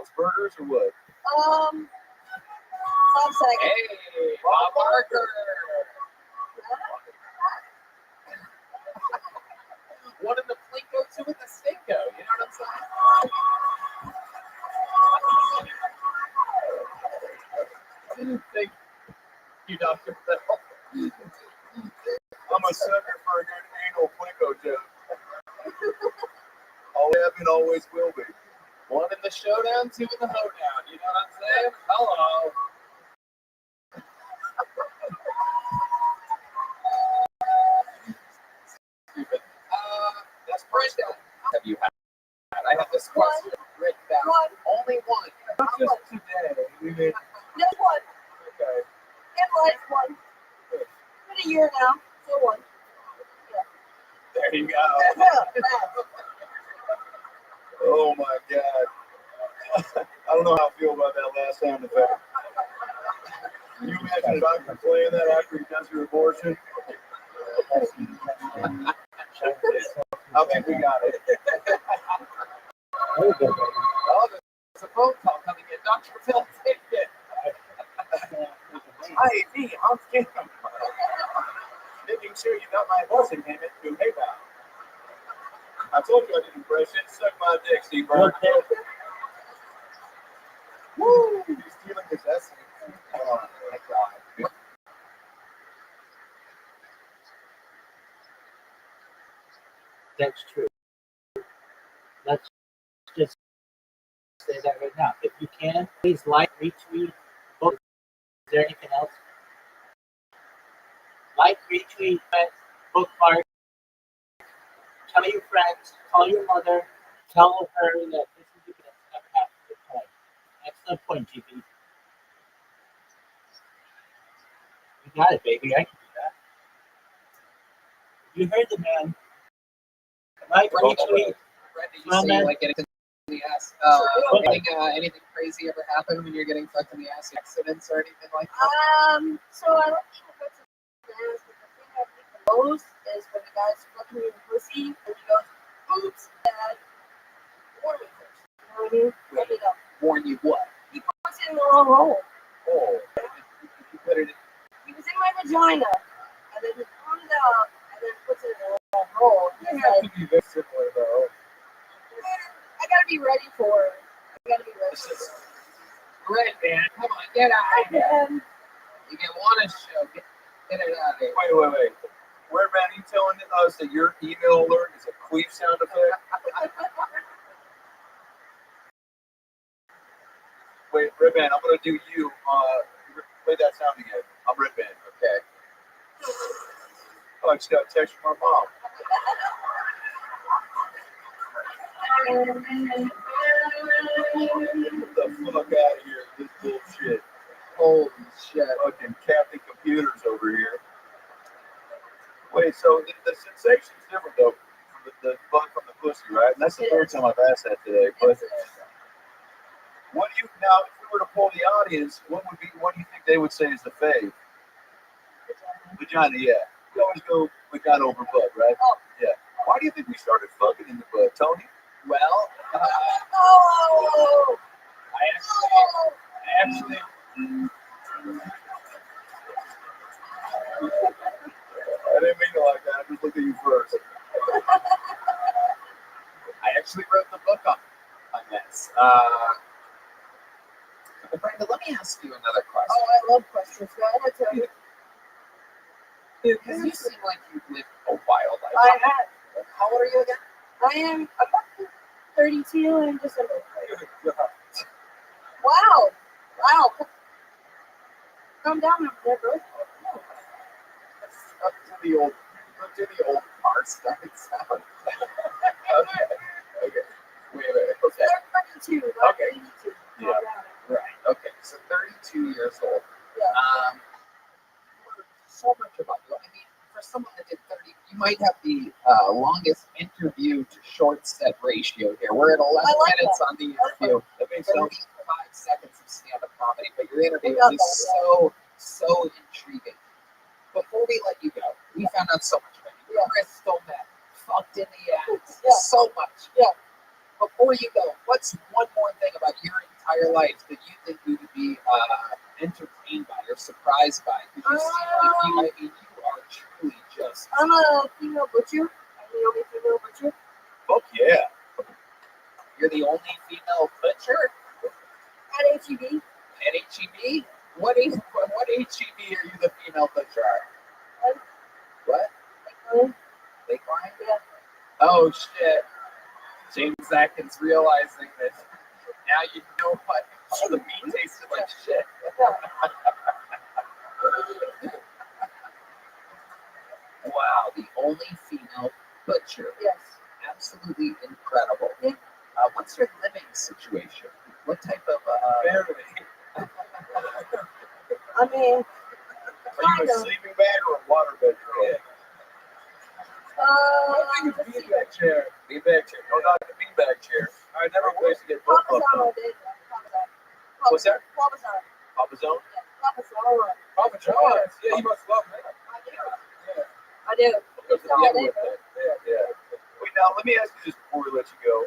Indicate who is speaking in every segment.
Speaker 1: Bob's Burgers or what?
Speaker 2: 5 seconds.
Speaker 3: Hey, Bob Barker. One in the Plinko, two in the Stinko. You know what I'm saying? Thank you, Dr. Phil.
Speaker 1: I'm a sucker for a good anal Plinko joke. Always have been, always will be.
Speaker 3: One in the showdown, two in the hoedown. You know what I'm saying? Hello. Stupid. That's breakdown. Have you had? I have this question written down. Only one.
Speaker 1: Not just today. We made,
Speaker 2: Just one.
Speaker 1: okay.
Speaker 2: In life, one. Been a year now. Still one.
Speaker 3: There you go.
Speaker 1: Oh my God. I don't know how I feel about that last sound effect. Can you imagine a doctor playing that after he does your abortion? I think we got it.
Speaker 3: Oh, there's a phone call coming in. Dr. Phil, take it.
Speaker 1: Hi, me, I'm Kim. Making sure you got my abortion payment through PayPal. I told you I did impression. Suck my dick, Steve Bird. Woo! You're stealing his essence. Oh my God.
Speaker 4: That's true. Let's just say that right now. If you can, please like, retweet, book. Is there anything else? Like, retweet, bookmark. Tell your friends, call your mother, tell her that this is the best ever happened to play. Excellent point, GP. You got it, baby. I can do that. You heard the man. Like, retweet.
Speaker 3: Brenda, you say you like getting in the ass. Anything crazy ever happen when you're getting fucked in the ass? Accidents or anything like that?
Speaker 2: So I like people fucking in the ass, but the thing I think the most is when the guy's fucking me in the pussy and he goes, oops, dad. Warn me first. You know what I mean? Let me know.
Speaker 3: Warn you what?
Speaker 2: He puts it in the wrong hole.
Speaker 3: Oh. You put it in.
Speaker 2: He was in my vagina, and then he comes out, and then puts it in the wrong hole.
Speaker 1: You have to be this similar, though.
Speaker 2: I gotta be ready for it. I gotta be ready for it.
Speaker 3: Great, man. Come on, get out of here. You can want to show. Get it out of here.
Speaker 1: Wait. Where, man, are you telling us that your email alert is a queef sound effect? Wait, Red Band, I'm going to do you. Play that sound again. I'm Red Band.
Speaker 3: Okay.
Speaker 1: Oh, I just got a text from my mom. Get the fuck out of here with this bullshit.
Speaker 3: Holy shit.
Speaker 1: Fucking Captain Computers over here. Wait, so the sensation's different, though, from the butt from the pussy, right? And that's the third time I've asked that today. But what do you, now, if we were to poll the audience, what do you think they would say is the fave? Vagina, yeah. We always go vagina over butt, right?
Speaker 2: Oh.
Speaker 1: Yeah. Why do you think we started fucking in the butt, Tony?
Speaker 3: Well,
Speaker 2: Oh!
Speaker 3: I actually.
Speaker 1: I didn't mean it like that. I just looked at you first.
Speaker 3: I actually wrote the book on this. Brenda, let me ask you another question.
Speaker 2: Oh, I love questions. Go ahead, tell me.
Speaker 3: Because you seem like you've lived a wild life.
Speaker 2: I have.
Speaker 3: How old are you again?
Speaker 2: I'm about 32 in December. Wow. Calm down, I'm there, bro.
Speaker 3: Up to the old car starting sound. Okay. Wait. Okay.
Speaker 2: I'm 32, not
Speaker 3: Okay.
Speaker 2: 82.
Speaker 3: Yeah. Right. Okay. So 32 years old.
Speaker 2: Yeah.
Speaker 3: So much about you. I mean, for someone that did 30, you might have the longest interview to short set ratio here. We're at 11 minutes on the interview. That means 35 seconds of stand-up comedy, but your interview is so intriguing. Before we let you go, we found out so much about you. Crystal meth, fucked in the ass, so much.
Speaker 2: Yeah.
Speaker 3: Before you go, what's one more thing about your entire life that you think you would be entertained by or surprised by? Because you seem like you are truly just.
Speaker 2: I'm a female butcher. I'm the only female butcher.
Speaker 1: Fuck yeah.
Speaker 3: You're the only female butcher
Speaker 2: At HEB.
Speaker 3: at HEB? What HEB are you the female butcher? What? Lakeline?
Speaker 2: Yeah.
Speaker 3: Oh shit. James Atkins realizing that now you know what all the meat tasted like shit. Wow, the only female butcher.
Speaker 2: Yes.
Speaker 3: Absolutely incredible.
Speaker 2: Yeah.
Speaker 3: What's your living situation? What type of
Speaker 1: Barely.
Speaker 2: I mean,
Speaker 1: Are you a sleeping bag or a water bed girl?
Speaker 2: let's see.
Speaker 1: Beanbag chair. Beanbag chair. No, not the beanbag chair. I never wasted to get both of
Speaker 2: Papazano
Speaker 1: them.
Speaker 2: did.
Speaker 1: What's that?
Speaker 2: Papazano.
Speaker 1: Papa Zone?
Speaker 2: Yeah, Papazano.
Speaker 1: Papa John's. Yeah, he must love that.
Speaker 2: I do.
Speaker 1: Because
Speaker 2: It's all
Speaker 1: of the
Speaker 2: there.
Speaker 1: yeah. Wait, now let me ask you this before we let you go.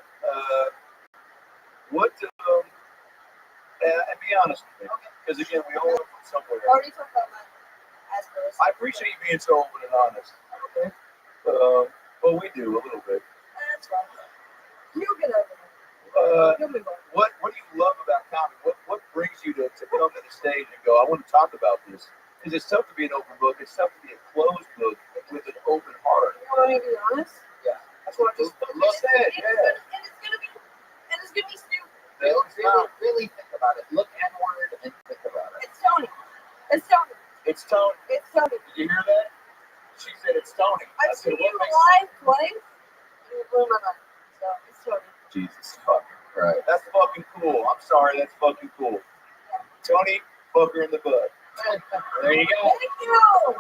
Speaker 1: And be honest with me, because again, we all come from somewhere.
Speaker 2: I already talked about my Asperger's.
Speaker 1: I appreciate you being so open and honest. Okay. Well, we do a little bit.
Speaker 2: That's fine. You'll get over it. You'll move on.
Speaker 1: What do you love about comedy? What brings you to come to the stage and go, I want to talk about this? Because it's tough to be an open book. It's tough to be a closed book with an open heart.
Speaker 2: You want me to be honest?
Speaker 1: Yeah. That's what I just said. Yeah.
Speaker 2: And it's gonna be stupid.
Speaker 3: really think about it? Look inward and think about it.
Speaker 2: It's Tony. It's Tony.
Speaker 1: It's Tony.
Speaker 2: It's Tony.
Speaker 1: Did you hear that? She said it's Tony. I
Speaker 2: I've
Speaker 1: said,
Speaker 2: seen
Speaker 1: what
Speaker 2: you
Speaker 1: makes
Speaker 2: live twice, and you blew my mind. So it's Tony.
Speaker 1: Jesus fucking Christ. That's fucking cool. I'm sorry, that's fucking cool. Tony, fucker in the butt. There you go.
Speaker 2: Thank you.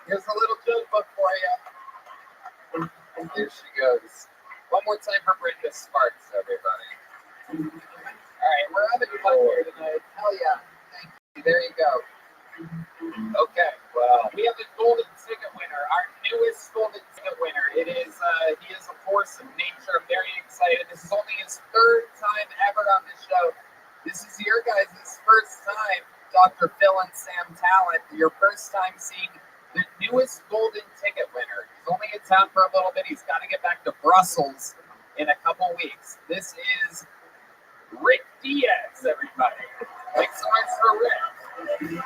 Speaker 3: Here's a little joke book for you. And there she goes. One more time for Brenda Sparks, everybody. All right, we're having fun here tonight. Hell yeah. Thank you. There you go. Okay.
Speaker 1: Wow.
Speaker 3: We have a golden ticket winner, our newest golden ticket winner. It is, he is a force of nature. I'm very excited. This is only his third time ever on the show. This is your guys' first time, Dr. Phil and Sam Talent. Your first time seeing the newest golden ticket winner. He's only in town for a little bit. He's got to get back to Brussels in a couple weeks. This is Rick Diaz, everybody. Make some noise for Rick.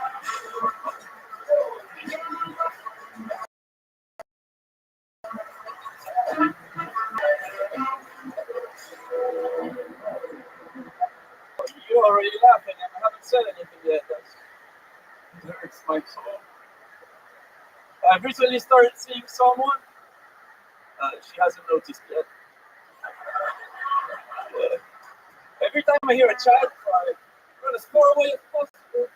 Speaker 1: You're already laughing and I haven't said anything yet. That hurts my soul. I've recently started seeing someone. She hasn't noticed yet. Every time I hear a child cry, run as far away as possible.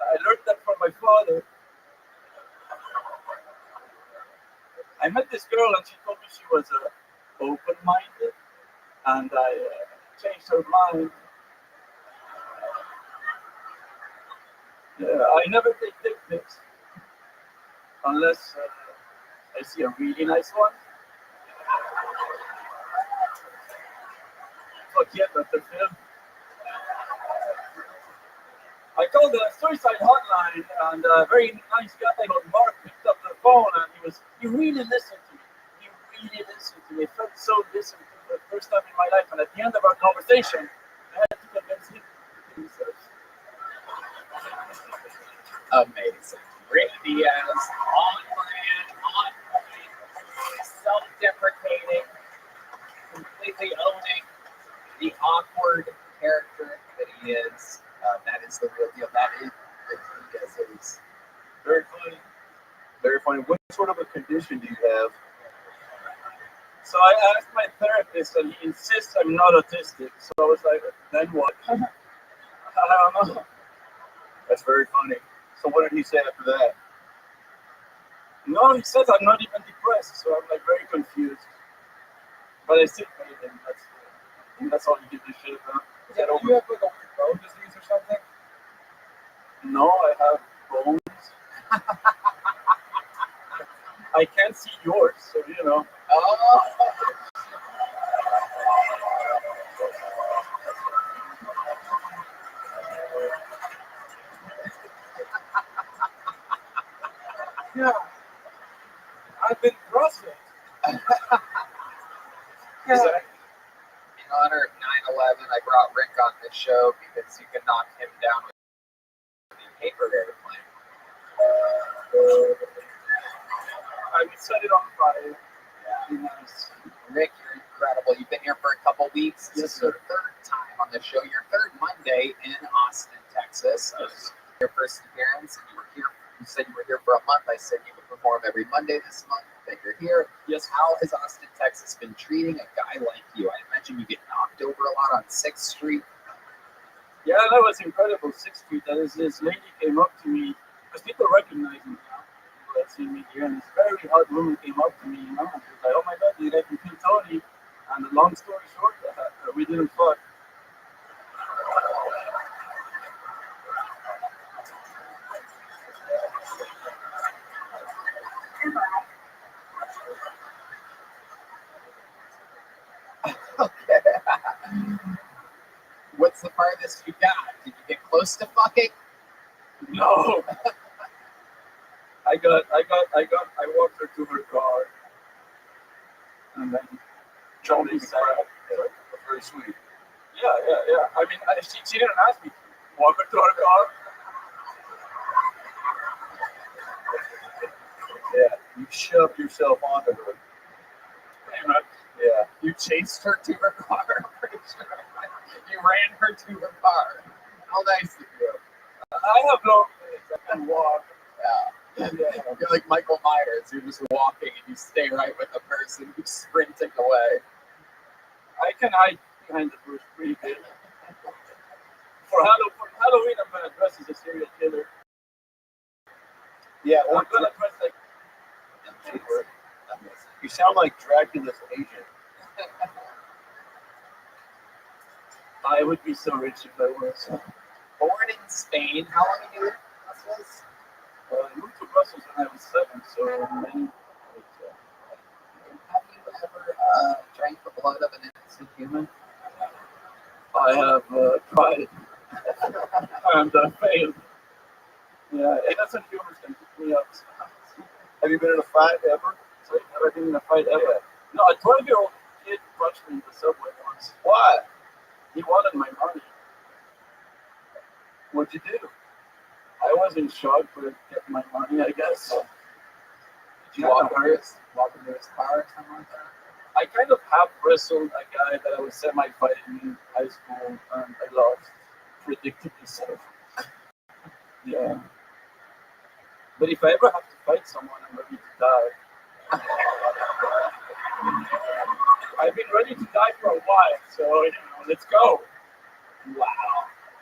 Speaker 1: I learned that from my father. I met this girl and she told me she was open-minded, and I changed her mind. I never take dick pics unless I see a really nice one. Fuck yeah, Dr. Phil. I called the suicide hotline, and a very nice guy called Mark picked up the phone, and he really listened to me. He really listened to me. I felt so listened to for the first time in my life, and at the end of our conversation, I had to convince him to do research.
Speaker 3: Amazing. Rick Diaz, on brand, on point, self-deprecating, completely owning the awkward character that he is. That is the real deal. That is Rick Diaz.
Speaker 1: Very funny. Very funny. What sort of a condition do you have? So I asked my therapist, and he insists I'm not autistic. So I was like, then what? I don't know. That's very funny. So what did he say after that? No, he says I'm not even depressed. So I'm like very confused. But I still pay him. That's all you give a shit about.
Speaker 3: Yeah, do you have like a weird bone disease or something?
Speaker 1: No, I have bones. I can't see yours, so you know.
Speaker 3: Oh.
Speaker 1: Yeah. I've been CrossFit.
Speaker 3: Is that- In honor of 9/11, I brought Rick on this show because you can knock him down with the paper airplane.
Speaker 1: I would set it on fire.
Speaker 3: Nice. Rick, you're incredible. You've been here for a couple weeks. This is your third time on the show. Your third Monday in Austin, Texas. Your first appearance, and you were here. You said you were here for a month. I said you would perform every Monday this month. That you're here.
Speaker 1: Yes.
Speaker 3: How has Austin, Texas been treating a guy like you? I imagine you get knocked over a lot on 6th Street.
Speaker 1: Yeah, that was incredible. 6th Street. That is, this lady came up to me because people recognize me now. People that see me here, and this very hot woman came up to me, and she was like, "Oh my God, you like to kill Tony?" And the long story short, we didn't fuck.
Speaker 3: Okay. What's the farthest you got? Did you get close to fucking?
Speaker 1: No. I walked her to her car, and then jumped inside. Very sweet. Yeah. I mean, she didn't ask me to walk her to her car. Yeah, you shoved yourself onto her. Pretty much. Yeah.
Speaker 3: You chased her to her car. I'm pretty sure. You ran her to her car. How nice of you.
Speaker 1: I have long legs. I can walk.
Speaker 3: Yeah. You're like Michael Myers. You're just walking and you stay right with the person who's sprinting away.
Speaker 1: I can hide behind the bush pretty good. For Halloween, I'm gonna dress as a serial killer. Yeah, I'm gonna dress like. You sound like Dracula's agent. I would be so rich if I was.
Speaker 3: Born in Spain. How long have you lived in Brussels?
Speaker 1: I moved to Brussels when I was 7, so many.
Speaker 3: Have you ever drank the blood of an innocent human?
Speaker 1: I have tried and failed. Yeah, innocent humans can pick me up. Have you been in a fight ever? Sorry, have I been in a fight ever? No, a 12-year-old kid punched me in the subway once. Why? He wanted my money. What'd you do? I was in shock, but it kept my money, I guess.
Speaker 3: Did you walk into his car or something like that?
Speaker 1: I kind of half wrestled a guy that I was semi-fighting in high school, and I lost predictably so. Yeah. But if I ever have to fight someone, I'm ready to die. I've been ready to die for a while, so let's go. Wow.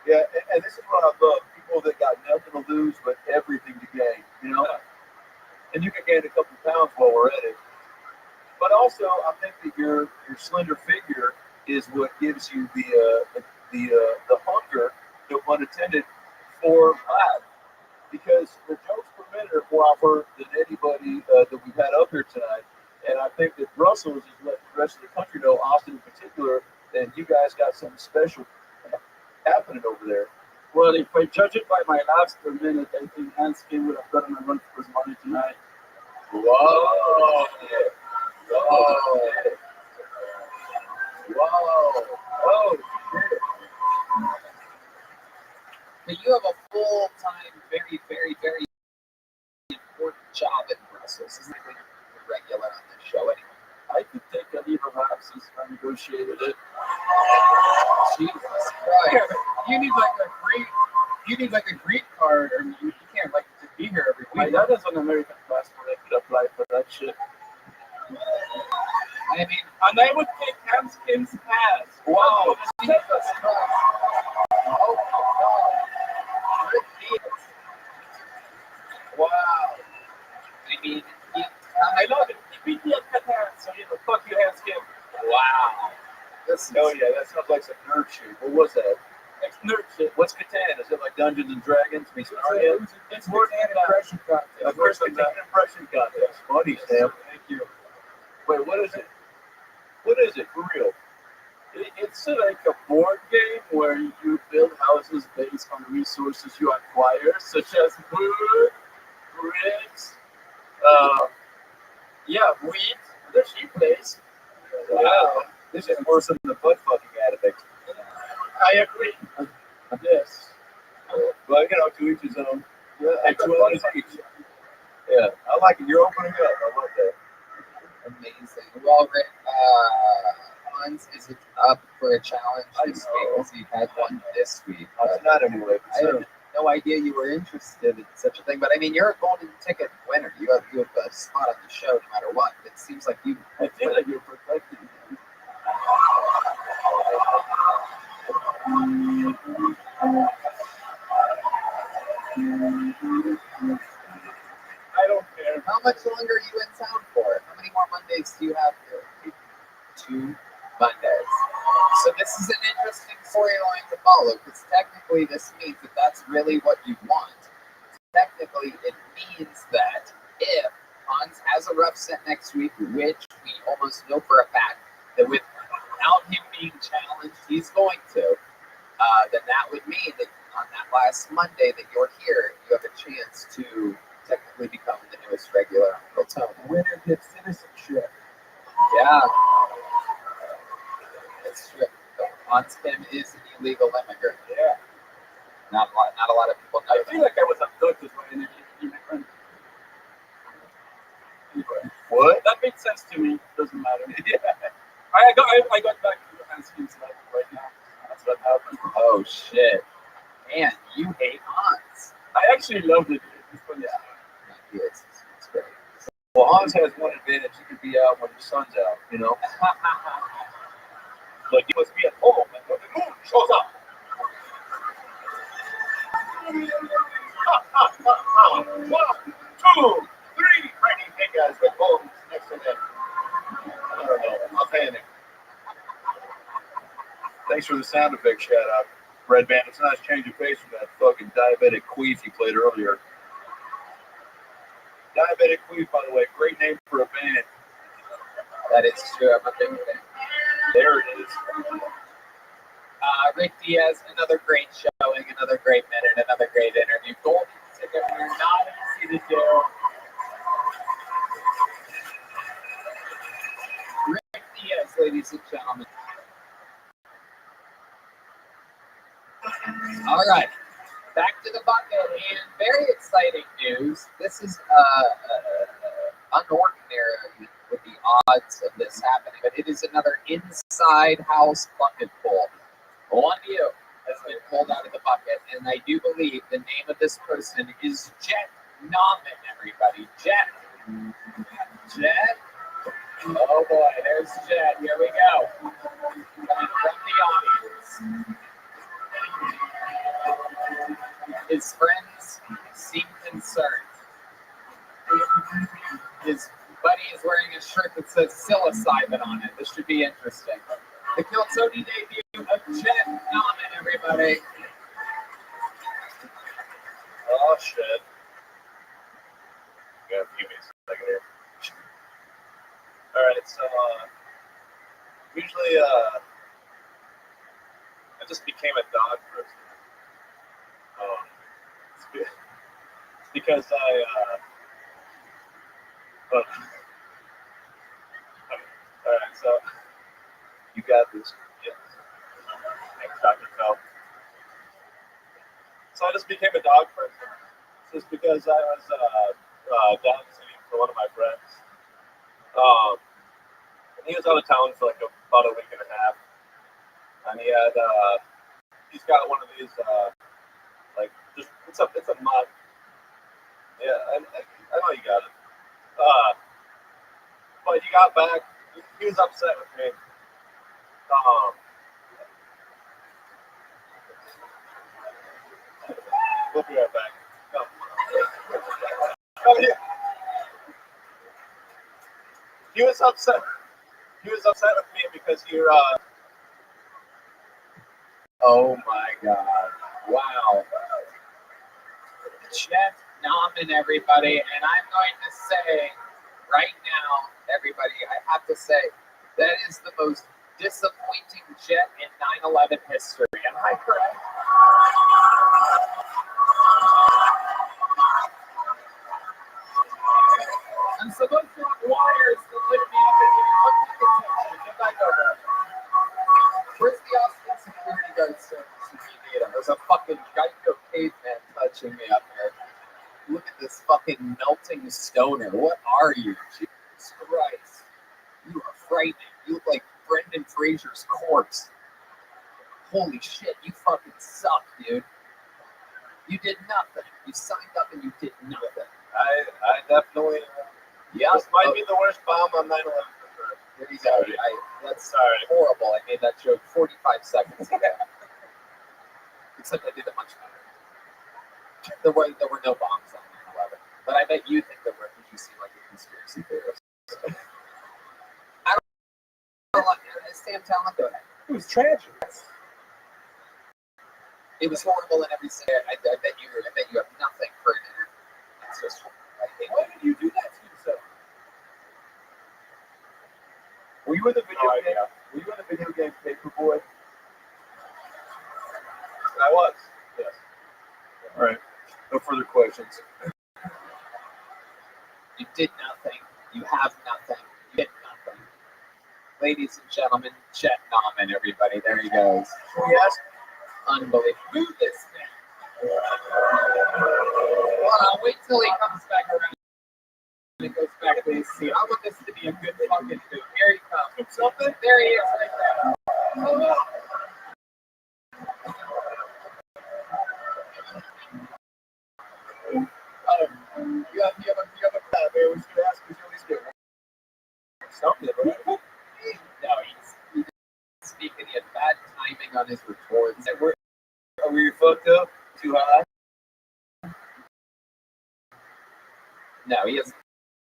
Speaker 1: Yeah, and this is what I love. People that got nothing to lose but everything to gain, And you can gain a couple pounds while we're at it. But also, I think that your slender figure is what gives you the hunger, no pun intended, for life. Because the jokes per minute are more offer than anybody that we've had up here tonight. And I think that Brussels is letting the rest of the country know, Austin in particular, that you guys got something special happening over there. Well, if I judge it by my laughs per minute, I think Hans Kim would have gotten a run for his money tonight. Whoa. Whoa. Oh, shit.
Speaker 3: But you have a full-time, very, very, very important job in Brussels. Isn't that you're regular on this show anyway?
Speaker 1: I could take a leave of absence if I negotiated it.
Speaker 3: Jesus Christ. You need like a green card, or you can't like to be here every
Speaker 1: My
Speaker 3: week.
Speaker 1: dad has an American passport. I could apply for that shit.
Speaker 3: I mean,
Speaker 1: And I would take Hans Kim's ass.
Speaker 3: wow. Jesus Christ. Oh my God. Rick Dees. Wow. I mean,
Speaker 1: I love it. He beat me at Qatar, so fuck you, Hans Kim.
Speaker 3: wow.
Speaker 1: Oh yeah, that sounds like some nerd shit. What was that? It's nerd shit. What's Catan? Is it like Dungeons and Dragons?
Speaker 3: It's more than an impression contest.
Speaker 1: Of course, Catan impression contest. Funny, Sam. Thank you. Wait, what is it? What is it for real? It's like a board game where you build houses based on resources you acquire, such as wood, bricks, worse than the butt fucking addict.
Speaker 3: I agree.
Speaker 1: Yes. But to each his own. And 2 others each. Yeah, I like it. You're opening up. I love that.
Speaker 3: Amazing. Well, Rick, Hans isn't up for a challenge this week because he had one this week.
Speaker 1: It's not anyway.
Speaker 3: I had no idea you were interested in such a thing, but I mean, you're a golden ticket winner. You have a spot on the show no matter what. It seems like you.
Speaker 1: I feel like you're protecting me. I don't care.
Speaker 3: How much longer are you in town for? How many more Mondays do you have here? 2 Mondays. So this is an interesting storyline to follow because technically this means that that's really what you want. Technically, it means that if Hans has a rough set next week, which we almost know for a fact that without him being challenged, he's going to, then that would mean that on that last Monday that you're here, you have a chance to technically become the newest regular on Uncle Tony.
Speaker 1: Winner gets citizenship.
Speaker 3: Yeah. It's true. Hans Kim is an illegal immigrant.
Speaker 1: Yeah.
Speaker 3: Not a lot of people know
Speaker 1: I feel like I was abducted by an immigrant. Anyway. What?
Speaker 5: That makes sense to me. Doesn't matter.
Speaker 1: Yeah.
Speaker 5: I got back to the Hanskin's level right now. That's what happened.
Speaker 3: Oh shit. Man, you hate Hans.
Speaker 5: I actually loved it. It's funny.
Speaker 3: Yeah, it's great.
Speaker 1: Well, Hans has one advantage. He can be out when the sun's out, Like, he must be at home and when the moon shows up. 1, 2, 3. Hey guys, with bones next to them. I don't know. I'll panic. Thanks for the sound effect shout out, Red Band. It's a nice change of pace from that fucking diabetic queef you played earlier. Diabetic queef, by the way, great name for a band.
Speaker 3: That is true. I'm a big fan.
Speaker 1: There it is.
Speaker 3: Rick Diaz, another great showing, another great minute, another great interview. Golden ticket winner, not easy to do. Rick Diaz, ladies and gentlemen. All right, back to the bucket, and very exciting news. This is unordinary with the odds of this happening, but it is another inside house bucket pull. One view has been pulled out of the bucket, and I do believe the name of this person is Jet Nauman, everybody. Jet. Oh boy, there's Jet. Here we go. Coming from the audience. His friends seem concerned. His buddy is wearing a shirt that says psilocybin on it. This should be interesting. The Kiltony debut of Jet Nauman, everybody.
Speaker 1: Oh, shit. Yeah, give me a second here. All right, so usually I just became a dog person. It's because all right, so you got this. Yeah. Thanks, Dr. Phil. So I just became a dog person just because I was dog sitting for one of my friends. And he was out of town for like about a week and a half. And he had he's got one of these like just it's a mug. Yeah, I know you got it. But he got back. He was upset with me. We'll be right back. Come. Come here. He was upset. He was upset with me because you're.
Speaker 3: Oh my God! Wow. Jet Nauman, everybody, and I'm going to say right now, everybody, I have to say that is the most disappointing Jet in 9/11 history. Am I correct? I'm supposed to have wires that lift me up in here. Get back over. watching me up here. Look at this fucking melting stoner. What are you? Jesus Christ. You are frightening. You look like Brendan Fraser's corpse. Holy shit, you fucking suck, dude. You did nothing. You signed up and you did nothing.
Speaker 1: I definitely.
Speaker 3: Yeah.
Speaker 1: This might be the worst bomb on 9/11 for sure.
Speaker 3: There you go. That's horrible. I made that joke 45 seconds ago. Except I did it much better. There were no bombs on 9/11. But I bet you think there were because you seem like a conspiracy theorist. I don't know. Sam Talent, go ahead.
Speaker 5: It was tragic.
Speaker 3: It was horrible in every sense. I bet you have nothing for an interview. It's just, I hate
Speaker 5: Why did you do that to yourself?
Speaker 1: Were you in the video game? Were you in the video game Paperboy? I was. Yes. All right. No further questions.
Speaker 3: You did nothing. You have nothing. You did nothing. Ladies and gentlemen, Chet Nauman, everybody. There he goes.
Speaker 1: Yes.
Speaker 3: Unbelievable. Move this thing. Hold on, wait till he comes back around. And it goes back to his seat. I want this to be a good fucking move. Here he comes. Something? There he is, right there. Oh.
Speaker 1: You have a crowd there. We should ask you at least get something, right?
Speaker 3: No, he's speaking. He had bad timing on his retorts.
Speaker 1: Are we fucked up? Too high?
Speaker 3: No, he has.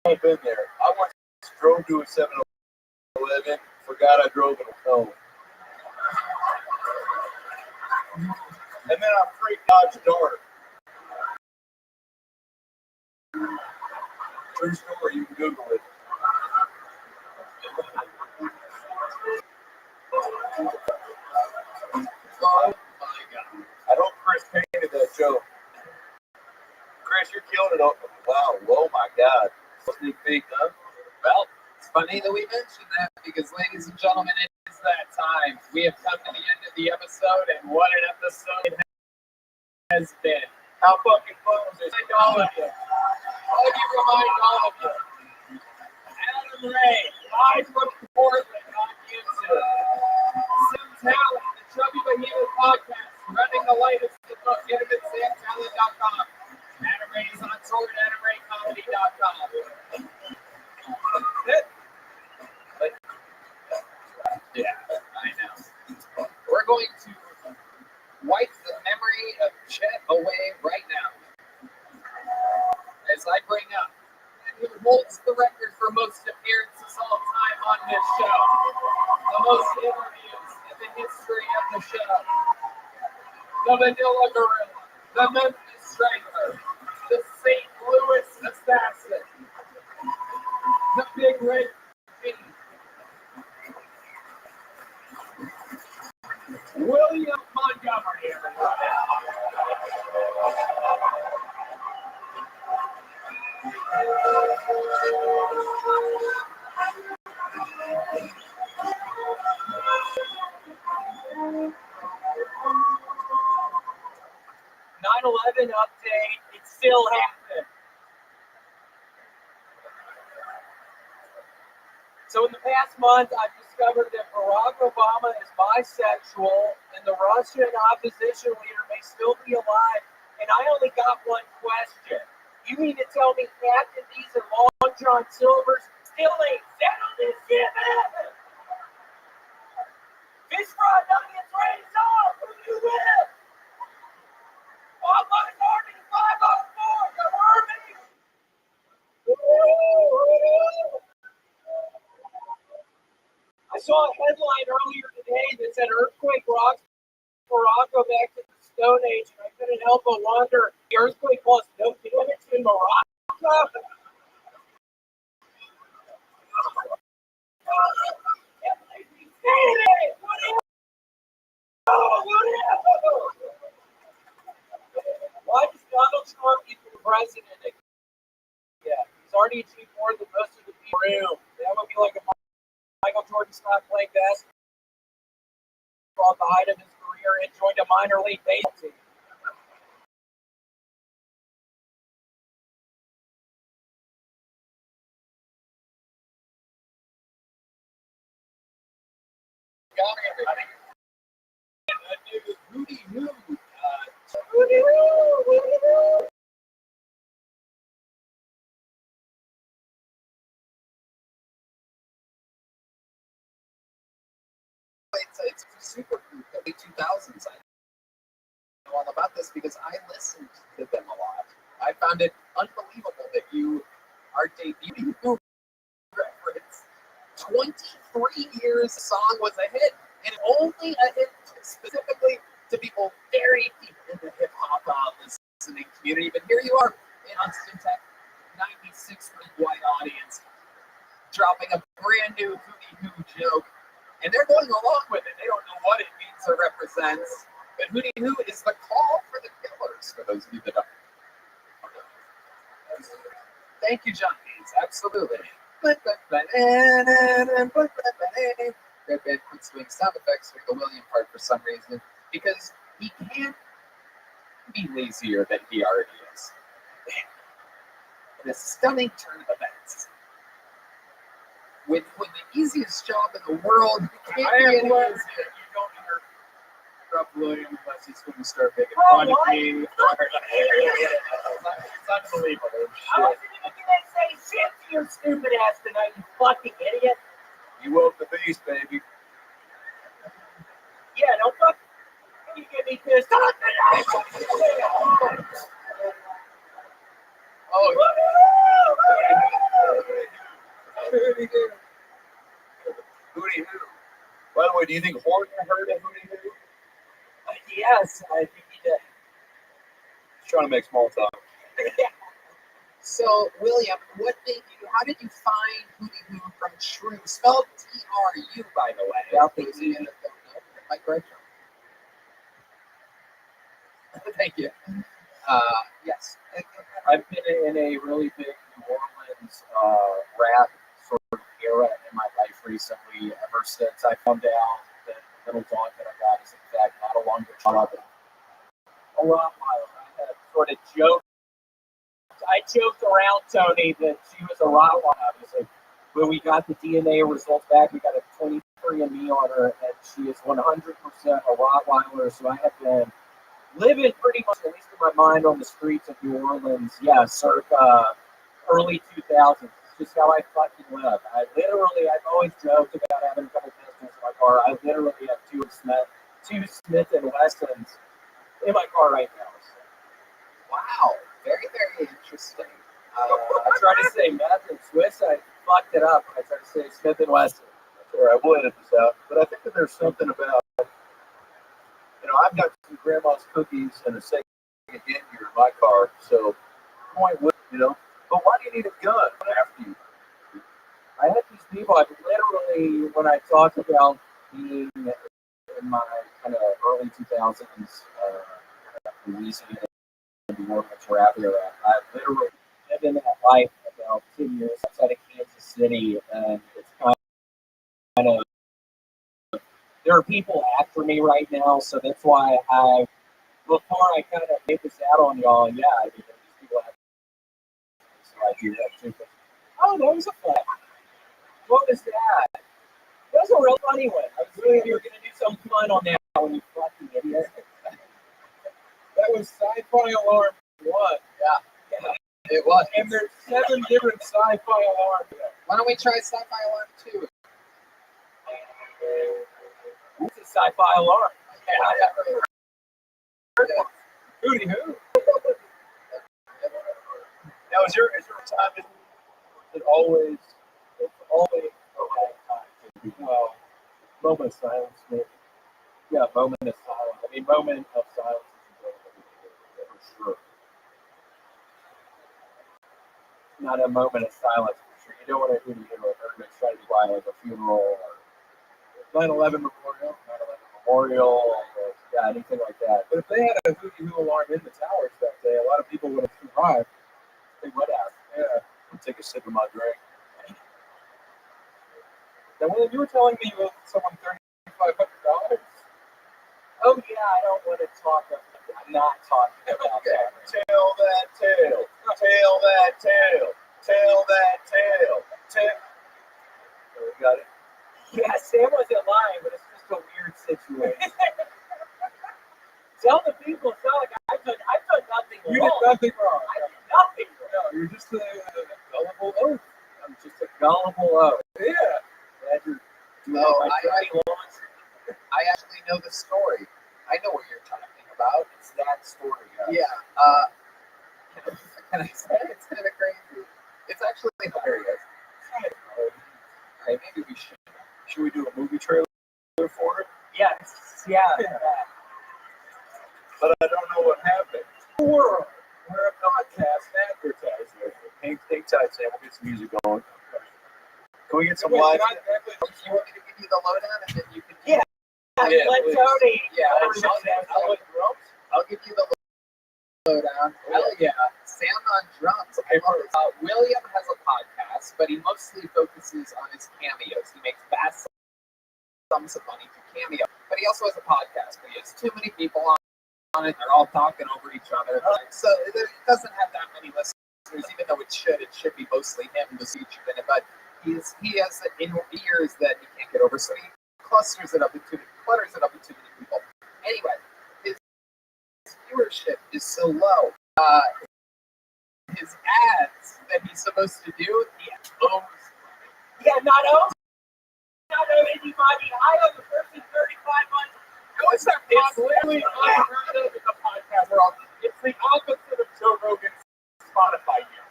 Speaker 1: I've been there. I once drove to a 7-Eleven, forgot I drove in a cone. And then I freaked Dodge Dart. True story, you can Google it.
Speaker 3: Oh my god.
Speaker 1: I hope Chris painted that joke. Chris, you're killing it. Wow, oh my god. Sneak peek, huh?
Speaker 3: Well, it's funny that we mentioned that because, ladies and gentlemen, it is that time. We have come to the end of the episode, and what an episode it has been.
Speaker 1: How fucking fun was this?
Speaker 3: Remind all of you. Let me remind all of you. Adam Ray, live from Portland on YouTube. Sam Talent, the Chubby Behemoth Podcast, running the latest in the book. Get him at samtalent.com. Adam Ray is on tour at AdamRayComedy.com. Yeah, I know. We're going to wipe the memory of Chet away right now. As I bring up, who holds the record for most appearances all time on this show, the most interviews in the history of the show, the Vanilla Gorilla, the Memphis Strangler, the St. Louis Assassin, the Big Red Fiend, William Montgomery, everybody. Update, it's still happening. So in the past month, I've discovered that Barack Obama is bisexual and the Russian opposition leader may still be alive. And I only got one question. You mean to tell me Captain D's and Long John Silver's still ain't settled this shit, man? Fish fried nuggets raised up. Who you with? Oh, my Army 504. You heard me? I saw a headline earlier today that said earthquake rocks Morocco back to the Stone Age, and I couldn't help but wonder, the earthquake caused no damage in Morocco? Why does Donald Trump become president again? Yeah, he's already achieved more than most of the people. That would be like a Michael Jordan stopped playing basketball at the height of his career and joined a minor league baseball team. got everybody. A new Hootie Hoo. It's a super group, the late 2000s. I know all about this because I listened to them a lot. I found it unbelievable that you are debuting Hoo reference. 23 years the song was a hit, and only a hit specifically to people very deep in the hip hop listening community. But here you are in Austin, Tech, 96% white audience, dropping a brand new Hootie Hoo joke. And they're going along with it. They don't know what it means or represents. But Hootie Hoo is the call for the killers, for those of you that don't know. Thank you, John Hayes. Absolutely. Red Band puts doing sound effects for the William part for some reason, because he can't be lazier than he already is. In a stunning turn of events. With the easiest job in the world, you can't
Speaker 5: I
Speaker 3: be
Speaker 5: am
Speaker 3: any
Speaker 5: glad
Speaker 3: easier.
Speaker 5: that you don't interrupt William unless he's going to start making fun of me. It's unbelievable.
Speaker 4: I wasn't even gonna say shit to your stupid ass tonight, you fucking idiot.
Speaker 1: You woke the beast, baby.
Speaker 4: Yeah, don't fuck. You get me pissed off tonight.
Speaker 1: Hootie Hoo. By the way, do you think Horton heard of Hootie Hoo?
Speaker 4: Yes, I think he did.
Speaker 1: Just trying to make small talk.
Speaker 3: So, William, how did you find Hootie Hoo from True? Spelled T-R-U, by the way.
Speaker 4: Yeah.
Speaker 3: Those of you that don't know, am I correct? Thank you. Yes.
Speaker 4: I've been in a really big New Orleans rap sort of era in my life recently, ever since I found out that the little dog that I got is in fact not a longer child. A Rottweiler. I had sort of joked. I joked around, Tony, that she was a Rottweiler. Obviously, when we got the DNA results back, we got a 23andMe on her, and she is 100% a Rottweiler. So I have been living pretty much, at least in my mind, on the streets of New Orleans, circa early 2000s. It's just how I fucking live. I've always joked about having a couple pistols in my car. I literally have two Smith and Wessons in my car right now. So.
Speaker 3: Wow. Very, very interesting.
Speaker 4: I tried to say meth and Swiss, I fucked it up. I tried to say Smith and Wesson.
Speaker 1: All right, we'll edit this out. But I think that there's something about, I've got some grandma's cookies and a second hand here in my car. So, point with, but why do you need a gun? What after you?
Speaker 4: I had these people, literally, when I talk about being in my kind of early 2000s, Louisiana, New Orleans rap era, I literally lived in that life about 10 years outside of Kansas City, and it's kind of, there are people after me right now, so that's why before I kind of made this out on y'all, yeah, I mean, these people after me, so I do that too. Oh, that was a fun. What was that? That was a real funny one. I was really you were going to do something fun on that one, you fucking idiot.
Speaker 5: That was Sci-Fi Alarm 1.
Speaker 3: Yeah, it was.
Speaker 5: And there's 7 different Sci-Fi Alarms.
Speaker 3: Why don't we try Sci-Fi Alarm 2?
Speaker 4: What's a Sci-Fi Alarm?
Speaker 5: Hootie Hoo.
Speaker 1: Now, is there a time that always,
Speaker 4: It's always a right time. Well, moment of silence, maybe. Yeah, moment of silence. I mean, moment of silence is for sure. Not a moment of silence for sure. You don't want to do everybody's trying to be quiet like a funeral or 9/11 memorial, yeah, anything like that.
Speaker 5: But if they had a Hootie Hoo alarm in the towers that day, a lot of people would have survived.
Speaker 4: They would have.
Speaker 5: Yeah.
Speaker 1: I'll take a sip of my drink.
Speaker 5: Now, William, you were telling me you owed someone $3,500.
Speaker 4: Oh yeah, I don't want to talk about. I'm not talking about that.
Speaker 1: Tell that tale. Tell that tale. Tell that tale. Tell. So we got it.
Speaker 4: Yeah, Sam wasn't lying, but it's just a weird situation. Tell the people, it's not like I've done nothing
Speaker 5: You
Speaker 4: wrong.
Speaker 5: did nothing wrong.
Speaker 4: I did nothing wrong.
Speaker 5: No, you're just a gullible oaf.
Speaker 4: I'm just a gullible oaf.
Speaker 5: Yeah.
Speaker 4: Glad you're doing
Speaker 3: No,
Speaker 4: my dirty laundry.
Speaker 3: I actually know the story. I know what you're talking about.
Speaker 4: It's that story.
Speaker 3: Yeah. Can I say it? It's kind of crazy. It's actually hilarious. Alright, maybe we should.
Speaker 1: Should we do a movie trailer for it?
Speaker 4: Yes. Yeah.
Speaker 1: But I don't know what happened.
Speaker 5: We're a podcast advertiser.
Speaker 1: Hang tight, Sam. We'll get some music going. Can we get some
Speaker 5: Wait,
Speaker 1: live?
Speaker 5: can I-
Speaker 3: You want me to give you the lowdown and then you can.
Speaker 4: Yeah.
Speaker 1: Yeah,
Speaker 4: Let
Speaker 1: please.
Speaker 4: Tony.
Speaker 3: Yeah,
Speaker 1: I'll
Speaker 3: I'll give you the lowdown. Hell yeah. Sam on drums. I love it. William has a podcast, but he mostly focuses on his cameos. He makes vast sums of money through cameo. But he also has a podcast, but he has too many people on it. They're all talking over each other. So it doesn't have that many listeners, even though it should be mostly him, the featured in it. But he has in ears that he can't get over. So he clutters it up with too many people. Anyway, his viewership is so low. His ads that he's supposed to do, he owes money.
Speaker 4: Yeah, not owe anybody. I owe the person $3,500.
Speaker 3: What's that?
Speaker 5: It's literally unheard of in the podcast world. It's the opposite of Joe Rogan's Spotify year.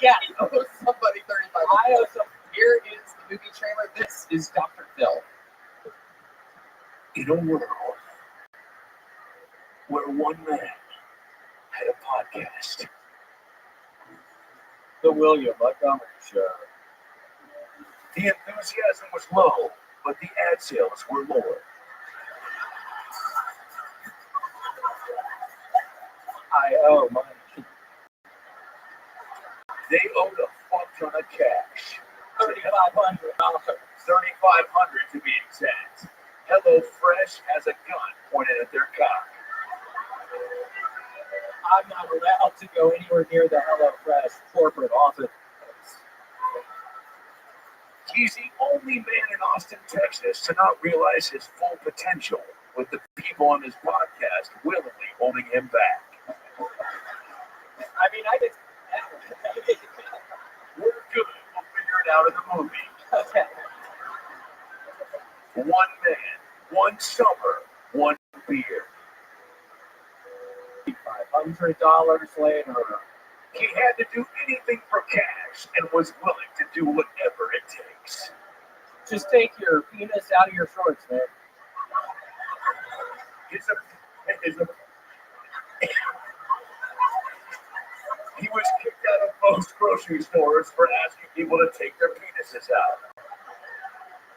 Speaker 4: Yeah.
Speaker 3: He owes somebody $3,500.
Speaker 4: I owe some.
Speaker 3: Here is the movie trailer. This is Dr. Phil.
Speaker 1: In a world where one man had a podcast.
Speaker 4: The William Montgomery Show.
Speaker 1: The enthusiasm was low, but the ad sales were more.
Speaker 4: I owe money.
Speaker 1: They owed a fuck ton of cash.
Speaker 4: $3,500.
Speaker 1: $3,500 to be exact. Hello Fresh has a gun pointed at their cock.
Speaker 4: I'm not allowed to go anywhere near the HelloFresh corporate office.
Speaker 1: He's the only man in Austin, Texas to not realize his full potential, with the people on his podcast willingly holding him back.
Speaker 4: I mean, I just.
Speaker 1: We're good. We'll figure it out in the movie.
Speaker 4: Okay.
Speaker 1: One man, one summer, one beer.
Speaker 4: $500 later.
Speaker 1: He had to do anything for cash and was willing to do whatever it takes.
Speaker 4: Just take your penis out of your shorts, man.
Speaker 1: He was kicked out of most grocery stores for asking people to take their penises out.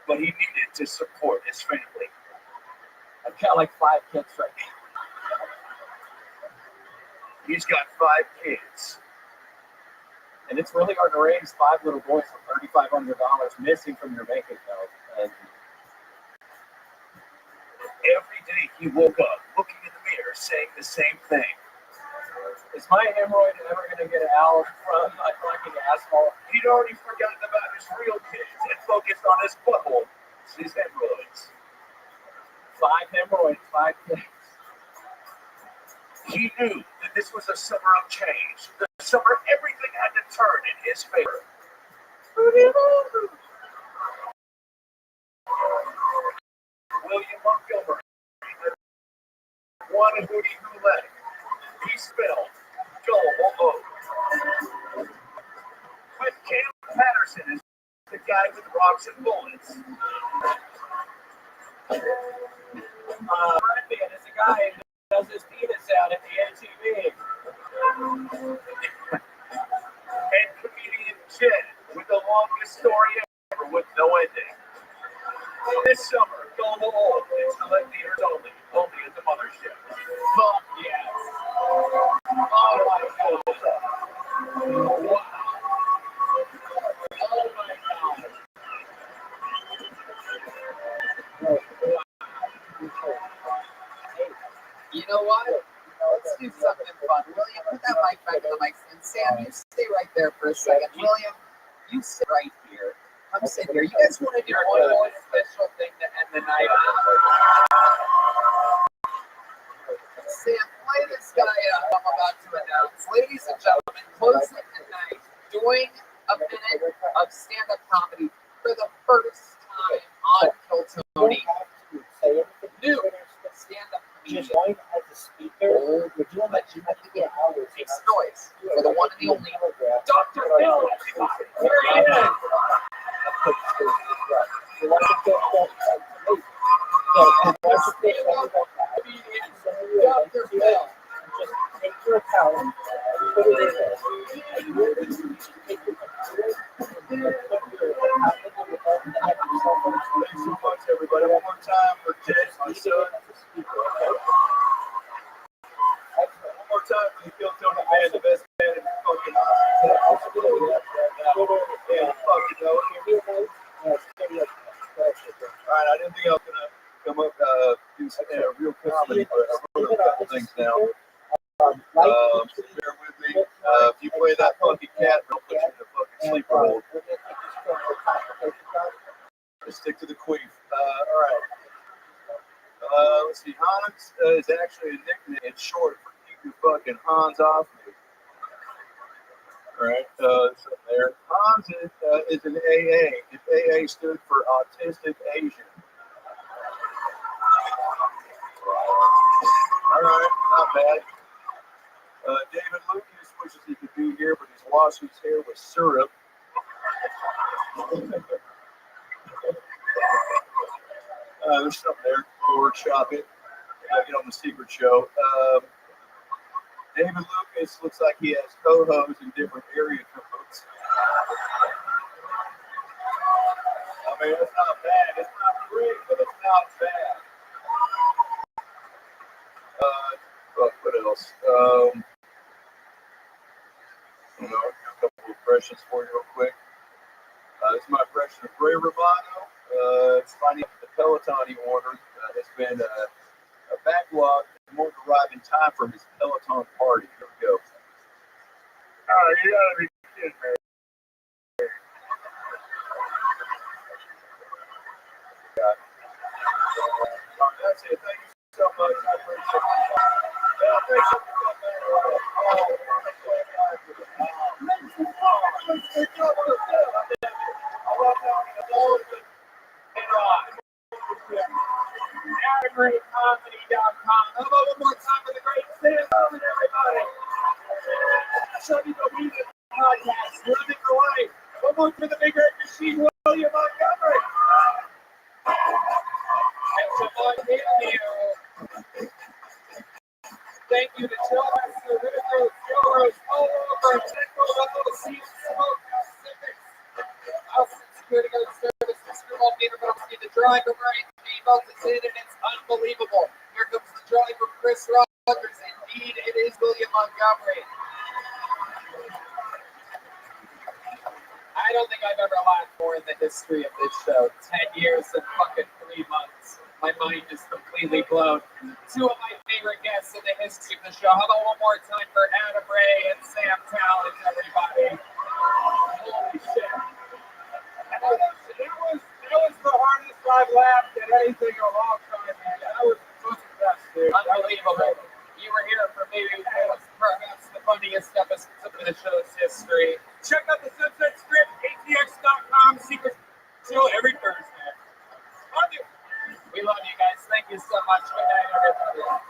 Speaker 1: But he needed to support his family.
Speaker 4: I've got like 5 kids right now.
Speaker 1: He's got 5 kids.
Speaker 4: And it's really hard to raise 5 little boys for $3,500 missing from your bank account. And
Speaker 1: Every day he woke up looking in the mirror saying the same thing.
Speaker 4: is my hemorrhoid ever going to get out from my fucking asshole?
Speaker 1: He'd already forgotten about his real kids and focused on his butthole, his hemorrhoids.
Speaker 4: 5 hemorrhoids, 5 kids.
Speaker 1: He knew that this was a summer of change. The summer everything had to turn in his favor. William Montgomery, one hootie who let it. He spelled gullible oath. But Cam Patterson is the guy with rocks and bullets.
Speaker 4: Rabbi is a guy who does his penis out at the ATV.
Speaker 1: And comedian Jen with the longest story ever with no ending. This summer, Gullible Old is select theaters only at the mothership. Fuck yes. Oh my god. Wow. Oh my god.
Speaker 3: You know what? Let's do something fun. William, put that mic back in the mic stand. Sam, you stay right there for a second. William, you sit right here. I'm sitting here. You guys want to do one more special thing to end the night on? Sam, play this guy up. I'm about to announce. Ladies and gentlemen, closing the night, doing a minute of stand-up comedy for the first time on Kill Tony. New stand-up comedian. Old legend of the game. Makes noise for the one and the only Dr. Phil. Here he is. Dr. Phil.
Speaker 5: Just take your towel and put it in there.
Speaker 1: Thanks so much, everybody. One more time for Jess, my son. One more time for the Kill Tony man, the best man in the fucking hospital. Yeah, fucking know. Alright, I didn't think I was gonna come up do real comedy, but I wrote a couple things down. So bear with me. If you play that fucking cat, they'll put you in a fucking sleeper hold. Just stick to the queef. Alright. Let's see. Hans is actually a nickname. It's short for keep your fucking Hans off me. Alright. So there. Hans is an AA. If AA stood for Autistic Asian. Alright. Not bad. David Lucas wishes he could be here, but he's washed his hair with syrup. There's something there. Workshop it. Get on the secret show. David Lucas looks like he has co-hosts in different area codes. I mean, it's not bad. It's not great, but it's not bad. What else? I don't know, a couple of impressions for you real quick. This is my impression of Ray Romano. It's finding out the Peloton he ordered has been a backlog and won't arrive in time for his Peloton party. Here we go.
Speaker 5: Oh, you gotta be kidding me.
Speaker 1: That's it. Thank you so much. I appreciate it.
Speaker 5: AdBreakComedy.com. How about one more time for the great Sam Owen, everybody? Show me the music podcast. Living the life. One more for the big red machine, William Montgomery. And to my video. Thank you to Joe Lester, Ritter, Rose, all over, Central Level, Sea Smoke, Pacific, Austin Security Guard Service, Mr. Walter, the driver, right? Both is in, and it's unbelievable. Here comes the driver, Chris Rogers. Indeed, it is William Montgomery. I don't think I've ever laughed more in the history of this show. 10 years and fucking 3 months. My mind is completely blown. Two of my favorite guests in the history of the show. How about one more time for Adam Ray and Sam Talent, everybody? Holy shit. That was the hardest I've laughed at anything in a long time, man. That was the best, dude.
Speaker 3: Unbelievable. You were here for maybe perhaps the funniest episode of the show's history.
Speaker 5: Check out the Sunset Strip, ATX.com, secret show every Thursday. Love you.
Speaker 3: We love you guys. Thank you so much. Good night, everybody.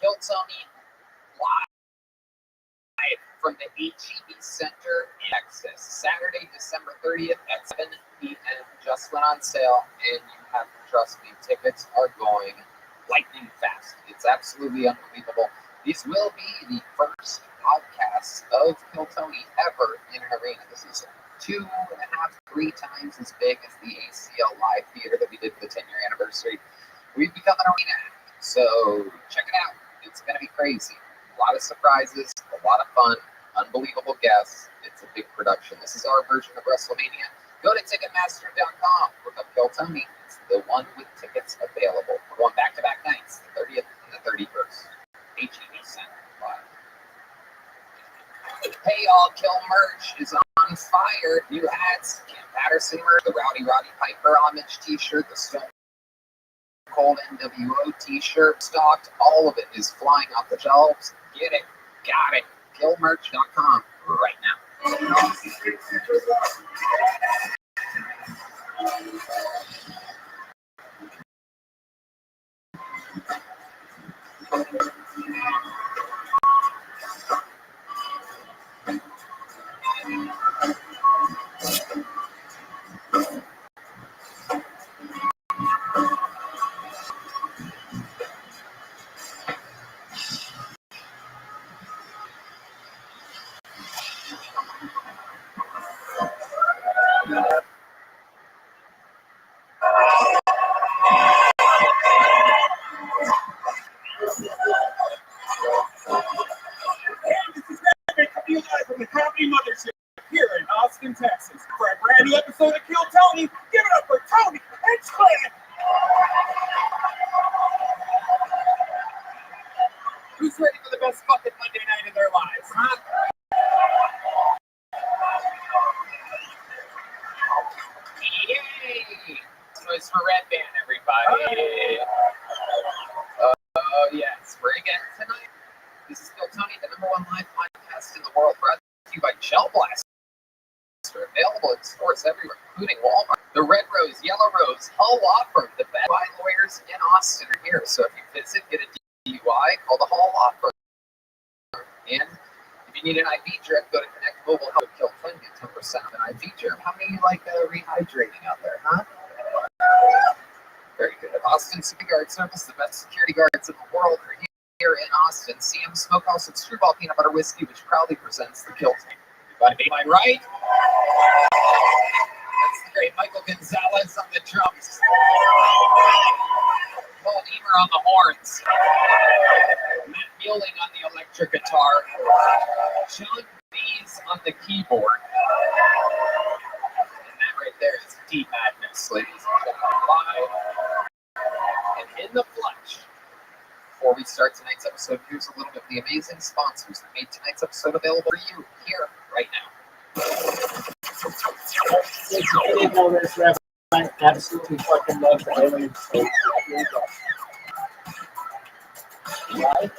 Speaker 3: Kill Tony live from the HEB Center in Texas, Saturday, December 30th at 7 p.m. Just went on sale, and you have to trust me, tickets are going lightning fast. It's absolutely unbelievable. These will be the first podcasts of Kill Tony ever in an arena. This is 2.5, 3 times as big as the ACL Live Theater that we did for the 10-year anniversary. We've become an arena act, so check it out. It's going to be crazy. A lot of surprises, a lot of fun, unbelievable guests. It's a big production. This is our version of WrestleMania. Go to Ticketmaster.com. Look up Kill Tony. It's the one with tickets available. We're going back-to-back nights, the 30th and the 31st. HEB Center Live. Hey, y'all, Kill merch is on fire. New hats, Cam Patterson merch, the Rowdy Roddy Piper homage t-shirt, the Stone Cold NWO t-shirt stocked. All of it is flying off the shelves. Get it, got it. Killmerch.com right now.
Speaker 5: Coming live from the Comedy Mothership here in Austin, Texas, for a brand new episode of Kill Tony. Give it up for Tony and Clint. Who's ready for the best fucking Monday night of their lives, huh?
Speaker 3: Yay! Noise for Red Band, everybody. Oh, yes. We're again tonight. This is Kill Tony, the #1 live podcast in the world, brought to you by Gel Blaster. Available in stores everywhere, including Walmart. The Red Rose, Yellow Rose, Hull Law Firm, the best lawyers in Austin are here. So if you visit, get a DUI, call the Hull Law Firm. And if you need an IV drip, go to Connect Mobile Help Kill Tony, get 10% of an IV drip. How many like rehydrating out there, huh? Very good. Austin City Guard Service, the best security guards in the world, are here in Austin. CM Smokehouse and Screwball Peanut Butter Whiskey, which proudly presents the Kill Team. Everybody, am I right? That's the great Michael Gonzalez on the drums. Paul Emer on the horns. Matt Mueling on the electric guitar. Sean Bees on the keyboard. And that right there is deep madness, ladies and gentlemen. Live and in the flesh. Before we start tonight's episode, here's a little bit of the amazing sponsors that made tonight's episode available for you here right now.
Speaker 4: If you didn't know this, Rabbi, I absolutely fucking love the aliens. Right?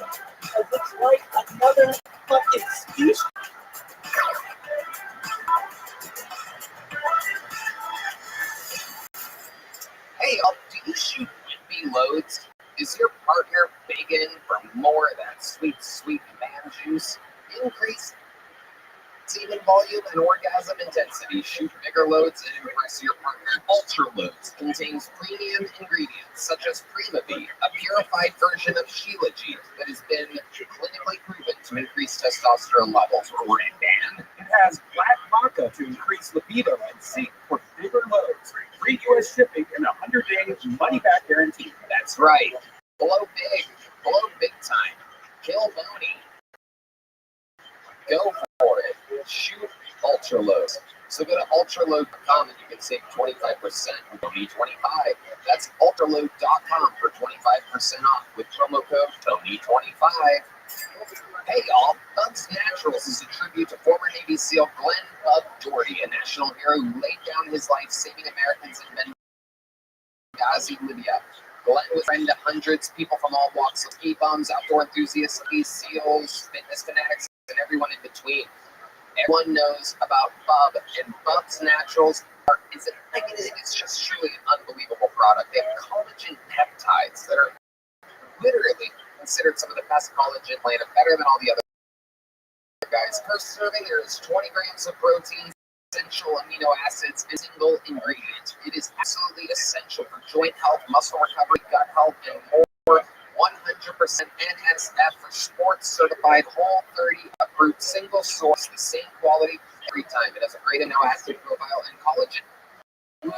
Speaker 4: It looks like another fucking species.
Speaker 3: Hey, y'all, do you shoot wimpy loads? Is your partner begging for more of that sweet, sweet man juice? Increase semen volume and orgasm intensity. Shoot bigger loads and impress your partner. Ultra Loads contains premium ingredients such as Prima-B, a purified version of Shilajit that has been clinically proven to increase testosterone levels. Red Band.
Speaker 5: It has black vodka to increase libido and seek for bigger loads. Free U.S. shipping and 100-day money-back guarantee.
Speaker 3: That's right. Blow big time. Kill bony. Go for it. Shoot Ultra Loads. So go to ultraload.com and you can save 25% with Tony25. That's ultraload.com for 25% off with promo code Tony25. Hey y'all, Bub's Naturals is a tribute to former Navy SEAL Glenn Bub Doherty, a national hero who laid down his life saving Americans in Benghazi, Libya. Glenn was a friend to hundreds, people from all walks of ski bums, outdoor enthusiasts, SEALs, fitness fanatics, and everyone in between. Everyone knows about Bub, and Bub's Naturals it's just truly an unbelievable product. They have collagen peptides that are literally considered some of the best collagen planet, better than all the other guys. Per serving, there is 20 grams of protein, essential amino acids, and single ingredient. It is absolutely essential for joint health, muscle recovery, gut health, and more. 100% NSF for sports certified, whole 30 approved, single source, the same quality every time. It has a great amino acid profile and collagen glue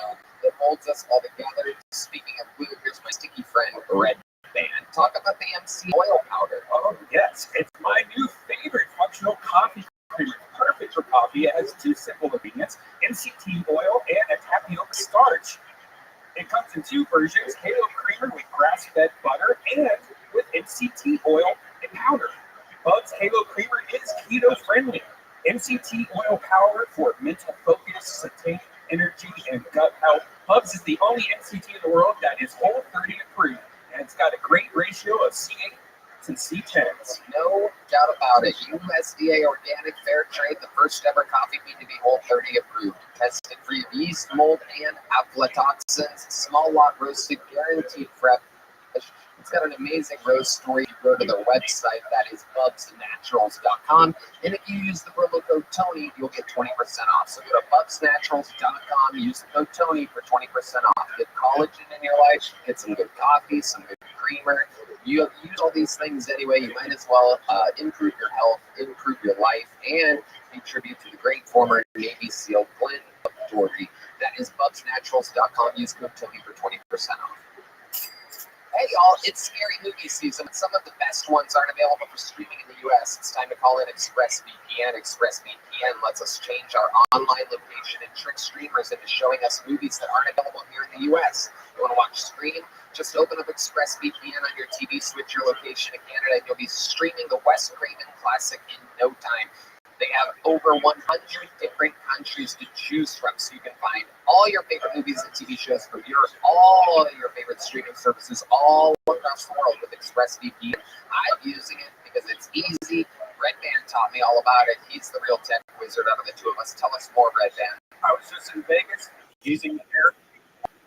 Speaker 3: that holds us all together. Speaking of glue, here's my sticky friend, Red Band. Talk about the MC oil powder.
Speaker 5: Oh, yes. It's my new favorite functional coffee creamer. Perfect for coffee. It has two simple ingredients, MCT oil and a tapioca starch. It comes in two versions, Halo Creamer with grass-fed butter and with MCT oil and powder. Bub's Halo Creamer is keto-friendly. MCT oil powder for mental focus, satiety, energy, and gut health. Bub's is the only MCT in the world that is Whole 30 approved, and it's got a great ratio of C8 to C10s.
Speaker 3: No doubt about it. USDA Organic Fair Trade, the first ever coffee bean to be Whole 30 approved. Tested free of yeast, mold, and aflatoxins. Small lot roasted, guaranteed fresh. It's got an amazing roast story. You go to their website, that is bubsnaturals.com. And if you use the promo code Tony, you'll get 20% off. So go to bubsnaturals.com, use the code Tony for 20% off. Get collagen in your life, get some good coffee, some good creamer. You use all these things anyway, you might as well improve your health, improve your life, and pay tribute to the great former Navy SEAL Glenn Doherty. That is bubsnaturals.com. Use code Tony for 20% off. Hey y'all, it's scary movie season. Some of the best ones aren't available for streaming in the US. It's time to call in ExpressVPN. ExpressVPN lets us change our online location and trick streamers into showing us movies that aren't available here in the US. You want to watch Scream? Just open up ExpressVPN on your TV, switch your location to Canada, and you'll be streaming the Wes Craven classic in no time. They have over 100 different countries to choose from, so you can find all your favorite movies and TV shows from all of your favorite streaming services all across the world with ExpressVPN. I'm using it because it's easy. Red Band taught me all about it. He's the real tech wizard out of the two of us. Tell us more, Red Band.
Speaker 5: I was just in Vegas using their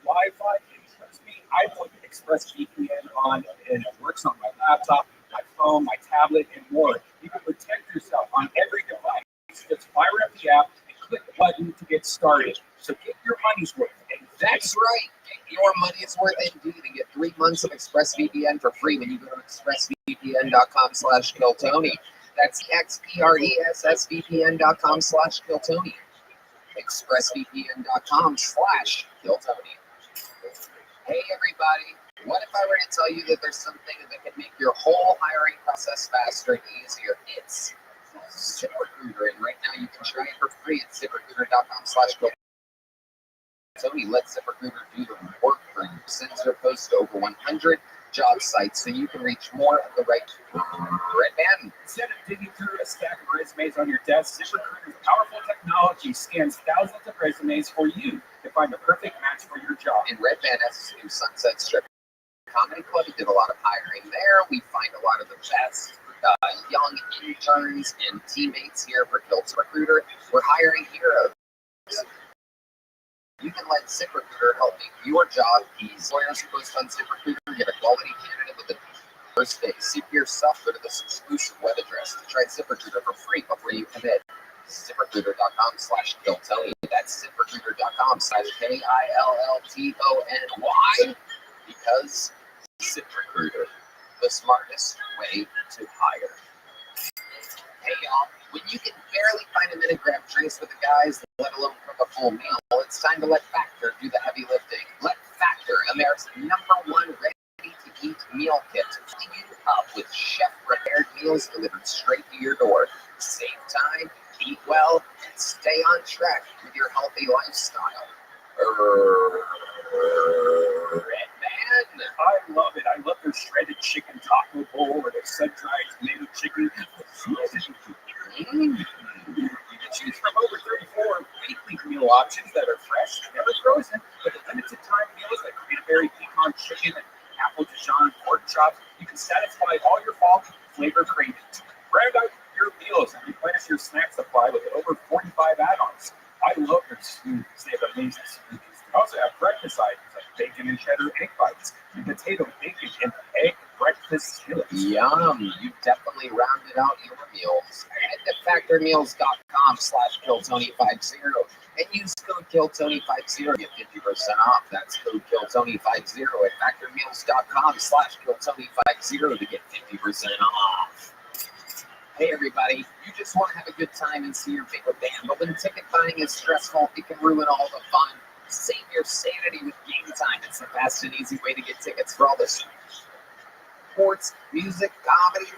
Speaker 5: Wi-Fi. Trust me, I put ExpressVPN on, and it works on my laptop, my phone, my tablet, and more. You can protect yourself on every device. Just fire up the app and click the button to get started. So get your money's worth. And
Speaker 3: That's right. Get your money's worth indeed and get 3 months of ExpressVPN for free when you go to expressvpn.com/killtony. That's expressvpn.com/killtony. expressvpn.com/killtony. Hey everybody, what if I were to tell you that there's something that can make your whole hiring process faster and easier? It's ZipRecruiter, and right now you can try it for free at ZipRecruiter.com/killtony. Let ZipRecruiter do the work for you. Sends your posts to over 100 job sites so you can reach more of the right Red Band.
Speaker 5: Instead of digging through a stack of resumes on your desk, ZipRecruiter's powerful technology scans thousands of resumes for you to find the perfect match for your job.
Speaker 3: And Red Band has this new Sunset Strip Comedy Club. We did a lot of hiring there. We find a lot of the best young interns and teammates here for ZipRecruiter. We're hiring heroes. You can let ZipRecruiter help make your job easy. Employers who post on ZipRecruiter get a quality candidate with the first day. See for yourself. Go to this exclusive web address to try ZipRecruiter for free before you commit. ZipRecruiter.com/killtony. That's ZipRecruiter.com/KILLTONY. Because ZipRecruiter, the smartest way to hire. Hey y'all, when you can barely find a minute to grab drinks with the guys, let alone cook a full meal, it's time to let Factor do the heavy lifting. Let Factor, America's #1 ready-to-eat meal kit, fill you up with chef-prepared meals delivered straight to your door. Save time, eat well, and stay on track with your healthy lifestyle. Red Band.
Speaker 5: I love it. I love their shredded chicken taco bowl or their sun-dried tomato chicken. You can choose from over 34 weekly meal options that are fresh, never frozen, with limited time meals like cranberry pecan chicken and apple Dijon pork chops. You can satisfy all your fall flavor cravings. Round out your meals and replenish your snack supply with over 45 add-ons. I love their smoothies. They have amazing smoothies. They also have breakfast items like bacon and cheddar egg bites, and potato, bacon, and egg
Speaker 4: breakfast skillet.
Speaker 3: Yum, you definitely rounded out your meals. At factormeals.com/KillTony50 and use code KillTony50 to get 50% off. That's code KillTony50 at factormeals.com/KillTony50 to get 50% off. Hey everybody, you just want to have a good time and see your favorite band, but when ticket buying is stressful, it can ruin all the fun. Save your sanity with Game Time. It's the fast and easy way to get tickets for all the sports, music, comedy,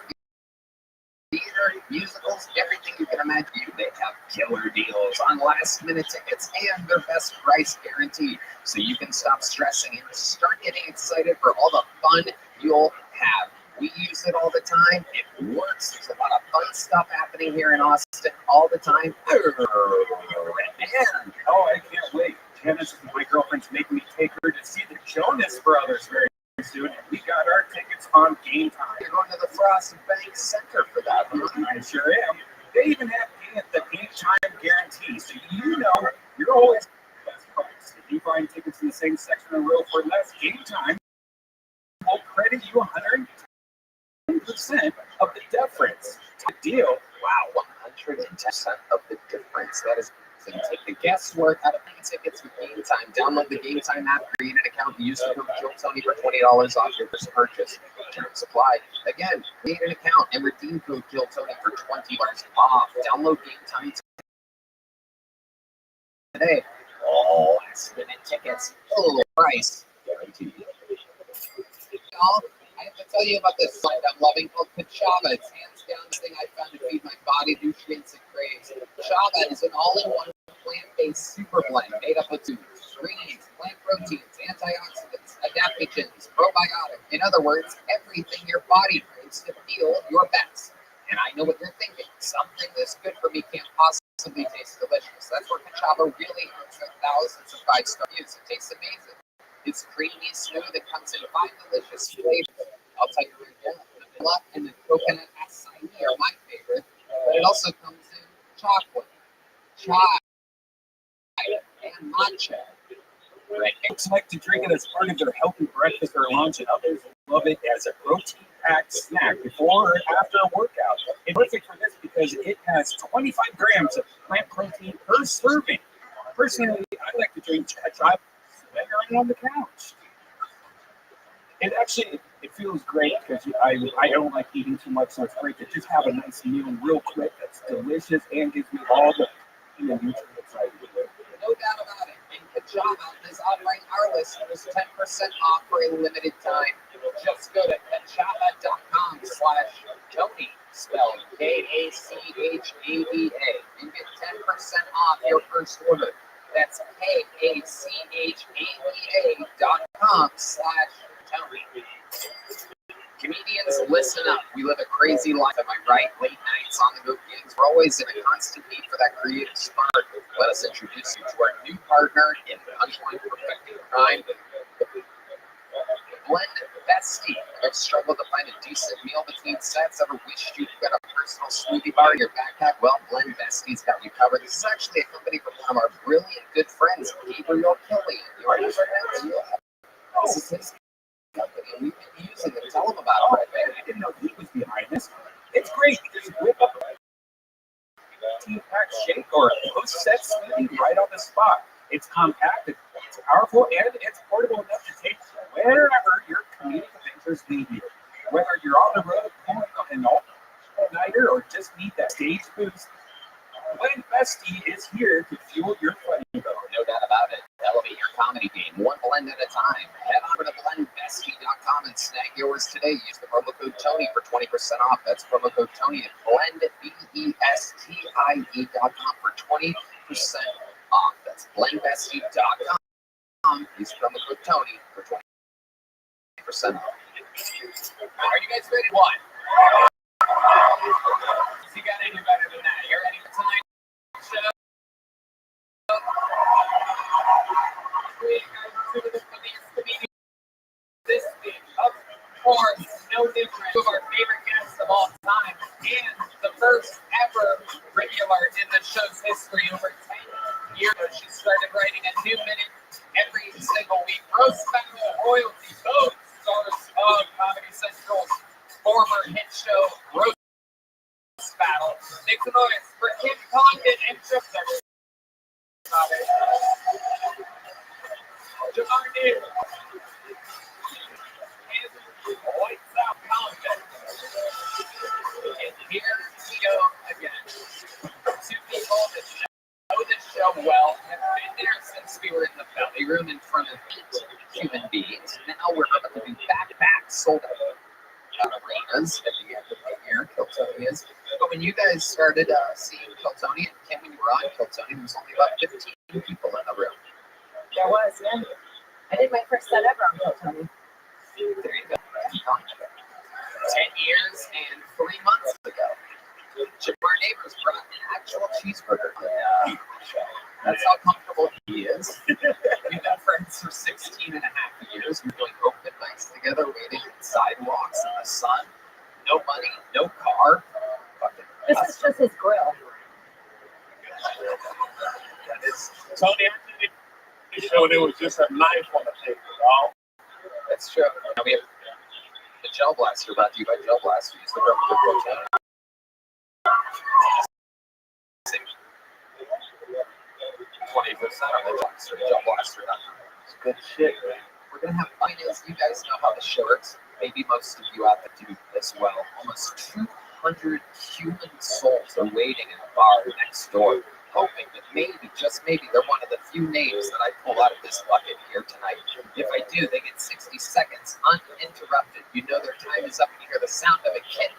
Speaker 3: theater, musicals, everything you can imagine. They have killer deals on last-minute tickets and their best price guarantee, so you can stop stressing and start getting excited for all the fun you'll have. We use it all the time. It works. There's a lot of fun stuff happening here in Austin all the time. And
Speaker 4: Oh, I can't wait. Janice, my girlfriend's making me take her to see the Jonas Brothers very soon, and we got our tickets on Game Time.
Speaker 3: you're going to the Frost Bank Center for that, huh?
Speaker 4: I sure am. They even have the Game Time guarantee, so you know you're always the best price. If you find tickets in the same section of the row for less, Game Time will credit you 110% of the difference. Good deal.
Speaker 3: Wow, 110% of the difference. That is amazing. Take the guesswork out of buying tickets with Game Time. Download the Game Time app, create an account, and use the code KillTony for $20 off your first purchase. Terms supply. Again, create an account and redeem code KillTony for $20 off. Download Game Time today. All last-minute tickets, full price guaranteed. Y'all, I have to tell you about this site I'm loving called Kachava. It's hands down the thing I found to feed my body nutrients and craves. Kachava is an all-in-one plant-based super blend made up of greens, plant proteins, antioxidants, adaptogens, probiotics. In other words, everything your body craves to feel your best. And I know what you're thinking. Something this good for me can't possibly taste delicious. That's where Kachava really earns thousands of five-star reviews. It tastes amazing. It's creamy, smooth, it comes in 5 delicious flavors. I'll tell you right now, the vanilla and the coconut acai are my favorite, but it also comes in chocolate, chai, and matcha.
Speaker 4: Right. Folks like to drink it as part of their healthy breakfast or lunch, and others love it as a protein-packed snack before or after a workout. It's perfect for this because it has 25 grams of plant protein per serving. Personally, I like to drink chai laying around on the couch. It actually, it feels great because I don't like eating too much, so it's great to just have a nice meal real quick that's delicious and gives me all the nutrients I need.
Speaker 3: No doubt about it. And Kachava is offering our listeners 10% off for a limited time. Just go to kachava.com/Tony, spelled Kachava, and get 10% off your first order. That's kachava.com/Tony. Comedians, listen up. We live a crazy life, am I right? Late nights, on the go gigs. We're always in a constant need for that creative spark. Let us introduce you to our new partner in Punchline Perfecting Crime, Blend Bestie. I've struggled to find a decent meal between sets. Ever wished you'd got a personal smoothie bar in your backpack? Well, Blend Bestie's got you covered. This is actually a company from one of our brilliant good friends, Gabriel Killian. You already heard of him? This is his company. We've been using them. Tell them about it, right,
Speaker 4: I didn't know he was behind this. It's great. Just whip up a 15-pack shake or a post-set smoothie right on the spot. It's compact, it's powerful, and it's portable enough to take wherever your comedic adventures lead you. Whether you're on the road, pulling an all-nighter, or just need that stage boost, Blend Bestie is here to fuel your funny bone.
Speaker 3: No doubt about it. Elevate your comedy game one blend at a time. Head over to blendbestie.com and snag yours today. Use the promo code Tony for 20% off. That's promo code Tony at blendbestie.com for 20% off. That's blendbestie.com. Use promo code Tony for 20% off. Are you guys ready? One.
Speaker 5: You got any better than that? You're ready for tonight's show? We have two of the funniest comedians this week. Of course, no different. Two of our favorite guests of all time, and the first ever regular in the show's history. Over 10 years ago, she started writing a new minute every single week. Roast Battle, Royalty, both stars of Comedy Central former hit show roast battle. Make some noise for Kim Condon and Tripler. Jamar Neal. Lights out Condon. And here we go again. Two people that know this show well, have been there since we were in the belly room in front of 8 human beings. Now we're about to do back-to-back sold out arenas at the end of the year, Kiltonians. But when you guys started seeing Kiltonian, when you were on Kiltonian, there was only about 15 people in the room.
Speaker 2: There was, yeah. I did my first set ever on Kiltonian.
Speaker 5: There you go. 10 years and 3 months ago. Jamar Neighbors brought an actual cheeseburger on the show. That's how comfortable he is. We've been friends for 16 and a half years. We're doing open mics together, waiting in sidewalks in the sun. No money, no car.
Speaker 2: This is just his grill.
Speaker 5: That is,
Speaker 1: Tony, he showed it was just a knife on the table, dog.
Speaker 5: that's true. Now we have the Gel Blaster brought to you by Gel Blaster. Use the promo code Gel. 20% on the Gel Blaster.
Speaker 1: It's good shit, man.
Speaker 5: We're going to have finals. You guys know how the show works. Maybe most of you out there do as well. Almost 200 human souls are waiting in a bar next door, hoping that maybe, just maybe, they're one of the few names that I pull out of this bucket here tonight. If I do, they get 60 seconds uninterrupted. You know their time is up. You hear the sound of a kitten.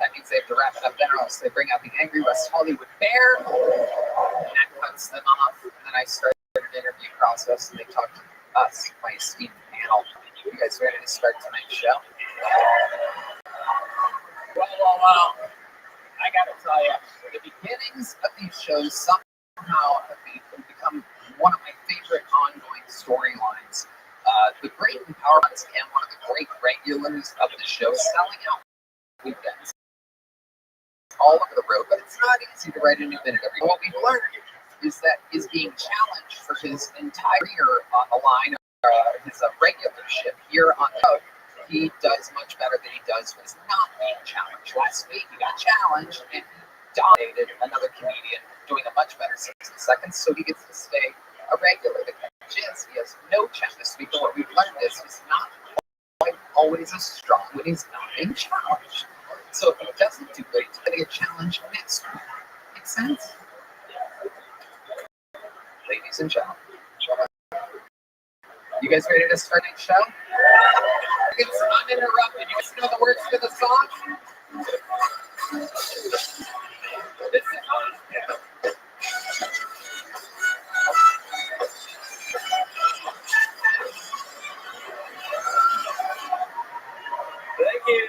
Speaker 5: That means they have to wrap it up then, or else they bring out the angry West Hollywood bear, and that cuts them off. And then I start an interview process, and they talk to us, my esteemed panel. You guys ready to start tonight's show? Well. I gotta tell you, the beginnings of these shows somehow have become one of my favorite ongoing storylines. The great and powerful Cam, one of the great regulars of the show, selling out weekends all over the road, but it's not easy to write a new minute every. What we've learned is that he's being challenged for his entire year on the line, his regularship here on the road. He does much better than he does when he's not being challenged. Last week, he got challenged and he dominated another comedian, doing a much better 60 seconds, so he gets to stay a regular. The catch is, he has no challenge this week, but what we've learned is he's not quite always as strong when he's not being challenged. So if he doesn't do good, he's going to get challenged next week. Makes sense? Ladies and gentlemen, you guys ready to start the show? It's uninterrupted. You guys know the words to the song? This is on.
Speaker 1: Thank you.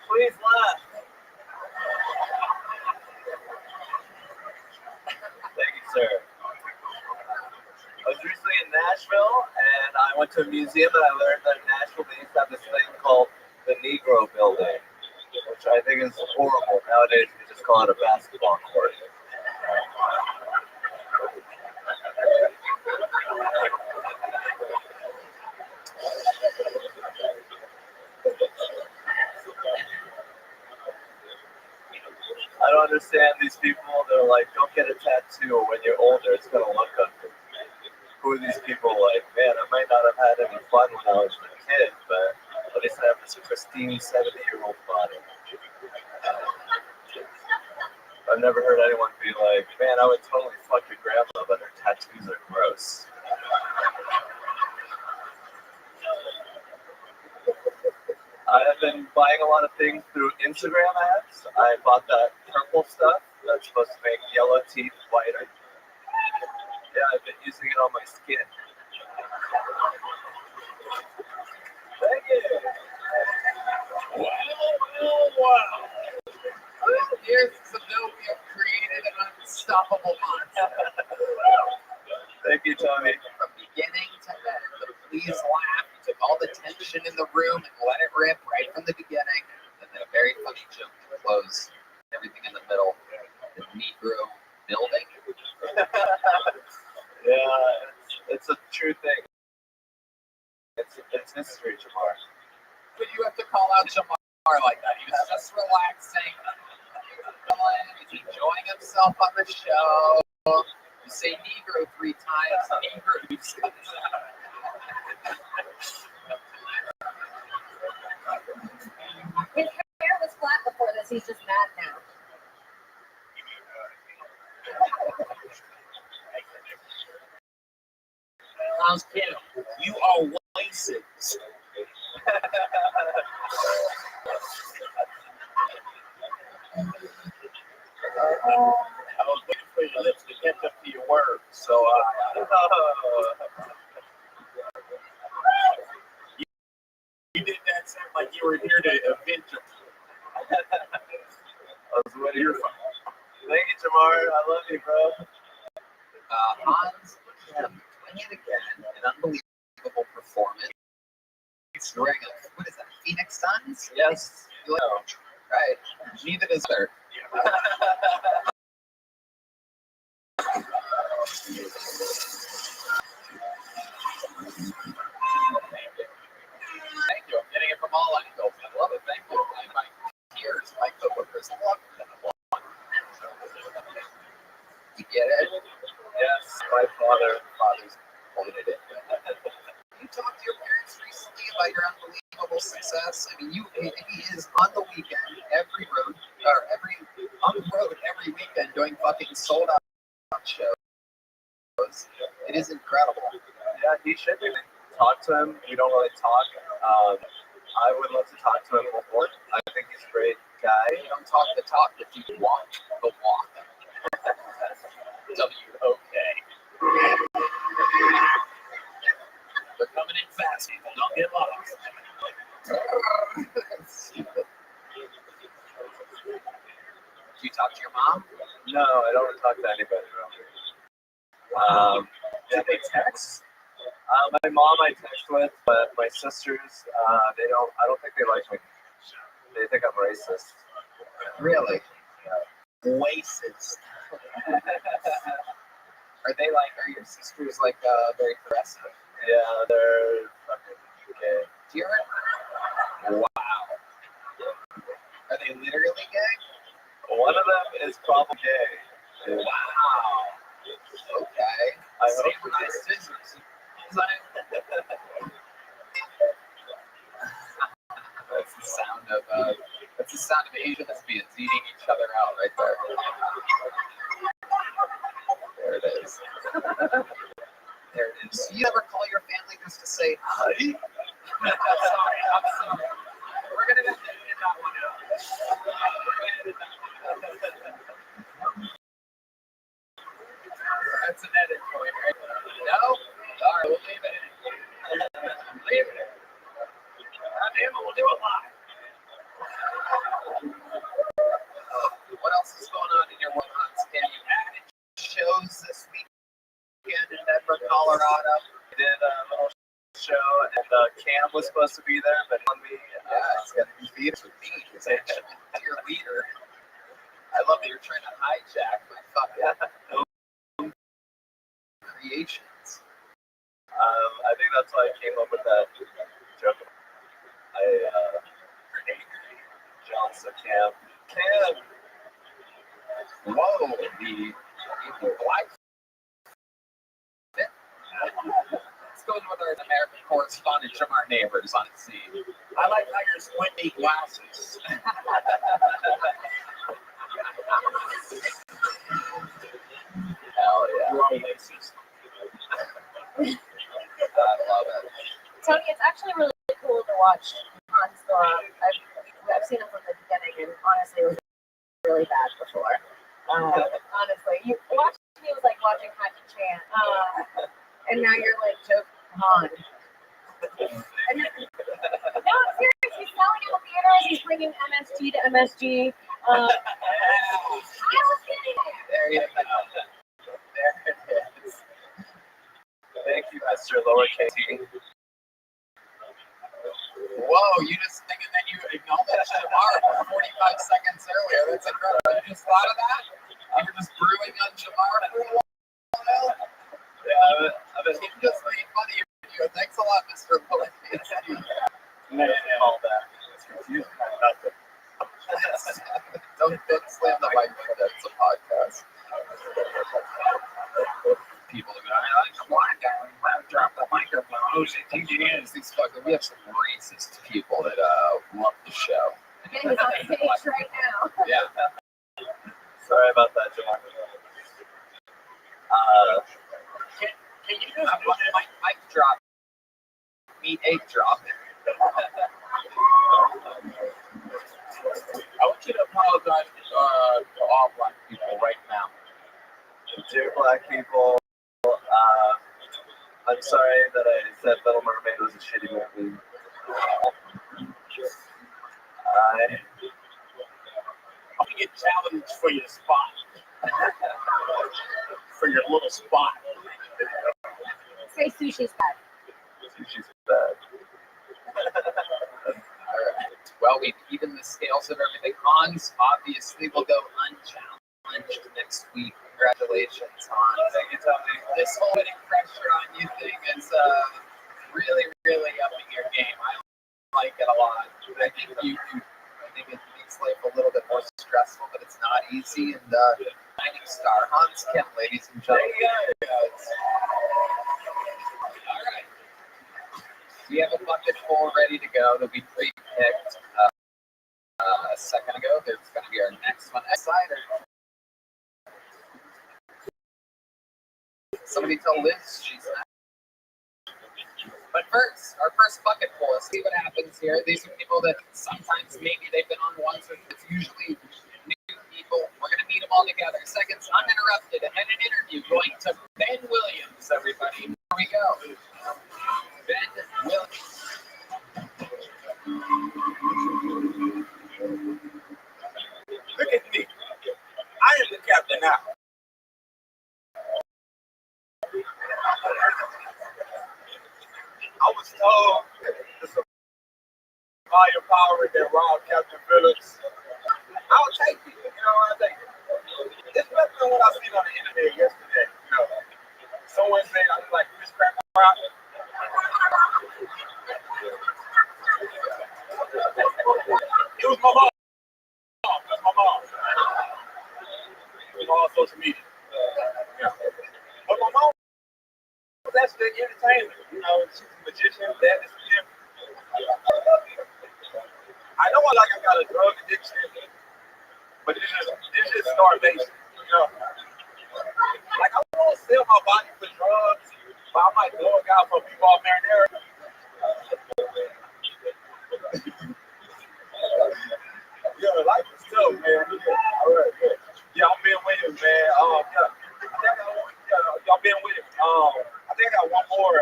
Speaker 1: Please laugh. Thank you, sir. I was recently in Nashville, and I went to a museum, and I learned that in Nashville they used to have this thing called the Negro Building, which I think is horrible. Nowadays, you just call it a basketball court. I don't understand these people. They're like, don't get a tattoo when you're older. It's going to look ugly. Who are these people like, man, I might not have had any fun when I was a kid, but at least I have this pristine 70-year-old body. I've never heard anyone be like, man, I would totally fuck your grandma, but her tattoos are gross. I have been buying a lot of things through Instagram ads. I bought that purple stuff that's supposed to make yellow teeth whiter. Yeah, I've been using it on my skin. Thank you. Wow.
Speaker 5: Here's some note we have created an unstoppable monster.
Speaker 1: Thank you, Tony.
Speaker 5: From beginning to end, the please laugh. You took all the tension in the room and let it rip right from the beginning. And then a very funny joke to close. Everything in the middle. The Negro building.
Speaker 1: Yeah, it's a true thing. It's history, Jamar.
Speaker 5: But you have to call out Jamar
Speaker 3: more like that. He was just relaxing. He's enjoying himself on the show. You say Negro 3 times, Negro.
Speaker 2: His hair was flat before this. He's just mad now.
Speaker 1: How's Kim? You are wasted. I was waiting for your lips to catch up to your words, so you did that sound like you were here to avenge him. I was waiting to hear from you. Thank you, Jamar. I love you, bro.
Speaker 3: Hans Kim doing it again. An unbelievable performance. He's wearing a, what is that, Phoenix Suns?
Speaker 1: Yes.
Speaker 3: Right. Neither does her. Thank you. I'm getting it from all angles. I love it. Thank you. My peers, my coworkers love it. You get it?
Speaker 1: Yes, my father's
Speaker 3: Holding it in. You talked to your parents recently about your unbelievable success. I mean, he is on the weekend every weekend doing fucking sold out shows. It is incredible.
Speaker 1: Yeah, he should be. Talk to him. We don't really talk. I would love to talk to him more. I think he's a great guy.
Speaker 3: You don't talk the talk, but you walk the walk. W-O-K. They're coming in fast, people. Don't get lost. Do you talk to your mom?
Speaker 1: No, I don't talk to anybody around here.
Speaker 3: Did they text?
Speaker 1: My mom I text with, but my sisters, they don't. I don't think they like me. They think I'm racist.
Speaker 3: Really?
Speaker 1: Racist.
Speaker 3: Are your sisters very progressive?
Speaker 1: Yeah, they're fucking gay.
Speaker 3: Do you ever? Wow. Are they literally gay?
Speaker 1: One of them is probably gay.
Speaker 3: Wow. Okay.
Speaker 1: I hope
Speaker 3: Samurai
Speaker 1: so.
Speaker 3: scissors. That's the sound of Asian lesbians eating each other out right there. There it is. There it is. You ever call your family just to say hi?
Speaker 5: I'm sorry. We're gonna edit that one out. That's an edit point, right?
Speaker 3: No? All right, we'll leave it in.
Speaker 5: Leave it. Goddamn it, we'll do it live.
Speaker 3: What else is going on in your world, Hans? Can you add shows this weekend in Denver, Colorado?
Speaker 1: We did a little show, and Cam was supposed to be there, but on me.
Speaker 3: Yeah, it's got to be theaters with me. It's your leader. I love that you're trying to hijack my fucking creations.
Speaker 1: I think that's why I came up with that joke. Johnson Cam.
Speaker 3: Whoa, the black. Let's go with our American correspondent from our neighbors on the scene.
Speaker 5: I like how you're squinty glasses.
Speaker 3: Hell yeah.
Speaker 5: You're all racist.
Speaker 3: I love it.
Speaker 2: Tony, it's actually really cool to watch Hans go up. I've seen him from the beginning, and honestly, it was really bad before. Honestly, watching me was like watching Haji Chan, and now you're like joking Han. And then, no, I'm serious. He's selling in the theaters. He's bringing MSG to MSG. I was kidding.
Speaker 3: There you go. There it is.
Speaker 1: Thank you, Mr. Lowercase T.
Speaker 3: Whoa, you just thinking that you acknowledged Jamar 45 seconds earlier. That's incredible. You just thought of that? You were just brewing on Jamar for a while?
Speaker 1: Yeah,
Speaker 3: He just made fun of you. Thanks a lot, Mr. Lowercase.
Speaker 1: All that. It's confusing. Nothing.
Speaker 3: we have some racist people that love the show.
Speaker 2: Yeah, he's on stage right now.
Speaker 3: Yeah.
Speaker 1: Sorry about that, John.
Speaker 3: Can you just mic drop? Me egg drop.
Speaker 5: I want you to apologize to all black people right now.
Speaker 1: Dear black people, I'm sorry that I said Little Mermaid was a shitty movie.
Speaker 5: I'm gonna get challenged for your spot. For your little spot.
Speaker 2: Say sushi's bad.
Speaker 1: She's bad.
Speaker 3: Alright. Well, we've evened the scales of everything. Hans obviously will go unchallenged next week. Congratulations, Hans.
Speaker 1: Thank you, Tommy.
Speaker 3: This whole putting pressure on you thing is really, really upping your game. I like it a lot. I think it makes life a little bit more stressful, but it's not easy. And shining star, Hans Kim, ladies and gentlemen. All right. We have a bucket full ready to go that we pre-picked a second ago. There's going to be our next one. Cider. Somebody tell Liz she's not. But first, our first bucket full. Let's see what happens here. These are people that sometimes maybe they've been on once, or it's usually new people. We're going to meet them all together. Seconds uninterrupted, and then an interview going to Ben Williams, everybody. Here we go. Ben Williams.
Speaker 5: Look at me. I am the captain now. I was told the firepower that robbed Captain Phillips. I'll take it. You know, I'll take it. It's better than what I seen on the internet yesterday. You know, someone said I was like Chris Cracker. It was my mom. It was my mom. It was all social media. Yeah. But my mom was actually entertainment. You know, she's a magician. That is him. I know I got a drug addiction, but this is starvation. You know, like I won't sell my body for drugs, but I might go out for people off marinara. Yeah, life is tough, man. Yeah. All right, good. Yeah, I'm being with him, man. Yeah. I think y'all been with him. I think I got one more.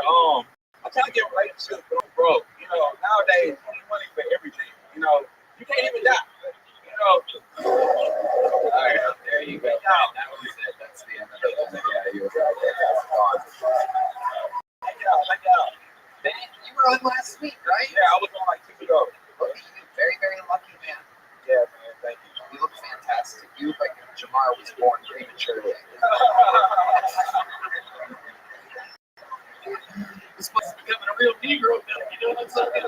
Speaker 5: I'm trying to get relationships, but I'm broke. You know, nowadays you need money for everything. You know, you can't even die. You know.
Speaker 3: All right, there you go. That was it. That's the end of it. Yeah, you were right there. That's gone.
Speaker 5: Thank y'all.
Speaker 3: Ben, you were on last week, right?
Speaker 5: Yeah, I was on like 2 ago.
Speaker 3: Look at you. Very, very lucky, man.
Speaker 5: Yeah, man. Thank you.
Speaker 3: You look fantastic. You look like Jamar was born prematurely.
Speaker 5: This was becoming a real Negro now. You know what I'm saying?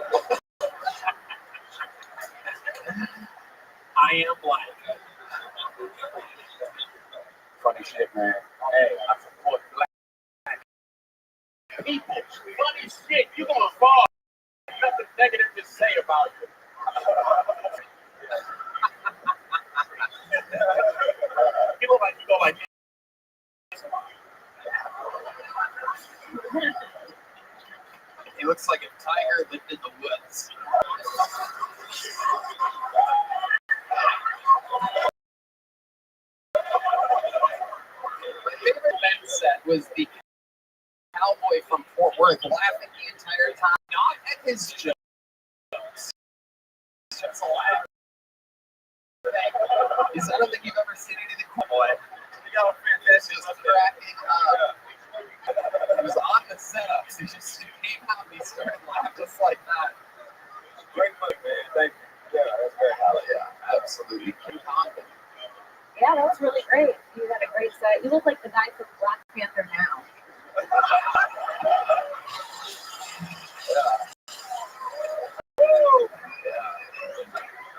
Speaker 5: I am black.
Speaker 1: Funny shit, man.
Speaker 5: Hey, I support black people. Funny shit. You're gonna fall. Nothing negative to say about it. You go like
Speaker 3: He looks like a tiger lived in the woods. My favorite event set was the cowboy from Fort Worth laughing the entire time, not at his jokes, just laughing. Is I don't think you've ever seen anything cool.
Speaker 5: y'all fantastic.
Speaker 3: Just cracking up. He was on the setups. He just came out and he started laughing just like that.
Speaker 5: Great money, man. Thank you. Yeah, that's very
Speaker 3: Hell yeah, absolutely. Kim Condon.
Speaker 2: Yeah, that was really great. You had a great set. You look like the guy from Black Panther now.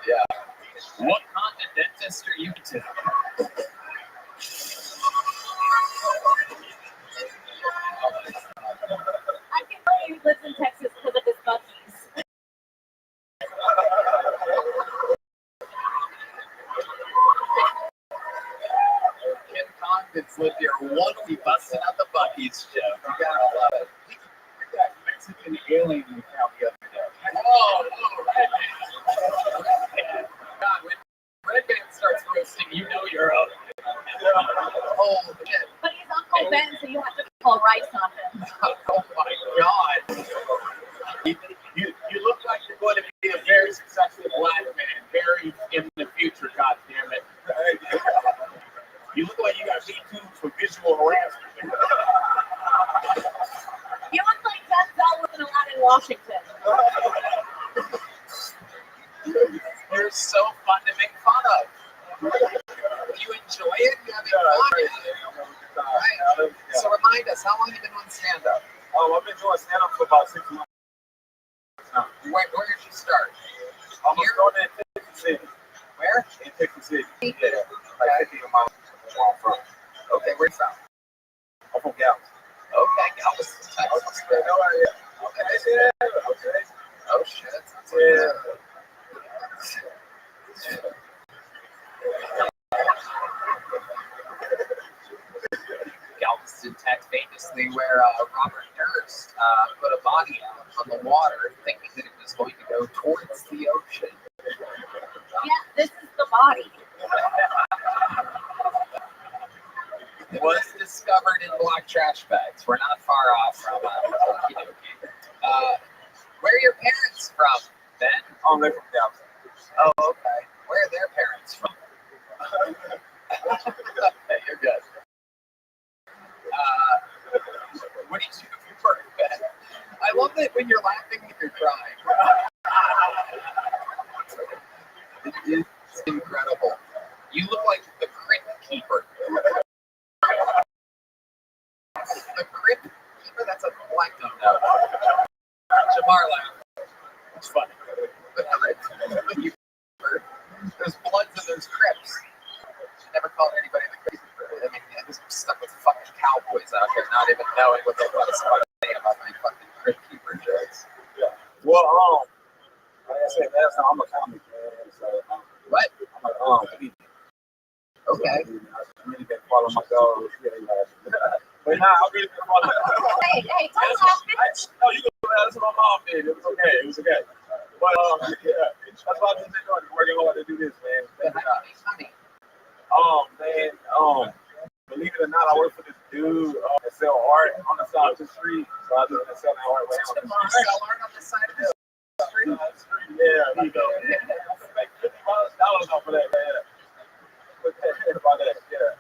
Speaker 3: Yeah. What Condon dentist are you to?
Speaker 2: I can tell you he lives in Texas because of his Buc-ee's.
Speaker 3: that's lived here won't be busting out the Buc-ee's joke. You gotta love it.
Speaker 1: That Mexican alien you found the other day.
Speaker 5: God, when Red Man starts roasting, you know you're up.
Speaker 3: Oh, shit.
Speaker 2: But he's Uncle Ben, so you have to pull rice on him.
Speaker 3: Oh, my God.
Speaker 5: You look like you're going to be a very successful black man, very in the future, God damn it.
Speaker 1: You look like you got Me-Too for visual harassment.
Speaker 2: You look like Denzel wasn't allowed in Washington.
Speaker 3: You're so fun to make fun of. You enjoy it? You having fun? Right. So remind us, how long have you been doing stand-up?
Speaker 1: I've been doing stand-up for about 6 months now.
Speaker 3: Where did you start?
Speaker 1: I'm starting in Texas City.
Speaker 3: Where?
Speaker 1: In Texas City.
Speaker 3: Yeah.
Speaker 1: Like 50 miles from where I'm from.
Speaker 3: Okay, where you from?
Speaker 1: I'm from Galveston.
Speaker 3: Okay, Galveston, Texas.
Speaker 1: Okay, no idea. Okay, yeah, okay.
Speaker 3: Oh, shit.
Speaker 1: Yeah.
Speaker 3: Galveston, Texas, famously where Robert Durst put a body out on the water, thinking that it was going to go towards the ocean.
Speaker 2: Yeah, this is the body.
Speaker 3: Was discovered in black trash bags. We're not far off from where are your parents from, Ben?
Speaker 1: They're from Galveston.
Speaker 3: Oh, okay. Where are their parents from? Okay, you're good. What do you do for work, Ben? I love that when you're laughing, you're crying. It's incredible. You look like the Crypt Keeper. The Crypt Keeper? That's a black no. Jamar laughed. It's funny. The Crypt Keeper. There's Bloods and there's Crypts. Never called anybody the Crypt Keeper. I mean, I'm just stuck with fucking cowboys out here, not even knowing what they want to say about my fucking Crypt Keeper jokes.
Speaker 1: Yeah. Well, like I said last time, I'm a comic man. So,
Speaker 3: What?
Speaker 1: I'm a comedian.
Speaker 3: Okay.
Speaker 1: I've really been following my goals. But nah, I've really been following.
Speaker 2: Hey, don't laugh.
Speaker 1: No, you can that's what my mom did. It was okay. It was okay. But yeah, that's why I've been doing. Working hard to do this, man. Man. Believe it or not, I work for this dude that sell art on the side of the street. So I just been selling art right on the street.
Speaker 3: Sell art on the side of the street.
Speaker 1: Yeah, you know. Make $50 off of that, man. About that, yeah.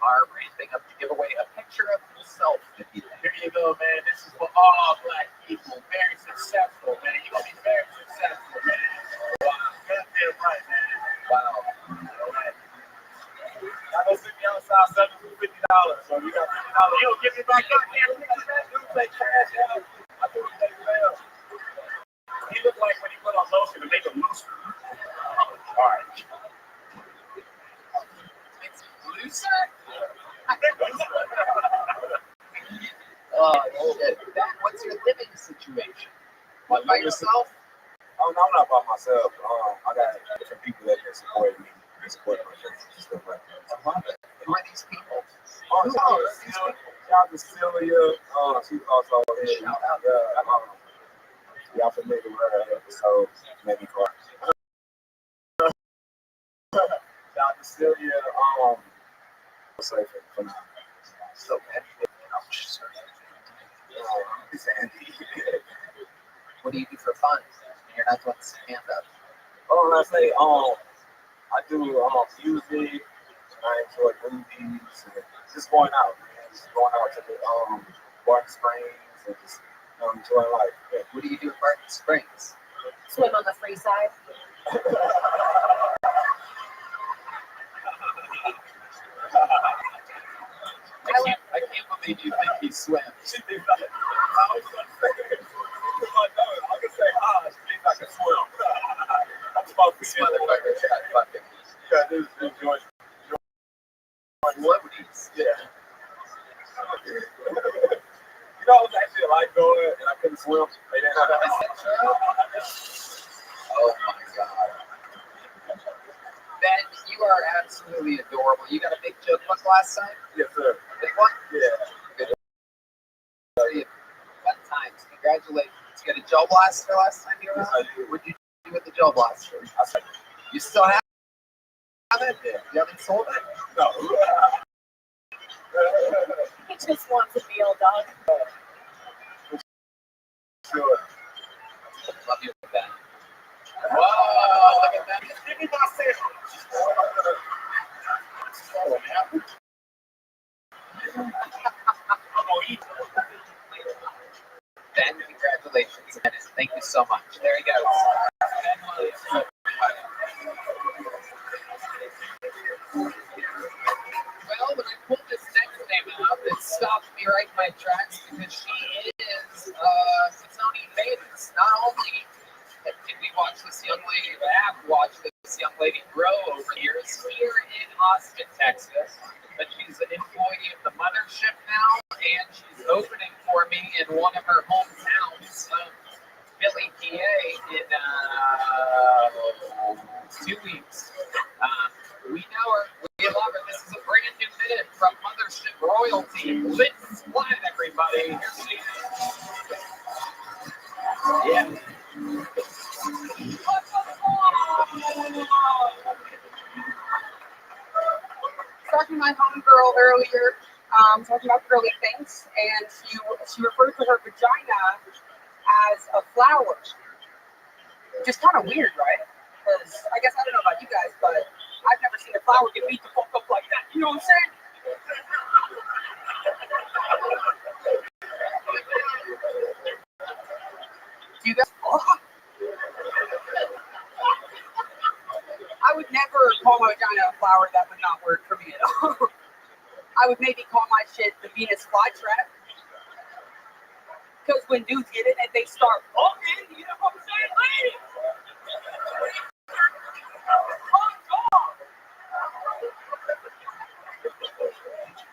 Speaker 3: Are ramping up to give away a picture of himself.
Speaker 5: Here you go, man. This is for all black people. Very successful, man. You're going to be very successful, man. Wow. Goddamn right, man.
Speaker 3: Wow.
Speaker 5: All right.
Speaker 1: I go sit me outside $7 $50. So you got $50.
Speaker 5: You don't give me my goddamn picture, man.
Speaker 1: You play cash out. I think you play well.
Speaker 5: He looked like when he put on lotion to make him looser. All right.
Speaker 3: It's looser? Oh, shit. What's your living situation? What, by yourself?
Speaker 1: Oh, no, I'm not by myself. I got different people that can support me. They support my church and stuff like that.
Speaker 3: I love it. Who are these people?
Speaker 1: Shout out to Celia. She's also in.
Speaker 3: Shout out.
Speaker 1: Y'all familiar with her episode? Maybe cry. Shout out to Celia. Safe for now.
Speaker 3: So bad.
Speaker 1: It's Andy.
Speaker 3: What do you do for fun? You're not doing stand up.
Speaker 1: I say, I do music. I enjoy movies. And just going out, man. Just going out to the Barton Springs and just enjoying life. Yeah.
Speaker 3: What do you do at Barton Springs?
Speaker 2: Swim on the free side.
Speaker 3: I can't believe you think he swims.
Speaker 1: She thinks I can say, she thinks I can swim. That's about
Speaker 3: This motherfucker's got fucking
Speaker 1: this is enjoy.
Speaker 3: celebrities.
Speaker 1: Yeah. You know, I was actually a lifeguard and I couldn't swim. They didn't have
Speaker 3: Is that true? Oh my god. Ben, you are are absolutely adorable. You got a big joke book last time?
Speaker 1: Yes, sir.
Speaker 3: Big one?
Speaker 1: Yeah.
Speaker 3: Good. Fun times. Congratulations. You got a Gel Blaster last time you were
Speaker 1: Yes,
Speaker 3: on?
Speaker 1: I do.
Speaker 3: What did you do with the Gel Blaster? You still have it? You haven't sold it?
Speaker 1: No.
Speaker 2: He just wants a meal, dog.
Speaker 1: Sure.
Speaker 3: Love you with that. Whoa, look at that. Give me my sandwich. Ben, congratulations. Thank you so much. There he goes. Well, when I pulled this next name out, it stopped me right in my tracks because she is Sony famous. Not only did we watch this young lady, but have watched this young lady grow over the years here in Austin, Texas. But she's an employee of the mothership now, and she's opening for me in one of her hometowns, Philly, PA, in 2 weeks. We know her, we love her. This is a brand new minute from Mothership Royalty. Lit Splat, everybody. Here she is. Yeah.
Speaker 6: Talking to my homegirl earlier, talking about girly things, and she referred to her vagina as a flower, which is kind of weird, right? Because I guess I don't know about you guys, but I've never seen a flower get beat the fuck up like that. You know what I'm saying? Do you guys? I would never call my vagina a flower. That would not work for me at all. I would maybe call my shit the Venus flytrap. Because when dudes get it and they start fucking, you know what I'm saying? Ladies!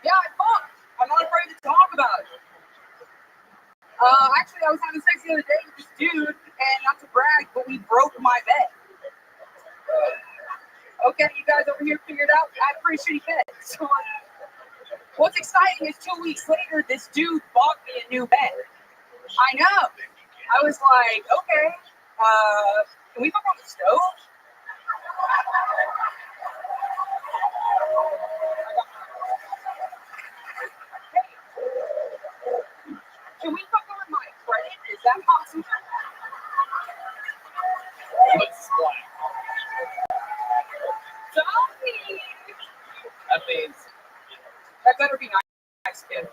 Speaker 6: Yeah, I fuck. I'm not afraid to talk about it. Actually, I was having sex the other day with this dude, and not to brag, but we broke my bed. Okay, you guys over here figured out I had a pretty shitty bed. So, what's exciting is 2 weeks later, this dude bought me a new bed. I know. I was like, okay, can we fuck on the stove? Can we fuck on my credit? Is that possible?
Speaker 3: Lit Splat.
Speaker 6: Sorry.
Speaker 3: Amazing.
Speaker 6: That better be nice, kid.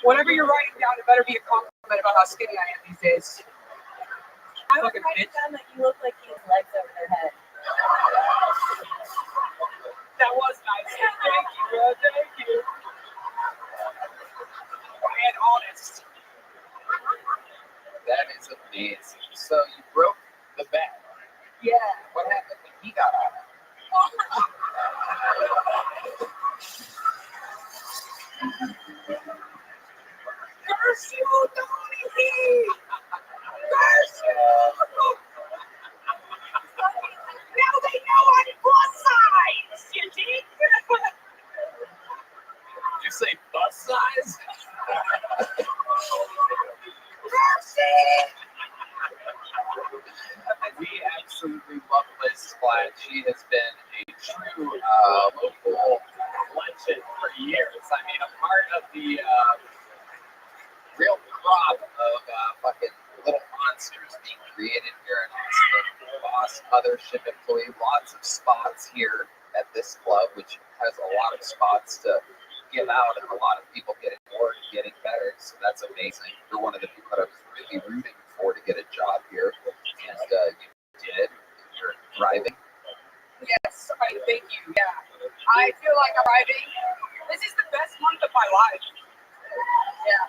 Speaker 6: Whatever you're writing down, it better be a compliment about how skinny I am these days.
Speaker 2: I was
Speaker 6: Fucking
Speaker 2: writing
Speaker 6: bitch.
Speaker 2: down that you look like you have legs over their head.
Speaker 6: That was nice. Thank you, bro. Thank you. And honest.
Speaker 3: That is amazing. So you broke the bed.
Speaker 6: Yeah.
Speaker 3: What happened when he got out?
Speaker 6: Curse you, Donnie! Curse you! Now they know I'm plus size, you dig?
Speaker 3: Did you say bus size?
Speaker 6: Mercy!
Speaker 3: We absolutely love Liz Splat. She has been a true local legend for years. I mean, a part of the real crop of fucking little monsters being created here in Austin. Boss, mothership employee, lots of spots here at this club, which has a lot of spots to give out and a lot of people getting more and getting better. So that's amazing. You're one of the people that I was really rooting for to get a job here, and you did. You're thriving.
Speaker 6: Yes, thank you. Yeah. I feel like I'm thriving. This is the best month of my life. Yeah.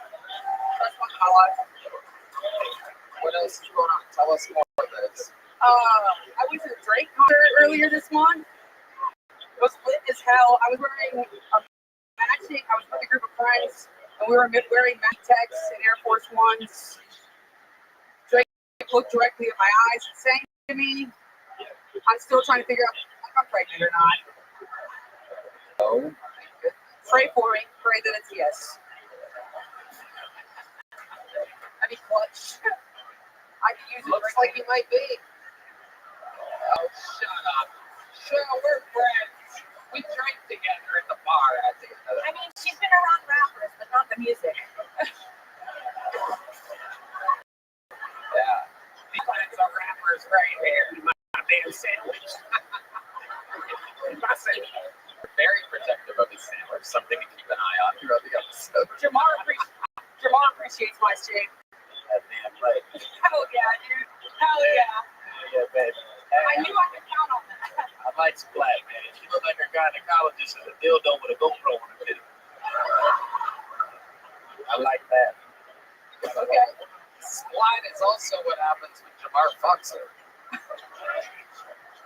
Speaker 6: Best month of my life.
Speaker 3: What else is going on? Tell us more of this.
Speaker 6: I went to a Drake concert earlier this month. It was lit as hell. I was wearing a matching. I was with a group of friends, and we were wearing Mac Techs and Air Force Ones. Drake looked directly at my eyes and saying to me, "I'm still trying to figure out if I'm pregnant or not."
Speaker 3: Oh my goodness.
Speaker 6: Pray for me. Pray that it's yes. I mean, clutch. I can use it.
Speaker 3: Looks like he might be.
Speaker 5: Oh, shut up. Sure, we're friends. We drank together at the bar at the end of the
Speaker 2: I mean, she's been around rappers, but not the music.
Speaker 5: Yeah. These plants are rappers right here. My damn sandwich. My sandwich. Very protective of his sandwich. Something to keep an eye on throughout the episode.
Speaker 6: Jamar appreciates my shape.
Speaker 5: That damn right.
Speaker 6: Hell yeah, dude. Hell yeah.
Speaker 5: Yeah, baby.
Speaker 6: I knew I could count on that.
Speaker 5: I like Splat, man. She look like her gynecologist with a dildo with a GoPro on it. I like that.
Speaker 6: Okay.
Speaker 5: Splat is also what happens when Jamar fucks her.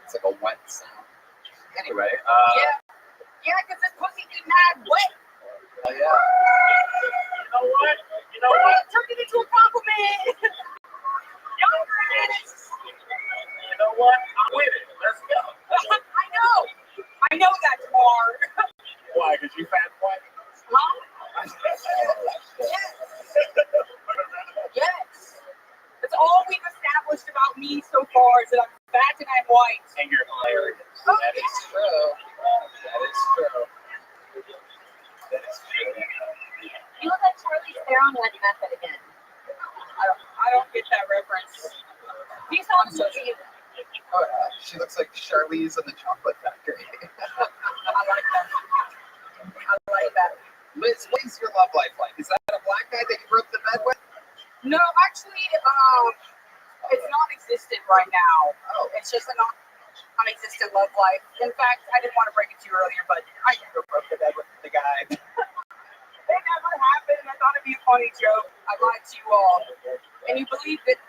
Speaker 3: It's like a wet sound.
Speaker 5: Anyway,
Speaker 6: Yeah, because this pussy be mad wet.
Speaker 3: Oh yeah.
Speaker 5: you know what? You know what?
Speaker 6: Turn it into a compliment.
Speaker 5: You know what? I'm with it. Let's go.
Speaker 6: I know that, Jamar.
Speaker 5: Why? Because you fat boy?
Speaker 6: Huh? Yes. That's all we've established about me so far is that I'm fat and I'm white.
Speaker 5: And you're hilarious.
Speaker 3: That is true. That is true.
Speaker 5: That is true.
Speaker 2: You look like Charlize Theron went method again.
Speaker 6: I don't get that reference.
Speaker 2: These songs look you.
Speaker 3: Oh, she looks like Charlize in the Chocolate Factory.
Speaker 6: I like that. I like that.
Speaker 3: Liz, what is your love life like? Is that a black guy that you broke the bed with?
Speaker 6: No, actually, it's non-existent right now.
Speaker 3: Oh,
Speaker 6: It's just a non-existent love life. In fact, I didn't want to break it to you earlier, but I never broke the bed with the guy. It never happened. I thought it'd be a funny joke. I lied to you all, and you believed it.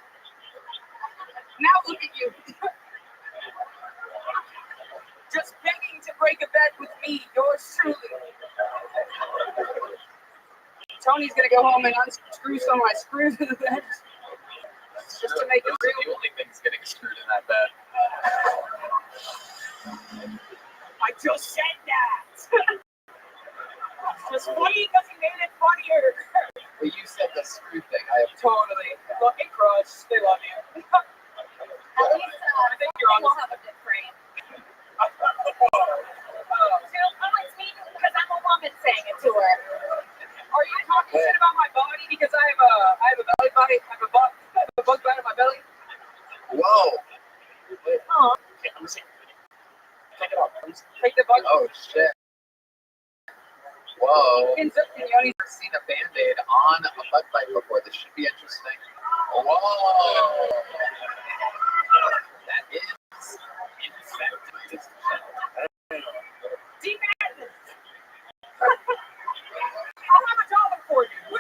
Speaker 6: Now look at you. Just begging to break a bed with me, yours truly. Tony's gonna go home and unscrew some of my screws in the bed. Just to make it
Speaker 5: Those are
Speaker 6: real.
Speaker 5: the only things getting screwed in that bed.
Speaker 6: I just said that. It's just funny because he made it funnier.
Speaker 3: well, you said the screw thing. I have
Speaker 6: Totally. Look, hey, Crush, they love you.
Speaker 2: At least
Speaker 6: I think you're on
Speaker 2: we'll
Speaker 6: the
Speaker 2: have a good frame.
Speaker 6: oh,
Speaker 2: So, it's me because I'm a woman saying it to her.
Speaker 6: are you talking shit about my body because I have a belly body? I have a bug bite in my belly?
Speaker 3: Whoa.
Speaker 2: Oh,
Speaker 5: Okay, let me see. Take it off. Let me see.
Speaker 6: Take the bug.
Speaker 3: Oh shit. Whoa.
Speaker 6: And Yoni.
Speaker 3: I've never seen a Band-Aid on a bug bite before. This should be interesting. Whoa. That is infected.
Speaker 6: Deep madness. I'll have a dollar for you.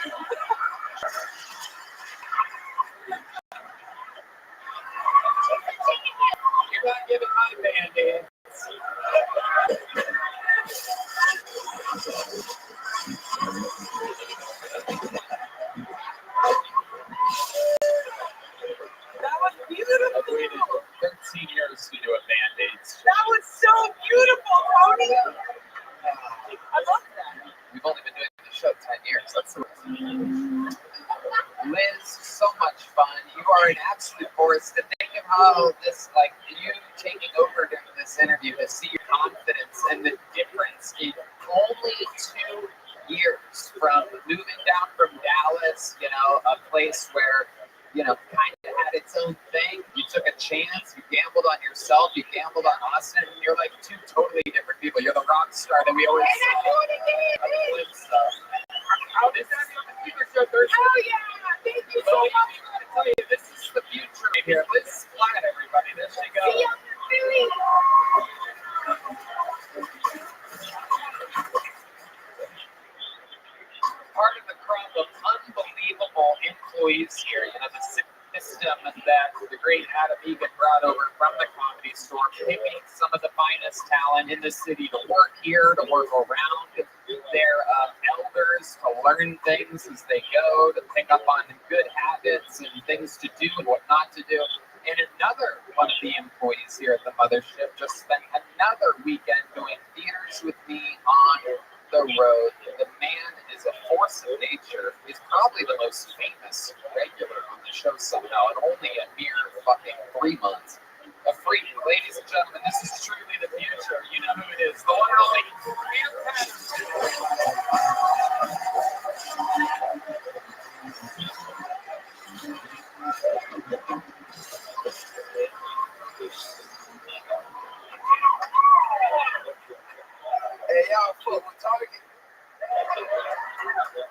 Speaker 5: You're not giving my Band-Aids.
Speaker 6: That was beautiful.
Speaker 5: I've waited 13 years to do a Band-Aids.
Speaker 6: That was so beautiful, Tony. I love that.
Speaker 3: We've only been doing the show 10 years. That's the Liz, so much fun. You are an absolute force. To think of how this, like, you taking over during this interview, to see your confidence and the difference in only 2 years from moving down from Dallas, you know, a place where, you know, kind of had its own thing. You took a chance. You gambled on yourself. You gambled on Austin. And you're like 2 totally different people. You're the rock star that we always saw.
Speaker 6: How did that be on the Fever Show Thursday?
Speaker 2: oh yeah! Thank you so
Speaker 5: So
Speaker 2: much.
Speaker 5: I'm going to tell you, this is the future right here. Liz Splat, everybody. There she goes.
Speaker 2: See you on the Philly.
Speaker 5: Part of the crop of unbelievable employees here. You know, the system that the great Adam Egan brought over from the Comedy Store, picking some of the finest talent in the city to work here, to work around their elders, to learn things as they go, to pick up on good habits and things to do and what not to do. And another one of the employees here at the mothership just spent another weekend doing theaters with me
Speaker 3: on the road. The man is a force of nature. He's probably the most famous regular on the show somehow, and only a mere fucking 3 months. A freak, ladies and gentlemen, this is truly the future. You know who it is. The one and only Amir Patterson.
Speaker 1: Hey, y'all fuck with Target?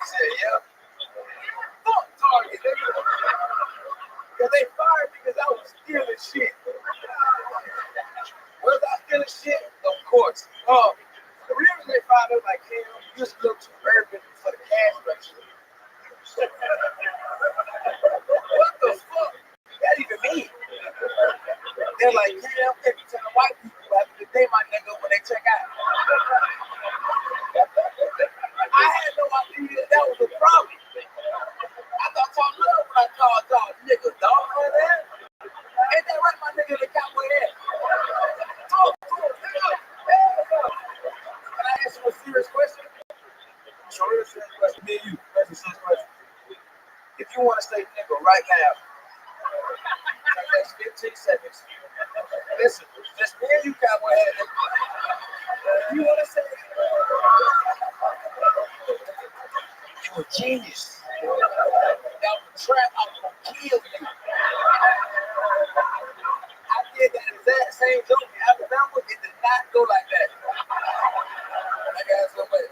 Speaker 1: Say, yeah. Fuck Target, nigga. Because they fired me because I was stealing shit. Was I stealing shit? Of course. The reason they fired me like, hey, you just look too urban for the cash register. What the fuck? That even mean? They're like, yeah, I'm taking to the white people after the day, my nigga, when they check out. I had no idea that was a problem. I thought talk love when I called dog nigga, dog for that. Ain't that right, my nigga, the cowboy head? Talk to him, nigga. Can I ask you a serious question? Sure, a serious question. Me and you, that's a serious question. If you want to say nigga right now, for the next 15 seconds, listen, just me and you, cowboy head. You want to say you a genius. That was a trap, I was gonna kill you. I did that exact same joke in Alabama. It did not go like that. I got somebody.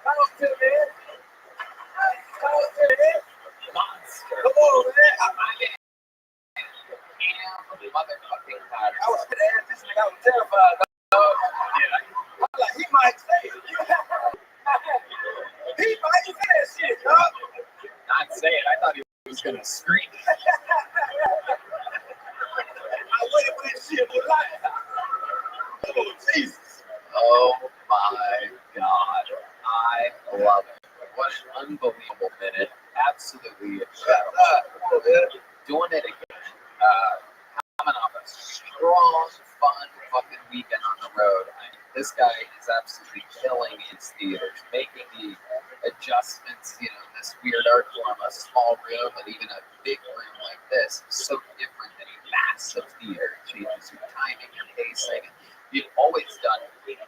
Speaker 1: Come on, to me. Come on, to me. Come on, man.
Speaker 3: Motherfucking
Speaker 1: I was gonna ask this nigga. I was terrified. I'm like, he might say it. He might say that shit, dog.
Speaker 3: not say it. I thought he was gonna scream.
Speaker 1: I waited for that shit for life. Oh, Jesus.
Speaker 3: Oh my God. I love it. What an unbelievable minute. Absolutely incredible. Doing it again. Coming off a strong, fun fucking weekend on the road. This guy is absolutely killing his theaters, making the adjustments, this weird art form, a small room, and even a big room like this is so different than a massive theater. It changes your timing, your pacing. You've always done good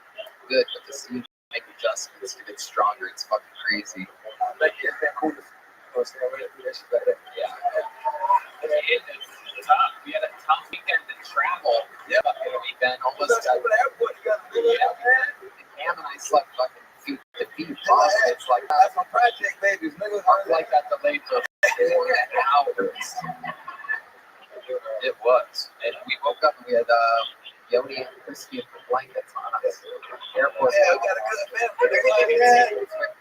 Speaker 3: with the scene, make adjustments to get stronger. It's fucking crazy.
Speaker 1: Like, it's been cool to see.
Speaker 3: Yeah. It's tough. We had a tough weekend to travel. Yeah. Fucking weekend. Almost got
Speaker 1: the airport together.
Speaker 3: Cam and I slept fucking feet to feet. It's like
Speaker 1: That's my project babies, nigga.
Speaker 3: like that delayed for 4 hours. It was. And we woke up and we had Yoni and Christy and blankets on us. Airport.
Speaker 1: Yeah, we got a good family.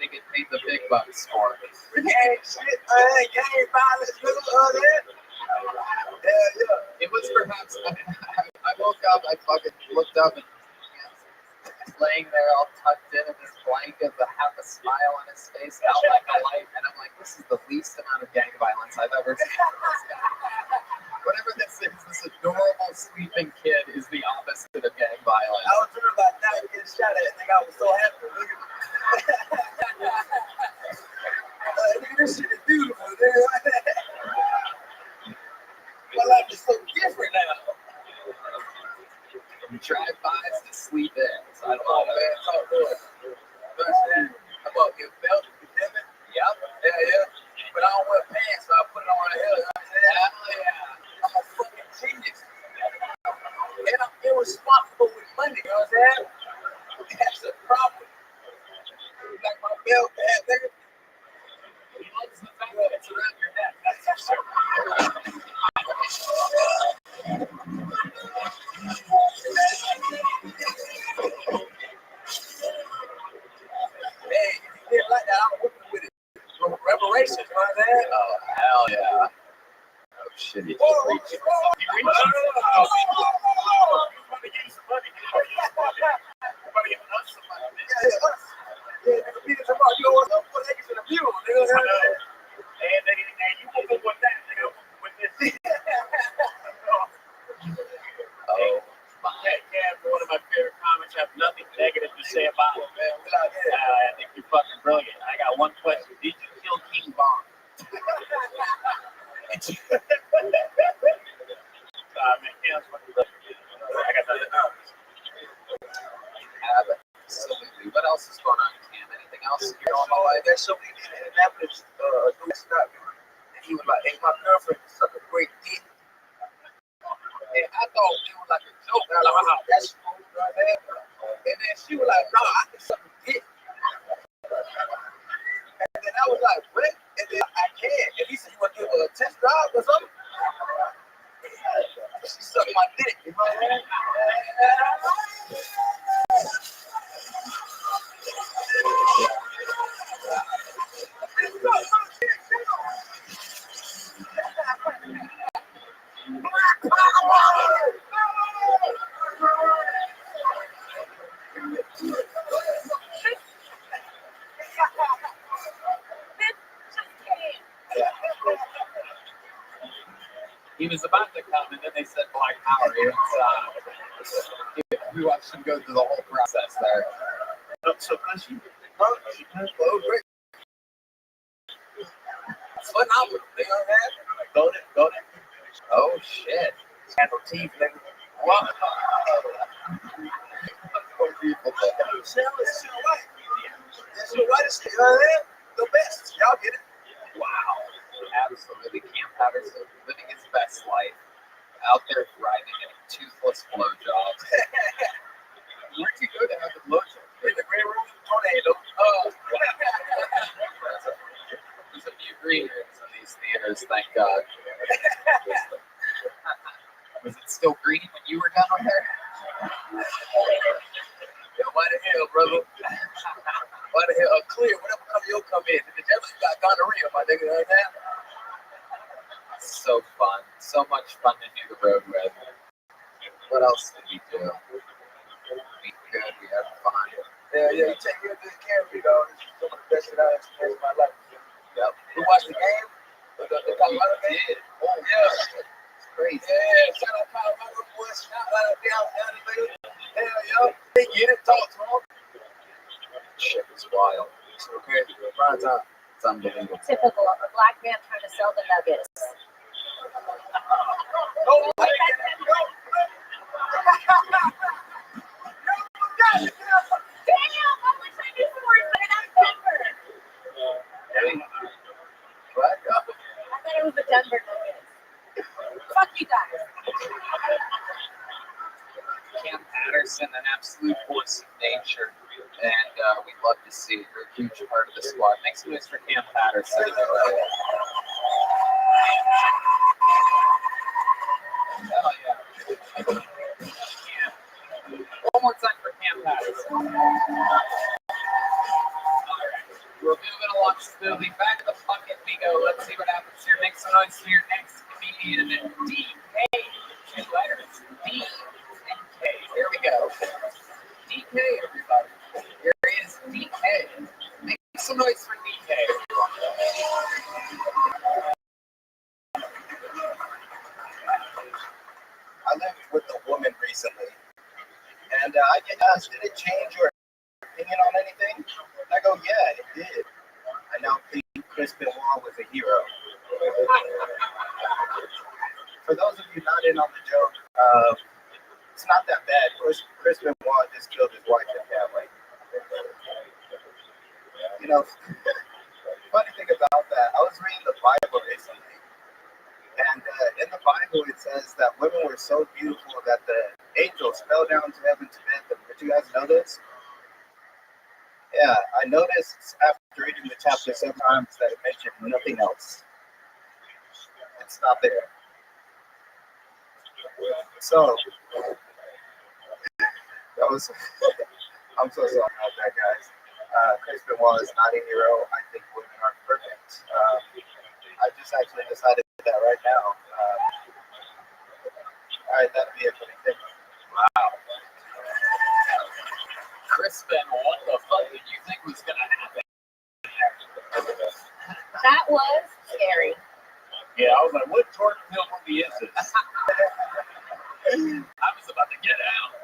Speaker 3: They get paid the big bucks for it.
Speaker 1: Gang shit, man. Gang violence, nigga. Yeah.
Speaker 3: It was perhaps, I woke up, I fucking looked up and laying there all tucked in his blanket with half a smile on his face, out like a light, and I'm like, this is the least amount of gang violence I've ever seen in this guy. Whatever this is, this adorable sleeping kid is the opposite of gang violence.
Speaker 1: I was dreaming about that getting shot at. Nigga, I was so happy. Nigga, this shit is beautiful, nigga. My life is so different now.
Speaker 3: You drive-bys to sleep in. So I don't
Speaker 1: Oh,
Speaker 3: know.
Speaker 1: man, talk good. Understand? I bought me a belt, you feel me?
Speaker 3: Yep.
Speaker 1: Yeah. But I don't wear pants, so I put it on the hill. You know what I'm saying?
Speaker 3: Hell yeah.
Speaker 1: I'm a fucking genius. And I'm irresponsible with money, you know what I'm saying? That's the problem. Like my belt, man, nigga.
Speaker 3: He loves the fact that it's around your neck. That's for sure.
Speaker 1: Hey, if you didn't like that, I'm whipping with it. Reparations, you know what I'm saying?
Speaker 3: Oh, hell yeah. Oh, shit. He just reached. Oh, my
Speaker 1: I got nothing.
Speaker 3: Absolutely. What else is going on, Cam? Anything else in your normal life?
Speaker 1: There's so many in Indianapolis, and he was like, hey, my girlfriend is such a great dick. And I thought it was like a joke. And I was like, that's cool, man. And then she was like, no, I can suck a dick. And then I was like, what? And then I can. And he said, you want to give her a test drive or something? She sucked my dick. You know what I mean?
Speaker 5: He was about to come, and then they said Black Power.
Speaker 3: We watched him go through the whole process there.
Speaker 1: So she great. Phenomenal. You know what I mean? Go there.
Speaker 3: Oh, shit.
Speaker 1: Handle teeth, nigga. Wow. It's your white. It's your white shit. You know what I mean? The best. Y'all get it?
Speaker 3: Wow. Absolutely. Cam Patterson living his best life. Out there thriving in toothless blowjobs.
Speaker 1: Where'd you go to have the blowjob? In the green room? Tornado.
Speaker 3: There's a few green rooms in these theaters, thank God. Was it still green when you were done with her?
Speaker 1: Yo, why the hell, brother? Why the hell? Clear, whatever come, you'll come in. The devil got gonorrhea, my nigga, you know what I'm saying?
Speaker 3: So fun. So much fun to do the road with. What else did we do? We good. We had fun.
Speaker 1: Yeah, you take real good care of me, dog. This is some of the best shit I experienced in my life.
Speaker 3: Yep.
Speaker 1: You watched the game? The Colorado game? Oh, yeah.
Speaker 3: It's crazy.
Speaker 1: Yeah, shout out Colorado boys. Shout out down the baby. Hell, yo. They get it. Talk to them.
Speaker 3: Shit was wild.
Speaker 1: It's okay. Prime time.
Speaker 3: It's unbelievable.
Speaker 2: Typical of a black man trying to sell the nuggets.
Speaker 1: Oh, my God.
Speaker 2: Damn, I wish I knew sports, but I'm Denver.
Speaker 1: What?
Speaker 2: I thought it was the Denver Nuggets. Fuck you guys.
Speaker 3: Cam Patterson, an absolute force of nature, and we'd love to see it. You're a huge part of the squad. Make some noise for Cam Patterson. Hell yeah. One more time for Cam Patterson. All right. We're moving along smoothly. Back to the bucket we go. Let's see what happens here. Make some noise for your next comedian. DK. Two letters. D and K. Here we go. DK, everybody. Here is DK. Make some noise for DK.
Speaker 1: I lived with a woman recently, and I get asked, did it change your opinion on anything? And I go, yeah, it did. I now think Chris Benoit was a hero. For those of you not in on the joke, it's not that bad. Chris Benoit just killed his wife and family. You know, funny thing about that, I was reading the Bible recently, and in the Bible it says that women were so beautiful that the angels fell down to heaven to bed them. Did you guys know this? Yeah, I noticed after reading the chapter several times that it mentioned nothing else. It's not there. So, that was, I'm so sorry about that, guys. Chris Benoit is not a hero. I think women are perfect. I just actually decided that right now. All right, that'll be it for me.
Speaker 3: Wow. Chris Benoit, what the fuck did you think was going to happen?
Speaker 2: That was scary.
Speaker 1: Yeah, I was like, what Jordan Hill movie is this?
Speaker 3: I was about to get out.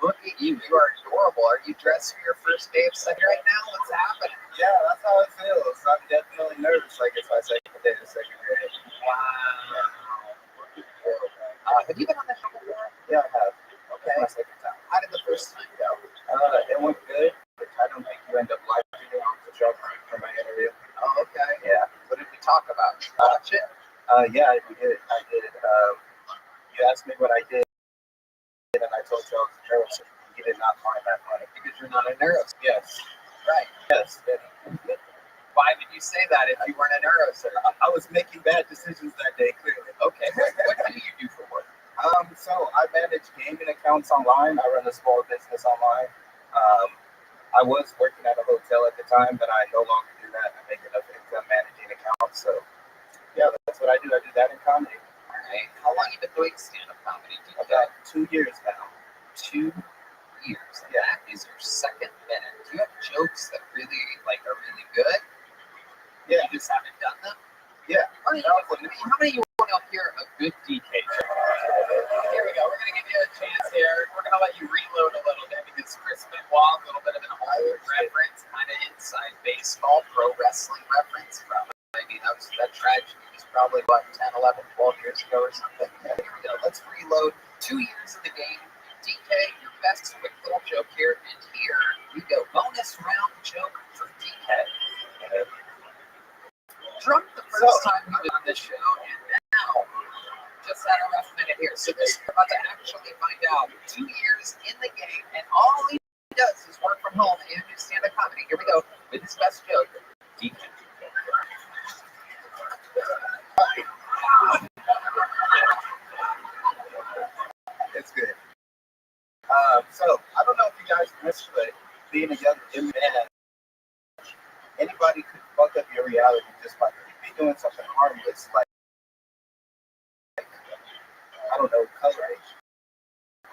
Speaker 3: Look at you. You are adorable. Are you dressed for your first day of second right now? What's happening?
Speaker 1: Yeah, that's how it feels. I'm definitely nervous, like it's my second day of second grade.
Speaker 3: Have you been on the show before?
Speaker 1: Yeah, I have.
Speaker 3: Okay.
Speaker 1: That's my second time.
Speaker 3: How did the first time go?
Speaker 1: It went good, but I don't think you end up liking it on the show for my interview.
Speaker 3: Oh, okay.
Speaker 1: Yeah.
Speaker 3: What did we talk about? Did you watch it?
Speaker 1: Yeah, we did. I did. You asked me what I did, and I told you I was a nurse. You did not find that funny.
Speaker 3: Because you're not a nurse.
Speaker 1: Yes.
Speaker 3: Right.
Speaker 1: Yes.
Speaker 3: Why did you say that if you weren't a nurse?
Speaker 1: I was making bad decisions that day, clearly.
Speaker 3: Okay. What do you do for work?
Speaker 1: So I manage gaming accounts online. I run a small business online. I was working at a hotel at the time, but I no longer do that. I make enough income managing accounts. So, yeah, that's what I do. I do that in comedy.
Speaker 3: All right. How long have you been doing stand-up comedy?
Speaker 1: About 2 years now.
Speaker 3: 2 years. And that is your second minute. Do you have jokes that really are really good?
Speaker 1: Yeah.
Speaker 3: You just haven't done them?
Speaker 1: Yeah.
Speaker 3: How many of you want to hear a good DK joke? Here we go. We're going to give you a chance here. We're going to let you reload a little bit because Chris Benoit, a little bit of an old reference, kind of inside baseball, pro wrestling reference from, that tragedy was probably, 10, 11, 12 years ago or something. Yeah, here we go. Let's reload. 2 years in the game. DK, your best quick little joke here. And here we go. Bonus round joke for DK. Drunk the first time you've been on this show, and now just had a rough minute here. So this we're about to actually find out. 2 years in the game, and all he does is work from home and do stand-up comedy. Here we go with his best joke. DK.
Speaker 1: It's good. So I don't know if you guys missed it. Being a young man, anybody could fuck up your reality just by doing something harmless, like I don't know, coloring.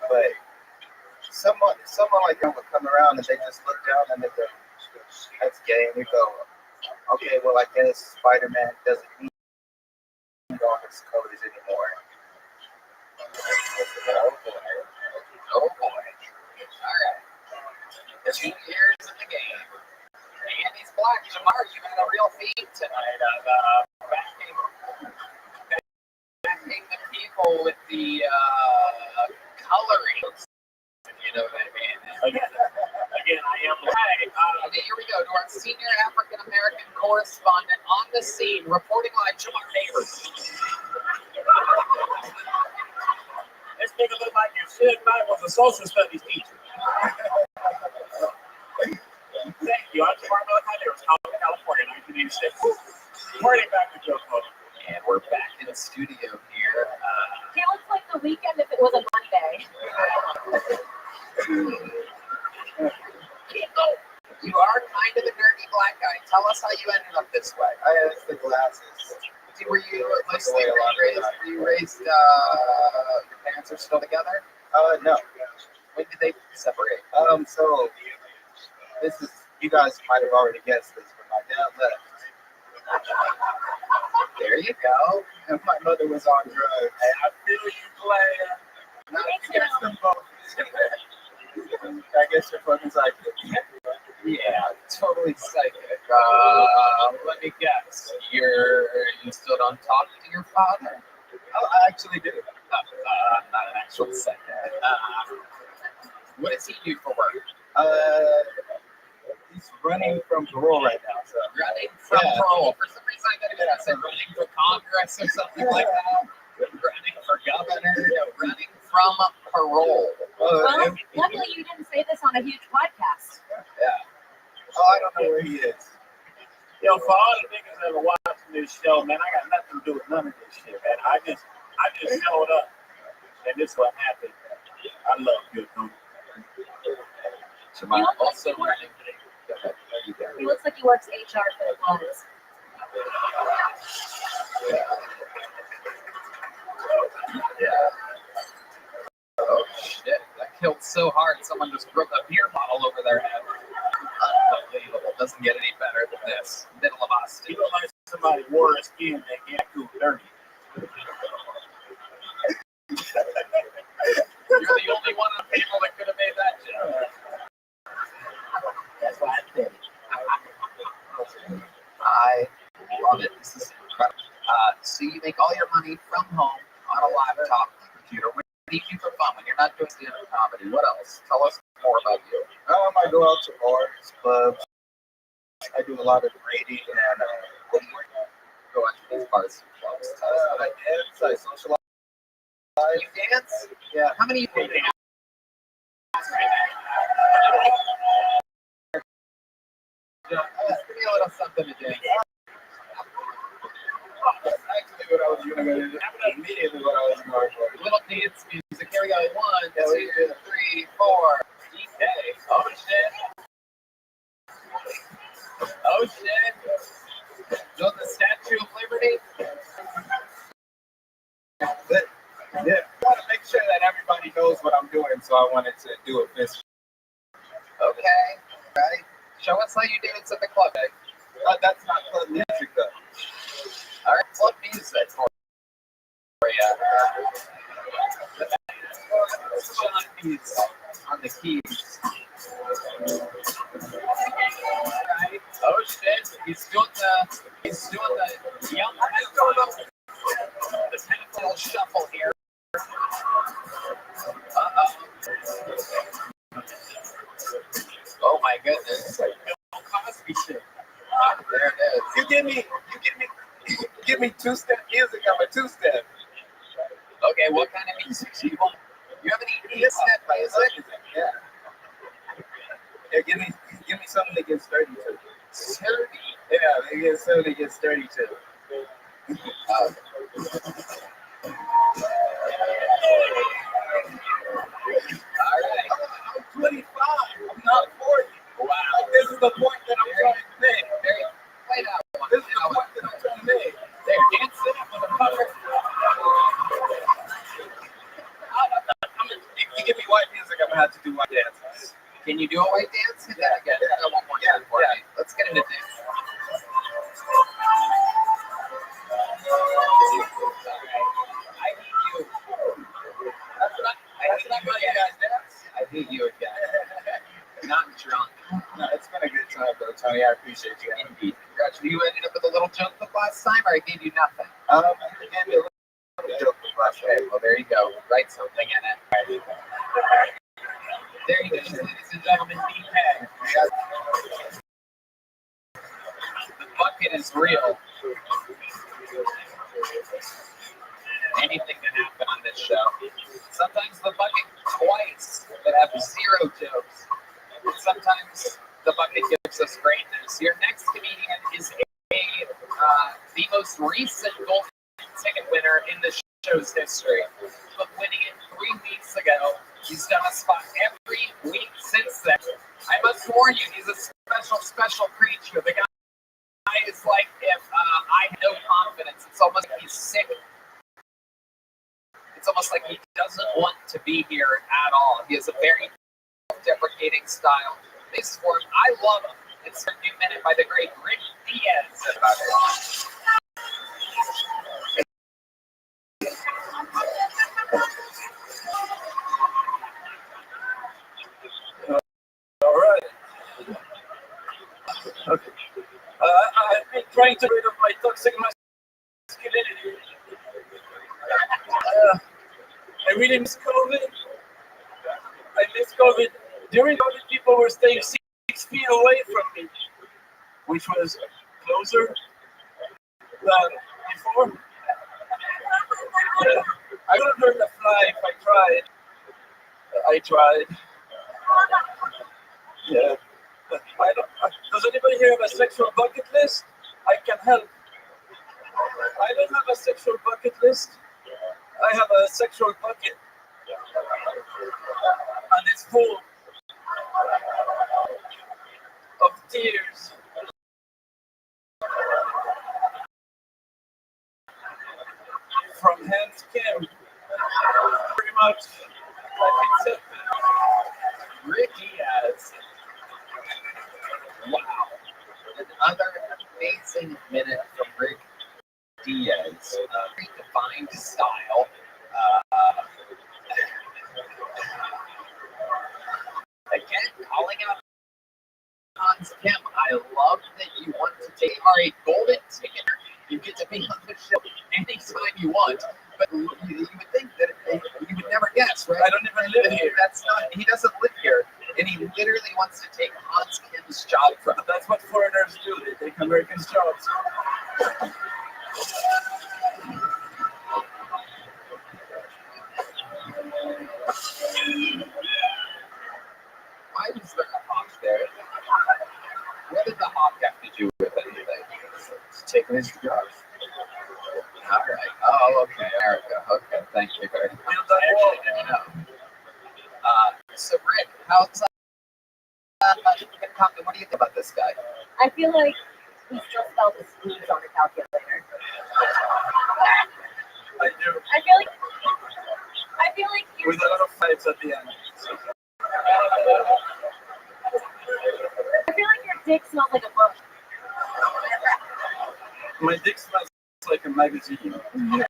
Speaker 1: But someone like that would come around and they just look down and they go, "That's gay," and we go, "Okay, well I guess Spider-Man doesn't need all his colors anymore."
Speaker 3: Oh boy. Oh boy. All right. 2 years in the game. And he's black. Jamar, you had a real feat tonight of backing the people with the coloring. You know what I mean?
Speaker 4: Again, I am black.
Speaker 3: Okay, here we go to our senior African American correspondent on the scene, reporting live, Jamar Neighbors.
Speaker 4: This nigga look like your shit I was a social studies teacher. Thank you. I'm Jamar Neighbors, California, 1986. Party back to Joe Cody.
Speaker 3: And we're back in the studio here.
Speaker 2: He looks like the weekend if it was a Monday.
Speaker 3: You are kind of a nerdy black guy. Tell us how you ended up this way.
Speaker 1: It's the glasses.
Speaker 3: Were you raised? Your parents are still together?
Speaker 1: No.
Speaker 3: When did they separate?
Speaker 1: So this is, you guys might have already guessed this, but my dad left.
Speaker 3: There you go.
Speaker 1: And my mother was on drugs.
Speaker 4: Hey, I feel you, player.
Speaker 1: Not against them both. I guess you're fucking psychic.
Speaker 3: Yeah, totally psychic. Let me guess. You still don't talk to your father?
Speaker 1: Oh, I actually do.
Speaker 3: Not an actual psychic. What does he do for work?
Speaker 1: He's running from parole right now. So
Speaker 3: Running from parole. For some reason, I thought he was going to say running for Congress or something like that. Running for governor. No, running from parole.
Speaker 2: Well, luckily you didn't say this on a huge podcast.
Speaker 3: Yeah.
Speaker 1: Oh, I don't know where he is.
Speaker 4: Yo, for all the niggas that are watching this show, man, I got nothing to do with none of this shit, man. I just showed up, and this is what happened. I love good food.
Speaker 3: Jamar also running.
Speaker 2: He looks like he works HR for the Cubs.
Speaker 3: Yeah. Oh shit! That killed so hard. Someone just broke a beer bottle over their head. Unbelievable. Doesn't get any better than this. Middle of Austin.
Speaker 4: You look like somebody wore a skin that got too dirty.
Speaker 3: You're the only one of the people that could have made that joke.
Speaker 1: That's why I did.
Speaker 3: I love it. This is incredible. So you you make all your money from home on a laptop computer. What do you do for fun when you're not doing stand-up comedy? What else? Tell us more about you.
Speaker 1: I go out to bars, clubs. I do a lot of reading and
Speaker 3: Go out to these bars and clubs. Tell us
Speaker 1: I dance, I socialize.
Speaker 3: you dance?
Speaker 1: Yeah.
Speaker 3: How many people dance? Give me a little something to dance.
Speaker 1: That's actually what I was going to do. Immediately what I was going for.
Speaker 3: Little dance music. Here we go. 1, 2, 3, 4. DK. Oh shit. Oh shit. Build the Statue of Liberty.
Speaker 1: But, yeah, I want to make sure that everybody knows what I'm doing, so I wanted to do a fist.
Speaker 3: Okay. Right. Show us how you dance at the club.
Speaker 1: That's not club music, though.
Speaker 3: All right. Club music for you. John Beats on the keys. Right. Oh shit. He's doing the young the tentacle shuffle here. Oh my goodness. It's like Bill Cosby shit. There it is.
Speaker 1: Give me two-step music. I'm a two-step.
Speaker 3: Okay, what kind of music do you want? You have any step music?
Speaker 1: Yeah. Yeah, give me something that gets sturdy too.
Speaker 3: Sturdy.
Speaker 1: Yeah, something that gets sturdy too.
Speaker 3: Alright.
Speaker 1: I'm 25. I'm not 40.
Speaker 3: Wow.
Speaker 1: Like, this is the point that I'm trying to make.
Speaker 3: Play that one.
Speaker 1: This is the point that I'm trying to make.
Speaker 3: There, dance it up with a pucker.
Speaker 1: If you give me white music, I'm gonna have to do white dances.
Speaker 3: Can you do a white dance? Hit that again. One more time for me. Let's get into dance. I hate you. I hate you again. Not drunk.
Speaker 1: No, it's been a good time though, Tony. I appreciate you.
Speaker 3: Indeed. Congratulations. You ended up with a little junk the last time, or I gave you nothing?
Speaker 1: You gave me a little joke with Russia.
Speaker 3: Okay, well, there you go. Write something in it. There you go, ladies and gentlemen, DK. The bucket is real. Anything can happen on this show. Sometimes the bucket twice that have 0 jokes. And sometimes the bucket gives us greatness. Your next comedian is the most recent golden ticket winner in the show's history. But winning it 3 weeks ago, he's done a spot every week since then. I must warn you, he's a special creature. The guy is like if I had no confidence. It's almost like he's sick. It's almost like he doesn't want to be here at all. He has a very deprecating style. This for him, I love him. It's a new minute by the great Rick Diaz.
Speaker 1: All right. Okay. I've been trying to get rid of my toxic masculinity. I really miss COVID. I miss COVID. During COVID, people were staying 6 feet away from me, which was closer than before. I would have learned to fly if I tried. I tried. Yeah. Does anybody here have a sexual bucket list? I can help. I don't have a sexual bucket list. I have a sexual bucket. And it's full of tears. From Hans Kim. Pretty much like it's
Speaker 3: Rick Diaz. Wow. Another amazing minute from Rick Diaz. Redefined style. Again, calling out Hans Kim. I love that you want to take a golden ticket. You get to be on the show anytime you want. But you would think that you would never guess, right?
Speaker 1: I don't even live here.
Speaker 3: That's not. He doesn't live here, and he literally wants to take Hans Kim's job from him.
Speaker 1: That's what foreigners do. They take Americans' jobs.
Speaker 3: Why was there a hawk there? What did the hawk have to do with anything?
Speaker 1: He's taking his job.
Speaker 3: All right. Oh, okay, Erica. Okay, thank you very much. I actually didn't know. So Rick, how's what do you think about this guy?
Speaker 2: I feel like he still spelled his sleeves on the calculator.
Speaker 1: I do.
Speaker 2: I feel like
Speaker 1: With a lot of fights at the end.
Speaker 2: I feel like your dick smells like a book.
Speaker 1: My dick smells like a magazine. I'm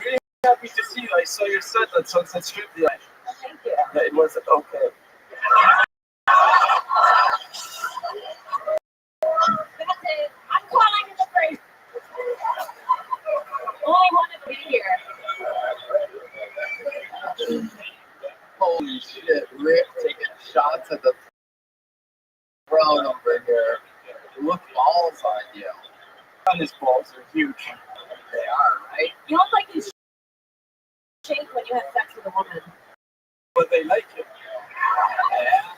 Speaker 1: really happy to see you. I saw your set at Sunset Strip the other night.
Speaker 2: Thank you.
Speaker 1: Yeah, it was okay.
Speaker 2: That's it. I'm calling it the break. Only wanted to be here.
Speaker 3: Holy shit, Rick taking shots at the throne over here. Look balls on you.
Speaker 1: And his balls are huge.
Speaker 3: They are, right?
Speaker 2: You look like you shake when you have sex with a woman.
Speaker 1: But they like it.
Speaker 3: Yeah.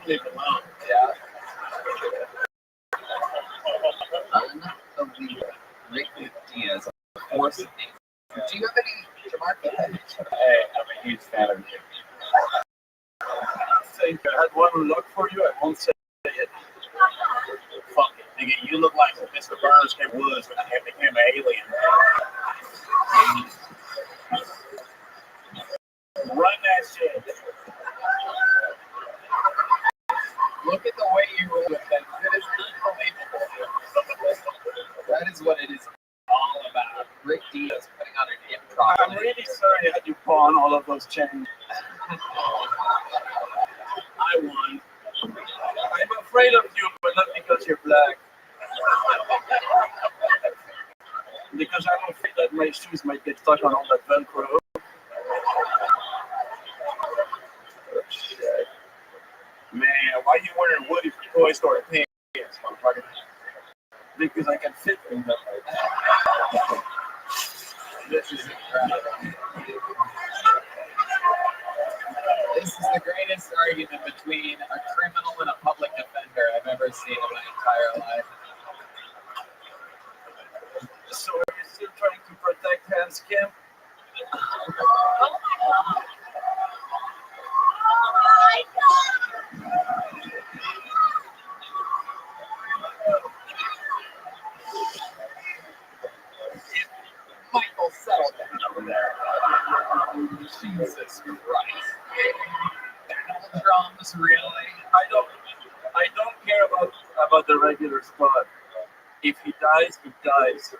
Speaker 3: Leave it alone. Yeah. Unbelievable. Rick Diaz, a force of nature. Do you have any Jamarca?
Speaker 1: Hey, I'm a huge fan of you. I think I had one look for you. I won't say it.
Speaker 5: Fuck it, nigga. You look like Mr. Burns came Woods when I became an alien. Run that shit.
Speaker 3: Look at the way you roll with that. It is unbelievable. That is what it is all about. Rick Diaz putting on an improv.
Speaker 1: I'm really sorry I had you pawn all of those chains.
Speaker 5: I won.
Speaker 1: I'm afraid of you, but not because you're black. Because I'm afraid that my shoes might get stuck on all that Velcro. Oh, shit.
Speaker 5: Man, why you wearing Woody from Toy Story pants, motherfucker?
Speaker 1: Because I can fit in them.
Speaker 3: This is incredible. This is the greatest argument between a criminal and a public defender I've ever seen in my entire life.
Speaker 1: So are you still trying to protect Hans Kim?
Speaker 2: Oh my god. Oh my god.
Speaker 3: Michael, settle down over there. Jesus Christ. Battle drums, really?
Speaker 1: I don't care about the regular spot. If he dies, he dies.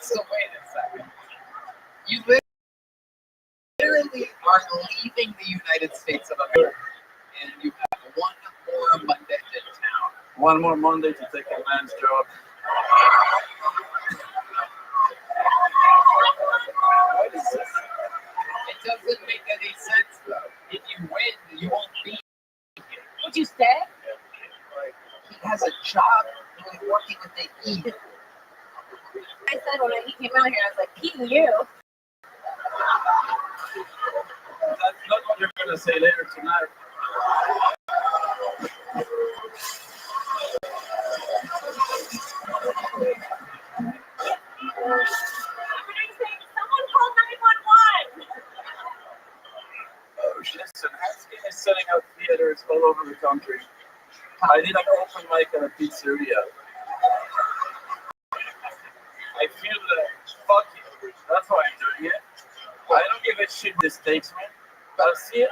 Speaker 3: So wait a second. You literally are leaving the United States of America, and you have one more Monday in town.
Speaker 1: One more Monday to take a man's job.
Speaker 3: What is this? It doesn't make any sense, though. If you win, you won't be.
Speaker 2: Would you stay?
Speaker 3: He has a job doing working with the E.
Speaker 2: I said when he came out here, I was like, Pete, you.
Speaker 1: That's not what you're going to say later tonight.
Speaker 2: Someone call 911.
Speaker 1: Oh, listen, Hanskin is setting up theaters all over the country. I did an open mic at a pizzeria. I feel that, fuck you. That's why I'm doing it. I don't give a shit what this takes me. But I'll see what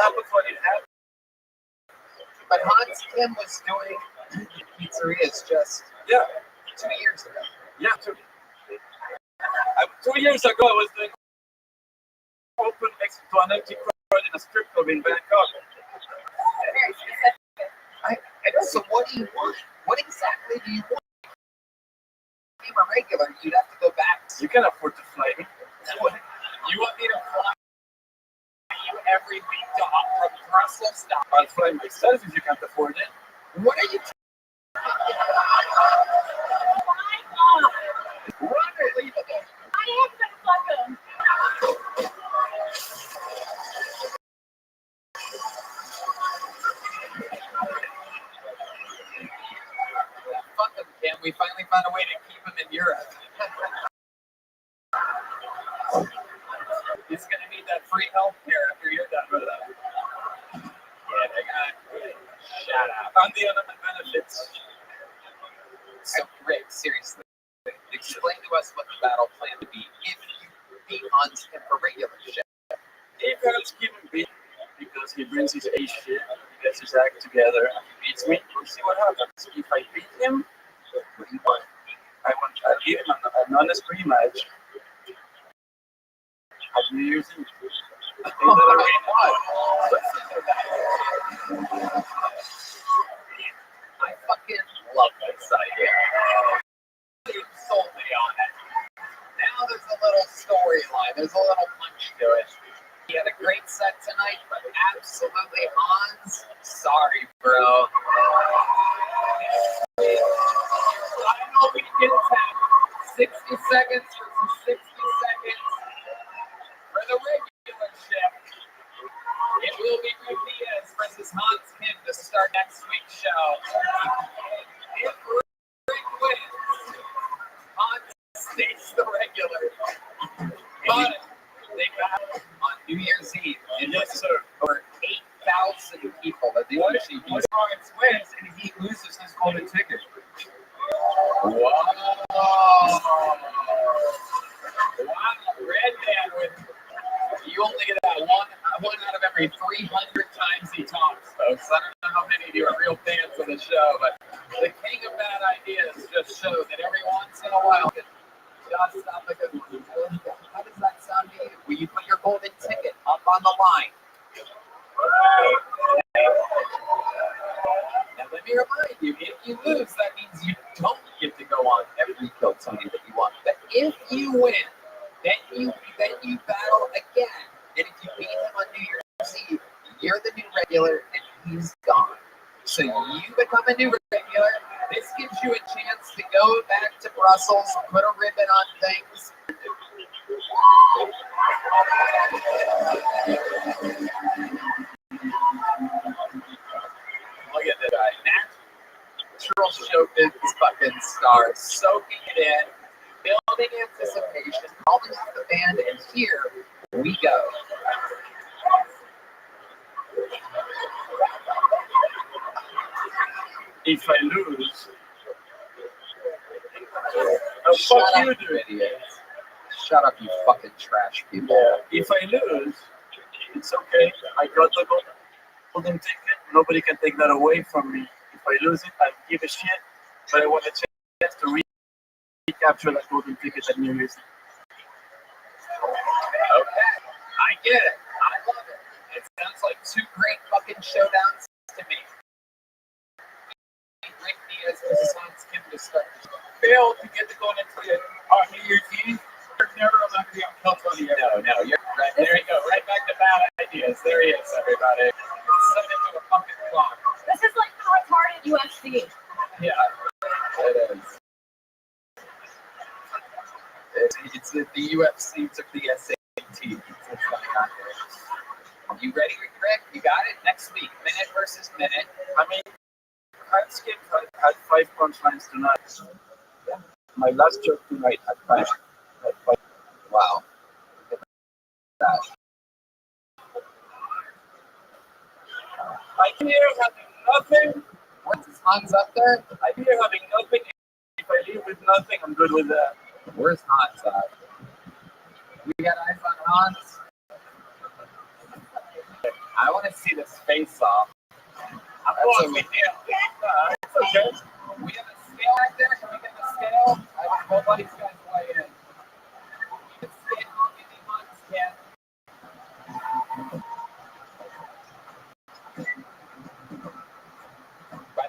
Speaker 1: happens when it happens.
Speaker 3: But Hans Kim was doing pizzerias just 2 years ago.
Speaker 1: Yeah, 2 years ago I was doing open next to an empty crowd in a strip club in Bangkok.
Speaker 2: Very specific.
Speaker 3: So what do you want? What exactly do you want? If you were regular, you'd have to go back to
Speaker 1: You can afford to fly me.
Speaker 5: You want me to fly you every week to from Brussels down?
Speaker 1: I'll fly myself if you can't afford it.
Speaker 3: What are you
Speaker 2: Oh my god.
Speaker 3: unbelievable?
Speaker 2: I am gonna fuck him.
Speaker 3: Fuck him, Kim. We finally found a way to keep him in Europe.
Speaker 5: He's gonna need that free health care after you're done with him. Yeah, they got shut up. On the other benefits.
Speaker 3: So, Rick, seriously, explain to us what the battle plan would be if you beat Hans Kim for regular shit.
Speaker 1: If Hans Kim beat because he brings his ace shit, he gets his act together, and he beats me, we'll see what happens. If I beat him, what do you want? I'll give him an honest rematch at New Year's Eve.
Speaker 3: Oh my God. I fucking love this idea. You sold me on it. Now there's a little storyline. There's a little punch to it. He had a great set tonight, but absolutely Hans, sorry, bro. I don't know if we can have 60 seconds versus 60 seconds for the regular shift. It will be Rick Diaz versus Hans Kim to start next week's show. If Rick wins, Hans stays the regular. But they got on New Year's Eve.
Speaker 1: Yes, sir.
Speaker 3: Over 8,000 people that they
Speaker 1: What
Speaker 3: usually
Speaker 1: if
Speaker 3: use.
Speaker 1: Hans wins and he loses his golden ticket?
Speaker 3: Wow.
Speaker 5: Wow, Red Man with you only get that one out of every 300 times he talks, folks. I don't know how many of you are real fans of the show, but the king of bad ideas just showed that every once in a while, just stop a good one.
Speaker 3: How does that sound to you? Will you put your golden ticket up on the line?
Speaker 5: And let me remind you, if you lose, that means you don't get to go on every
Speaker 3: Kill Tony that you want. But if you win, then you battle again. And if you beat him on New Year's Eve, you're the new regular and he's gone. So you become a new regular. This gives you a chance to go back to Brussels, put a ribbon on things. Look at that guy. Natural show business fucking star, soaking it in, building anticipation, calling out the band, and here we go.
Speaker 1: If I lose,
Speaker 3: Shut
Speaker 1: fuck you,
Speaker 3: up,
Speaker 1: dude.
Speaker 3: idiots. Shut up, you fucking trash people.
Speaker 1: If I lose, it's okay. I got the golden ticket. Nobody can take that away from me. If I lose it, I give a shit. But I want a chance to recapture that golden ticket at New Year's Eve.
Speaker 3: Okay, I get it. I love it. It sounds like two great fucking showdowns to me. Rick Diaz versus Hans Kim to start.
Speaker 5: failed to get the golden ticket on New Year's Eve. You're never allowed to be on Kill Tony.
Speaker 3: No, you're right.
Speaker 5: There you go. Right back to bad ideas. There he is, everybody. Set into a fucking clock.
Speaker 2: This is like the retarded UFC.
Speaker 5: Yeah.
Speaker 3: It is. It's the UFC took the SAT. It's funny out there. You ready, Rick? You got it? Next week, minute versus minute.
Speaker 1: I mean, Hans Kim had 5 punchlines tonight. My last joke tonight had 5.
Speaker 3: Wow. Look at that.
Speaker 1: I came here having nothing.
Speaker 3: What's his Hans up there?
Speaker 1: I came here having nothing. If I leave with nothing, I'm good with that.
Speaker 3: Where's Hans at? We got eyes on Hans. I want to see this face off.
Speaker 5: I'm going with you.
Speaker 1: It's okay.
Speaker 3: We have a scale right there. Can we get the scale? I want both of these guys to weigh in. You can see it. How many Hans can?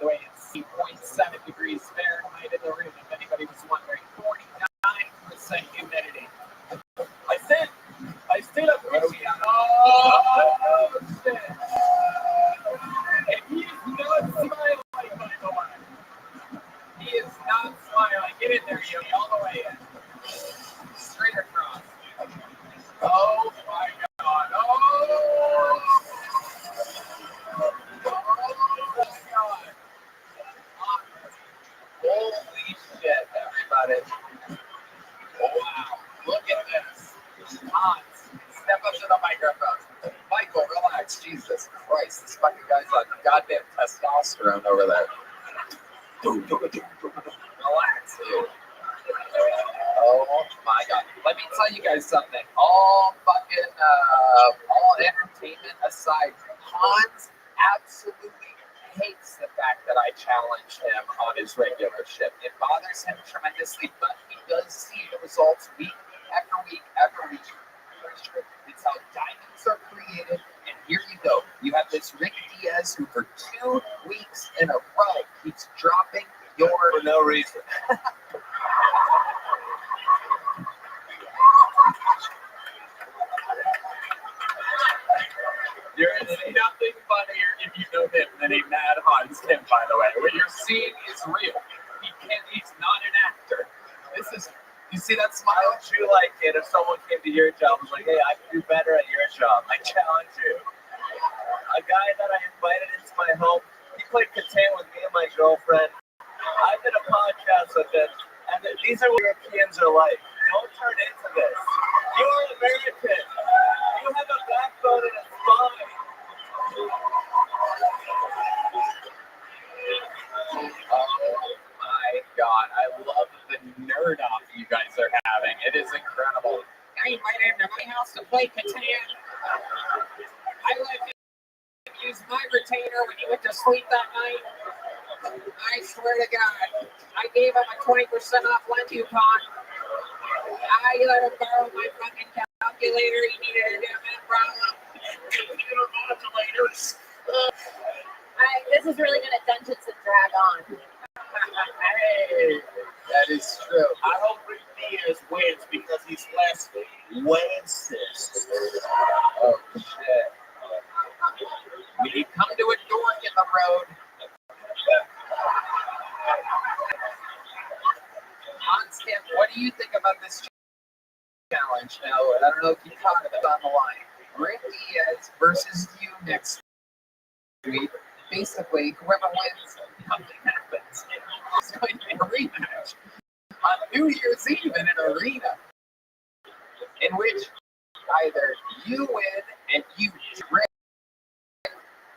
Speaker 5: the way, it's 0.7 degrees Fahrenheit in the room, if anybody was wondering. 49% humidity. I stood up Richie. Oh, shit. And he is not smiling, by the way. He is not smiling. Get in there, Yogi, all the way in. Straight across. Oh, my God. Oh, my God. Holy shit, everybody. Wow, look at this. Hans, step up to the microphone.
Speaker 3: Michael, relax. Jesus Christ, this fucking guy's on goddamn testosterone over there. Relax, dude. Oh my God. Let me tell you guys something. All entertainment aside, Hans absolutely hates the fact that I challenged him on his regular shift. It bothers him tremendously, but he does see the results week after week after week. It's how diamonds are created. And here you go. You have this Rick Diaz who for 2 weeks in a row keeps dropping your...
Speaker 1: For no reason.
Speaker 5: There is nothing funnier if you know him than a mad Hans Kim, by the way. What you're seeing is real. He's not an actor. This is, you see that smile?
Speaker 1: How would you like it if someone came to your job and was like, hey, I can do better at your job? I challenge you. A guy that I invited into my home, he played Catan with me and my girlfriend. I did a podcast with him, and these are what Europeans are like. Don't turn into this. You are American. You have a backbone and a spine.
Speaker 5: Oh my God, I love the nerd off you guys are having. It is incredible. I invited him to my house to play Catan. I let him use my retainer when he went to sleep that night. I swear to God, I gave him a 20% off lunch coupon. I let him borrow my fucking calculator. He needed a damn that problem. Computer modulators.
Speaker 2: This is really going to Dungeons and Drag on.
Speaker 5: Hey,
Speaker 3: That is true.
Speaker 1: I hope Rick Diaz wins because he's less racist.
Speaker 3: Oh, shit. When you come to a dork in the road, Hans Kim, what do you think about this challenge? Now, I don't know if you caught it on the line. Rick Diaz versus you next week. Basically, whoever wins, nothing happens. It's going to be a rematch on New Year's Eve in an arena in which either you win and you Rick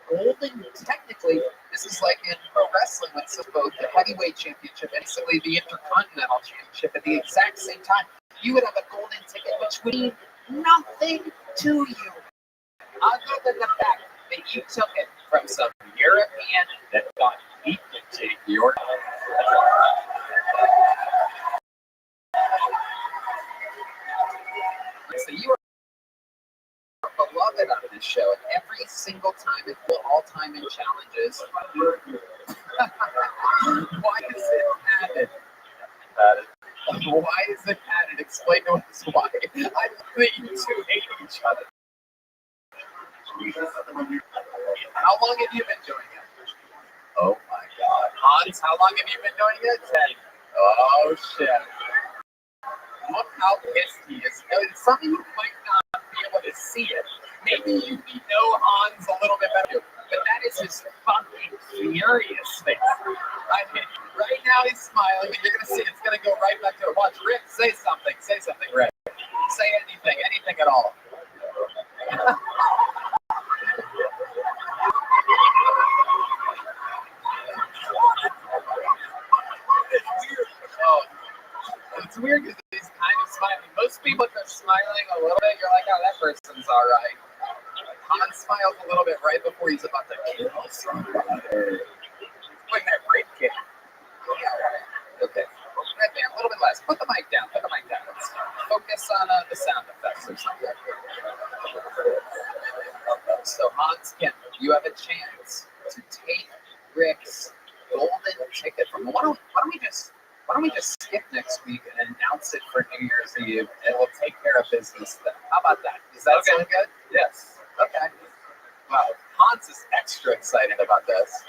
Speaker 3: holding, technically, this is like in pro wrestling when it's both the heavyweight championship and basically the intercontinental championship at the exact same time. You would have a golden ticket, which would mean nothing to you, other than the fact that you took it from some European that thought he could take your. So you are beloved on this show, and every single time it will all-time in challenges. Why is it added? Why is it added? Explain to us why. I think you two hate each other. How long have you been doing it? Oh my God. Hans, how long have you been doing it? 10. Oh shit. Look how pissed he is. Some of you might not be able to see it. Maybe you know Hans a little bit better, but that is his fucking furious face. I mean, right now he's smiling, and you're gonna see it's gonna go right back to it. Watch, Rick, say something, Rick. Say anything at all. It's weird. Oh, it's weird because he's kind of smiling. Most people are smiling a little bit. You're like, oh, that person's all right. Hans smiles a little bit right before he's about to kill somebody. Like that rape kid. Okay. Right there, a little bit less. Put the mic down. Let's focus on the sound effects or something. So Hans Kim, you have a chance to take Rick's skip next week and announce it for New Year's Eve, and we'll take care of business then. How about that? Does that sound good?
Speaker 1: Yes.
Speaker 3: Okay. Wow, Hans is extra excited about this.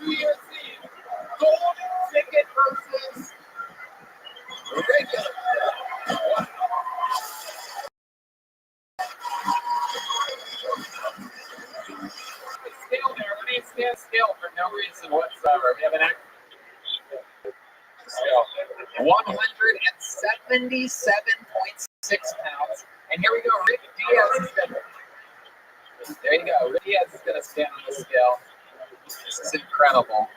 Speaker 3: New Year's Eve, golden ticket versus regular.
Speaker 5: Scale there. Let me stand still for no reason whatsoever. We have an act. Scale.
Speaker 3: 177.6 pounds. And here we go. Rick Diaz is gonna. There you go. Rick Diaz is gonna stand on the scale. This is incredible.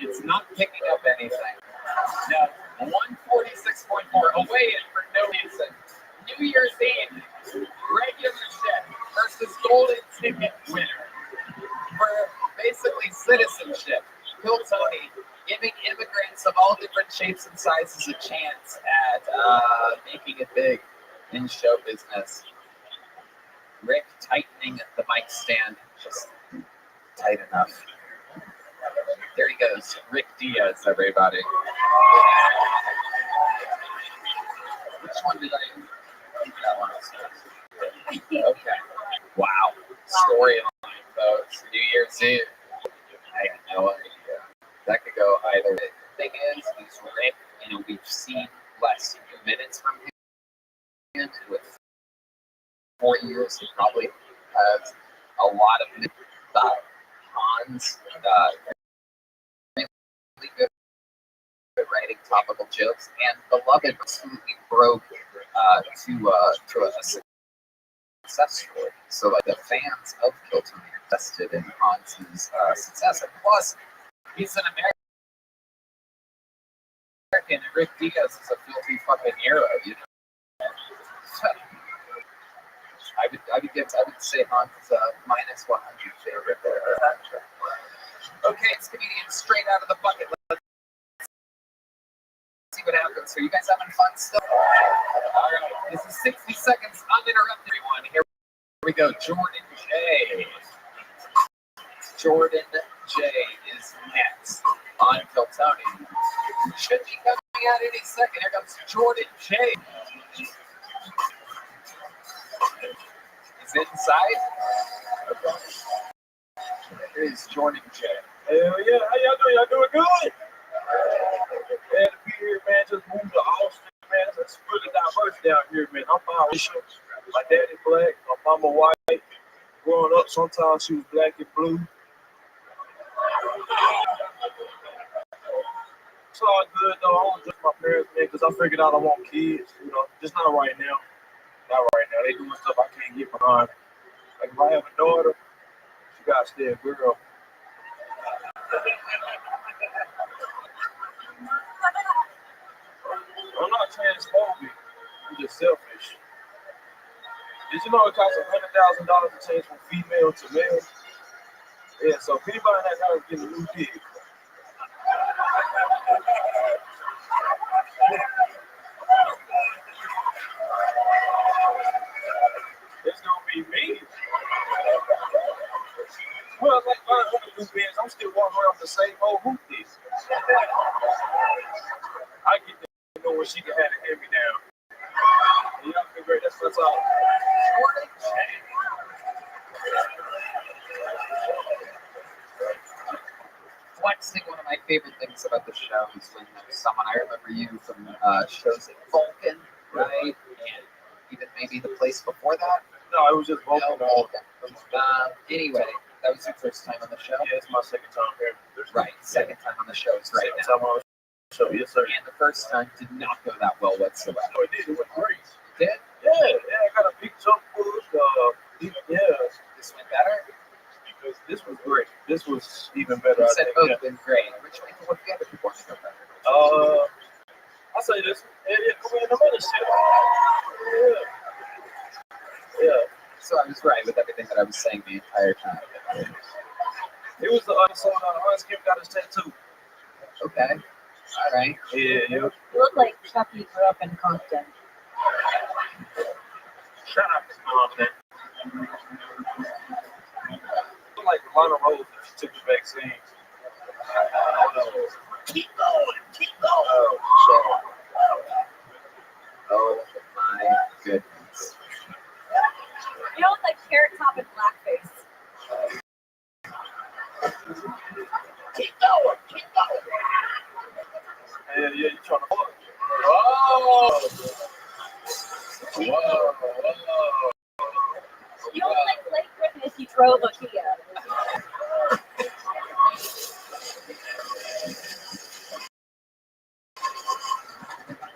Speaker 3: It's not picking up anything. No, 146.4. Away in for no reason. New Year's Eve, regular check versus golden ticket winner for basically citizenship. Bill Tony giving immigrants of all different shapes and sizes a chance at making it big in show business. Rick tightening the mic stand just tight enough. There he goes, Rick Diaz, everybody. Which one did I? That one. Okay. Wow. Storyline, folks. New Year's Eve. I had no idea. That could go either way. The thing is Rick, we've seen less minutes from him. And with 4 years, he probably has a lot of minutes. Hans, really good at writing topical jokes, and Beloved absolutely broke to a success story. So like the fans of Kilton invested in Hans's success, and plus he's an American, and Rick Diaz is a filthy fucking hero, I would say Hans is a minus 100 favorite there. Okay, it's comedian straight out of the bucket. Let's see what happens. Are you guys having fun still? All right, this is 60 seconds uninterrupted, everyone. Here we go. Jordan J. Jordan J is next on Kiltony. Should be coming out any second. Here comes Jordan J. He's inside. Okay. Here is Jordan J.
Speaker 1: Hell yeah, how y'all doing? Y'all doing good? Glad to be here, man. Just moved to Austin, man. It's really diverse down here, man. I'm biracial. My daddy black, my mama white. Growing up, sometimes she was black and blue. It's all good though. I don't judge my parents, man, because I figured out I want kids. Just not right now. Not right now. They doing stuff I can't get behind. Like if I have a daughter, she got to stay a girl. I'm not transphobic. I'm just selfish. Did you know it costs $100,000 to change from female to male? Yeah, so if anybody in that house getting a new pig, it's gonna be me. Well, like my other new bands, I'm still walking around with the same old hoopties. I get to know when she can have a hand me down. Yeah, I feel great. That's all.
Speaker 3: Flexing, one of my favorite things about the show is when there's someone, I remember you from shows like Vulcan, right? And even maybe the place before that?
Speaker 1: No, it was just Vulcan.
Speaker 3: No, Vulcan. Anyway, that was your first time on the show?
Speaker 1: Yeah, it's my second time here.
Speaker 3: Right, second time on the show is right now.
Speaker 1: Second time on the show, yes sir.
Speaker 3: And the first time did not go that well whatsoever.
Speaker 1: No, it did. It went great.
Speaker 3: It did?
Speaker 1: Yeah, I got a big jump push.
Speaker 3: This went better?
Speaker 1: Because this was great. This was even better.
Speaker 3: You
Speaker 1: I
Speaker 3: said
Speaker 1: think.
Speaker 3: both
Speaker 1: Yeah.
Speaker 3: been great. Which one would the other people want to go better?
Speaker 1: I say this. Yeah, come in the other shit. Yeah.
Speaker 3: So I was right with everything that I was saying the entire time.
Speaker 1: It was the unsung Kim got his tattoo.
Speaker 3: Okay. All right.
Speaker 1: Yeah.
Speaker 2: You look like Chucky grew up in Compton.
Speaker 1: Shout out to Compton. Like Lana Rose, she took the vaccine.
Speaker 3: Keep going, keep going. Oh my goodness.
Speaker 2: You know, it's like Carrot Top and blackface.
Speaker 3: Keep going, keep going.
Speaker 1: Yeah, you trying to fuck.
Speaker 3: Whoa! Whoa!
Speaker 2: You look like Blake Griffin if you drove a Kia.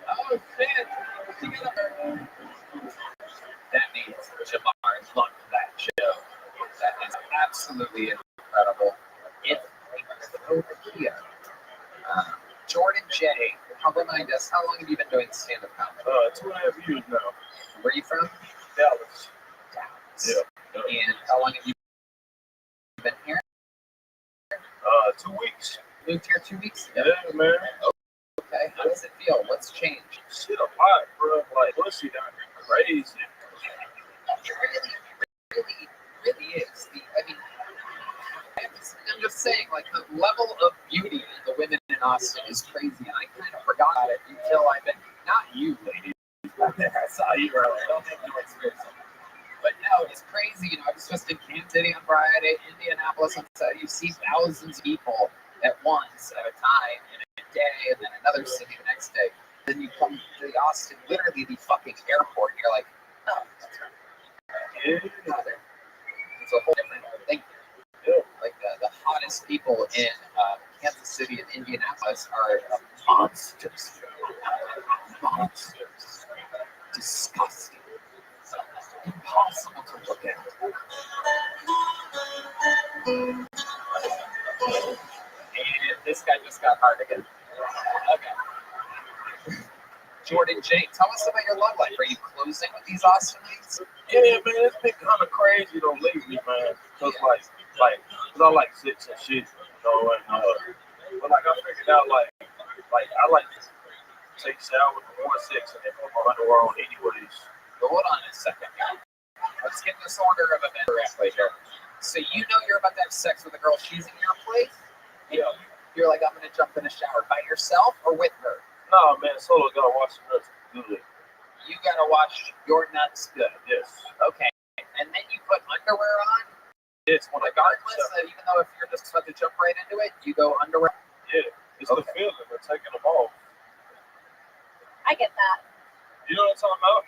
Speaker 3: Oh shit! That means Jamar loved that show. That is absolutely incredible. It's like Kia. Jordan J. Remind us, how long have you been doing stand-up comedy?
Speaker 1: 2.5 years now.
Speaker 3: Where are you from?
Speaker 1: Dallas.
Speaker 3: Dallas.
Speaker 1: Yeah.
Speaker 3: And how long have you been here?
Speaker 1: 2 weeks.
Speaker 3: Moved here 2 weeks ago.
Speaker 1: Yeah, man.
Speaker 3: Okay. How does it feel? What's changed?
Speaker 1: Shit a lot, bro. Like, pussy down here crazy.
Speaker 3: It really is. I'm just saying, like, the level of beauty in the women in Austin is crazy, and I kind of forgot about it until I've been, not you, ladies. I saw you earlier. Don't make no experience. But no, it's crazy. I was just in Kansas City on Friday, Indianapolis on Saturday. You see thousands of people at once at a time in a day, and then another city the next day. Then you come to the Austin, literally the fucking airport, and you're like, oh, that's right.
Speaker 1: Yeah.
Speaker 3: It's a whole different thing. Like the hottest people in Kansas City and Indianapolis are monsters. Monsters. Disgusting. Impossible to look at. And this guy just got hard again. Okay. Jordan J, tell us about your love life. Are you closing with these Austinites?
Speaker 1: Yeah, man, it's been kind of crazy though lately, man. Cause cause I like sex and shit, you know, and but like I figured out like I like to take showers before sex and then put my underwear on anyways.
Speaker 3: But hold on a second here. Let's get this order of events correctly here. So you know you're about to have sex with a girl, she's in your place?
Speaker 1: Yeah.
Speaker 3: You're like, I'm gonna jump in a shower by yourself or with her?
Speaker 1: No, man, solo gotta wash the nuts good.
Speaker 3: You gotta wash your nuts good.
Speaker 1: Yes.
Speaker 3: Okay. And then you put underwear on?
Speaker 1: Yes, when I got
Speaker 3: Regardless of, even though if you're just about to jump right into it, you go underwear?
Speaker 1: Yeah, it's the feeling of taking them off.
Speaker 2: I get that.
Speaker 1: You know what I'm talking about?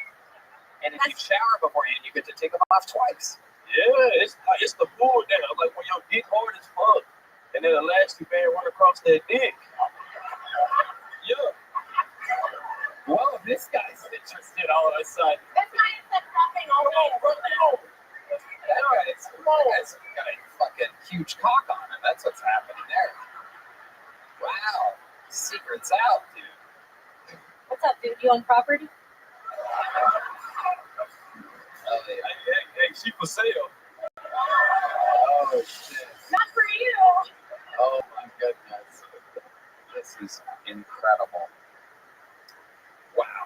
Speaker 3: And if you shower beforehand, you get to take them off twice.
Speaker 1: Yeah, it's the pull down. Like when your dick hard as fuck, and then the elastic band run across that dick. Yeah.
Speaker 3: Whoa, this guy's interested all of a sudden.
Speaker 2: This guy is like dropping all over.
Speaker 3: That guy's got a fucking huge cock on him. That's what's happening there. Wow. Secret's out, dude.
Speaker 2: What's up, dude? You own property?
Speaker 3: Oh, yeah.
Speaker 1: Hey, she for sale.
Speaker 3: Oh, shit.
Speaker 2: Not for you.
Speaker 3: Oh, my goodness. This is incredible. Wow.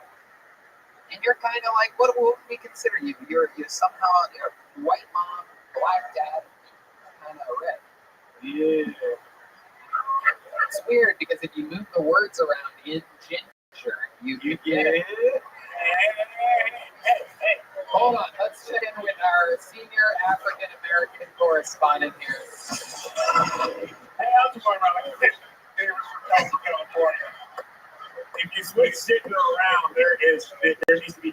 Speaker 3: And you're kind of like, what would we consider you? You're somehow you're white mom, black dad, kind of red.
Speaker 1: Yeah.
Speaker 3: It's weird because if you move the words around in ginger, you get it. Hey, hold on. Let's check in with our senior African American correspondent here.
Speaker 7: Hey, I'm just going around like this. California. If you switch shit around, there needs to be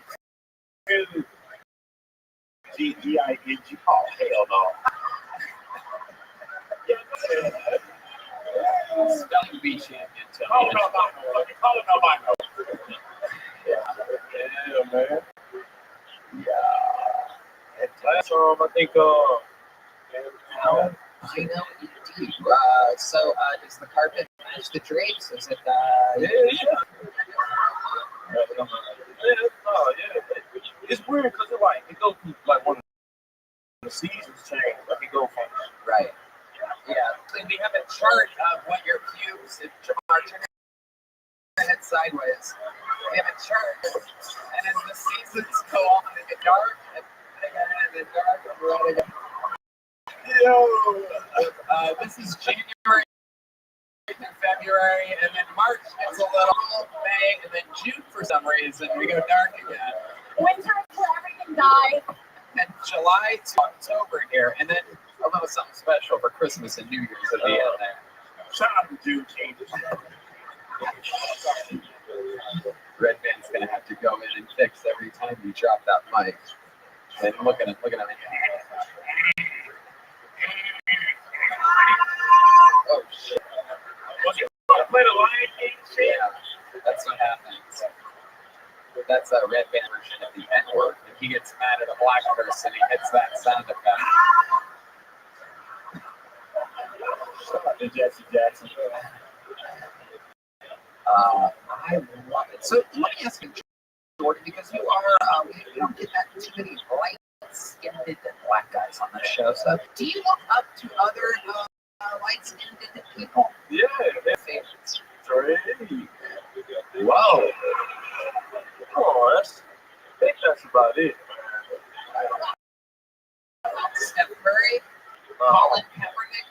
Speaker 7: G-I-N-G. Oh, hell no.
Speaker 3: Spelling bee champion.
Speaker 7: Call it albino.
Speaker 1: Yeah, man.
Speaker 3: Yeah.
Speaker 1: Last I think
Speaker 3: Albino indeed. So does the carpet match the drapes? Is it?
Speaker 1: yeah. It's weird because it goes through like when the seasons change. Like it go from
Speaker 3: Right. Yeah. We have a chart of what your pubes, if Jamar turn your head sideways. We have a chart, and as the seasons go on, they get dark, and they get dark, and we're at
Speaker 1: yo.
Speaker 3: this is January
Speaker 5: February, and then March gets a little May, and then June for some reason we go dark again.
Speaker 2: Winter is where everything dies.
Speaker 5: And July to October here, and then a little something special for Christmas and New Year's at the end there.
Speaker 7: Shut up, dude.
Speaker 5: Red Band's gonna have to go in and fix every time you drop that mic. And look at him. Oh shit.
Speaker 7: Was you want to play the Lion King shit?
Speaker 5: Yeah, that's what happens. That's a Red Band version of the N-word. When he gets mad at a black person, he hits that sound effect.
Speaker 7: Shut up, Jesse Jackson.
Speaker 5: I love it. So let me ask you, Jordan, because you are, we don't get that too many light-skinned black guys on this show. So do you look up to other light-skinned people?
Speaker 1: Yeah,
Speaker 5: Their favorites?
Speaker 1: Trey. Wow. Oh, I think that's about it.
Speaker 5: Steph Curry, Colin Kaepernick.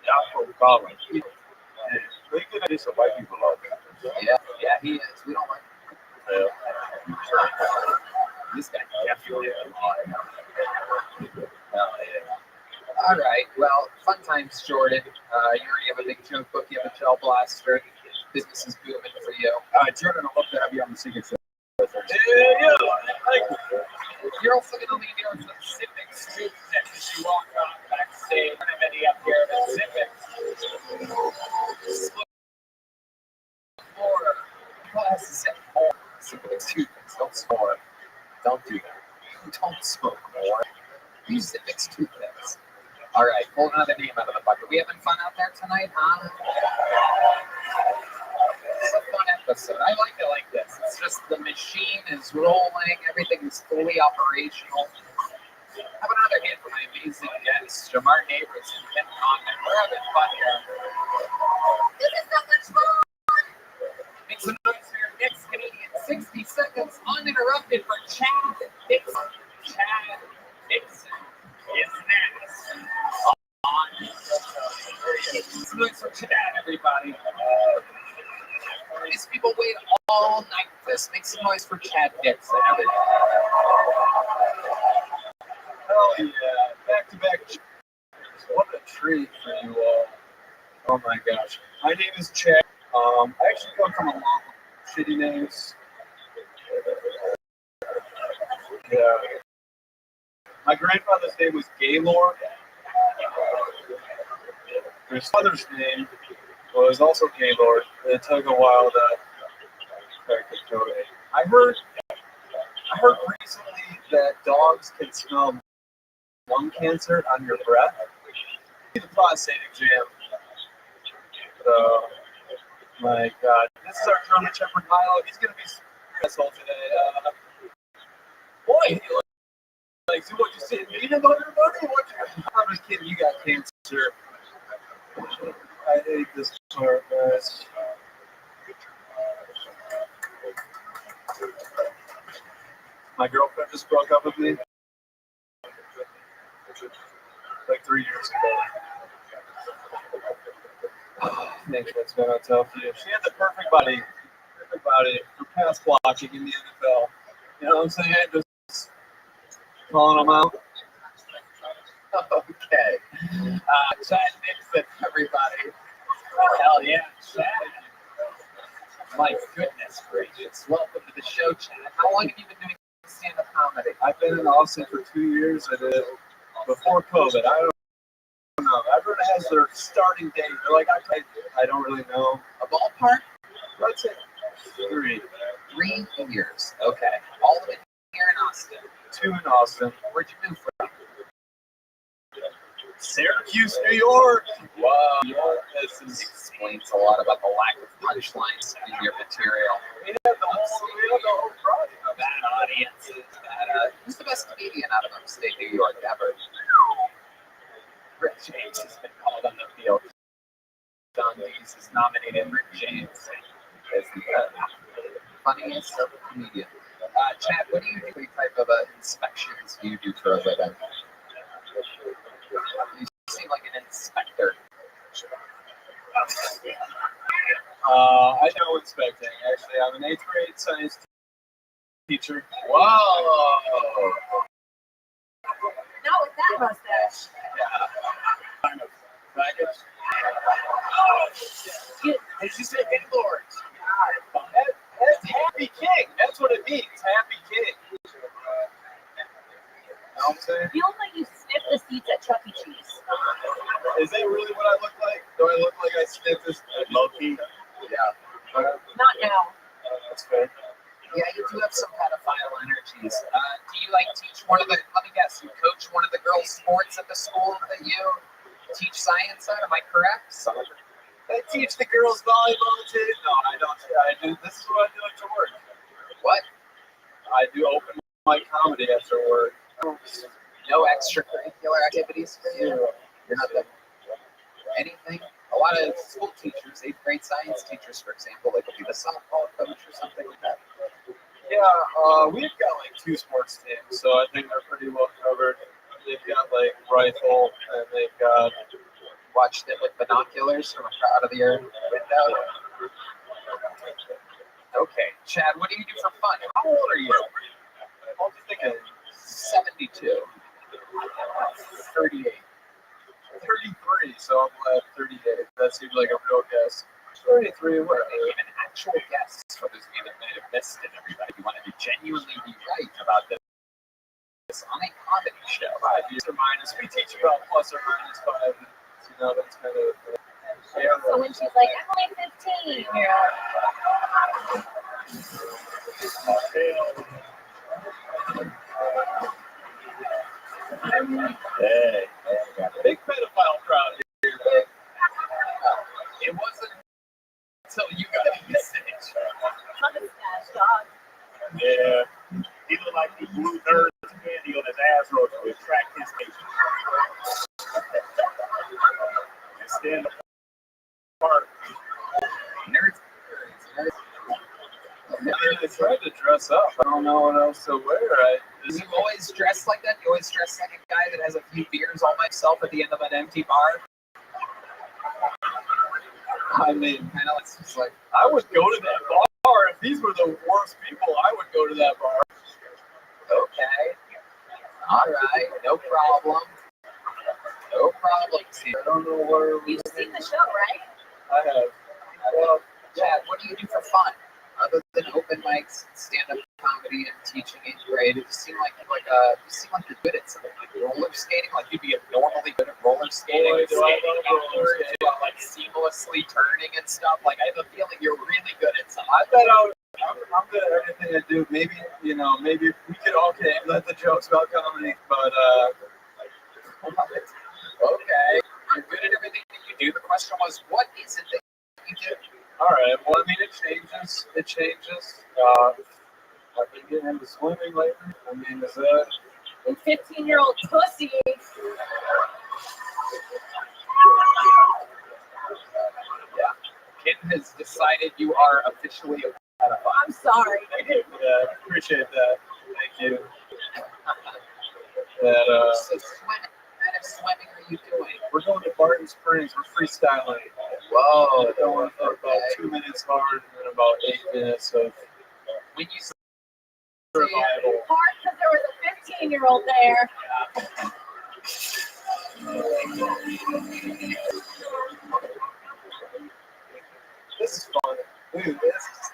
Speaker 1: Yeah, from college. They get into some white people out there.
Speaker 5: Yeah, he is. We don't like
Speaker 1: Yeah.
Speaker 5: this guy. Definitely All right. Well, fun times, Jordan. You already have a big joke book. You have a gel blaster. Business is booming for you.
Speaker 1: Jordan, I'd love to have you on the Secret Service.
Speaker 7: Yeah.
Speaker 5: You're also going to leave your Pacific suit as you walk on backstage. I don't have any up here at Pacific. Glasses and more. Pacific suit. Don't smoke. Don't do that. Don't smoke more. Use Pacific toothpicks. All right, pull another name out of the bucket. We having fun out there tonight, huh? It's a fun episode. I like it like this. It's just the machine is rolling, everything is fully operational. Have another hand for my amazing guests, Jamar Neighbors and Ken Conman. We're having fun here.
Speaker 2: This is so much fun.
Speaker 5: Make some noise for your next Canadian 60 seconds uninterrupted for Chad Dixon. Chad Dixon is next. Some noise for Chad, everybody. These people wait all night for this. Make some noise for Chad Dixon, everybody.
Speaker 1: Hell yeah. Back-to-back. What a treat for you all. Oh my gosh. My name is Chad. I actually come from a long shitty names. Yeah. My grandfather's name was Gaylord. His father's name was also Gaylord. It took a while to crack the code. I heard recently that dogs can smell lung cancer on your breath. The prostate exam. So, my God, this is our German Shepherd Milo. He's gonna be asshole today. Boy, he looks like, so what you saying mean about everybody? What you? I'm just kidding. You got cancer. I hate this part, guys. My girlfriend just broke up with me like 3 years ago. Thanks, that's been tough for you. She had the perfect body for pass blocking in the NFL. You know what I'm saying? Just calling them out.
Speaker 5: Okay. Chad Dixon, everybody. Hell yeah, Chad. My goodness gracious. Welcome to the show, Chad. How long have you been doing stand-up comedy?
Speaker 1: I've been in Austin for 2 years. I did before COVID. I don't know. Everyone has their starting date. They're like, I don't really know.
Speaker 5: A ballpark?
Speaker 1: Let's say 3.
Speaker 5: 3 years. Okay. All of it here in Austin.
Speaker 1: 2 in Austin.
Speaker 5: Where'd you move from?
Speaker 1: Syracuse, New York.
Speaker 5: Whoa. This explains a lot about the lack of punchlines in your material.
Speaker 1: We had the whole project.
Speaker 5: Bad audiences. Who's the best comedian out of upstate New York ever? Rick James has been called on the field. John Dees has nominated Rick James as the funniest comedian. Chad, what do you do? What type of inspections do you do for a living? You seem like an inspector.
Speaker 1: I know inspecting. Actually, I'm an 8th grade science teacher.
Speaker 3: Whoa!
Speaker 2: Not with that mustache.
Speaker 1: Kind of package.
Speaker 3: Did you say Gaylord?
Speaker 1: That's Happy King. That's what it means. Happy King. You know what I'm saying?
Speaker 2: You look like you sniffed the seats at Chuck E. Cheese.
Speaker 1: Is that really what I look like? Do I look like I sniffed this? Low key.
Speaker 3: Yeah.
Speaker 2: Not now.
Speaker 1: That's fair.
Speaker 3: Yeah, you do have some pedophile energies. Do you like teach one of the? Let me guess. You coach one of the girls' sports at the school that you teach science at? Am I correct?
Speaker 1: I teach the girls volleyball too. No, I don't. I do. This is what I do after work.
Speaker 3: What?
Speaker 1: I do open mic comedy after work.
Speaker 3: No extracurricular activities for you? You're not the anything? A lot of school teachers, 8th grade science teachers, for example, they could be the softball coach or something like that.
Speaker 1: Yeah, we've got like 2 sports teams, so I think they're pretty well covered. They've got like rifle, and they've got.
Speaker 3: Watch them with binoculars from out of your window. Okay, Chad, what do you do for fun? How old are you?
Speaker 1: How old do you think?
Speaker 3: 72. 38.
Speaker 1: 33, so I'm at 38. That seems like a real guess. 33, what?
Speaker 3: Even actual guests for this game that might have missed it, everybody. You want to genuinely be right about this on a comedy show.
Speaker 1: 5 years or minus. We teach about plus or minus 5. You know, that's kind of.
Speaker 2: So when she's like, I'm only 15, you're
Speaker 1: Hey, big pedophile crowd here.
Speaker 3: It wasn't until you got on the stage.
Speaker 2: mustache, dog.
Speaker 7: Yeah. He looked like he blew nerds candy on his ass roll to attract his patients. And stand apart.
Speaker 3: Nerds.
Speaker 1: I tried to dress up. I don't know what else to wear.
Speaker 3: Do you always dress like that? You always dress like a guy that has a few beers all myself at the end of an empty bar?
Speaker 1: I mean,
Speaker 3: Kind of like,
Speaker 1: I would go to that bar. If these were the worst people, I would go to that bar.
Speaker 3: okay. All right, no problem. No problem.
Speaker 1: I don't know where
Speaker 2: You've seen the show, right?
Speaker 1: I have. Well,
Speaker 3: Chad, what do you do for fun? Other than open mics, stand-up comedy, and teaching 8th grade, it just seemed like you seem like you're good at something like roller skating. Like you'd be normally good at roller skating,
Speaker 1: Boy, do I
Speaker 3: skating
Speaker 1: love roller
Speaker 3: backwards,
Speaker 1: skating.
Speaker 3: like seamlessly turning and stuff. Like I have a feeling you're really good at something.
Speaker 1: I bet I'm good at everything I do. Maybe, maybe we could let the jokes about comedy, but
Speaker 3: Okay, you're good at everything that you do. The question was, what is it that you do?
Speaker 1: all right. Well, I mean, it changes. It changes. I've been getting into swimming lately. I mean, is that?
Speaker 2: And 15-year-old pussy.
Speaker 3: Yeah, Kid has decided you are officially a pedophile.
Speaker 2: I'm sorry.
Speaker 1: Thank you for that. Appreciate that. Thank you. That
Speaker 3: So swimming. What kind of swimming are you doing?
Speaker 1: we're going to Barton Springs. We're freestyling.
Speaker 3: Whoa.
Speaker 1: We're going for about 2 minutes hard and then about 8 minutes of
Speaker 3: When you say
Speaker 1: survival.
Speaker 2: Hard because there was a 15-year-old there.
Speaker 1: This is fun. Dude, this is.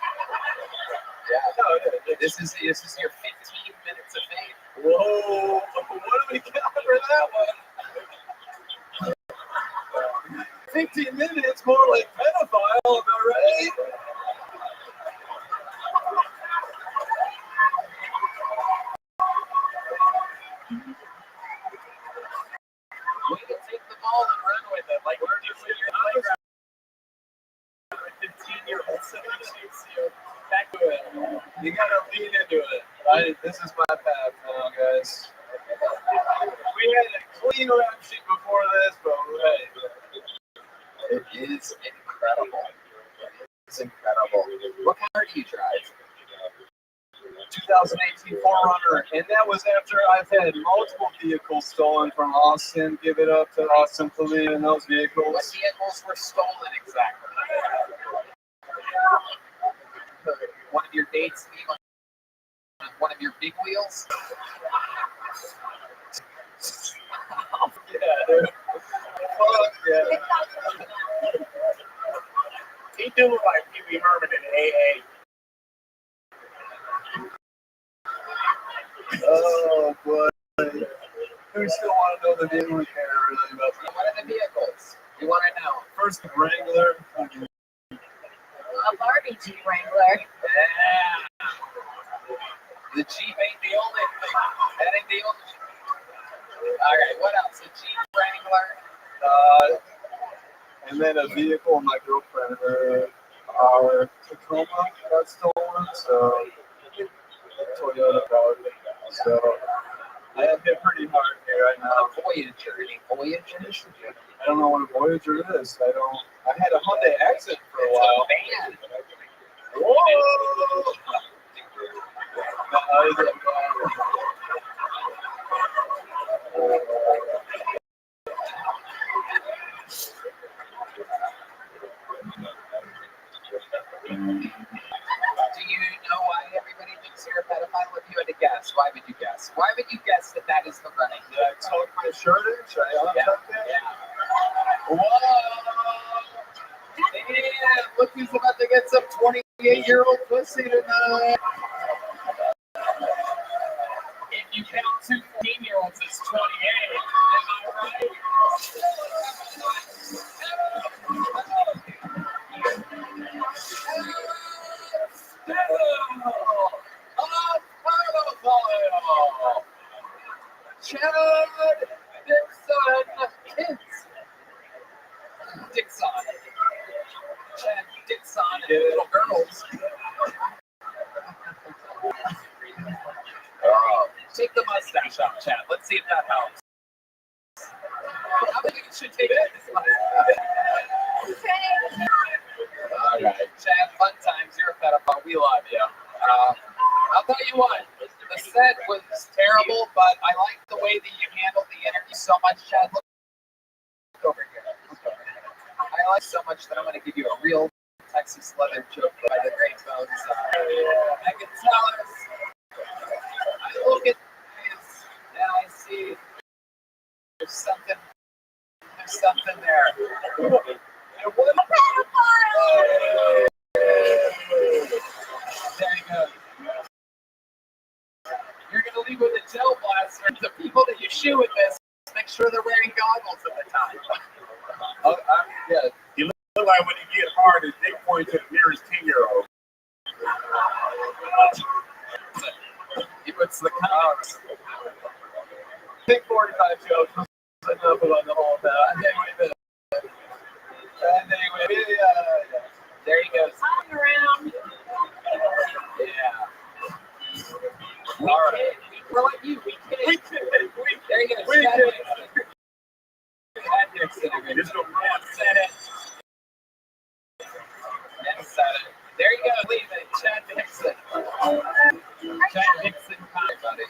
Speaker 3: yeah,
Speaker 1: No,
Speaker 3: this is your 15 minutes of fame.
Speaker 1: whoa. What do we got for that one? 15 minutes, more like pedophile, am I right?
Speaker 3: We can take the ball and run with it. Like we're just in your playground.
Speaker 1: 15-year-old back to it. You gotta lean into it. This is my path now, guys. We had a clean rap sheet before this, but hey.
Speaker 3: It is incredible. It's incredible. What car do you drive?
Speaker 1: 2018 4Runner, and that was after I've had multiple vehicles stolen from Austin. Give it up to Austin Police and those
Speaker 3: What
Speaker 1: vehicles.
Speaker 3: vehicles were stolen exactly? One of your dates leave on one of your big wheels.
Speaker 1: Yeah, dude. Fuck yeah.
Speaker 7: He do look like Pee Wee Herman in AA.
Speaker 1: Oh boy. We still want to know the name we care really about.
Speaker 3: What are the vehicles? You want to know?
Speaker 1: First Wrangler.
Speaker 2: A Barbie Jeep Wrangler.
Speaker 3: Yeah. The Jeep ain't the only thing. That ain't the only. All right. What else? A Jeep Wrangler.
Speaker 1: And then a vehicle my girlfriend her our Tacoma got stolen, so Toyota Barbie. So I have hit pretty hard here right now.
Speaker 3: A Voyager. Any Voyagers?
Speaker 1: I don't know what a Voyager is. I had a Hyundai Accent for a while.
Speaker 3: Man.
Speaker 1: Whoa!
Speaker 3: Do you know why everybody thinks you're a pedophile? If you had to guess, why would you guess? Why would you guess that that is the running?
Speaker 1: Did I tuck my shirt in? Should I untuck it?
Speaker 3: Yeah. Whoa! Damn, look who's about to get some 28-year-old pussy tonight.
Speaker 5: If you count two 14-year-olds as 28, am I right?
Speaker 3: Chad Dixon. Chad Dixon and little girls. Take the mustache out, Chad. Let's see if that helps. I think you should take it. All right, Chad, fun times. You're a pedophile. We love you. I'll tell you what, the set was terrible, but I like the way that you handled the interview so much, Chad. Look over here. I like so much that I'm going to give you a real Texas leather joke by the great bones. I can tell us. I look at this and I see there's something there. And what a pedophile! There you go. You're going to leave with a gel blaster. The people that you shoot with this, make sure they're wearing goggles at the time.
Speaker 1: Yeah.
Speaker 7: You look like when you get hard, his dick points to the nearest 10-year-old.
Speaker 3: He puts the cops.
Speaker 1: Take 45 jokes. Enough about the whole thing. Anyway,
Speaker 3: There he goes.
Speaker 2: Hung around.
Speaker 3: Yeah. We
Speaker 1: All
Speaker 3: kid. We brought you. We kid.
Speaker 1: we did.
Speaker 3: There you go.
Speaker 1: We
Speaker 3: Chad
Speaker 1: did.
Speaker 3: Dixon. Chad Dixon again.
Speaker 7: Just go
Speaker 3: And said it. And said it. There you go. Leave it. Chad Dixon. Chad Dixon. Hi, buddy.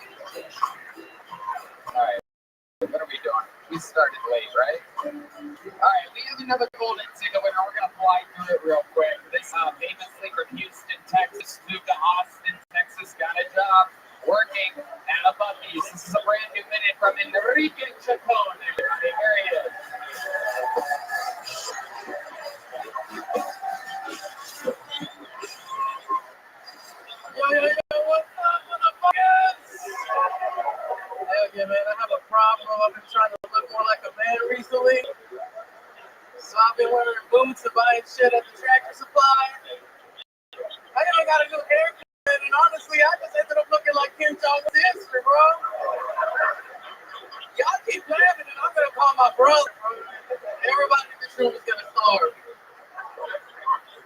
Speaker 3: All right. What are we doing? We started late, right? All right. We have another golden ticket winner. We're going to fly through it real quick. This famously from Houston, Texas, moved to Austin, Texas, got a job working at a Buc-ee's. This is a brand new minute from Enrique Chacon. Everybody, here he is.
Speaker 8: Yo, what's up, motherfuckers? Hell yeah, man, I have a problem. I've been trying to look more like a man recently. So I've been wearing boots and buying shit at the Tractor Supply. I even got a new haircut, and honestly, I just ended up looking like Kim Jong's sister, bro. Y'all keep laughing, and I'm gonna call my brother, bro. Everybody in this room is gonna starve.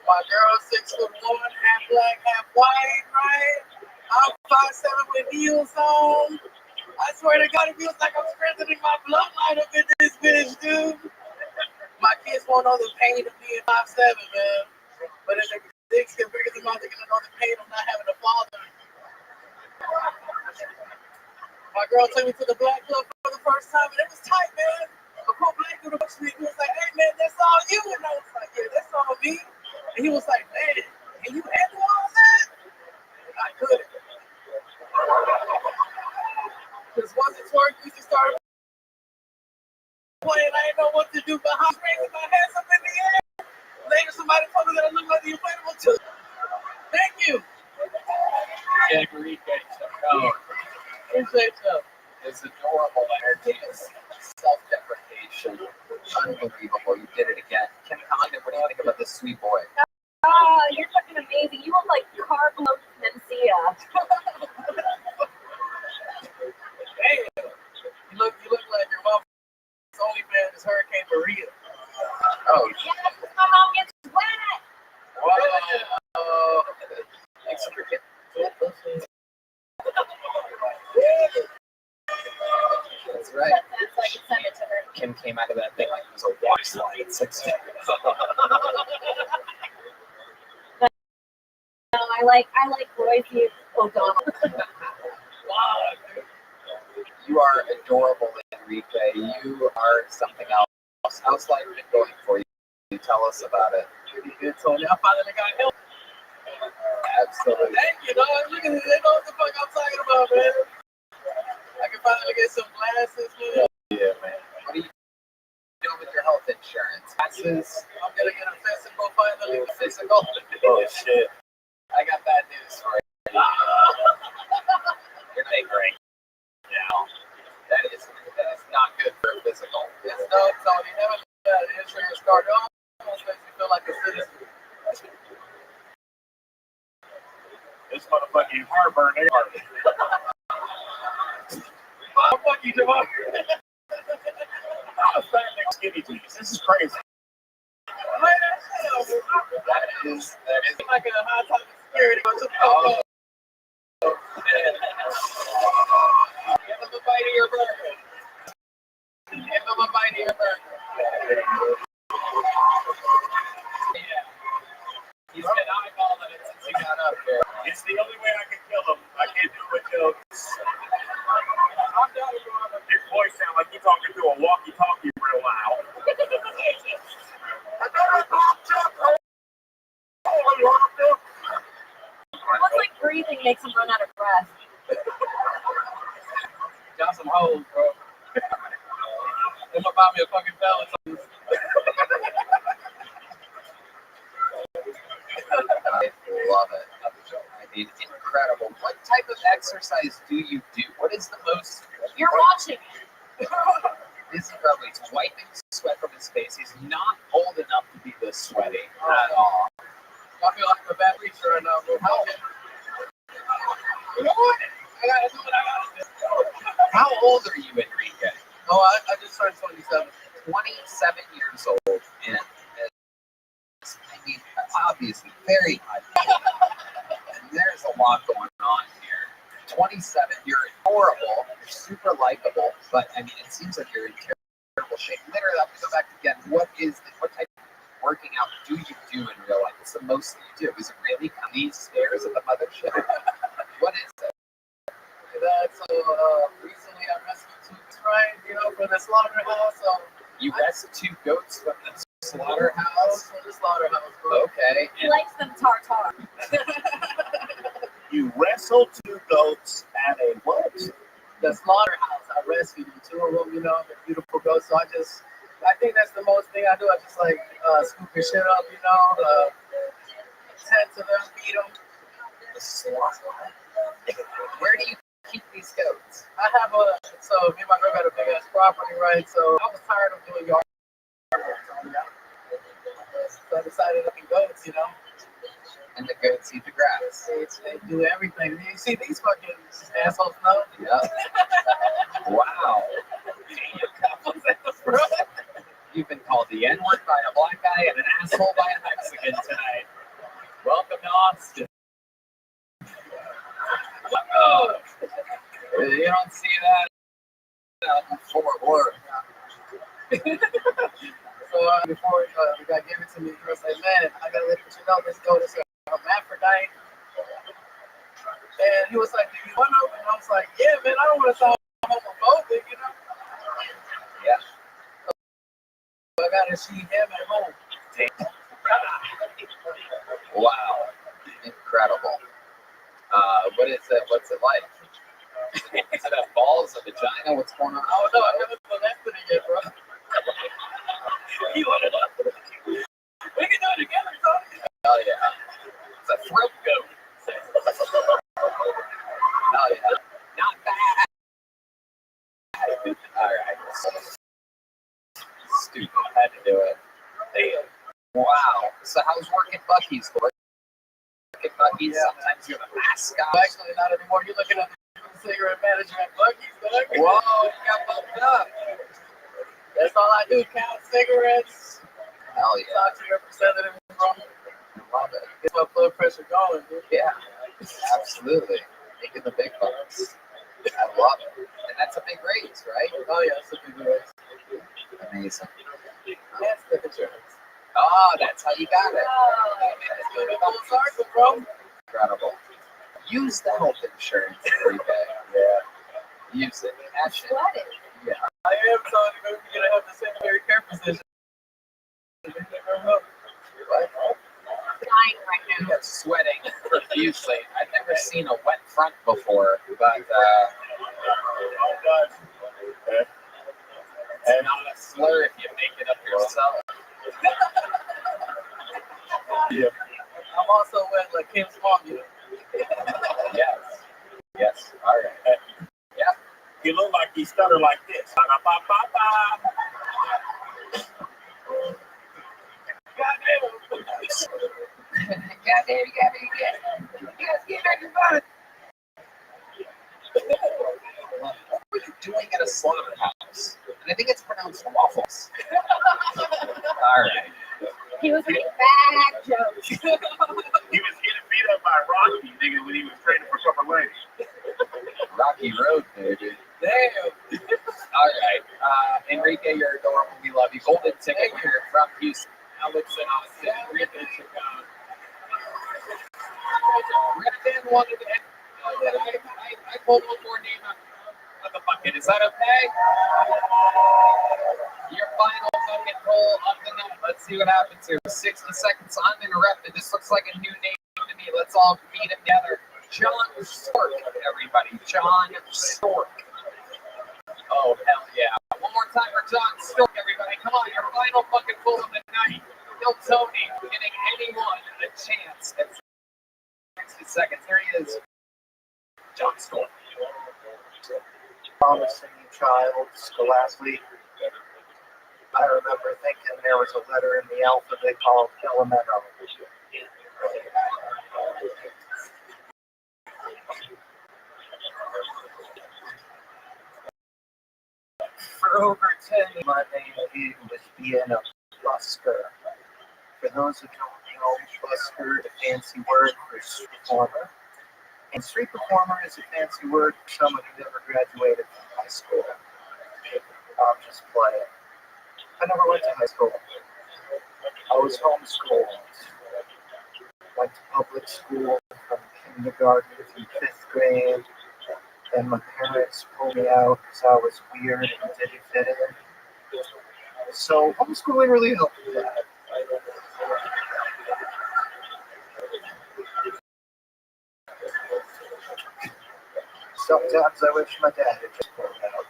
Speaker 8: My girl's 6'1", half black, half white, right? I'm 5'7" with heels on. I swear to God, it feels like I'm strengthening my bloodline up in this bitch, dude. My kids won't know the pain of being 5'7", man. But if their dicks get bigger than mine, they're gonna know the pain of not having a father. My girl took me to the Black Club for the first time, and it was tight, man. A cool black dude approached me. He was like, "Hey, man, that's all you." And I was like, "Yeah, that's all me." And he was like, "Man, playing. I didn't know what to do, but I was raising my hands up in the air. Later, somebody told me that I looked like the inflatable too. Thank you.
Speaker 3: Enrique Chacon
Speaker 8: Appreciate you.
Speaker 3: is adorable. His self-deprecation, unbelievable. You did it again. Kim Condon, what do you think about this sweet boy?
Speaker 2: Oh, you're fucking amazing. You look like Carlos Mencia.
Speaker 8: Damn. You look like your mom's only fan is Hurricane Maria.
Speaker 3: Oh,
Speaker 2: Yes, my mom gets wet.
Speaker 3: wow. Thanks for getting That's right.
Speaker 2: That's so I can send it to her.
Speaker 3: Kim came out of that thing like it was a water slide at 16.
Speaker 2: No, I like Royce O'Donnell.
Speaker 3: You are adorable, Enrique. You are something else. How's life been going for you? Tell us about it.
Speaker 8: Pretty good, Tony. I finally got help.
Speaker 3: Absolutely.
Speaker 8: Thank you, dog. Look at this. They know what the fuck I'm talking about, man. I can finally get some glasses, man.
Speaker 3: Yeah, man. What are you doing with your health insurance? Glasses?
Speaker 8: I'm gonna get a physical finally. A physical.
Speaker 1: Oh shit.
Speaker 3: I got bad news for you. You're not great now. That is not good for a physical.
Speaker 8: It's no, Tony. Never got an insurance card. It almost makes me feel like a citizen.
Speaker 1: This motherfucking heartburn. They are.
Speaker 8: Oh, fuck you, Jamal.
Speaker 1: I'm a fat nigga skinny jeans. This is crazy.
Speaker 3: That is
Speaker 8: Like a high top security.
Speaker 3: oh,
Speaker 8: Give them a bite of your burger. Give them a bite of your burger.
Speaker 3: yeah. He's been eyeballing it since he got up here.
Speaker 1: It's the only way I can kill him. I can't do it till
Speaker 8: I'm done with you.
Speaker 1: his voice sounds like he's talking to a walkie-talkie real loud.
Speaker 2: It looks like breathing makes him run out of breath.
Speaker 8: Got some hoes, bro. They're gonna buy me a fucking pellet.
Speaker 3: I love it. I mean, incredible. What type of exercise do you do? What is the most?
Speaker 2: You're watching.
Speaker 3: This is probably he's wiping sweat from his face. He's not old enough to be this sweaty at all.
Speaker 8: I feel like a bad reacher right now, bro. You know what? I gotta do what I gotta do.
Speaker 3: How old are you, Enrique?
Speaker 8: Oh, I just turned 27.
Speaker 3: 27 years old, and I mean, obviously very high. And there's a lot going on here. 27, you're adorable, you're super likable, but I mean, it seems like you're in terrible shape. Literally, I'm gonna go back again. What type of working out do you do in real life? What's the most that you do? Is it really come these stairs at the mothership? What is it?
Speaker 8: So recently I rescued 2 goats, right? You know, for the slaughterhouse. So
Speaker 3: You rescued 2 goats from the slaughterhouse?
Speaker 8: from the slaughterhouse, bro.
Speaker 3: Okay.
Speaker 2: He likes them tartar.
Speaker 1: You wrestled 2 goats at a what?
Speaker 8: The slaughterhouse. I rescued them, 2 of them. You know, they're beautiful goats. So I think that's the most thing I do. I just like scoop your shit up. You know, tend to them, feed them.
Speaker 3: The slaughterhouse. Where do you keep these goats?
Speaker 8: I have so me and my girl got a big ass property, right? So I was tired of doing yard work. So I decided to be goats, you know.
Speaker 3: And the goats eat the grass.
Speaker 8: They do everything. You see these fucking assholes now?
Speaker 3: Yeah. Wow. You've been called the N-word by a black guy and an asshole by a Mexican tonight. Welcome to Austin. You don't see that out in Fort Worth.
Speaker 8: So before the guy gave it to me, he was like, man, I gotta let you know this goat is a hermaphrodite. And he was like, do you want to? And I was like, yeah, man, I don't want to sound homophobic, you know?
Speaker 3: Yeah.
Speaker 8: So I gotta see him at home.
Speaker 3: Wow. Incredible. What is it? What's it like? Is it a balls, a vagina? What's going on?
Speaker 8: I don't know, I never molested it yet, bro.
Speaker 3: stupid. Had to do it. Damn. Wow. So how's working Bucky's? Working Bucky's. Sometimes you're the mascot.
Speaker 8: Actually, not anymore. You're looking at the cigarette manager at Bucky's.
Speaker 3: Whoa, you got bumped up.
Speaker 8: That's all I do. Count cigarettes.
Speaker 3: Hell yeah.
Speaker 8: Talk to your representative from.
Speaker 3: I love it.
Speaker 8: Get my blood pressure going, dude.
Speaker 3: Yeah. Absolutely. Making the big bucks. I love it. And that's a big raise, right?
Speaker 8: Oh yeah, that's a big raise.
Speaker 3: Amazing.
Speaker 8: That's the insurance.
Speaker 3: Oh, that's how you got it.
Speaker 8: That's good. I'm sorry, bro.
Speaker 3: Incredible. Use the health insurance every day. Yeah. Use it. Action.
Speaker 2: Sweating.
Speaker 3: Yeah.
Speaker 8: I am telling you, maybe we're gonna have the secondary care physician.
Speaker 3: What?
Speaker 2: Dying right now.
Speaker 3: Yeah, sweating profusely. I've never seen a wet front before, but it's not a slur if you make it up yourself.
Speaker 8: I'm also wet like Kim Small, you know.
Speaker 3: Yes. Yes. All right. Yeah.
Speaker 7: You look like you stutter like this. Ba-ba-ba-ba-ba.
Speaker 3: Goddamn, you guys get back your butt. What were you doing at a slaughterhouse? And I think it's pronounced waffles. All right.
Speaker 2: He was making bad jokes.
Speaker 7: He was getting beat up by Rocky, nigga, when he was training for Purple Lady.
Speaker 3: Rocky Road, baby.
Speaker 8: Damn.
Speaker 3: All right. Enrique, you're adorable. We love you. Golden ticket here from Houston.
Speaker 5: Alex and Austin, Enrique, Chicago.
Speaker 3: Rickman wanted to
Speaker 5: I pulled one more name out of the bucket. Is that okay?
Speaker 3: your final bucket pull up the net. Let's see what happens here. 60 seconds uninterrupted. This looks like a new name to me. Let's all meet him together. John Stork, everybody. John Stork. Oh, hell yeah. One more time for John Stork, everybody. Come on, your final bucket pull of the night. No Tony giving anyone a chance at 60 seconds. Here he is. John Stork.
Speaker 9: Promising child, Scholastic. I remember thinking there was a letter in the alphabet called Elemental. For over 10 years, my main gig was being a busker. For those who don't know, busker is a fancy word for street performer. And street performer is a fancy word for someone who never graduated from high school. I'm just playing. I never went to high school. I was homeschooled. Went to public school from kindergarten through 5th grade. Then my parents pulled me out because I was weird and didn't fit in. So homeschooling really helped with that. Sometimes I wish my dad had just pulled out.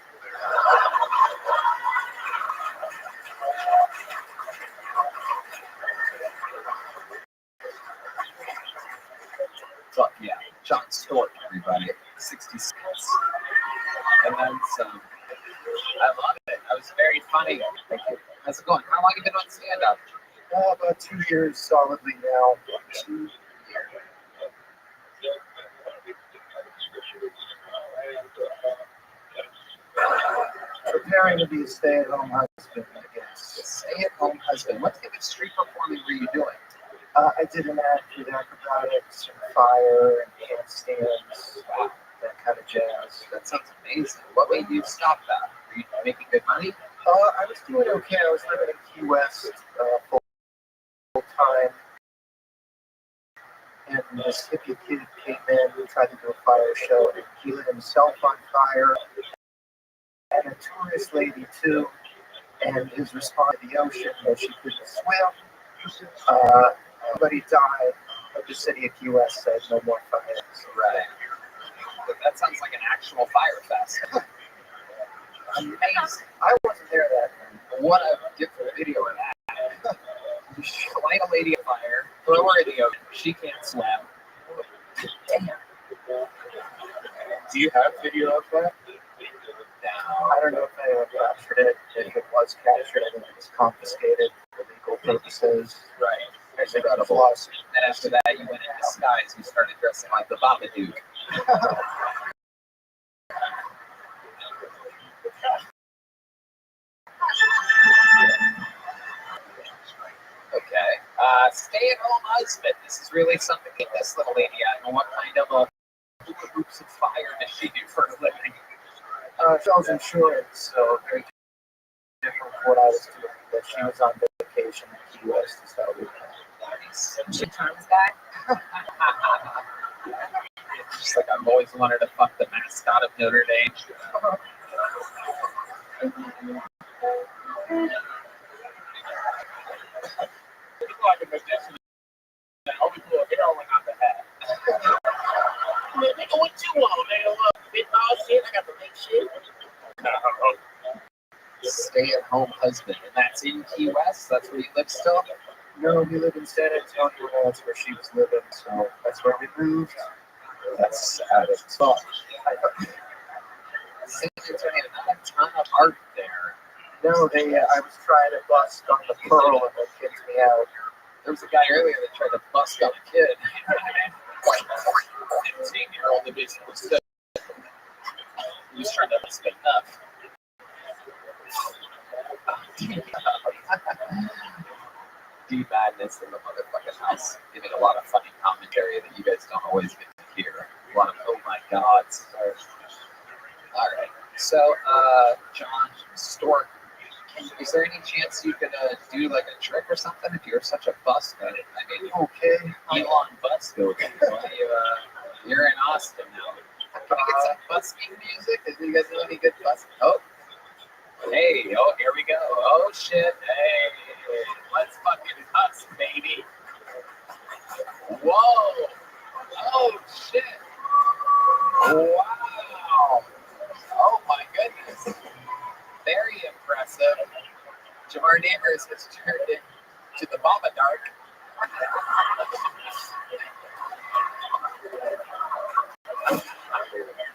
Speaker 3: Fuck yeah. John Stork, everybody. 60 cents. And then some. I love it. That was very funny. Thank you. How's it going? How long have you been on stand-up?
Speaker 9: About 2 years solidly now. 2 years. Preparing to be a stay-at-home husband, I guess.
Speaker 3: Stay-at-home husband. What type of street performing were you doing?
Speaker 9: I did an act with acrobatics and fire and handstands, that kind of jazz.
Speaker 3: That sounds amazing. What made you stop that? Were you making good money?
Speaker 9: I was doing okay. I was living in Key West full time. And this hippie kid came in and tried to do a fire show. And he lit himself on fire. And a tourist lady, too. And his response to the ocean was she couldn't swim. Everybody died. But the city of Key West said no more fires.
Speaker 3: Right. But that sounds like an actual fire fest. Amazing.
Speaker 9: I wasn't there that night.
Speaker 3: What a different video of that. You light a lady on fire, throw her in the ocean. She can't swim. Damn.
Speaker 7: Do you have video of that?
Speaker 3: No.
Speaker 9: I don't know if anyone captured it. if it was captured, I think it was confiscated for legal purposes.
Speaker 3: Right.
Speaker 9: They got a lawsuit.
Speaker 3: Then after that, you went in disguise. You started dressing like the Babadook. Okay. Stay-at-home husband. This is really something to get this little lady out. And what kind of hoops of fire does she do for a living?
Speaker 9: Sells insurance, so very different from what I was doing. But she was on vacation in Key West, is how we met.
Speaker 3: Nice.
Speaker 2: She charms guy.
Speaker 3: Just like I've always wanted to fuck the mascot of Notre Dame.
Speaker 5: People like a magician. Only pull a heroin out the hat.
Speaker 8: Man, nigga, what you want? Nigga, look, big ball shit. I got the big shit.
Speaker 3: Stay-at-home husband, and that's in Key West. That's where you live still.
Speaker 9: No, we live in San Antonio. That's where she was living, so that's where we moved.
Speaker 3: That's sad as fuck. San Antonio, not a ton of art there.
Speaker 9: No, I was trying to bust on the Pearl and they kicked me out.
Speaker 3: There was a guy earlier that tried to bust up a kid. 15-year-old that basically stood. He was trying to bust enough. D-Madness in the motherfucking house, giving a lot of funny commentary that you guys don't always get to hear. A lot of oh my gods. Alright, so John Stork, is there any chance you could do like a trick or something if you're such a busker? I mean,
Speaker 9: Okay.
Speaker 3: Elon Busko. You're in Austin now. Can we get some busking music? Do you guys know any good busking? Oh. Hey, oh, here we go. Oh, shit. Hey, let's fucking husk, baby. Whoa. Oh, shit. Wow. Oh, my goodness. Very impressive. Jamar Neighbors has turned into the Mama Dark.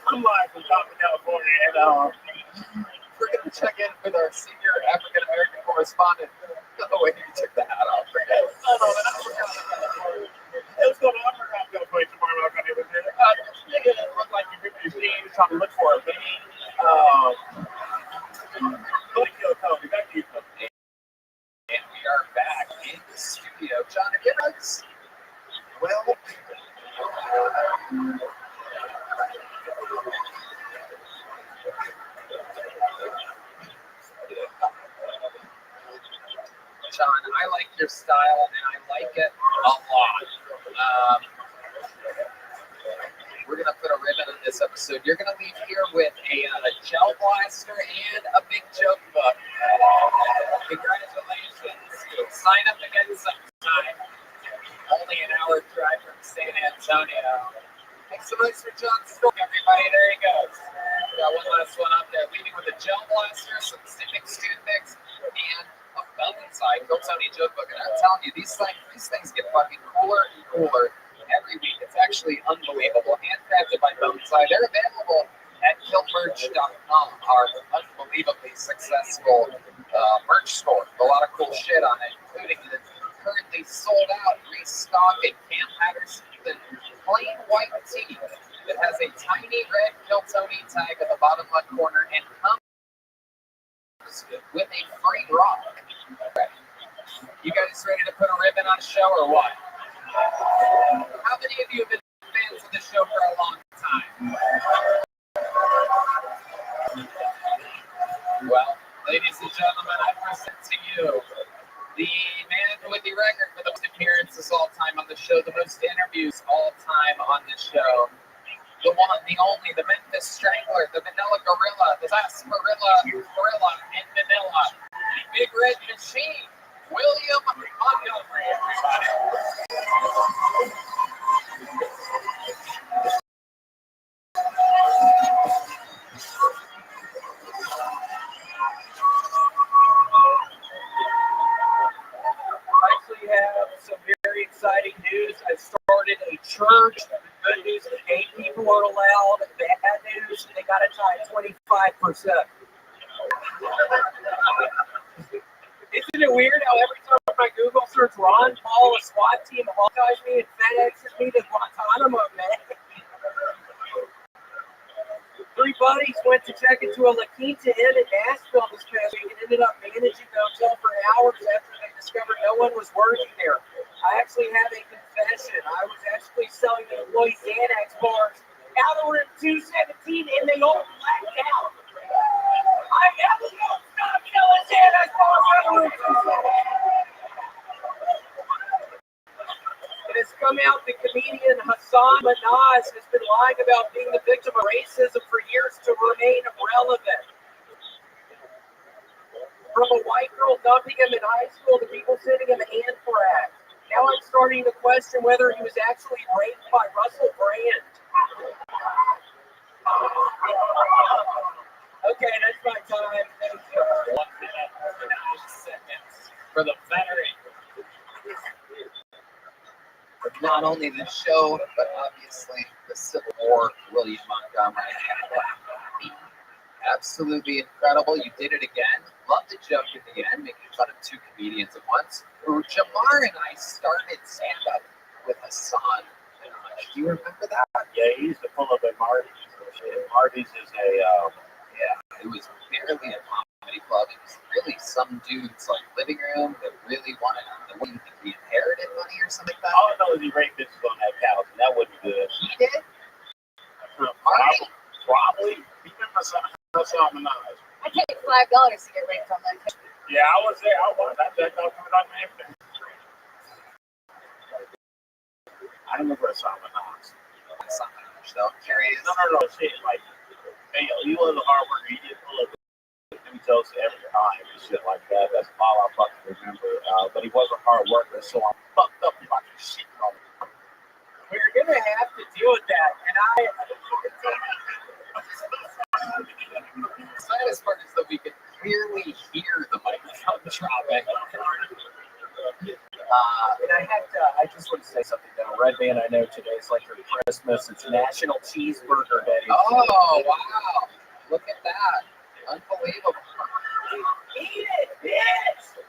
Speaker 5: I'm live from Compton, California, and
Speaker 3: We're going to check in with our senior African American correspondent. Oh, wait, you took the hat off.
Speaker 5: it was going on. I'm going to play tomorrow. I'm going to do it. Nigga, it looked like you ripped your jeans trying to look for a vein. Look, Tony, back to you, Tony.
Speaker 3: And we are back in the studio. John, have you ever
Speaker 9: Well,
Speaker 3: John, I like your style, and I like it a lot. We're going to put a ribbon on this episode. You're going to leave here with a gel blaster and a big joke book. Congratulations. Sign up again sometime. Only an hour drive from San Antonio. Thanks so much for John Stork, everybody. There he goes. Got one last one up there. Leaving with a gel blaster, some Snippix toothpicks, and a belt inside. Go Tony joke book. And I'm telling you, these things get fucking cooler and cooler every week. It's actually unbelievable. Handcrafted by Bellside. They're available at killmerch.com, our unbelievably successful merch store. A lot of cool shit on it, including the currently sold out restocking Camp Patterson plain white tee that has a tiny red Kill Tony tag at the bottom left corner and comes with a free rock. You guys ready to put a ribbon on a show or what? How many of you have been fans of the show for a long time? Well, ladies and gentlemen, I present to you the man with the record for the most appearances all time on the show, the most interviews all time on the show. The one, the only, the Memphis Strangler, the Vanilla Gorilla, the Sarsaparilla Gorilla in Manila, the Big Red Machine, William Montgomery, everybody.
Speaker 5: I actually have some very exciting news. I started a church. Good news is 8 people are allowed. Bad news, they got to tie 25%. weird how every time I Google search Ron Paul, a SWAT team hawkeyes me and FedExes me to Guantanamo, man? 3 buddies went to check into a La Quinta Inn in Nashville this past week and ended up managing the hotel for hours after they discovered no one was working there. I actually have a confession. I was actually selling the employees Xanax bars out of room 217 and they all blacked out. I never gonna stop selling Xanax bars out of room 217. It has come out that comedian Hassan Minaj has been lying about being the victim of racism for years to remain relevant. From a white girl dumping him in high school to people sending him anthrax. Now I'm starting to question whether he was actually raped by Russell Brand. Okay, that's my time. Thank you.
Speaker 7: 1 minute and 9 seconds for the veteran.
Speaker 3: Not only the show, but obviously the Civil War, William Montgomery. Absolutely incredible. You did it again. Love the joke at the end, making fun of 2 comedians at once. Jamar and I started stand-up with Hassan. Do you remember that?
Speaker 1: Yeah, he used to pull up at Marty's. Marty's is a,
Speaker 3: It was barely a comedy club. It was really some dude's like living room that really wanted to win the inherited money or something like that.
Speaker 1: all I know is he raped bitches on that couch, and that wasn't good.
Speaker 3: He did?
Speaker 1: Probably. He remember something nice.
Speaker 2: I paid $5 to get raped on that.
Speaker 1: Yeah, I was there. I was. I checked out from that man. I remember something nice.
Speaker 3: So curious.
Speaker 1: No. Shit, like, hey, he was a hard worker. He did pull up them toes every time and shit like that. That's all I fucking remember. But he was a hard worker, so I'm fucked up about this shit on him.
Speaker 5: We're going to have to deal with that. And
Speaker 3: The saddest part is that we can clearly hear the microphone dropping.
Speaker 5: And I just want to say something though. Red Band, I know today's like your Christmas. It's National Cheeseburger Day.
Speaker 3: Oh, wow. Look at that. Unbelievable.
Speaker 5: Eat it, bitch!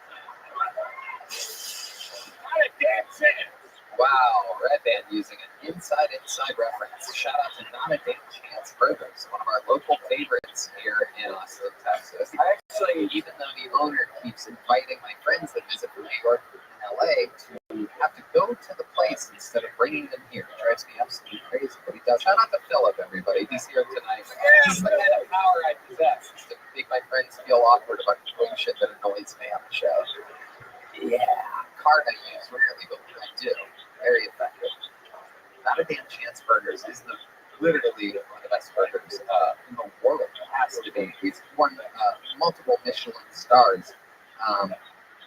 Speaker 5: Not a damn chance.
Speaker 3: Wow, Red Band using an inside reference. Shout out to Not a Damn Chance Burgers, one of our local favorites here in Austin, Texas. Actually, even though the owner keeps inviting my friends that visit from New York and LA to have to go to the place instead of bringing them here, it drives me absolutely crazy. But he does. Shout out to Philip, everybody. He's here tonight. He's the kind of power I possess is to make my friends feel awkward about doing shit that annoys me on the show. Yeah, card I use rarely, but when I do, very effective. Not a Damn Chance Burgers is literally one of the best burgers in the world. It has to be. He's won multiple Michelin stars.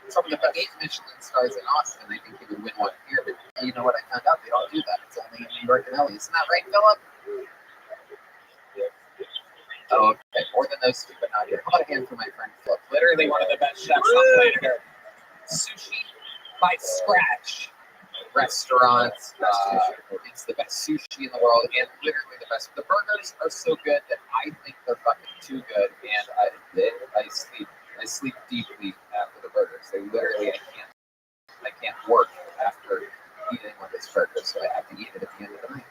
Speaker 3: Some of the best 8 Michelin stars in Austin. I think he would win one here, but you know what I found out? They don't do that. It's only in New York and LA. Isn't that right, Philip? Oh, okay. More than those stupid out here. How about a hand for my friend Philip? Literally one of the best chefs on planet Earth. Sushi by scratch. Restaurants. It's the best sushi in the world and literally the best. The burgers are so good that I think they're fucking too good, and I sleep deeply after the burgers. They literally I can't work after eating one of these burgers, so I have to eat it at the end of the night.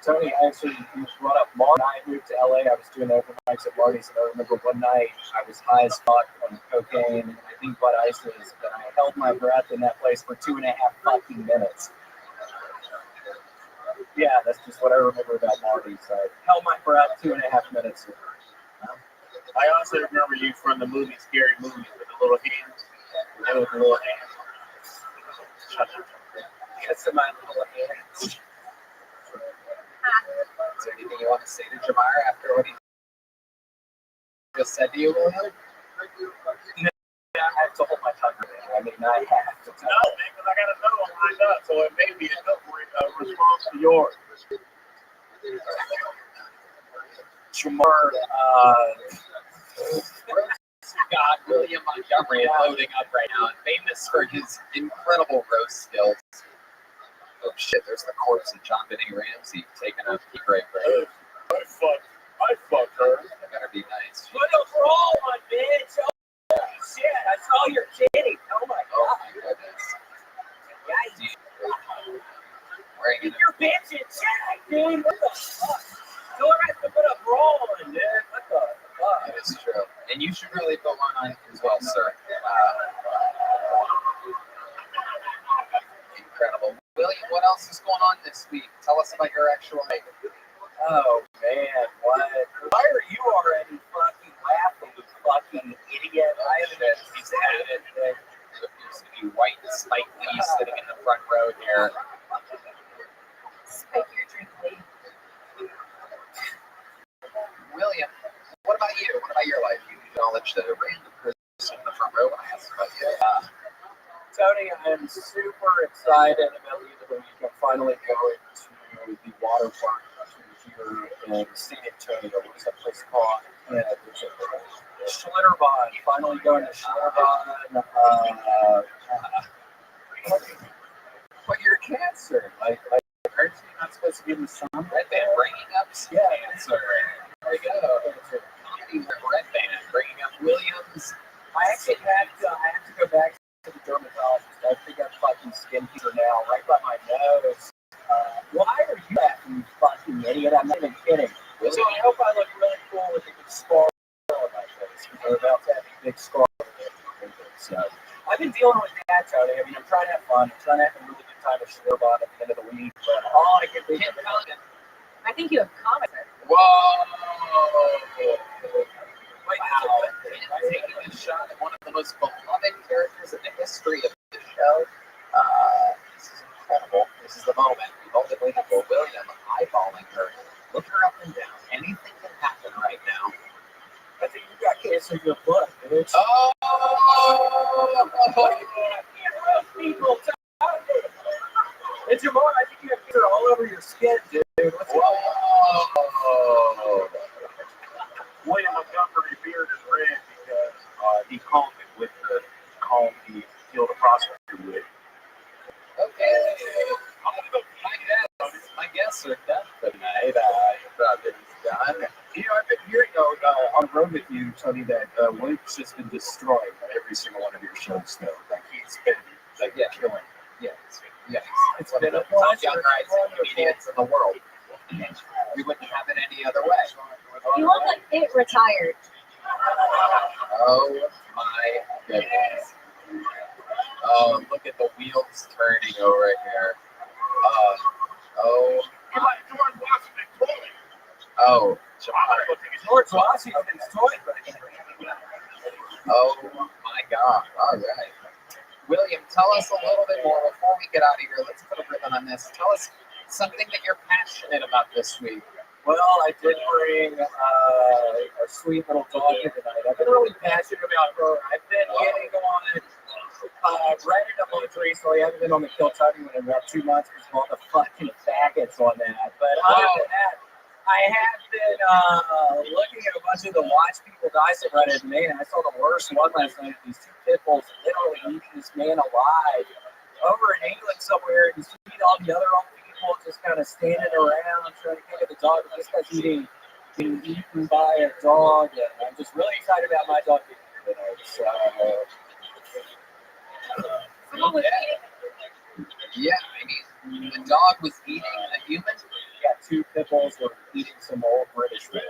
Speaker 5: Tony, actually, you brought up Marty. I moved to LA. I was doing open mics at Marty's, and I remember one night I was high as fuck on cocaine and I think Bud Ices, and I held my breath in that place for 2.5 fucking minutes. Yeah, that's just what I remember about Marty's. I held my breath 2.5 minutes.
Speaker 1: I also remember you from the movie Scary Movie with the little hands. They with the little hands.
Speaker 3: Kiss in my little hands. Is there anything you want to say to Jamar after what he just said to you, William?
Speaker 5: I have to hold my tongue. I mean, I have to.
Speaker 1: No, man, because I got another one lined up, so it may be a response to yours.
Speaker 5: Jamar,
Speaker 3: God, William Montgomery is loading up right now, and famous for his incredible roast skills. Oh shit, there's the corpse of John Benet Ramsey taking a pee break right now.
Speaker 1: I fucked her.
Speaker 3: That better be nice.
Speaker 5: put a roll on, bitch. shit! I saw your titty. Oh my
Speaker 3: Oh
Speaker 5: god!
Speaker 3: my goodness.
Speaker 5: Guys,
Speaker 3: Wearing
Speaker 5: get
Speaker 3: it.
Speaker 5: your bitch in check, dude. What the fuck? Door has to put a bra on, dude. What the fuck?
Speaker 3: That is true. And you should really put one on as well, sir. Incredible. William, what else is going on this week? Tell us about your actual life.
Speaker 5: Oh man, what? Why are you already fucking laughing, you fucking idiot? I haven't even said it.
Speaker 3: There appears to be white Spike Lee sitting in the front row here.
Speaker 2: Spike your drink, Lee.
Speaker 3: William, what about you? What about your life? You acknowledged a random person in the front row when I asked about you.
Speaker 5: Tony, I'm super excited about the end of the week. I'm finally going to the water park here in San Antonio. What is that place called? Yeah, Schlitterbahn. Finally going to Schlitterbahn.
Speaker 3: But you're cancer. Like, aren't you not supposed to be in the sun? Red band bringing up cancer. There we go. Comedy red band bringing up Williams.
Speaker 5: I actually have to go back to the dermatologist. I think I'm fucking skin cancer now, right by my nose. Why are you laughing, you fucking idiot? I'm not even kidding. So I hope I look really cool with a big scar on my face because I'm about to have a big scar. So I've been dealing with that, Tony. I mean, I'm trying to have fun. I'm trying to have a really good time at Schlitterbahn at the end of the week. But all I can think of is
Speaker 2: I think you have comics.
Speaker 3: Whoa!
Speaker 5: Wait,
Speaker 3: Wow. Taking a shot at one of the most beloved characters in the history of the show. This is incredible. This is the moment. We've only waited for William eyeballing her. Look her up and down. Anything can happen right now.
Speaker 5: I think you got cancer in your butt, bitch.
Speaker 3: Oh!
Speaker 5: People, it's your mom. I think you have cancer all over your skin, dude. What's going on?
Speaker 3: Whoa!
Speaker 7: William Montgomery beard is red because he combed it with the comb he killed a prostitute with.
Speaker 3: Okay. My guests are done for tonight. It's done.
Speaker 7: You know, I've been hearing on the road with you, Tony, that William's just been destroying every single one of your shows, though. Like, he's been, killing.
Speaker 3: Yes. It's one of the top young rising comedians in the world. We wouldn't have it any other way.
Speaker 2: You look like it retired.
Speaker 3: Oh my goodness. Oh, look at the wheels turning over here. Oh,
Speaker 5: George Washington's toy.
Speaker 3: oh my God. All right. William, tell us a little bit more before we get out of here. Let's put a ribbon on this. Tell us something that you're passionate about this week.
Speaker 5: Well, I did bring a sweet little dog here tonight. I've been really passionate about her. I've been getting on Reddit a bunch recently. I haven't been on the Kill Tony one in about 2 months because of all the fucking faggots on that. But other than that, I have been looking at a bunch of the Watch People Die subreddit. Man, I saw the worst one last night. These two pit bulls literally eating this man alive over in England somewhere. And you see all the other old people just kind of standing around trying to kick at the dog. This guy's being eaten by a dog. And I'm just really excited about my dog being here today. So,
Speaker 3: Yeah, I mean, the dog was eating a human.
Speaker 5: yeah, two pit bulls were eating some old British man.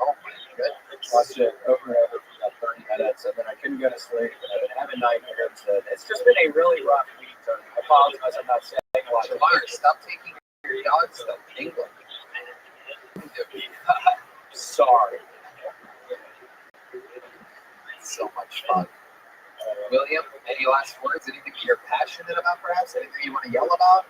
Speaker 3: Oh my goodness.
Speaker 5: Watched it over and over for about 30 minutes, and then I couldn't go to sleep. And I've been having nightmares. And it's just been a really rough week. Tony. I apologize. I'm not saying a lot.
Speaker 3: Jamar, stop taking your dogs to England.
Speaker 5: Sorry.
Speaker 3: It's so much fun. William, any last words? Anything that you're passionate about, perhaps? Anything you want to yell about?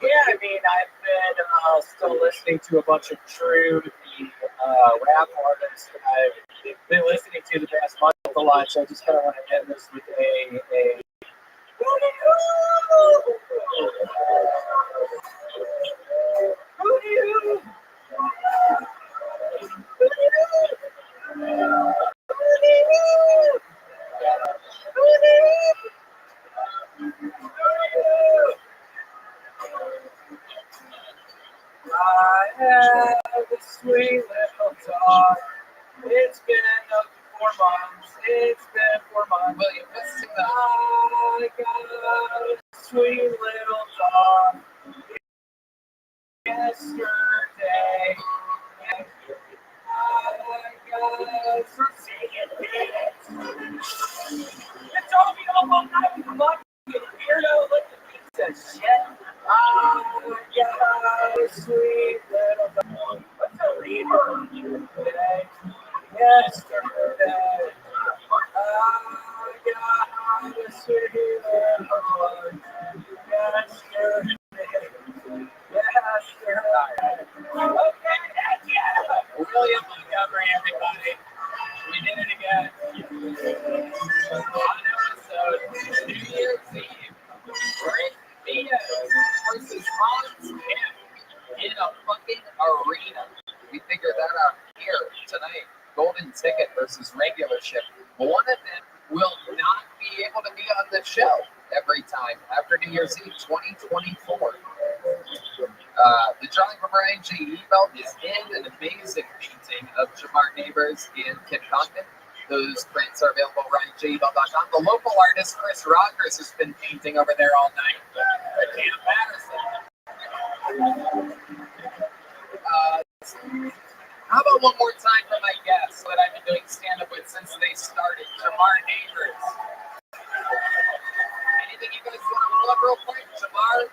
Speaker 5: Yeah, I mean, I've been still listening to a bunch of True, the rap artists that I've been listening to the past month a lot. So I just kind of want to end this with a I have a sweet little dog. It's been up 4 months. It's been 4 months.
Speaker 3: William, listen to
Speaker 5: I got a sweet little dog yesterday. I got some it told me all my life, you fucking weirdo looking piece of shit. I got a sweet little dog. What's a reaper today? Yesterday. I got a sweet little dog. Yesterday. Okay, heck yeah. William Montgomery, everybody. We did it again. On episode New Year's Eve. Rick Diaz versus Hans Kemp
Speaker 3: in a fucking arena. We figured that out here tonight. Golden ticket versus regular ship. One of them will not be able to be on the show every time after New Year's Eve 2024. The drawing from Ryan J. Email is in an amazing painting of Jamar Neighbors and Ken Condon. Those prints are available at RyanJEmail.com. The local artist Chris Rogers has been painting over there all night. Cam Patterson. How about one more time for my guests that I've been doing stand-up with since they started, Jamar Neighbors. Anything you guys want to plug real quick, Jamar?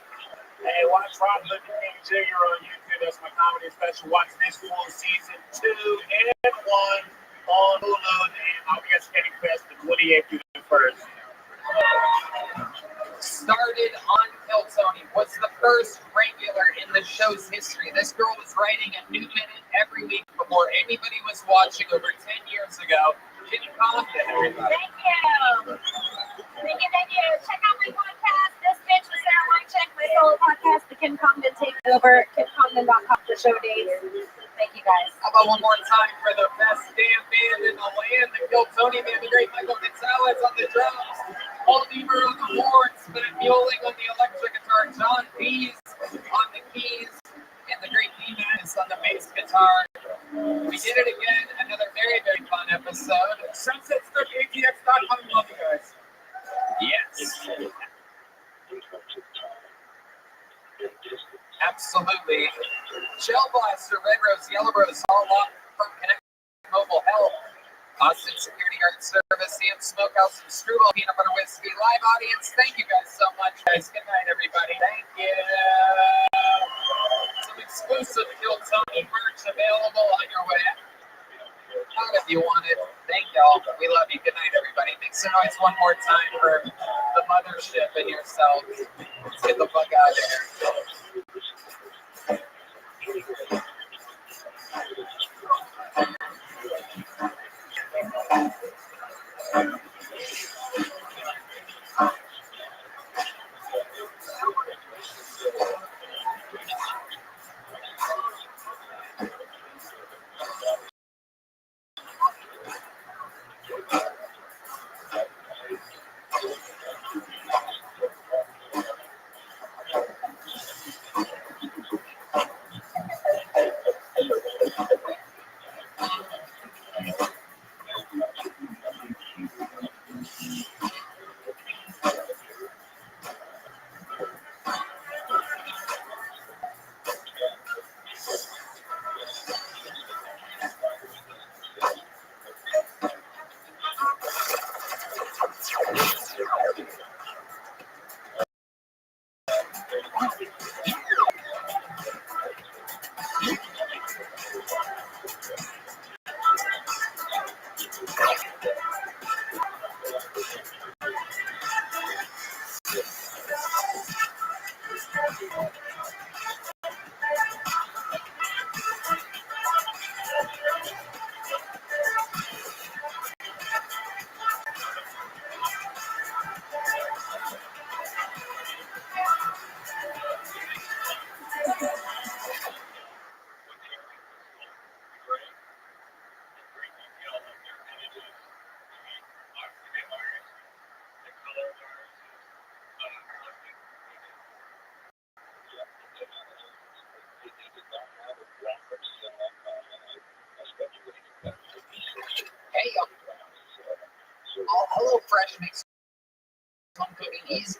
Speaker 7: Hey, watch Rob Living King Jr. on YouTube. That's my comedy special. Watch this full season 2 and 1 on Hulu. And I'll be at Skating Fest the 28th through the 1st.
Speaker 3: Started on Kill Tony. Was the first regular in the show's history. This girl was writing a new minute every week before anybody was watching over 10 years ago. Ken Condon, everybody.
Speaker 2: Thank you. Thank you. Check out my podcast, This Bitch with Sarah Weincheck, my solo podcast, The Ken Condon Takeover, KenCondon.com for show dates. Thank you guys.
Speaker 3: How about one more time for the best damn band in the land, the Kill Tony band, the great Michael Gonzalez on the drums, Paul Deaver on the horns, Matt Mueling on the electric guitar, John Pease on the keys, and the great D-Manis on the bass guitar. We did it again, another very, very fun episode.
Speaker 7: Sunset Strip, ATX.com. Love you guys.
Speaker 3: Yes. Absolutely. Shell Blaster, Red Rose, Yellow Rose, all up from Connect Mobile Health, Austin Security Guard Service, Sam Smokehouse, and Struble Peanut Butter Whiskey. Live audience, thank you guys so much, guys. Good night, everybody. Thank you. Some exclusive Kill Tony merch available on your way. Not if you want it. Thank y'all. We love you. Good night, everybody. Make some noise one more time for the mothership and yourselves. Let's get the fuck out of here. makes home cooking easy,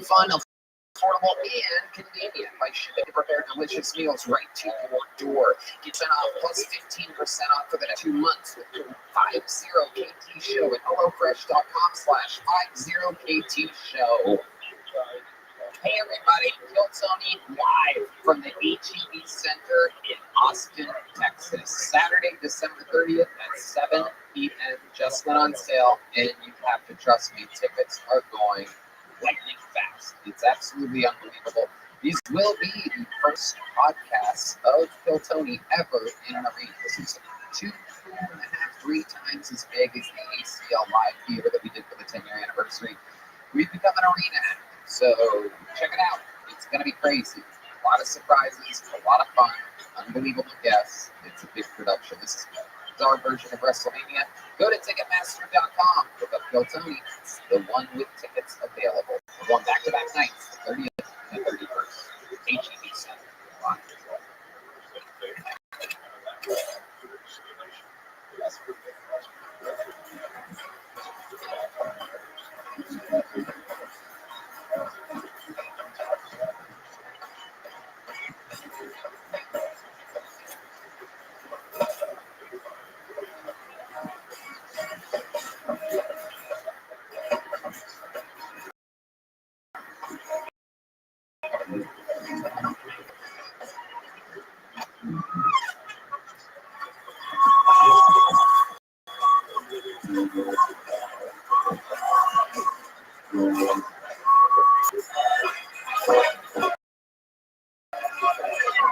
Speaker 3: fun, affordable, and convenient by shipping prepared delicious meals right to your door. Get off plus 15% off for the next 2 months with code 50KT-SHOW at HelloFresh.com/50KT-SHOW. Hey everybody, Kill Tony live from the HEB Center in Austin, Texas. Saturday, December 30th at 7 p.m. Just went on sale, and you have to trust me, tickets are going lightning fast. It's absolutely unbelievable. These will be the first podcasts of Kill Tony ever in an arena. This is 3 times as big as the ACL Live Theater that we did for the 10-year anniversary. We've become an arena act. So check it out. It's going to be crazy. A lot of surprises, a lot of fun, unbelievable guests. It's a big production. This is our version of WrestleMania. Go to Ticketmaster.com. Look up Kill Tony. It's the one with tickets available. We're going back-to-back nights, the 30th and the 31st. HEB Center.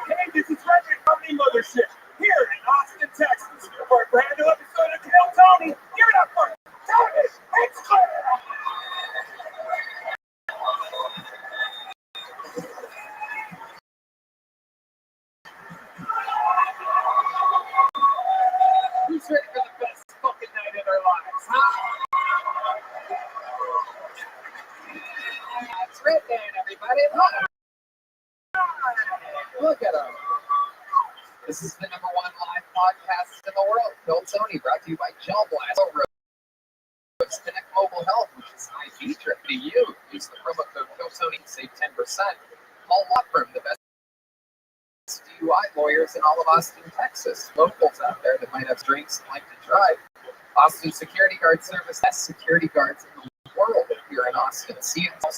Speaker 7: Hey, this is Reggie from the Mothership here in Austin, Texas for a brand new episode of Kill Tony. Give it up for Tony Exclair! Who's ready for the best fucking night of their lives, huh?
Speaker 3: That's right there, everybody. Look at them. This is the #1 live podcast in the world. Kill Tony, brought to you by Gel Blast. Connect Mobile Health, which is an IP trip to you. Use the promo code Kill Tony to save 10%. Paul Lockburn, the best DUI lawyers in all of Austin, Texas. Locals out there that might have drinks and like to drive. Austin Security Guard Service, best security guards in the world here in Austin. Seattle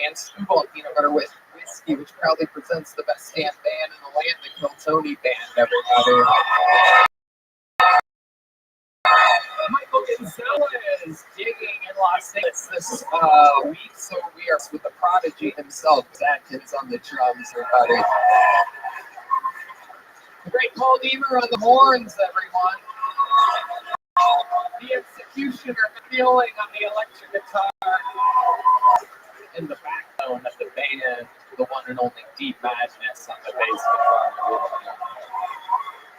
Speaker 3: and Screwball Peanut Butter with Whiskey, which proudly presents the best damn band in the land, the Kill Tony Band, everybody.
Speaker 5: Michael Gonzalez digging in Los Angeles
Speaker 3: This week, so we are with the prodigy himself, Atkins on the drums, everybody. The great Paul Deemer on the horns, everyone.
Speaker 5: the executioner feeling on the electric guitar.
Speaker 3: In the backbone of the band, the one and only Deep Madness on the bass guitar.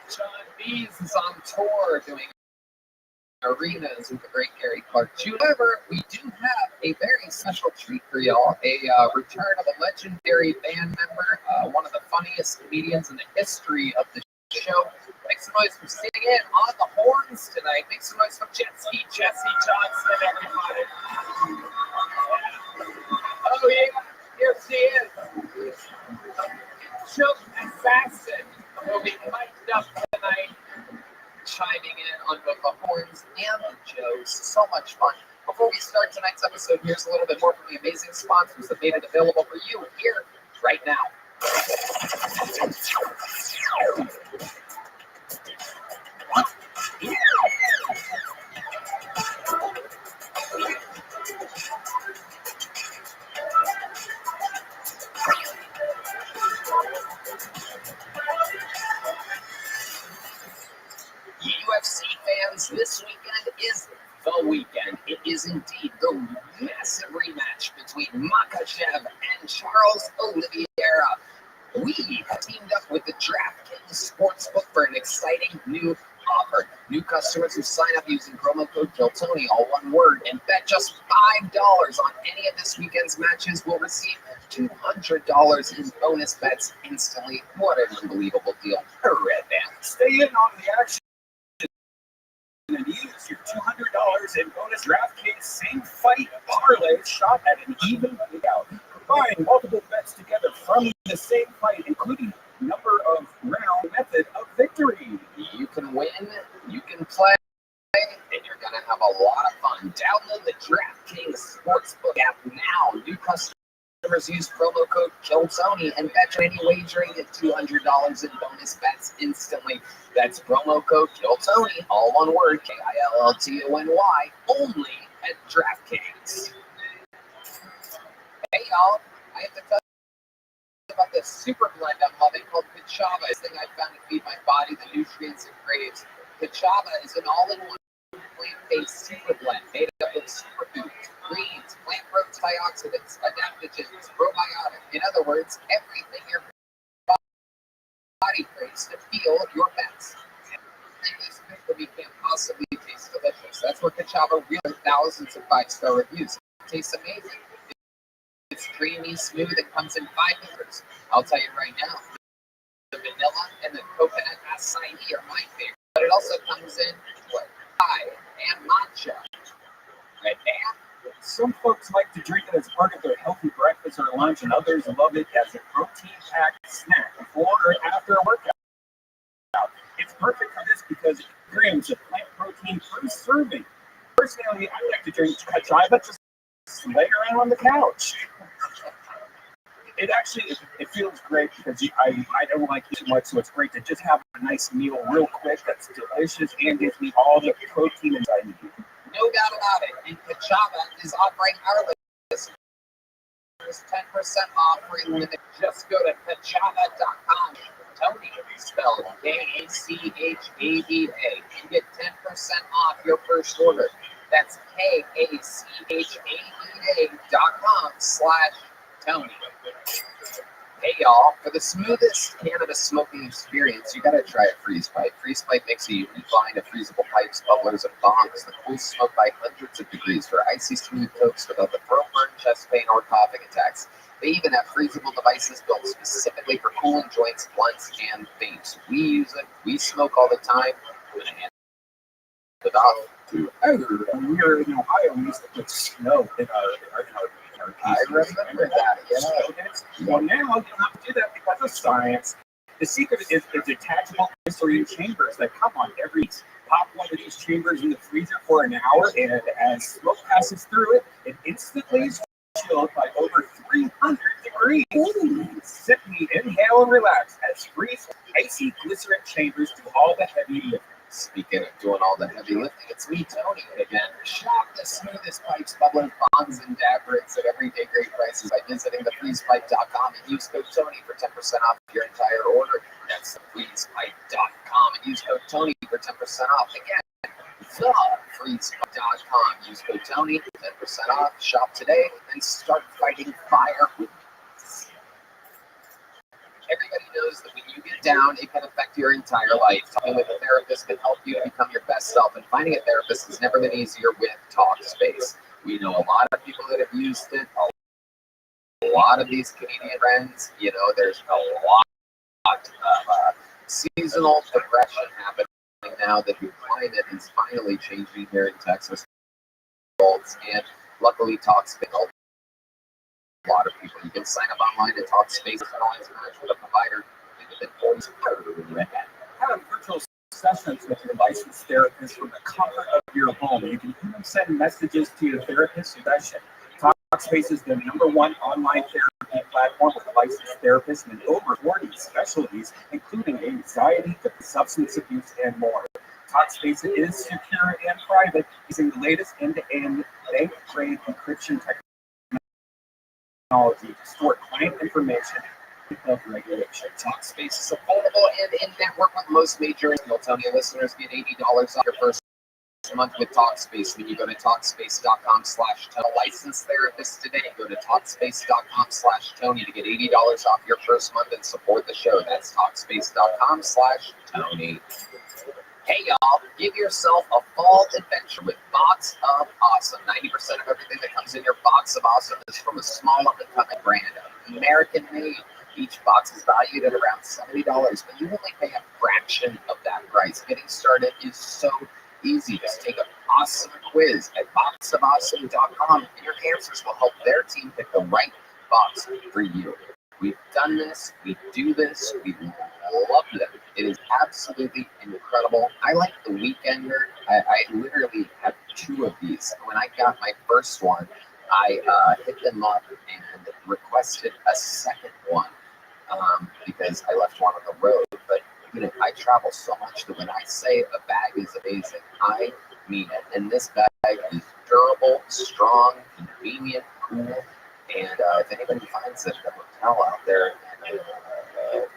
Speaker 3: John Bees is on tour doing arenas with the great Gary Clark Jr. However, we do have a very special treat for y'all, a return of a legendary band member, one of the funniest comedians in the history of the show. Make some noise for sitting in on the horns tonight. Make some noise for Jet Ski Jesse Johnson, everybody.
Speaker 5: Oh yeah, here she is. Choke Assassin will be mic'd up tonight.
Speaker 3: Chiming in on both the horns and the jokes. So much fun. Before we start tonight's episode, here's a little bit more from the amazing sponsors that made it available for you here, right now. UFC fans, this weekend is the weekend. It is indeed the massive rematch between Makhachev and Charles Oliveira. We have teamed up with the DraftKings Sportsbook for an exciting new offer. New customers who sign up using promo code KILLTONY, all one word, and bet just $5 on any of this weekend's matches will receive $200 in bonus bets instantly. What an unbelievable deal. A red band.
Speaker 7: Stay in on the action and use your $200 in bonus DraftKings same fight parlay shot at an even payout. Combine multiple bets together from the same fight, including number of round method of victory.
Speaker 3: You can win, you can play, and you're going to have a lot of fun. Download the DraftKings Sportsbook app now. New customers use promo code KILLTONY and bet any wagering at $200 in bonus bets instantly. That's promo code KILLTONY, all one word, KILLTONY, only at DraftKings. Hey y'all, I have to tell you about this super blend I'm loving called Kachava. This thing I found to feed my body the nutrients it craves. Kachava is an all-in-one plant-based super blend made up of superfoods, greens, plant proteins, antioxidants, adaptogens, probiotics. In other words, everything your body craves to feel your best. This food can't possibly taste delicious. That's what Kachava really thousands of 5-star reviews. It tastes amazing. It's creamy, smooth, and comes in 5 flavors. I'll tell you right now, the vanilla and the coconut acai are my favorite. But it also comes in Thai and matcha. Right there.
Speaker 7: Some folks like to drink it as part of their healthy breakfast or lunch, and others love it as a protein-packed snack before or after a workout. It's perfect for this because it grams of plant protein per serving. Personally, I like to drink Kachava just lay around on the couch. It actually it feels great because I don't like it too much, so it's great to just have a nice meal real quick that's delicious and gives me all the protein I need.
Speaker 3: No doubt about it. And Kachava is offering our listeners 10% off for a limit. Just go to kachava.com. Tony, spelled Kachava, and get 10% off your first order. That's kachava.com/Tony. Hey y'all, for the smoothest cannabis smoking experience, you gotta try a freeze pipe. Freeze pipe makes a unique line of freezable pipes, bubblers, and bongs that cool smoke by hundreds of degrees for icy smooth toast without the throat burn, chest pain, or coughing attacks. They even have freezable devices built specifically for cooling joints, blunts, and vapes. We use it, we smoke all the time. I'm gonna hand it off to
Speaker 7: When we were in Ohio, we used to put snow in our
Speaker 3: I remember that, yeah.
Speaker 7: Well, now you don't have to do that because of science. The secret is the detachable glycerine chambers that come on every pop one of these chambers in the freezer for an hour, and as smoke passes through it, it instantly is chilled by over 300 degrees. Simply inhale and relax as freeze icy glycerin chambers do all the heavy lifting.
Speaker 3: Speaking of doing all the heavy lifting, it's me, Tony, again. Shop the smoothest pipes, bubblers, bongs, and dabbers at everyday great prices by visiting thefreezepipe.com and use code Tony for 10% off your entire order. That's thefreezepipe.com and use code Tony for 10% off. Again, thefreezepipe.com. Use code Tony for 10% off. Shop today and start fighting fire with me. Everybody knows that when you get down, it can affect your entire life. Talking with a therapist can help you become your best self, and finding a therapist has never been easier with TalkSpace. We know a lot of people that have used it. A lot of these Canadian friends, there's a lot of seasonal depression happening now that the climate is finally changing here in Texas. And luckily, TalkSpace helps a lot of people. You can sign up online at TalkSpace and always match with a provider.
Speaker 7: Have virtual sessions with your licensed therapist from the comfort of your home. You can even send messages to your therapist session. TalkSpace is the #1 online therapy platform with licensed therapists and over 40 specialties, including anxiety, substance abuse, and more. TalkSpace is secure and private, using the latest end-to-end bank-grade encryption technology to store client information of regulation.
Speaker 3: TalkSpace is affordable and in-network with most major Tony listeners. Get $80 off your first month with TalkSpace when you go to TalkSpace.com/Tony. Licensed therapist today. Go to TalkSpace.com/Tony to get $80 off your first month and support the show. That's TalkSpace.com/Tony. Hey y'all, give yourself a fall adventure with Box of Awesome. 90% of everything that comes in your Box of Awesome is from a small up-and-coming brand, American made. Each box is valued at around $70, but you only pay a fraction of that price. Getting started is so easy. Just take a awesome quiz at boxofawesome.com, and your answers will help their team pick the right box for you. We've done this, we do this, we love it. It is absolutely incredible. I like the Weekender. I literally have 2 of these. When I got my first one, I hit them up and requested a second one because I left one on the road. But I travel so much that when I say a bag is amazing, I mean it. And this bag is durable, strong, convenient, cool. And if anybody finds it at a hotel out there,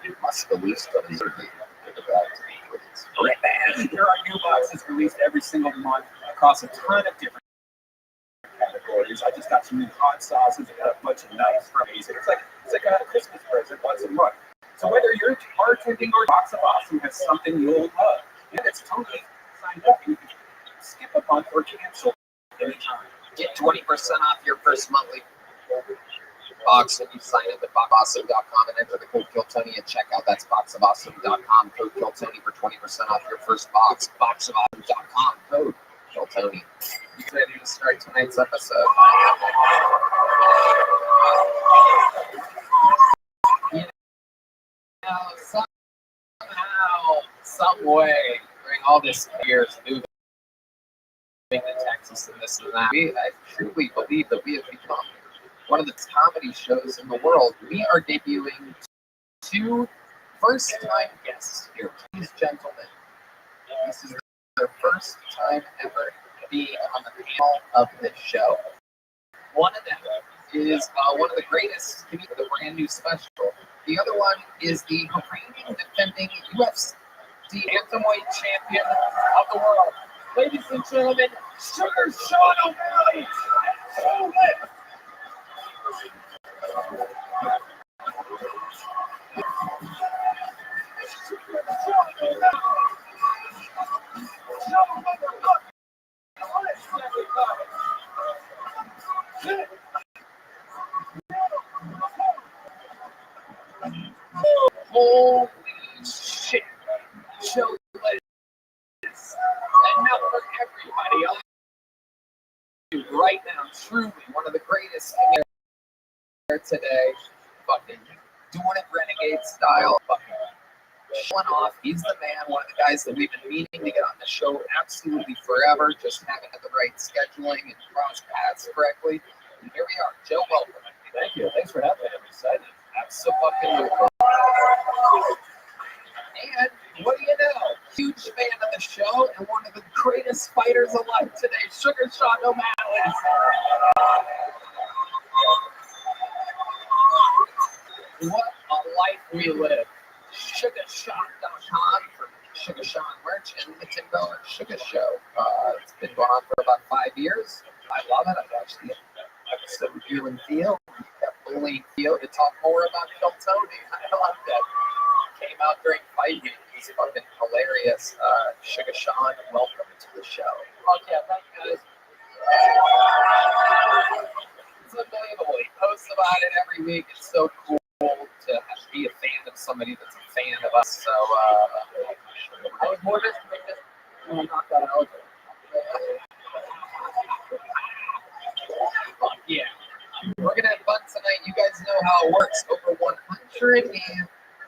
Speaker 3: you must release the reserve.
Speaker 4: There are new boxes released every single month across a ton of different categories. I just got some new hot sauces. I got a bunch of nice fries. It's like a Christmas present once a month. So whether you're bartending or Box of Awesome has something you'll love, and it's totally signed up. You can skip a month or cancel anytime.
Speaker 3: Get 20% off your first monthly box when you sign up at boxofawesome.com and enter the code KillTony at checkout. That's boxofawesome.com, code KillTony for 20% off your first box. Boxofawesome.com, code KillTony. You ready to start tonight's episode? Somehow, some way, during all this years moving to Texas and this and that, I truly believe that we have become one of the comedy shows in the world. We are debuting 2 first-time guests here. These gentlemen, this is their first time ever being on the panel of this show. One of them is one of the greatest comedians with a brand new special. The other one is the reigning defending UFC bantamweight champion of the world. Ladies and gentlemen, Sugar Sean O'Malley. So lit. Holy shit. Show this. And now for everybody else, right now, truly one of the greatest here today. Fucking doing it renegade style. Fucking showing off. He's the man, one of the guys that we've been meaning to get on the show absolutely forever. Just haven't had the right scheduling and cross paths correctly. And here we are. Joe, welcome.
Speaker 4: Thank you. Thanks for having me. I'm excited.
Speaker 3: Absolutely. And what do you know? Huge fan of the show and one of the greatest fighters alive today, Sugar Sean O'Malley. What a life we live. SugarSean.com for Sugar Sean merch and the $10 Sugar Show. It's been going on for about 5 years. I love it. I've watched the episode with you and Theo. We kept bullying Theo to talk more about Kill Tony. I love that. Came out during fight week. He's fucking hilarious. Sugar Sean, welcome to the show.
Speaker 4: Oh, yeah, thank you guys.
Speaker 3: It's unbelievable. He posts about it every week. It's so cool to be a fan of somebody that's a fan of us. So,
Speaker 4: I was more just when I knocked that out.
Speaker 3: fuck yeah. We're going to have fun tonight. You guys know how it works. Over 103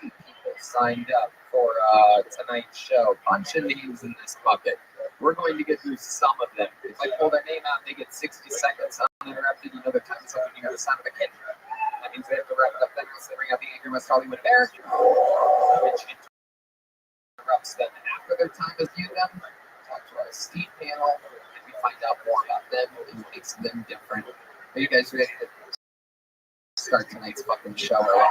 Speaker 3: people signed up for tonight's show. Bunch of names in this bucket. We're going to get through some of them. If I pull their name out and they get 60 seconds uninterrupted, you know the time something you got the sound of a kid. That means they have to wrap it up then once they bring out the angry West Hollywood Bear, which interrupts them. And after their time has viewed them, we talk to our esteemed panel and we find out more about them and what makes them different. Are you guys ready to start tonight's fucking show? Well,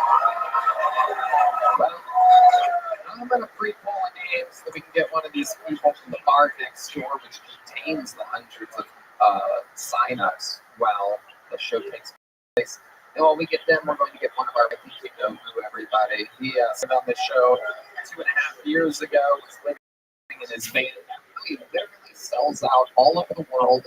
Speaker 3: I'm going to pre-pull names so that we can get one of these people from the bar next door, which contains the hundreds of sign-ups while the show takes place. And while we get them, we're going to get one of our, I think you know who everybody. He started on the show 2.5 years ago, was living in his van. He literally sells out all over the world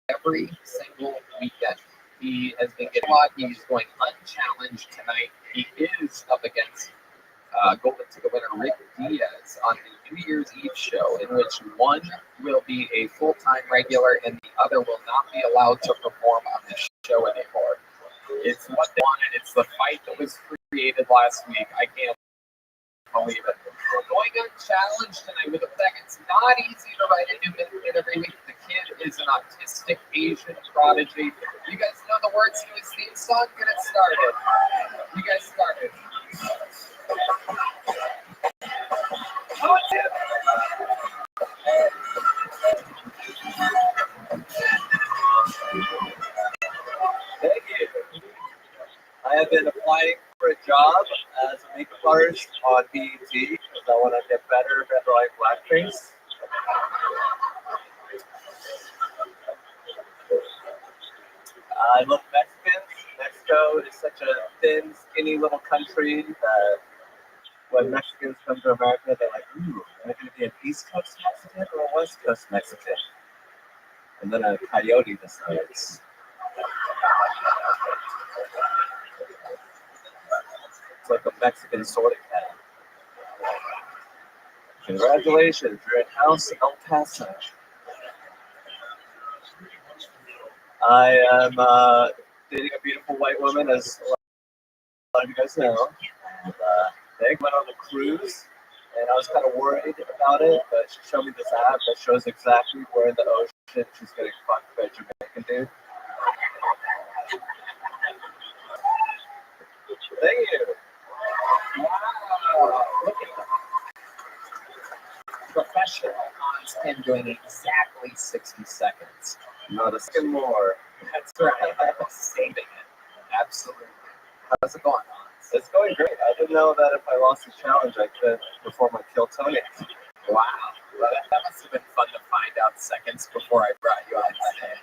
Speaker 3: every single weekend. He has been getting a lot. He's going unchallenged tonight. He is up against Golden Ticket winner Rick Diaz on the New Year's Eve show, in which one will be a full-time regular and the other will not be allowed to perform on the show anymore. It's what they wanted. It's the fight that was created last week. I can't believe it. We're going unchallenged tonight with a fact it's not easy to write a new bit every week. The kid is an autistic Asian prodigy. You guys know the words to his theme song? Get it started. You guys started. Oh, it's it.
Speaker 9: Thank you. I have been applying for a job as a makeup artist on BET because I want to get better at drawing blackface. I love Mexicans. Mexico is such a thin, skinny little country that when Mexicans come to America, they're like, ooh, am I going to be an East Coast Mexican or a West Coast Mexican? And then a coyote decides. It's like a Mexican sort of cat. Congratulations, you're in House El Paso. I am dating a beautiful white woman, as a lot of you guys know. And, they went on a cruise, and I was kind of worried about it, but she showed me this app that shows exactly where in the ocean she's getting fucked by a Jamaican dude. Thank you.
Speaker 3: Wow. Look at that. Professional on 10 doing exactly 60 seconds.
Speaker 9: Not a second more.
Speaker 3: That's right. Saving it. Absolutely. How's it going, Hans?
Speaker 9: It's going great. I didn't know that if I lost the challenge, I could perform a Kill Tony.
Speaker 3: Wow. Well, that must have been fun to find out seconds before I brought you on stage.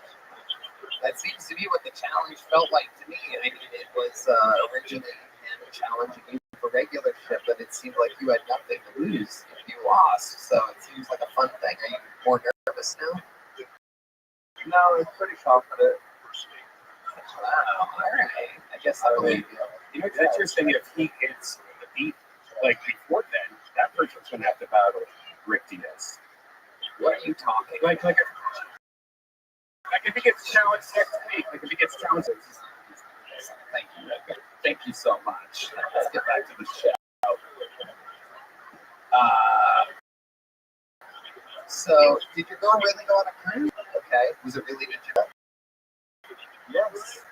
Speaker 3: That seems to be what the challenge felt like to me. I mean, it was originally him challenging you for regularship, but it seemed like you had nothing to lose if you lost. So it seems like a fun thing. Are you more nervous now?
Speaker 9: No, it's pretty confident.
Speaker 3: Wow. All right. I guess I believe you.
Speaker 7: You know, that's interesting. If he hits the beat, like before then, that person's going to have to battle Rick Diaz.
Speaker 3: What are you talking?
Speaker 7: Like if he gets challenged next week, like if he gets challenged.
Speaker 3: Thank you, Rick. Thank you so much. Let's get back to the show. So, did your girl really go on a cruise? Okay. Was it really legit?
Speaker 9: Yes.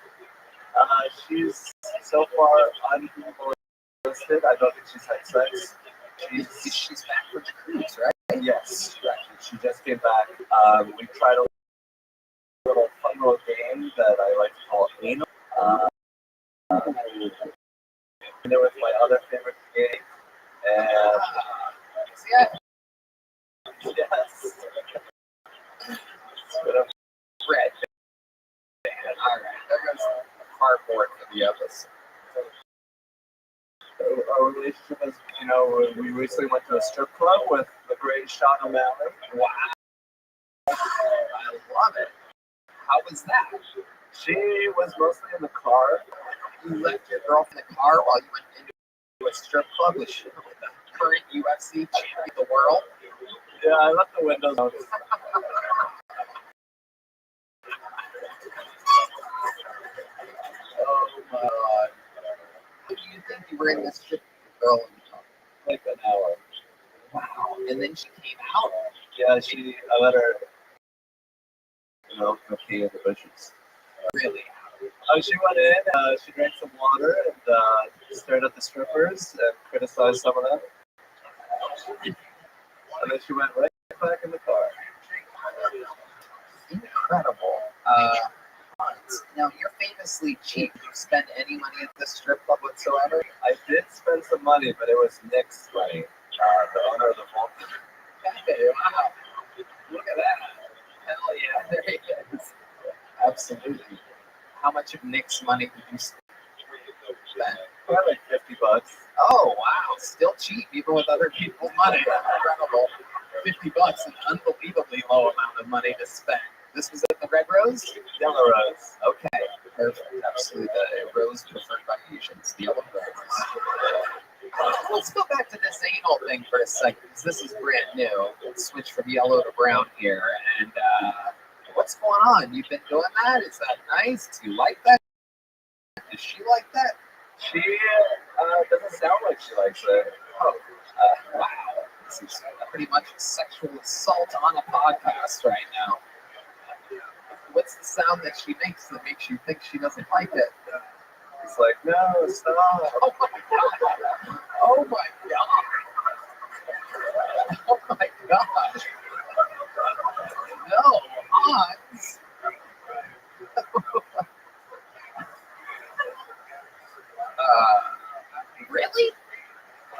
Speaker 9: She's so far unlisted. I don't think she's had sex.
Speaker 3: She's back from the cruise, right?
Speaker 9: Yes. She just came back. We tried a little fun little game that I like to call anal. And it was my other favorite game. And
Speaker 3: Yeah.
Speaker 9: yes. It's been a
Speaker 3: Red. All right. There goes the cardboard for the episode.
Speaker 9: our relationship is, we recently went to a strip club with the great Sean O'Malley.
Speaker 3: Wow. I love it. How was that?
Speaker 9: She was mostly in the car.
Speaker 3: You left your girl in the car while you went into a strip club with the current UFC champion of the world?
Speaker 9: Yeah, I left the windows open.
Speaker 3: Oh my god. How do you think you were in this strip girl in the car?
Speaker 9: Like an hour.
Speaker 3: Wow. And then she came out?
Speaker 9: Yeah, I let her, go pee in the bushes.
Speaker 3: Really?
Speaker 9: She went in, she drank some water and stared at the strippers and criticized some of them. And then she went right back in the car.
Speaker 3: Incredible. Now, you're famously cheap. Did you spend any money at this strip club whatsoever?
Speaker 9: I did spend some money, but it was Nick's money, the owner of the vault.
Speaker 3: Hey, wow. Look at that. Hell yeah, there he is. Absolutely. How much of Nick's money did you spend?
Speaker 9: Probably like $50.
Speaker 3: Oh, wow. Still cheap, even with other people's money. Incredible. $50, an unbelievably low amount of money to spend. This was at the Red Rose?
Speaker 9: Yellow Rose.
Speaker 3: Okay, perfect. Absolutely. The rose preferred by Asians, the yellow rose. Let's go back to this anal thing for a second, because this is brand new. Let's switch from yellow to brown here. And what's going on? You've been doing that? Is that nice? Do you like that? Does she like that?
Speaker 1: She doesn't sound like she likes it.
Speaker 3: Oh, wow. This is pretty much sexual assault on a podcast right now. What's the sound that she makes that makes you think she doesn't like it?
Speaker 1: It's like, no, stop.
Speaker 3: Oh my god! Oh my god! Oh my god! No, Hans! Really?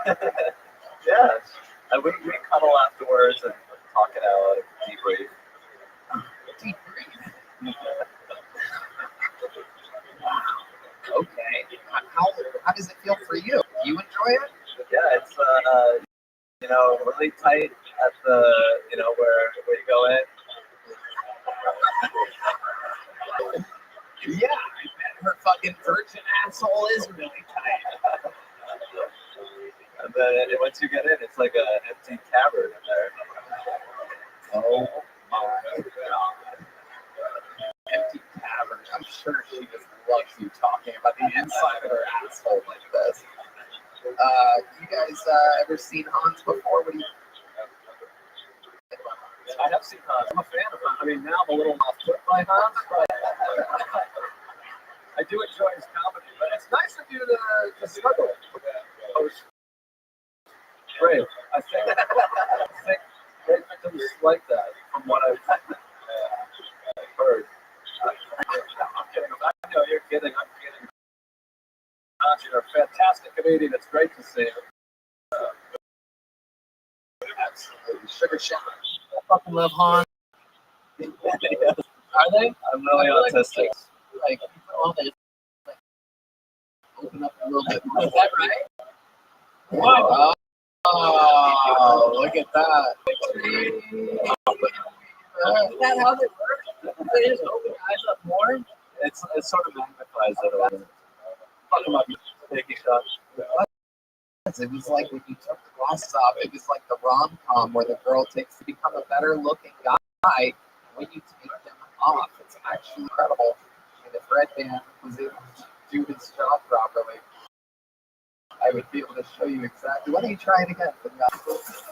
Speaker 1: Yeah. And we cuddle afterwards and talk it out deeply.
Speaker 3: Deep breathe. Okay. How does it feel for you? Do you enjoy it?
Speaker 1: Yeah, it's really tight at the where you go in.
Speaker 3: Yeah, I bet her fucking virgin asshole is really tight.
Speaker 1: And then once you get in, it's like an empty cavern in there.
Speaker 3: Oh my god. Empty cavern. I'm sure she just loves you talking about the inside of her asshole like this. You guys ever seen Hans before? What do you
Speaker 1: I have seen Hans. I'm a fan of Hans. I mean, now I'm a little off put by Hans, but I do enjoy his comedy. But it's nice of you to struggle. Great. I think great victims like that, from what I've heard. I'm kidding. I know you're kidding. I'm kidding. Hans, you're a fantastic comedian. It's great to see you.
Speaker 3: absolutely sugar shot?
Speaker 5: I fucking love Han.
Speaker 3: Are they?
Speaker 1: I'm really autistic.
Speaker 3: Like all this, like, open up a little bit more. Is that right? Wow. Oh, look at that.
Speaker 2: Is that how they work? They just open your eyes up more?
Speaker 1: It sort of magnifies it a little. Talk about taking shots.
Speaker 3: It was like when you took the glasses off, it was like the rom-com where the girl takes to become a better looking guy when you take them off. It's actually incredible. And if Red Band was able to do his job properly, I would be able to show you exactly. Why don't you try it again for the audience?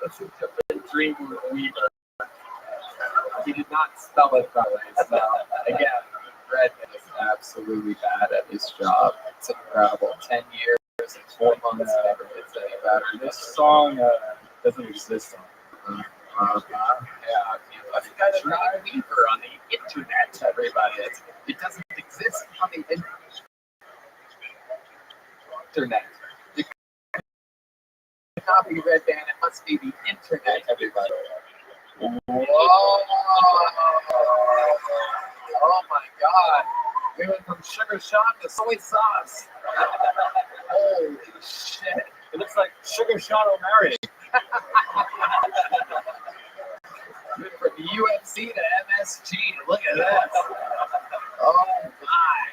Speaker 5: This is just a dream weaver. He did not spell it properly. So, again,
Speaker 3: Red is absolutely bad at his job. It's incredible. 10 years and 4 months never gets any better.
Speaker 1: This song doesn't exist on.
Speaker 3: Yeah, it's got a dream weaver on the internet, everybody. It doesn't exist on the internet. You can copy Red Band, it must be the internet, everybody. Whoa! Oh my god. We went from sugar shock to soy sauce. Holy shit.
Speaker 1: It looks like Sugar Sean O'Malley.
Speaker 3: We went from UFC to MSG. Look at that. Oh my.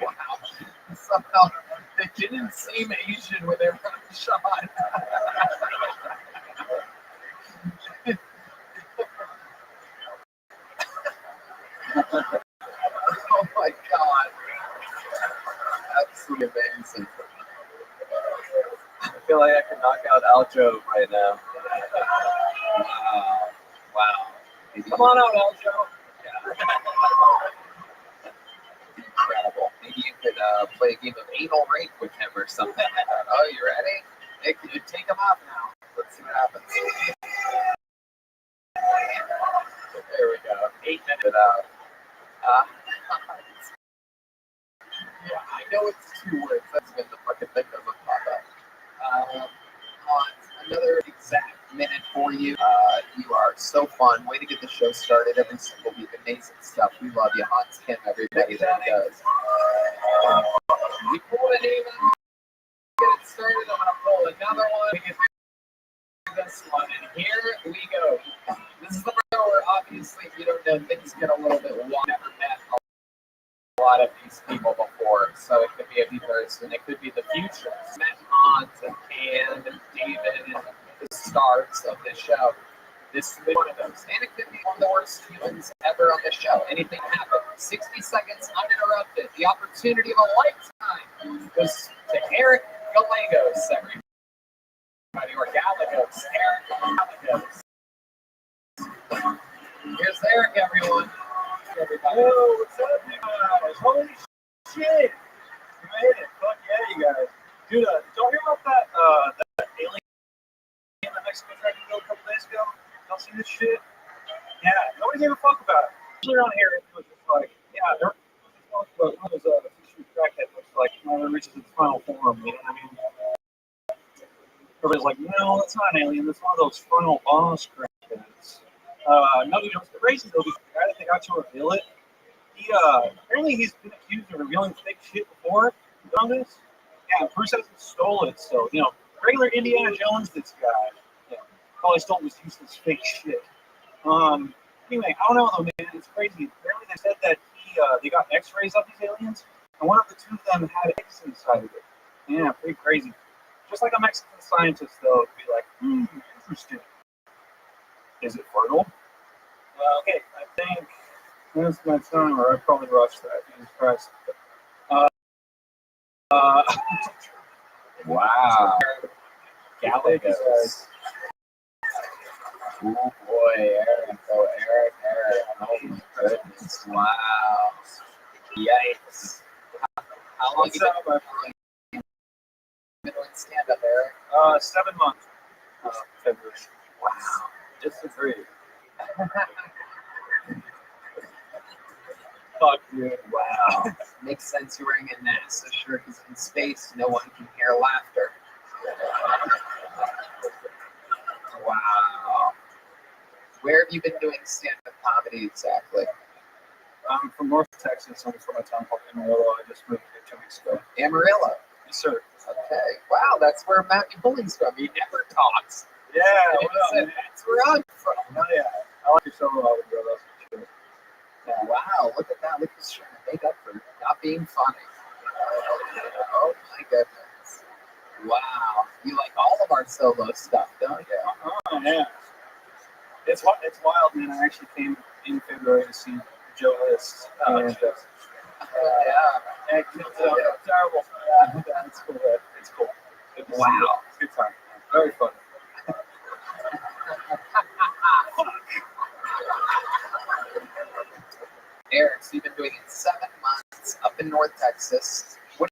Speaker 3: Wow. Somehow they didn't seem Asian when they were shot. Oh my god. Absolutely amazing.
Speaker 1: I feel like I could knock out Aljo right now.
Speaker 3: Wow.
Speaker 5: come on out, Aljo.
Speaker 3: Incredible. Maybe you could play a game of anal rape with him or something. Oh, you ready? Hey, can you take him off now? Let's see what happens. There we go. 8 minutes out. Yeah, I know it's 2 words. That's when the fucking thing doesn't pop up. On another exact minute for you. You are so fun. Way to get the show started every single week. Amazing stuff. We love you. Hans Kim, everybody that does. We pull it even. Get it started. I'm going to pull another one. We can do this one. And here we go. This is the part where obviously, if you don't know, things get a little bit wild. Never met a
Speaker 5: lot of these people before, so it could be a new person. It could be the future. Met Hans and Can and David and the stars of this show. This could be one of those. And it could be one of the worst humans ever on the show. Anything happen. 60 seconds uninterrupted. The opportunity of a lifetime goes to Eric Gallegos, everybody. Or Gallegos. Eric Gallegos. Here's Eric, everyone. Everybody.
Speaker 1: Yo, what's up, you guys? Holy shit! You made it. Fuck yeah, you guys. Dude, don't hear about that alien that Mexico tried to build a couple days ago? Don't see this shit? Yeah, nobody's giving a fuck about it. Usually around here, it was just like, yeah, there was one of those fishery crackhead looks like, when it reaches its final form, you know what I mean? Everybody's like, no, that's not an alien, that's one of those final boss crackheads. No, you know, it's crazy though, because the guy that they got to reveal it, apparently he's been accused of revealing fake shit before. You know this? Yeah, Bruce hasn't stole it, so, you know, regular Indiana Jones, this guy. Yeah, all he stole was useless fake shit. Anyway, I don't know though, man, it's crazy. Apparently they said that they got x-rays of these aliens, and one of the two of them had eggs inside of it. Yeah, pretty crazy. Just like a Mexican scientist, though, would be like, interesting. Is it fertile? Okay, I think that's my time, or I probably rushed that. Jesus Christ.
Speaker 5: Wow. Gallegos. Oh boy, Eric. Oh, Eric. Oh my goodness. Wow. Yikes. How long have you been doing stand-up, Eric?
Speaker 1: 7 months. February.
Speaker 5: Wow.
Speaker 1: Disagree. Fuck, dude.
Speaker 5: Wow. Makes sense you're wearing a NASA shirt because in space, no one can hear laughter. Wow. Where have you been doing stand-up comedy exactly?
Speaker 1: I'm from North Texas. I'm from a town called Amarillo. I just moved here 2 weeks ago.
Speaker 5: Amarillo.
Speaker 1: Yes, sir.
Speaker 5: Okay. Wow, that's where Matthew Bulling's from. He never talks.
Speaker 1: Yeah,
Speaker 5: That's where I'm from.
Speaker 1: Oh, yeah. I like your solo album, bro. That's for sure.
Speaker 5: Yeah, wow, look at that. Look at this trying to make up for not being funny. Oh my goodness. Wow. You like all of our solo stuff, don't you?
Speaker 1: Oh, yeah. It's wild, man. I actually came in February to see Joe List. And,
Speaker 5: Yeah.
Speaker 1: it killed it out. Terrible. Yeah, it's cool. It's cool.
Speaker 5: Wow.
Speaker 1: It's a good time. Very fun.
Speaker 5: Eric, so you've been doing it 7 months up in North Texas. What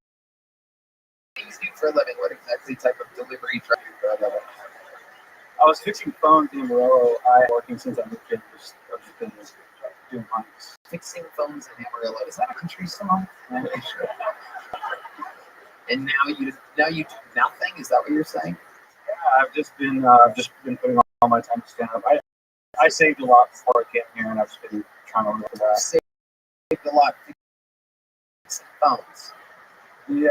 Speaker 5: do you do for a living? What exactly type of delivery do you do for a living?
Speaker 1: I was fixing phones in Amarillo. I'm working since I moved here. I've just been doing mics.
Speaker 5: Fixing phones in Amarillo. Is that a country song? I'm not sure. And now you do nothing? Is that what you're saying?
Speaker 1: Yeah, I've just been putting all my time to stand up. I saved a lot before I came here, and I've just been trying to look at that.
Speaker 5: Saved a lot fixing phones.
Speaker 1: Yeah.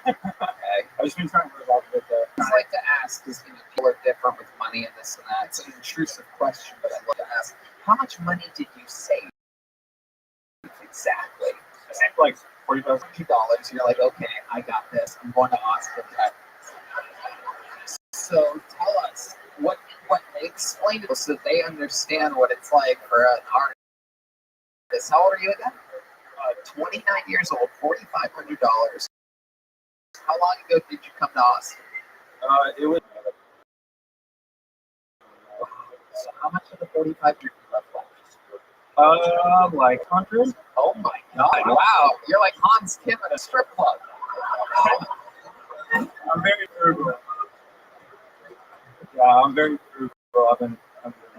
Speaker 5: Okay.
Speaker 1: I've just been trying to live off of it.
Speaker 5: I just like to ask, because people are different with money and this and that. It's an intrusive question, but I'd love to ask, how much money did you save? Exactly.
Speaker 1: I saved like $40,000.
Speaker 5: $50. You're like, okay, I got this. I'm going to Austin. So tell us, what explain to us so they understand what it's like for an artist. How old are you again? 29 years old, $4,500. How long ago did you come to Austin?
Speaker 1: It was.
Speaker 5: So how much of the 45 did you left?
Speaker 1: Like 100.
Speaker 5: Oh my God! Wow, you're like Hans Kim at a strip club.
Speaker 1: I'm very frugal. Yeah, I'm very frugal.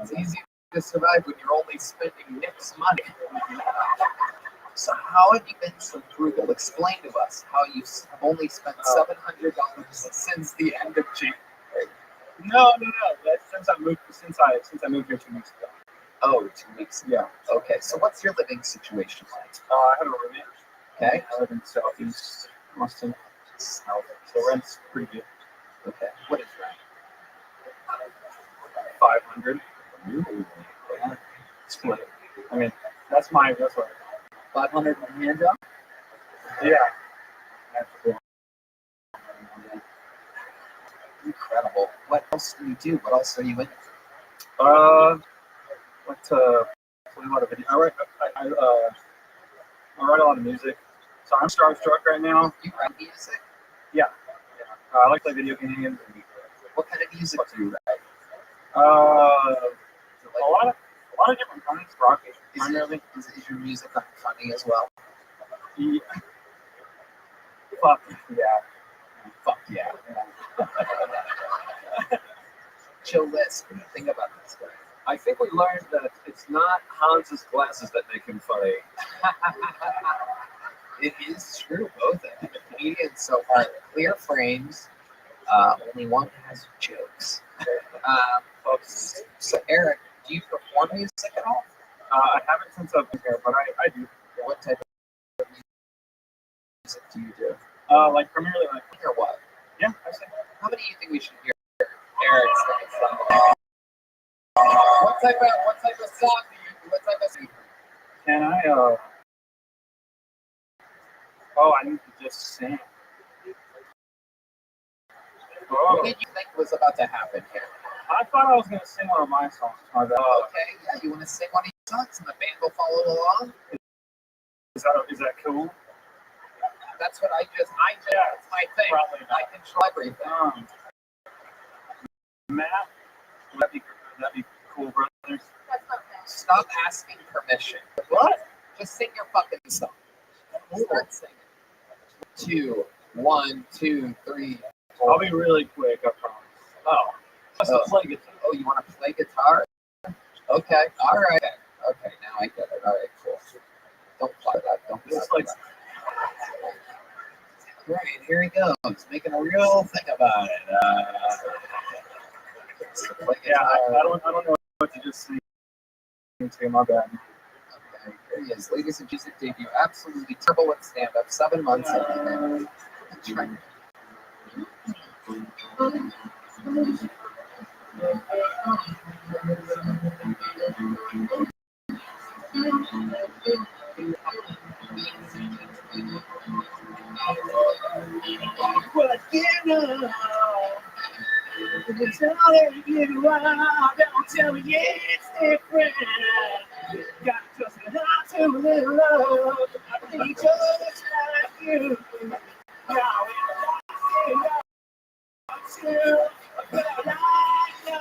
Speaker 5: It's easy to survive when you're only spending Nick's money. So how have you been so frugal? Explain to us how you have only spent $700 since the end of January.
Speaker 1: No. That's since I moved here 2 weeks ago.
Speaker 5: Oh, 2 weeks ago.
Speaker 1: Yeah.
Speaker 5: Okay, so what's your living situation like?
Speaker 1: I have a roommate.
Speaker 5: Okay.
Speaker 1: I live in Southeast Austin. So rent's pretty good.
Speaker 5: Okay. What is rent?
Speaker 1: 500.
Speaker 5: Ooh.
Speaker 1: Yeah. Split. I mean, that's what.
Speaker 5: 500 on hand job?
Speaker 1: Yeah. That's cool.
Speaker 3: Incredible. What else do you do? What else are you in?
Speaker 1: Like to play a lot of video. I write a lot of music. So I'm starstruck right now.
Speaker 3: You write music?
Speaker 1: Yeah. I like to play video games.
Speaker 3: What kind of music do you write?
Speaker 1: A lot of different kinds. Rock primarily.
Speaker 3: Is your music funny as well?
Speaker 1: Yeah. Fuck yeah.
Speaker 3: Fuck yeah. Chill this. What do you think about this guy?
Speaker 4: I think we learned that it's not Hans's glasses that make him funny.
Speaker 3: It is true, both of them. The comedians so far, clear frames. Only one has jokes. So Eric, do you perform music at all?
Speaker 1: I haven't since I've been here, but I do.
Speaker 3: What type of music do you do?
Speaker 1: Like primarily like.
Speaker 3: Or what?
Speaker 1: Yeah, I say.
Speaker 3: How many do you think we should hear Eric sing? What type of song do you do? What type of song?
Speaker 1: Can I Oh, I need to just sing.
Speaker 3: What did you think was about to happen here?
Speaker 1: I thought I was gonna sing one of my songs. My bad.
Speaker 3: Okay, yeah, you want to sing one of your songs and the band will follow along?
Speaker 1: Is that cool?
Speaker 3: That's what it's my thing.
Speaker 1: Probably not.
Speaker 3: I control everything.
Speaker 1: Matt, that'd be cool, brothers.
Speaker 2: That's not bad.
Speaker 3: Stop asking permission.
Speaker 1: What?
Speaker 3: Just sing your fucking song. Start singing. 2, 1, 2, 3.
Speaker 1: I'll be really quick, I promise. Play guitar.
Speaker 3: Oh, you want to play guitar? Okay, all right. Okay, now I get it. All right, cool. Don't play that. Don't play that. Right, here he goes, making a real thing about it. Play
Speaker 1: Yeah,
Speaker 3: guitar.
Speaker 1: I don't know what to just sing to. My bad.
Speaker 3: Okay, here he is. Ladies and music debut. Absolutely terrible at stand-up. 7 months. Trying.
Speaker 8: But you know, it's all that you are. Don't tell me it's different. Got to trust me how to live love. I need you just like you. Now it's you. But I like you.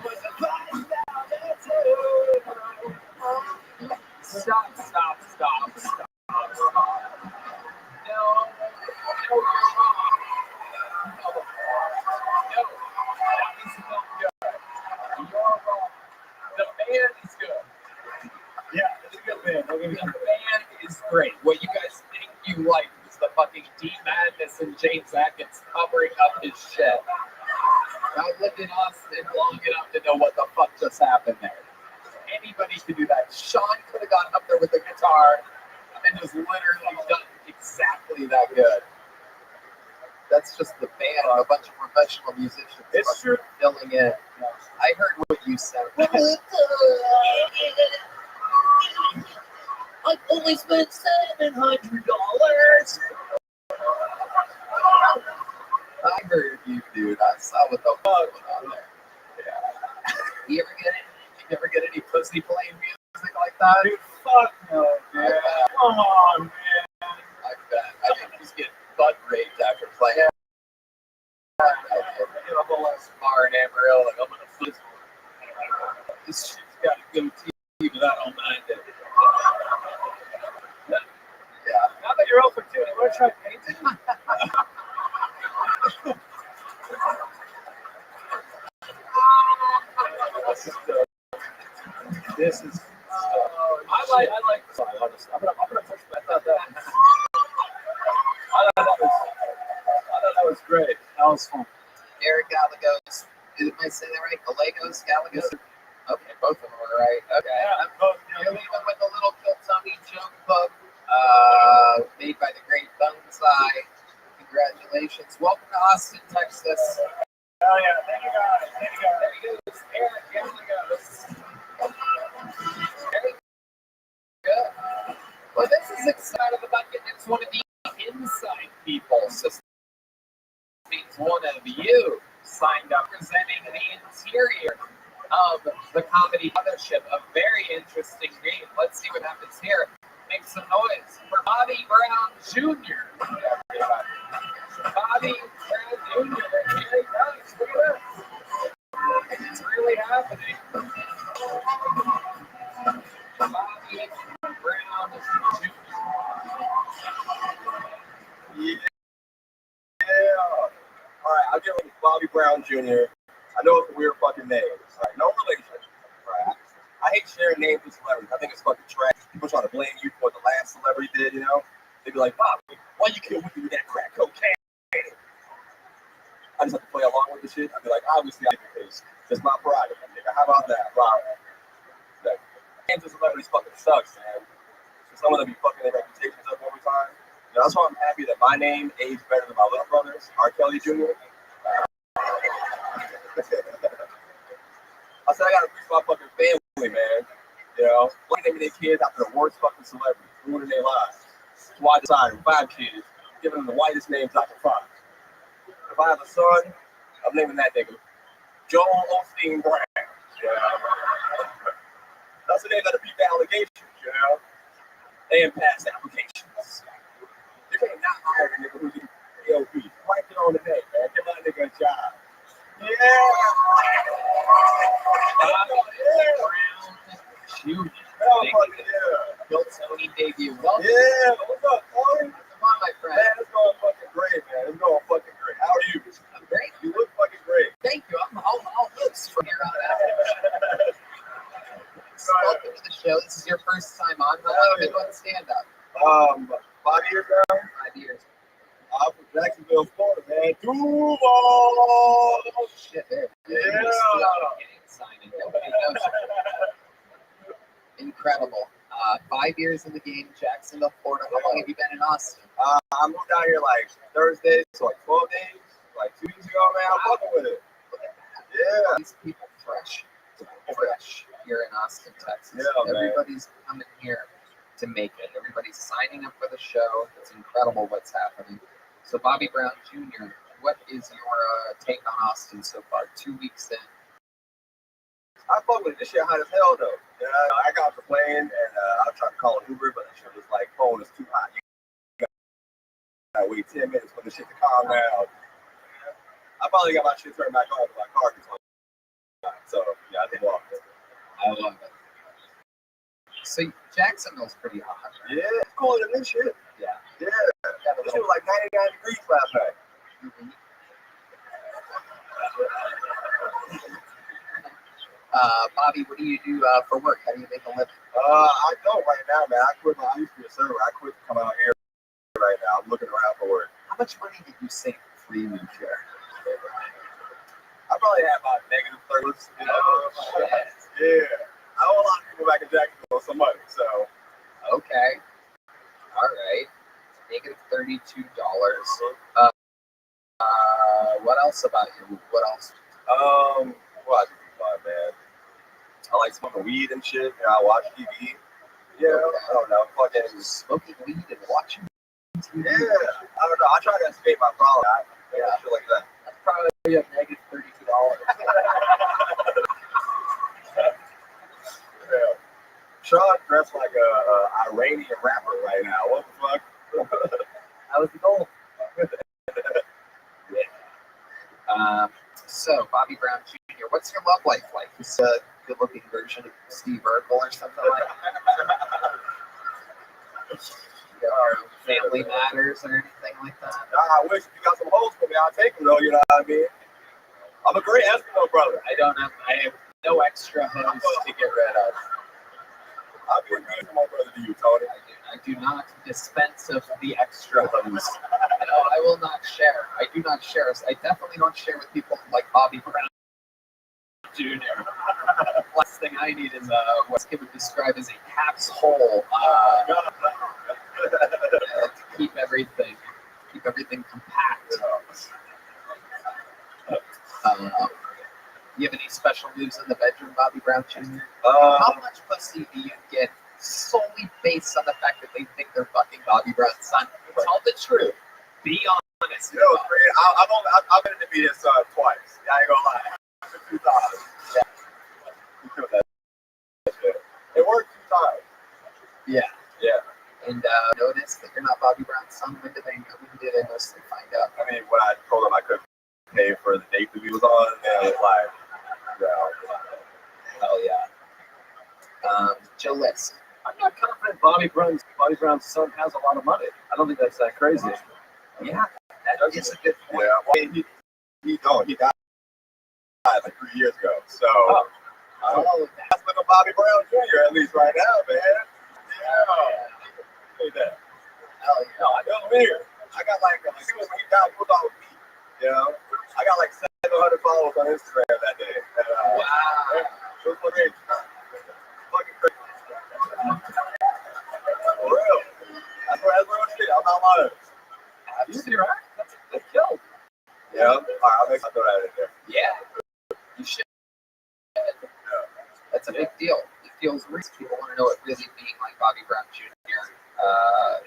Speaker 8: But the body's down there too.
Speaker 5: Stop. No, you're wrong. No, that is not good. You're wrong. The band is good.
Speaker 1: Yeah, it's a good band. Don't get me
Speaker 5: The
Speaker 1: wrong.
Speaker 5: band is great. What you guys think you like is the fucking D Madness and James Atkins covering up his shit. I've lived in Austin long enough to know what the fuck just happened there. Anybody could do that. Sean could have gotten up there with the guitar and was literally done exactly that good.
Speaker 3: That's just the band, a bunch of professional musicians
Speaker 1: It's true.
Speaker 3: filling in. I heard what you said.
Speaker 8: I've only spent $700.
Speaker 3: I heard you, dude. I saw what the fuck went on there. Yeah. You ever get any pussy playing music like that?
Speaker 1: Dude, fuck no, man. Come on, man.
Speaker 3: I bet. I think he's getting butt raped after playing.
Speaker 1: I get a whole ass
Speaker 3: Bar in Amarillo, like, I'm gonna flip.
Speaker 1: This shit's got a goatee, but I don't mind it.
Speaker 3: Yeah.
Speaker 1: Now that you're open to it, you want to try painting? This is.
Speaker 5: I like.
Speaker 1: Sorry, I'm gonna push that. I thought that was great. That was fun.
Speaker 3: Eric Gallegos. Am I saying that right? Gallegos? Gallegos? Okay, both of them are right. Okay. You're leaving with a little Kill Tony joke book made by the great Bonsai. Congratulations. Welcome to Austin, Texas.
Speaker 1: Oh yeah, thank you guys.
Speaker 3: There he goes. Eric Gallegos. Very good. Well, this is exciting about getting into
Speaker 5: one of the inside people. So this means one of you signed up presenting the interior of the comedy mothership. A very interesting game. Let's see what happens here. Make some noise for Bobby Brown Jr. Bobby Brown Jr. Here he comes. Look at this. It's really happening. Bobby Brown Jr.
Speaker 1: Yeah. All right, I'll give him Bobby Brown Jr. I know it's a weird fucking name. Right? No relation. Right? I hate sharing names with celebrities. I think it's fucking trash. People trying to blame you for what the last celebrity did, you know? They'd be like, Bobby, why you kill Whitney with that crack cocaine? I just have to play along with the shit. I'd be like, obviously, I think it's my prerogative. How about that, Rob? Like, names of celebrities fucking sucks, man. Some of them be fucking their reputations up every time. You know, that's why I'm happy that my name aged better than my little brother's, R. Kelly Jr. I said I gotta reach my fucking family, man. You know, naming their kids after the worst fucking celebrity, ruining their lives. That's why I decided with 5 kids, giving them the whitest names I can find. If I have a son, I'm naming that nigga Joel Osteen Brown. You know? That's the name that'll beat the allegations, you know? And pass applications. You can't not hire a nigga who's in AOP. Right there on the name, man. Give that nigga a job. Yeah.
Speaker 5: Brown Jr.
Speaker 1: Yo,
Speaker 5: Tony debut. Welcome.
Speaker 1: yeah, what's up, Tony?
Speaker 5: Come on, my friend.
Speaker 1: Man, it's going fucking great, man. It's going fucking great. How are you?
Speaker 5: I'm great.
Speaker 1: You look fucking great.
Speaker 5: Thank you. I'll looks from here on out. Welcome to the show. This is your first time on. How long have you been doing stand-up?
Speaker 1: 5 years now.
Speaker 5: 5 years.
Speaker 1: I'm from Jacksonville, Florida, man. Duval!
Speaker 5: Oh, shit. There.
Speaker 1: Yeah.
Speaker 5: Signing. Nobody knows you. Incredible. 5 years in the game, Jacksonville, Florida. How long have you been in Austin?
Speaker 1: I moved down here like Thursday, so like 12 days, like 2 weeks ago, man. I'm fucking with it. Yeah.
Speaker 5: These people fresh here in Austin, Texas.
Speaker 1: Yeah,
Speaker 5: Everybody's coming here to make it. Everybody's signing up for the show. It's incredible what's happening. So Bobby Brown Jr., what is your take on Austin so far? 2 weeks in.
Speaker 1: I fuck with it. This shit hot as hell, though. Yeah, I got off the plane, and I tried to call an Uber, but the shit was like, phone is too hot. You gotta wait 10 minutes for the shit to calm down. I finally got my shit turned back on, but my car gets on. So, yeah, I think off.
Speaker 5: I love it. So Jacksonville's pretty hot, right?
Speaker 1: Yeah, it's cooler than this shit.
Speaker 5: Yeah.
Speaker 1: Yeah. This shit was like 99 degrees last night.
Speaker 5: Mm-hmm. Bobby, what do you do for work? How do you make a living?
Speaker 1: I don't right now, man. I used to be a server. I quit to come out here right now. I'm looking around for work.
Speaker 5: How much money did you save before you moved here?
Speaker 1: I probably had about negative 30s, you know.
Speaker 5: Oh, shit.
Speaker 1: Yeah. I owe a lot of people back in Jacksonville some money, so.
Speaker 5: Okay. All right. Negative $32. What else about you? What else?
Speaker 1: What I do for fun, man. I like smoking weed and shit. You know, I watch TV. Yeah, I don't know. Fucking
Speaker 5: Smoking weed and watching TV.
Speaker 1: Yeah, I don't know. I try to escape my problem. Yeah, shit like that.
Speaker 5: That's probably a negative $32.
Speaker 1: Yeah. Sean dressed like a Iranian rapper right now. What the fuck?
Speaker 5: That was the goal. Yeah. So, Bobby Brown Jr., what's your love life like? Is a good-looking version of Steve Urkel or something like that? Or Family Matters or anything like that?
Speaker 1: Nah, I wish if you got some hoes for me, I'll take them though, you know what I mean? I'm a great Eskimo brother.
Speaker 5: I have no extra hoes to get rid of.
Speaker 1: I'll be a good my brother to you, Tony.
Speaker 5: I do not dispense of the extra hose. No, I will not share. I do not share. I definitely don't share with people like Bobby Brown Jr. Last thing I need is what Skip would describe as a cap's hole to keep everything compact. You have any special moves in the bedroom, Bobby Brown Jr.? How much pussy do you get solely based on the fact that they think they're fucking Bobby Brown's son?
Speaker 3: Yeah.
Speaker 1: Yeah.
Speaker 3: And notice that you're not Bobby Brown's son. When did they mostly find out?
Speaker 1: I mean, when I told him I couldn't pay for the date that he was on, and it's like,
Speaker 3: Hell yeah. Joe List.
Speaker 4: I'm not confident Bobby Brown's son has a lot of money. I don't think that's that crazy.
Speaker 3: Yeah, that is a good point.
Speaker 1: yeah. Well, he died like 3 years ago. So, that's little Bobby Brown Jr. at least right now, man. Yeah. Say that.
Speaker 3: Hell yeah.
Speaker 1: No, I don't hear. I got like, when he died, he was all me. You know, I got like 700 followers on Instagram that day. And,
Speaker 3: Wow.
Speaker 1: It was fucking crazy. For real. That's real shit. I'm not lying.
Speaker 3: Absolutely right. That's killed.
Speaker 1: Yeah. All right, I'll throw that in there.
Speaker 3: Yeah. You should. That's a big deal. It feels real. People want to know what really being like Bobby Brown Jr.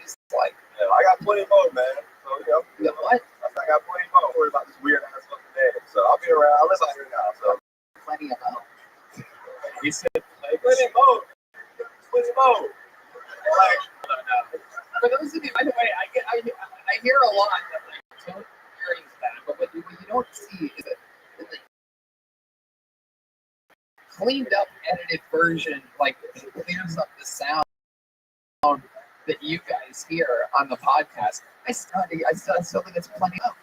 Speaker 3: Is like.
Speaker 1: Yeah, I got plenty more, man. So,
Speaker 3: You know what?
Speaker 1: I got plenty more. Don't worry about this weird ass fucking name. So I'll be around. I'll listen here now. So
Speaker 3: Plenty of them.
Speaker 1: he said, plenty more. Plenty more. Like,
Speaker 3: For those of you, by the way, I hear a lot that like tone hearing is bad, but what you don't see is that the cleaned up, edited version like clears up the sound that you guys hear on the podcast. I still think it's plenty of.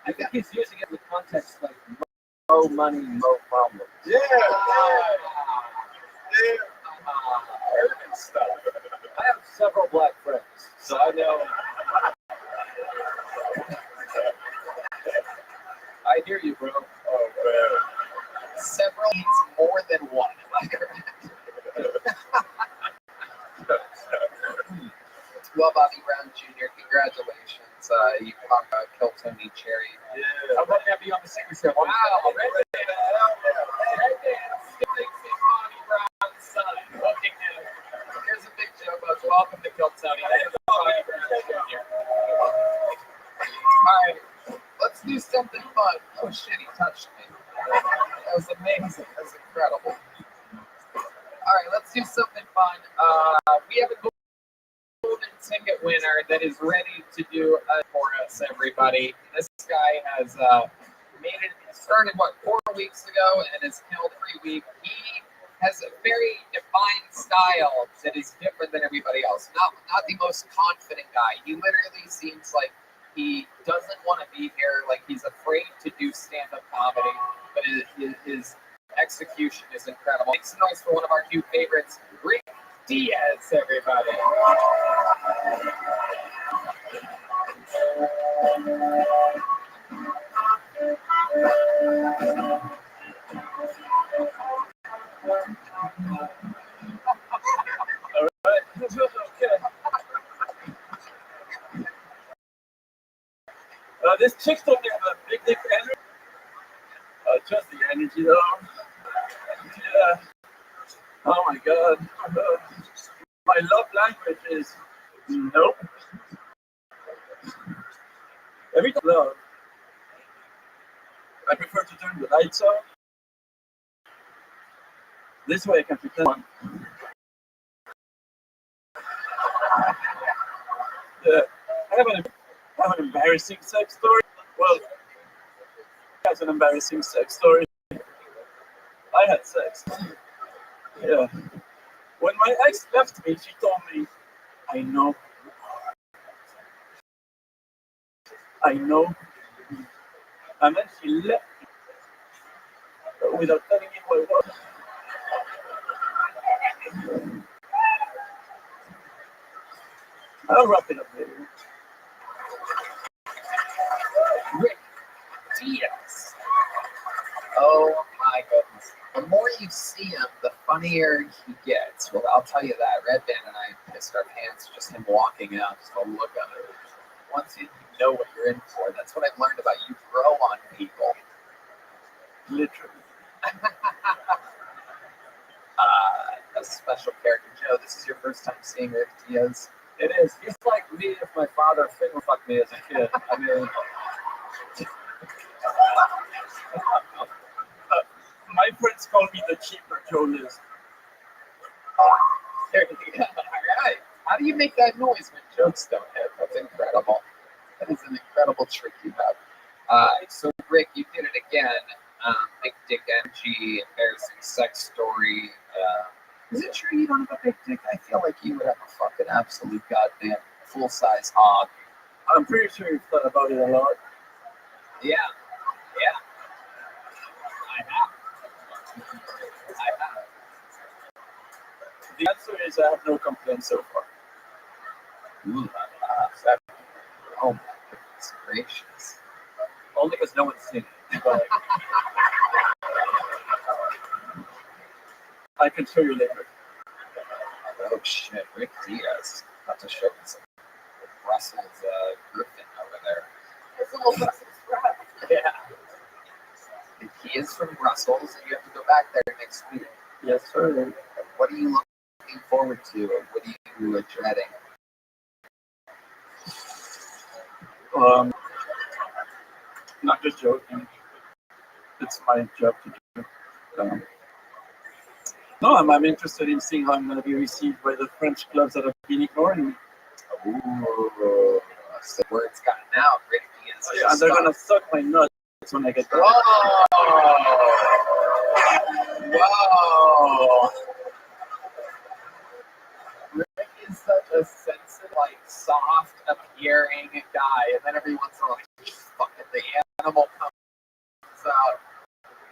Speaker 4: I think he's using it in the context like no money, no problem.
Speaker 1: yeah.
Speaker 4: Urban stuff. I have several black friends, so I know. I hear you, bro.
Speaker 1: Oh, man.
Speaker 3: Several means more than one. Am I correct? Well, Bobby Brown Jr., congratulations. You killed Tony Cherry.
Speaker 1: Yeah.
Speaker 4: I'm going to be on the Secret Show. Wow, Red Band still thinks he's Bobby Brown's son. Looking at him.
Speaker 3: Here's a big joke about welcome to Kill Tony.
Speaker 4: Bobby Brown Jr.
Speaker 3: All right, let's do something fun. Oh shit, he touched me. That was amazing. That was incredible. All right, let's do something fun. We have a golden ticket winner that is ready to do for us, everybody. This guy has made it. Started 4 weeks ago and has killed every week. He has a very defined style that is different than everybody else. Not the most confident guy. He literally seems like he doesn't want to be here. Like he's afraid to do stand-up comedy, but his execution is incredible. Make some noise for one of our new favorites, Rick Diaz, everybody.
Speaker 1: This chick told me I have a big dick energy. Just the energy, though. Yeah. Oh my god. My love language is nope. Every time love, I prefer to turn the lights off. This way I can pretend one. Yeah. I have an embarrassing sex story. Well, has an embarrassing sex story. I had sex. Yeah. When my ex left me, she told me, I know. I know. And then she left me without telling me who I was. I'll wrap it up later.
Speaker 3: Rick Diaz. Oh my goodness. The more you see him, the funnier he gets. Well, I'll tell you that. Red Band and I pissed our pants just him walking out, just a look at it. Once you know what you're in for, that's what I've learned about you. Grow on people.
Speaker 1: Literally.
Speaker 3: A special character. Joe, this is your first time seeing Rick Diaz.
Speaker 4: It is. He's like me if my father finger fucked me as a kid. I mean,
Speaker 1: My friends call me the cheaper Joe Liz.
Speaker 3: do you make that noise when jokes don't hit? That's incredible. That is an incredible trick you have. So Rick, you did it again. Big dick energy, embarrassing sex story. Is it true you don't have a big dick? I feel like you would have a fucking absolute goddamn full-size hog.
Speaker 1: I'm pretty sure you've thought about it a lot.
Speaker 3: Yeah, I have.
Speaker 1: The answer is I have no complaints so far.
Speaker 3: Ooh, that, oh my goodness gracious.
Speaker 1: Only because no one's seen it. But I can show you later.
Speaker 3: Oh shit, Rick Diaz. About to show me some Brussels Griffin over there.
Speaker 2: It's a little Brussels sprout.
Speaker 3: Yeah. He is from Brussels, and you have to go back there next week.
Speaker 1: Yes, sir.
Speaker 3: What are you looking forward to, and what are you dreading?
Speaker 1: Not just joking. It's my job to do. No, I'm interested in seeing how I'm going to be received by the French clubs that have been ignoring me.
Speaker 3: Ooh, so word's gotten out. Rick Diaz.
Speaker 1: Oh, yeah, and they're going to suck my nuts when I get back.
Speaker 3: Whoa! Rick is such a sensitive, like, soft appearing guy, and then every once in a while, just fucking the animal comes out.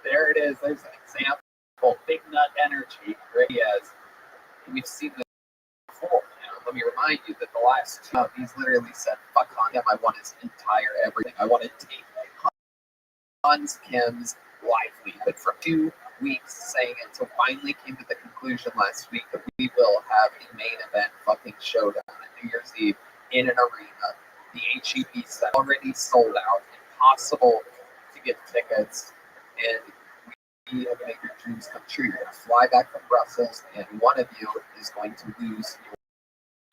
Speaker 3: There it is. There's an example. Big nut energy. Rick Diaz. We've seen this before. Let me remind you that the last two, he's literally said, fuck on him, I want his entire everything. I want to take Hans Kim's livelihood from 2 weeks saying it, until finally came to the conclusion last week that we will have a main event fucking showdown on New Year's Eve in an arena. The HEB set already sold out, impossible to get tickets, and we have made your dreams come true. You're going to fly back from Brussels, and one of you is going to lose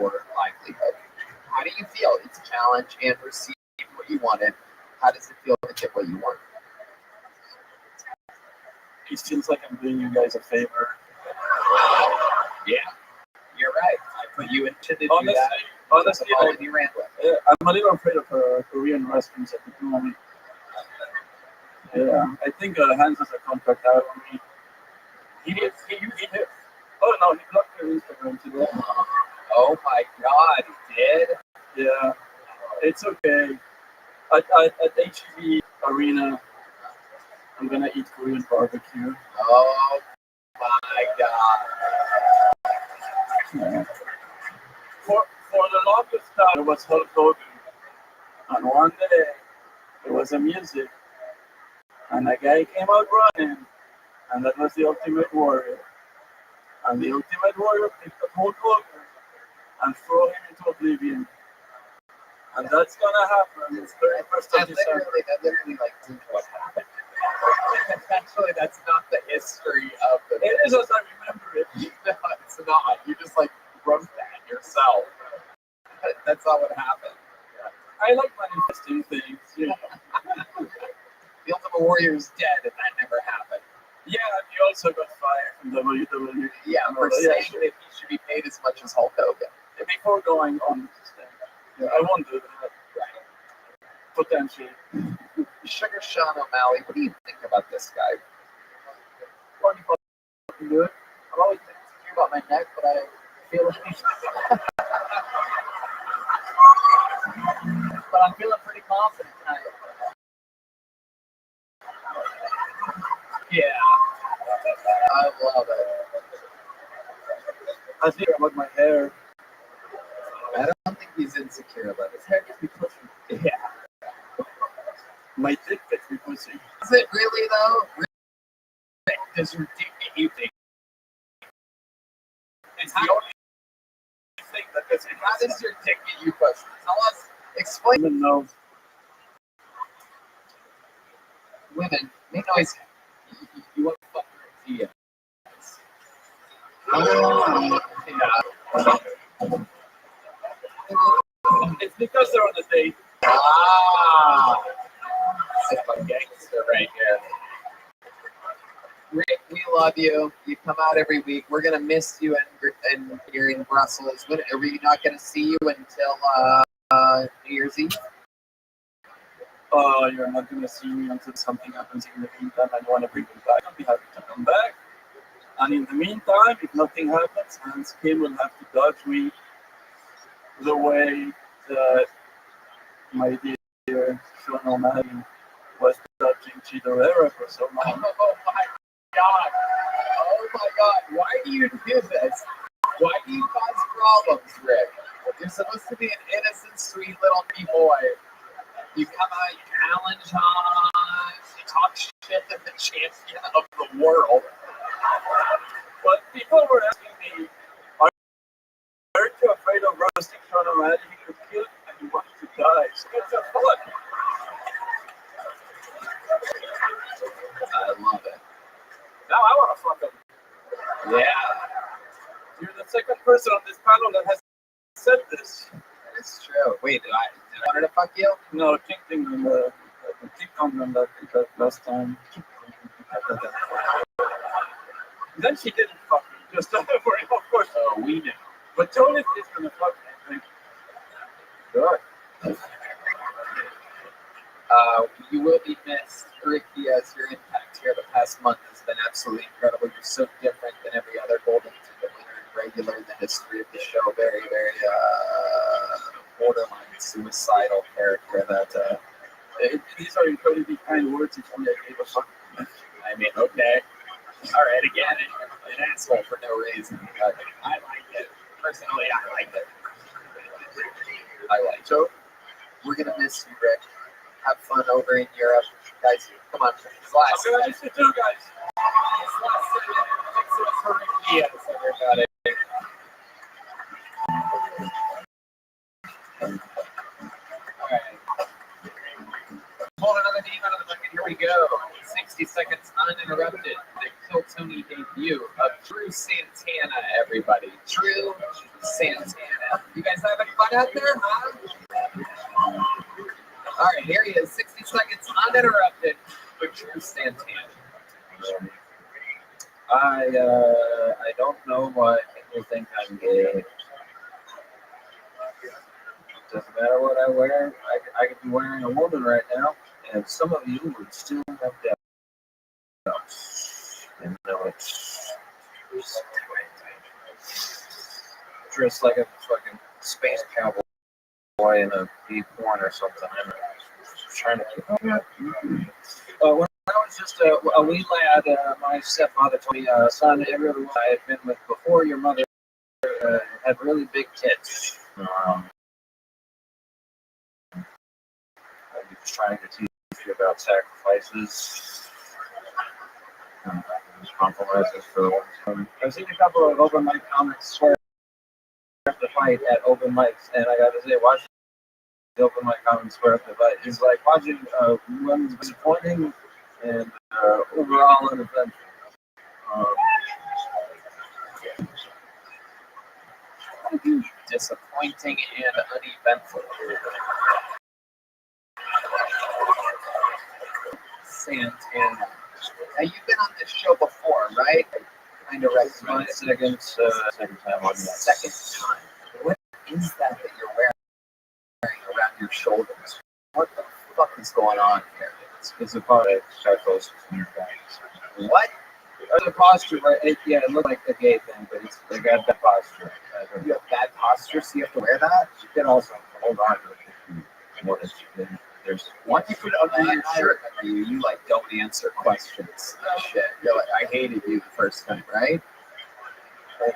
Speaker 3: your livelihood. How do you feel? It's a challenge and receive what you wanted. How does it feel to get what you want?
Speaker 1: It seems like I'm doing you guys a favor.
Speaker 3: Yeah, you're right. I put you into the
Speaker 1: Honestly,
Speaker 3: you ran with.
Speaker 1: I'm a little afraid of Korean restaurants at the moment. Yeah, I think Hans has a contract out on me. He did. Oh no, he blocked your Instagram today.
Speaker 3: Oh my God, he did?
Speaker 1: Yeah, it's okay. At HEB Arena, I'm gonna eat Korean barbecue.
Speaker 3: Oh my God.
Speaker 1: Yeah. For the longest time, it was Hulk Hogan. And one day, there was a music. And a guy came out running. And that was the Ultimate Warrior. And the Ultimate Warrior picked up Hulk Hogan and threw him into oblivion. And that's gonna happen. It's 31st of December.
Speaker 3: That literally like isn't what happened. Actually, that's not the history of the.
Speaker 1: It is as I remember it.
Speaker 3: No, it's not. You just like wrote that yourself. That's not what happened.
Speaker 1: I like manifesting things. You know.
Speaker 3: The Ultimate Warrior is dead, and that never happened.
Speaker 1: Yeah, and he also got fired from WWE.
Speaker 3: Yeah, for saying that he should be paid as much as Hulk Hogan.
Speaker 1: Before going on this thing. Yeah, I won't do that.
Speaker 3: Right.
Speaker 1: Potentially.
Speaker 3: Sugar Sean O'Malley, what do you think about this guy?
Speaker 1: Funny fucking good.
Speaker 3: I'm always insecure about my neck, but I feel but I'm feeling pretty confident tonight. Yeah. I love it.
Speaker 1: I think about my hair.
Speaker 3: I don't think he's insecure about his hair. Gets me pushing. Yeah.
Speaker 1: My dick gets me pussy.
Speaker 3: Is it really though? Does your dick get you big?
Speaker 1: It's the only thing that gets me
Speaker 3: How
Speaker 1: pussy.
Speaker 3: does your dick get you pussy? Tell us. Explain.
Speaker 1: Women know.
Speaker 3: Women, make noise. You want to fuck her idea. Yeah.
Speaker 1: It's because they're on a date.
Speaker 3: Ah. It's a gangster right here. Rick, we love you. You come out every week. We're gonna miss you, and you're in Brussels. Are we not gonna see you until New Year's Eve?
Speaker 4: You're not gonna see me until something happens in the meantime. I want to bring you back. I'll be happy to come back. And in the meantime, if nothing happens, Hans Kim will have to dodge me the way that my dear Sean O'Malley was dodging Cheeto Herrera for so long.
Speaker 3: Oh my god! Oh my god! Why do you do this? Why do you cause problems, Rick? You're supposed to be an innocent, sweet little boy. You come out, you challenge Hans, you talk shit to the champion of the world.
Speaker 4: But people were asking me, aren't you afraid of roasting Sean O'Malley? He could kill you and he wants to die. So it's a fun.
Speaker 3: I love it.
Speaker 4: Now I want to fuck him.
Speaker 3: Yeah,
Speaker 4: You're the second person on this panel that has said this.
Speaker 3: it's true. Wait, did I want to fuck you?
Speaker 4: No, King on the that because last time. Then she didn't fuck me. Just of course.
Speaker 3: Oh, we know.
Speaker 4: But Tony is gonna fuck me.
Speaker 3: Sure. You will be missed, Ricky, as your impact here the past month has been absolutely incredible. You're so different than every other Golden Ticket winner and regular in the history of the show. Very, very borderline suicidal character that
Speaker 4: These are incredibly kind words. If only I gave a fuck.
Speaker 3: I mean, okay. All right, again, an asshole for no reason. But I like it. Personally, I like it. I like it. So, we're going to miss you, Rick. Have fun over in Europe. Guys, come on. It's last
Speaker 4: I'm gonna miss you too, guys.
Speaker 3: It's last segment. Fix it for Ricky. Yes, everybody. All right. Pull another name out of the bucket. Here we go. 60 seconds uninterrupted. The Kill Tony debut of Drew Santana, everybody. Drew Santana. You guys having fun out there, huh? All right, here he is. 60 seconds uninterrupted with Drew Santana.
Speaker 9: I don't know why people think I'm gay. Doesn't matter what I wear. I could be wearing a woman right now, and some of you would still have doubts. And know it's dressed like a fucking space cowboy in a deep porn or something. I'm trying to keep up. When I was just a wee lad, my stepmother told me, son, everyone I had been with before your mother had really big tits. He was trying to teach you about sacrifices, compromises for the ones. I've seen a couple of open mic comics swear up the fight at open mics, and I got to say, watching the open mic comics swear up the fight is like watching women's disappointing and overall uneventful.
Speaker 3: Disappointing and uneventful. Santana. Now, you've been on this show before, right? Kind of
Speaker 9: My second time on that.
Speaker 3: Second time. What is that you're wearing around your shoulders? What the fuck is going on here?
Speaker 9: It's a part of psychosis.
Speaker 3: What?
Speaker 9: The posture, right? Yeah, it looked like a gay thing, but they got that posture.
Speaker 3: You have bad posture, so you have to wear that?
Speaker 9: You can also hold on to it. What is there's
Speaker 3: Once you put it under your shirt, you like don't answer questions and shit. You're like, I hated you the first time, right? Yeah,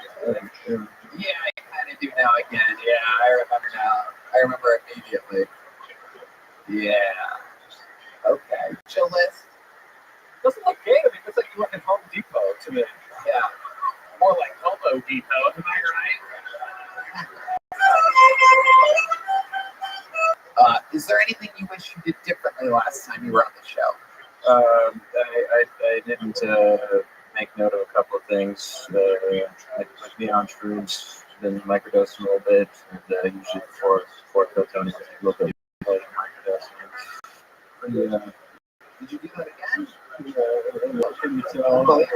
Speaker 3: I kind of do now again. Yeah, I remember now. I remember immediately. Yeah. Okay. Chill list.
Speaker 4: Doesn't look gay to me. Looks like you went in Home Depot to me.
Speaker 3: Yeah.
Speaker 4: More like Homo Depot. Am I right?
Speaker 3: Is there anything you wish you did differently last time you were on the show?
Speaker 9: I didn't make note of a couple of things. Like being on shrooms, then microdosing a little bit, and usually before Tony, a little bit of microdosing.
Speaker 3: Did you do that again? Unbelievable.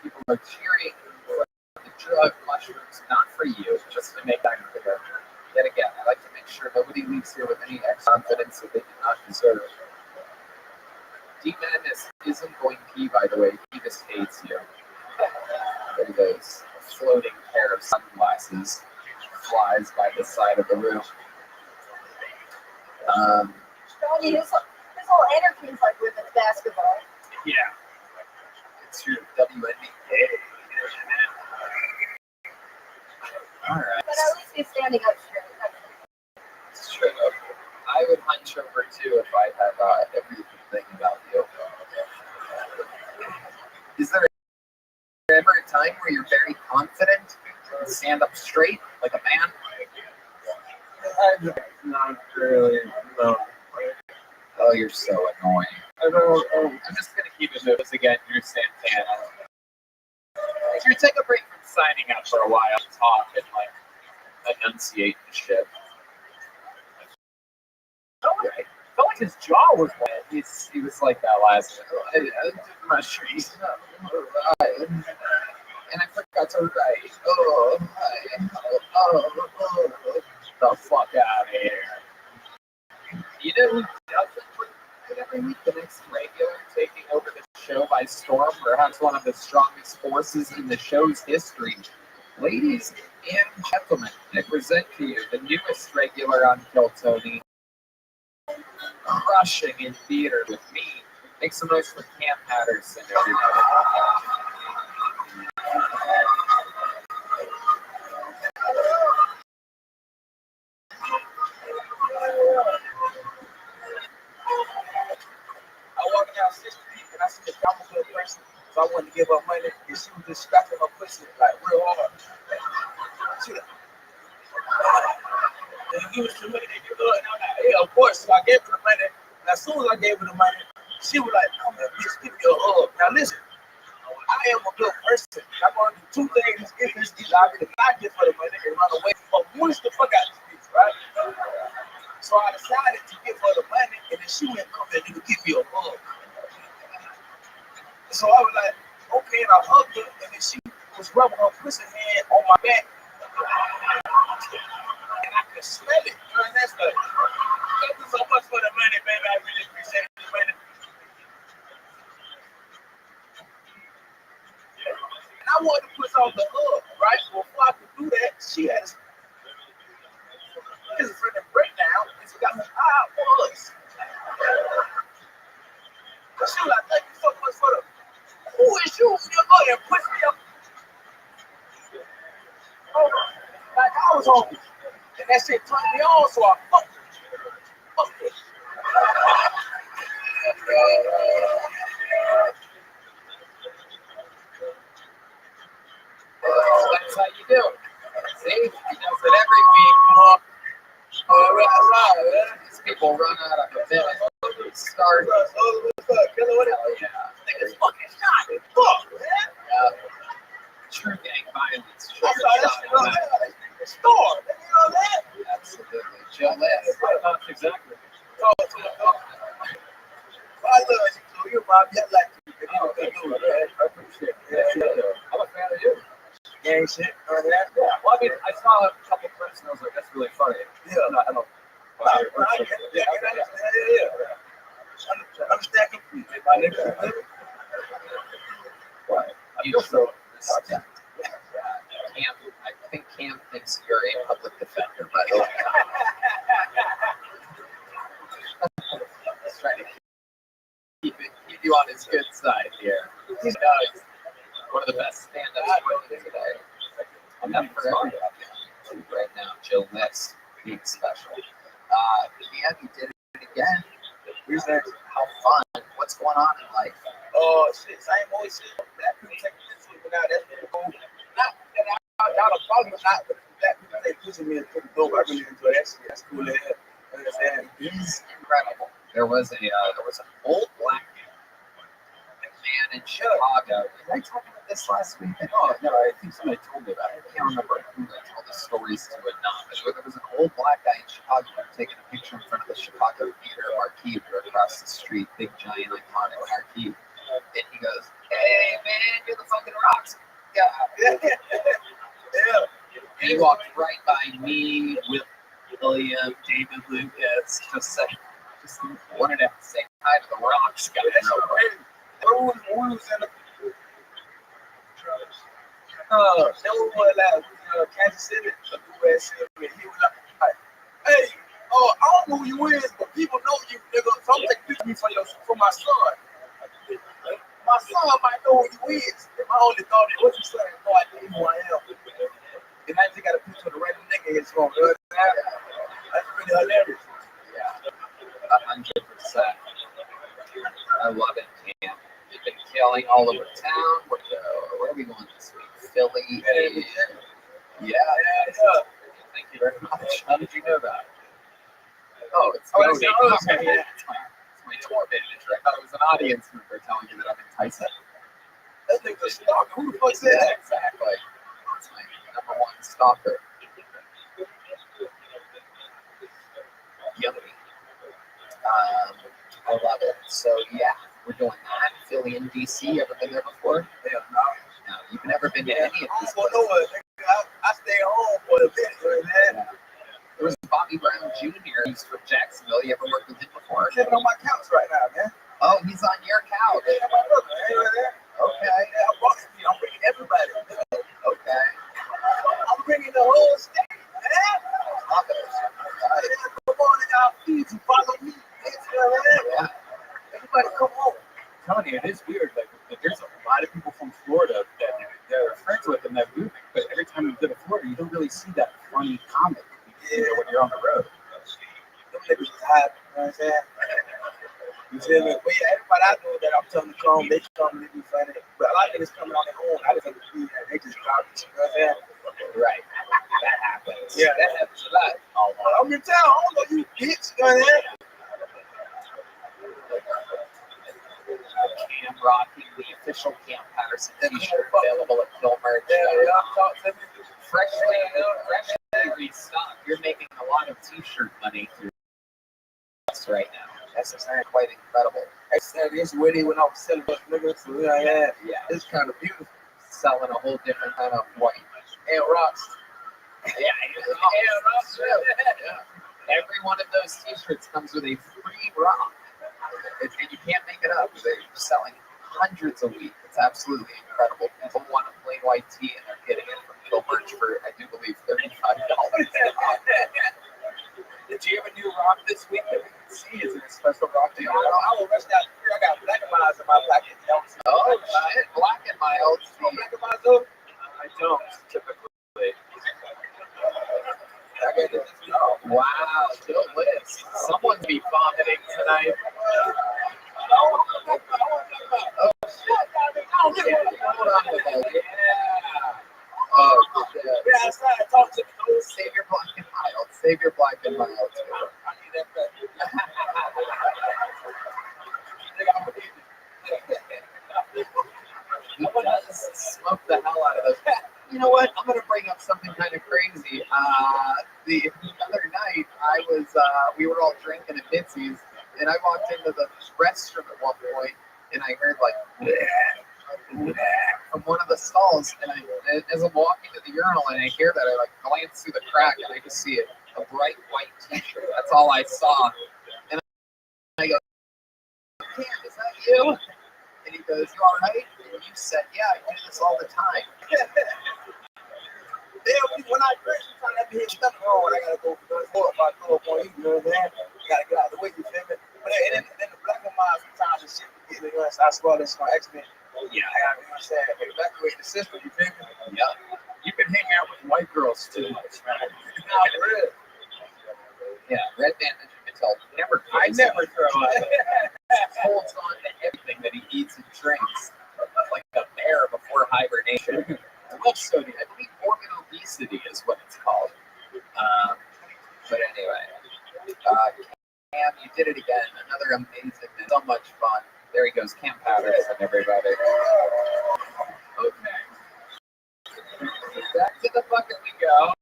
Speaker 3: People are cheering for the drug mushrooms, not for you, just to make that clear. Yet again, I like to make sure nobody leaves here with any extra confidence that they do not deserve. D-Madness isn't going pee, by the way. He just hates you. There he goes. A floating pair of sunglasses flies by the side of the room.
Speaker 2: His whole energy is like women's basketball.
Speaker 3: Yeah. It's your WNBA. All right.
Speaker 2: But at least he's standing up straight.
Speaker 3: It's true. I would hunch over too if I had everything about you. Is there ever a time where you're very confident and stand up straight like a man?
Speaker 4: Not really. No.
Speaker 3: Oh, you're so annoying.
Speaker 4: I don't. I'm just gonna keep it moving again. You're Santana.
Speaker 3: If you take a break from signing up for a while, talk and like enunciate the shit.
Speaker 4: Okay. Felt like his jaw was wet.
Speaker 3: He was like that last time. I took my shoes. And I forgot to write. Oh, hi. Oh.
Speaker 4: The fuck out of here.
Speaker 3: You know who doesn't put every week? The next regular taking over the show by storm, perhaps one of the strongest forces in the show's history. Ladies and gentlemen, I present to you the newest regular on Kill Tony. Crushing in theater with me. Make some noise for Cam Patterson, everybody.
Speaker 8: I walked down 6th Street and I seen a comic book person, so I wanted to give her money, and she was just scratching her pussy like real hard. She like, and you give us the money, and I'm like, yeah, of course. So I gave her the money, and as soon as I gave her the money, she was like, "Come here, bitch, give me a hug." Now listen, I am a good person. I'm gonna do two things if this is I can not give her the money and run away, but push the fuck out of this bitch, right? So I decided to give her the money, and then she went, "Come here, nigga, give me a hug." So I was like, okay, and I hugged her, and then she was rubbing her pussy hand on my back. And I could smell it. You know, and that's like, thank you so much for the money, baby. I really appreciate the money. And I wanted to push off the hug, right? Before I could do that, she had a schizophrenic breakdown, and she got me high for us. But she was like, thank you so much for the. Who is you? You're going to push me up. Oh, like I was hungry. And that shit turned me on, so I fucked her. Fucked her.
Speaker 3: That's how you do it. See? He does it every week. These people run out of a bit. Start. Yeah.
Speaker 8: Niggas fucking shot. Fuck, man.
Speaker 3: True gang violence.
Speaker 8: I saw that shit on the store. You know that?
Speaker 3: Absolutely. Jill Les.
Speaker 4: Exactly.
Speaker 8: Talk to him. I love you, too. You're my I like you.
Speaker 4: Oh, thank you, man. I appreciate it. I'm a fan of you.
Speaker 8: Gang shit.
Speaker 4: Yeah. Well, I mean, I saw a couple clips and I was like, that's really funny.
Speaker 8: Yeah.
Speaker 4: I don't.
Speaker 8: Yeah. Understand completely, my nigga.
Speaker 3: What? You so respect. Cam, I think Cam thinks you're a public defender, by the way. He's trying to keep you on his good side here. He's one of the best stand-ups women today. I'm not for everybody right now. Jill Ness, big special. Cam, you did it again.
Speaker 8: Who's next?
Speaker 3: How fun. What's going on in life?
Speaker 8: Oh, shit. Same old shit. Black people take this shit, but now that's pretty cool. Not that I got a problem with not, but black people take pushing me and put the dope. I really enjoy that shit. That's cool as hell. Understand?
Speaker 3: He's incredible. There was an old black man in Chicago. Did I talk about this last week?
Speaker 4: Oh, no, I think somebody told me about
Speaker 3: I
Speaker 4: it.
Speaker 3: can't remember who I told the stories to or not, but there was an old black guy in Chicago taking a picture in front of the Chicago Theater marquee across the street, big giant iconic marquee. He walked right by me, William, David Lucas, just wanted to say hi to the Rocks guy.
Speaker 1: Who was in the Kansas City? He was like, hey, I don't know who you is, but people know you, nigga. So I'm taking pictures for my son. My son might know who you is. My only thought is, what you saying? No idea who I am. And I just got a picture of the random nigga in his phone. That's pretty hilarious.
Speaker 3: Yeah, 100%. I love it, Cam. You've been killing all over town. Where are we going this week? Philly. Yeah. Thank you very much. How did you know that? Oh, it's Cody. Okay, yeah, it's my tour manager. I thought it was an audience member telling you that I'm in Tyson.
Speaker 1: That nigga's a stalker. Who the fuck said
Speaker 3: Yeah,
Speaker 1: that?
Speaker 3: exactly. That's my number one stalker. Yummy. I love it. So yeah, we're doing that. Philly and DC. Ever been there before?
Speaker 1: Hell no.
Speaker 3: No, you've never been to any of
Speaker 1: I
Speaker 3: these
Speaker 1: don't know
Speaker 3: places.
Speaker 1: what. I stay home for the bit, man.
Speaker 3: There was Bobby Brown Jr. He's from Jacksonville. You ever worked with him before?
Speaker 1: I'm living on my couch right now, man.
Speaker 3: Oh, he's on your couch.
Speaker 1: Yeah, my brother. Hey, right there.
Speaker 3: Okay.
Speaker 1: Yeah, I'm bringing everybody.
Speaker 3: Okay.
Speaker 1: I'm bringing the whole state. Man.
Speaker 3: Love it.
Speaker 1: Come on and y'all feed you. Follow me.
Speaker 3: Yeah.
Speaker 1: Everybody come home.
Speaker 4: I'm telling you, it is weird. Like, there's a lot of people from Florida that are friends with and that moving, but every time you go to Florida, you don't really see that funny comic. You know, when you're on the road.
Speaker 1: Them niggas is hot. You know what I'm saying? You feel me? Well, yeah, everybody I know that I'm telling them to come, they come, they be funny. But a lot of niggas coming on their own. I just understand that they just drop it. You know what I'm saying?
Speaker 3: Right. That happens.
Speaker 1: Yeah, that happens a lot. I'm in town. I don't know you, bitch. You know what I'm saying?
Speaker 3: Cam rocking the official Cam Patterson t-shirt available at Kilmer. Freshly restocked. You're making a lot of t-shirt money through us right now. That's quite incredible.
Speaker 1: It's witty when I was selling those niggas. So yeah, it's kind of beautiful.
Speaker 3: Selling a whole different kind of white.
Speaker 1: And rocks.
Speaker 3: Yeah, rocks. Yeah. Every one of those t-shirts comes with a free rock. And you can't make it up. They're selling hundreds a week. It's absolutely incredible. People want a plain white tee and they're getting it from Kilmerch for, I do believe, $35.
Speaker 1: Did you ever do rock this week that we can see? Is it a special rock? I will rush down here. I got black and miles in my pocket.
Speaker 3: Oh, shit. Black and mild.
Speaker 1: Black and miles, though?
Speaker 4: I don't typically.
Speaker 3: Wow, good list. Someone be vomiting tonight. Oh, shit. Hold on to that. Yeah. Oh, shit.
Speaker 1: Yeah, I talk to the
Speaker 3: Save your black and mild. Save your black and mild.
Speaker 1: I need that back.
Speaker 3: He does smoke the hell out of those. You know what? I'm going to bring up something kind of crazy. The other night, we were all drinking at Mitzi's, and I walked into the restroom at one point, and I heard like, from one of the stalls, and as I'm walking to the urinal, and I hear that, I like glance through the crack, and I just see a bright white t-shirt. That's all I saw. And I go, Cam, is that you? And he goes, you all right? And you said, yeah, I do this all the time.
Speaker 1: When I first was trying to hit stomach roll, I gotta go for if I throw up on you, you know what I'm saying? You gotta get out of the way, you feel me? But then the black and mild sometimes the shit get me, you know what I'm saying? I swear this is my accident. Yeah, I gotta, you know what I'm saying? Evacuate the system, you feel me?
Speaker 3: Yeah.
Speaker 4: You've been hanging out with white girls too much, man.
Speaker 1: Nah, for real.
Speaker 3: Yeah, Red Bandage Mattel never
Speaker 1: I never throw up.
Speaker 3: holds on to everything that he eats and drinks like a bear before hibernation. I love sodium. I believe morbid obesity is what it's called. But anyway, Cam, you did it again. Another amazing, so much fun. There he goes, Cam Patterson, everybody. Okay. Back to the bucket we go.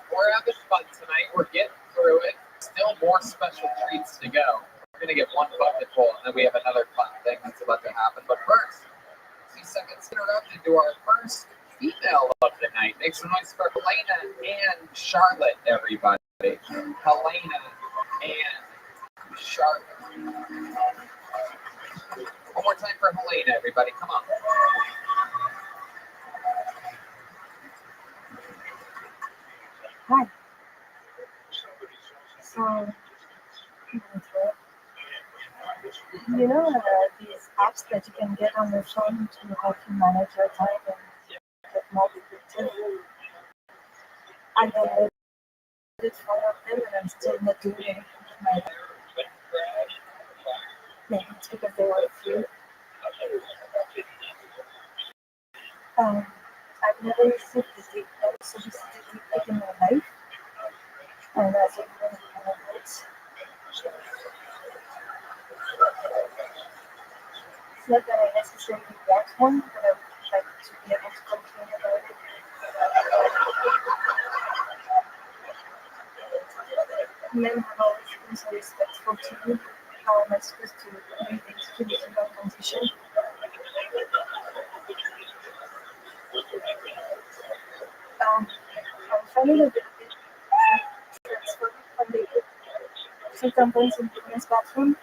Speaker 3: We're having fun tonight. We're getting through it. Still more special treats to go. We're going to get one bucket full, and then we have another fun thing that's about to happen. But first, 2 seconds interrupted to our first female of the night. Make some noise for Helena and Charlotte, everybody. Helena and Charlotte. One more time for Helena, everybody. Come on.
Speaker 2: Hi. So, you know these apps that you can get on your phone to help you manage your time and get more productive? I downloaded one of them and I'm still not doing anything with my life. Maybe it's because they were free. I've never received this deep in my life, and as a woman, it's not that I necessarily want one, but I would like to be able to complain about it. Men have always been so respectful to me. How am I supposed to do things to this in that condition? I'm finding it a bit stressful when they put some tampons in the women's bathroom.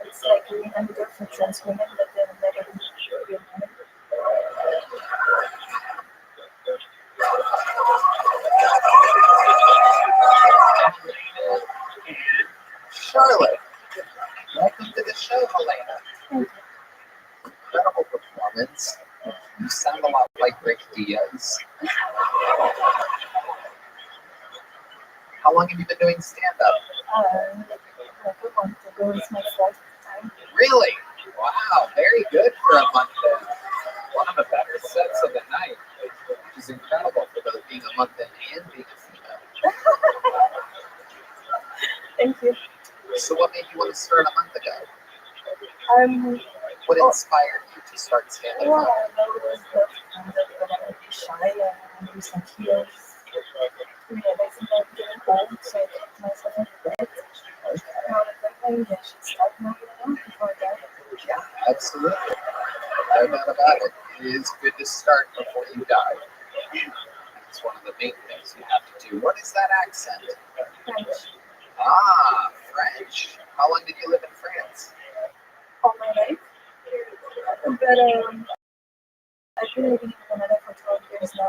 Speaker 2: It's like a reminder for trans women that they're never going to be women.
Speaker 3: Charlotte, welcome to the show, Helena. Incredible performance. You sound a lot like Rick Diaz. How long have you been doing stand-up?
Speaker 2: Like a month ago is my fourth time.
Speaker 3: Really? Wow, very good for a month then. One of the better sets of the night, which is incredible for both being a month in and being a female.
Speaker 2: Thank you.
Speaker 3: So what made you want to start a month ago? What inspired you to start stand-up?
Speaker 2: Well, I always loved stand-up, but I would be shy and in recent years, realizing that I'm getting old, so I kept myself in bed. Now that I'm maybe I should start now, before I die.
Speaker 3: Yeah, absolutely. No doubt about it. It is good to start before you die. It's one of the main things you have to do. What is that accent?
Speaker 2: French.
Speaker 3: Ah, French. How long did you live in France?
Speaker 2: All my life. But I've been living in Canada for 12 years now.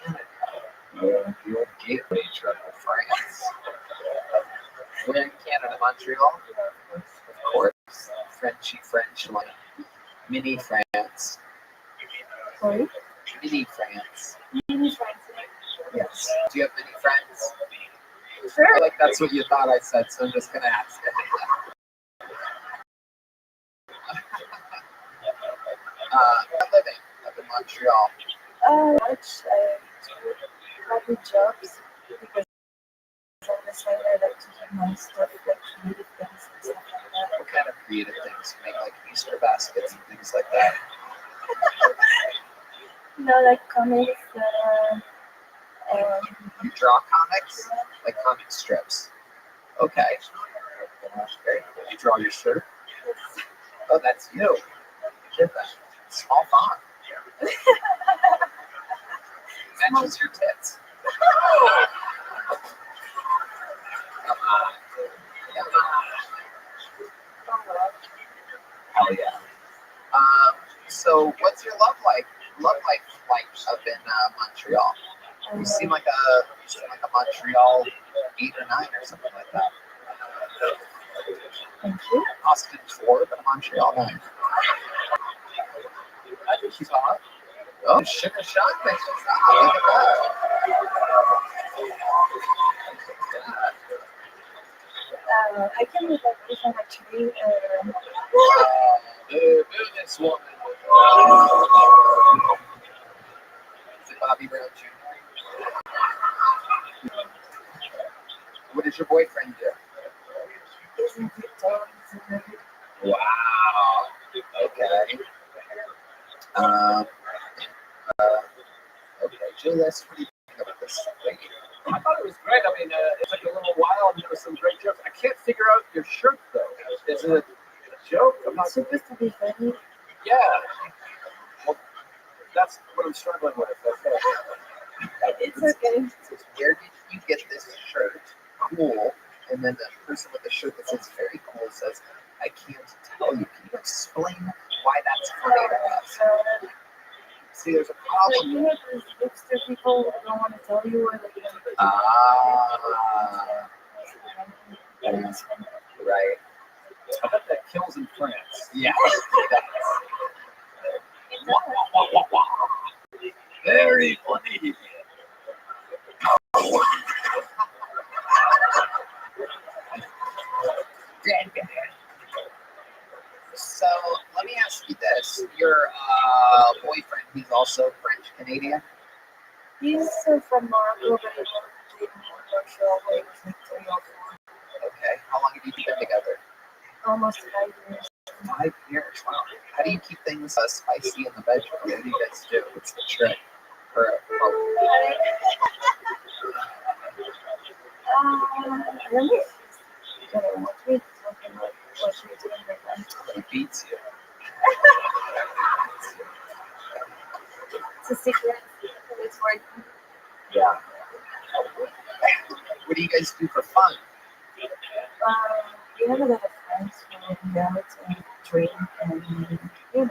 Speaker 3: Canada. Your gateway drug to France. We're in Canada, Montreal. Of course. Frenchy French, like mini France.
Speaker 2: Sorry?
Speaker 3: Mini France.
Speaker 2: Mini France.
Speaker 3: Yes. Do you have many friends?
Speaker 2: Sure.
Speaker 3: I like that's what you thought I said, so I'm just gonna ask. I'm living up in Montreal.
Speaker 2: Much. I do Rabbi jobs because on the side I like to do my stuff, like creative things and stuff like that.
Speaker 3: What kind of creative things? You make like Easter baskets and things like that.
Speaker 2: Like comics.
Speaker 3: You draw comics? Like comic strips. Okay. Very cool. You draw your shirt? Oh, that's you. You did that. Small font. Matches your tits. Come on. Come on. Hell yeah. So what's your love life like up in Montreal? You seem like a Montreal 8 or 9 or something like that.
Speaker 2: Thank you.
Speaker 3: Austin 4, but a Montreal 9. I think she's hot. Oh, sugar shot makes us hot. Look at that.
Speaker 2: I can look like if I'm actually
Speaker 3: This woman. Is it Bobby Brown Jr.? What does your boyfriend do?
Speaker 2: isn't it always
Speaker 3: Wow. Okay. Okay, Julius, what do you think about this?
Speaker 4: I thought it was great. I mean, it took a little while and there was some great jokes. I can't figure out your shirt though. Is it a joke? I'm not.
Speaker 2: supposed to be funny?
Speaker 4: Yeah. Well, That's what I'm struggling with. That's it.
Speaker 2: It's okay.
Speaker 3: Where did you get this shirt? Cool. And then the person with the shirt that says very cool says, I can't tell you. Can you explain why that's funny to us? See, there's a
Speaker 2: Like,
Speaker 3: problem.
Speaker 2: you know, those hipster people who don't want to tell you what they don't.
Speaker 3: Right.
Speaker 4: I bet that kills in France.
Speaker 3: Yeah. Very funny. So let me ask you this: your boyfriend, he's also French Canadian.
Speaker 2: He's from Morocco, but he lived in Rothschild when he was like 3 or 4.
Speaker 3: Okay. How long have you been together?
Speaker 2: Almost 5 years.
Speaker 3: 5 years. Wow. How do you keep things spicy in the bedroom? What do you guys do? What's the trick?
Speaker 2: I remember what she was doing right then.
Speaker 3: He beats you.
Speaker 2: It's a secret. It's working.
Speaker 3: Yeah. What do you guys do for fun?
Speaker 2: We have a lot of friends who hang out and drink and, you know,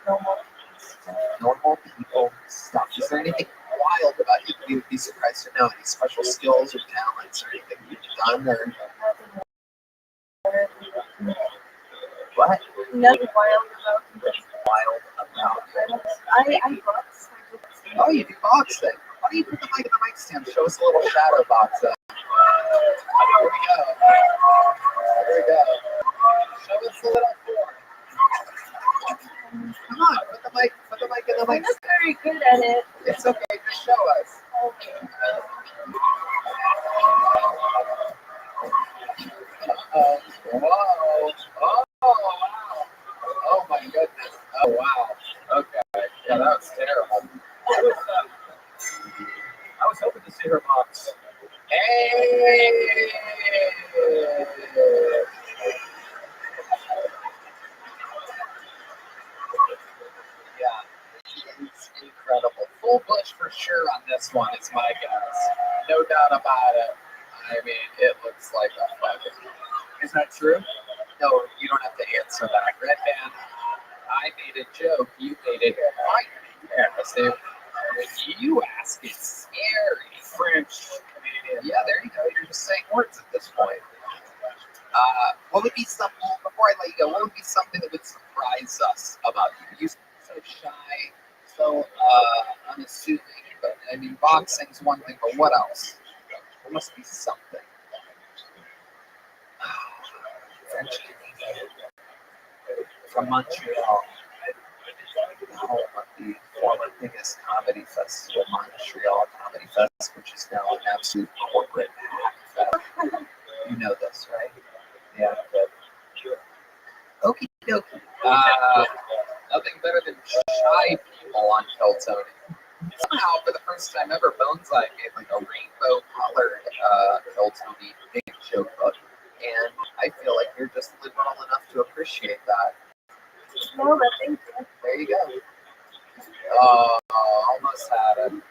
Speaker 2: normal stuff.
Speaker 3: Normal people stuff. Is there anything wild about you? You would be surprised to know any special skills or talents or anything you've done or what?
Speaker 2: Nothing wild about it.
Speaker 3: Wild about
Speaker 2: I box.
Speaker 3: Oh, you do boxing. Why don't you put the mic in the mic stand? Show us a little shadow boxing. Here we go. Here we go. Show us a little form. Come on, put the mic in the
Speaker 2: I'm
Speaker 3: mic
Speaker 2: not
Speaker 3: stand.
Speaker 2: very good at it.
Speaker 3: It's okay, just show us.
Speaker 2: Okay.
Speaker 3: Whoa. Oh, wow. Oh, my goodness. Oh, wow. Okay. Yeah, that was terrible.
Speaker 4: I was hoping to see her box.
Speaker 3: Hey! Yeah, it's incredible. Full bush for sure on this one, is my guess. No doubt about it. I mean, it looks like a fucking.
Speaker 4: Is that true?
Speaker 3: No, you don't have to answer that. Red Band, I made a joke. You made it right. Yeah, so when you ask, it's scary.
Speaker 4: French, Canadian.
Speaker 3: Yeah, there you go. You're just saying words at this point. What would be something, before I let you go, what would be something that would surprise us about you? You're so shy, so unassuming, but I mean, boxing's one thing, but what else? There must be something. French Canadian from Montreal, home of the former biggest comedy festival, Montreal Comedy Fest, which is now an absolute corporate hack fest. You know this, right? Yeah. Okie dokie. Nothing better than shy people on Keltoni. Somehow, for the first time ever, Boneseye made like a rainbow-colored Keltoni big joke book, and I feel like you're just liberal enough to appreciate that.
Speaker 2: No, but thank you.
Speaker 3: There you go. Oh, almost had it.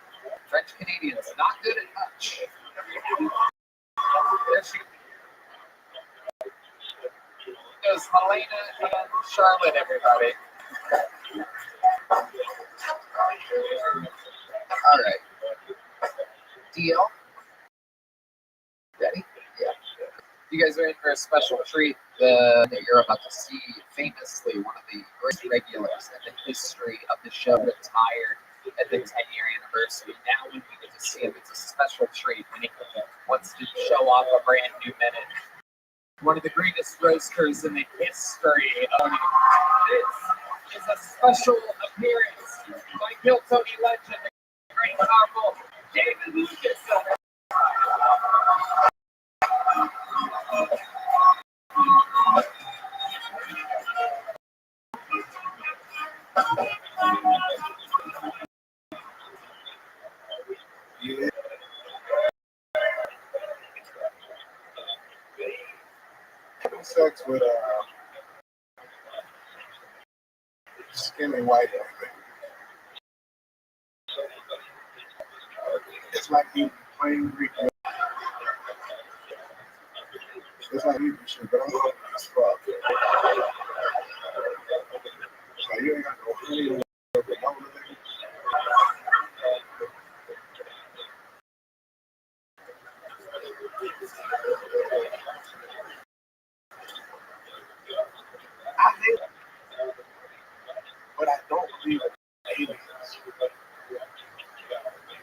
Speaker 3: French Canadians not good at much. There she goes, Helena and Charlotte, everybody. All right. Deal. Ready? Yeah. You guys are in for a special treat that you're about to see. Famously, one of the great regulars in the history of the show retired at the 10-year anniversary. Now, when we get to see him, it's a special treat when he wants to show off a brand new minute. One of the greatest roasters in the history of this is a special appearance by Kiltony legend, the great and powerful David Lucas.
Speaker 10: Sex with skinny white women.
Speaker 1: like eating plain Greek milk. It's like eating shit, but I'm hungry as fuck. Like, you ain't got no honey or no nigga. I hate it, but I don't believe in aliens.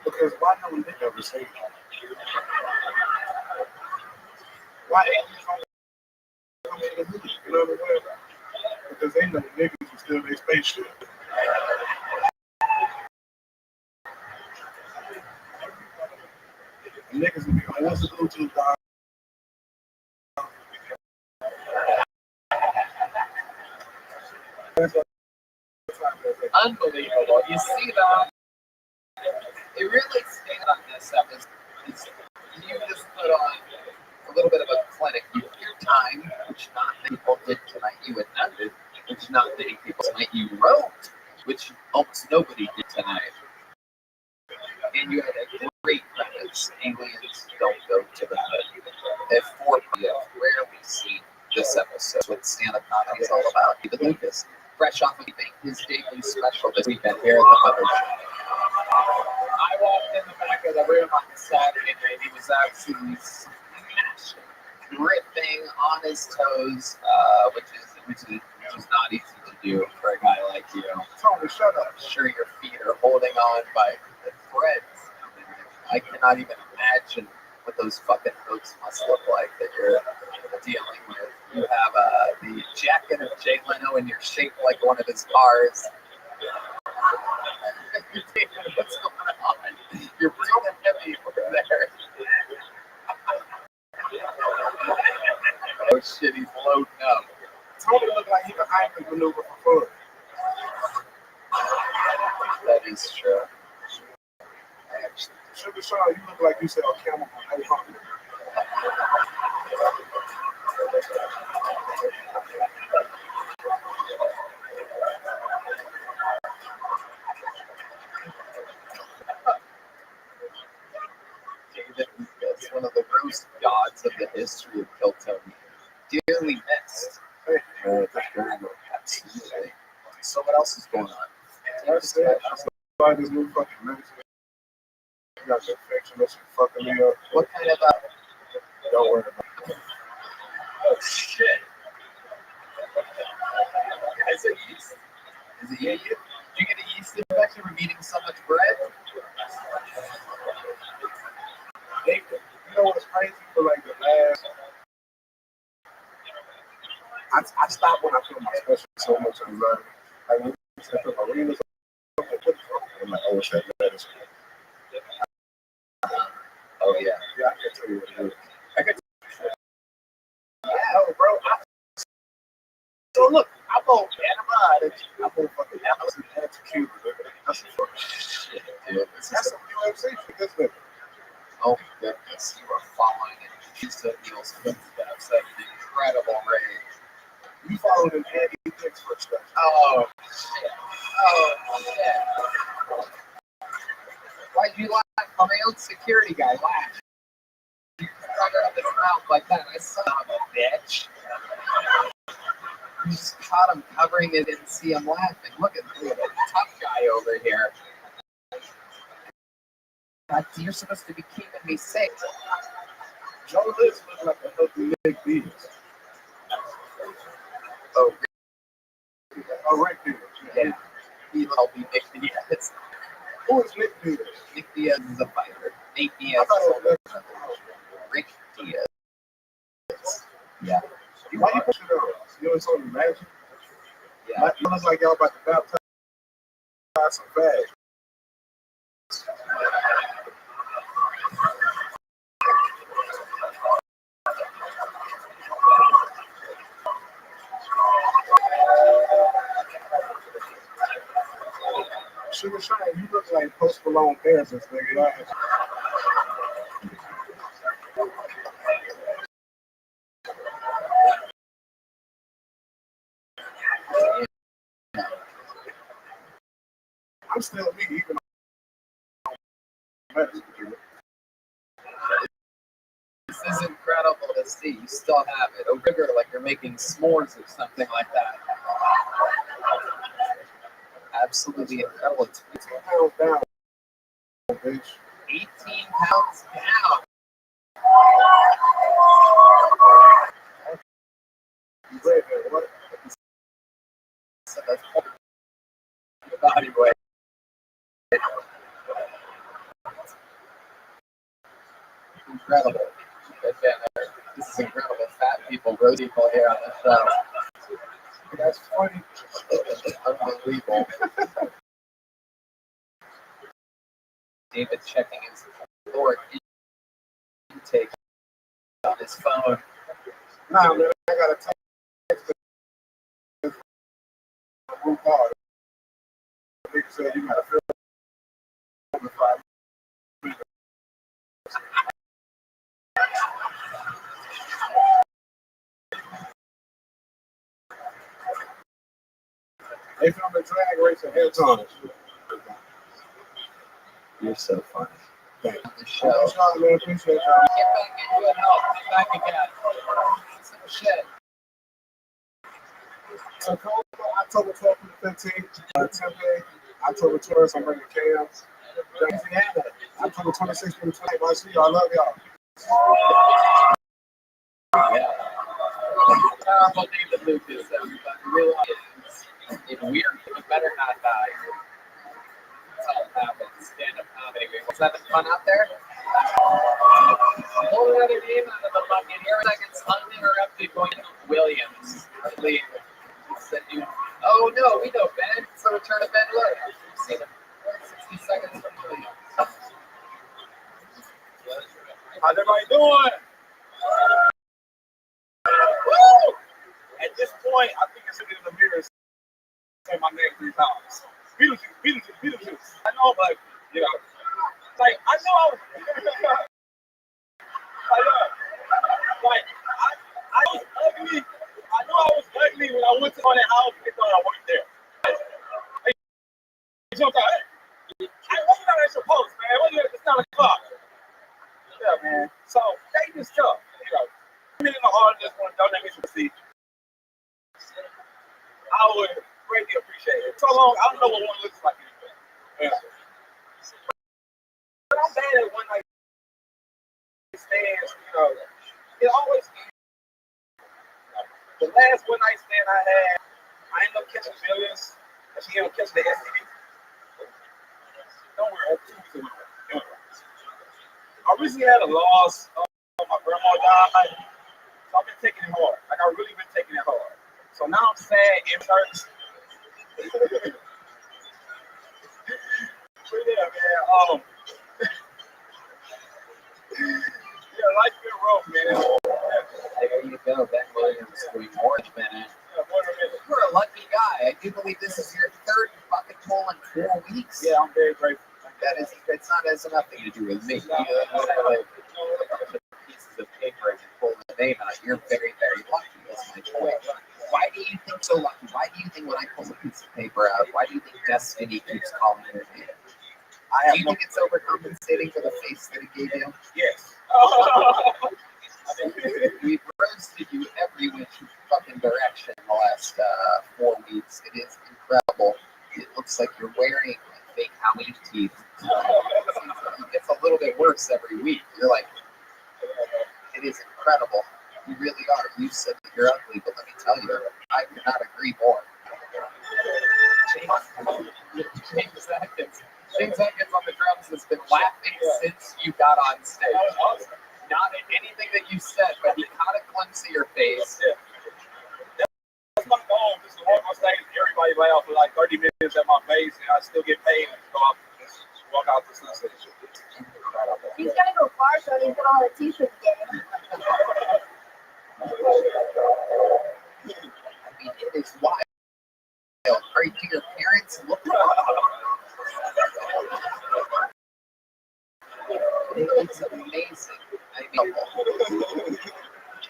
Speaker 1: Because why no one ever say that? Why aliens don't come to the movie? You know what I'm saying? Because they know niggas are still in their spaceship. And niggas will be like, what's the Bluetooth dog?
Speaker 3: Unbelievable. You see that? It really stayed on this episode. You just put on a little bit of a clinic. You took your time, which not many people did tonight. You attended, which not many people tonight. You wrote, which almost nobody did tonight. And you had a great premise. Aliens don't go to the moon. At 4 p.m., rarely see this episode. What stand-up comedy is all about. David Lucas, fresh off of his daily special this weekend here at the Mother Show.
Speaker 5: I walked in the back of the room on Saturday night. He was absolutely smashing.
Speaker 3: Gripping on his toes, which is not easy to do for a guy like you.
Speaker 1: Tony, shut up.
Speaker 3: I'm sure your feet are holding on by the threads. I cannot even imagine what those fucking hooks must look like that you're dealing with. You have the jacket of Jay Leno and you're shaped like one of his cars. What's going on? You're breathing heavy over there. Oh shit, he's loading up.
Speaker 1: Tony look like he can Heimlich maneuver for fun.
Speaker 3: That is true. Actually,
Speaker 1: Sugar Sean, you look like you sell camel from 800.
Speaker 3: David Lucas, one of the roast gods of the history of Kilton. Dearly missed. Absolutely. So what else is going on?
Speaker 1: That's it. I buy this new fucking medicine. You got the infection that's fucking me up.
Speaker 3: What kind of
Speaker 1: Don't worry about it.
Speaker 3: oh shit. Is it yeast? Is it yeast? Did you get a yeast infection from eating so much bread?
Speaker 1: You know what's crazy for like the last I stopped when I feel my special so much anxiety. Like when I feel my arena, I'm like, oh, it's that medicine.
Speaker 3: Oh yeah.
Speaker 1: Yeah, I can tell you what it is.
Speaker 3: I could
Speaker 1: Oh, bro. So look, I'm on antibiotics. I'm on fucking anti-Cuban. That's some fucking
Speaker 3: shit, dude.
Speaker 1: That's some UFC shit, isn't it?
Speaker 3: Oh my goodness, you are following in Jesus Neil's footsteps at an incredible rate.
Speaker 1: You followed an anti-Dix footsteps.
Speaker 3: Oh shit. Oh shit. Why'd you laugh? My own security guy laughed. You covered up his mouth like that. I saw him, a bitch. You just caught him covering it and see him laughing. Look at the tough guy over here. God, you're supposed to be keeping me safe.
Speaker 1: Joe List looks like a healthy Nick Diaz.
Speaker 3: Oh,
Speaker 1: Rick Diaz.
Speaker 3: yeah. He'll help me Nick Diaz.
Speaker 1: Who is Nick Diaz?
Speaker 3: Nick Diaz is a fighter. Nate
Speaker 1: I
Speaker 3: Diaz
Speaker 1: thought
Speaker 3: is
Speaker 1: it was
Speaker 3: Rick Diaz. Yeah.
Speaker 1: Why you pushing it on? You know something magic?
Speaker 3: Yeah.
Speaker 1: It looks like y'all about to baptize some fags. Sugar Shine, you look like Post Malone Kansas, nigga. I'm still me, even though I'm
Speaker 3: This is incredible to see. You still have it. A rigor like you're making s'mores or something like that. Absolutely incredible. It's
Speaker 1: 18 pounds down, bitch.
Speaker 3: 18 pounds down.
Speaker 1: Wait a minute, what?
Speaker 3: So that's your body weight. Incredible. This is incredible. Fat people, rosy people here on the show.
Speaker 1: That's funny.
Speaker 3: Unbelievable. David checking his caloric intake on his phone.
Speaker 1: Nah, man, I got a text. Move hard. Nigga said you gotta fill over 5 minutes. They filmed a drag race ahead time.
Speaker 3: You're so funny.
Speaker 1: Thanks.
Speaker 3: The show.
Speaker 1: Thanks, y'all, man. Appreciate y'all.
Speaker 3: Get back into it. Help. Come back again. Some shit.
Speaker 1: So, October 12th to the 15th, Tempe, October 12th, I'm bringing cams. Louisiana, October 26th to the 28th. I see y'all. I love y'all.
Speaker 3: Yeah. Terrible David Lucas, everybody. Realize it's weird, but better not die. That's all that happens. Stand-up comedy. Was that fun out there? What was that name out of the bucket here? Seconds uninterrupted going to Williams. I believe. Oh no, we know Ben. It's the return of Ben Williams. We've seen him. 60 seconds from Williams.
Speaker 1: How's everybody doing? Woo! At this point, I think it's sitting in the mirror saying my name 3 times. Beetlejuice, Beetlejuice, Beetlejuice. I know, but, you know, like, I know I was, I was ugly. I know I was ugly when I went to my house. They thought I worked there. They jumped out. Hey, why you not at your post, man? Why you at the 9 o'clock? Yeah, man. So, they just tough, you know. In the heart, just want to donate me some seed. I would greatly appreciate it. So long, I don't know what one looks like anymore. Yeah. But I'm bad at one night stands, you know. It always the last one night stand I had, I ended up catching millions, and she ended up catching the STD. Don't worry, 2 weeks ago. I recently had a loss. My grandma died. So I've been taking it hard. Like, I've really been taking it hard. So now I'm sad in church. But yeah, man. Yeah, life's been rough, man.
Speaker 3: There you go. Ben Williams doing more than a minute. You're a lucky guy. I do believe this is your 3rd bucket pull in 4 weeks.
Speaker 1: Yeah, I'm very grateful.
Speaker 3: That is, it's not has nothing to do with me. You know, like pieces of paper and you pull the name out. You're very, very lucky. That's my point. Why do you think so lucky? Why do you think when I pull a piece of paper out, why do you think destiny keeps calling your name? Do you think it's overcompensating for the face that it gave you?
Speaker 1: Yes.
Speaker 3: We've roasted you every which fucking direction in the last 4 weeks. It is incredible. It looks like you're wearing fake Halloween teeth. It gets a little bit worse every week. You're like, it is incredible. You really are. You said that you're ugly, but let me tell you, I could not agree more. James Atkins on the drums has been laughing since you got on stage. Not at anything that you said, but he caught a glimpse of your face.
Speaker 1: That's my goal. Just to walk on stage and everybody laugh for like 30 minutes at my face, and I still get paid and go out and walk out the sunset.
Speaker 2: He's gonna go far, so he's got all the t-shirts game.
Speaker 3: I mean, it is wild. Right to your parents, look. It's amazing. I mean,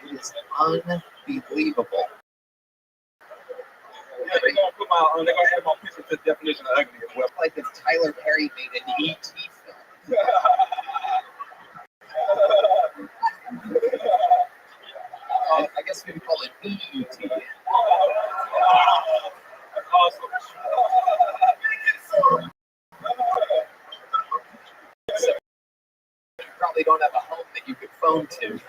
Speaker 3: it is unbelievable.
Speaker 1: Yeah, they're gonna add my picture to the definition of ugly as well.
Speaker 3: Like if Tyler Perry made an ET film. guess we call it EET. You probably don't have a home that you could phone to.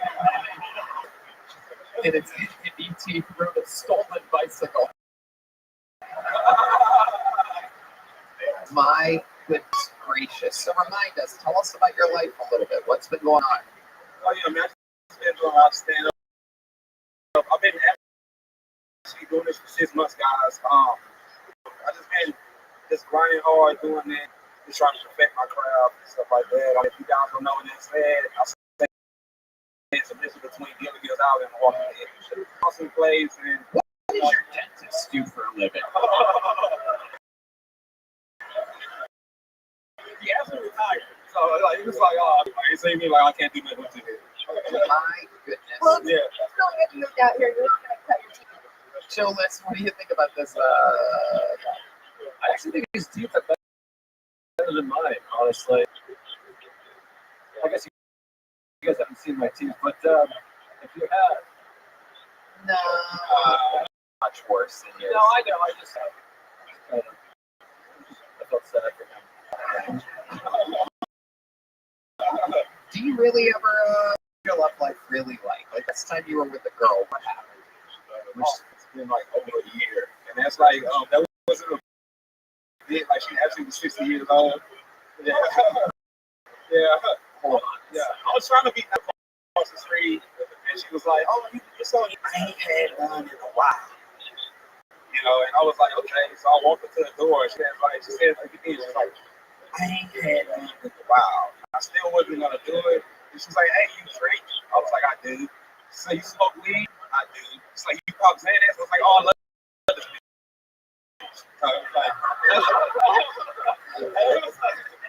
Speaker 3: And it's an ET from a stolen bicycle. My goodness gracious. So remind us, tell us about your life a little bit. What's been going on?
Speaker 7: Oh yeah, man. I've been doing a lot of stand up. I've been actually doing this for 6 months, guys. I just grinding hard, doing it, just trying to perfect my craft and stuff like that. If you guys don't know what that said, I say it's a mixture between Gilligan's Island and Walking Dead. Awesome place, and
Speaker 3: What does your dentist do for a living?
Speaker 7: he actually retired. So like, he was like, oh, he see me like I can't do nothing with it.
Speaker 3: My goodness.
Speaker 2: Well,
Speaker 7: Yeah.
Speaker 2: it's really good you moved out here. You're not going to cut your teeth.
Speaker 3: Chill, listen, what do you think about this?
Speaker 4: I actually think his teeth are better than mine, honestly. I guess you guys haven't seen my teeth, but if you have,
Speaker 3: No, much worse than yours.
Speaker 4: no, I know. I just kind of, I felt sad for him.
Speaker 3: Do you really ever feel love life really like this time you were with a girl? What happened?
Speaker 7: It's been like over a year, and that's like that wasn't a bit like she actually was 60 years old. Yeah, yeah.
Speaker 3: Hold on.
Speaker 7: Yeah, I was trying to beat that across the street, and she was like, "Oh, you're so I ain't had none in a while." You know, and I was like, "Okay." So I walked up to the door. She said, she's like, "I ain't had none in a while." I still wasn't gonna do it. And she's like, "Hey, you drink?" I was like, "I do." She's like, "You smoke weed?" I do. She's like, "You pop Xanax?" I was like, "Oh, I love this."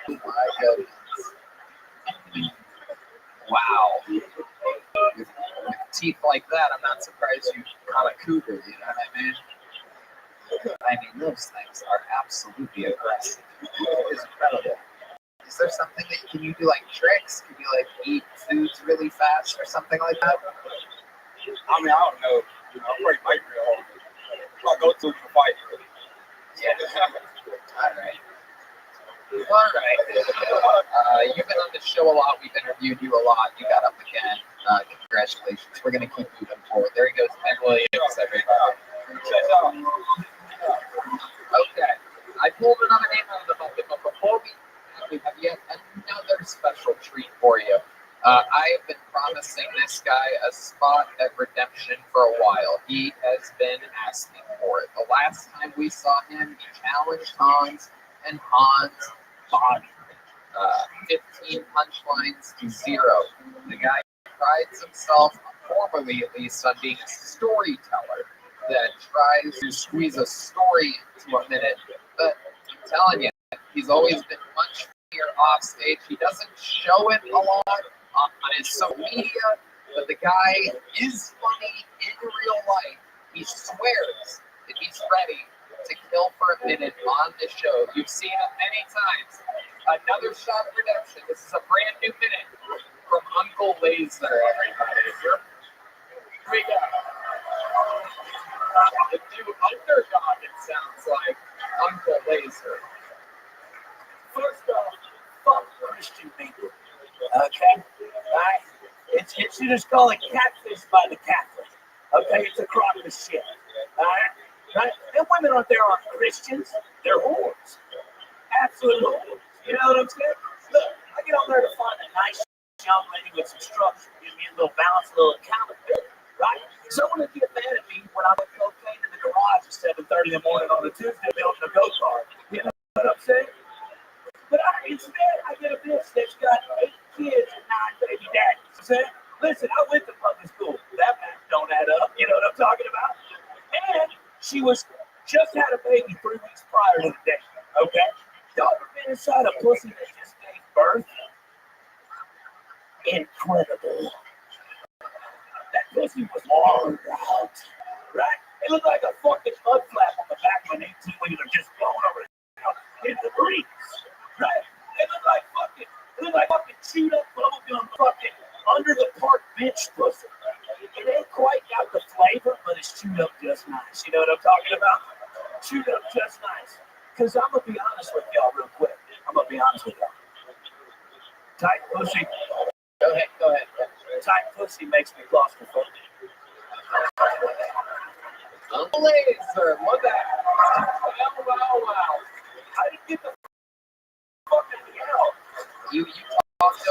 Speaker 3: My goodness. Wow. With teeth like that, I'm not surprised you caught a cougar, you know what I mean? I mean, those things are absolutely aggressive. It is incredible. Is there something that can you do like tricks? Can you like eat foods really fast or something like that?
Speaker 7: I mean, I don't know. I'm pretty fight real hard. I'll go to the fight.
Speaker 3: Yeah. All right. All right. You've been on the show a lot. We've interviewed you a lot. You got up again. Congratulations. We're going to keep moving forward. There he goes, Ben Williams, everybody. Okay. I pulled another name out of the bucket, but before we have yet another special treat for you. I have been promising this guy a spot at Redemption for a while. He has been asking for it. The last time we saw him, he challenged Hans, and Hans bodied him. 15 punchlines to 0. The guy prides himself, formerly at least, on being a storyteller that tries to squeeze a story into a minute. But I'm telling you, he's always been much funnier off stage. He doesn't show it a lot on his social media, but the guy is funny in real life. He swears that he's ready to kill for a minute on the show. You've seen it many times. Another shot of redemption. This is a brand new minute from Uncle Laser, everybody. Here we go. The new underdog, it sounds like. Uncle Laser.
Speaker 10: First off, fuck Christian people. Okay? Right? You should just call it catfish by the Catholic. Okay? It's a crock of shit. Alright? Right? Them women out there aren't Christians. They're whores. Absolute whores. You know what I'm saying? Look, I get on there to find a nice young lady with some structure. Give me a little balance, a little accountability. Right? Someone would get mad at me when I went cocaine in the garage at 7:30 in the morning on a Tuesday building a go-kart. You know what I'm saying? But instead, I get a bitch that's got 8 kids and 9 baby daddies. See? Listen, I went to public school. That math don't add up. You know what I'm talking about? And she just had a baby 3 weeks prior to the day. Okay? Y'all ever been inside a pussy that just gave birth? Incredible. That pussy was long out. Right? It looked like a fucking mud flap on the back of an 18-wheeler just blown over in the breeze. Right? It looked like fucking chewed up bubblegum fucking under the park bench pussy. It ain't quite got the just nice. You know what I'm talking about? Chewed up just nice. Because I'm going to be honest with y'all real quick. I'm going to be honest with y'all. Tight pussy.
Speaker 3: Go ahead.
Speaker 10: Tight pussy makes me claustrophobic.
Speaker 3: Laser, what the
Speaker 10: Wow. How did you get the fucking hell?
Speaker 3: You talked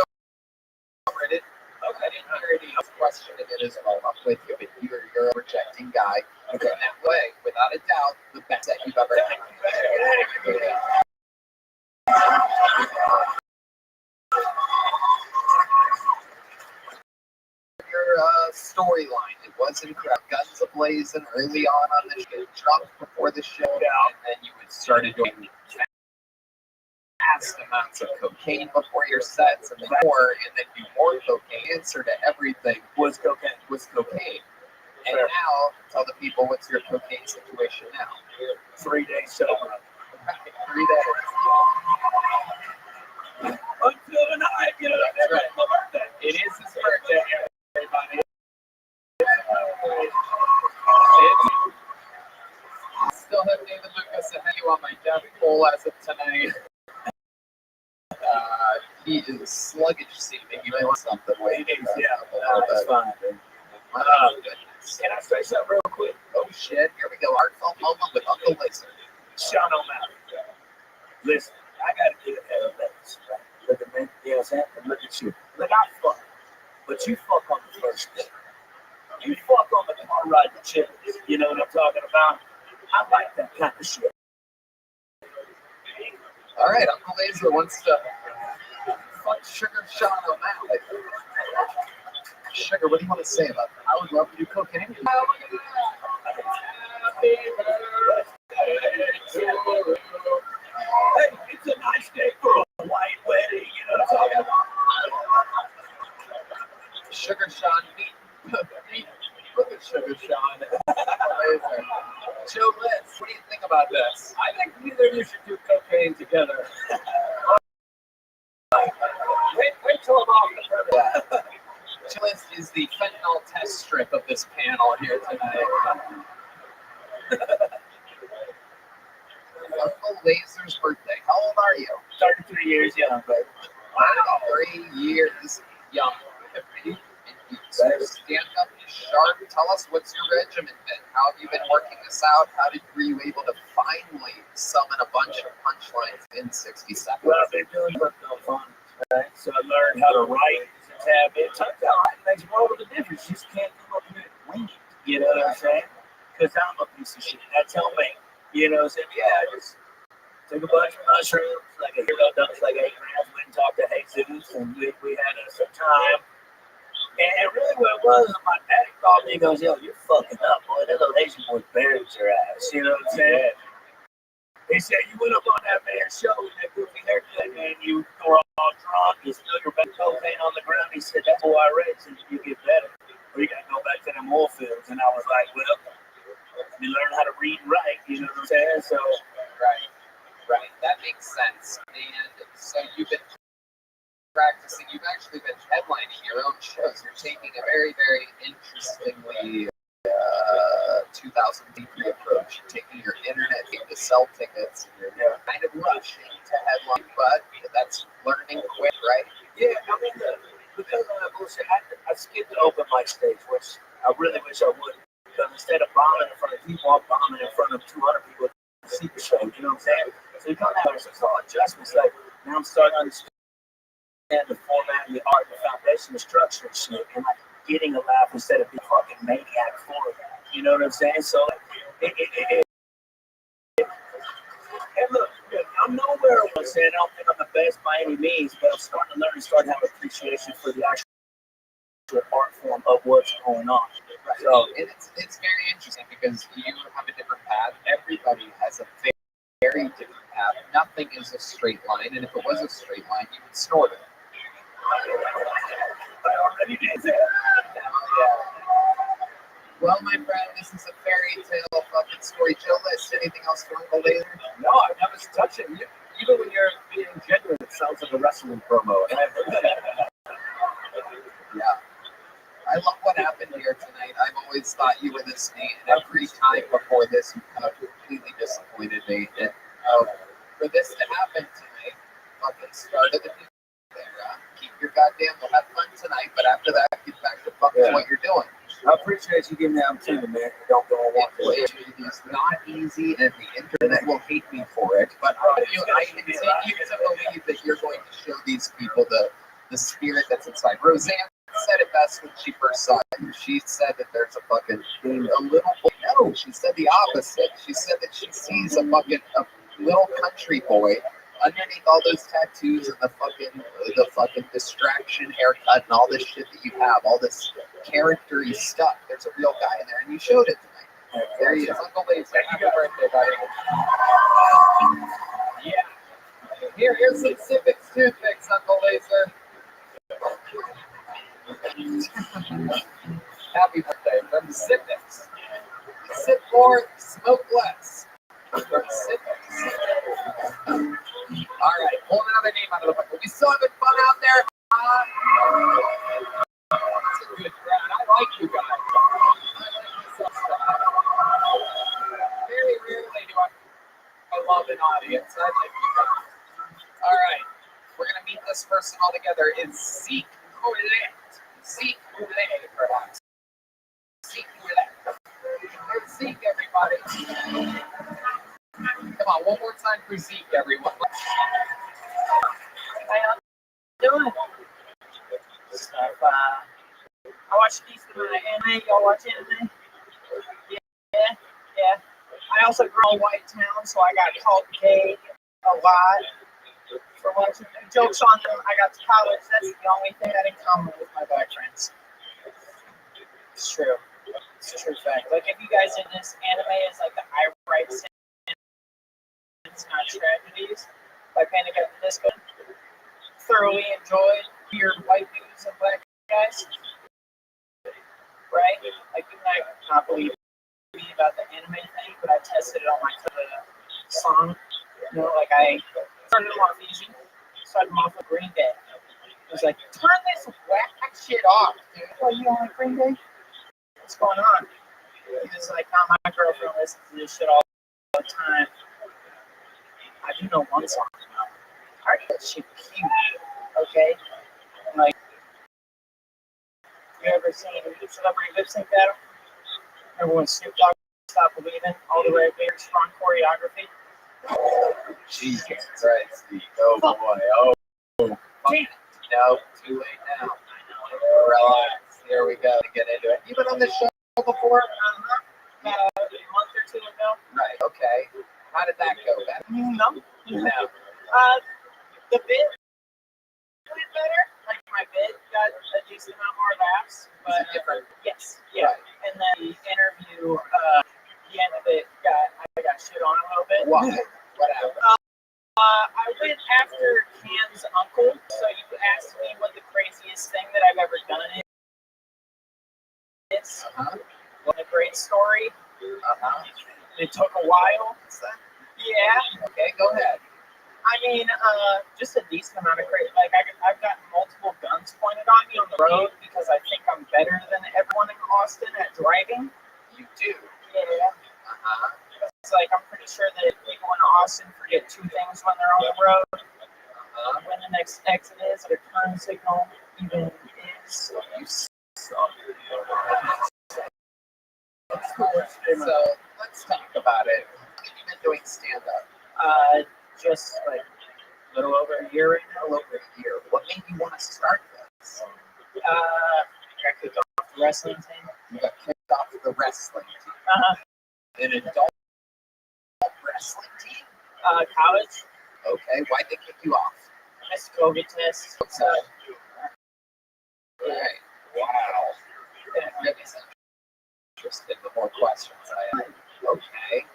Speaker 3: over it. Okay, I didn't hear any questioning it as well. I'm with you, but you're a rejecting guy. Okay. In that way, without a doubt, the best that you've ever had. Your storyline, it was incredible. Guns a-blazing early on the show, drunk before the show, and then you would started doing vast amounts of cocaine before your sets, and then do more cocaine. Answer to everything was cocaine. And now, tell the people what's your cocaine situation now.
Speaker 10: 3 days sober.
Speaker 3: 3 days.
Speaker 10: Until tonight, you know, that's right. My birthday.
Speaker 3: It is his birthday, everybody. I still have David Lucas ahead of you on my death poll as of tonight. He is sluggish seeming. He may want something. Wait,
Speaker 10: That's fine.
Speaker 3: Goodness.
Speaker 10: Can I say something real quick?
Speaker 3: Oh shit, here we go. Heartfelt moment with Uncle Laser.
Speaker 10: Shout out now. Listen, I gotta get ahead of this. Right? Look at me, you know what I'm saying? And look at you. Look, I fuck. But you fuck on the first day. You fuck on the car ride to Chili's. You know what I'm talking about? I like that kind of shit.
Speaker 3: All right, Uncle Laser wants to fuck Sugar Sean O'Malley. Sugar, what do you want to say about that? I would love to do cocaine.
Speaker 10: Happy birthday to you. Hey, it's a nice day for a white wedding. You know what I'm talking about?
Speaker 3: Sugar Sean, look at Sugar Sean. Laser. Joe Liz, what do you think about this?
Speaker 10: I think neither of you should do cocaine together. Wait till I'm off the permit.
Speaker 3: Joe Liz is the fentanyl test strip of this panel here tonight. Uncle Laser's birthday. How old are you?
Speaker 10: 33 years young, baby.
Speaker 3: Wow, 3 years young. So stand up sharp. Tell us what's your regimen been. How have you been working this out? Were you able to finally summon a bunch of punchlines in 60 seconds?
Speaker 10: Well, I've been doing crypto fun, right? So I learned how to write. It turns out it makes a world of a difference. You just can't come up here and wing it. You know what I'm saying? Because I'm a piece of shit. That's how me. You know what I'm saying? Yeah, I just took a bunch of mushrooms, like a hero dumps, like 8 grams, went and talked to Jesus, and we had some time. And really what it was, my daddy called me and goes, yo, you're fucking up, boy. That little Asian boy buried your ass. You know what I'm saying? He said, you went up on that man's show with that goofy haircut, and you were all drunk, you spilled your back cocaine on the ground. He said, that's who I read, so you get better. Or you got to go back to them oil fields. And I was like, well, you learn how to read and write, you know what I'm saying? So,
Speaker 3: right. That makes sense. And so you've been practicing, you've actually been headlining your own shows. You're taking a very, very interestingly 2003 approach. You're taking your internet game to sell tickets, and you're kind of rushing to headline, but that's learning quick, right?
Speaker 10: yeah, I mean, because of that bullshit, I skipped the open mic stage, which I really wish I would. Because instead of bombing in front of people, I'm bombing in front of 200 people at the secret show, you know what I'm saying? So you come out, it's all adjustments. Like, now I'm starting to understand the format and the art and the foundation, the structure and shit, and like getting a laugh instead of being fucking maniac for that. You know what I'm saying? So, and look, I'm nowhere, I'm saying I don't think I'm the best by any means, but I'm starting to learn and start to have appreciation for the actual art form of what's going on.
Speaker 3: Right. So, and it's very interesting because you have a different path. Everybody has a very different path. Nothing is a straight line, and if it was a straight line, you would snort it.
Speaker 10: I already did that.
Speaker 3: Yeah. Well, my friend, this is a fairy tale fucking story. Joe List, anything else for Uncle Laser?
Speaker 4: No, I've never touched it. Even when you're being genuine, it sounds like a wrestling promo.
Speaker 3: Yeah. I love what happened here tonight. I've always thought you were this neat, and every time before this, you have completely disappointed me. And for this to happen tonight, fucking started the there. Keep your goddamn, we'll have fun tonight, but after that, get back to fucking what you're doing.
Speaker 4: I appreciate you giving me the opportunity, man. Don't go on one.
Speaker 3: It is not easy, and the internet will hate me for it, but I continue to believe that you're going to show these people the spirit that's inside. Roseanne said it best when she first saw it. She said that there's a fucking a little boy. No, she said the opposite. She said that she sees a little country boy underneath all those tattoos and the fucking distraction haircut and all this shit that you have, all this character-y stuff. There's a real guy in there, and you showed it tonight. There he is, Uncle Laser. Happy birthday, buddy. Yeah. Here's some Civics toothpicks, Uncle Laser. Happy birthday from the Civics. Sip more, smoke less. From Civics. All right, pull another name out of the book. We still having fun out there? It's a good crowd. I like you guys. Very rarely do I love an audience. I like you guys. All right, we're going to meet this person all together. It's Zeke Ouellet. Zeke Ouellet, perhaps. Zeke Ouellet. There's Zeke, everybody. Come on, one more time for Zeke, everyone.
Speaker 11: How y'all doing? Stuff. I watch decent amount of anime. Y'all watch anime? Yeah. I also grew up in White Town, so I got called gay a lot for watching jokes on them. I got to college. That's the only thing I had in common with my black friends. It's true. It's a true fact. Like, if you guys in this anime is like the I Write Sins, Not Tragedies by Panic at the Disco. Thoroughly enjoyed weird white dudes and black guys. Right? Like, you might not believe me about the anime thing, but I tested it on my song. You know, like I started them off easy, started them off with Green Day. It was like, turn this whack shit off, dude. Oh, you don't like Green Day? What's going on? He was like, oh, my girlfriend listens to this shit all the time. I do know one song. I heard that shit cute, okay? Like, you ever seen Celebrity Lip Sync Battle? Remember when Snoop Dogg stopped believing all the way very strong choreography?
Speaker 3: Jesus Christ, Steve. Oh boy. Oh. No, too late now. Relax. Here we go to get into it. You been on this show before?
Speaker 11: A month or two ago.
Speaker 3: Right, okay. How did that go, Ben?
Speaker 11: No. The bit went better. Like, my bit got a decent amount more laughs. But
Speaker 3: different.
Speaker 11: Yes. Yeah. Right. And then the interview, the end of it, I got shit on a little bit.
Speaker 3: Why? What happened?
Speaker 11: I went after Cam's uncle, so you asked me what the craziest thing that I've ever done is. What a great story. It took a while. Yeah.
Speaker 3: Okay, go ahead.
Speaker 11: I mean, just a decent amount of crazy. Like, I've gotten multiple guns pointed on me on the road because I think I'm better than everyone in Austin at driving.
Speaker 3: You do?
Speaker 11: Yeah. It's like, I'm pretty sure that people in Austin forget two things when they're on the road. When the next exit is, or turn signal even is.
Speaker 3: So, let's talk about it. How have you been doing stand-up?
Speaker 11: Just like a little over a year right now.
Speaker 3: A little over a year. What made you want to start this?
Speaker 11: I kicked off the wrestling team.
Speaker 3: You got kicked off the wrestling team. An adult wrestling team?
Speaker 11: College.
Speaker 3: Okay, why'd they kick you off?
Speaker 11: I missed COVID test.
Speaker 3: Right. Wow. That really sounds interesting. The more questions I have. Okay.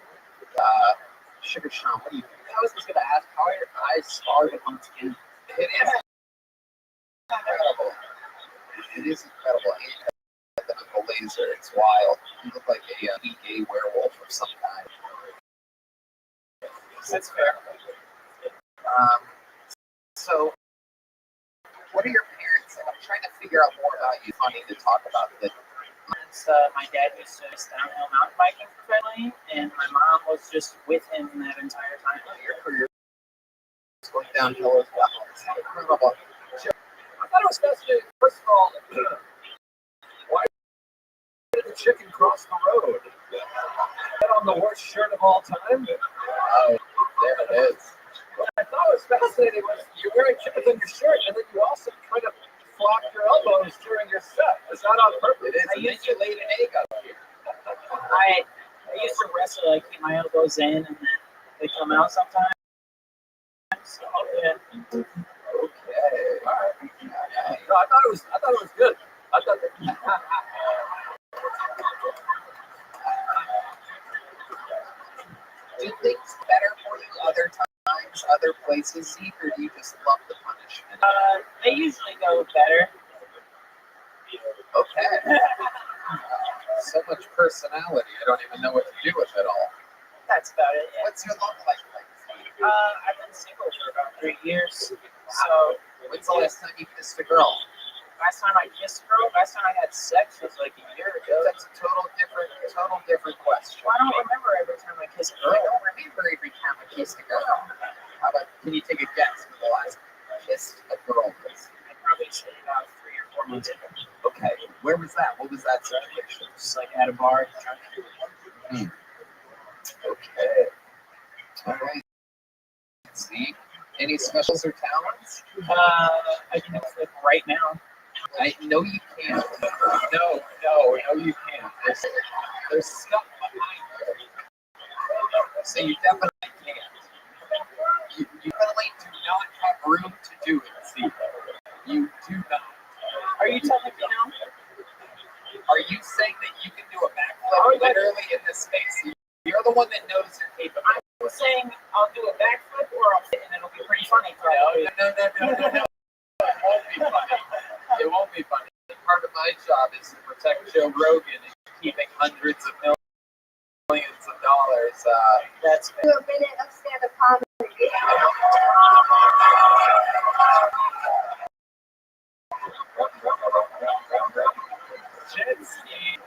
Speaker 3: Sugar Sean, what do you think? I was just going to ask, how are your eyes started once again? It is incredible. It is incredible. And the Uncle Laser, it's wild. You look like a gay werewolf of some kind.
Speaker 11: That's fair.
Speaker 3: So, what are your parents like? I'm trying to figure out more about you. Funny to talk about the
Speaker 11: my dad used to just downhill mountain biking professionally, and my mom was just with him that entire time.
Speaker 3: Your career is going downhill as well. It's incredible.
Speaker 4: I thought it was fascinating. First of all, why did the chicken cross the road? That on the worst shirt of all time?
Speaker 3: Oh, there it is.
Speaker 4: What I thought was fascinating was you're wearing chickens on your shirt, and then you also kind of flop your elbows during your set. Is that on purpose?
Speaker 3: It is. And then you laid an egg up here.
Speaker 11: I used to wrestle, like keep my elbows in, and then they come out sometimes. So, yeah.
Speaker 3: Okay. All right.
Speaker 4: No, I thought it was good. I thought that.
Speaker 3: Do things better for you other times, other places, Zeke, or do you just love the punishment?
Speaker 11: They usually go better.
Speaker 3: Okay. So much personality. I don't even know what to do with it all.
Speaker 11: That's about it. Yeah.
Speaker 3: What's your love life like?
Speaker 11: I've been single for about 3 years. So,
Speaker 3: When's the last time you kissed a girl?
Speaker 11: last time I kissed a girl, last time I had sex was like a year ago.
Speaker 3: That's a total different question.
Speaker 11: Well, I don't remember every time I kissed a
Speaker 3: I
Speaker 11: girl.
Speaker 3: don't remember every time I kissed a girl. How about, can you take a guess for the last time you kissed a girl, please?
Speaker 11: I probably said about 3 or 4 months ago.
Speaker 3: Okay, where was that? What was that situation?
Speaker 11: Just like at a bar.
Speaker 3: Okay. All right. See, any specials or talents?
Speaker 11: I can flip right now.
Speaker 3: I know you can't.
Speaker 4: No, you can't.
Speaker 3: There's stuff behind you. So you definitely can't. You definitely do not have room to do it, see. You do not.
Speaker 11: Are you telling me now?
Speaker 3: Are you saying that you can do a backflip literally in this space? You're the one that knows you're capable.
Speaker 11: I'm saying I'll do a backflip or I'll fit and it'll be pretty funny. Probably.
Speaker 3: No. It won't be funny. It won't be funny. Part of my job is to protect Joe Rogan and keeping hundreds of millions of dollars.
Speaker 11: That's
Speaker 2: Do a minute of stand-up comedy.
Speaker 3: Jet ski.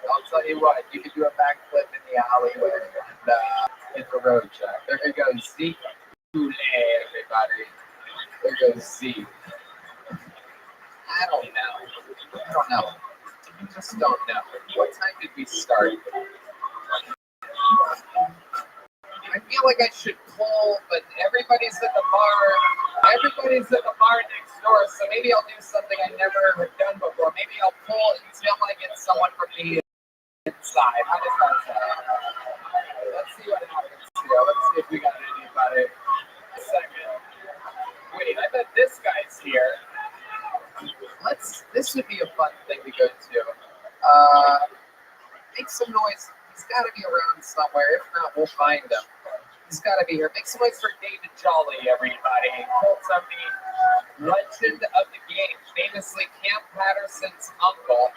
Speaker 3: I'll tell you what, you can do a backflip in the alleyway and hit the road check. There you go, Zeke. Everybody. There goes Zeke. I don't know. I just don't know. What time did we start? I feel like I should pull, but everybody's at the bar. Everybody's at the bar next door, so maybe I'll do something I never have done before. Maybe I'll pull until I get someone from the inside. How does that sound? Let's see what happens here. Let's see if we got anybody. A second. Wait, I bet this guy's here. This would be a fun thing to go to. Make some noise. He's got to be around somewhere. If not, we'll find him. He's got to be here. Make some noise for David Jolly, everybody. Colts of the legend of the game, famously Cam Patterson's uncle.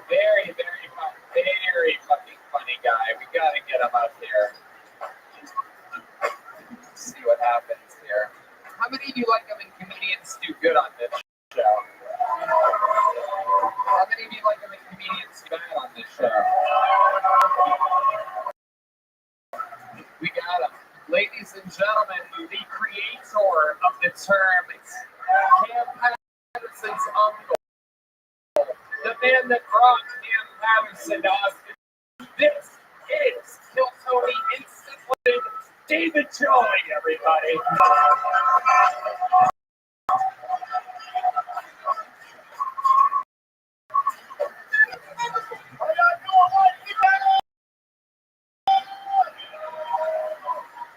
Speaker 3: Very, very fucking funny guy. We got to get him up here. Let's see what happens here. How many of you like when comedians do good on this show? How many of you like when comedians do bad on this show? We got him. Ladies and gentlemen, the creator of the term Cam Patterson's uncle. The man that brought Cam Patterson to Austin. This is Kill Tony Instantly. David Jolly, everybody.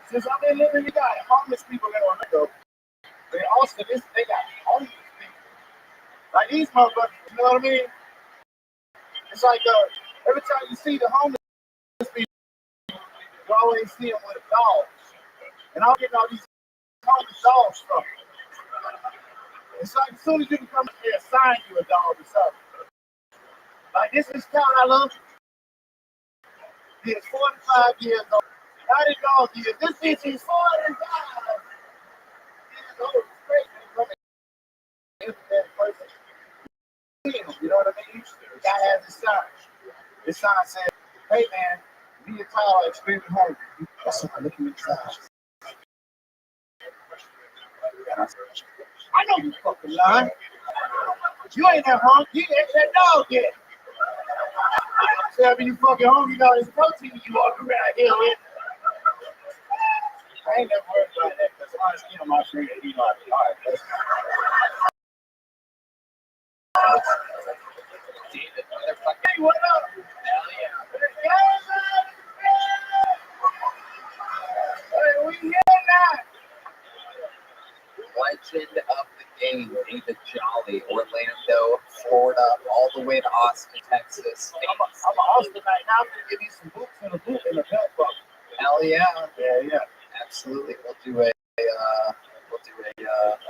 Speaker 7: Since I've been living, you got homeless people in Orlando. In Austin, they got homeless people. Like these motherfuckers, you know what I mean? It's like every time you see the homeless people, you always see them with dogs. And I'm getting all these homeless dogs from them. It's like as soon as you can come in here, assign you a dog or something. Like this is town I love. He is 45 years old. How did dog years? This bitch is 45 years old. It's crazy. Person.
Speaker 1: know what I mean? The guy has his sign. His sign said, "Hey man, me and Tyler are extremely hungry." That's why I look him in the eyes. I know you fucking lying. You ain't that hungry. You ain't that dog yet. Tell me you fucking hungry, you know this protein you walk around here with. I ain't never worried about that because honestly, I'm not sure that he might be all right. Hey, what up? Hell yeah. Hey, we here now.
Speaker 3: Legend of the game, David Jolly, Orlando, Florida, all the way to Austin, Texas.
Speaker 1: I'm an Austin night now. I'm gonna give you some boots and a boot and a belt buckle.
Speaker 3: Hell yeah.
Speaker 1: Yeah.
Speaker 3: Absolutely. We'll do a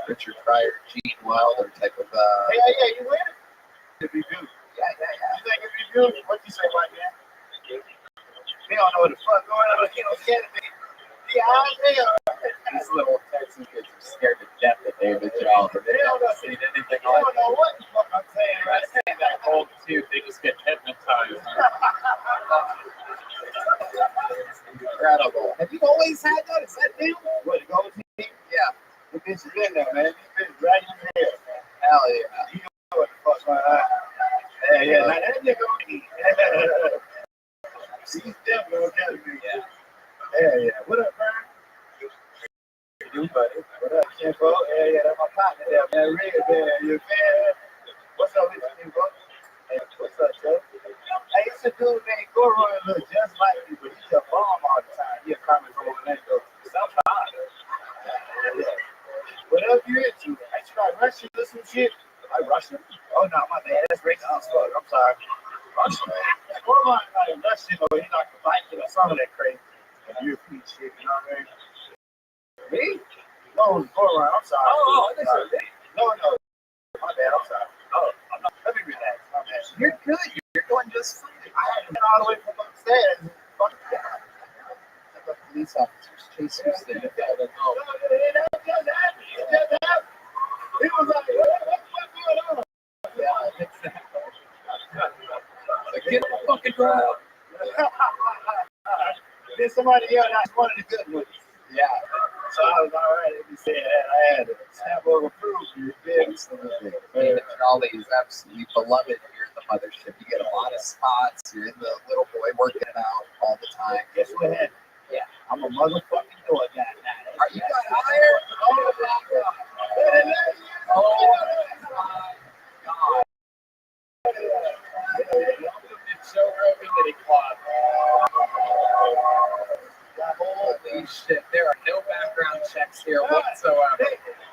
Speaker 3: Richard Pryor, Gene Wilder type of
Speaker 1: Yeah, you win. It'd be beautiful.
Speaker 3: Yeah.
Speaker 1: You think it'd be beautiful? What you say, white man? They don't know what the fuck going on. You know, scared of me.
Speaker 3: These little Texan kids are scared to death of David Jolly. They haven't seen anything
Speaker 1: They
Speaker 3: like
Speaker 1: don't know what the fuck I'm saying.
Speaker 4: I see that old too. They just get hypnotized.
Speaker 3: incredible. Have you always had that? Is that new?
Speaker 1: What, the gold team?
Speaker 3: Yeah.
Speaker 1: The bitch is in there, man. This bitch right in there.
Speaker 3: Hell yeah.
Speaker 1: You know what the fuck's going on. Yeah. Now that nigga on me. He's definitely gonna get me. Yeah. What up, Brian? You, buddy. What up, Kimbo? Yeah, that's my partner there, man. Red, man. You man? What's up with you, Kimbo? Hey, what's up, Joe? Hey, it's a dude named Goroy, look just like you, but he's a bomb all the time. He's coming from Orlando. Sometimes. Yeah. Whatever you're into. I try Russian or some shit. I Russian? Oh, no, my bad. That's racist as fuck. I'm sorry. Russian? Goroy, like Russian, or he's like a Viking or something that crazy. European shit, you know what I mean? Me? No, Goroy, I'm sorry.
Speaker 3: Oh, this is me.
Speaker 1: No. My bad, I'm sorry. Oh, I'm not. Let me relax. My bad.
Speaker 3: You're good. You're going just fine.
Speaker 1: I had to get all the way from upstairs. Fuck that.
Speaker 3: The police officers chasing us there.
Speaker 1: He was like, what's going on?
Speaker 3: Yeah, exactly. Like, get on the fucking ground.
Speaker 1: Then somebody yelled out one of the good ones.
Speaker 3: Yeah.
Speaker 1: So I was all right. He said I had a sample of approval. You did.
Speaker 3: Absolutely. David Jolly is absolutely beloved here at the mothership. You get a lot of spots. You're in the little boy working it out all the time.
Speaker 1: Guess what happened?
Speaker 3: Yeah.
Speaker 1: I'm a motherfucking door guy now.
Speaker 3: Are you got hired? Oh my God. Oh my God. Holy shit. There are no background checks here whatsoever.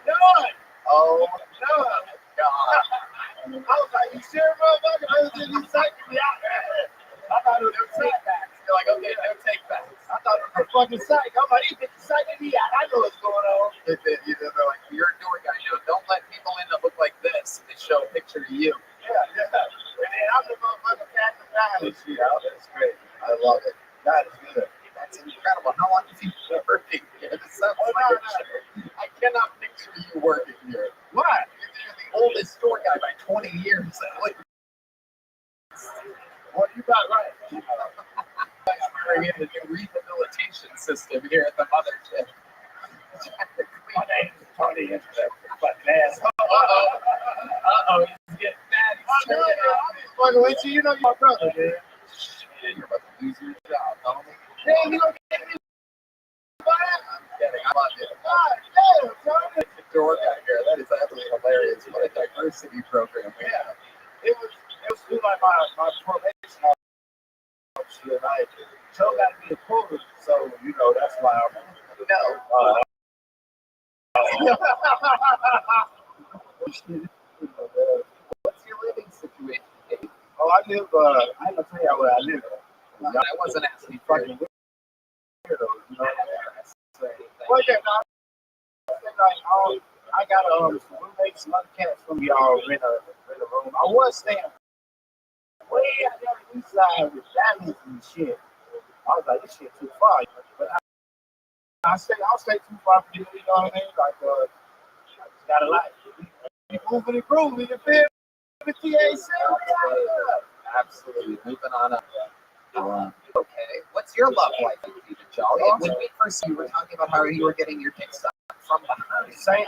Speaker 1: None.
Speaker 3: Oh
Speaker 1: None.
Speaker 3: God.
Speaker 1: I was like, you sure, motherfucker? I was in these psyching me out. I thought it was
Speaker 3: No take backs. You're like, okay, no take backs.
Speaker 1: I thought it was a fucking psych. I'm like, these bitches psyching me out. I know what's going on.
Speaker 3: They're like, you're a door guy now. Don't let people in that look like this. And they show a picture of you.
Speaker 1: Yeah. And then I'm the motherfucker passing down and shit. Oh, that's great.
Speaker 3: I love it.
Speaker 1: That is good.
Speaker 3: That's incredible. How long have you been working here? This sounds like a show. I cannot picture you working here.
Speaker 1: Why?
Speaker 3: You're the oldest store guy by 20 years. Like,
Speaker 1: Well, you got right.
Speaker 3: bring in the new rehabilitation system here at the mothership.
Speaker 1: My name is Tony. Fucking ass.
Speaker 3: Uh-oh, he's getting mad. He's turning on me.
Speaker 1: Fucking with you. You know you're my brother, man.
Speaker 3: Shit, you're about to lose your job, homie.
Speaker 1: Damn, you don't get me.
Speaker 3: I'm kidding. I love you.
Speaker 1: God damn, Tony.
Speaker 3: The door guy here. That is absolutely hilarious. What a diversity program we have.
Speaker 1: It was through like my probation officer. Like, Joe got me a quota, so you know that's why I'm.
Speaker 3: No. What's your living situation, Dave?
Speaker 1: Oh, I live. I ain't gonna tell y'all where I live.
Speaker 3: I wasn't asking for
Speaker 1: Fucking
Speaker 3: you.
Speaker 1: weirdos, you know.
Speaker 3: Well,
Speaker 1: Well, yeah, no, like, I got roommate, some other cats from y'all rent a room. I was staying way out there on the east side with families and shit. I was like, this shit too far. But I'll stay too far from you, you know what I mean? Like, I just gotta like, keep moving and grooving, you feel me? the TAC.
Speaker 3: Absolutely. Moving on up. Okay. What's your love life, David Jolly? And when we first you were talking about how you were getting your dick sucked from behind.
Speaker 1: Same,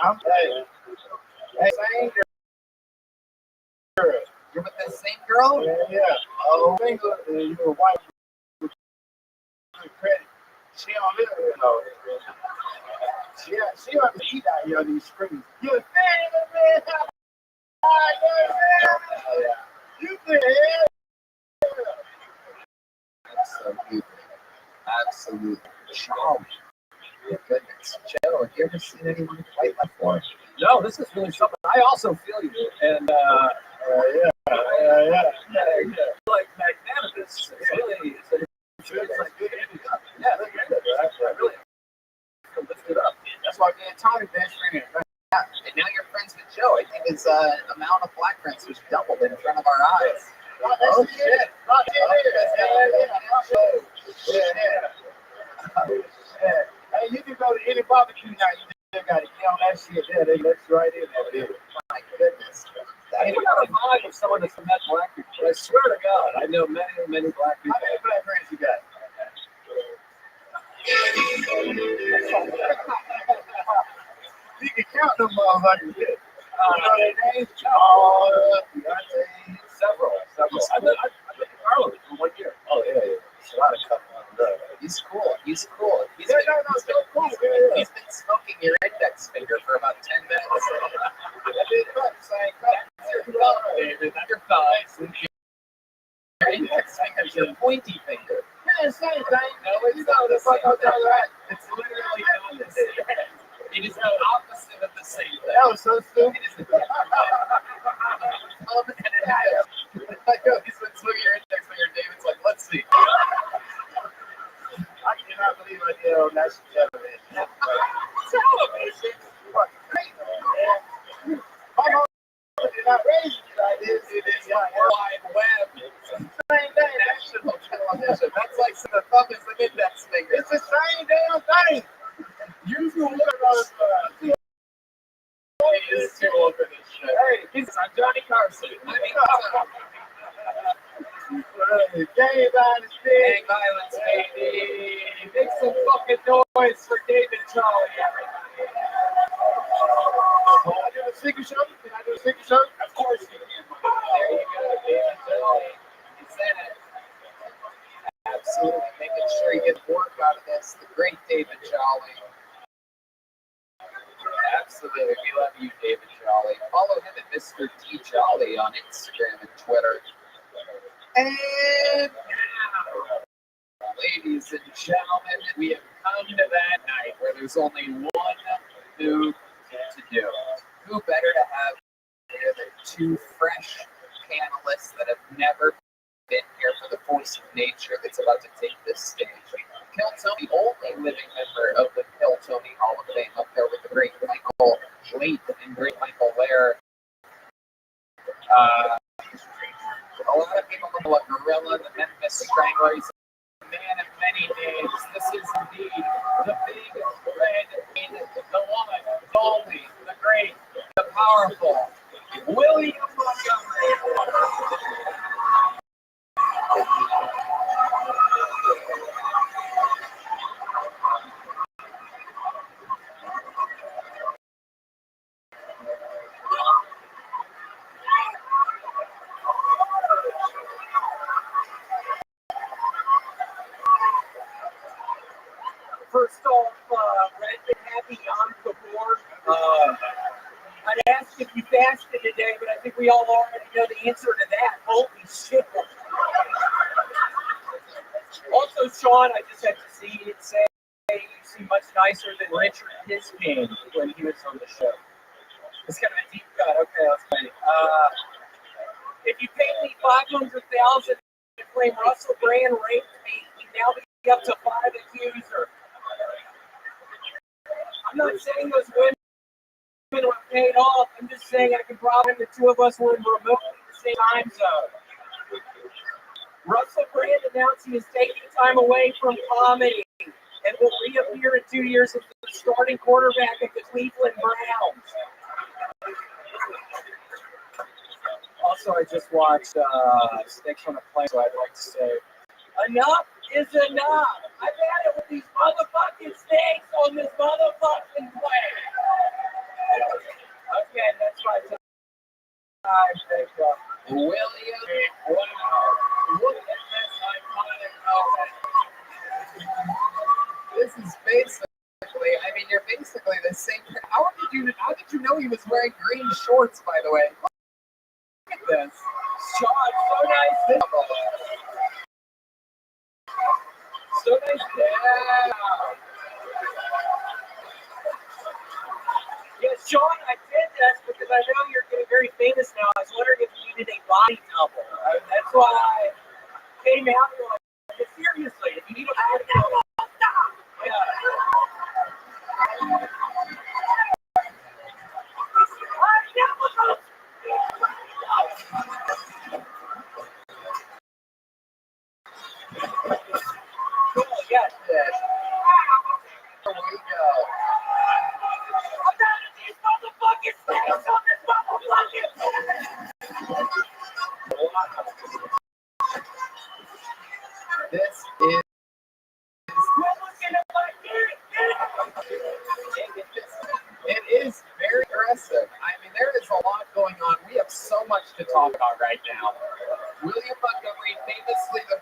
Speaker 1: same girl.
Speaker 3: You're with the same girl?
Speaker 1: Yeah. Oh, single, you know, wife with good credit. She don't live, you know. She don't eat out here on these streets. You a man? You think?
Speaker 3: Absolutely. Charming. Your goodness. Joe, have you ever seen anyone quite like for?
Speaker 4: No, this is really something. I also feel you, and like magnanimous. It's really, it's like good energy. Yeah, look at it. I really feel lifted up.
Speaker 1: That's why me and Tommy best friends.
Speaker 3: Yeah, and now you're friends with Joe. I think his amount of black friends was doubled in front of our eyes.
Speaker 1: Oh shit! Hey, you can go to any barbecue now. You just got to get on that shit there. They let you right in there.
Speaker 3: My goodness.
Speaker 4: I got a vibe of someone that's met black people. I swear to God, I know many black people.
Speaker 1: How many black friends you got? You can count them motherfuckers. You know their names?
Speaker 4: Several. I've been in Harlem for 1 year.
Speaker 1: Oh, yeah. It's a lot of stuff.
Speaker 3: He's cool. He's cool. He's
Speaker 1: He's
Speaker 3: been smoking your index finger for about 10 minutes.
Speaker 4: David, not your thighs.
Speaker 3: Your index finger's your pointy finger.
Speaker 1: Yeah, same thing.
Speaker 3: No, it's not the same thing. It's literally not the same. It is the opposite of the same thing.
Speaker 1: That was so stupid.
Speaker 3: It is a thumb and an index. He's been smoking your index finger, David's like, let's see.
Speaker 1: I cannot believe I did on national television. Television? My mom did not raise me like this. It is my
Speaker 3: Wide web.
Speaker 1: same thing.
Speaker 3: National television. That's like the thumb is an index finger.
Speaker 1: It's the same damn thing. You can look at us.
Speaker 3: He is too old for this shit.
Speaker 1: Hey,
Speaker 3: I'm Johnny Carson. I mean,
Speaker 1: gang violence,
Speaker 3: gang violence, baby. Make some fucking noise for David Charlie.
Speaker 1: Can I do a secret show?
Speaker 3: Of course you can. There you go, David Charlie. You said it. Absolutely. Making sure you get work out of this. The great David Charlie. Absolutely. We love you, David Jolly. Follow him at Mr. T. Jolly on Instagram and Twitter. And now, ladies and gentlemen, we have come to that night where there's only one move to do. Who better to have here than two fresh panelists that have never been here for the force of nature that's about to take this stage. Kill Tony, only living member of the Kill Tony Hall of Fame, up there with the great Michael Leith and great Michael Lair. A lot of people know what Gorilla, the Memphis Strangler, he's a man of many names. This is indeed the big red in the one, the only, the great, the powerful William Montgomery.
Speaker 11: First off, Red and happy Yom Kippur. I'd ask if you fasted today, but I think we all already know the answer to that. Holy shit. Also, Sean, I just have to see you say you seem much nicer than Richard Hiskin when he was on the show. It's kind of a deep cut. Okay, let's play. If you paid me $500,000 to claim Russell Brand raped me, he'd now be up to 5 accuser. I'm not saying those women were paid off. I'm just saying I can probably the two of us were in remotely the same time zone. Russell Brand announced he is taking time away from comedy and will reappear in 2 years as the starting quarterback of the Cleveland Browns.
Speaker 4: also, I just watched Snakes on a Plane, so I'd like to say, enough is enough. I've had it with these motherfucking snakes on this motherfucking plane. Okay, that's my time. Thank you.
Speaker 3: William, wow, look at this iconic moment. This is basically, I mean, you're basically the same. How did you know he was wearing green shorts, by the way? Look at this.
Speaker 4: Sean, so nice. So nice.
Speaker 3: Yeah.
Speaker 11: Yeah, Sean, I did this because I know you're getting very famous now. I was wondering if you needed a body double. That's why I came out and like, seriously, if you need a body double, yeah.
Speaker 3: Cool, yes, yes. Here we go.
Speaker 11: I'm done with these motherfucking snakes on this motherfucking
Speaker 3: This is. It is very aggressive. I mean, there is a lot going on. We have so much to talk about right now. William Montgomery, famously the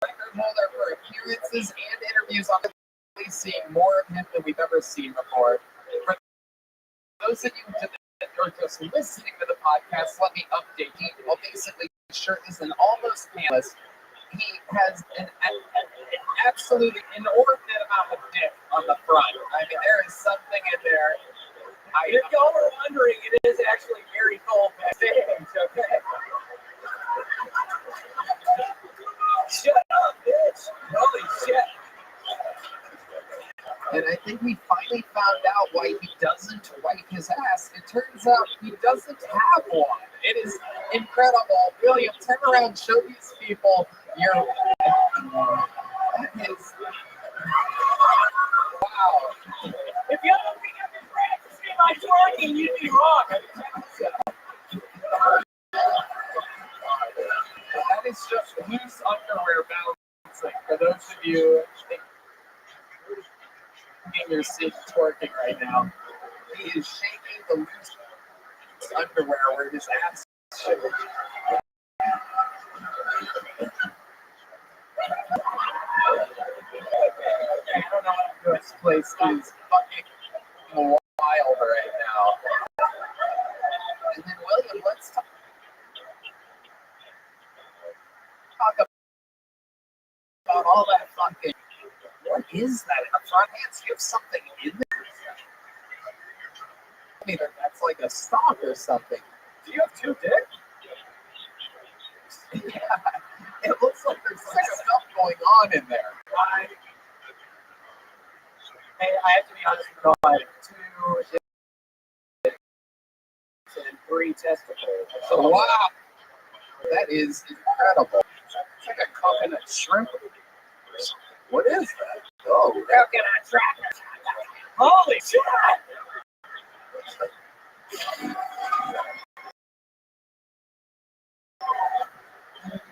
Speaker 3: record holder for appearances and interviews. I'm really seeing more of him than we've ever seen before. For those of you that are just listening to the podcast, let me update you. Well, basically, his shirt is an almost panless. He has an absolutely inordinate amount of dick on the front. I mean, there is something in there.
Speaker 11: If y'all are wondering, it is actually very cold backstage, okay? Shut up, bitch. Holy shit.
Speaker 3: And I think we finally found out why he doesn't wipe his ass. It turns out he doesn't have one. It is incredible. William, turn around, show these people your. That is. Wow.
Speaker 11: If y'all don't think I've been practicing my twerking, you'd be wrong.
Speaker 3: That is just loose underwear bouncing. For those of you in your seat twerking right now, he is shaking the loose underwear where his ass should be. I don't know if this place is fucking wild right now. And then William, let's talk about all that fucking. What is that in the front hands? You have something in there? I mean, that's like a stock or something. Do you have two dicks? Yeah, it looks like there's some stuff going on in there.
Speaker 11: Hey, I have to be honest with you, I have 2 dicks and 3 testicles.
Speaker 3: So, wow. That is incredible. It's like a coconut shrimp. What is that? Oh,
Speaker 11: Coconut tracker. Holy shit!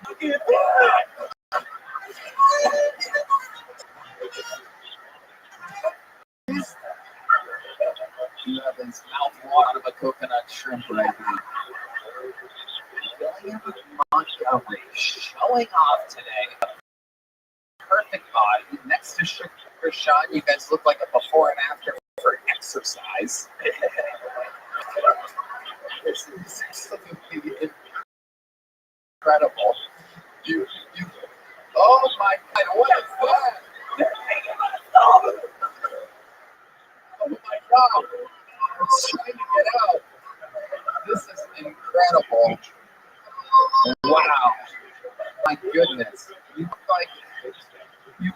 Speaker 11: Look at that!
Speaker 3: You have his mouth water of a coconut shrimp right now. William Montgomery showing off today. Perfect body. Next to Sugar Sean, you guys look like a before and after for exercise. This is absolutely incredible. Oh my God, what is that? Oh my God, it's trying to get out. This is incredible. Wow, my goodness, you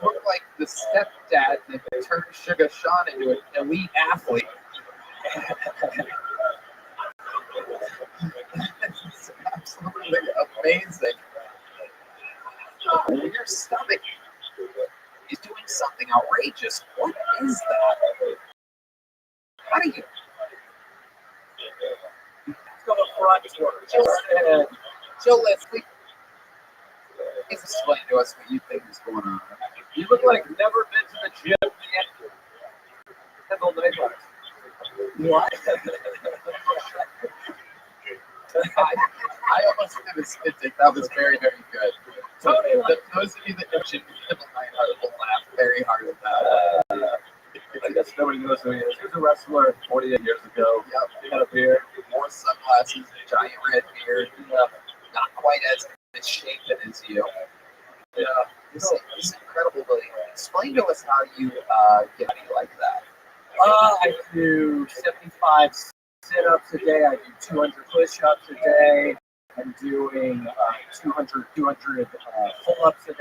Speaker 3: look like the stepdad that turned Sugar Sean into an elite athlete. This is absolutely amazing. Your stomach is doing something outrageous. What is that? How do you?
Speaker 11: It's called a
Speaker 4: front tour.
Speaker 3: Joe, Leslie, please explain to us what you think is going on.
Speaker 4: You look like you've never been to the gym yet. Kendall Nightlife.
Speaker 3: What? I almost did a spit take. That was very, very good. So, those of you that know Jimmy Kimmel Neidhart will laugh very hard at that.
Speaker 4: I guess nobody knows who he is. He was a wrestler 48 years ago.
Speaker 3: Yep.
Speaker 4: He had a beard.
Speaker 3: Wore sunglasses, giant red beard. Not quite as misshapen as you.
Speaker 4: Yeah.
Speaker 3: It's incredible. But explain to us how you get money like that.
Speaker 4: I do 75 sit-ups a day. I do 200 push-ups a day. I'm doing 200 pull-ups a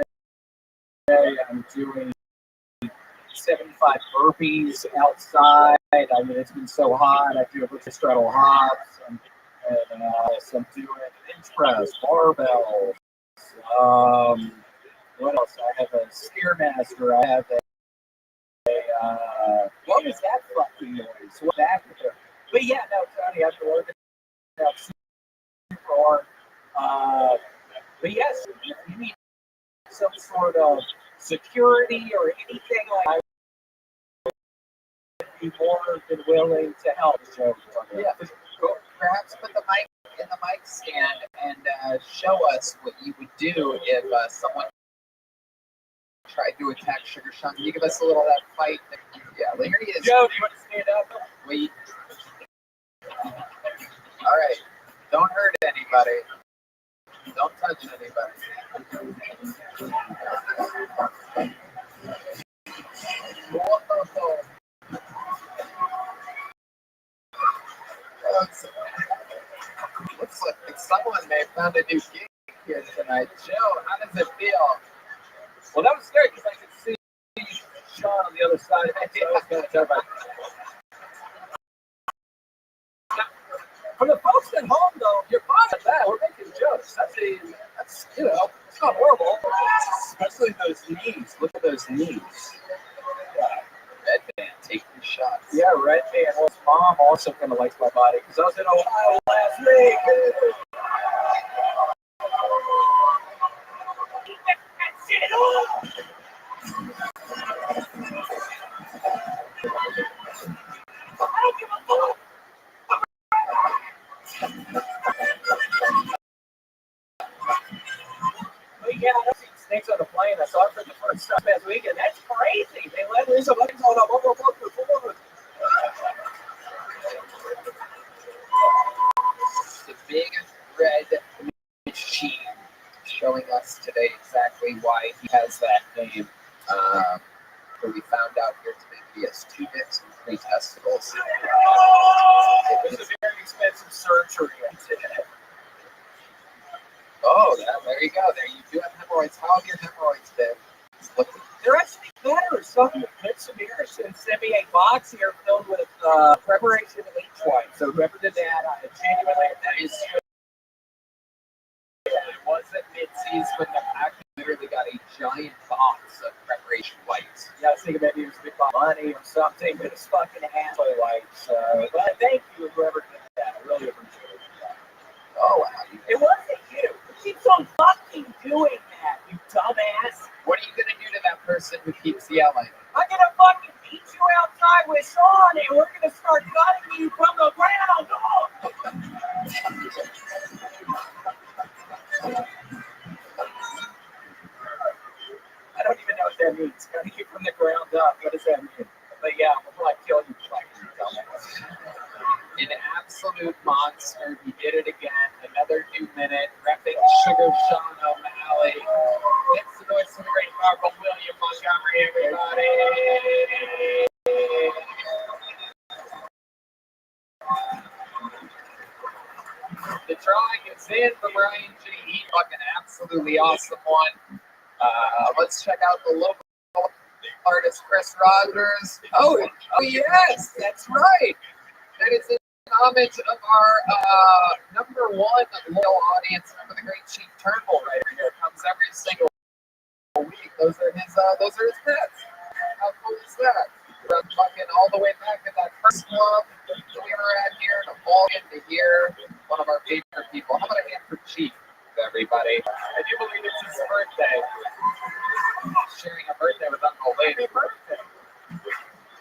Speaker 4: day. I'm doing 75 burpees outside. I mean, it's been so hot. I do a bunch of straddle hops. And so I'm doing bench press, barbells. What else? I have a Stairmaster. I have what was that fucking noise? What that? But yeah, no, Johnny, I've been working out super hard. But yes, if you need some sort of security or anything like that, I'd be more than willing to help.
Speaker 3: Yeah, perhaps put the mic in the mic stand and show us what you would do if someone tried to attack Sugar Sean. Can you give us a little of that fight? Yeah, well, here he is.
Speaker 4: Joe, do you want to stand up?
Speaker 3: Wait. All right. Don't hurt anybody. Don't touch anybody. Looks like someone may have found a new gig here tonight. Joe, how does it feel?
Speaker 4: Well, that was great because I could see Sean on the other side. So I was going to tell everybody. For the folks at home, though, you're fine at that. We're making jokes. That's it's not horrible.
Speaker 3: Especially those knees. Look at those knees. Red man taking shots.
Speaker 4: Yeah, Red Man. Well, his mom also kind of likes my body because I was in Ohio last week. But yeah, I see snakes on the plane. I saw it for the first time last week, and that's crazy. They let loose a bunch of
Speaker 3: The big red machine showing us today exactly why he has that name. But we found out here today he has 2 dicks and 3 testicles.
Speaker 4: It was a very expensive surgery.
Speaker 3: Oh, there you go. There you do have hemorrhoids. How have your hemorrhoids been?
Speaker 4: They're actually better. Someone put some and sent me a box here filled with preparation of leech white. So whoever did that, genuinely, that is true.
Speaker 3: It wasn't Mitzi's when the pack literally got a giant box of preparation whites.
Speaker 4: Yeah, I was thinking maybe it was a big box of money or something, but it's fucking halfway white. So, but thank you, whoever did that. I really appreciate it.
Speaker 3: Oh, wow.
Speaker 4: It wasn't you. Keep on fucking doing that, you dumbass.
Speaker 3: What are you going to do to that person who keeps yelling?
Speaker 4: I'm going to fucking beat you outside with Sean, and we're going to start cutting you from the ground up. I don't even know what that means. Cutting you from the ground up. What does that mean? But yeah, we'll probably kill you.
Speaker 3: An absolute monster. He did it again. Another new minute. Repping Sugar Sean O'Malley. It's the noise of the great powerful William Montgomery, everybody. The drawing is in for Brian G. He fucking absolutely awesome one. Let's check out the local artist, Chris Rogers. Oh, yes, that's right. That is in homage of our number 1 loyal audience for the Great Chief Turnbull right here. Comes every single week. Those are his pets. How cool is that? From fucking all the way back in that first club that we were at here, to Mulligan to here.
Speaker 5: one of our favorite people. How about a hand for Chief, everybody? I do believe it's his birthday. Sharing a birthday with Uncle Lee. Happy birthday.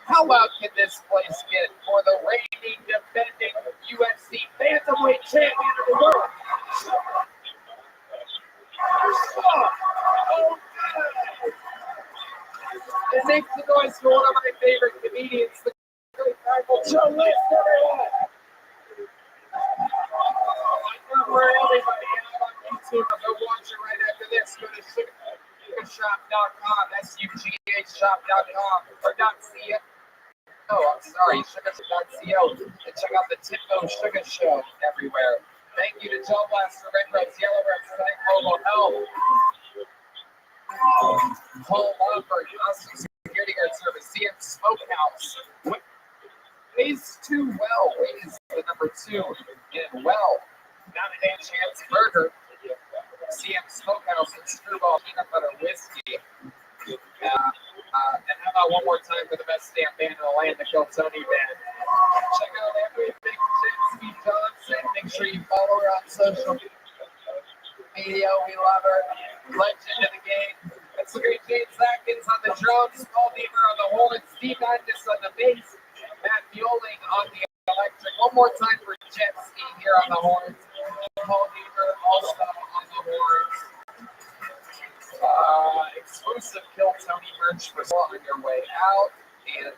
Speaker 5: How loud can this place get for the reigning, defending UFC bantamweight champion of the world? It makes the noise for one of my favorite comedians, the great Michael Joe List, everyone. For everybody out on YouTube, go watch it right after this. Go to sugarshop.com, SUGHshop.com, or .co. Oh, I'm sorry, sugarshop.co, and check out the Timbo Sugar Show everywhere. Thank you to Joe Blaster, Red Rose, Yellow Rose, Thank Mobile Health, Paul Lombard, Austin Security Guard Service, CM Smokehouse, Ways to Well, Ways the number 2 in Well, Not a Damn Chance Burger, CM Smokehouse, and Screwball Peanut Butter Whiskey. And how about one more time for the best damn band in the land, the Kill Tony Band. Check out everything Jensky Johnson. Make sure you follow her on social media. We love her. Legend of the game. That's the great James Atkins on the drums, Paul Deemer on the horns, Steve Andis on the bass, Matt Fueling on the electric. One more time for Jensky here on the horns. Paul Deemer also on the horns. Exclusive Kill Tony merch for sale on your way out. And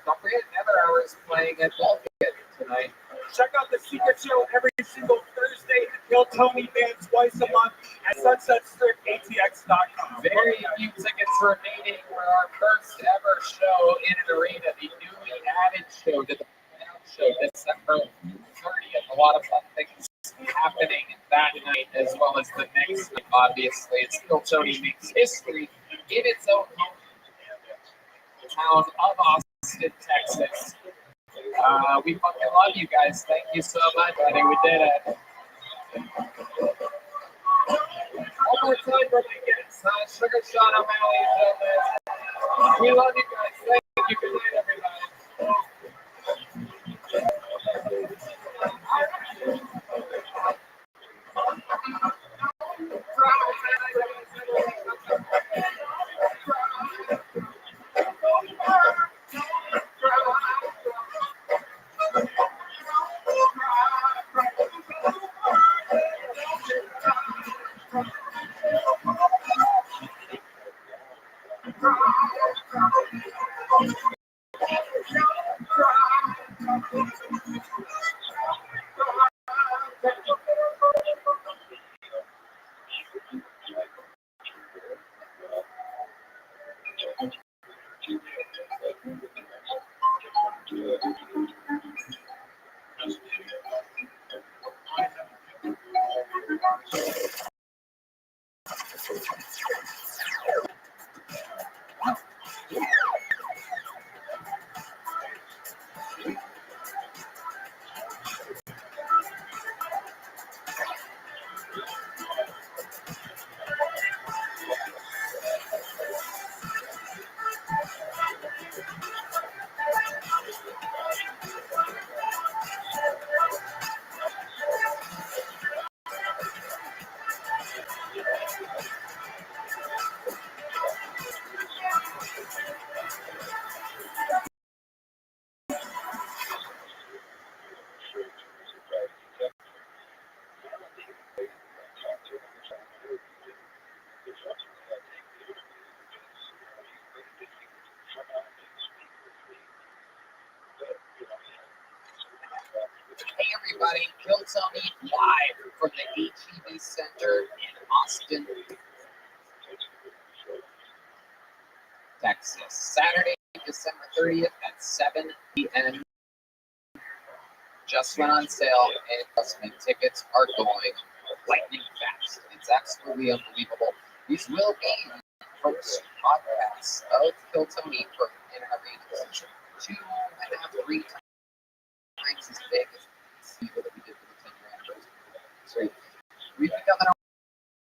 Speaker 5: don't forget, Nether Hour is playing at Balkan tonight.
Speaker 7: Check out the Secret Show every single Thursday at Kill Tony Band twice a month at SunsetStripATX.com.
Speaker 5: Very few tickets remaining for our first ever show in an arena, the newly added show to the show December 30th. A lot of fun things happening that night as well as the next night, obviously. It's Kill Tony makes history in its own town of Austin, Texas. We fucking love you guys. Thank you so much, buddy. We did it. One more time for my guests. Sugar Shot O'Malley and Joe Liz. We love you guys. Thank you. Good night, everybody. Hey everybody, Kill Tony live from the HEB Center in Austin, Texas. Saturday, December 30th at 7 p.m. Just went on sale, and trust me, tickets are going lightning fast. It's absolutely unbelievable. These will be first podcasts of Kill Tony for in an arena 2.5, 3 times as big as the that we did for the 10-year anniversary. So we've become an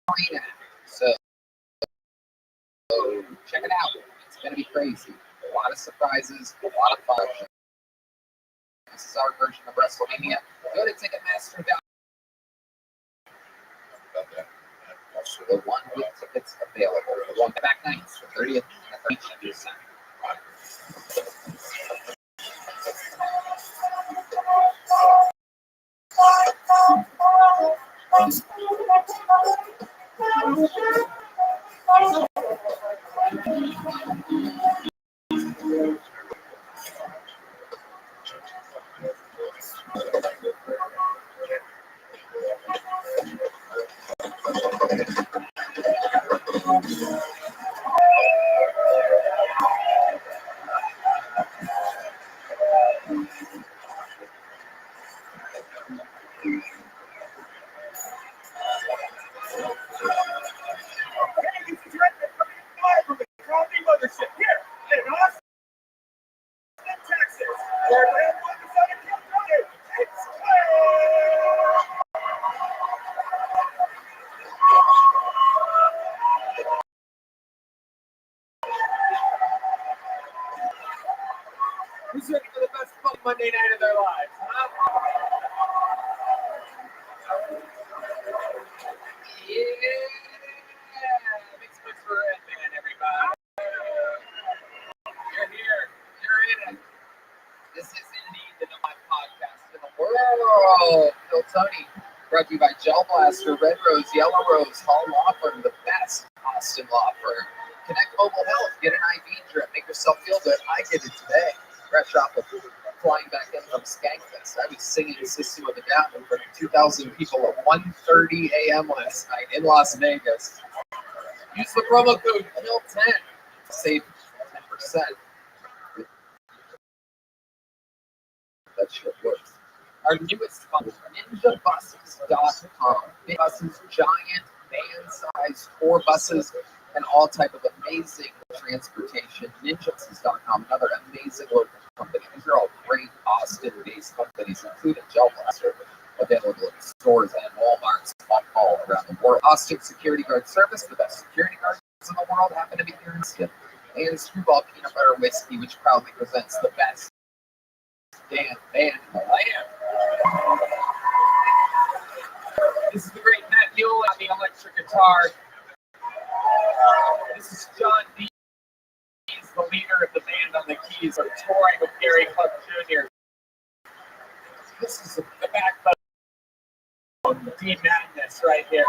Speaker 5: arena, so check it out. It's going to be crazy. A lot of surprises, a lot of fun. This is our version of WrestleMania. Go to Ticketmaster.com.
Speaker 3: the one with tickets available. The one back nights, the 30th and the 13th of December.
Speaker 5: Who's ready for the best fun Monday night of their lives, huh? Yeah! Big switch for Red Man, everybody. You're here. You're in it.
Speaker 3: This is indeed the number 1 podcast in the world. Phil Tony, brought to you by Gel Blaster, Red Rose, Yellow Rose, Hall Law Firm, the best Austin law firm. Connect Mobile Health, get an IV drip, make yourself feel good. I did it today. Fresh off of flying back in from Skankfest. I was singing System of a Down in front of 2,000 people at 1:30 a.m. last night in Las Vegas. Use the promo code KILL10. Save 10%. That shit works. Our newest fund, ninjabuses.com. Big buses, giant, van-sized tour buses, and all type of amazing transportation. Ninjabuses.com, another amazing local company. These are all great Austin-based companies, including Gel Blaster, available in stores and Walmarts all around the world. Austin Security Guard Service, the best security guards in the world, happen to be here in Austin. And Screwball Peanut Butter Whiskey, which proudly presents the best damn band in the land.
Speaker 5: This is the great Matt Mule on the electric guitar. This is John D. He's the leader of the band on the keys. I'm touring with Gary Club Jr. This is the backbone of D Madness right here.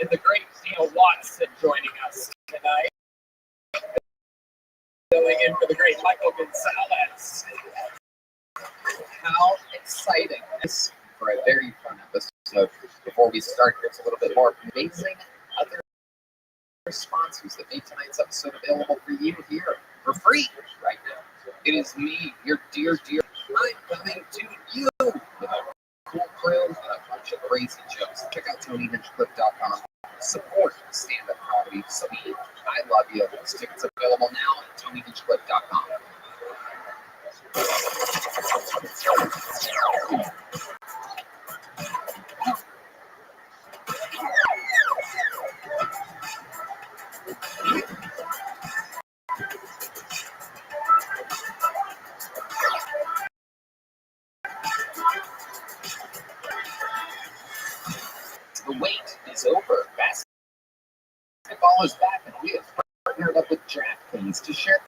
Speaker 5: And the great Neil Watson joining us tonight. Filling in for the great Michael Gonzalez.
Speaker 3: How exciting. This for a very fun episode. Before we start, here's a little bit more amazing other sponsors that made tonight's episode available for you here for free right now. It is me, your dear, I'm coming to you with a cool crew and a bunch of crazy jokes. Check out TonyHinchcliffe.com. Support stand-up comedy. So I love you. This ticket's available now at TonyHinchcliffe.com. The wait is over. Basketball is back, and we have partnered up with DraftKings to share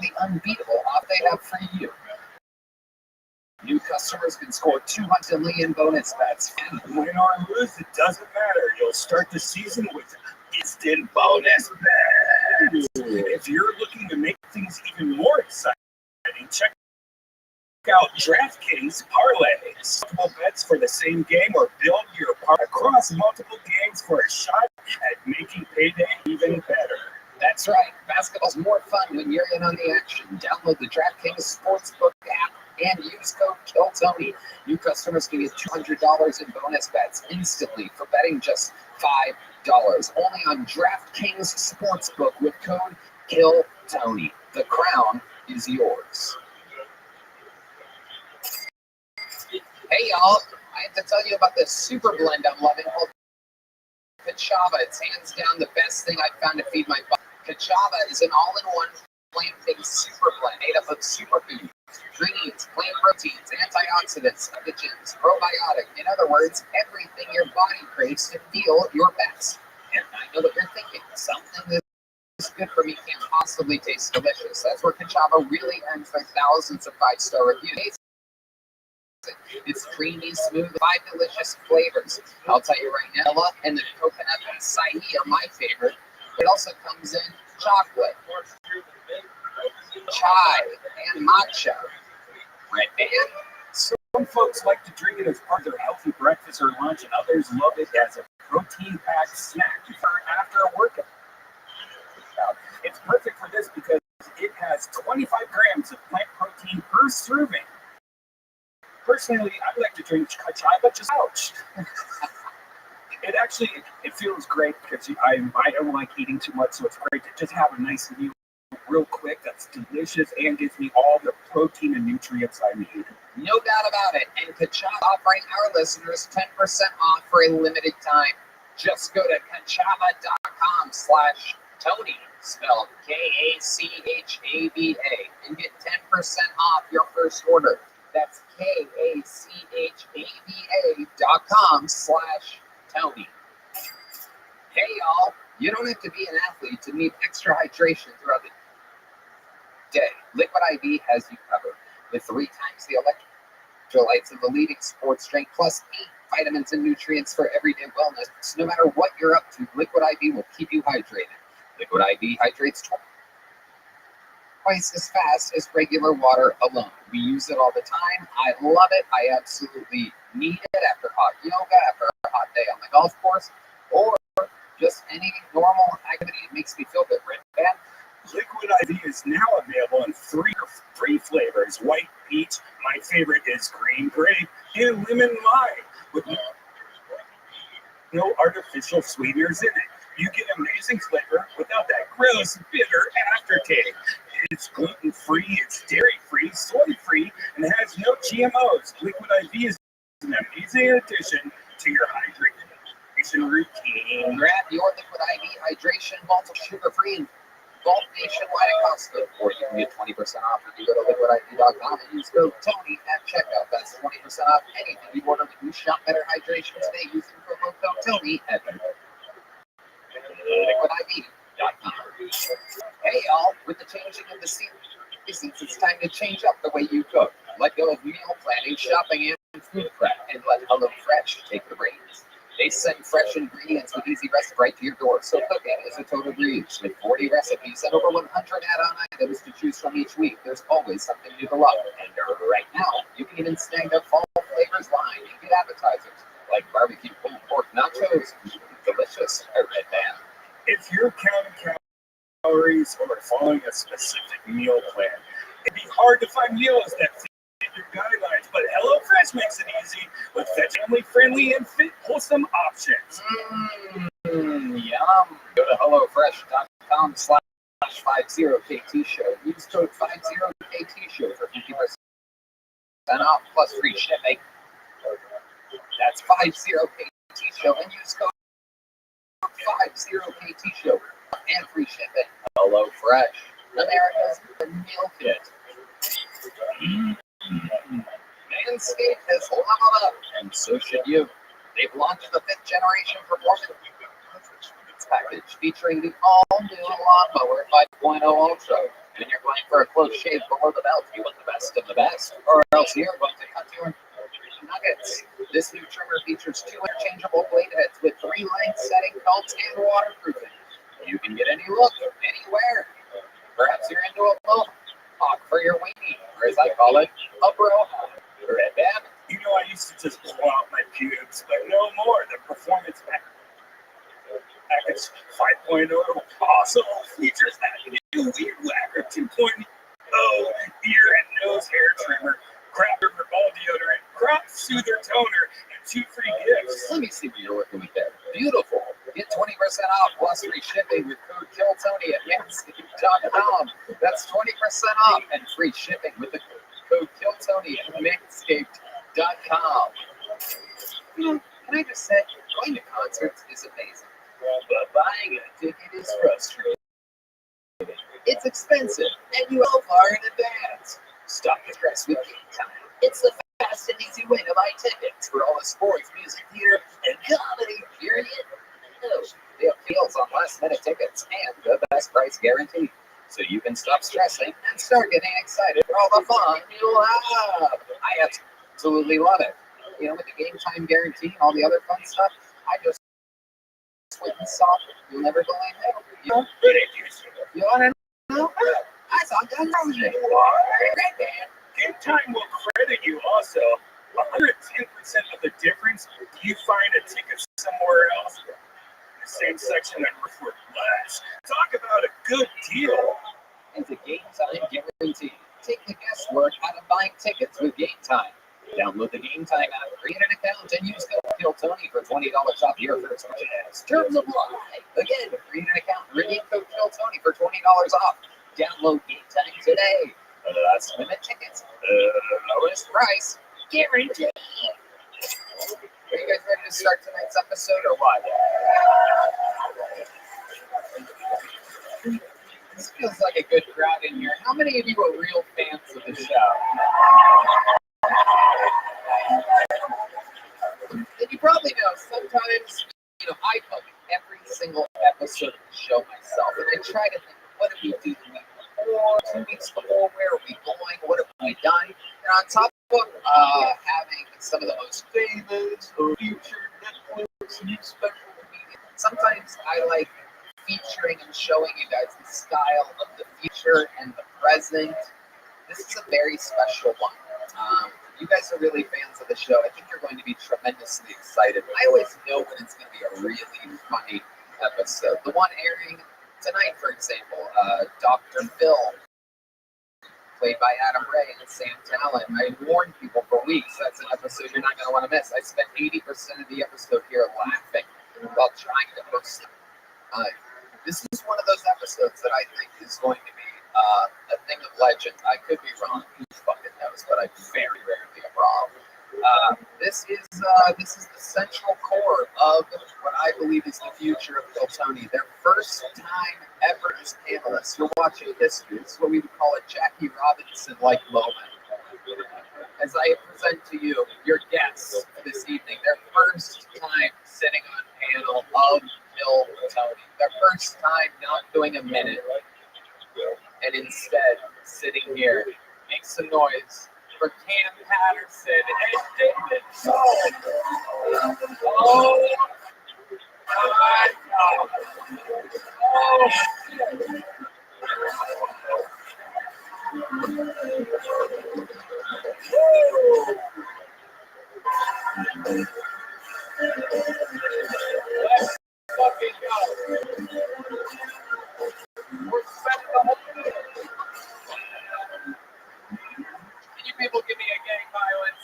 Speaker 3: the unbeatable offer they have for you. New customers can score 200 million bonus bets.
Speaker 7: And win or lose, it doesn't matter. You'll start the season with instant bonus bets. If you're looking to make things even more exciting, check out DraftKings Parlays. Multiple bets for the same game or build your parlay across multiple games for a shot at making payday even better.
Speaker 3: That's right. Basketball's more fun when you're in on the action. Download the DraftKings Sportsbook app and use code KILLTONY. New customers can get $200 in bonus bets instantly for betting just $5. Only on DraftKings Sportsbook with code KILLTONY. The crown is yours. Hey y'all, I have to tell you about this super blend I'm loving called Kachava. It's hands down the best thing I've found to feed my body. Kachava is an all-in-one plant-based super blend made up of superfoods, greens, plant proteins, antioxidants, pathogens, probiotic. In other words, everything your body craves to feel your best. And I know what you're thinking. Something that's good for me can't possibly taste delicious. That's where Kachava really earns their thousands of 5-star reviews. It's creamy, smooth, 5 delicious flavors. I'll tell you right now, vanilla and the coconut and acai are my favorite. It also comes in chocolate, chai, and matcha. Red band.
Speaker 4: Some folks like to drink it as part of their healthy breakfast or lunch, and others love it as a protein-packed snack after a workout. It's perfect for this because it has 25 grams of plant protein per serving. Personally, I like to drink Kachava just ouch. It feels great because I don't like eating too much, so it's great to just have a nice meal real quick that's delicious and gives me all the protein and nutrients I need.
Speaker 3: No doubt about it. And Kachava offering our listeners 10% off for a limited time. Just go to kachava.com/Tony, spelled Kachava, and get 10% off your first order. That's kachava.com/Tony. Hey y'all, you don't have to be an athlete to need extra hydration throughout the day. Liquid IV has you covered with 3 times the electrolytes of the leading sports drink, plus 8 vitamins and nutrients for everyday wellness. No matter what you're up to, Liquid IV will keep you hydrated. Liquid IV hydrates twice as fast as regular water alone. We use it all the time. I love it. I absolutely need it after hot yoga, after a hot day on the golf course, or just any normal activity. It makes me feel good, right? Man?
Speaker 7: Liquid IV is now available in 3 flavors: white peach, my favorite is green grape, and lemon lime, with no artificial sweeteners in it. You get amazing flavor without that gross, bitter aftertaste. It's gluten-free, it's dairy-free, soy-free, and has no GMOs. Liquid IV is an amazing addition to your hydration routine.
Speaker 3: Grab your Liquid IV hydration bottle, sugar-free, and bulk nationwide at Costco. Or you can get 20% off if you go to liquidiv.com and use code Tony at checkout. That's 20% off anything you order when you shop Better Hydration today using promo code Tony at liquidiv.com. Hey y'all, with the changing of the seasons, it's time to change up the way you cook. Let go of meal planning, shopping, and food prep, and let HelloFresh take the reins. They send fresh ingredients with easy recipes right to your door, so cooking is a total breeze. With 40 recipes and over 100 add-on items to choose from each week, there's always something new to love. And right now, you can even snag their fall flavors line and get appetizers like barbecue pulled pork nachos, delicious red band.
Speaker 7: If you're counting calories or following a specific meal plan, it'd be hard to find meals that fit your guidelines, but HelloFresh makes it easy with family-friendly and fit wholesome options.
Speaker 3: Yum. Go to HelloFresh.com/50KT-show. Use code 50KT-show for 50% off plus free shipping. That's 50KT-show and use code 50KT-show and free shipping. HelloFresh, America's meal kit. Manscaped has leveled up, and so should you. They've launched the 5th generation performance package featuring the all-new Lawnmower 5.0 Ultra. When you're going for a close shave below the belt, you want the best of the best, or else you're going to cut your nuggets. This new trimmer features 2 interchangeable blade heads with 3 length setting belts and waterproofing. You can get any look, anywhere. Perhaps you're into a mohawk for your weenie, or as I call it, a bro hawk. Red band.
Speaker 7: You know, I used to just blow out my pubes, but no more. The performance package 5.0 also features that new Weed Whacker 2.0 ear and nose hair trimmer, crop river ball deodorant, crop soother toner, and 2 free gifts.
Speaker 3: Let me see what you're working with there. Beautiful. Get 20% off plus free shipping with code KILLTONY at manscaped.com. That's 20% off and free shipping with the code KILLTONY at manscaped.com. Can I just say, going to concerts is amazing, but buying a ticket is frustrating. It's expensive, and you go far in advance. Stop the stress with Game Time. It's the fast and easy way to buy tickets for all the sports, music, theater, and comedy, period. No, they have deals on last-minute tickets and the best price guarantee. So you can stop stressing and start getting excited for all the fun you'll have. I absolutely love it. You know, with the Game Time guarantee and all the other fun stuff, I just sweet and soft. You'll never go in there. You want to know? I thought that was it. Great, man.
Speaker 7: Game Time will credit you also 110% of the difference if you find a ticket somewhere else. The same section that for less. Talk about a good deal.
Speaker 3: It's a Game Time guarantee. Take the guesswork out of buying tickets with Game Time. Download the Game Time app, create an account, and use code KILLTONY for $20 off your first purchase. Terms apply. Again, create an account, redeem code KILLTONY for $20 off. Download Game Time today. Last minute tickets, lowest price, guaranteed. Are you guys ready to start tonight's episode or what? This feels like a good crowd in here. How many of you are real fans of the show? And you probably know sometimes, I book every single episode of the show myself, and I try to think, what did we do the week before, 2 weeks before, where are we going, what have we done? And on top of having some of the most famous or featured Netflix new special media, sometimes I like featuring and showing you guys the style of the future and the present. This is a very special one. You guys are really fans of the show. I think you're going to be tremendously excited. I always know when it's going to be a really funny episode. The one airing tonight, for example, Dr. Phil, played by Adam Ray and Sam Talent. I warned people for weeks, that's an episode you're not going to want to miss. I spent 80% of the episode here laughing while trying to host it. This is one of those episodes that I think is going to be a thing of legend. I could be wrong. Who fucking knows? But I very rarely am wrong. This is the central core of what I believe is the future of Kill Tony. Their first time ever as panelists. You're watching history. This is what we would call a Jackie Robinson-like moment. As I present to you your guests this evening, their first time sitting on panel of Kill Tony. Their first time not doing a minute. And instead, sitting here, make some noise for Cam Patterson and David Schultz. Oh, my God. Oh, shit. Let's fucking go. We're spending the whole day. Can you people give me a gang violence?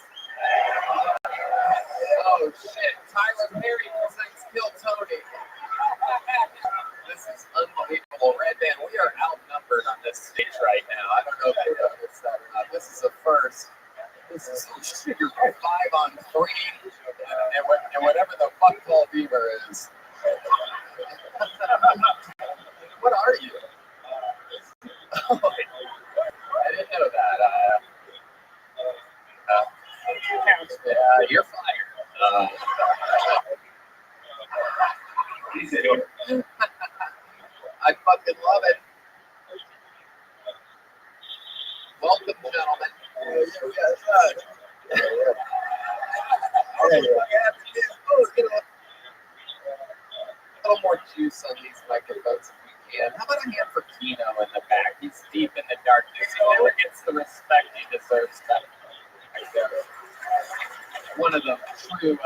Speaker 3: Oh shit, Tyler Perry presents Kill Tony. This is unbelievable. Red Band, we are outnumbered on this stage right now. I don't know if you noticed that or not. This is a first. This is you're 5-on-3 and whatever the fuck Paul Beaver is. What are you? Oh, I didn't know that. Yeah, you're fired. I fucking love it. Welcome, gentlemen. A little more juice on these microphones if we can. How about a hand for Kino in the back? He's deep in the darkness. He never gets the respect he deserves. One of the true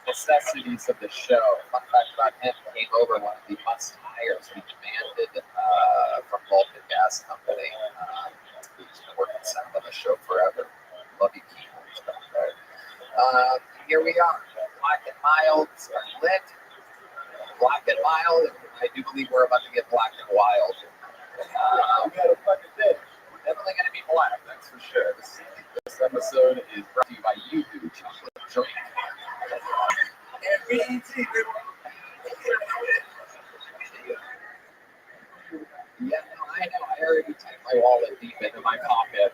Speaker 3: necessities of the show. Fun fact about him, came over one of the must hires we demanded from Vulcan Gas Company. He's been working sound on the show forever. Love you, Kino. Here we are. Black and Mild are lit. Black and Mild. I do believe we're about to get black and wild. We got a fucking thing. We're definitely going to be black, that's for sure. This episode is brought to you by YouTube Chocolate Drink. And BET. Yeah, no, I know. I already tucked my wallet deep into my pocket.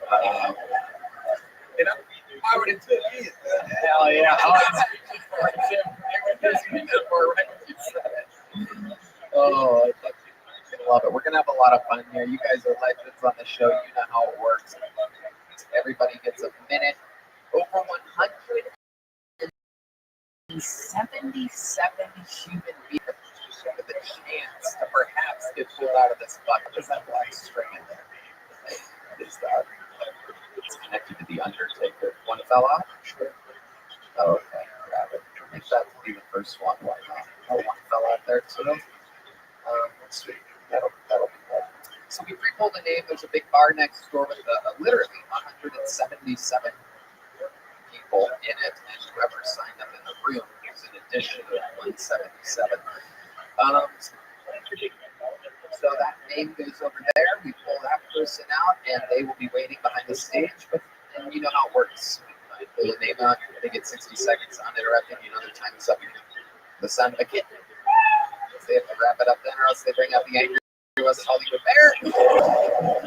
Speaker 3: lot of fun here. You guys are legends on the show. You know how it works. Everybody gets a minute. Over 177 human beings with a chance to perhaps get pulled out of this bucket. There's that black string in there. It's connected to the Undertaker. One fell out? Sure. Oh, okay. Got it. I think that would be the first one. Why not? Oh, one fell out there too. Let's see. That'll be good. So we pre-pulled a name. There's a big bar next door with literally 177 people in it, and whoever signed up in the room is an addition of 177. So that name goes over there. We pull that person out, and they will be waiting behind the stage. And you know how it works. I pull the name out, they get 60 seconds uninterrupted. You know the time's up. The sound of a kid. They have to wrap it up then, or else they bring out the angry West Hollywood Bear.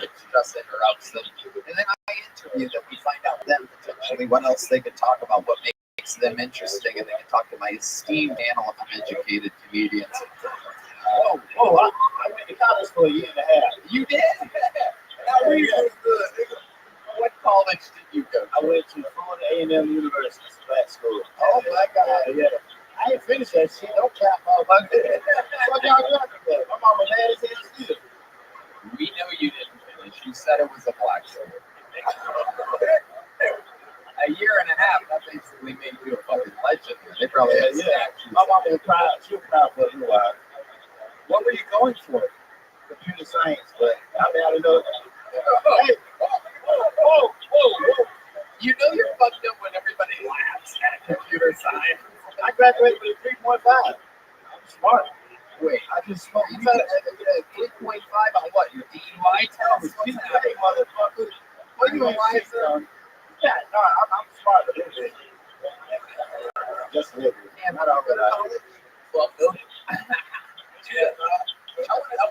Speaker 3: It just interrupts them. And then I interview them. We find out them potentially what else they could talk about, what makes them interesting, and they can talk to my esteemed panel of uneducated comedians.
Speaker 10: I went to college for a year and a half.
Speaker 3: You did? How were you? What college did you go to?
Speaker 10: I went to Florida A&M University, black school.
Speaker 3: Oh my God.
Speaker 10: Yeah. I ain't finished that shit. Don't cap motherfucker. What y'all talking about? My mama mad as hell still.
Speaker 3: We know you didn't finish. You said it was a black school. A year and a half, that basically made you a fucking legend. They probably had statues.
Speaker 10: My mama was proud. She was proud for a little while.
Speaker 3: What were you going for?
Speaker 10: Computer science, but I mean, I don't know. Hey, whoa.
Speaker 3: You know you're fucked up when everybody laughs at computer science.
Speaker 10: I graduated with a 3.5. I'm smart.
Speaker 3: Wait, I just smart. You got a 3.5 on what? Your DUI test?
Speaker 10: Hey, motherfucker.
Speaker 3: What are you lying to?
Speaker 10: Yeah, no, I'm smart a little bit. Just a little bit.
Speaker 3: Damn,
Speaker 10: Not all that I do.
Speaker 3: Fuck up.
Speaker 10: I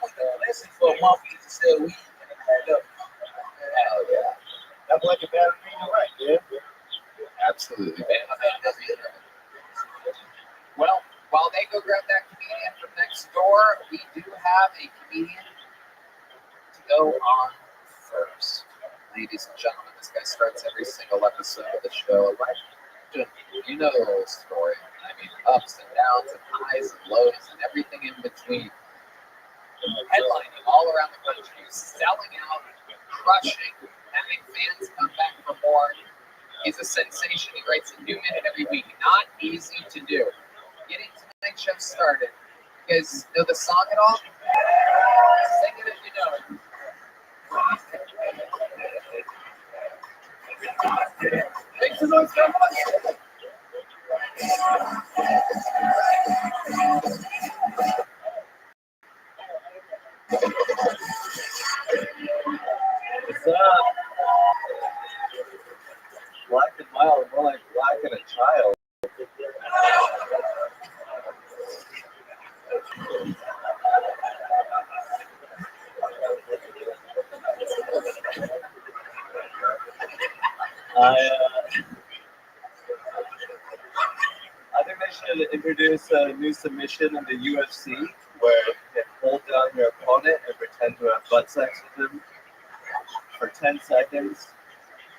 Speaker 10: went to lessons for a month to sell weed.
Speaker 3: Hell yeah.
Speaker 10: That's like a bad thing to write, yeah?
Speaker 3: Absolutely. Well, while they go grab that comedian from next door, we do have a comedian to go on first. Ladies and gentlemen, this guy starts every single episode of the show. Right? You know the whole story. I mean, ups and downs and highs and lows and everything in between. Headlining all around the country, selling out, crushing, having fans come back for more. He's a sensation. He writes a new minute every week. Not easy to do. Getting tonight's show started. You guys know the song at all? Sing it if you know it. Make some noise, come on.
Speaker 9: What's up? Black and mild, more like black and a child. I think they should introduce a new submission in the UFC where you hold down your opponent and pretend to have butt sex with him for 10 seconds.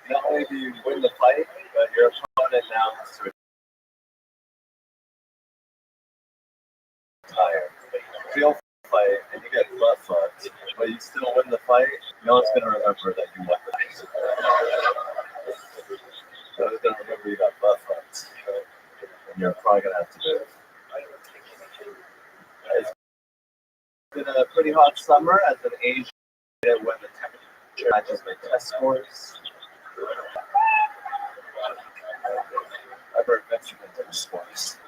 Speaker 9: Not only do you win the fight, but your opponent now has to retire. Real fight, and you get butt fucked, but you still win the fight. No one's gonna remember that you won the fight. No one's gonna remember you got butt fucked, and you're probably gonna have to do it. It's been a pretty hot summer as an Asian when the temperature matches my test scores. I've heard Mexican test scores.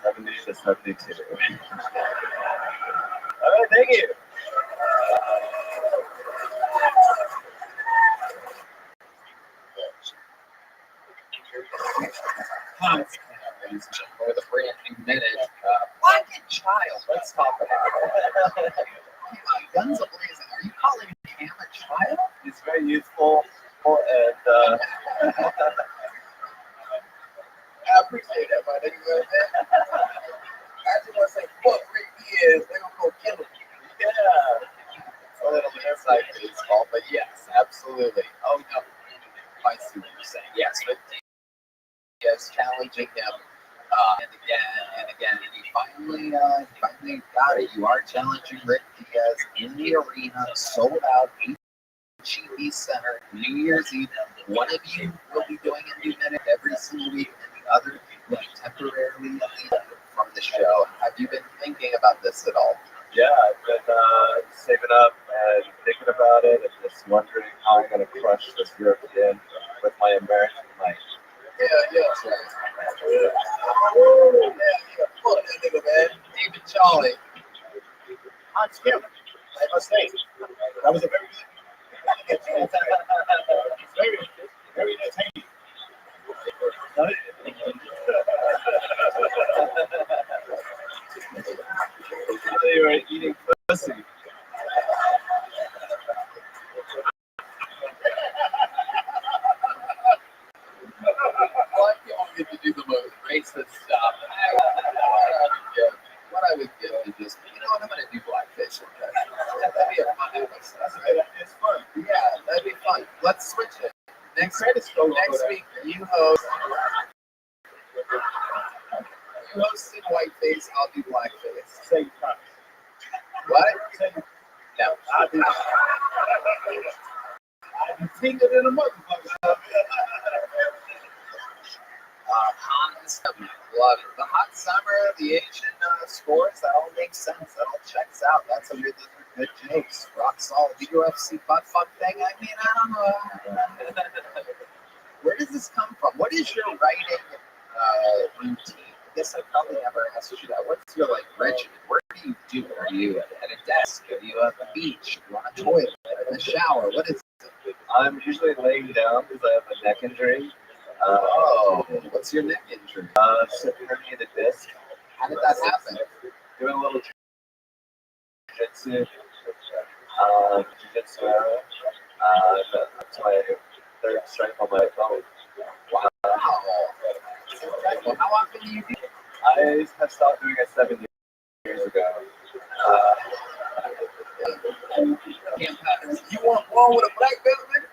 Speaker 9: 70 to 72. All right, thank you.
Speaker 3: For the brand new minute, Black and Child. Let's talk about it. Guns ablazing. Are you calling him a child?
Speaker 9: He's very youthful and
Speaker 8: I appreciate that, my nigga. I just want to say, fuck Rick Diaz.
Speaker 3: Yes, absolutely. Oh no, I see what you're saying. Yes, but Diaz challenging him and again, and he finally got it. You are challenging Rick Diaz in the arena, sold out, HEB Center, New Year's Eve. One of you will be doing a new minute every single week, and the other will be temporarily leaving from the show. Have you been thinking about this at all?
Speaker 1: Yeah, I've been saving up and thinking about it and just wondering how I'm going to crush this European with my American mic.
Speaker 3: Yeah. Fuck that nigga, man. David Jolly.
Speaker 7: On skill, I must say. That was a very good. Very entertaining.
Speaker 1: They were eating pussy.
Speaker 3: Why do you want me to do the most racist stuff? What I would give is just, you know what, I'm going to do blackface with that. That'd be a fun episode.
Speaker 7: It's fun.
Speaker 3: Yeah, that'd be fun. Let's switch it. Next week, you host in whiteface, I'll do blackface.
Speaker 7: Same time.
Speaker 3: What? No.
Speaker 7: I'd be thinking in a motherfucker.
Speaker 3: Hans, love it. The hot summer, the Asian scores, that all makes sense. That all checks out. Those are good jokes. Rothschild, the UFC butt fuck thing. I mean, I don't know. Where does this come from? What is your writing routine? I guess I probably never asked you that. What's your regimen? Where do you do it? Are you at a desk? Are you at the beach? Are you on a toilet? In the shower? What is it?
Speaker 1: I'm usually laying down because I have a neck injury.
Speaker 3: What's your neck injury?
Speaker 1: Sitting underneath the disc.
Speaker 3: How did that happen?
Speaker 1: Doing a little jiu-jitsu. Jiu-jitsu era. That's my third strike on my phone.
Speaker 3: Wow. Well, how often do you do it?
Speaker 1: I have stopped doing it 7 years ago.
Speaker 3: You want one with a black belt, nigga?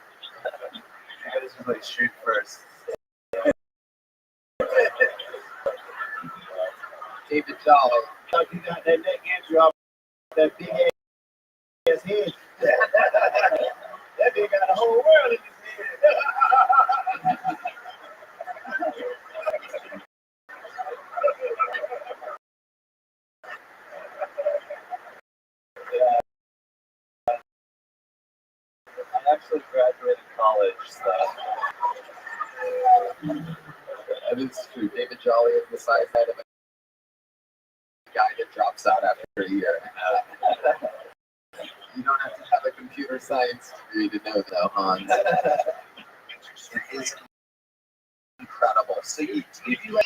Speaker 1: I gotta just shoot first.
Speaker 3: David Jolly.
Speaker 7: You got that neck injury off that big ass head. That nigga got a whole world in his head.
Speaker 1: I actually graduated college, so.
Speaker 3: That is true. David Jolly is the size head of a guy that drops out after a year. You don't have to have a computer science degree to know that, Hans. It is incredible. So do you do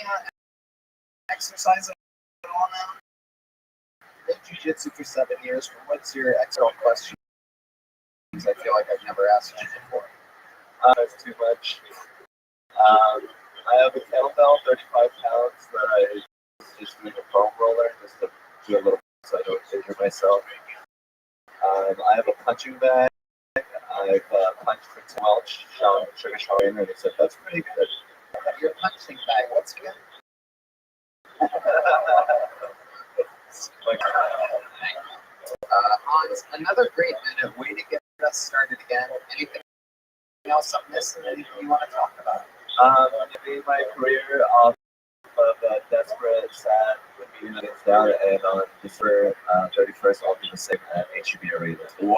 Speaker 3: exercise at all now? You did jiu-jitsu for 7 years. What's your external question? I feel like I've never asked you before.
Speaker 1: It's too much. I have a kettlebell, 35 pounds, that I was just doing a foam roller just to do a little so I don't injure myself. I have a punching bag. I've punched for Tim Welch, Sugar Sean, and he said, that's pretty good.
Speaker 3: Your punching bag, what's good? Hans, another great minute. Way to get us started again. Anything else I'm missing? Anything you want to talk about?
Speaker 1: Made my career off of Desperate, Sad, the meeting that it's down, and on December 31st, I'll be the same at HEB Arena.
Speaker 3: Wow,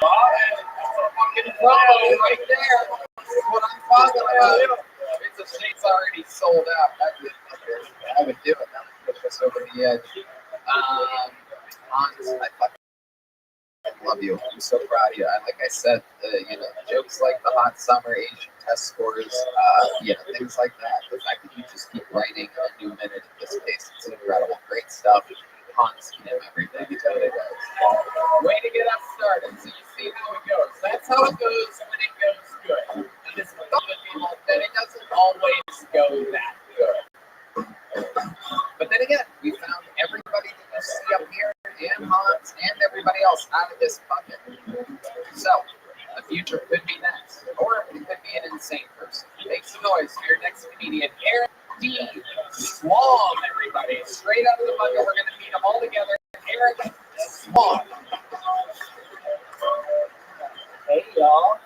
Speaker 3: that's a fucking promo right there. That's what I'm talking about. It's a shame it's already sold out. I would do it. That would push us over the edge. Hans, I fucking love you. I'm so proud of you. Like I said, jokes like the hot summer Asian test scores, things like that. The fact that you just keep writing a new minute in this case, it's incredible. Great stuff. Hans can have everything. He totally does.
Speaker 5: Way to get us started. So you see how it goes. That's how it goes when it goes good. And it's with other people that it doesn't always go that good.
Speaker 3: But then again, we found everybody that you see up here, and Hans, and everybody else out of this bucket. So, The future could be next, or it could be an insane person. Make some noise for your next comedian, Eric D. Swam, everybody. Straight out of the bucket, we're going to meet them all together. Eric Swam.
Speaker 11: Hey, y'all.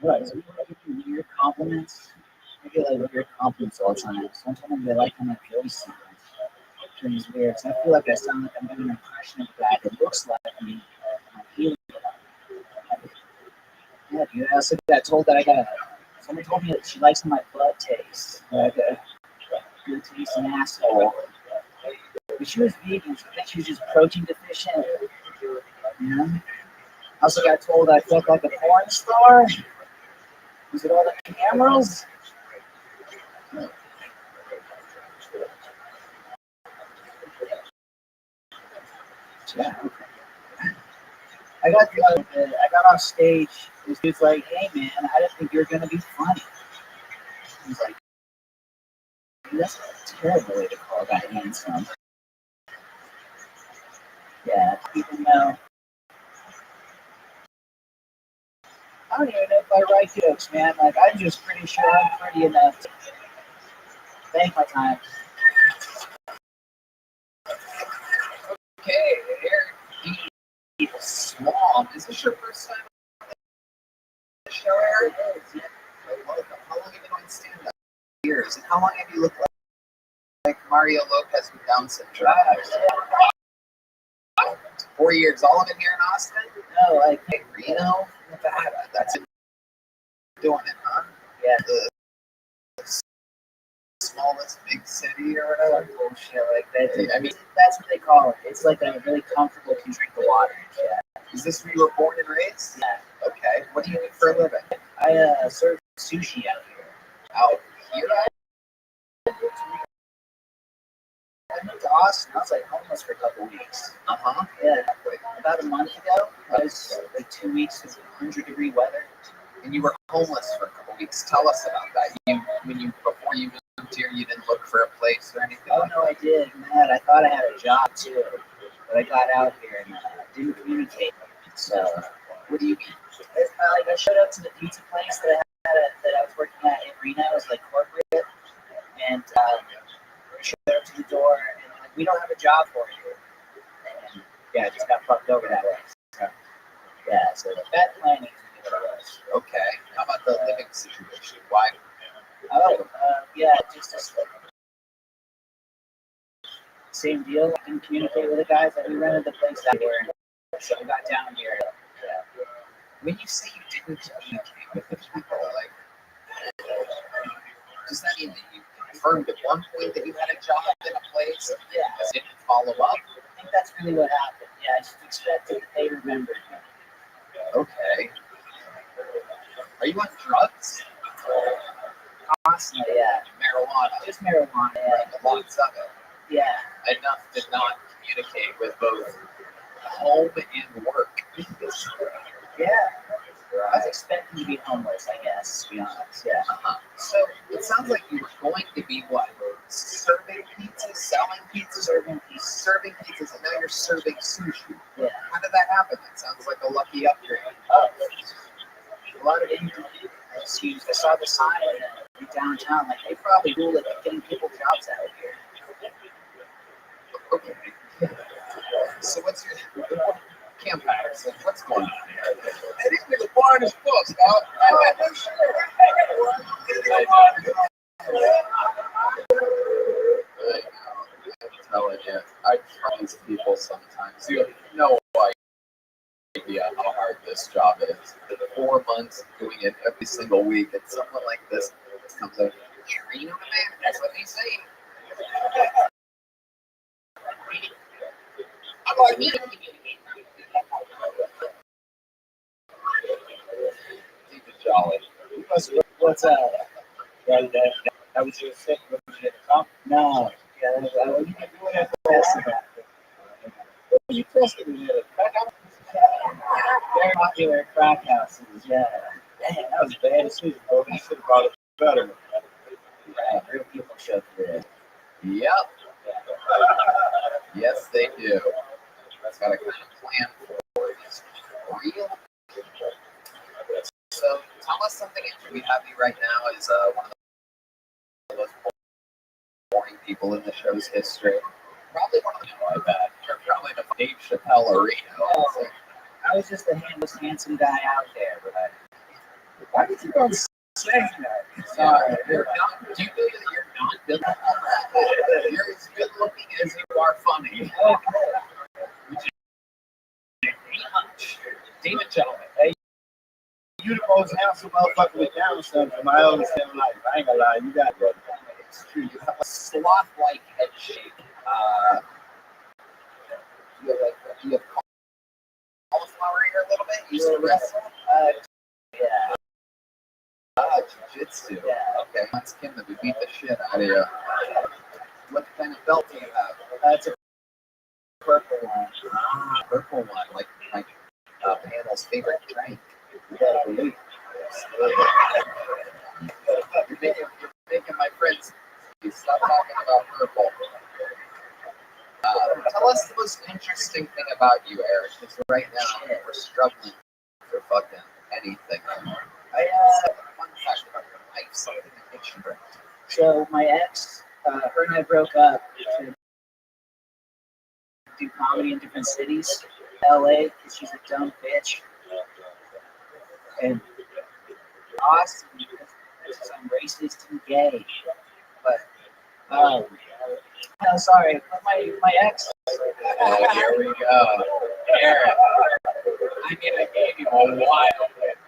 Speaker 11: Right, so people give you weird compliments. I get like weird compliments all the time. Sometimes they like how my voice sounds. It's weird. So I feel like I sound like I'm getting an impression of that. It looks like me. I'm feeling it. Yeah, dude. I also got told that someone told me that she likes my butt taste. Like a good tasting asshole. But she was vegan, so I think she was just protein deficient. You know? I also got told I felt like a porn star. Was it all the cameras? Yeah. I got off stage. This dude's like, "Hey man, I didn't think you were gonna be funny." He's like, "That's a terrible way to call a guy handsome." Yeah, even though I don't even know if I write jokes, man. Like I'm just pretty sure I'm pretty enough to thank my time.
Speaker 3: Okay, Eric D. Swam. Is this your first time on the show, Eric?
Speaker 11: Yeah.
Speaker 3: Welcome. How long have you been doing stand-up? Years. And how long have you looked like Mario Lopez with Down syndrome? 4 years. All of it here in Austin?
Speaker 11: No, like
Speaker 3: Reno, Nevada. That's it. Doing it, huh?
Speaker 11: yeah,
Speaker 3: The smallest big city or whatever.
Speaker 11: bullshit like that.
Speaker 3: I mean,
Speaker 11: That's what they call it. It's like a really comfortable can drink the water. Yeah.
Speaker 3: is this where you were born and raised?
Speaker 11: Yeah.
Speaker 3: Okay. What do you do for a living?
Speaker 11: I serve sushi out here.
Speaker 3: Out here?
Speaker 11: I moved to Austin. I was like homeless for a couple weeks.
Speaker 3: Uh-huh.
Speaker 11: Yeah, like about a month ago. I was like 2 weeks of 100-degree weather.
Speaker 3: And you were homeless for a couple weeks. Tell us about that. Before you moved here, you didn't look for a place or anything?
Speaker 11: Oh no, I did. Man, I thought I had a job too, but I got out here and didn't communicate. So,
Speaker 3: What do you mean?
Speaker 11: like I showed up to the pizza place that I was working at in Reno. It was like corporate, and showed up to the door and like, we don't have a job for you. And yeah, I just got fucked over that way. So, yeah, so that planning is what it was.
Speaker 3: Okay. How about the living situation? Why?
Speaker 11: Oh, yeah, just this same deal. I didn't communicate with the guys that we rented the place out here. So I got down here. Yeah.
Speaker 3: When you say you didn't communicate with the people, like, does that mean that you confirmed at one point that you had a job in a place and
Speaker 11: Yeah.
Speaker 3: didn't follow up?
Speaker 11: I think that's really what happened. Yeah, I just expected that they remembered me.
Speaker 3: Okay. Are you on drugs?
Speaker 11: Constantly, yeah.
Speaker 3: Marijuana.
Speaker 11: Just marijuana, yeah.
Speaker 3: Lots of it.
Speaker 11: Yeah.
Speaker 3: Enough to not communicate with both home and work.
Speaker 11: Yeah. I was expecting to be homeless, I guess, to be honest. Yeah.
Speaker 3: Uh-huh. So it sounds like you were going to be what? Serving pizzas, selling pizzas, serving pizzas, and now you're serving sushi.
Speaker 11: Yeah.
Speaker 3: How did that happen? That sounds like a lucky upgrade.
Speaker 11: Oh, a lot of Indian excuse. I saw the sign in downtown, like they probably rule it getting people jobs out here.
Speaker 3: Okay. So what's your campfires? What's going on here?
Speaker 8: Hey, these niggas boring as fuck, dog.
Speaker 3: I'm telling you, I trust people sometimes. You have no idea how hard this job is. The 4 months doing it every single week, and someone like this comes out, "Train on a man." That's what they say. I'm like, me. Keep it jolly.
Speaker 11: What's up? That was your sick. No. Yeah, you can do it as a test of that. You tested it at a crack house? Very popular crack houses, yeah. Damn, that was bad as shit, bro. You should have brought it better. Right, real people show through it.
Speaker 3: Yep. Yes, they do. That's got a kind of plan for it. Real something interesting we have you right now is one of the most boring people in the show's history. Probably one of the, I bet. You're probably the Dave Chappelle arena.
Speaker 11: Oh, I was just the most handsome guy out there, but why did you go saying that?
Speaker 3: Sorry, you're not. Do you know that you're not good looking? You're as good looking as you are funny. Which ain't much. Damn it, gentlemen.
Speaker 1: You the most handsome motherfucker with Down syndrome in my own life. I ain't gonna lie, you got it, brother.
Speaker 3: It's true. You have a sloth-like head shape. You have cauliflower ear a little bit. You used to wrestle.
Speaker 11: Yeah.
Speaker 3: Jiu-jitsu.
Speaker 11: Yeah.
Speaker 3: Okay. That's Kim that would beat the shit out of you. What kind of belt do you have?
Speaker 11: It's a purple one.
Speaker 3: Purple one, like Panel's favorite drink.
Speaker 11: You better believe.
Speaker 3: You're making my friends stop talking about purple. Tell us the most interesting thing about you, Eric, because right now we're struggling for fucking anything. Fun fact about your life, something that makes you great.
Speaker 11: So my ex, her and I broke up to do comedy in different cities. LA, because she's a dumb bitch. And Austin, because I'm racist and gay. But, no, sorry, but my ex.
Speaker 3: Oh, here we go. Eric. I mean, I gave you a wild hit.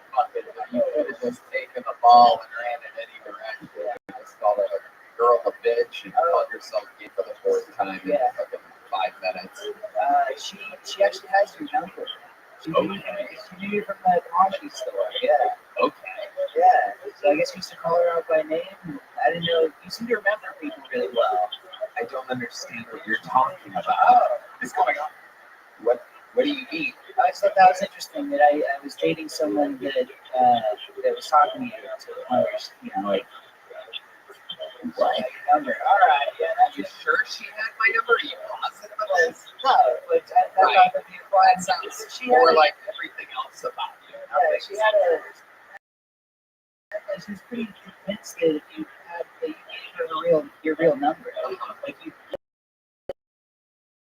Speaker 3: You could have just taken the ball and ran in any direction. You just called a girl a bitch and called yourself gay for the fourth time in fucking 5 minutes.
Speaker 11: She actually has your number. She knew you from that comedy store. Yeah.
Speaker 3: Okay.
Speaker 11: Yeah. So I guess you used to call her out by name. I didn't know. You seem to remember people really well.
Speaker 3: I don't understand what you're talking about. What's going on? What do you mean?
Speaker 11: I just thought that was interesting that I was dating someone that was talking to you to others, you know, like what? Number. All right, yeah.
Speaker 3: You sure she had my number? Are you positive of this?
Speaker 11: No, but I thought that you
Speaker 3: That sounds more like everything else about you.
Speaker 11: Yeah, she had a. She was pretty convinced that you gave her your real number. Like you.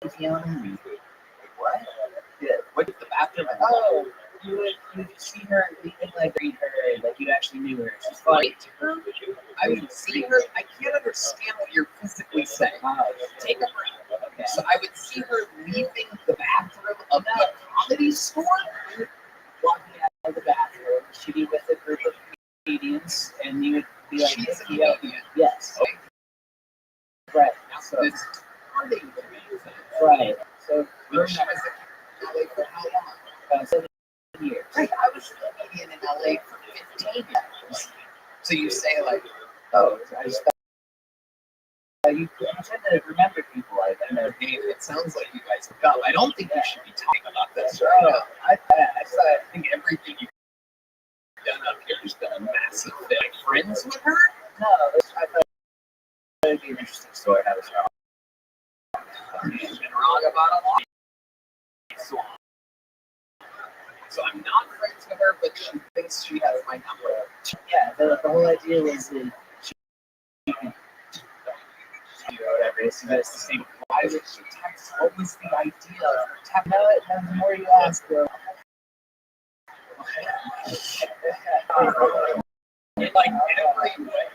Speaker 11: Fiona.
Speaker 3: What?
Speaker 11: Yeah.
Speaker 3: What's the bathroom?
Speaker 11: Oh, you would see her leaving, like read her, like you actually knew her. She's funny.
Speaker 3: I would see her. I can't understand what you're physically saying. Take a breath.
Speaker 11: Okay.
Speaker 3: So I would see her leaving the bathroom of the comedy store.
Speaker 11: Walking out of the bathroom, she'd be with a group of comedians, and you would be like,
Speaker 3: She's a
Speaker 11: yeah,
Speaker 3: comedian.
Speaker 11: yes.
Speaker 3: Okay.
Speaker 11: Right.
Speaker 3: So it's party with me.
Speaker 11: Right. So
Speaker 3: She was in LA for how long?
Speaker 11: 7 years.
Speaker 3: Right. I was a comedian in LA for 15 years. So you say like, oh,
Speaker 11: I just thought you tend to remember people like that.
Speaker 3: no, Dave, it sounds like you guys hook up. I don't think you should be talking about this right now. I think everything you've done up here has been a massive thing. Like friends with her?
Speaker 11: No, I thought it would be an interesting story. That was wrong.
Speaker 3: You've been wrong about a lot. So I'm not friends with her, but she thinks she has my number.
Speaker 11: Yeah, the whole idea was that she could do whatever it is. It's the same.
Speaker 3: Why would she text? What was the idea of her text?
Speaker 11: No, the more you ask, bro.
Speaker 3: Like every way.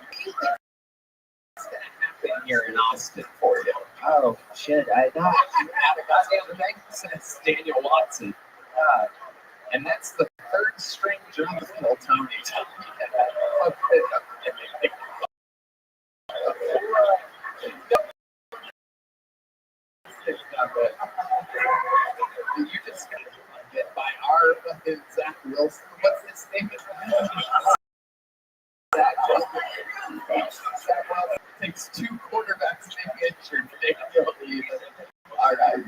Speaker 3: What's going to happen here in Austin for you?
Speaker 11: Oh, shit. I
Speaker 3: No, you have a goddamn thing since Daniel Watson. And that's the third string drum fill Tony told me that. You just got get by our fucking Zach Wilson. What's his name? Zach Wilson. Zach Wilson takes 2 quarterbacks to be injured. Daniel Lee. All right.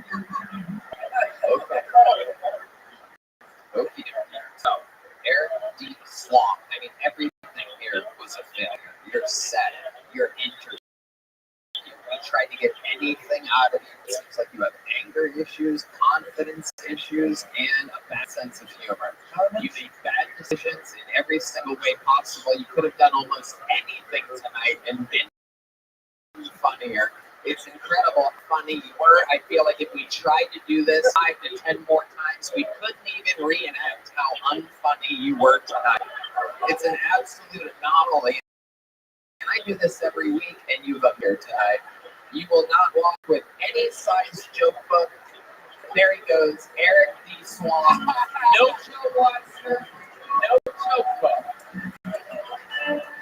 Speaker 3: Okay. Okay. So, Eric D. Slop. I mean, everything here was a failure. You're set. You're interested. We tried to get anything out of you. It seems like you have anger issues, confidence issues, and a bad sense of humor. You make bad decisions in every every single way possible. You could have done almost anything tonight and been funnier. It's incredible how funny you were. I feel like if we tried to do this 5 to 10 more times, we couldn't even reenact how unfunny you were tonight. It's an absolute anomaly. And I do this every week, and you've appeared tonight. You will not walk with any size joke book. There he goes, Eric D. Swan. No Joe Watson, no joke book.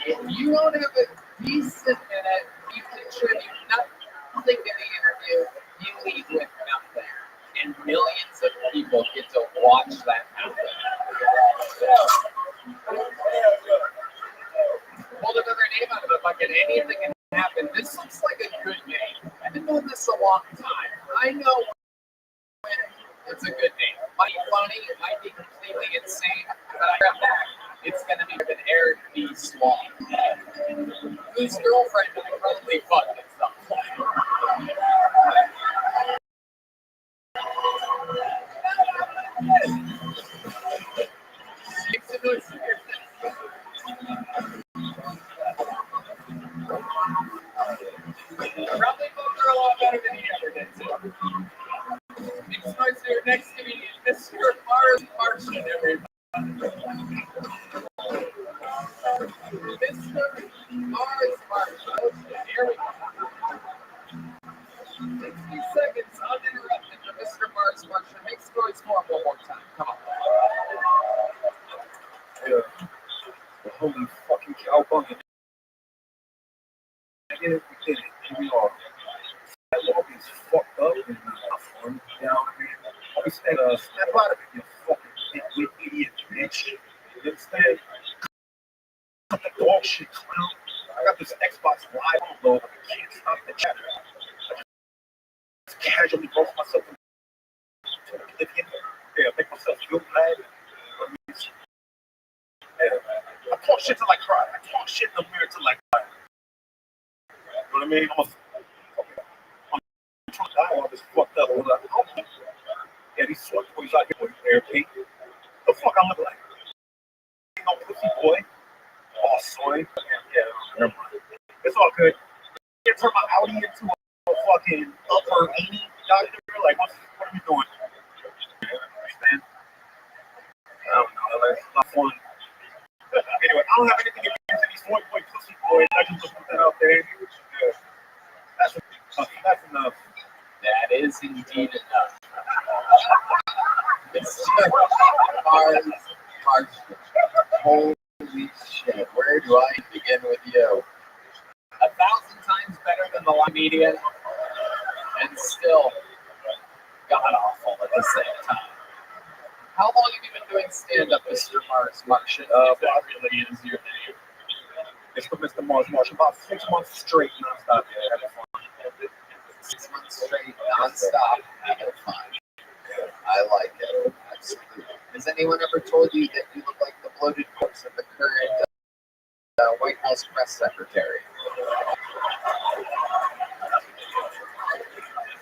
Speaker 3: If you don't have a decent minute, you contribute nothing to the interview, you leave with nothing. And millions of people get to watch that happen. Pulled another name out of the bucket. Anything can happen. This looks like a good name. I've been doing this a long time. I know when it's a good name. Might be funny, it might be completely insane, but I got back. It's going to be an Eric B. Swan, whose girlfriend I probably fucked at some point. Make some noise for yourself. Probably both are a lot better than he ever did. Make some noise for your next comedian, Mr. Mars Martian, everybody. Mr. Mars Martian. Here we go. 60 seconds uninterrupted for Mr. Mars Martian. Make some noise for him one more time. Come on.
Speaker 1: Yeah. The holy fucking cowbunga. I get it, we did it. Here we are. That log is fucked up and not fun. You know what I mean? We step out of it, you fucking idiot bitch. You understand? Cut the dog shit, clown. I got this Xbox Live on low. I can't stop the chatter. I just casually broke myself into oblivion. Yeah, make myself feel bad. Yeah. I talk shit till I cry. I talk shit in the mirror till I cry. You know what I mean? I'm trying to die all this fucked up. Yeah, these sweat boys out here with therapy. The fuck I look like? You know, pussy boy. Oh, soy. Yeah, never mind. It's all good. You turn my Audi into a fucking upper 80 doctor. Like, what are we doing? You understand? I don't know. It's not fun. Anyway, I don't have anything against any soy boy, pussy boy. I just put that out there. Yeah. That's enough.
Speaker 3: That is indeed enough. Mr. Mars Martian. Holy shit. Where do I begin with you? 1,000 times better than the live media, and still god awful at the same time. How long have you been doing stand-up, Mr. Mars Martian? If that really is your name.
Speaker 1: It's for Mr. Mars Martian. About 6 months straight, nonstop. Yeah, having fun.
Speaker 3: 6 months straight, nonstop, having fun. I like it. Absolutely. Has anyone ever told you that you look like the bloated corpse of the current White House press secretary?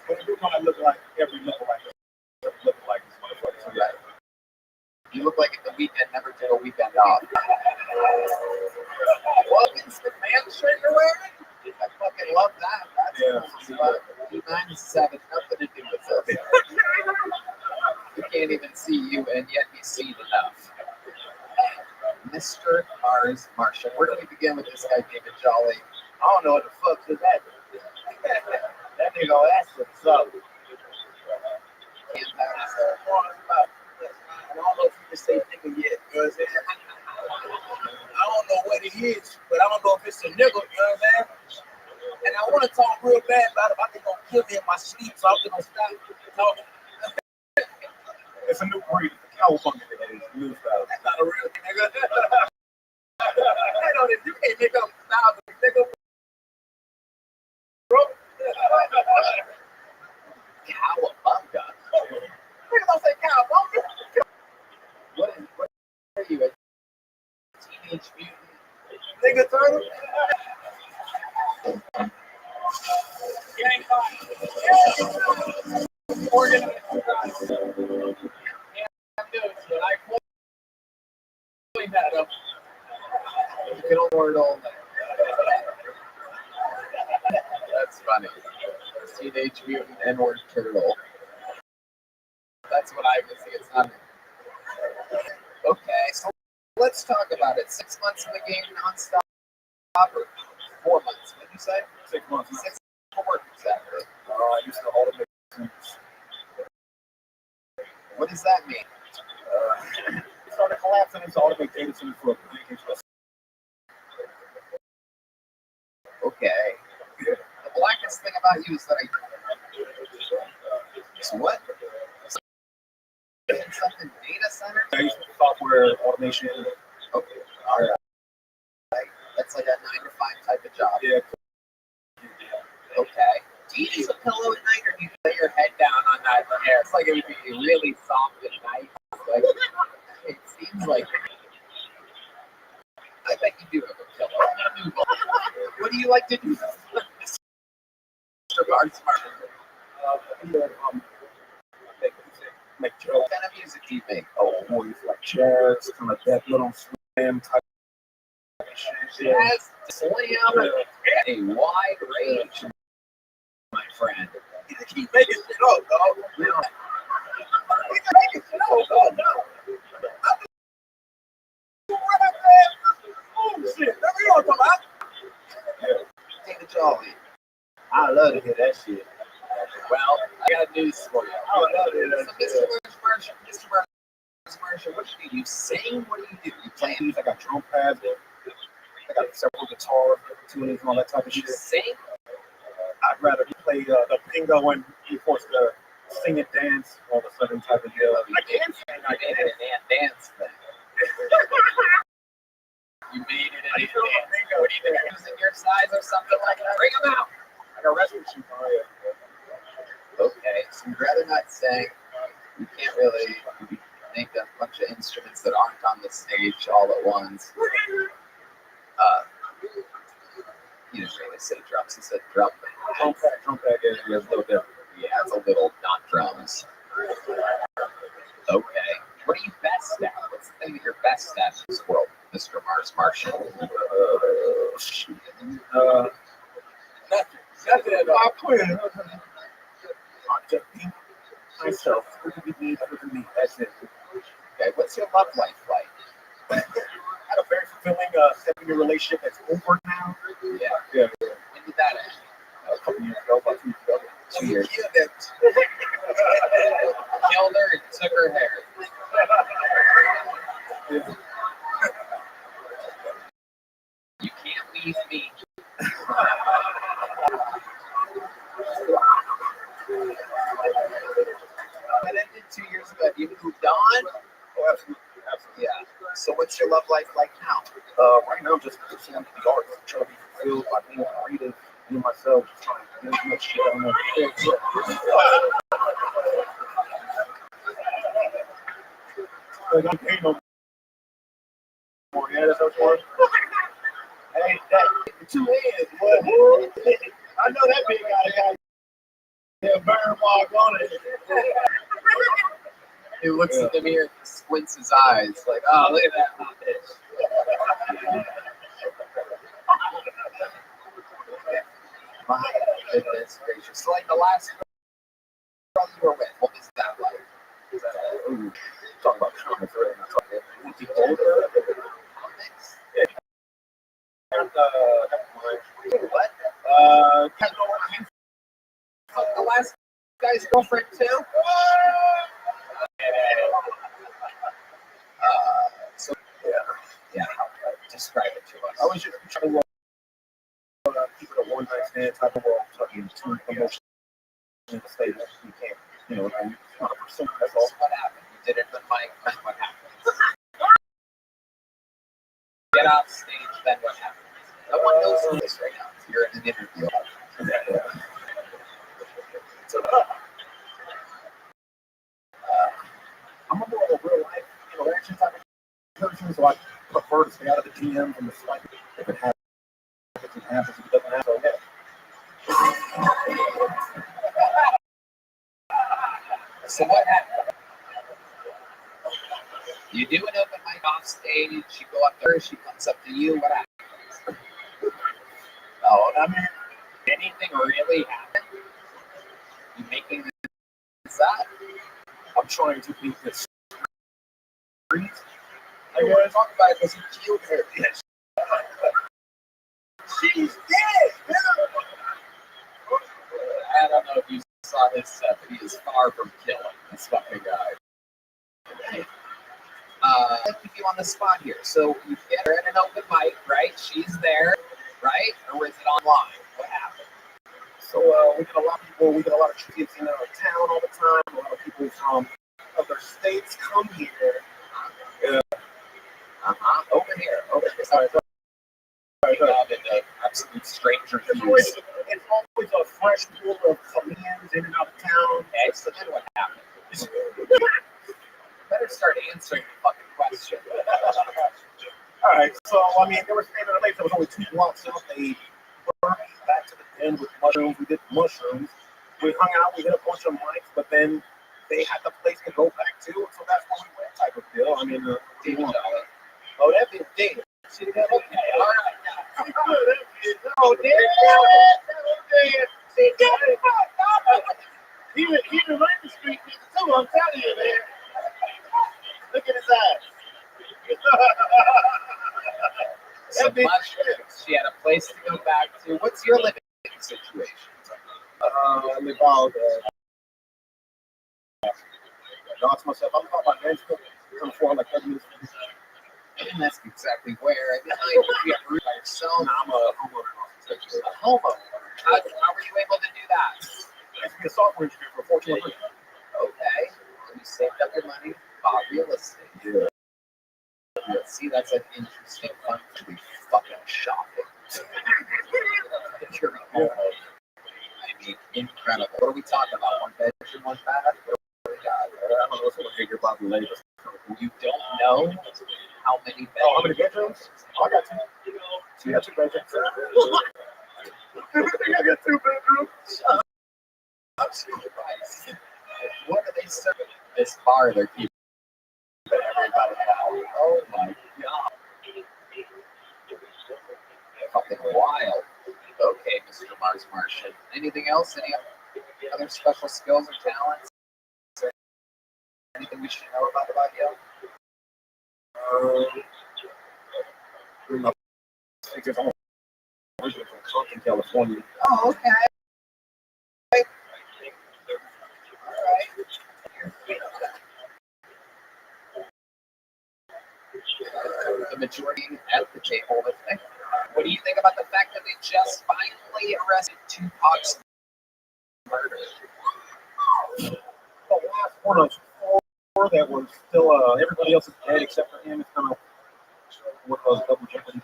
Speaker 1: But you know I look like every lookalike this motherfucker.
Speaker 3: Right. You look like the weekend never did a weekend off. What instant man shirt you're wearing? I fucking love that. That's cool. E97, nothing to do with this. We can't even see you, and yet we see enough. Mr. Mars Martian. Where do we begin with this guy, David Jolly?
Speaker 10: I don't know what the fuck is that. That nigga gonna ask what's up.
Speaker 3: And that is
Speaker 10: I don't know if you can say nigga yet, you know what I'm saying? I don't know what it is, but I don't know if it's a nigga, you know what I'm saying? And I want to talk real bad about it, but I think gonna kill me in my sleep, so I'm gonna stop talking.
Speaker 1: It's a new breed. It's a cowabunga that is new style.
Speaker 10: That's not a real nigga. You can't make up thousands, nigga. Bro.
Speaker 3: Cowabunga.
Speaker 10: Nigga don't say cowabunga.
Speaker 3: What are you, a teenage mutant?
Speaker 10: Nigga turtle. Gang fight. Organized crime. Yeah, dude, but I point that up.
Speaker 3: You can afford all that. That's funny. Teenage Mutant N-word turtle. That's what I was thinking. It's not. Okay, so let's talk about it. 6 months in the game nonstop, or 4 months? What did you say?
Speaker 1: 6 months.
Speaker 3: 6 4 exactly.
Speaker 1: I used to automate things.
Speaker 3: What does that mean?
Speaker 1: It started collapsing into automate data centers for communication.
Speaker 3: Okay. The blackest thing about you is that I. So what? Something data center?
Speaker 1: I used to software automation.
Speaker 3: Okay. All right. That's like a 9 to 5 type of job.
Speaker 1: Yeah.
Speaker 3: Okay. Do you use a pillow at night, or do you lay your head down on that chair? It's like it would be really soft at night. Like, it seems like. I bet you do have a pillow. What do you like to do, Mr. Barnsmart?
Speaker 1: Make
Speaker 3: What kind of music do you make?
Speaker 1: oh, boy, it's like jazz, kind of that little slam type of shit.
Speaker 3: Jazz, slam, a wide range, my friend.
Speaker 1: You keep making shit up, dog.
Speaker 3: You know,
Speaker 1: You can make shit up, dog. No. Oh, shit. That's what you want to talk about.
Speaker 3: David Jolly.
Speaker 1: I love to hear that shit.
Speaker 3: Well, I got news for you.
Speaker 1: I love to hear
Speaker 3: So,
Speaker 1: that
Speaker 3: Mr.
Speaker 1: shit.
Speaker 3: Mr. Marshall, what do you do? You sing? What do you do? You play?
Speaker 1: I got drum pads. I got several guitars, tunings, and all that type of
Speaker 3: You
Speaker 1: shit.
Speaker 3: sing?
Speaker 1: I'd rather play the bingo and be forced to sing and dance all the sudden type of deal. I can't sing. I
Speaker 3: You made
Speaker 1: can't.
Speaker 3: it an dance thing. You made it
Speaker 1: I
Speaker 3: an
Speaker 1: feel like
Speaker 3: dance.
Speaker 1: bingo.
Speaker 3: What do you think? Using your size or something like that? Bring them out.
Speaker 1: I got resolution fire.
Speaker 3: Okay, so you'd rather not sing. You can't really make a bunch of instruments that aren't on the stage all at once. You didn't really say drums. You said drum.
Speaker 1: Drum pack is a little different.
Speaker 3: Yeah, it's a little not drums. Okay. What are you best at? What's the thing that you're best at in this world, Mr. Marshall?
Speaker 1: Nothing at all. I just think myself. That's it.
Speaker 3: Okay, what's your love life like?
Speaker 1: I had a very fulfilling 7-year relationship that's over now.
Speaker 3: Yeah.
Speaker 1: Yeah.
Speaker 3: When did that end?
Speaker 1: A couple years ago, about 2 years ago.
Speaker 3: 2 years. Killed her and took her hair. You can't leave me. That ended 2 years ago. Have you moved on?
Speaker 1: Oh, absolutely. Absolutely.
Speaker 3: Yeah. So what's your love life like now?
Speaker 1: Right now, I'm just pursuing the arts, trying to be fulfilled by being creative, being myself, just trying to get as much shit out of my I don't pay no more. Yeah, that's how it's working. Hey, that 2 hands, boy. I know that big guy got a burn mark on it.
Speaker 3: He looks at the mirror and squints his eyes like, oh, look at that hot bitch. My goodness gracious. So, like the last girl you were with, what was that like? Was that
Speaker 1: Ooh, talk about trauma thread. Was he older? Yeah.
Speaker 3: what? The last guy's girlfriend too? So yeah, describe it to us.
Speaker 1: I was just trying to keep it a one night stand type of world, talking to emotions in the state. You can't, you know, I'm trying to pursue. That's all.
Speaker 3: So what happened? You did it with Mike, then what happened? Get off stage, then what happened? No one knows this right now. You're in an interview. So,
Speaker 1: I'm a more of a real life interaction type of person, so I prefer to stay out of the DMs and the Skype. If it happens, it happens. If it doesn't happen, okay.
Speaker 3: so what happened? You do an open mic off stage, you go up to her, she comes up to you, what happens? Oh, I mean, anything really happen? You making this up?
Speaker 4: I'm trying to beat this.
Speaker 3: I want to talk about it because he killed her. Yes. She's dead! I don't know if you saw this stuff, but he is far from killing this fucking guy. I'll keep you on the spot here. So you get her at an open mic, right? She's there, right? Or is it online? What happened?
Speaker 4: So we get a lot of people, we get a lot of kids in our town all the time. A lot of people from other states come here. Yeah.
Speaker 3: Over here. Sorry. Absolute stranger.
Speaker 4: It's always a fresh pool of comedians in and out of town.
Speaker 3: Okay, so then what happened? Better start answering the fucking question.
Speaker 4: All right, so I mean, there was standing in the lake that was only 2 blocks out. They brought me back to the den with mushrooms. We did mushrooms. We hung out. We hit a bunch of mics, but then they had the place to go back to, so that's why we went. Type of deal. I mean,
Speaker 3: Oh, that'd be damn. Okay, all right.
Speaker 8: Oh, damn. See, he the Ranger Street nigga too, I'm telling you, man. Look at his eyes.
Speaker 3: So mushrooms. She had a place to go back to. What's your living situation?
Speaker 4: I live out not to myself. I'm talking about Nashville. I'm for like 30 minutes.
Speaker 3: And that's exactly where I you have root by yourself.
Speaker 4: I'm a homeowner.
Speaker 3: A homeowner. How were you able to do that?
Speaker 4: I used to be a software engineer for 14 years.
Speaker 3: Okay. And you saved up your money, bought real estate.
Speaker 4: Yeah.
Speaker 3: See, that's an interesting fun to be fucking shopping. If you're a homeowner. I mean, incredible. What are we talking about? 1 bedroom, 1 bath? What do we got?
Speaker 4: I don't know what's going to take your body later.
Speaker 3: You don't know how many bedrooms?
Speaker 4: Oh, how many bedrooms? Oh, I got 2. So you got 2 bedrooms. I got 2 bedrooms.
Speaker 3: I'm surprised. What are they serving at this bar they're keeping everybody out? Oh my god. Fucking wild. Okay, Mr. Mars Martian. Anything else? Any other special skills or talents? Or anything we should know about you?
Speaker 4: I think it's originally from Compton, California.
Speaker 3: Oh, okay. The majority at the table with me. What do you think about the fact that they just finally arrested Tupac's murder?
Speaker 4: The last one of 4 that was still, everybody else is dead except for him. It's kind of what those double jeopardy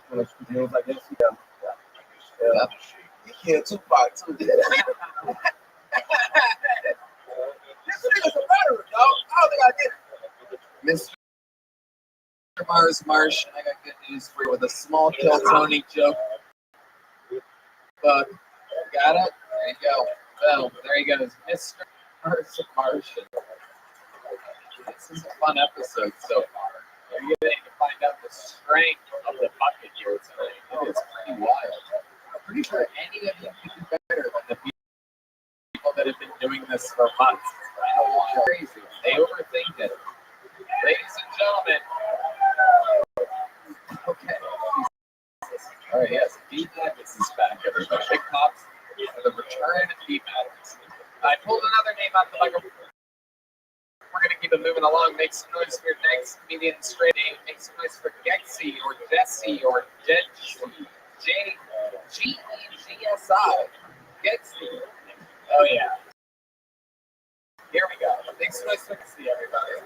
Speaker 4: deals, I guess. Yeah.
Speaker 3: He killed Tupac too. This nigga's a murderer, dog. I don't think I get it. Mr. Mars Martian, I got good news for you with a small kill Tony joke. But got it? There you go. Boom. There he goes. Mr. Mars Martian. This is a fun episode so far. Are you getting to find out the strength of the bucket here tonight? It is pretty wild. I'm pretty sure any of you can do better than the people that have been doing this for months. I know why crazy. They overthink it. Ladies and gentlemen. Okay. All right, yes, D-Madness is back, everybody. Big pops for the return of D-Madness. I pulled another name out the microphone. We're going to keep it moving along. Make some noise for your next comedian straight name. Make some noise for Gexy or Jesse or G-E-G-S-I. Gexy. Oh, yeah. Here we go. Make some noise for Gexy, everybody.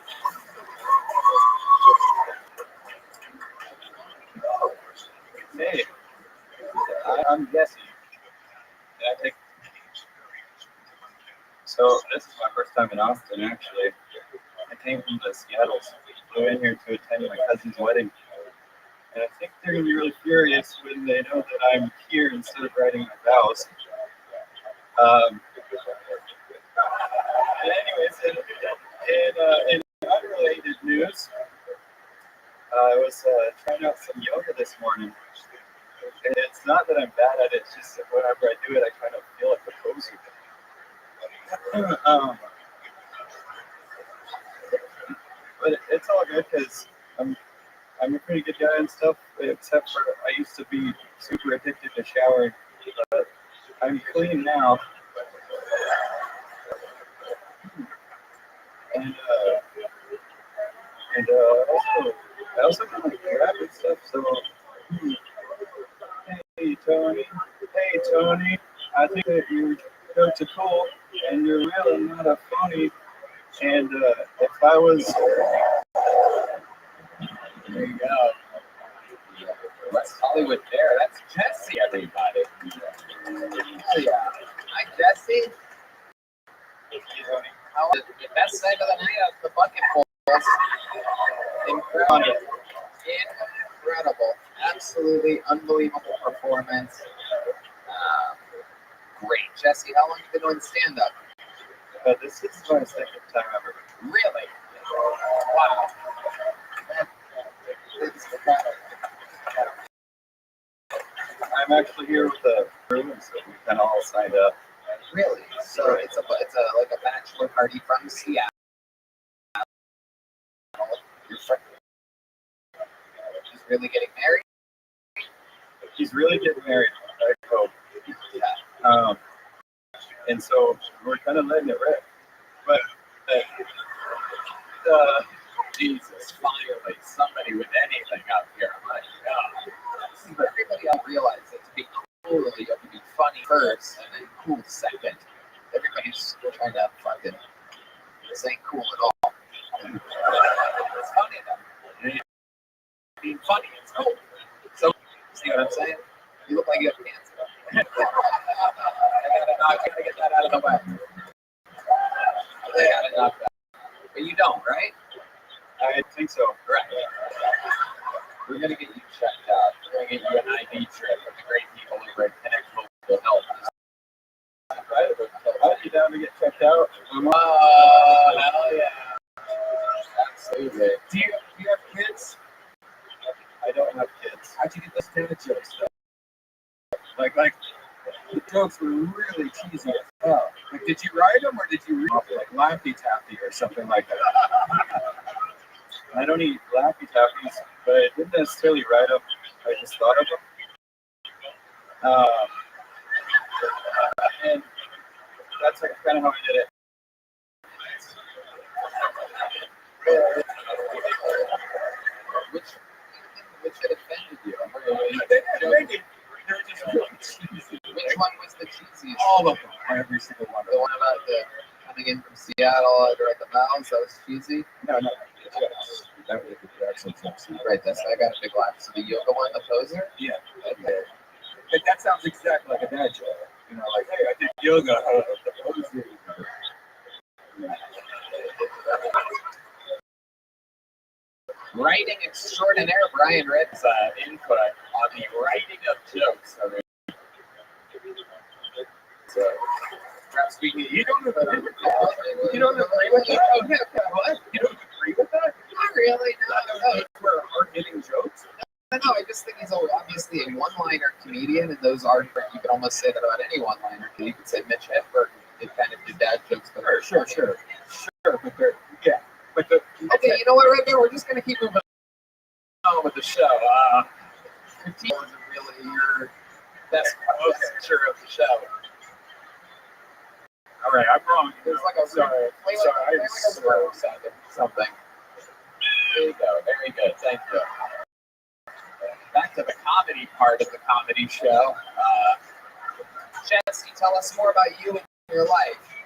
Speaker 4: Hey, I'm Jesse. So this is my first time in Austin, actually. I came from the Seattle, so I flew in here to attend my cousin's wedding. And I think they're going to be really furious when they know that I'm here instead of writing my vows. Anyways, in unrelated news,
Speaker 1: I was trying out some yoga this morning. And it's not that I'm bad at it, it's just that whenever I do it, I kind of feel like a poser. But it's all good because I'm a pretty good guy and stuff, except for I used to be super addicted to showering. But I'm clean now. And I also kind of like rap and stuff, so hey Tony, I think that you're too cool and you're real and not a phony. And if I was, there you go.
Speaker 3: West Hollywood there. That's Jesse, everybody. Oh yeah. Hi Jesse. How was the best side of the night of the bucket balls? Incredible. Incredible. Absolutely unbelievable performance. Great. Jesse, how long have you been doing stand-up?
Speaker 1: This is my second time ever.
Speaker 3: Really? Wow.
Speaker 1: I'm actually here with the room, so we kind of all signed up.
Speaker 3: Really? So it's like a bachelor party from Seattle. Your friend is really getting married?
Speaker 1: He's really getting married, I hope.
Speaker 3: Yeah.
Speaker 1: And so we're kind of letting it rip. But
Speaker 3: Jesus, finally, somebody with anything up here. My God. See, but everybody else realizes that to be cool, you have to be funny first and then cool second. Everybody's trying to fucking, this ain't cool at all. It's funny though. Being funny, it's cool. So, see what I'm saying? You look like you have cancer. I gotta get that out of the way. I gotta knock that. But you don't, right?
Speaker 1: I think so.
Speaker 3: Right. We're gonna get you checked out. We're gonna get you an ID trip with the great people over at Connect Local Health.
Speaker 1: I'd be down to get checked out.
Speaker 3: Hell yeah. Absolutely.
Speaker 5: Do you have kids?
Speaker 1: I don't have kids.
Speaker 5: How'd you get those kind of jokes though? Like the jokes were really cheesy as hell. Like, did you write them or did you read them? Like Laffy Taffy or something like that?
Speaker 1: I don't eat Laffy Taffies, but I didn't necessarily write them. I just thought of them. And that's like kind of how I did it.
Speaker 3: Which offended you?
Speaker 5: They didn't make it. They were just really cheesy.
Speaker 3: Which one was the cheesiest?
Speaker 5: All of them. Every single one.
Speaker 3: The one about the coming in from Seattle under the mountains, that was cheesy?
Speaker 1: No.
Speaker 5: That was the Jackson Simpson.
Speaker 3: Right, that's I got a big laugh. So the yoga one, the poser?
Speaker 5: Yeah.
Speaker 3: Okay.
Speaker 5: But that sounds exactly like a dad joke. You know, like, hey, I did yoga. The poser.
Speaker 3: Writing extraordinaire, Brian Red's input on the writing of jokes. I mean, so, perhaps we can, you don't agree with that? You don't agree with that? Okay, what? You don't agree with that? Not really. No.
Speaker 5: For hard-hitting jokes?
Speaker 3: No, I just think he's obviously a one-liner comedian, and those are, you could almost say that about any one-liner. You could say Mitch Hedberg did kind of do dad jokes. But
Speaker 5: Sure, but they're, yeah. But the,
Speaker 3: okay, you know what, right there? We're just going to keep moving on with the show. Critique wasn't really your best picture of the show.
Speaker 5: all right, I'm wrong.
Speaker 3: There's like a
Speaker 5: Sorry.
Speaker 3: play like a row sounding something. There you go. Very good. Thank you. Back to the comedy part of the comedy show. Jesse, tell us more about you and your life.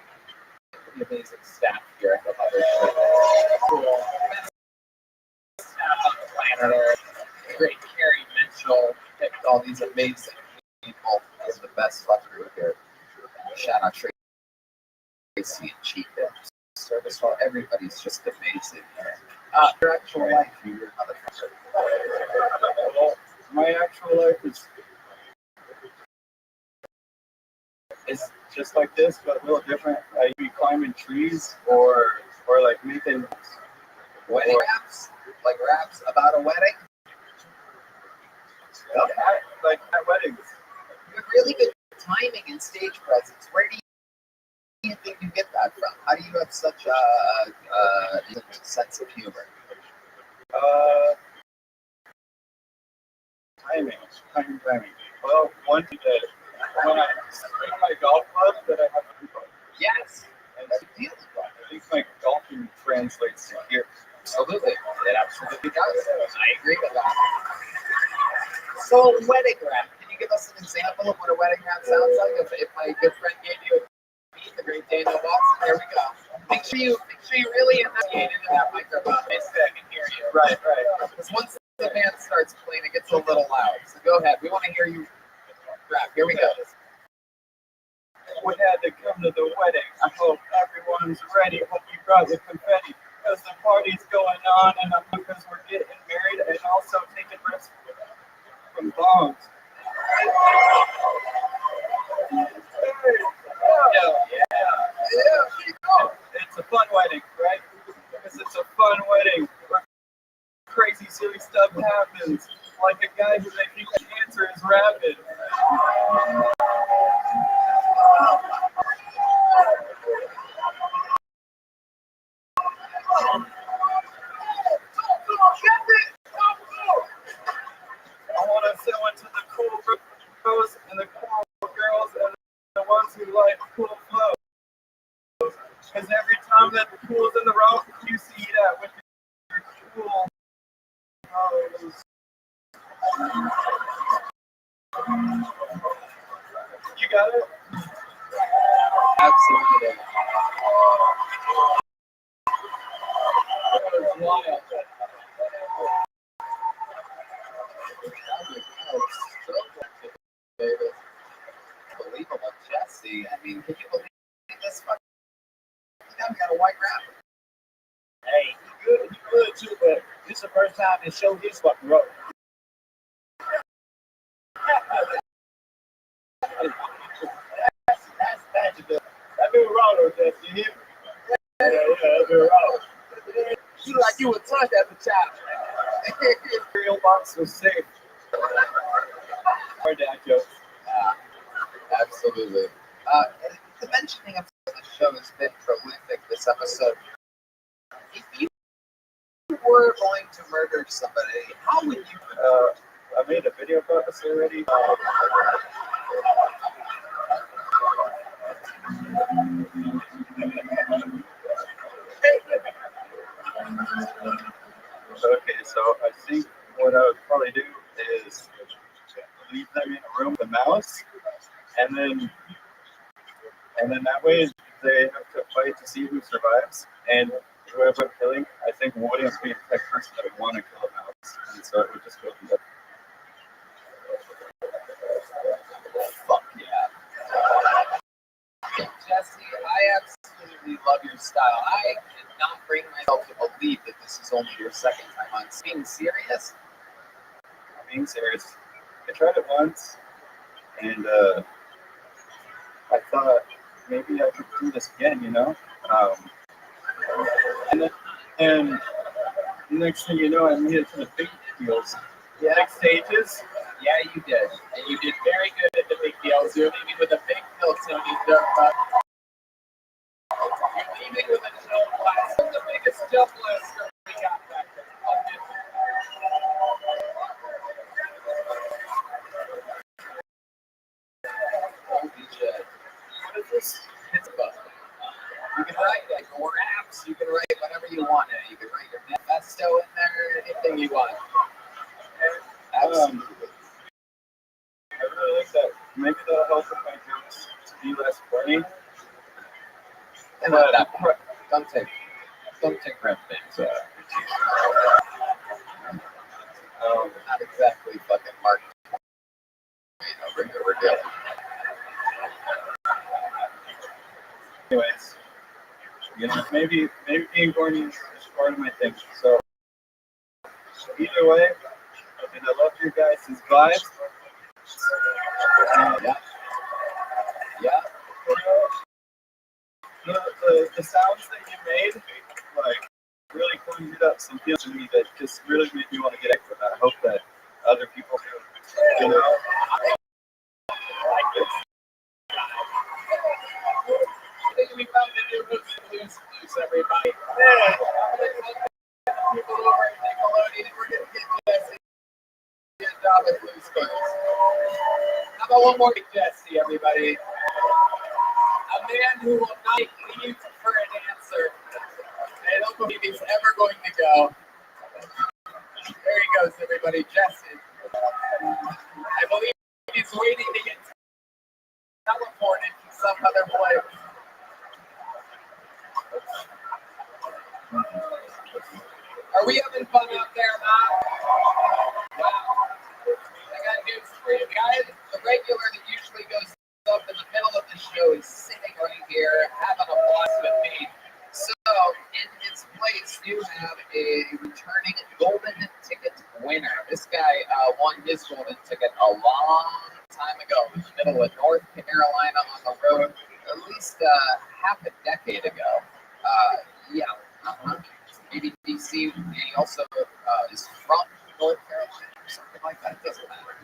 Speaker 3: Pretty amazing staff here at the Mother Cool. Staff on the planet Earth. The great Carrie Mitchell picked all these amazing people as the best fun group here. Shout out Tracy and Chica. Service while everybody's just amazing. Your actual life, you're another person.
Speaker 1: Well, my actual life is just like this, but a little different. I be climbing trees or like making
Speaker 3: Wedding wraps? like raps about a wedding?
Speaker 1: Like at weddings.
Speaker 3: You have really good timing and stage presence. Where do you think you get that from? How do you have such a sense of humor?
Speaker 1: Timing. Well, one day when I swing my golf club that I have to play.
Speaker 3: Yes.
Speaker 1: And I think my golfing translates to here.
Speaker 3: Absolutely. It absolutely does. I agree with that. So, wedding rap. Can you give us an example of what a wedding rap sounds like? If my good friend gave you a beat, the great Daniel Watson, there we go. Make sure you really enunciate into that microphone. Basically, I can hear you.
Speaker 1: Right.
Speaker 3: Because once the band starts playing, it gets a little loud. So go ahead. We want to hear you rap. Here we go.
Speaker 1: We had to come to the wedding. I hope everyone's ready. Hope you brought the confetti. Because the party's going on and because we're getting married and also taking risks from bombs. It's a fun wedding, right? Because it's a fun wedding where crazy silly stuff happens. Like a guy who they think the cancer is rapid. I want to sell it to the cool bros and the cool girls and the ones who like cool flows. Because every time that the cool's in the room, you see that with your cool flows. You got it?
Speaker 3: Absolutely. Unbelievable, Jesse. I mean, can you believe this fucking guy got a white rapper?
Speaker 10: Hey, you good too, but this is the first time they showed his fucking road. That's magical. That been wrong though, Jesse. You hear me? Yeah, that been wrong.
Speaker 3: You like you were touched as a child.
Speaker 1: Cereal box was safe. Or dad jokes.
Speaker 3: Absolutely. The mentioning of the show has been prolific this episode. If you were going to murder somebody, how would you?
Speaker 1: I made a video about this already. Okay, so I think what I would probably do is leave them in a room with a mouse, and then that way they have to fight to see who survives, and whoever I'm killing, I think wouldn't be the type of person that would want to kill a mouse, and so it would just go from there.
Speaker 3: Fuck yeah. Jesse, I absolutely love your style. I cannot bring myself to believe that this is only your second time on being serious.
Speaker 1: I'm being serious. I tried it once, and I thought maybe I could do this again, you know? And next thing you know, I made it to the big deals.
Speaker 3: Yeah.
Speaker 1: Big stages.
Speaker 3: Yeah, you did. And you did very good at the big deals. You're leaving with a big pill, Tony. You're leaving with a jump blast. The biggest jump blast we got back there. Holy shit. What is this? It's a bus. You can write like more apps. You can write whatever you want in it. You can write your manifesto in there, anything you want. Absolutely.
Speaker 1: I really like that. Maybe that'll help with my jokes to be less funny.
Speaker 3: And don't take rent things. Not exactly fucking Mark. Over here, we're dealing.
Speaker 1: Anyways, you know, maybe being corny is part of my thing. So either way, and I love your guys' vibes.
Speaker 3: Yeah.
Speaker 1: The sounds that you made, like really conjured up some feelings in me that just really made me want to get extra. I hope that other people do. You know,
Speaker 5: I think we found the new loose, everybody. People over at Nickelodeon, we're going to get Jesse a job at Loose Goose. How about one more to Jesse, everybody? A man who will not leave for an answer. I don't believe he's ever going to go. There he goes, everybody. Jesse. I believe he's waiting to get teleported to some other place. Are we having fun out there, Matt? Wow. I got news for you guys. The regular that usually goes up in the middle of the show is sitting right here having a blast with me. So, in his place, you have a returning golden ticket winner. This guy won his golden ticket a long time ago in the middle of North Carolina on the road, at least half a decade ago. Maybe DC, and he also is from North Carolina or something like that. It doesn't matter.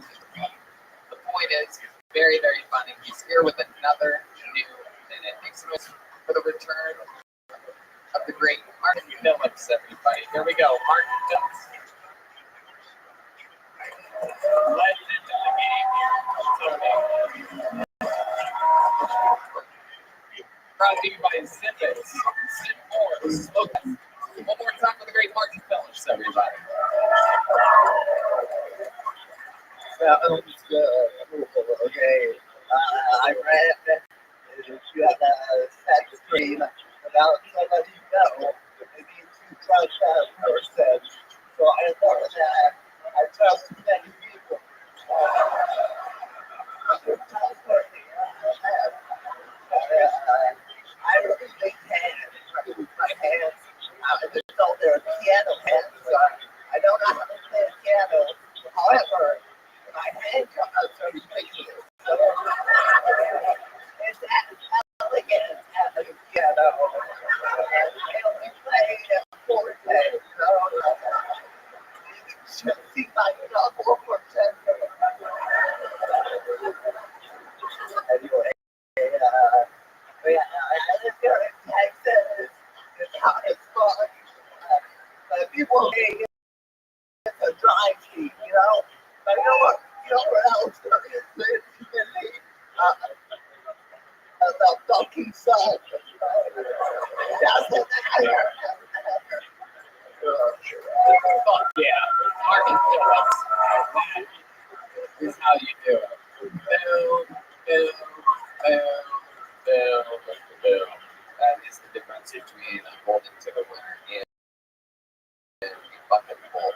Speaker 5: The point is, very, very funny. He's here with another new minute. Makes noise for the return of the great Martin Phillips, everybody. Here we go, Martin Phillips. Legend of the game here. Brought to you by Zippets, Zip Morris. Okay. One more time for the great Martin Phillips, everybody.
Speaker 9: Sounds okay. I read that you have a sex dream about somebody you know. Maybe you trust that person. So I thought that I trust many people. I really big hands. With my hands. They're piano hands. I don't know how to play a piano. However, my hand comes out so ridiculous. So, it's as elegant as a piano. And I only play a forte. So, you should see my double forte. Anyway, I just go to Texas. It's hot as fuck. But people say it's a dry heat, you know? But you know what? You know what else there is? The fucking sun. Doesn't matter.
Speaker 5: Fuck yeah. Martin Phillips. That is how you do it. Boom, boom, boom, boom, boom. That is the difference between a golden ticket winner and a fucking bull.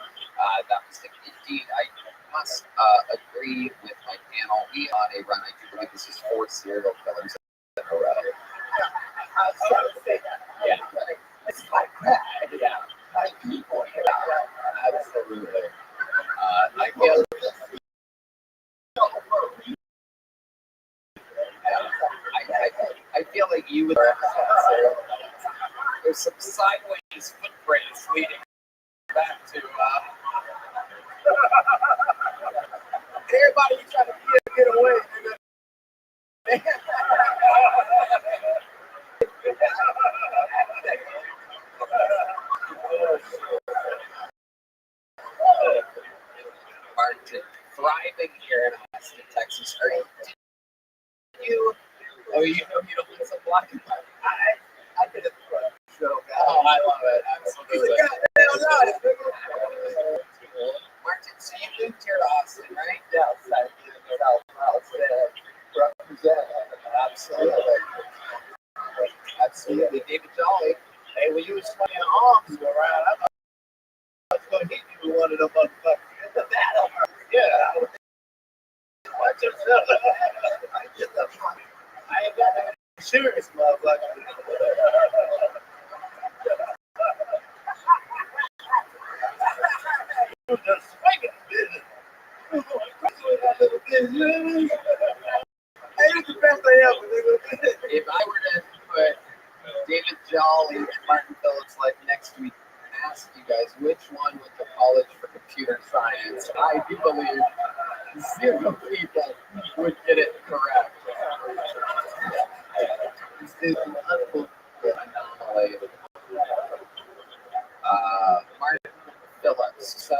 Speaker 5: That was indeed. I must agree with my panel. We on a run. I do believe this is 4 serial killers in a row. Yeah.
Speaker 9: It's my crap.
Speaker 5: Yeah.
Speaker 9: My people.
Speaker 5: Absolutely. I feel. I feel like you would. There's some sideways footprints leading back to.
Speaker 8: Everybody trying to get away, nigga.
Speaker 5: Martin, thriving here in Austin, Texas. Are you? Oh, you don't want some black and white?
Speaker 9: I did a show.
Speaker 5: Oh, I love it. Absolutely. Martin, so you moved here to Austin, right?
Speaker 9: Yes, I did represent.
Speaker 5: Absolutely. Absolutely. David Jolly.
Speaker 9: Hey, when you was swinging arms around, I was going to hit you with one of them motherfuckers. It's a battle. Yeah. Watch yourself. I ain't got that serious motherfucker. You just swinging business. You going crazy with that little business. You know what I mean? Hey, it's the best thing ever, nigga.
Speaker 5: If I were to put David Jolly and Martin Phillips like next to each
Speaker 3: ask you guys which one went to college for computer science, I do believe 0 people would get it correct. This is an unbelievable anomaly. Martin Phillips. So,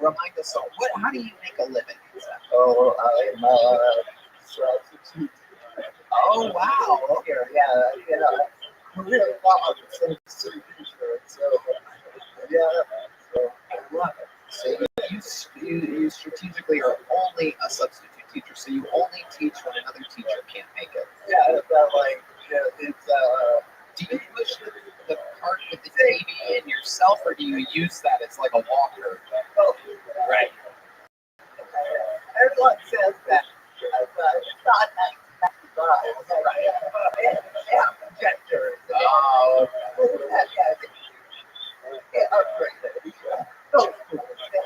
Speaker 3: remind us all, how do you make a living?
Speaker 9: Oh, I'm substitute.
Speaker 3: Oh, wow.
Speaker 9: Here, yeah, you know, I'm really not some teacher, so yeah, so I love it.
Speaker 3: So you strategically are only a substitute teacher, so you only teach when another teacher can't make it.
Speaker 9: Yeah, it's like, yeah, it's
Speaker 3: Do you push the cart with the TV in yourself, or do you use that as like a walker?
Speaker 9: oh,
Speaker 3: Right.
Speaker 9: everyone says that it's not 1995, right? Yeah, projectors.
Speaker 3: Oh,
Speaker 9: Yeah, upgraded. So, I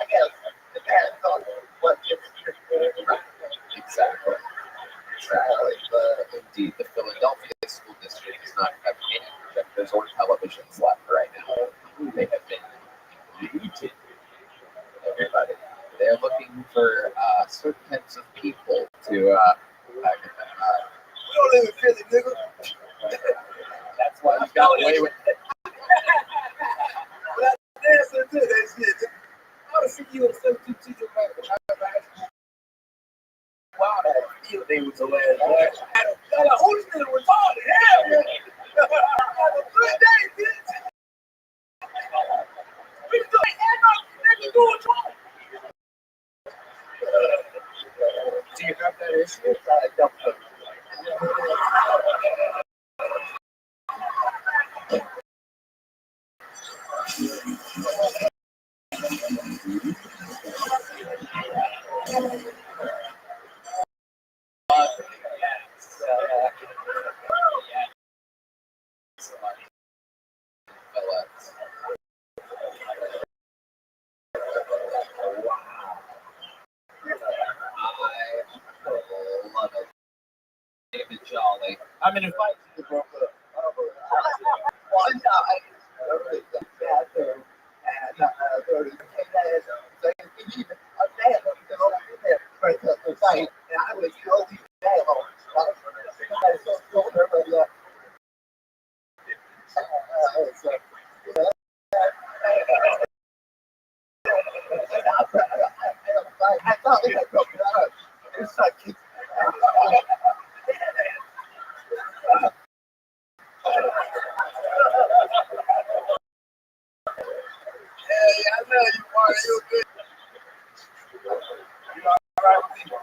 Speaker 9: guess depends on what district you're in.
Speaker 3: exactly. Exactly. Indeed, the Philadelphia School District does not have any projectors or televisions left right now. They have been deleted. Everybody. They're looking for certain types of people to get them.
Speaker 9: We don't live in Philly, nigga.
Speaker 3: That's why you got away with it.
Speaker 9: But I answer to that shit. I would see you in substitute teacher back. Wow, that field day was hilarious. Who's nigga retarded? Hell yeah. Have a good day, bitch. We can do it. Nigga, do it wrong.
Speaker 3: Do you have that issue?
Speaker 9: I don't know.
Speaker 3: I love it. David Jolly.
Speaker 9: I'm gonna invite you to broke up. One time, I was in the bathroom, and there was a kid that had a man that was over there for the site, and I was totally down. I so told her, but I thought we had broken up. It's like, hey, I know you are. You're good. You all right with me?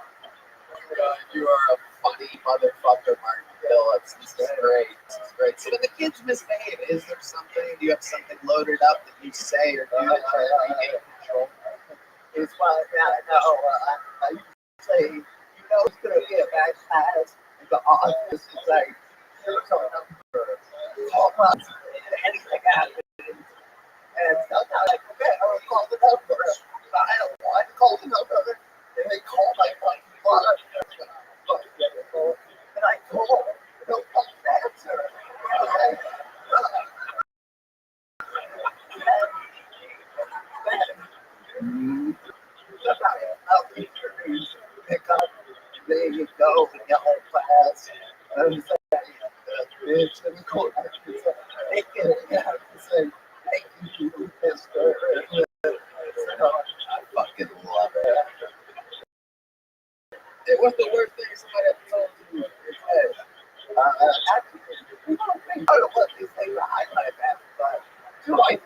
Speaker 3: You are a funny motherfucker, Martin Phillips. This is great. This is great. So when the kids misbehave, is there something? Do you have something loaded up that you say or do to try to regain control?
Speaker 9: It's fine. Yeah, no, I used to say, you know, it's going to be a bad pass. The office is like, here's our number. Call us. Anything happens. And sometimes, like, okay, I will call the number. I don't want to call the number. And they call my fucking line. And I call. No fucking answer. Okay. I'll be sure pick up. There you go. In your whole class. I was like, bitch. And the court has to say, thank you. You have to say, thank you, mister. So,
Speaker 3: I fucking love it.
Speaker 9: it was the worst thing somebody ever told you. Actually, you don't think I don't want these things behind my back, but to my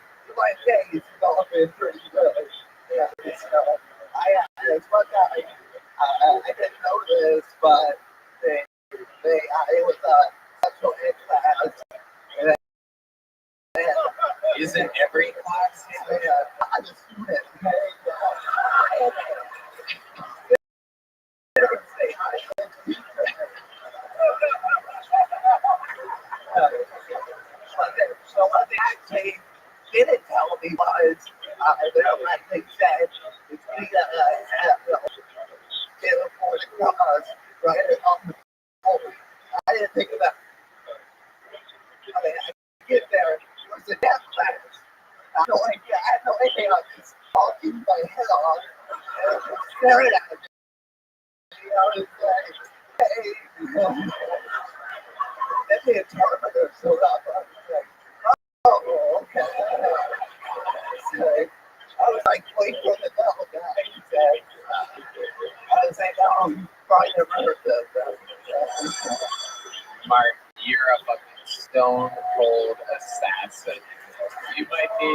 Speaker 9: days, it's all been pretty good. Yeah, so it's what I didn't know this, but it was a special ed class. And
Speaker 3: Isn't every class?
Speaker 9: I just student. So what they actually didn't tell me was like they said it's me get a for the cause right on the phone. I didn't think about it. I mean, I get there,
Speaker 3: a death class. I had no idea. I had no idea. I was talking my head off. And I was staring at him. I was like, hey. Then the interpreter showed up. I was like, oh, okay. I was like, wait for the devil guy. He said, I was like, oh, you probably never heard that.
Speaker 5: Mark, you're a fucking stone cold assassin. You might be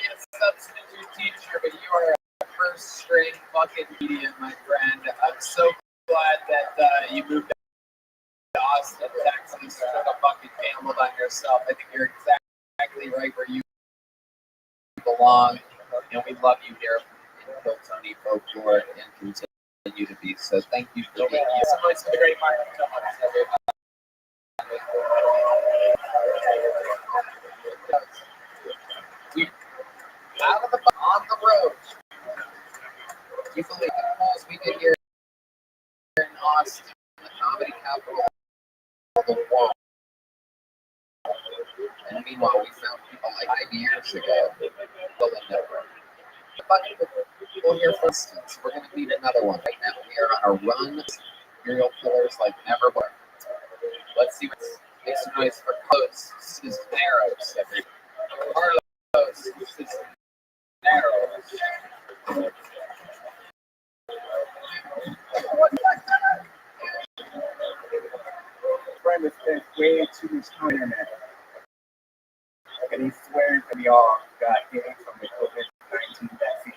Speaker 5: a substitute teacher, but you are a first string fucking comedian, my friend. I'm so glad that you moved to Austin, Texas, took a fucking gamble on yourself. I think you're exactly right where you belong, and we love you here in Hilltony Folklore and continue to be. So thank you for being here. So much for the great Mark. So much, everybody. We out of the on the road. You believe the calls we did here in Austin, the comedy capital of the world. And meanwhile, we found people like 5 years ago still in network. A bunch of people here, for instance, we're going to meet another one right now. We are on a run. Serial killers like never were. Let's see what's make some noise for Carlos Cisneros. Carlos Cisneros.
Speaker 12: Friend has spent way too much time on internet. And he swears that we all got hit from the COVID-19 vaccine.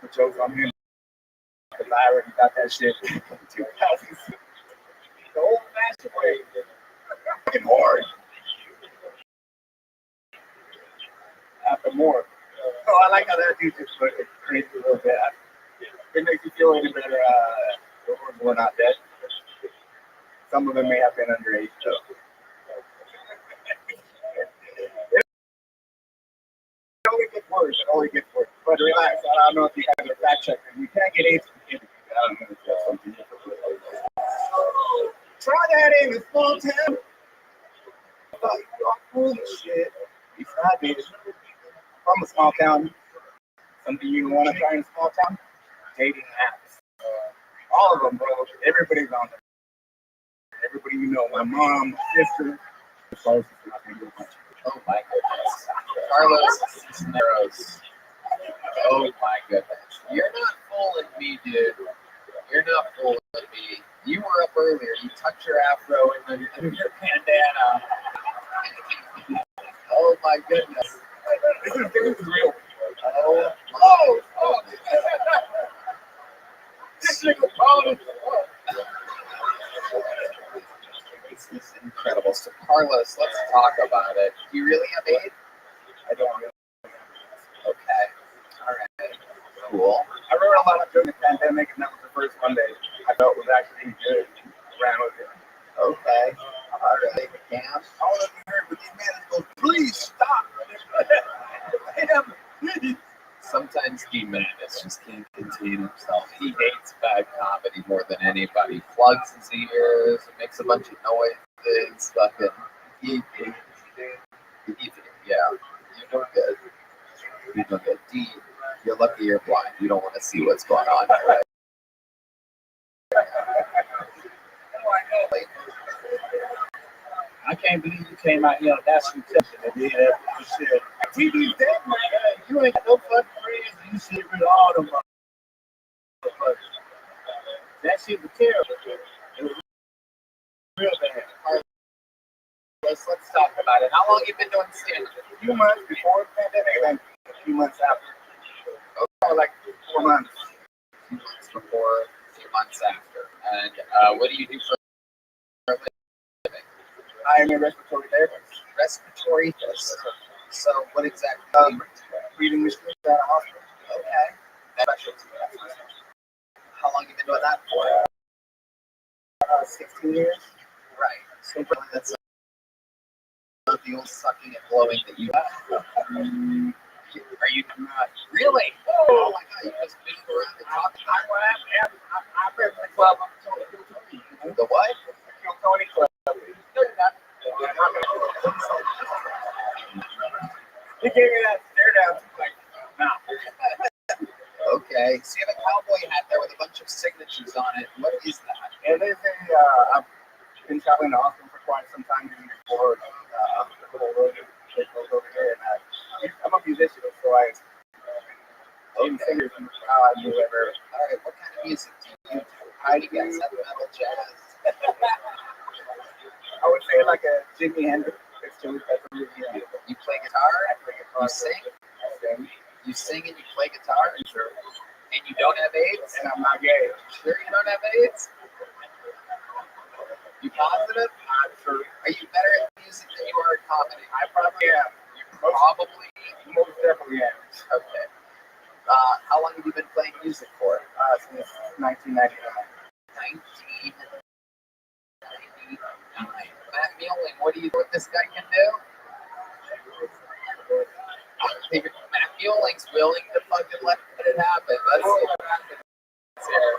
Speaker 12: The joke's on him. Because I already got that shit in 2006. The old fashioned way. Fucking hard. After more. So I like how that dude just put it crazy a little bit. It makes you feel any better. We're not dead. Some of them may have been underage, though. It only gets worse. It only gets worse. But relax. I don't know if you guys are fact checking. You can't get AIDS from kids. I don't know if that's something. Try that in a small town. You're cool as shit. Besides it, from a small town. Something you want to try in a small town? Dating apps. All of them, bro. Everybody's on there. Everybody you know. My mom, my sister.
Speaker 5: Oh my goodness. Carlos Cisneros. Oh my goodness. You're not fooling me, dude. You're not fooling me. You were up earlier. You tucked your afro in your bandana. Oh my goodness.
Speaker 12: This is real.
Speaker 5: Oh.
Speaker 12: This nigga calling.
Speaker 5: This is incredible. So, Carlos, let's talk about it. Do you really have AIDS?
Speaker 12: I don't know.
Speaker 5: Okay. All right. Cool.
Speaker 12: I wrote a lot of during the pandemic, and that was the first Monday I felt was actually good. Ran with it.
Speaker 5: Okay. All right. Cam.
Speaker 12: I want to be heard, but these men go, please stop. Damn, please.
Speaker 5: Sometimes D-Madness just can't contain himself. He hates bad comedy more than anybody. Plugs his ears, makes a bunch of noises, fucking. Yeah, you're doing good. You're doing good. D, you're lucky you're blind. You don't want to see what's going on. Right?
Speaker 11: I can't believe you came out here on national television.
Speaker 12: Yeah, that shit. TV's dead, man. You ain't got no fucking friends. You shit with all them motherfuckers. That shit was terrible. It was real bad.
Speaker 5: Let's talk about it. How long have you been doing stand-up?
Speaker 12: A few months before the pandemic, and a few months after.
Speaker 5: Okay.
Speaker 12: Like 4 months.
Speaker 5: A few months before, a few months after. And what do you do for a living?
Speaker 12: I am a respiratory therapist.
Speaker 5: Respiratory therapist. So what exactly?
Speaker 12: Reading machines at a hospital.
Speaker 5: Okay. Specialty. How long have you been doing that for?
Speaker 12: 16 years.
Speaker 5: Right. So that's not the old sucking and blowing that you have. Are you not really? Oh my God! You just been around the top.
Speaker 12: I'm in the club.
Speaker 5: The what?
Speaker 12: Tony Club. He gave me that stare down. Like, nah.
Speaker 3: Okay. So you have a cowboy hat there with a bunch of signatures on it. What is that?
Speaker 12: It is I've been traveling to Austin for quite some time doing record the little road that goes over here. And I'm a musician, so I even singers in the crowd, whoever.
Speaker 3: All right. What kind of music do you do? I guess heavy metal, jazz.
Speaker 12: I would say like a Jimi Hendrix. That's really beautiful.
Speaker 3: You play guitar?
Speaker 12: I play guitar.
Speaker 3: You sing?
Speaker 12: I sing.
Speaker 3: You sing and you play guitar?
Speaker 12: Sure.
Speaker 3: And you don't have AIDS?
Speaker 12: And I'm not gay.
Speaker 3: Sure you don't have AIDS? You positive?
Speaker 12: I'm sure.
Speaker 3: Are you better at music than you are at comedy?
Speaker 12: I probably am.
Speaker 3: You probably.
Speaker 12: Most definitely am.
Speaker 3: Okay. How long have you been playing music for?
Speaker 12: Since 1999.
Speaker 3: 1999. Matt Muehlling, what do you think this guy can do? Matt Muehling's willing to fucking let it happen. Let's see what happens here.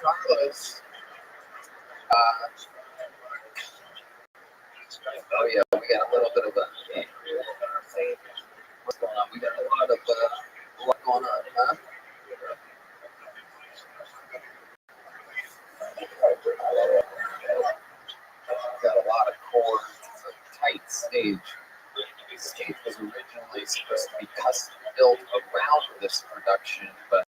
Speaker 3: Carlos. Oh yeah, we got a little bit of a. What's going on? We got a lot going on, huh? Got a lot of chords. It's a tight stage. The stage was originally supposed to be custom built around this production, but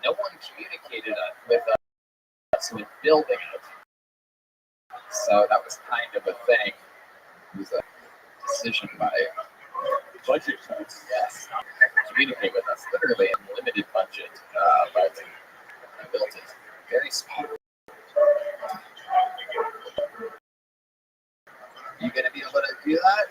Speaker 3: no one communicated with us when building it. So that was kind of a thing. It was a decision by budget folks. Yes, communicate with us literally in limited budget, but I built it very small. You gonna be able to do that?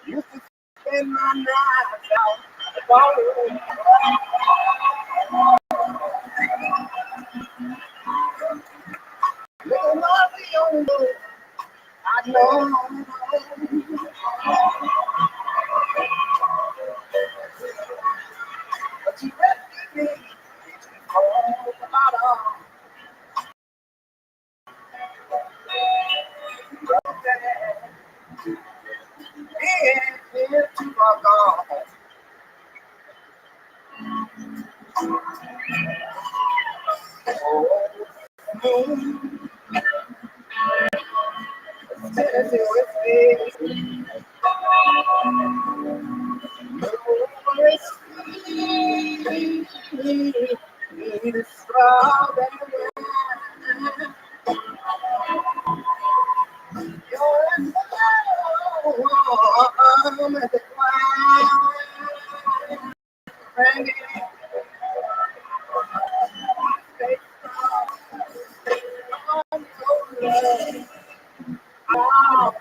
Speaker 12: Used to spend my nights out the ballroom. Little Marley on the I know. But you rescued me from the bottom. Here to my God. Oh, moon, dancing with me. Need a strawberry. You're in the warm at the ground. Bring it. Stay strong. I'm so love. Oh.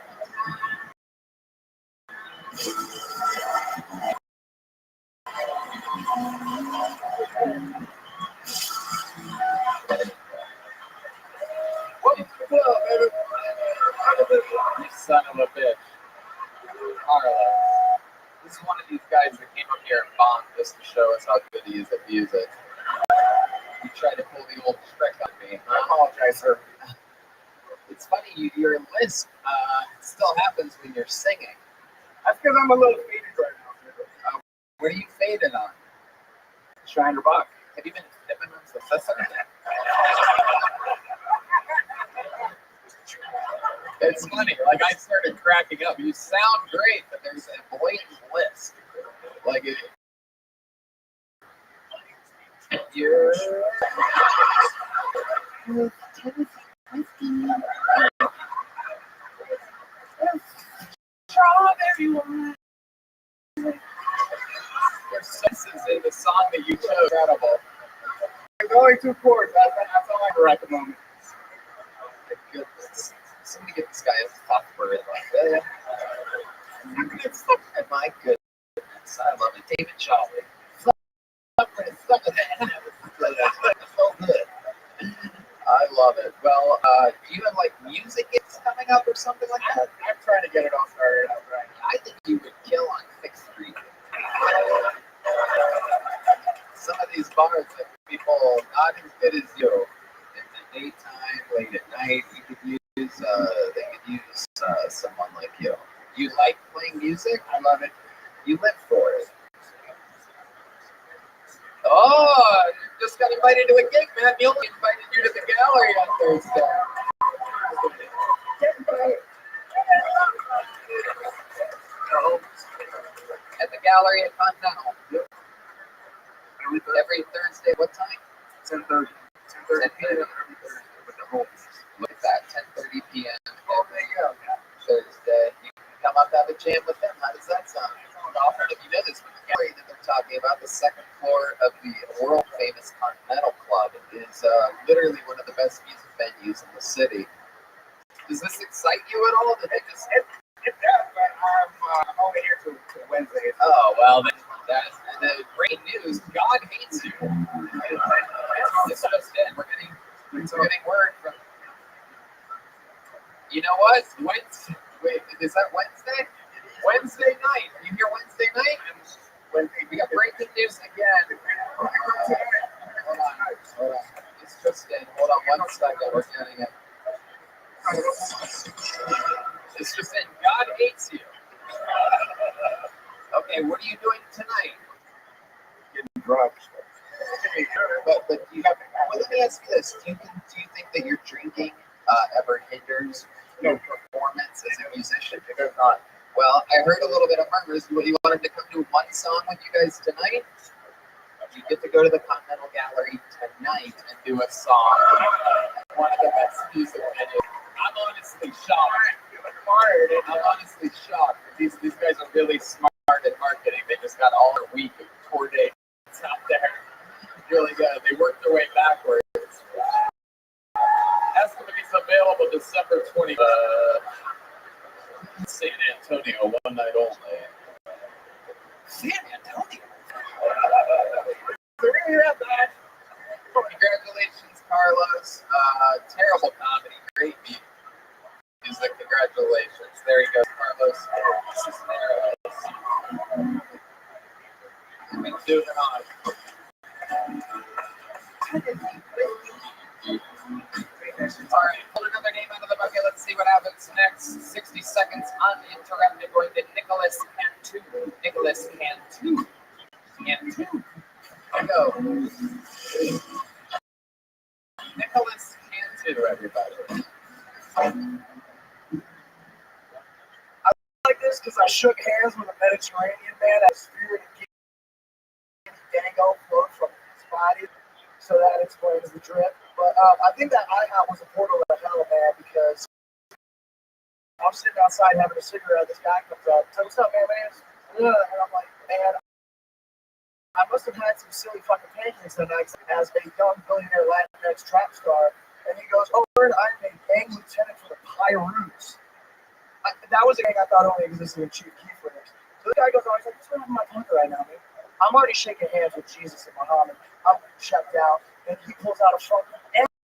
Speaker 12: Welcome to the club, baby.
Speaker 3: You son of a bitch. Carlos. This is one of these guys that came up here and bombed just to show us how good he is at music. He tried to pull the old trick on me.
Speaker 12: I apologize, sir.
Speaker 3: It's funny, your lisp still happens when you're singing.
Speaker 12: That's because I'm a little faded right now.
Speaker 3: What are you fading on?
Speaker 12: Shiner Bach.
Speaker 3: Have you been dipping on some sesame? It's funny, like I started cracking up. You sound great, but there's a blatant lisp. Like it. You're.
Speaker 5: There's senses in the song that you chose. Incredible.
Speaker 12: There's only 2 chords. That's all I can at the moment.
Speaker 3: My goodness. Somebody get this guy a tough bird like that. And my goodness, I love it. David Jolly. So good. I love it. Well, do you have like music gigs coming up or something like that?
Speaker 12: I'm trying to get it all started out right.
Speaker 3: I think you would kill on 6th Street. Some of these bars that people not as good as you in the daytime, late at night. You could use they could use someone like you. You like playing music? I love it. You live for it. Oh, you just got invited to a gig, man. Neil invited you to the gallery on Thursday. At the gallery at Continental. Every Thursday, what time?
Speaker 12: 10:30. 10:30 p.m. every Thursday with the homies.
Speaker 3: Look at that, 10:30 p.m. Thursday. You can come up have a jam with them. How does that sound? I don't know if you know this, but the gallery that they're talking about, the 2nd floor of the world famous Continental Club, is literally one of the best music venues in the city. Does this excite you at all? Did they just
Speaker 12: It does, but I'm only here till Wednesday.
Speaker 3: Oh, well, then that's the great news. God hates you. It's just in. We're getting word from. You know what? Wednesday. Wait, is that Wednesday? Wednesday night. You hear Wednesday night? We got breaking news again. Hold on. It's just in. Hold on 1 second. We're getting it. It's just in. God hates you. Okay, what are you doing tonight?
Speaker 12: Getting drunk.
Speaker 3: But you have. Well, let me ask you this: do you think that your drinking ever hinders your performance as a musician?
Speaker 12: It does not.
Speaker 3: Well, I heard a little bit of murmurs. You wanted to come do one song with you guys tonight? You get to go to the Continental Gallery tonight and do a song. One of the best music venues. I'm honestly shocked. I'm honestly shocked. These guys are really smart at marketing. They just got all their week of tour dates out there. Really good. They worked their way backwards. Estimate is available December 20th. San Antonio, one night only. San Antonio? Really that bad? Congratulations, Carlos. Terrible comedy. Great music. Congratulations. There he goes, Carlos. Moving on. All right, pull another name out of the bucket. Let's see what happens next. 60 seconds uninterrupted. Going to Nicholas Cantu. Nicholas Cantu. Cantu. Go. Nicholas Cantu, everybody.
Speaker 13: I like this because I shook hands with a Mediterranean man at Spirit and Dango float from his body, so that explains the drip. But I think that IHOP was a portal to hell, man, because I'm sitting outside having a cigarette. This guy comes up, so what's up, man? And I'm like, man, I must have had some silly fucking pancakes tonight as a young billionaire Latinx trap star. And he goes, oh, I'm a gang lieutenant for the Pyroos. That was a gang I thought only existed in Chief Keef lyrics. So the guy goes, oh, he's like, what's going on with my punk right now, man? I'm already shaking hands with Jesus and Muhammad. I'm checked out. And he pulls out a fucking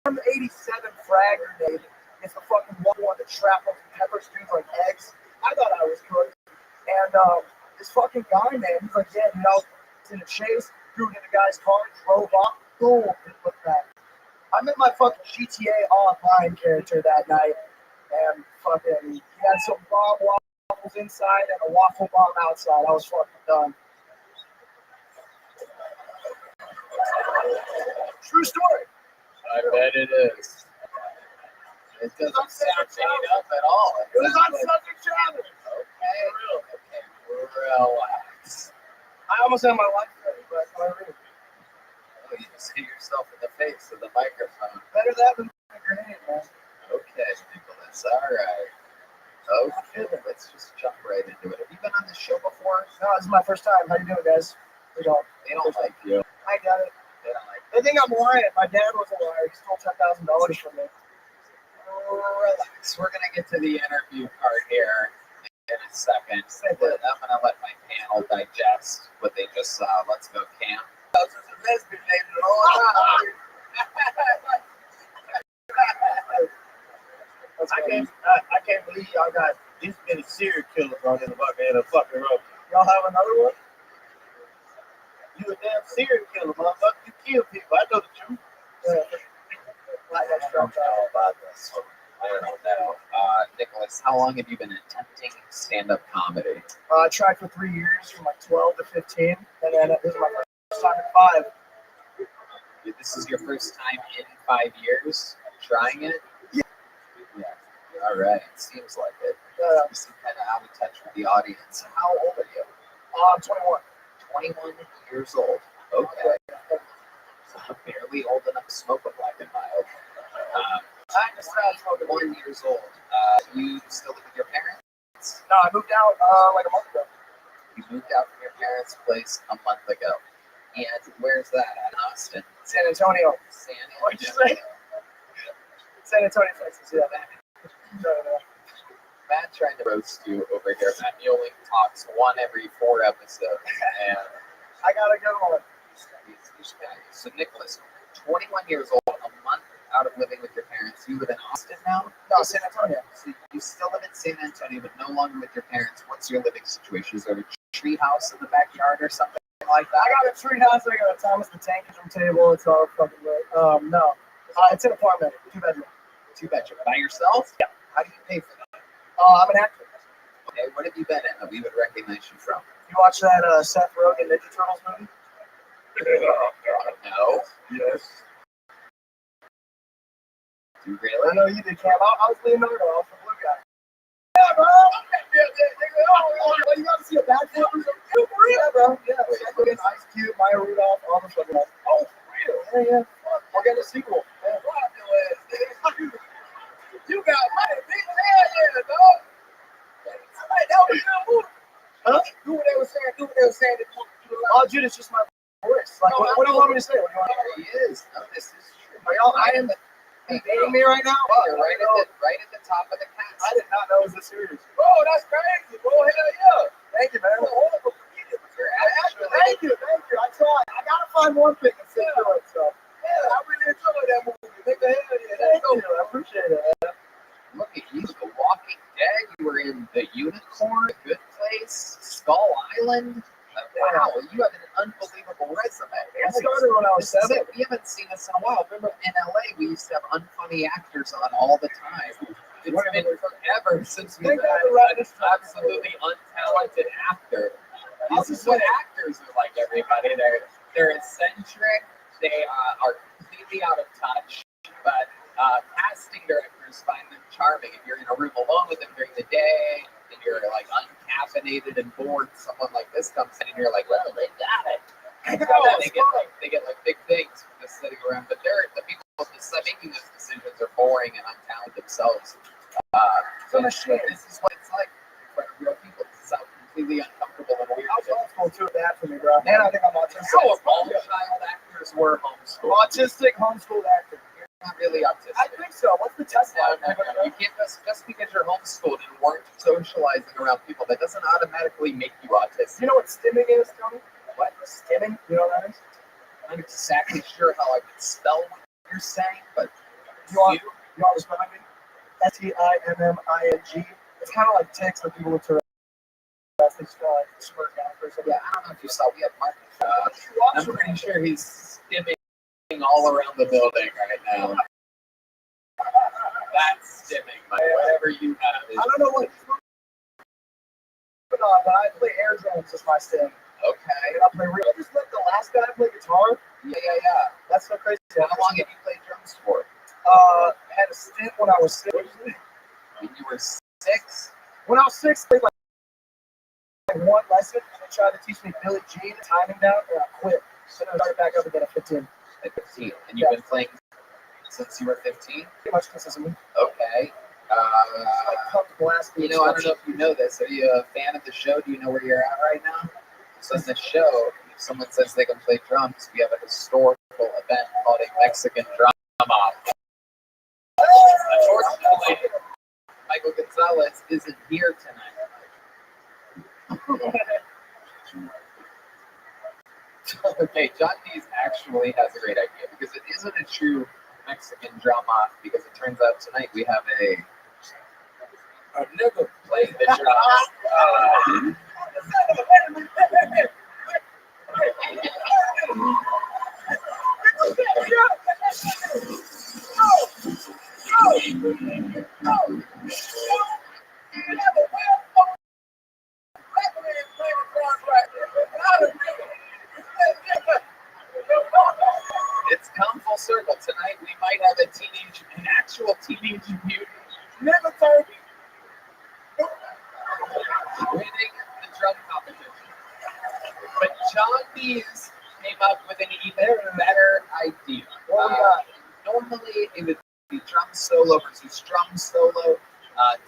Speaker 13: M87 frag grenade. It's the fucking one that shrapnel and pepper stews like eggs. I thought I was good. And this fucking guy, man, he's like, yeah, in a chase, threw it in the guy's car, drove off, boom, and looked back. I met my fucking GTA Online character that night, and fucking, he had some bomb waffles inside and a waffle bomb outside. I was fucking done. True story.
Speaker 3: I bet it is. It doesn't sound made up at all.
Speaker 13: It was on Southern Travel.
Speaker 3: Okay, relax.
Speaker 13: I almost had my life ready, but I really.
Speaker 3: Oh, you just hit yourself in the face with the microphone.
Speaker 13: Better that than a grenade, man.
Speaker 3: Okay, Nicholas. All right. Let's just jump right into it. Have you been on this show before?
Speaker 13: No, this is my first time. How you doing, guys?
Speaker 3: They don't like you.
Speaker 13: I got it.
Speaker 3: They don't like
Speaker 13: They think I'm lying. My dad was a liar. He stole $10,000 from me.
Speaker 3: Relax. We're gonna get to the interview part here in a second. But I'm gonna let my panel digest what they just saw. Let's go, Cam.
Speaker 8: This is a lesbian lady the whole time.
Speaker 1: I can't believe y'all got this many serial killers on in the fucking road.
Speaker 13: Y'all have another one?
Speaker 1: You a damn serial killer, motherfucker. You kill people. I know the truth.
Speaker 3: I don't know about this. I don't know. Nicholas, how long have you been attempting stand-up comedy?
Speaker 13: I tried for 3 years, from like 12 to 15, and then this is my first time at 5.
Speaker 3: This is your first time in 5 years trying it?
Speaker 13: Yeah.
Speaker 3: All right. Seems like it. You seem kind of out of touch with the audience. How old are you?
Speaker 13: I'm 21.
Speaker 3: 21 years old. Okay. So barely old enough to smoke a black and mild. I'm just 21 years old. You still live with your parents?
Speaker 13: No, I moved out like a month ago.
Speaker 3: You moved out from your parents' place a month ago. And where's that at? Austin?
Speaker 13: San Antonio.
Speaker 3: What'd you say?
Speaker 13: San Antonio, Texas, yeah.
Speaker 3: Matt trying to roast you over here. Matt Mueling talks one every 4 episodes. And
Speaker 13: I got a good one.
Speaker 3: So Nicholas, 21 years old, a month out of living with your parents. You live in Austin now?
Speaker 13: No, San Antonio.
Speaker 3: So you still live in San Antonio, but no longer with your parents. What's your living situation? Is there a tree house in the backyard or something like that?
Speaker 13: I got a tree house. I got a Thomas the Tank Engine table. It's all fucking lit. No. It's an apartment. 2-bedroom.
Speaker 3: 2-bedroom. By yourself?
Speaker 13: Yeah.
Speaker 3: How do you pay for that?
Speaker 13: I'm an actor.
Speaker 3: Okay, what have you been in that we would recognize you from?
Speaker 13: You watch that Seth Rogen Ninja Turtles movie?
Speaker 3: No.
Speaker 1: Yes.
Speaker 3: Do you
Speaker 13: I
Speaker 3: really?
Speaker 13: know you did, Cam. I was Leonardo. I was the blue guy. Yeah, bro. You got to see a backflip or something? Yeah, bro. Yeah. Fucking Ice Cube, Maya Rudolph, all the fucking guys. Oh, for real? Yeah, yeah. We'll get a sequel. Yeah.
Speaker 8: You got money, big hell yeah, dog. Like, that was a good movie.
Speaker 13: Huh?
Speaker 8: Do what they were saying.
Speaker 13: Oh, dude, it's just my voice. Like, what do you want me to say? What do you want
Speaker 3: There he is. No, this is true.
Speaker 13: Are y'all eyeing me right now?
Speaker 3: You're right at the top of the cast.
Speaker 13: I did not know it was this serious.
Speaker 8: Bro, that's crazy, bro. Hell yeah.
Speaker 13: Thank you, man.
Speaker 8: You're a horrible comedian.
Speaker 3: You're actually
Speaker 13: Thank you. I tried. I gotta find one thing and sit through it. So,
Speaker 8: Yeah, I really enjoyed that movie. Nigga, hell yeah.
Speaker 13: thank you. I appreciate it.
Speaker 3: look at you, The Walking Dead. You were in The Unicorn, The Good Place, Skull Island. Wow, you have an unbelievable resume.
Speaker 13: I started when I was 7.
Speaker 3: We haven't seen this in a while. Remember in LA, we used to have unfunny actors on all the time. It's been forever since we've had an absolutely untalented actor. This is what actors are like, everybody. They're eccentric. They are completely out of touch. But casting directors find them charming. If you're in a room alone with them during the day, and you're like uncaffeinated and bored, someone like this comes in and you're like, well, they got it. They get like big things from just sitting around. But the people making those decisions are boring and untalented themselves. So this is what it's like in front of real people. This is how completely uncomfortable and weird.
Speaker 13: I was homeschooled too bad for me, bro. And I think I'm autistic.
Speaker 3: So if all child actors were homeschooled,
Speaker 13: Autistic homeschooled actor.
Speaker 3: you're not really autistic.
Speaker 13: I think so. What's the test
Speaker 3: No,
Speaker 13: like?
Speaker 3: you can't just because you're homeschooled and weren't socializing around people, that doesn't automatically make you autistic.
Speaker 13: You know what stimming is, Tony?
Speaker 3: What?
Speaker 13: Stimming? You know what that is?
Speaker 3: I'm not exactly sure how I can spell what you're saying, but
Speaker 13: You want to spell it? STIMMING. It's kind of like tics for people with Tourette's. They spell like smirk out or something.
Speaker 3: yeah, I don't know if you saw. We have Mark. I'm pretty sure he's stimming all around the building right now. That's stimming, but whatever you have is
Speaker 13: I don't know what he's moving on, but I play air drums as my sting.
Speaker 3: okay.
Speaker 13: And I play real. I just let the last guy play guitar.
Speaker 3: Yeah.
Speaker 13: That's so crazy.
Speaker 3: How long have you played drums for?
Speaker 13: Had a stint when I was 6.
Speaker 3: When you were 6?
Speaker 13: When I was 6, I played like one lesson, and they tried to teach me Billie Jean, timing down, and I quit. So then I started back up again at 15.
Speaker 3: At 15. And you've been playing since you were 15?
Speaker 13: Pretty much consistently.
Speaker 3: Okay. You know, I don't know if you know this. Are you a fan of the show? Do you know where you're at right now? So in the show, if someone says they can play drums, we have a historical event called a Mexican drum off. Unfortunately, Michael Gonzalez isn't here tonight. Okay, John Dees actually has a great idea because it isn't a true Mexican drum off because it turns out tonight we have a nigga playing the drums. It's come full circle. Tonight we might have an actual teenage mutant never winning the drum competition. But John Dees came up with an even better idea. Normally it would be drum solo versus drum solo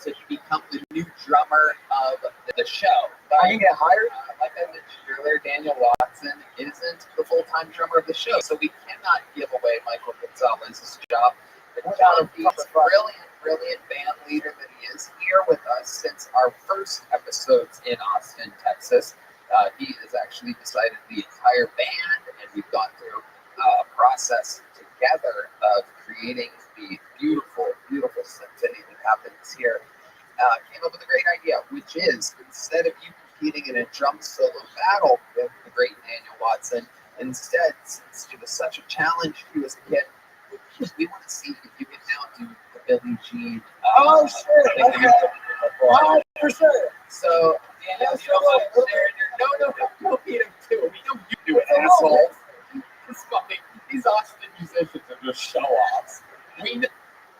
Speaker 3: to become the new drummer of the show. But I can get hired. Like I mentioned earlier, Daniel Watson isn't the full-time drummer of the show, so we cannot give away Michael Gonzalez's job. But John Dees, brilliant band leader that he is, here with us since our first episodes in Austin, Texas. He has actually decided the entire band, and we've gone through a process together of creating the beautiful symphony that happens here. Came up with a great idea, which is instead of you competing in a drum solo battle with the great Daniel Watson, instead, since it was such a challenge to you as a kid, we want to see if you can now do the Billie Jean. Okay. For sure. So, Daniel, no, beat him too. We know you do it, asshole. It's funny. These Austin musicians are just show-offs. We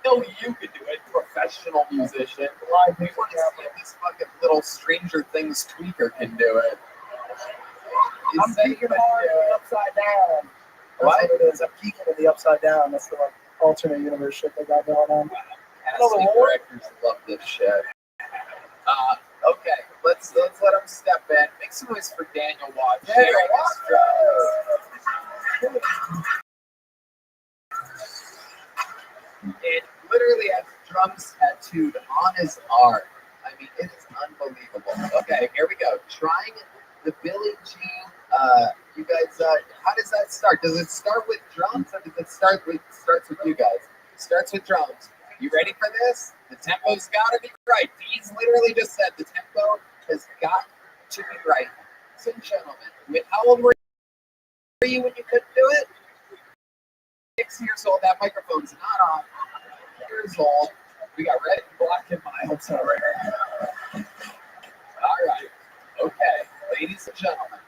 Speaker 3: know you can do it, professional musician. We want to see if this fucking little Stranger Things tweaker can do it.
Speaker 13: I'm peeking hard in the upside down. That's what it is. I'm peeking in the upside down. That's the like alternate universe shit they got going on.
Speaker 3: Casting directors love this shit. Okay, let's let him step in. Make some noise for Daniel Watts. It literally has drums tattooed on his arm. I mean, it is unbelievable. Okay, here we go. Trying the Billie Jean. You guys, how does that start? Does it start with drums, or does it starts with you guys? It starts with drums. You ready for this? The tempo's got to be right. Dees literally just said the tempo has got to be right. Ladies and gentlemen, how old were you when you couldn't do it? 6 years old. That microphone's not on. 6 years old. We got red and black and mild. All right. Okay, ladies and gentlemen,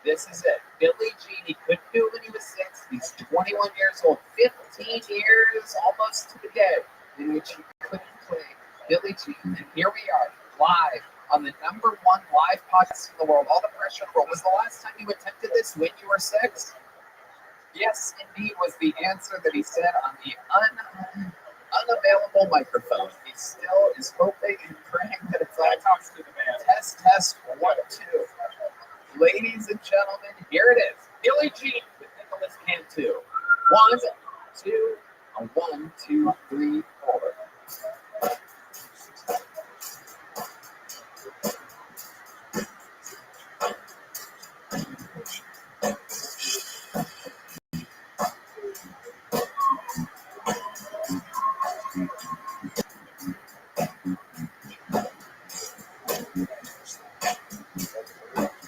Speaker 3: this is it. Billie Jean, he couldn't do it when he was 6. He's 21 years old. 15 years almost to the day in which he couldn't play Billie Jean. And here we are, live on the #1 live podcast in the world. All the pressure in the world. Was the last time you attempted this when you were 6? Yes, indeed, was the answer that he said on the unavailable microphone. He still is hoping and praying that it's all talks to the man. Test 1, 2. Ladies and gentlemen, here it is. Billie Jean with Nicholas Cantu. 1, 2, 1, 2, 3, 4.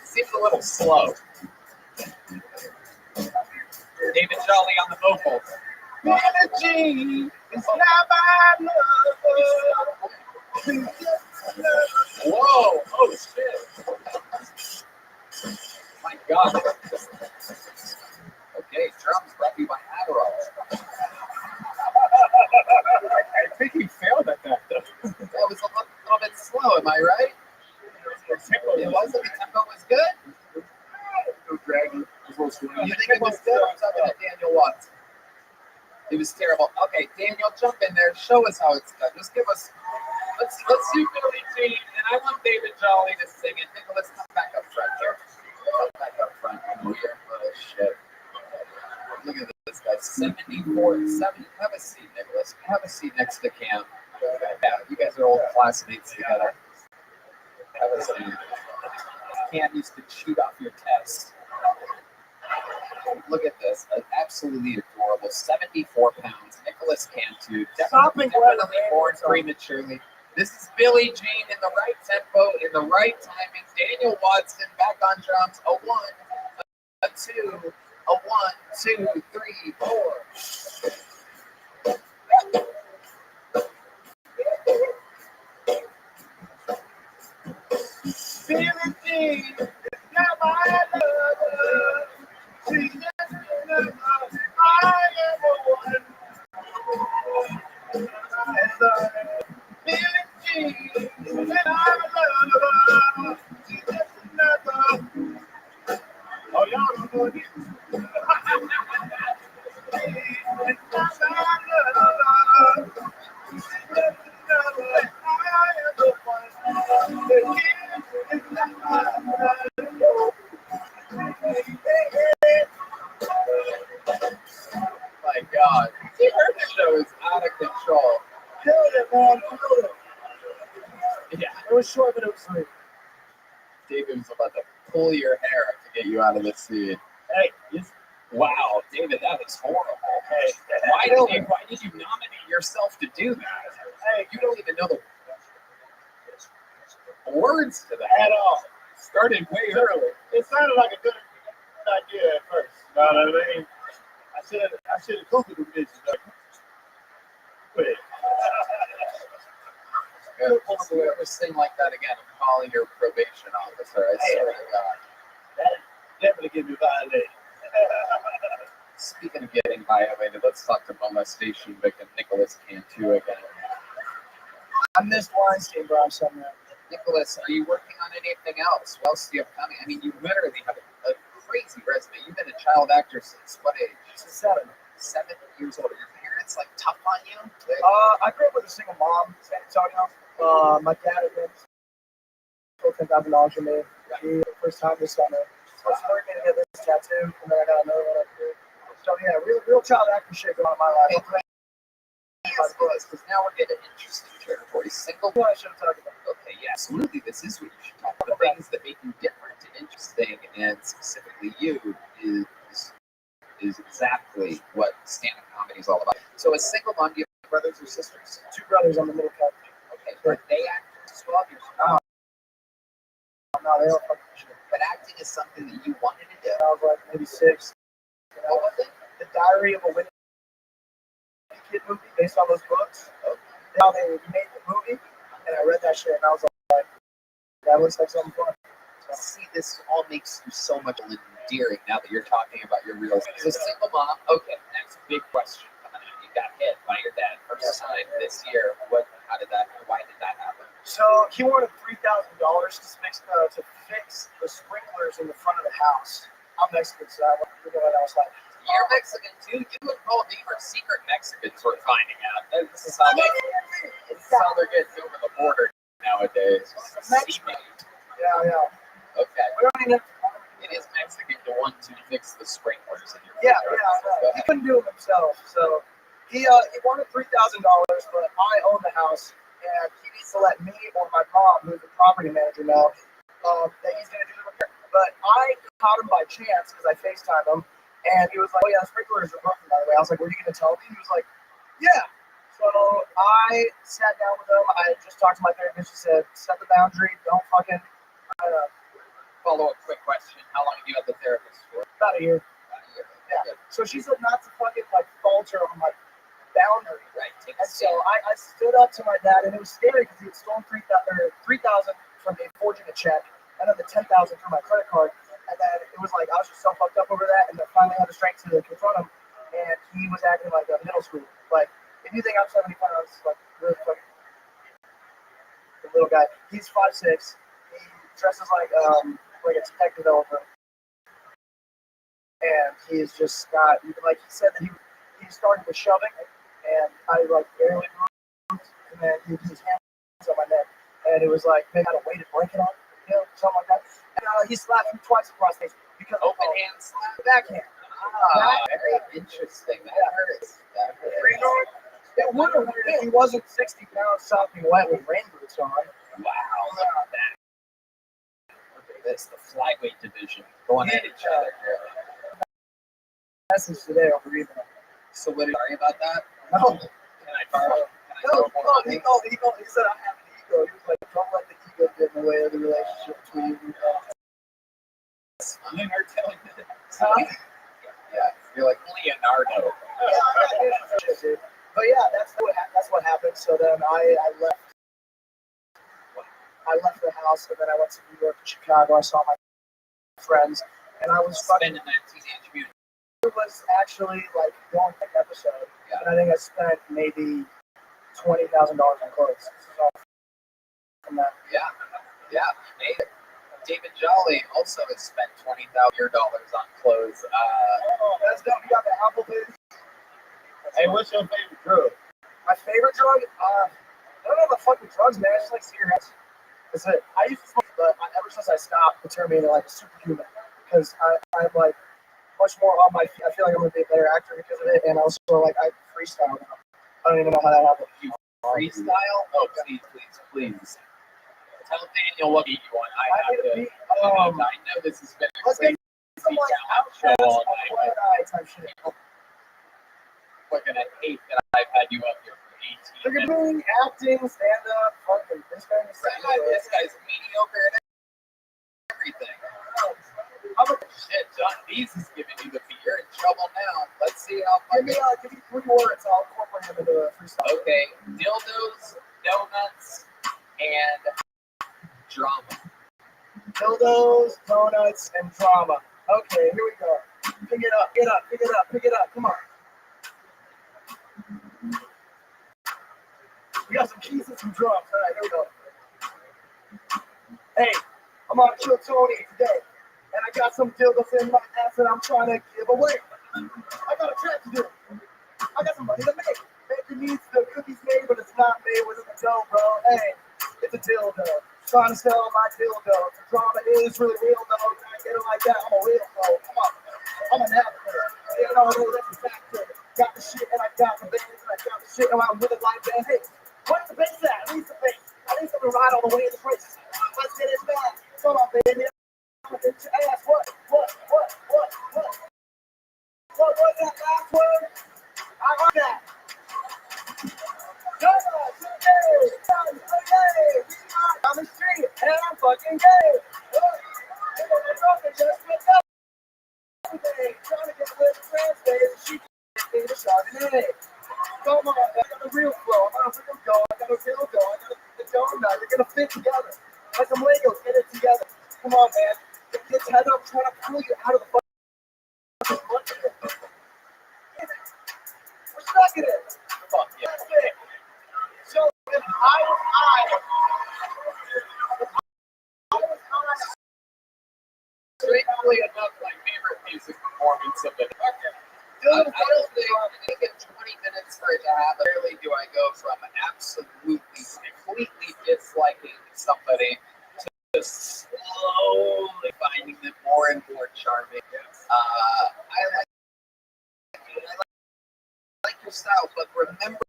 Speaker 3: Seems a little slow. David Jolly on the vocals. Billie is not my love. Whoa! Oh shit! My God! Okay, drums brought to you by Adderall.
Speaker 12: I think he failed at that though.
Speaker 3: That was a little bit slow. Am I right? It wasn't. The tempo was good.
Speaker 12: It was draggy. It was a little slow.
Speaker 3: You think it was good? I'm talking to Daniel Watts. It was terrible. Okay, Daniel, jump in there. Show us how it's done. Just give us
Speaker 5: Let's do Billie Jean, and I want David Jolly to sing it. Nicholas, come back up front here. Come back up front. Oh shit. Look at this guy. 74, 70. Have a seat, Nicholas. Have a seat next to Cam. Yeah, you guys are old classmates together. Have a seat. Cam used to cheat off your tests. Look at this. Absolutely adorable. 74 pounds. Nicholas Cantu. Definitely born prematurely. This is Billie Jean in the right tempo, in the right timing. Daniel Watson back on drums. A 1, a 2, a 1, 2, 3, 4. Billie Jean is not my lover. She's just another. I am the one. Billie Jean, and I'm a lover. She's just another. Oh, y'all don't know this. It's not my lover. She's just another. I am the one. The kid is not my lover. My God, you heard the show is out of control.
Speaker 13: Killed it, man. Killed it.
Speaker 5: Yeah,
Speaker 13: It was short, but it was sweet.
Speaker 5: David was about to pull your hair to get you out of the seat.
Speaker 13: Hey,
Speaker 5: Wow, David, that is horrible.
Speaker 13: hey,
Speaker 5: Why did you nominate yourself to do that?
Speaker 13: hey,
Speaker 5: You don't even know the words to that
Speaker 13: at all.
Speaker 5: Started way early.
Speaker 1: It sounded like a good idea at first. You know what I mean? I should have Googled the bitches. Wait.
Speaker 5: If you ever sing like that again, I'm calling your probation officer. I swear to God.
Speaker 1: That definitely give me violated.
Speaker 5: Speaking of getting violated, let's talk to molestation victim Nicholas Cantu again.
Speaker 13: I missed Weinstein, bro. I'm somewhere.
Speaker 5: Nicholas, are you working on anything else? What else do you have coming? I mean, you literally have a crazy resume. You've been a child actor since what age?
Speaker 13: Since 7.
Speaker 5: 7 years old. Are your parents like tough on you?
Speaker 13: I grew up with a single mom, San Antonio. My dad had been $10,000 for me. He first time this summer. So I was working to get this tattoo, and then I got another one up here. So yeah, real child actor shit going on in my life.
Speaker 5: Because now we're getting interesting territory. Single.
Speaker 13: What I should have talked about.
Speaker 5: Okay, yeah, absolutely. This is what you should talk about. The things that make you different and interesting, and specifically you, is exactly what stand-up comedy is all about. So, a single mom, do you have brothers or sisters?
Speaker 13: 2 brothers on the middle cut.
Speaker 5: Okay, are they actors as well?
Speaker 13: No, they don't fucking shit.
Speaker 5: But acting is something that you wanted to do.
Speaker 13: I was like maybe 6.
Speaker 5: What was it?
Speaker 13: The Diary of a Winning Kid movie based on those books. Now they made the movie, and I read that shit, and I was like, that looks like something fun.
Speaker 5: See, this all makes you so much endearing now that you're talking about your real. So, single mom. Okay, next big question coming out. You got hit by your dad first time this year. How did that? Why did that happen?
Speaker 13: So he wanted $3,000 to fix the sprinklers in the front of the house. I'm Mexican, so I went to I was like,
Speaker 5: you're Mexican too. You and Paul Dean are secret Mexicans. We're finding out. This is how they're getting over the border nowadays.
Speaker 13: Mexican. Yeah.
Speaker 5: Okay.
Speaker 13: We don't even.
Speaker 5: It is Mexican to want to fix the sprinklers in your.
Speaker 13: Yeah. He couldn't do it himself, so he wanted $3,000, but I own the house, and he needs to let me or my mom, who's the property manager now, that he's going to do the repair. But I caught him by chance because I FaceTimed him, and he was like, "Oh yeah, the sprinklers are broken, by the way." I was like, "Were you going to tell me?" He was like, "Yeah." So I sat down with him. I just talked to my therapist. She said, "Set the boundary. Don't fucking."
Speaker 5: Follow-up quick question: how long have you had the therapist for?
Speaker 13: About a year. Yeah. So she said not to fucking falter on my boundary.
Speaker 5: Right.
Speaker 13: And so I stood up to my dad, and it was scary because he had stolen $3,000 from me, forging a check, and then the $10,000 from my credit card. And then it was like I was just so fucked up over that, and then finally had the strength to confront him. And he was acting like a middle school. Like, if you think I'm 70 pounds, like really fucking the little guy. He's 5'6". He dresses like a tech developer. And he's just got, like, he said that he started with shoving, and I barely moved, and then his hand on my neck, and it was like they had a weighted blanket on, something like that. And he slapped me twice across the face because
Speaker 3: Open hand slap.
Speaker 13: backhand.
Speaker 3: Very interesting. That hurts. That hurts.
Speaker 13: It would have hurt if he wasn't 60 pounds sopping wet with rain boots on.
Speaker 3: Wow. Look at that. Look at this. The flyweight division going at each other here.
Speaker 13: Message today over email.
Speaker 3: So what? Sorry about that.
Speaker 13: No.
Speaker 3: Can I borrow?
Speaker 13: No, he said I have an ego. He was like, don't let the ego get in the way of the relationship between you.
Speaker 3: Mine are telling me that.
Speaker 13: Huh?
Speaker 3: Yeah, you're like Leonardo.
Speaker 13: Yeah, but yeah, that's what happened. So then I left. I left the house, and then I went to New York and Chicago. I saw my friends, and I was
Speaker 3: Spending that teenage beauty.
Speaker 13: It was actually like one episode,
Speaker 3: Yeah.
Speaker 13: and I think I spent maybe $20,000 on clothes. So from that,
Speaker 3: Yeah. Hey, David Jolly also has spent $20,000 on clothes.
Speaker 13: that's dope. You got the Apple Pay.
Speaker 1: Hey, what's your favorite drug?
Speaker 13: My favorite drug? I don't know the fucking drugs, man. I just like cigarettes. That's it. I used to smoke, but ever since I stopped, it turned me into like a superhuman because I'm like much more on my feet. I feel like I'm a bit better actor because of it, and also like I freestyle now. I don't even know how that happened.
Speaker 3: You freestyle? Oh, please. Tell Daniel what beat you want. I know this has been a
Speaker 13: Let's
Speaker 3: crazy
Speaker 13: get some like
Speaker 3: show
Speaker 13: outfits
Speaker 3: all
Speaker 13: of
Speaker 3: night.
Speaker 13: type shit.
Speaker 3: People are gonna hate that I've had you up here for 18
Speaker 13: Look at
Speaker 3: minutes.
Speaker 13: me acting, stand up, fucking this guy is
Speaker 3: This guy's mediocre at everything. Shit, John Dees is giving you the beat. You're in trouble now. Let's see how
Speaker 13: Give me 3 words. I'll incorporate him into a freestyle.
Speaker 3: Okay, dildos, donuts, and drama.
Speaker 13: Dildos, donuts, and drama. Okay, here we go. Pick it up. Come on. We got some keys and some drums. All right, here we go. Hey, I'm on Chill Tony today, and I got some dildos in my ass that I'm trying to give away. I got a track to do. I got some money to make. Baker needs the cookies made, but it's not made with a dough, bro. Hey, it's a dildo. Trying to sell my dildo. The drama is really real, though. Can I get it like that? I'm a real pro. Come on. I'm an actor. You know, that's a factor. Got the shit, and I got the bass, and I got the shit, and I'm with it like that. Hey, where's the bass at? I need some bass. I need something to ride all the way in the place. Let's get it back. Come on, baby. I'm gonna get your ass. What? What was that last word? I heard that. I'm the street, and I'm fucking gay. Just with everything. Trying to get with the trans days, she can't get a Chardonnay. Come on, I got a real flow. I'm on a freaking go. I got a dildo. I got a donut. You're gonna fit together. Like some Legos, get it together. Come on, man. Get this head up, trying to pull you out of the fucking bucket. We're stuck in it.
Speaker 3: Fuck yeah.
Speaker 13: That's it. So if I was
Speaker 3: Strangely enough, my favorite music performance of the night. I don't think in 20 minutes for it to happen, rarely do I go from absolutely, completely disliking somebody to slowly finding them more and more charming. I like your style, but remember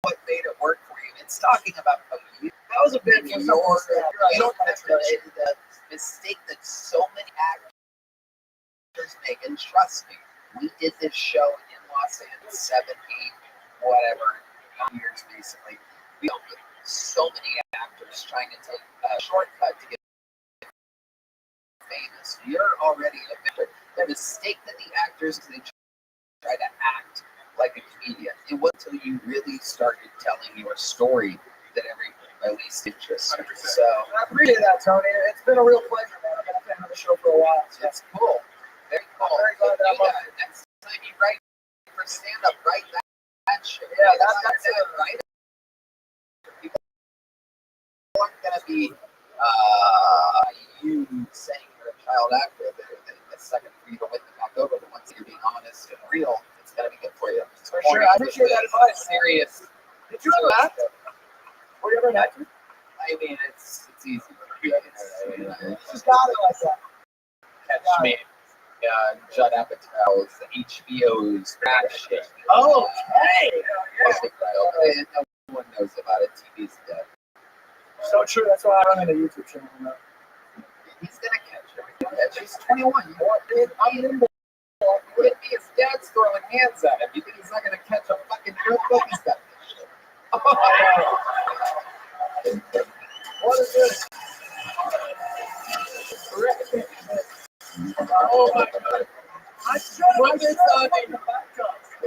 Speaker 3: what made it work for you. It's talking about how you.
Speaker 13: that was a bit
Speaker 3: You don't have the mistake that so many actors make, and trust me, we did this show in Los Angeles 7, 8, whatever, years basically. We dealt with so many actors trying to take a shortcut to get famous. You're already a victim. The mistake that the actors, they try to act like a comedian. It wasn't until you really started telling your story that everything at least interests you. So
Speaker 13: I appreciate that, Tony. It's been a real pleasure, man. I've been a fan of the show for a while. So
Speaker 3: it's cool. Very cool.
Speaker 13: I'm very glad that
Speaker 3: Do that. Next time you write for stand-up, write that shit.
Speaker 13: Yeah, that's it.
Speaker 3: Right? People aren't going to be you saying you're a child actor. The second for you to win them back over, but once you're being honest and real, it's going to be good for you.
Speaker 13: For sure. I appreciate that advice.
Speaker 3: Serious.
Speaker 13: Did you ever act? Were you ever an actor?
Speaker 3: I mean, it's easy.
Speaker 13: Just got it like that.
Speaker 3: Catch me. Judd Apatow's HBO's Crash Shit.
Speaker 13: Okay.
Speaker 3: No one knows about it. TV's dead.
Speaker 13: So true. That's why I run a YouTube channel now.
Speaker 3: He's gonna catch everything. He's 21. You know what, dude? I'm nimble. Look at me. His dad's throwing hands at him. You think he's not gonna catch a fucking notebook? He's got this shit.
Speaker 13: What is this?
Speaker 5: Oh my god.
Speaker 13: I should have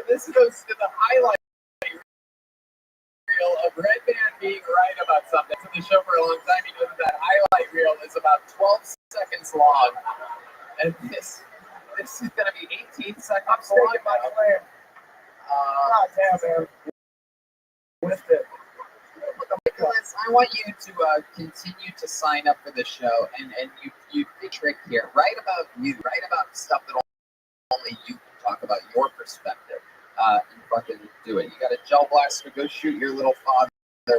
Speaker 5: This goes to the highlight reel of Redman being right about something. It's in the show for a long time. You know that highlight reel is about 12 seconds long. And this is going to be 18 seconds long.
Speaker 13: my plan. God damn, man. With it.
Speaker 3: Nicholas, I want you to continue to sign up for the show, and you the trick here. Write about you. Write about stuff that only you can talk about your perspective. And fucking do it. You got a gel blaster. Go shoot your little father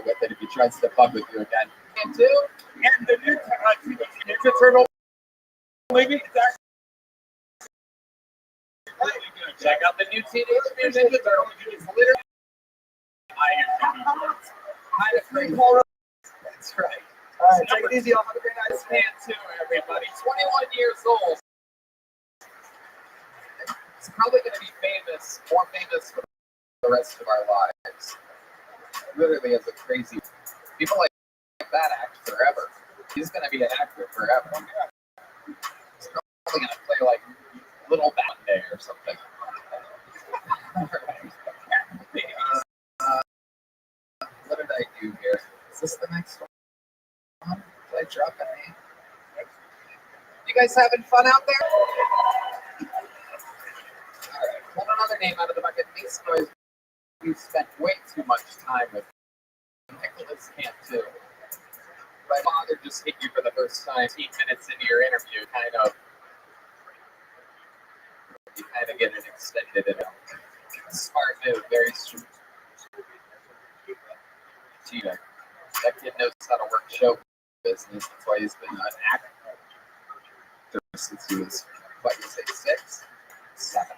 Speaker 3: with it if he tries to fuck with you again. And two,
Speaker 7: And the new Ninja Turtle movie is actually really good.
Speaker 5: Check out the new Teenage Mutant Ninja Turtle. It's literally kind of crazy.
Speaker 3: that's right.
Speaker 13: All right, take it easy. Have a great night.
Speaker 5: This man too, everybody. 21 years old.
Speaker 3: It's probably going to be famous, more famous for the rest of our lives. Literally, as a crazy people like that act forever. He's going to be an actor forever. He's probably going to play like Little Batman or something. What did I do here? Is this the next one? Did I drop a name? You guys having fun out there? Alright, pull another name out of the bucket. Makes noise. You spent way too much time with Nicholas can't too. My father just hit you for the first time 8 minutes into your interview, you kind of get it extended in a smart move, very smart. Cheetah. That kid knows how to work show business. That's why he's been an actor since he was, what you say, 6, 7.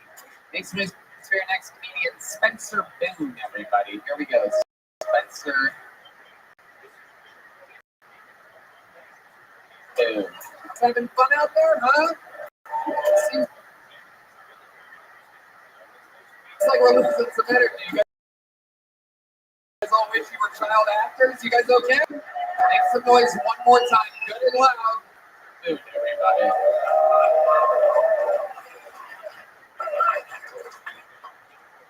Speaker 3: Makes news for your next comedian, Spencer Boone, everybody. Here we go. Spencer Boone. Having fun out there, huh? It's like we're losing some energy. You guys all wish you were child actors? You guys okay? Make some noise one more time, good and loud. Boone, everybody.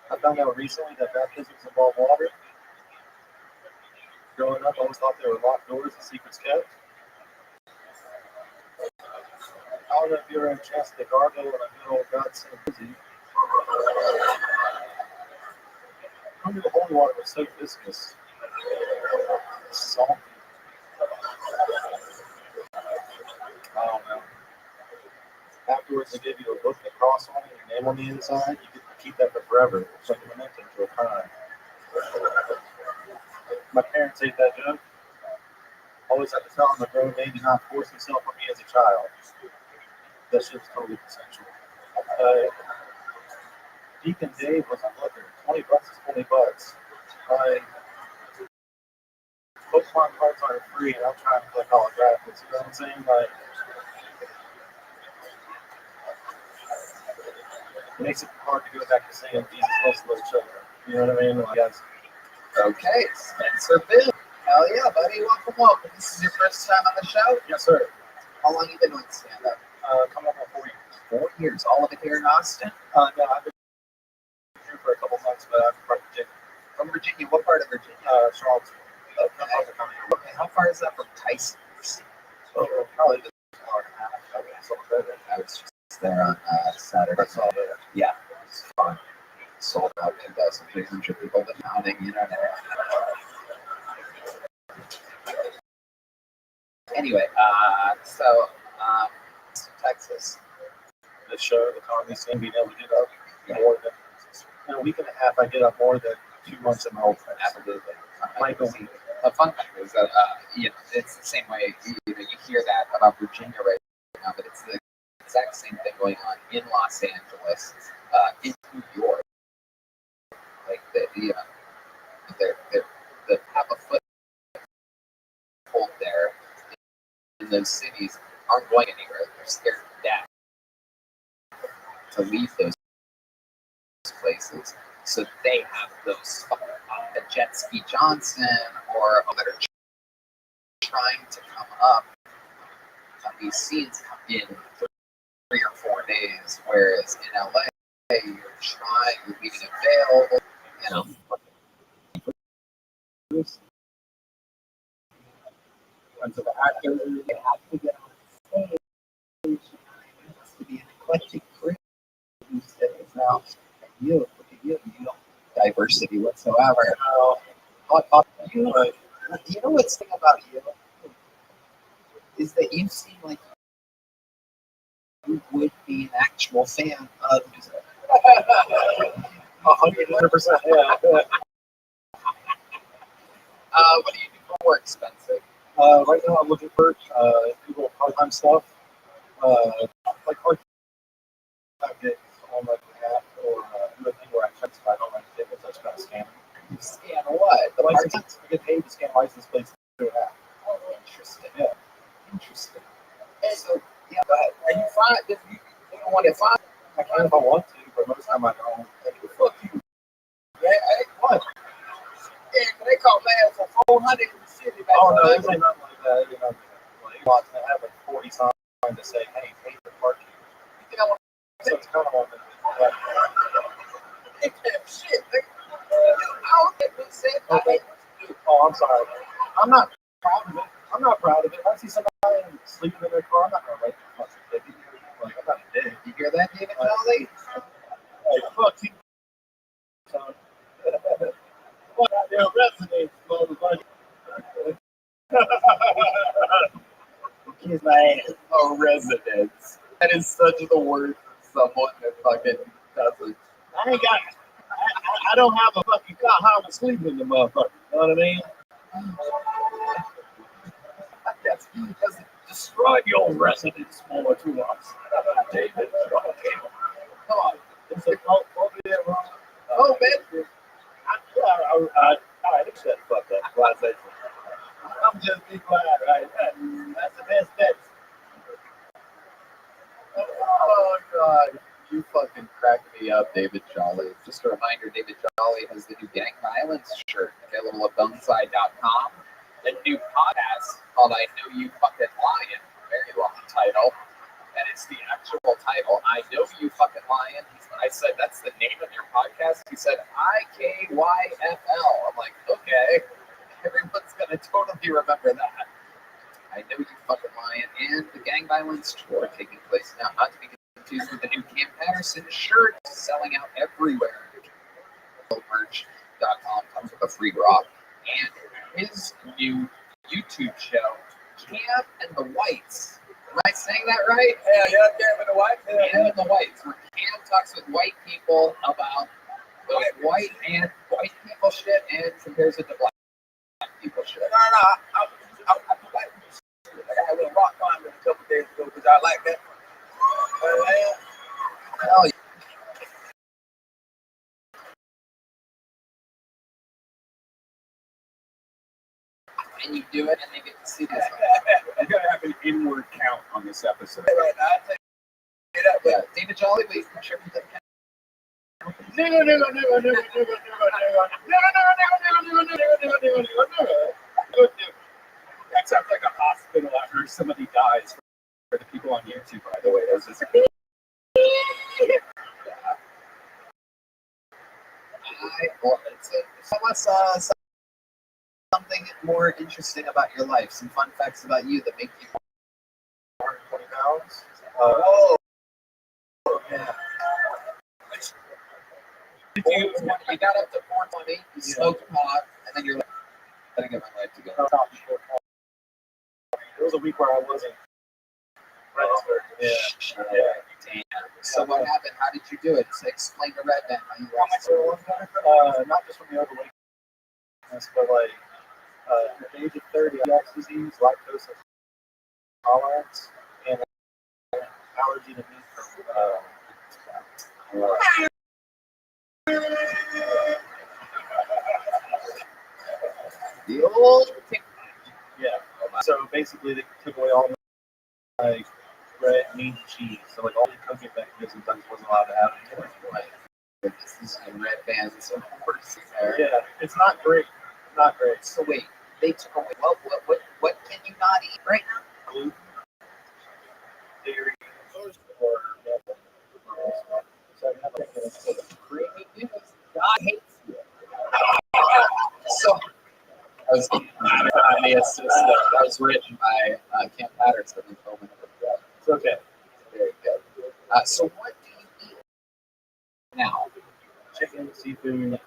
Speaker 12: I found out recently that baptisms involve water. Growing up, I always thought they were locked doors and secrets kept. I don't know if you ever had a chance to gargle and a good old God sent busy. Under the holy water was so viscous. Salty. I don't know. Afterwards, they give you a book, a cross on it, your name on the inside. You get to keep that for forever. It's like a memento to a crime. My parents hate that joke. Always have to tell them a grown man did not force himself on me as a child. That shit's totally consensual. Deacon Dave was a looker. $20 is $20. Pokemon cards aren't free, and I'm trying to play holographics. You know what I'm saying? Like, it makes it hard to go back to saying Jesus loves little children. You know what I mean? Like, yes.
Speaker 3: Okay, Spencer Boone. Hell yeah, buddy. Welcome, welcome. This is your first time on the show?
Speaker 12: Yes, sir.
Speaker 3: How long you been doing stand-up?
Speaker 12: Coming up on 4 years.
Speaker 3: 4 years. All of it here in Austin?
Speaker 12: No, I've been here for a couple months, but I'm from Virginia.
Speaker 3: From Virginia? What part of Virginia?
Speaker 12: Charlottesville.
Speaker 3: Okay, how far is that from Tyson?
Speaker 12: Probably just an hour and a half. Okay, so better.
Speaker 3: I was just there on Saturday.
Speaker 12: That's all there.
Speaker 3: Yeah, it was fun. Sold out 2,300 people, but counting, you know. Anyway, Texas.
Speaker 12: The show, the comedy scene, being able to get up more than in a week and a half. I get up more than 2 months in my whole life.
Speaker 3: Absolutely.
Speaker 12: Like a week.
Speaker 3: a fun fact is that it's the same way you hear that about Virginia right now, but it's the exact same thing going on in Los Angeles, in New York. Like the have a foothold there in those cities aren't going anywhere. They're scared to death to leave those places. So they have those the Jet Ski Johnson or that are trying to come up. These scenes come in 3 or 4 days, whereas in LA you're leaving a veil,
Speaker 12: Bunch of actors,
Speaker 3: they have to get on stage. It has to be an eclectic crew these days now. And look at you don't diversity whatsoever. You know what's thing about you is that you seem like you would be an actual fan of music.
Speaker 12: 100%. Yeah.
Speaker 3: What do you do for work, Spencer?
Speaker 12: Right now, I'm looking for people part-time stuff, like part-time gigs on like the app or anything where I specify I don't like tickets. I just kind of scan them.
Speaker 3: You scan what? The
Speaker 12: license. I get paid to scan license plates through an app.
Speaker 3: Oh, interesting.
Speaker 12: Yeah.
Speaker 3: Interesting. So, yeah, go ahead. Are you fine? If you don't want to find,
Speaker 12: I can if I want to, but most of the time I don't.
Speaker 3: fuck you.
Speaker 8: Yeah, hey,
Speaker 12: What?
Speaker 8: yeah, they call man for 400 in the city. Back
Speaker 12: Oh, no,
Speaker 8: then.
Speaker 12: it ain't nothing like that. It ain't nothing like that. Like, I have like 40 signs to say, hey, pay for parking.
Speaker 8: You think I want
Speaker 12: So it's kind of on the
Speaker 8: to take that shit? Nigga. I don't think we said I hate what you do.
Speaker 12: Oh, I'm sorry. I'm not proud of it. I'm not proud of it. I see somebody sleeping in their car. I'm not going to write the fucking ticket. Like, I'm not a dick.
Speaker 3: You hear that, David Jolly?
Speaker 12: Like, fuck you. Son. What goddamn resonates, motherfucker.
Speaker 3: Kiss my ass. Oh, residence. That is such the word for someone that fucking doesn't.
Speaker 12: I ain't got. I don't have a fucking car. How I'm sleeping in the motherfucker. You know what I mean?
Speaker 3: That's
Speaker 12: Describe your residence more to us, David.
Speaker 3: come on.
Speaker 12: It's like, oh, yeah, wrong.
Speaker 3: Oh, man.
Speaker 12: All right, shut the fuck up. Glad I said so. I'm just be quiet, right? That's the best bet.
Speaker 3: Oh, God. You fucking cracked me up, David Jolly. Just a reminder, David Jolly has the new Gang Violence shirt available at boneside.com. The new podcast called I Know You Fucking Lying. Very long title. And it's the actual title. I Know You Fucking Lying. I said, that's the name of your podcast? He said, IKYFL. I'm like, okay. Everyone's going to totally remember that. I Know You Fucking Lying. And the Gang Violence tour taking place now. Not to be confused with the new Cam Patterson shirt selling out everywhere. Merch.com comes with a free drop. And his new YouTube show, Cam and the Whites. Am I saying that right?
Speaker 8: Yeah, Cam and the White.
Speaker 3: Cam and the Whites, where Cam talks with white people about those white people shit and compares it to black people shit.
Speaker 8: No, I do like this shit. Like I had a little rock climbing a couple days ago because I like that.
Speaker 3: Hell yeah. And you do it, and they get to see this.
Speaker 12: You gotta have an inward count on this episode.
Speaker 8: Right now, I take it up.
Speaker 3: Yeah, David Jolly, will you contribute to the
Speaker 12: That sounds like a hospital after somebody dies. For the people on YouTube, by the way, that's just
Speaker 3: Tell us something more interesting about your life, some fun facts about you that make you
Speaker 12: 120 pounds.
Speaker 3: whoa.
Speaker 12: Yeah.
Speaker 3: You got up to 420, you smoked pot, and then you're like, I gotta get my life together.
Speaker 12: There was a week where I wasn't registered. Yeah.
Speaker 3: Damn. So what happened? How did you do it? So explain to Redman how you lost it.
Speaker 12: Not just from the overweight, but like
Speaker 4: At the age of 30, celiac disease, lactose intolerance, and allergy to meat from
Speaker 3: The old tick.
Speaker 4: yeah. So basically, they took away all my bread, meat, and cheese. So like all the cooking mechanisms I wasn't allowed to have anymore.
Speaker 3: This is in red bands, of course. There.
Speaker 4: Yeah, it's not great. Not great.
Speaker 3: So wait, they took away what can you not eat right now?
Speaker 4: Gluten, dairy, or milk. So I have like
Speaker 3: Creamy news. God hates you. So that was the assist that was written by Kent Patterson and Coleman.
Speaker 4: It's okay.
Speaker 3: Very good. So what do you eat now?
Speaker 4: Chicken, seafood,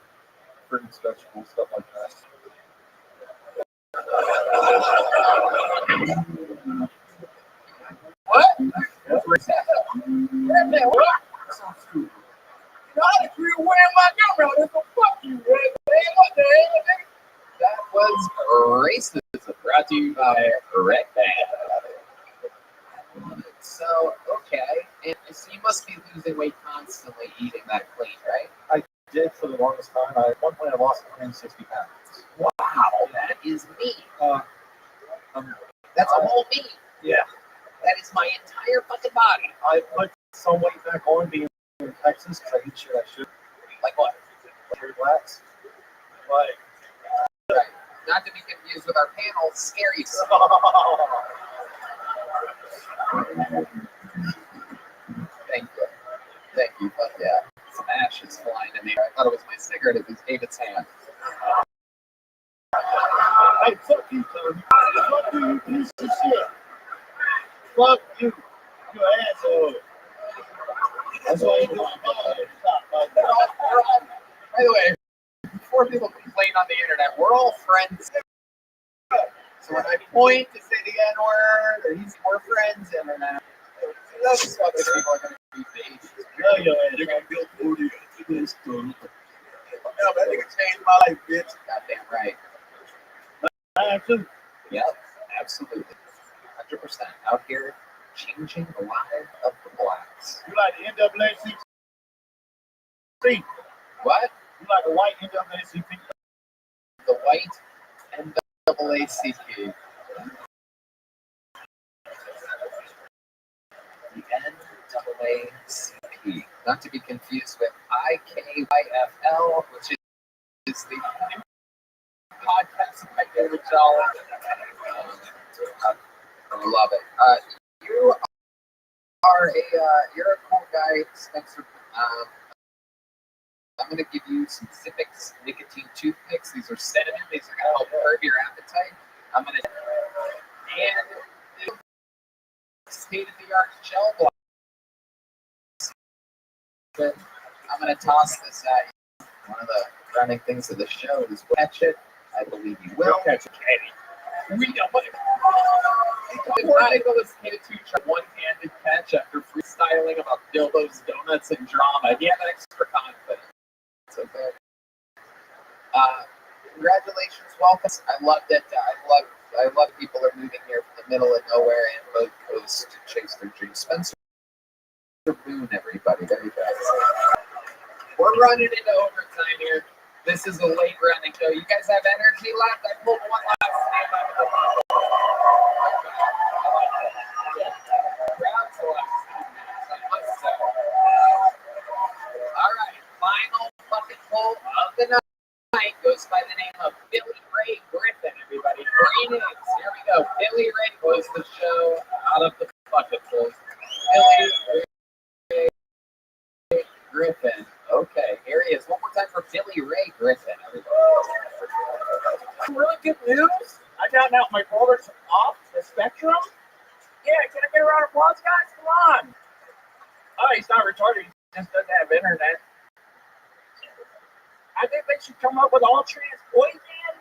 Speaker 4: fruits, vegetables, stuff like that.
Speaker 3: What?
Speaker 4: That's
Speaker 3: What?
Speaker 8: You know, I agree with wearing my gun around. So fuck you, man. What the hell, nigga?
Speaker 3: That was racism brought to you by Red Band. So, okay. And so you must be losing weight constantly eating that clean, right?
Speaker 4: I did for the longest time. At one point, I lost 160 pounds.
Speaker 3: Wow, that is me. That's a whole me.
Speaker 4: Yeah.
Speaker 3: That is my entire fucking body.
Speaker 4: I put some weight back on being in Texas because I eat shit I should.
Speaker 3: Like what?
Speaker 4: Like relax. Like,
Speaker 3: Right. Not to be confused with our panel, scary stuff. Thank you. Thank you. But yeah, some ashes flying in the air. I thought it was my cigarette. It was David's hand.
Speaker 1: Hey, fuck you, Tony. Fuck you, you piece of shit. Fuck you. You asshole. That's why you doing
Speaker 3: By the way, before people complain on the internet, we're all friends. So when I point to say the N-word, or we're friends, internet. That's just what the people are going to be based.
Speaker 1: Hell, your ass. You're gonna build 40 to this story. Yeah, that nigga changed my life, bitch.
Speaker 3: Goddamn right.
Speaker 1: Too.
Speaker 3: Yep, absolutely. 100% out here changing the lives of the blacks.
Speaker 1: You like the NAACP?
Speaker 3: What?
Speaker 1: You like a white NAACP?
Speaker 3: The white NAACP. The NAACP. Not to be confused with IKYFL, which is the podcast of my favorite genre. I love it. You are you're a cool guy, Spencer. I'm going to give you some Zippix nicotine toothpicks. These are cinnamon. These are going to help curb your appetite. I'm going to and state-of-the-art gel block. I'm going to toss this at you. One of the running things of the show is catch it. I believe you will.
Speaker 1: Catch it, Eddie.
Speaker 3: We know what. Before Nicholas K2 tried one-handed catch after freestyling about dildos, donuts, and drama, he had extra confidence. Okay. Congratulations, welcome. I love that. I love people are moving here from the middle of nowhere and both coasts to chase their dreams. Spencer Boone, everybody. There you go. We're running into overtime here. This is a late running show. You guys have energy left? I pulled one last name out of the all right, final fucking poll of the night goes by the name of Billy Ray Griffin, everybody. Three names. Here we go. Billy Ray was the show out of the bucket full. Billy Ray Griffin. Okay, here he is. One more time for Billy Ray Griffin, everybody.
Speaker 8: Really good news. I found out my brother's off the spectrum. Yeah, can I get a round of applause, guys? Come on. Oh, he's not retarded. He just doesn't have internet. I think they should come up with all trans boys in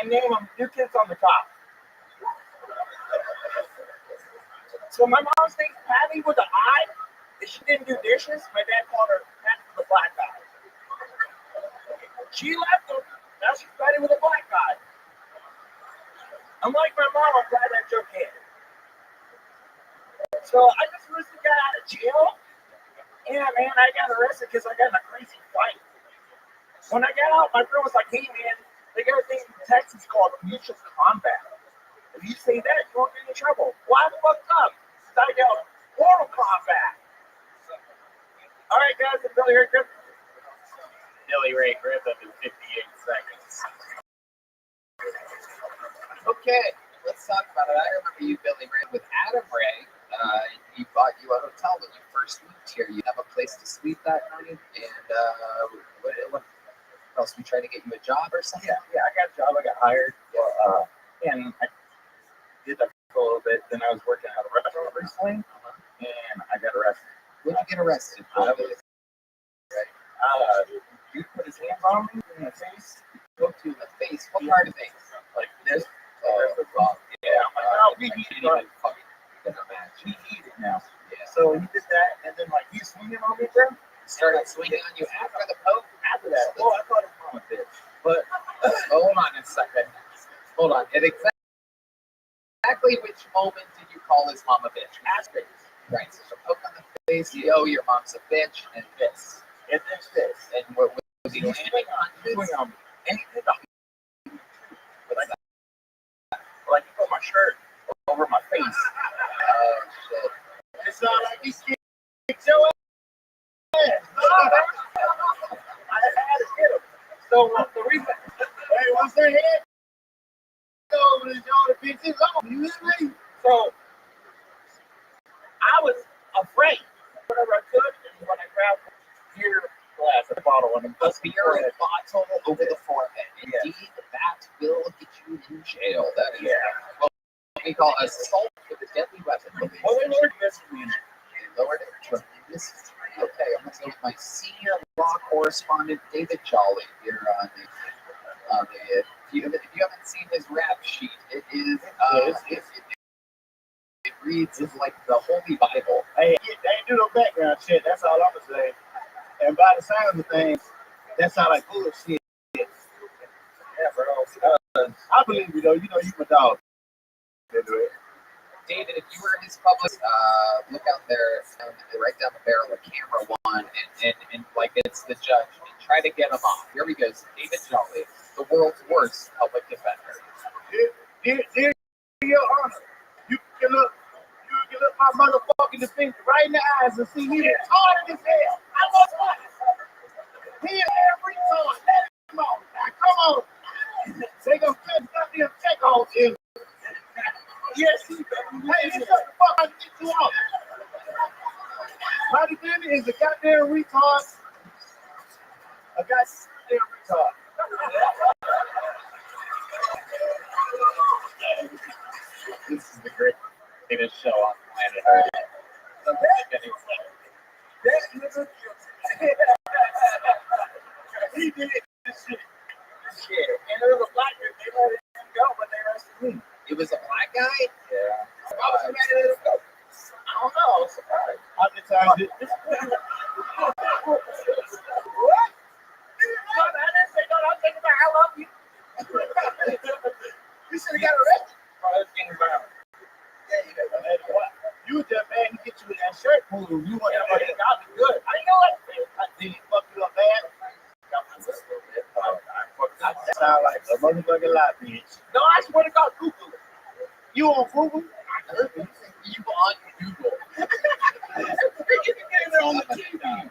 Speaker 8: and name them New Kids on the Top. So my mom's name's Patty with an I. If she didn't do dishes, my dad called her Patty with a black eye. She left him. Now she's Patty with a black eye.
Speaker 10: Unlike my mom, I'm glad that joke hit. So I just recently got out of jail. Yeah, man, I got arrested because I got in a crazy fight. When I got out, my friend was like, hey, man, they got a thing in Texas called mutual combat. If you say that, you won't get in trouble. Well, I fucked up. So I yelled, Mortal Kombat. All right, guys, I'm Billy Ray Griffin. Billy Ray Griffin in 58 seconds.
Speaker 3: Okay, let's talk about it. I remember you, Billy Ray, with Adam Ray. He bought you a hotel when you first moved here. You have a place to sleep that night, and what else? We tried to get you a job or something?
Speaker 10: Yeah, I got a job. I got hired. And I did that for a little bit. Then I was working at a restaurant recently, and I got arrested.
Speaker 3: When did you get arrested?
Speaker 10: He put his hands on me in the face.
Speaker 3: Spoke to you in the face. What part of the face?
Speaker 10: Like this.
Speaker 3: Yeah.
Speaker 10: I'm like, oh, we
Speaker 3: I
Speaker 10: need
Speaker 3: can't even fucking imagine.
Speaker 10: he needed now.
Speaker 3: Yeah.
Speaker 10: So he did that, and then like he's swinging on me, bro.
Speaker 3: Started swinging on you after the poke?
Speaker 10: After that, well, I thought it was mom a bitch, but
Speaker 3: Hold on a second. Hold on. At exactly which moment did you call his mom a bitch?
Speaker 10: ass face.
Speaker 3: Right. So poke on the face. Yo, your mom's a bitch, and this.
Speaker 10: And this.
Speaker 3: And what was he
Speaker 10: He's
Speaker 3: landing on?
Speaker 10: swing on me, and he did like that. Like he put my shirt over my face.
Speaker 3: Oh shit.
Speaker 10: It's not like he kicked your ass. I had to get him. So the reason,
Speaker 7: Hey, what's that head? Over the shoulder, bitches. Oh, you with me?
Speaker 10: so I was afraid. Whatever I could, and when I grabbed beer glass, a bottle, and
Speaker 3: A beer bottle over the forehead. Indeed, that will get you in jail. That is what we call assault with a deadly weapon.
Speaker 10: well, they lowered this to me.
Speaker 3: They lowered it to this. Okay, I'm going to go with my senior law correspondent, David Jolly, here on the if you haven't seen his rap sheet, it is it reads like the Holy Bible.
Speaker 7: Hey, they ain't do no background shit. That's all I'm gonna say. And by the sounds of things, that's how like bullshit.
Speaker 10: Yeah, bro.
Speaker 7: I believe you though. You know you my dog.
Speaker 3: David, if you were his public, look out there, right down the barrel of camera one, and like it's the judge, and try to get him off. Here we go, David Jolly, the world's worst public defender.
Speaker 7: Dear Your Honor, you can look my motherfucking defender right in the eyes and see he retarded as hell. I was like, he every time. Let him on. Now come on. They gonna cut goddamn check off him. Yes, he hey, shut the fuck up, get you off. My defender is a goddamn retard. A goddamn retard.
Speaker 10: This is the greatest show on planet Earth.
Speaker 7: That nigga, he did this shit.
Speaker 10: And there was a black dude, they let him go, but they arrested me.
Speaker 3: It was a black guy?
Speaker 10: Yeah.
Speaker 3: Why was he ready to let him go?
Speaker 10: I don't know, I was surprised.
Speaker 7: How many times did this?
Speaker 10: What? No, I didn't say no, I'm thinking about I love you.
Speaker 7: You should have got arrested.
Speaker 10: Oh, that's getting violent.
Speaker 7: Yeah, you know, man, what? You was that man who get you in that shirt move. You want
Speaker 10: Yeah,
Speaker 7: that
Speaker 10: but it got me good. How you know what?
Speaker 7: Did he fuck you up bad?
Speaker 10: Got my list a little bit. I fucked up.
Speaker 7: That sound like a motherfucking lie, bitch.
Speaker 10: No, I swear to God, Google it.
Speaker 7: You on Google?
Speaker 3: You on Google.
Speaker 7: You can get it on the TV.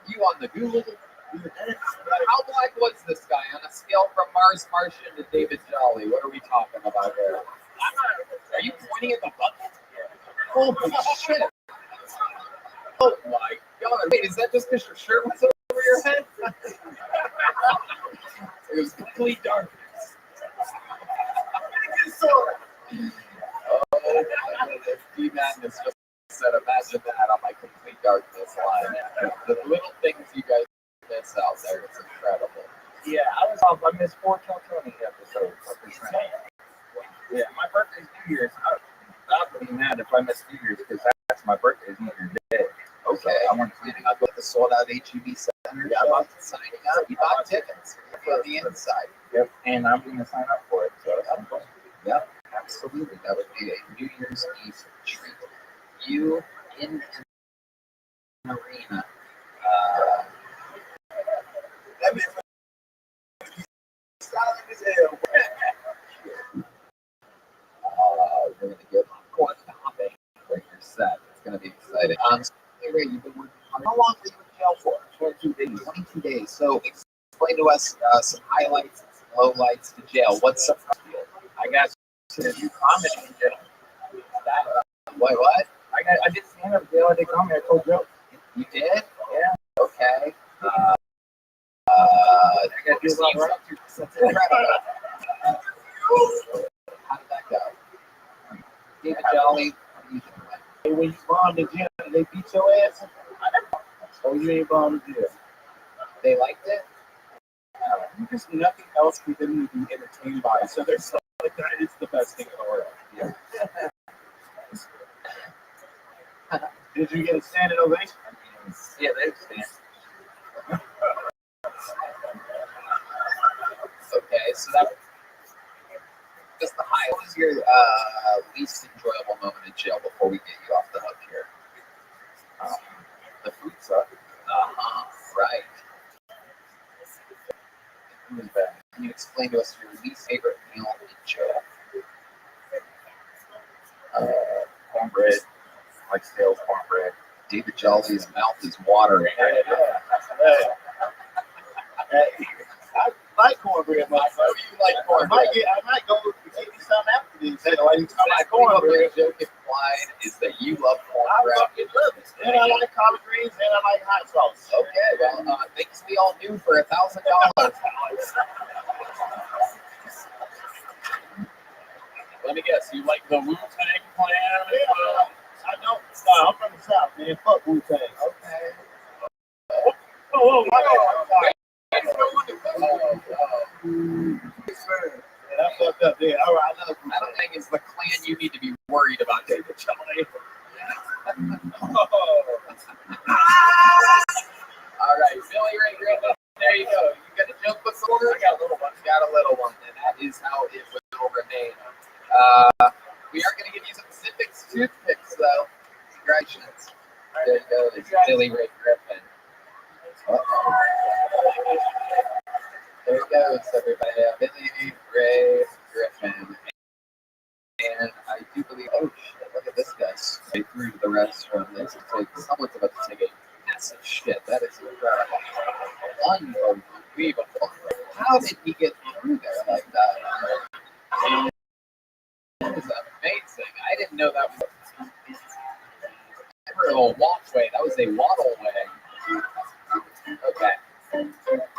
Speaker 3: You on the Google? How black was this guy on a scale from Mars Martian to David Jolly? What are we talking about here? Are you pointing at the bucket? Holy shit. Oh my god. Wait, is that just because your shirt was over your head? It was complete darkness. Oh, D-Madness just said, imagine that on my complete darkness line. The little things you guys miss out there, it's incredible.
Speaker 10: Yeah, I was off. I missed 4 Tony episodes. Yeah, my birthday's New Year's. I would be mad if I missed New Year's because that's my birthday is New Year's Day.
Speaker 3: Okay,
Speaker 10: So I want to
Speaker 3: planning on going to the sold out HEB Center.
Speaker 10: Yeah, I'm about
Speaker 3: signing up. You bought tickets from the inside.
Speaker 10: Yep, and I'm going to sign up for
Speaker 3: That would be a New Year's Eve treat. You in an arena.
Speaker 1: That means solid as hell.
Speaker 3: You're going to get one topic for your set. It's going to be exciting. Ray, you've been working on. How long were you in jail for? 22 days. 22 days. So explain to us some highlights and some lowlights to jail. What's surprised you?
Speaker 4: I got to do comedy in jail.
Speaker 3: What?
Speaker 4: I did stand up jail. I did comedy. I told jokes.
Speaker 3: You did?
Speaker 4: Yeah.
Speaker 3: Okay.
Speaker 4: I got to do a lot, right?
Speaker 3: How did that go? David Jolly, what do you think?
Speaker 1: Hey, when you bombed the gym, did they beat your ass? Oh, you ain't bombed the gym.
Speaker 3: They liked it?
Speaker 4: There's nothing else we didn't be entertained by. So there's like that is the best thing in the world.
Speaker 3: Yeah.
Speaker 1: Did you get a standing ovation?
Speaker 3: Yeah, they stand. Okay, so that was just the high. What was your least enjoyable moment in jail before we get you off the hook here?
Speaker 4: The food sucked.
Speaker 3: Right.
Speaker 4: It was bad.
Speaker 3: Can you explain to us your least favorite meal in jail?
Speaker 4: Cornbread, like stale cornbread.
Speaker 3: David Jolly's mouth is watering.
Speaker 1: Hey, I like cornbread, motherfucker.
Speaker 3: You like cornbread?
Speaker 1: I might go get me some after this.
Speaker 3: So
Speaker 1: Like, you talking about cornbread.
Speaker 3: the joke implied is that you love
Speaker 1: I
Speaker 3: cornbread.
Speaker 1: fucking love it. And I like collard greens and I like hot sauce.
Speaker 3: Okay, well, things we all do for $1,000.
Speaker 4: Let me guess, you like the Wu-Tang Clan?
Speaker 1: I don't. I'm from the South, man. Fuck Wu-Tang.
Speaker 3: Okay.
Speaker 1: Oh, my bad. Yeah, I fucked up there. All right, I love
Speaker 3: I don't think it's the clan you need to be worried about, David Jolly. All right, Billy Ray Griffin, there you go. You got a joke with the order? I got a little one. You got a little one, and that is how it will remain. We are going to give you some Zippix toothpicks, though. Congratulations. There you go. It's Billy Ray Griffin. Uh-oh. There it goes, everybody. Billy Ray Griffin. And I do believe, oh shit, look at this guy straight through to the restroom. Someone's about to take a massive shit. That is incredible. Unbelievable. How did he get through there like that? That is amazing. I didn't know that was never a walkway. That was a waddle way. Okay.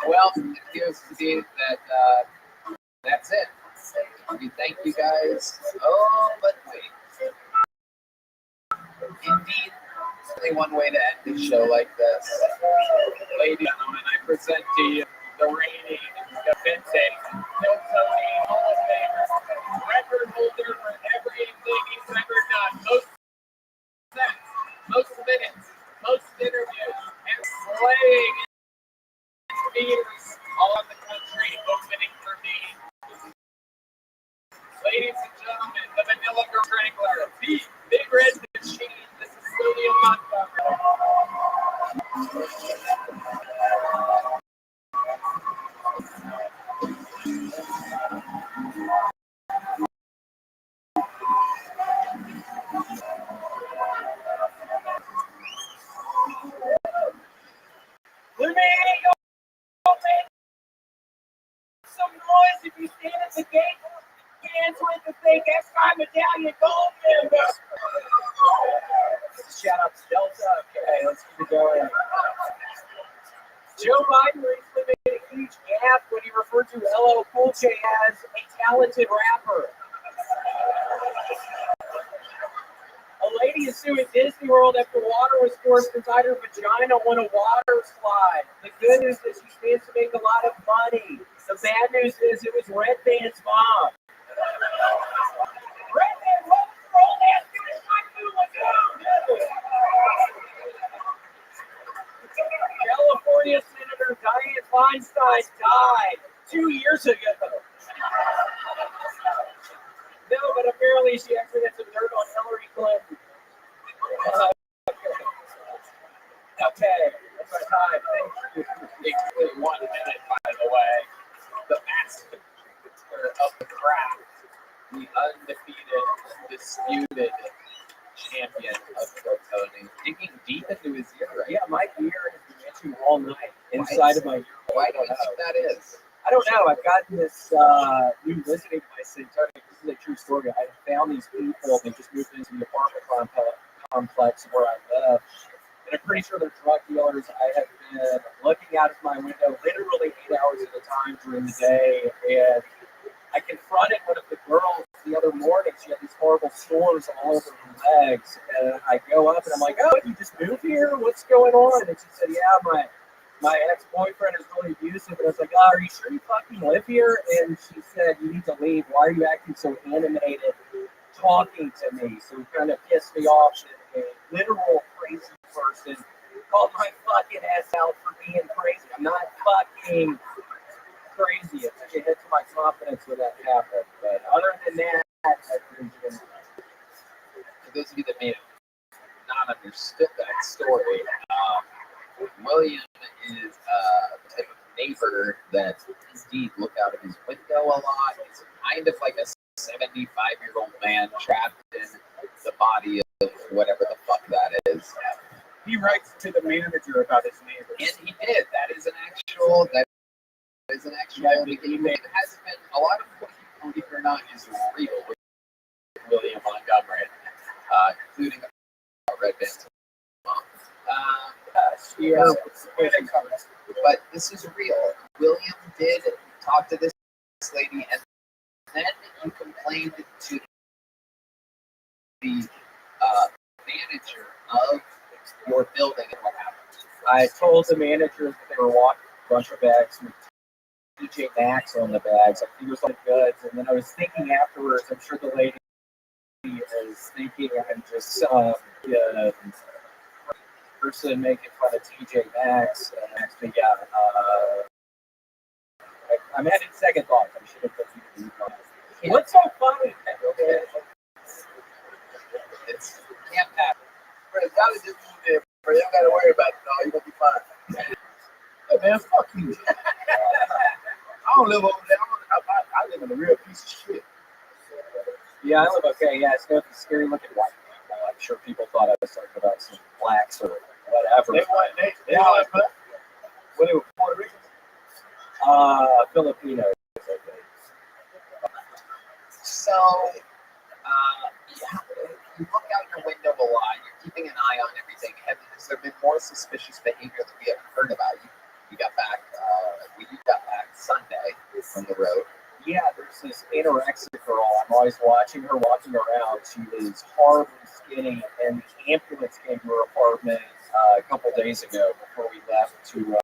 Speaker 3: Well, it appears to be that that's it. We thank you guys. Oh, but wait. Indeed, there's only one way to end the show like this. Ladies and gentlemen, I present to you the reigning, defending, Hilltony Hall of Famer, record holder for everything he's ever done. Most sets, most minutes, most interviews, and slaying theaters all in the country, opening for me. Ladies and gentlemen, the Vanilla Girl Strangler, the Big Red Machine. This is William Montgomery.
Speaker 11: Let me make some noise if you stand at the gate. Hands with the fake X5 medallion gold member. Shout out to Delta. Okay, let's keep it going. Joe Biden recently made a huge gaffe when he referred to LL Cool J as a talented rapper. A lady is suing Disney World after water was forced inside her vagina on a water slide. The good news is she stands to make a lot of money. The bad news is it was Red Band's mom. Red Band, roll that finish like you would do. California Senator Dianne Feinstein died 2 years ago. No, but
Speaker 4: but apparently she actually had some dirt on Hillary Clinton. Okay, that's my time. Thank you.
Speaker 5: Exactly 1 minute, by the way. The master of the craft, the undefeated, undisputed champion of Tony, digging deep into his ear right
Speaker 4: Yeah, my ear has been itching all night inside of my ear.
Speaker 5: Why do you think that is?
Speaker 4: I don't know. I've gotten this new visiting device. This is a true story. I found these people. They just moved into the apartment complex where I live. And I'm pretty sure they're drug dealers. I have been looking out of my window literally 8 hours at a time during the day. And I confronted one of the girls the other morning. She had these horrible sores all over her legs. And I go up and I'm like, oh, you just moved here? What's going on? And she said, yeah, my ex-boyfriend is really abusive. And I was like, oh, are you sure you fucking live here? And she said, you need to leave. Why are you acting so animated talking to me? So it kind of pissed me off. A literal crazy person called my fucking ass out for being crazy. I'm not fucking crazy. It took a hit to my confidence when that happened. But other than that, I've been doing it.
Speaker 5: For those of you that may have not understood that story, William is the type of neighbor that indeed look out of his window a lot. He's kind of like a 75-year-old man trapped in the body of whatever the fuck that is.
Speaker 12: He writes to the manager about his neighbors.
Speaker 5: And he did. That is an actual email. It has been a lot of what you believe it or not is real with William Montgomery, including Red Band. But this is real. William did talk to this lady, and then you complained to the manager of your building, and what happened?
Speaker 4: I told the manager that they were walking a bunch of bags with DJ Maxx on the bags. I think it was like goods. And then I was thinking afterwards, I'm sure the lady is thinking I'm just person making fun of TJ Maxx. And actually, yeah, I'm having second thoughts. I should have put you. What's so funny?
Speaker 5: It's can't happen.
Speaker 8: Bro, y'all just move there, bro. You don't gotta worry about it, dog. You're gonna be fine. Hey, man, fuck you. I don't live over there. I live in a real piece of shit.
Speaker 4: Yeah, I live okay. Yeah, it's not scary looking white people. I'm sure people thought I was talking about some blacks or whatever.
Speaker 8: They white, but what they were Puerto Ricans?
Speaker 4: Filipinos, I think.
Speaker 5: So, yeah, you look out your window a lot. You're keeping an eye on everything. Has there been more suspicious behavior that we haven't heard about? You got back. You got back Sunday from the road.
Speaker 4: Yeah, there's this anorexic girl. I'm always watching her walking around. She is horribly skinny, and the ambulance came to her apartment a couple days ago before we left to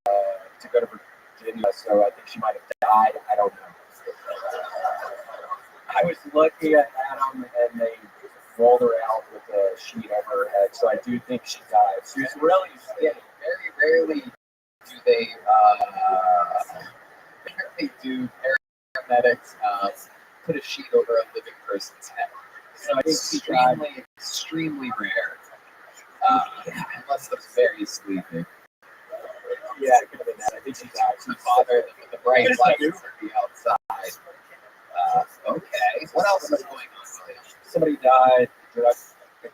Speaker 4: go to Virginia. So I think she might have died. I don't know. I was looking at them, and they rolled her out with a sheet over her head. So I do think she died. She was really skinny.
Speaker 5: Very rarely do they paramedics put a sheet over a living person's head. So it's extremely rare. Unless they're very sleepy.
Speaker 4: Yeah, it could have been that. I think she died.
Speaker 5: She bothered them with the bright lights of the outside. Okay. What else is going on, William?
Speaker 4: Somebody died. Drug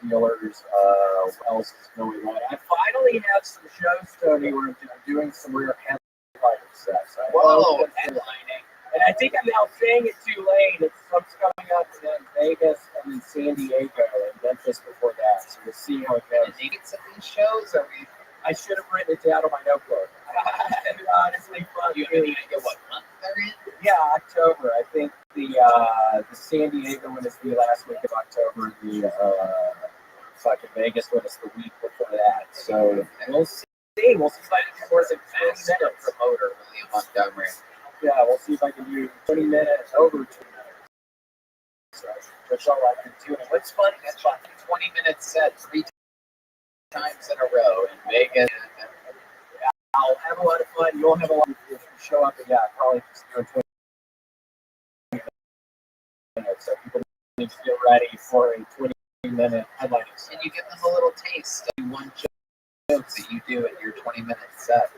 Speaker 4: dealers. What else is going on? I finally have some shows, Tony, where I'm doing some rare headlining sets.
Speaker 5: Whoa, headlining.
Speaker 4: And I think I'm now saying it too late. It's coming up in Vegas and in San Diego and Memphis before that. So we'll see how it goes.
Speaker 5: The dates of these shows?
Speaker 4: I should have written it down on my notebook. Honestly, fun.
Speaker 5: You have any idea what month they're in?
Speaker 4: Yeah, October. I think the San Diego one is the last week of October. The fucking Vegas one is the week before that. So we'll see. We'll see if I can do more than 20 minutes.
Speaker 5: Promoter William Montgomery.
Speaker 4: Yeah, we'll see if I can do 20 minutes, over 2 minutes. So that's all I can do. And what's funny,
Speaker 5: That's a 20-minute set 3 times in a row in Vegas.
Speaker 4: I'll have a lot of fun. You'll have a lot of fun if you show up. And yeah, probably just do 20 minutes. So people to get ready for a 20-minute headline.
Speaker 3: And you give them a little taste of one joke that you do at your 20-minute set.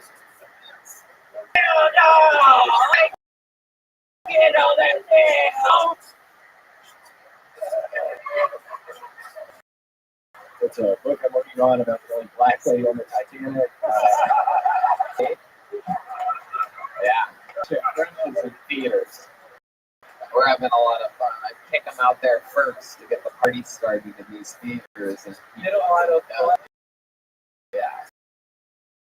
Speaker 10: Get all that down.
Speaker 4: It's a book I'm working on about the black lady on the Titanic. Yeah, Friends in theaters.
Speaker 3: We're having a lot of fun. I pick them out there first to get the party started in these theaters. And
Speaker 4: You know, I don't know.
Speaker 3: Yeah.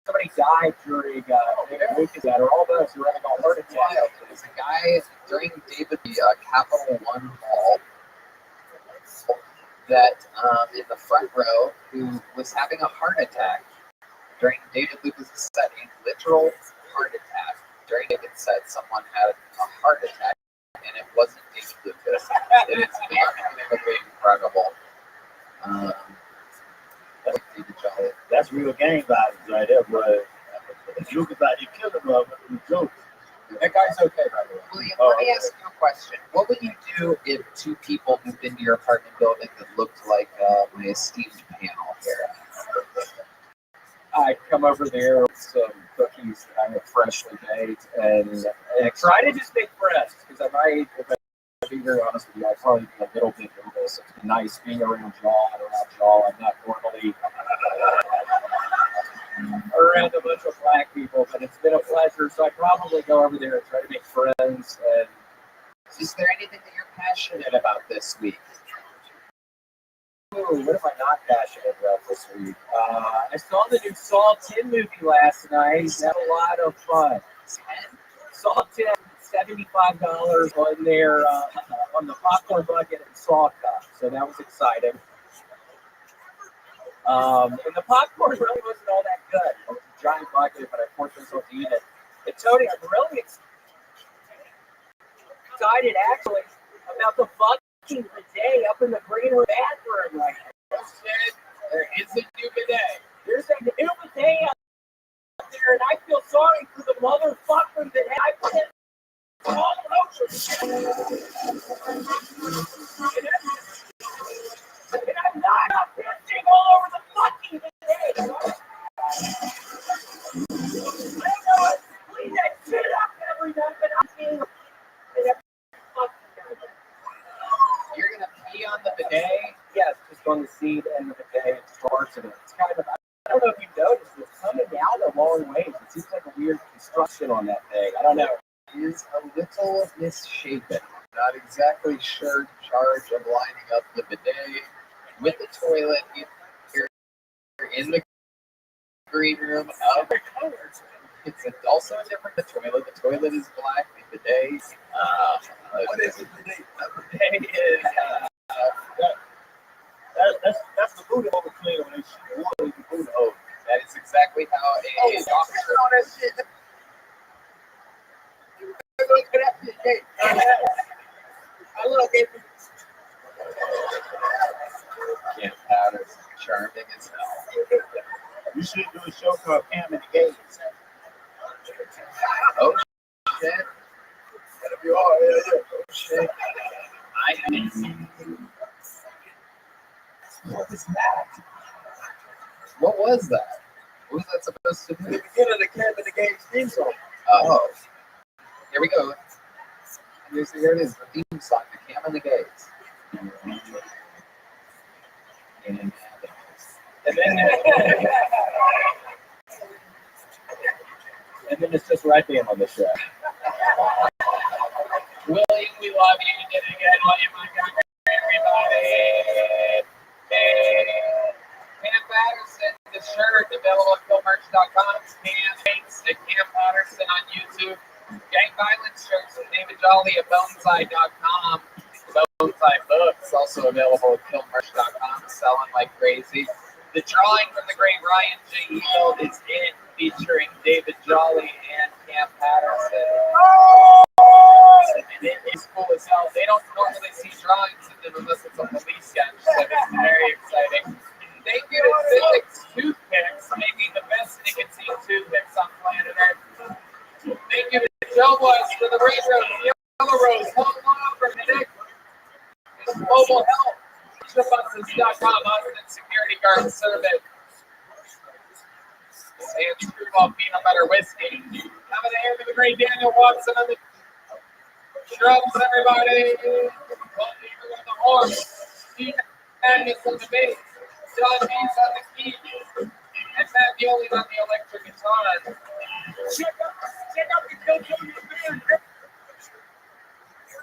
Speaker 4: Somebody died during a movie that, or all those who were having a heart attack.
Speaker 3: There's a guy during David the Capital One Mall that in the front row who was having a heart attack during David Lucas's set, a literal heart attack. During David's set, someone had a heart attack, and it wasn't David Lucas. It is unbelievably incredible. David Jolly.
Speaker 1: That's real game vibes right there, but Lucas out there killing them with jokes.
Speaker 4: That guy's okay, by the way.
Speaker 3: William, let me ask you a question. What would you do if two people moved into your apartment building that looked like my esteemed panel here?
Speaker 4: I come over there with some cookies that I have freshly baked and try to just make friends because I might, if I be very honest with you, I'd probably be a little bit nervous. It's nice being around y'all and around y'all. I'm not normally around a bunch of black people, but it's been a pleasure. So I probably go over there and try to make friends. And
Speaker 3: is there anything that you're passionate about this week?
Speaker 4: Ooh, what am I not passionate about this week? I saw the new Saw 10 movie last night. Had a lot of fun. Saw 10, $75 on their on the popcorn bucket and Saw cup. So that was exciting. And the popcorn really wasn't all that good. It was a giant bucket, but I forced myself to eat it. And Tony, I'm really excited actually about the fucking bidet up in the green room bathroom right now.
Speaker 5: There is a new bidet.
Speaker 4: There's a new bidet out there, and I feel sorry for the motherfuckers that I put it all over. And I'm not pissing all over the fucking bidet. I know I clean that shit up every night, but I'm being
Speaker 3: You're gonna pee on the bidet?
Speaker 4: yes, just on the seat and the bidet starts and it's kind of, I don't know if you noticed, it's coming down a long ways. It seems like a weird construction on that thing. I don't know.
Speaker 3: It is a little misshapen. Not exactly sure in charge of lining up the bidet with the toilet here in the green room of the colors. It's also a different toilet. The toilet is black. The bidet. What is it? The bidet is.
Speaker 1: That's the booty hole cleaner when they shoot water with the booty hole.
Speaker 3: That is exactly how a officer.
Speaker 8: all that shit. Look at that shit, hey. I love it.
Speaker 3: Camp Powder's charming as hell.
Speaker 1: You should do a show called Cam and the Gates.
Speaker 3: Oh shit!
Speaker 1: That'll be all. Yeah.
Speaker 3: Oh shit! I haven't seen. What was that? What was that? What was that supposed to be?
Speaker 1: The beginning of the Cam and the Gates theme song.
Speaker 3: Oh. Here we go. Here it is, the theme song, the Cam and the Gates.
Speaker 4: And then it's just right there on the show.
Speaker 5: William, we love you. You did it again, William. My God, everybody. Hey. Cam Patterson, the shirt available at philmerch.com. Cam Hates and Cam Patterson on YouTube. Gang Violence shirts with David Jolly at boneside.com. Boneside books also available at philmerch.com. Selling like crazy. The drawing from the great Ryan J. Eagle is it, featuring David Jolly and Cam Patterson. And it is cool as hell. They don't normally see drawings of them unless it's a police sketch, so it's very exciting. Thank you to Physics Toothpicks, making the best nicotine toothpicks on planet Earth. Thank you to Joe Boys for the Red Rose, the Yellow Rose, Home Law for Nick. Buses.com, Austin Security Guard Service. And Screwball Peanut Butter Whiskey. Having a hand of the great Daniel Watson on the shrubs, everybody. Well, Beaver on the horn. Steve Magnus on the bass. John Dees on the keys. And Matt Neely on the electric guitar.
Speaker 7: Check out the Killjoy band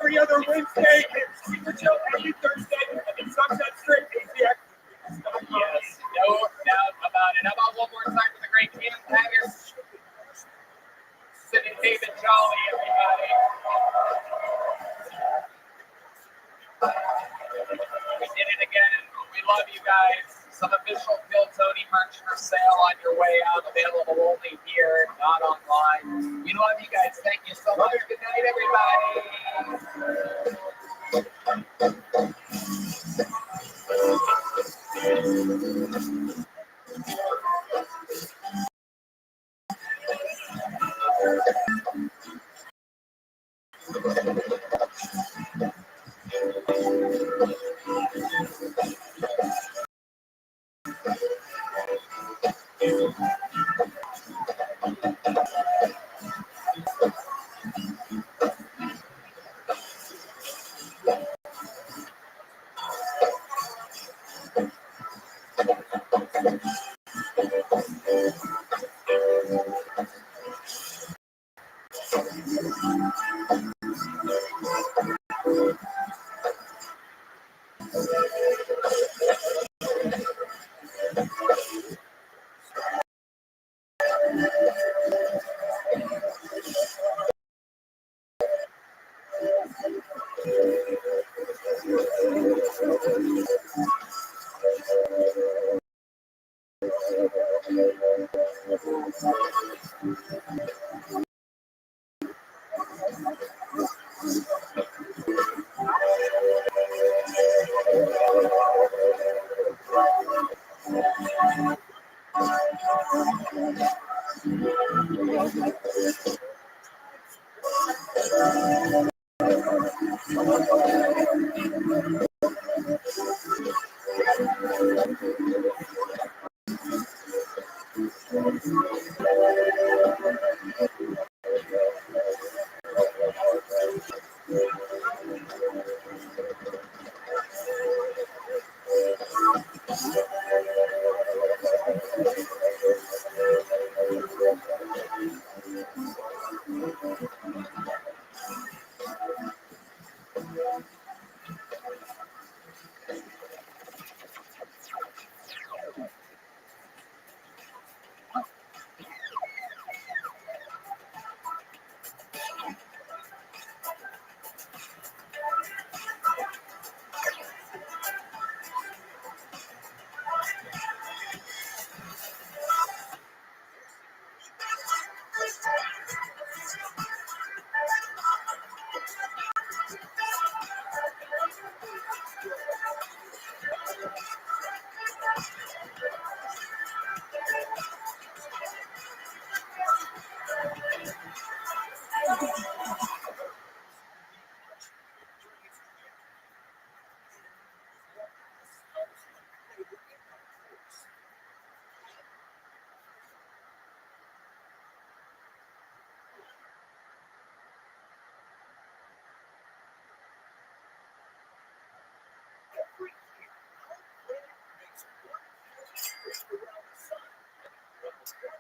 Speaker 7: every other Wednesday and Secret Show every Thursday at Sunset Strip. ACX.
Speaker 5: Yes, no doubt about it. How about one more time for the great Cam Taggart? Sitting David Jolly, everybody. We did it again. We love you guys. Some official Phil Tony merch for sale on your way out, available only here, not online. We love you guys. Thank you so much. Good night,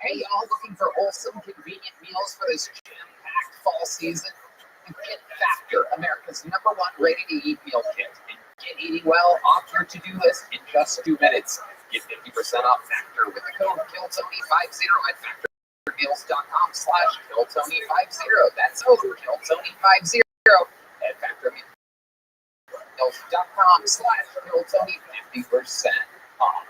Speaker 3: Hey, y'all, looking for wholesome, convenient meals for this jam-packed fall season? Get Factor, America's #1 ready-to-eat meal kit. And get eating well off your to-do list in just 2 minutes. Get 50% off Factor with the code KILLTONY50 at factormeals.com/KILLTONY50. That's code KILLTONY50 at factormeals.com/KILLTONY50% off.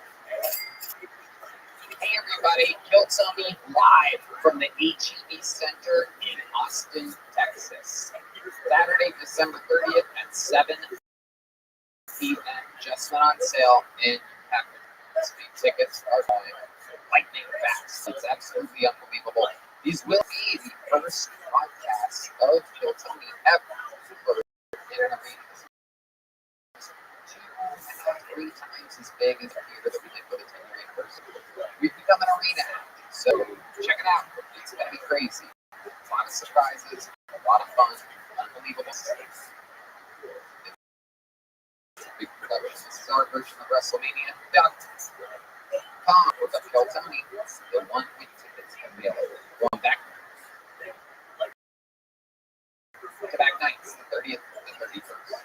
Speaker 3: Hey everybody, Kill Tony live from the HEB Center in Austin, Texas. Saturday, December 30th at 7 p.m. Just went on sale and have speed tickets are going lightning fast. It's absolutely unbelievable. These will be the first podcasts of Kill Tony ever. 3 times as big as the theater that we did for the 10-year anniversary. We've become an arena act, so check it out. It's going to be crazy. A lot of surprises, a lot of fun, unbelievable stakes. Big production. This is our version of WrestleMania. Tom with a Phil Tony. The 1-week tickets available. Going back to back nights, the 30th and the 31st.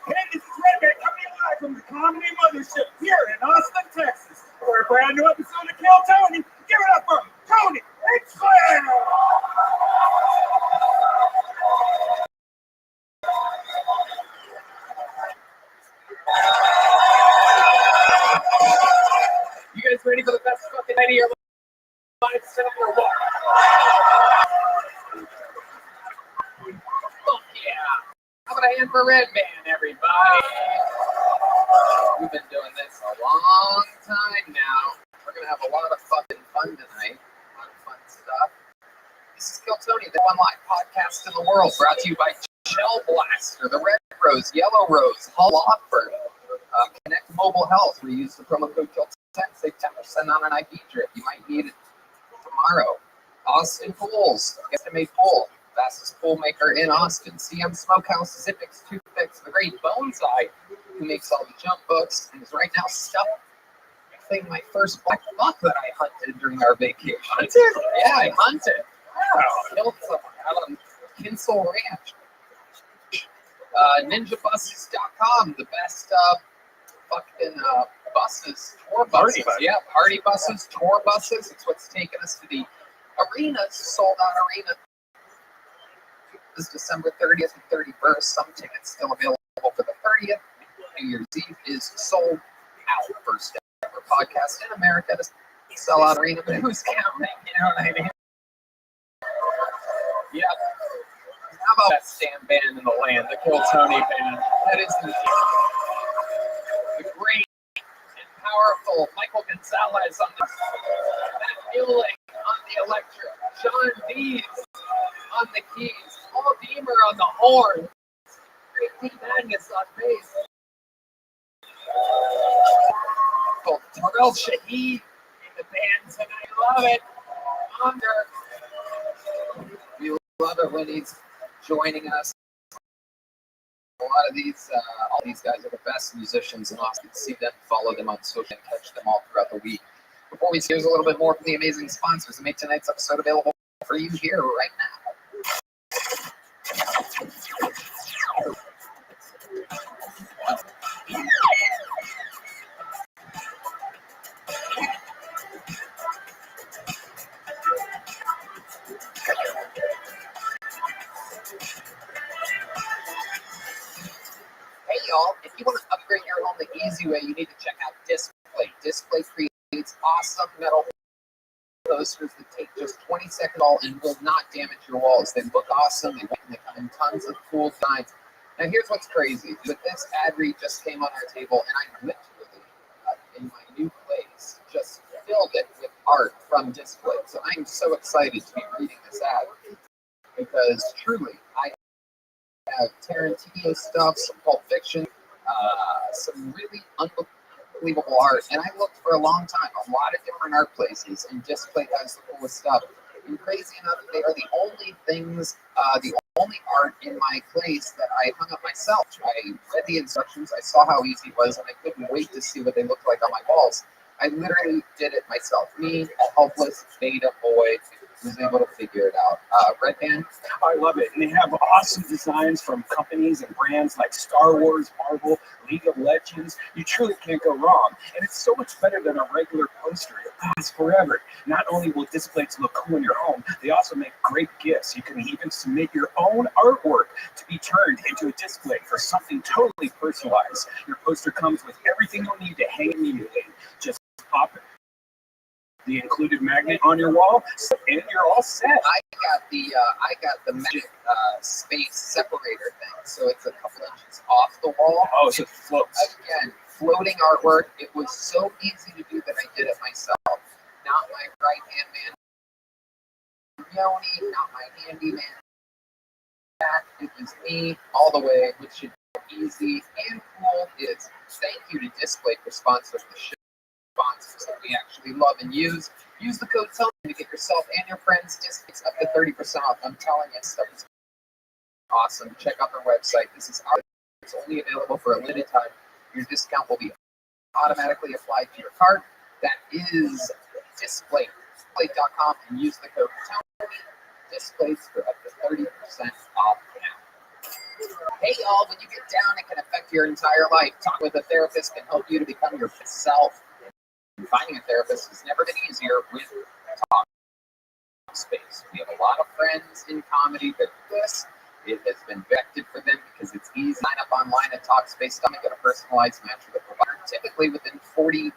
Speaker 7: This is Rabbi coming live from the Comedy Mothership here in Austin, Texas, for a brand new episode of Kill Tony. Give it up for Tony and Claire!
Speaker 5: You guys ready for the best fucking night of your life setup or what? Fuck yeah! How about a hand for Red Band, everybody? We've been doing this a long time now. We're gonna have a lot of fucking fun tonight. A lot of fun stuff. This is Kill Tony, the one live podcast in the world, brought to you by Shell Blaster, the Red Rose, Yellow Rose, Hull Offer, Connect Mobile Health. We use the promo code KILL10, save 10% on an IV drip. You might need it tomorrow. Austin Pools, Estimate Pool, fastest pool maker in Austin. CM Smokehouse, Zippix, Toothpicks, the great Boneseye, who makes all the jump books and is right now stuffing my first black buck that I hunted during our vacation. Hunted? Yeah, I hunted. Wow. Killed someone out on Kinsel Ranch. NinjaBuses.com, the best fucking buses, tour buses. Yeah, party buses, tour buses. It's what's taken us to the arenas, sold out arena. This is December 30th and 31st. Some tickets still available for the 30th. New Year's Eve is sold out. First ever podcast in America to sell out arena, but who's counting? You know what I mean? Yeah. How about that stand band in the land, the Kill Tony band? That is the great and powerful Michael Gonzalez on the Matt Mueller on the electric, Sean Dees on the keys, Paul Deemer on the horn, Great D Magnus on bass, Terrell Shahid in the band tonight. Love it. We love it when he's joining us. A lot of these, all these guys are the best musicians in Austin. See them, follow them on social, and catch them all throughout the week. Before we see, here's a little bit more from the amazing sponsors that made tonight's episode available for you here right now. Hey y'all, if you want to upgrade your home the easy way, you need to check out Display. Display creates awesome metal posters that take just 20 seconds and will not damage your walls. They look awesome, they come in tons of cool designs. Now here's what's crazy. With this ad read just came on our table, and I literally, in my new place, just filled it with art from Display. So I'm so excited to be reading this ad, because truly, I have Tarantino stuff, some Pulp Fiction, some really unbelievable art. And I looked for a long time, a lot of different art places, and Display has the coolest stuff. And crazy enough, they are the only things, the only art in my place that I hung up myself. I read the instructions, I saw how easy it was, and I couldn't wait to see what they looked like on my walls. I literally did it myself. Me, a helpless beta boy, was able to figure it out. Red Band?
Speaker 7: I love it. And they have awesome designs from companies and brands like Star Wars, Marvel, League of Legends. You truly can't go wrong. And it's so much better than a regular poster.
Speaker 12: last forever. Not only will displays look cool in your home, they also make great gifts. You can even submit your own artwork to be turned into a display for something totally personalized. Your poster comes with everything you'll need to hang immediately. Just pop the included magnet on your wall, and you're all set.
Speaker 3: I got the magic space separator thing, so it's a couple inches off the wall.
Speaker 12: Oh, so it floats.
Speaker 3: Again, floating artwork. It was so easy to do that I did it myself. Not my right-hand man, Yoni, not my handyman. It was me all the way, which is easy and cool. Is thank you to Display for sponsoring the show. Sponsors that we actually love and use. Use the code TONY to get yourself and your friends discounts up to 30% off. I'm telling you, stuff is awesome. Check out their website. This is it's only available for a limited time. Your discount will be automatically applied to your card. That is display.com, and use the code TONY. Displays for up to 30% off now. Hey y'all, when you get down, it can affect your entire life. Talking with a therapist can help you to become your best self. Finding a therapist has never been easier with Talkspace. We have a lot of friends in comedy that do this. It has been vected for them because it's easy. Sign up online at Talkspace.com and get a personalized match with a provider, typically within 48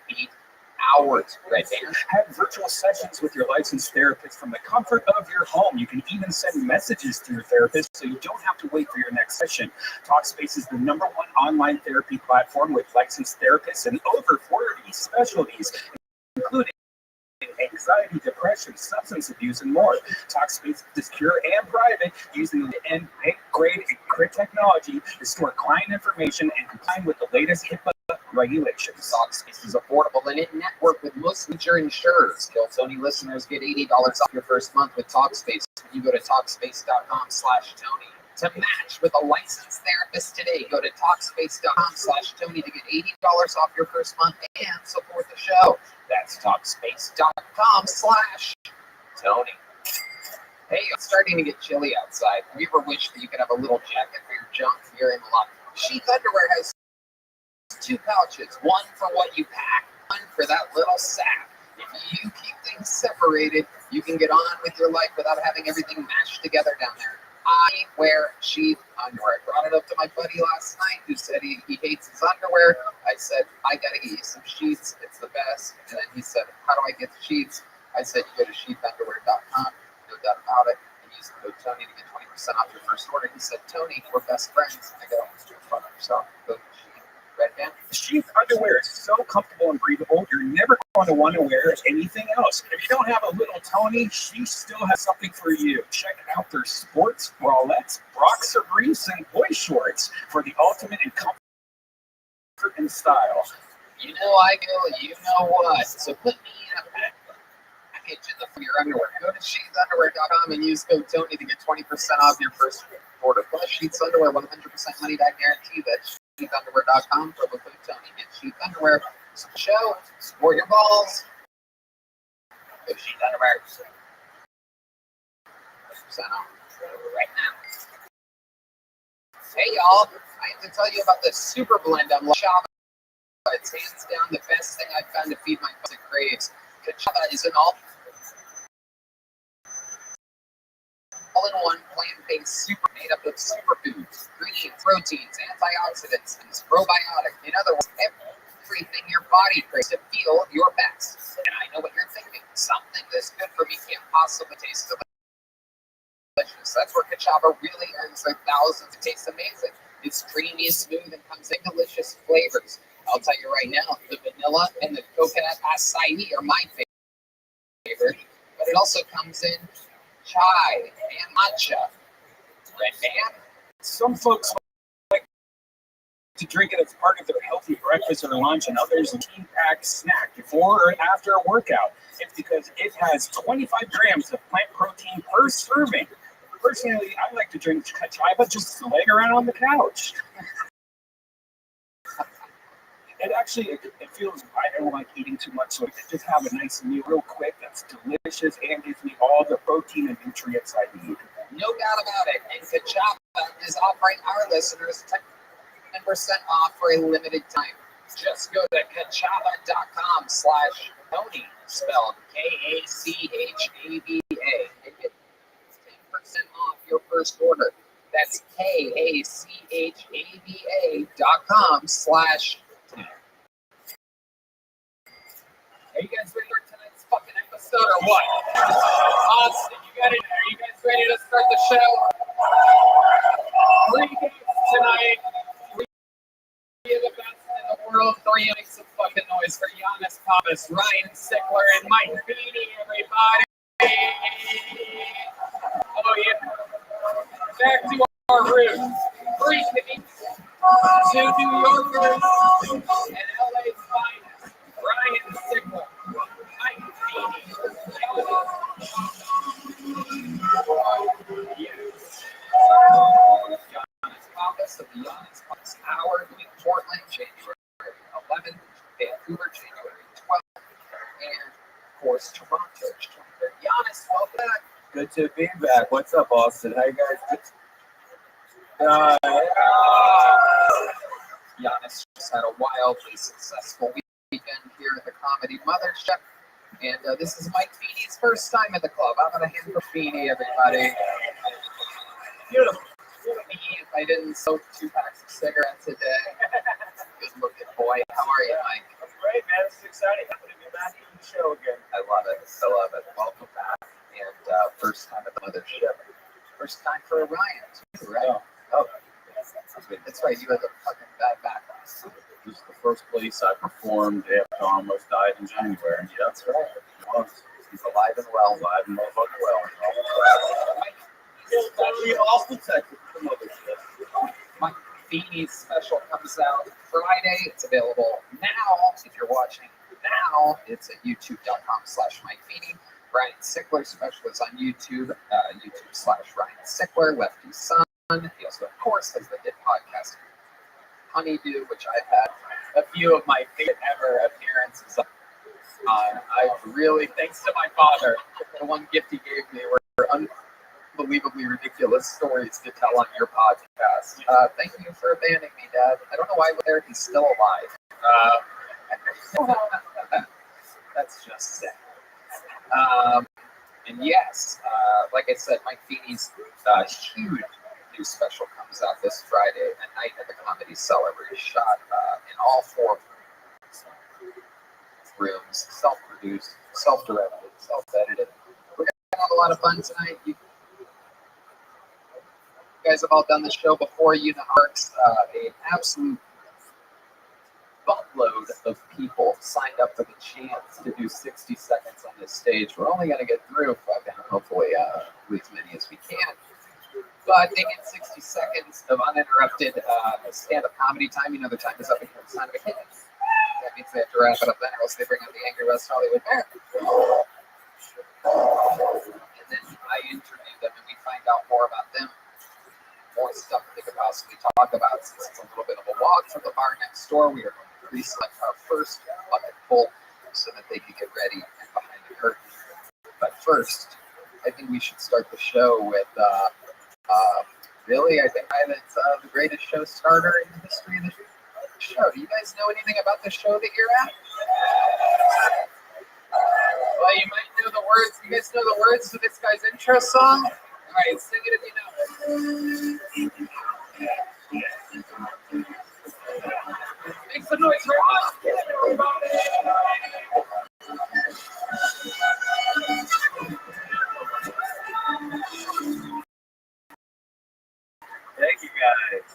Speaker 3: hours. Right there.
Speaker 12: Have virtual sessions with your licensed therapist from the comfort of your home. You can even send messages to your therapist so you don't have to wait for your next session. Talkspace is the #1 online therapy platform with licensed therapists in over 40 specialties, including anxiety, depression, substance abuse, and more. Talkspace is secure and private, using the grade encrypted technology to store client information and complying with the latest HIPAA regulations.
Speaker 3: Talkspace is affordable and it network with most major insurers. Kill Tony listeners get $80 off your first month with Talkspace when you go to Talkspace.com/Tony. To match with a licensed therapist today, go to Talkspace.com/Tony to get $80 off your first month and support the show. That's Talkspace.com/Tony. Hey, it's starting to get chilly outside. Have you ever wished that you could have a little jacket for your junk? You're in a lot. Sheath Underwear has 2 pouches, one for what you pack, one for that little sack. If you keep things separated, you can get on with your life without having everything mashed together down there. I wear Sheath Underwear. I brought it up to my buddy last night who said he hates his underwear. I said, I gotta get you some sheets. It's the best. And then he said, how do I get the sheets? I said, you go to sheathunderwear.com, no doubt about it, and use the code Tony to get 20% off your first order. He said, Tony, we're best friends. I go, fuck yourself. Go to Sheath. Red band.
Speaker 12: Sheath Underwear is so comfortable and breathable, you're never going to want to wear anything else. If you don't have a little Tony, she still has something for you. Check out their sports, bralettes, boxer briefs, and boy shorts for the ultimate in comfort and style.
Speaker 3: You know I go, you know what. So put me in a package in the your underwear. Go to sheathunderwear.com and use code Tony to get 20% off your first order. Plus Sheath's Underwear, 100% money back guarantee. That's sheathunderwear.com for the code Tony. Get Sheath Underwear. Show, support your balls. Go to Sheath Underwear. 20% off right now. Hey y'all, I have to tell you about the Super Blend I'm shopping. It's hands down the best thing I've found to feed my basic craves. Kachava is an all-in-one plant-based super made up of superfoods, ingredients, proteins, antioxidants, and probiotic. In other words, everything your body craves to feel your best. And I know what you're thinking. Something this good for me can't possibly taste delicious. That's where Kachava really earns their thousands. It tastes amazing. It's creamy and smooth and comes in delicious flavors. I'll tell you right now, the vanilla and the coconut acai are my favorite, but it also comes in chai and matcha. Red band.
Speaker 12: Some folks like to drink it as part of their healthy breakfast or lunch, and others a tea-packed snack before or after a workout. It's because it has 25 grams of plant protein per serving. Personally, I like to drink Kachava just laying around on the couch. It actually, it feels, I don't like eating too much, so I can just have a nice meal real quick that's delicious and gives me all the protein and nutrients I need.
Speaker 3: No doubt about it. And Kachava is offering our listeners 10% off for a limited time. Just go to kachava.com/Tony spelled Kachaba. Get 10% off your first order. That's Kachaba.com/10. Are you guys ready for tonight's fucking episode or what? Austin, are you guys ready to start the show? 3 guests tonight. 3 of the best in the world. 3 make some fucking noise for Giannis Thomas, Ryan Sickler, and Mike Beanie, everybody. Oh yeah. Back to our roots. 3 Canadians, 2 New Yorkers, and LA's finest. Ryan Sickler, Mike Beanie, Giannis Thomas of the Giannis Thomas Hour in Portland, January 11th, Vancouver, January 12th, and of course Toronto, January. Giannis, welcome back.
Speaker 1: Good to be back. What's up, Austin? How you guys
Speaker 3: Giannis just had a wildly successful weekend here at the Comedy Mothership. And this is Mike Feeney's first time at the club. I'm going to hand for Feeney, everybody. Beautiful. If I didn't smoke 2 packs of cigarettes a day. Good looking boy. How are you, Mike?
Speaker 1: I'm great, man. It's exciting. Happy to be back on the show again.
Speaker 3: I love it. Welcome back. And first time at the Mothership. First time for Ryan, too, right? Oh. That's right. You had a fucking bad background.
Speaker 1: This is the first place I performed after I almost died in January. Yeah, that's right.
Speaker 3: He's alive and well.
Speaker 1: Alive and well. Austin, Texas.
Speaker 3: Mike Feeney's special comes out Friday. It's available now. If you're watching now, it's at youtube.com/Mike Feeney. Ryan Sickler's special is on YouTube, YouTube/Ryan Sickler, Lefty Son. He also, of course, has the hit podcast Honeydew, which I've had a few of my favorite ever appearances on. Thanks to my father, the one gift he gave me were unbelievably ridiculous stories to tell on your podcast. Thank you for abandoning me, Dad. I don't know why he's still alive. That's just sad. And yes, like I said, Mike Feeney's huge new special comes out this Friday, A Night at the Comedy Cellar, where he shot in all 4 rooms, self-produced, self-directed, self-edited. We're going to have a lot of fun tonight. You guys have all done the show before. You know how it works. An absolute buttload of people signed up for the chance to do 60 seconds on this stage. We're only going to get through, hopefully, as many as we can. But they get 60 seconds of uninterrupted stand-up comedy time. You know, the time is up until the sign of a kitten. That means they have to wrap it up then, or else they bring out the Angry West Hollywood Bear. And then I interview them, and we find out more about them, more stuff that they could possibly talk about. Since it's a little bit of a walk from the bar next door, we are going to pre-select our first bucket full so that they can get ready and behind the curtain. But first, I think we should start the show with I think that's the greatest show starter in the history of the show. Do you guys know anything about the show that you're at? Well, you might know the words. You guys know the words to this guy's intro song? All right, sing it if you know it. Make some noise for us, everybody.
Speaker 1: Thank you, guys.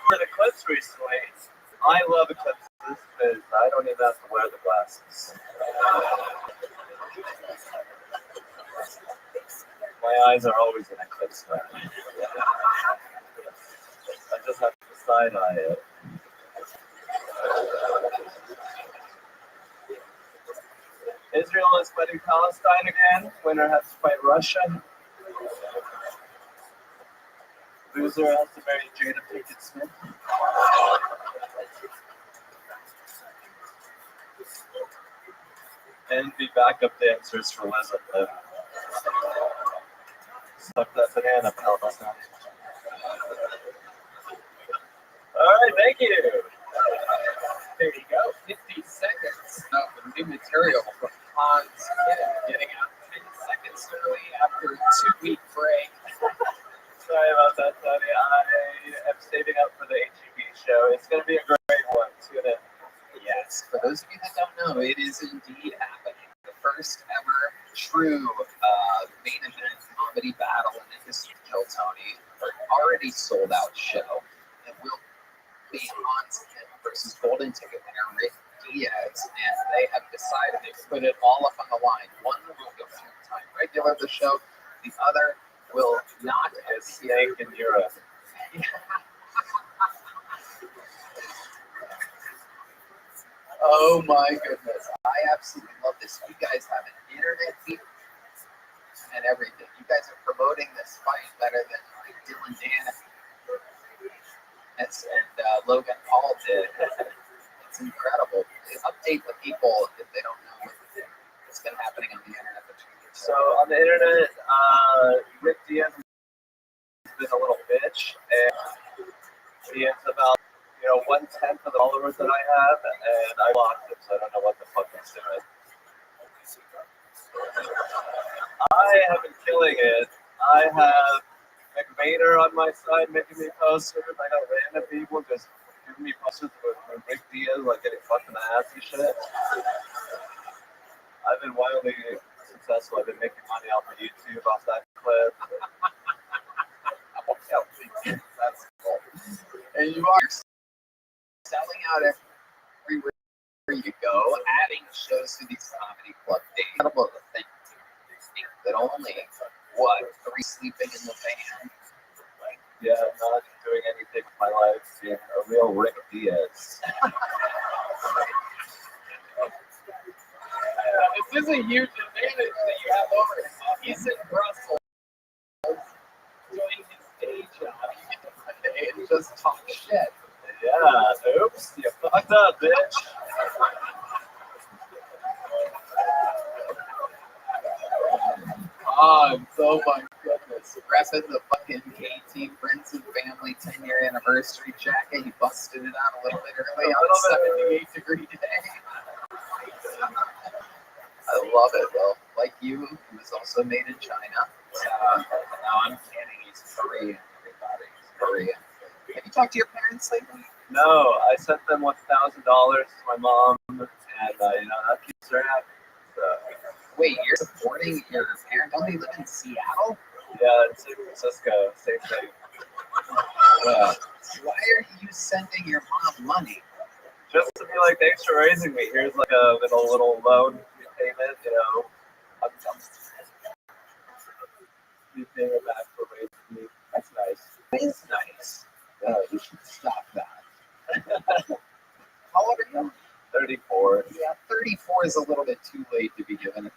Speaker 1: For the clips recently, I love eclipses because I don't even have to wear the glasses. My eyes are always in eclipse mode. I just have to side-eye it. Israel is fighting Palestine again. Winner has to fight Russia. Loser has to marry Jada Pinkett Smith. And be backup dancers for Elizabeth. Suck that banana, Palestine. Alright, thank you.
Speaker 3: There you go. 50 seconds of new material from Hans getting out 10 seconds early after a 2-week break.
Speaker 1: Sorry about that, Tony. I am saving up for the HEB show. It's going to be a great one. Tune in.
Speaker 3: Yes, for those of you that don't know, it is indeed happening. The first ever true main event comedy battle in the history of Kill Tony. An already sold out show. It will be Hans versus Golden Ticket winner Rick Diaz, and they have decided to put it all up on the line. One will go full-time regular of the show, the other will not.
Speaker 1: A snake in Europe.
Speaker 3: Oh my goodness. I absolutely love this. You guys have an internet feed and everything. You guys are promoting this fight better than like Dylan Dan and Logan Paul did. It's incredible. Update the people if they don't know what's been happening on the internet between you.
Speaker 1: So on the internet, Rick Diaz has been a little bitch, and he is about 1/10 of the followers that I have, and I blocked him, so I don't know what the fuck he's doing. I have been killing it. I have McVader on my side making me posters. I got random people just giving me posters with Rick Diaz, like getting fucked in the ass and shit. I've been wildly successful. I've been making money off of YouTube off that clip.
Speaker 3: That's cool. And you are selling out everywhere you go, adding shows to these comedy club days. Incredible to think that only, 3 sleeping in the van?
Speaker 1: Yeah, I'm not doing anything with my life, being a real Rick Diaz.
Speaker 5: This is a huge advantage that you have over him. He's in Brussels doing his day job.
Speaker 3: And just talk shit.
Speaker 1: Yeah, oops, you fucked up, bitch.
Speaker 3: Oh my goodness. Repping the fucking KT Friends and Family 10-year anniversary jacket. He busted it out a little bit early on a 78-degree day. I love it. Well, like you, it was also made in China. Now I'm canning he's Korean, everybody. He's Korean. Have you talked to your parents lately?
Speaker 1: No, I sent them $1,000 to my mom, and that keeps her happy. So.
Speaker 3: Wait, you're supporting your parents? Don't they live in Seattle?
Speaker 1: Yeah, in San Francisco, same thing.
Speaker 3: Why are you sending your mom money?
Speaker 1: Just to be like, thanks for raising me. Here's like a little loan payment, I'm paying it back for raising me. That's nice.
Speaker 3: It is nice. You should stop that. How old are you?
Speaker 1: 34.
Speaker 3: Yeah, 34 is a little bit too late to be given $1,000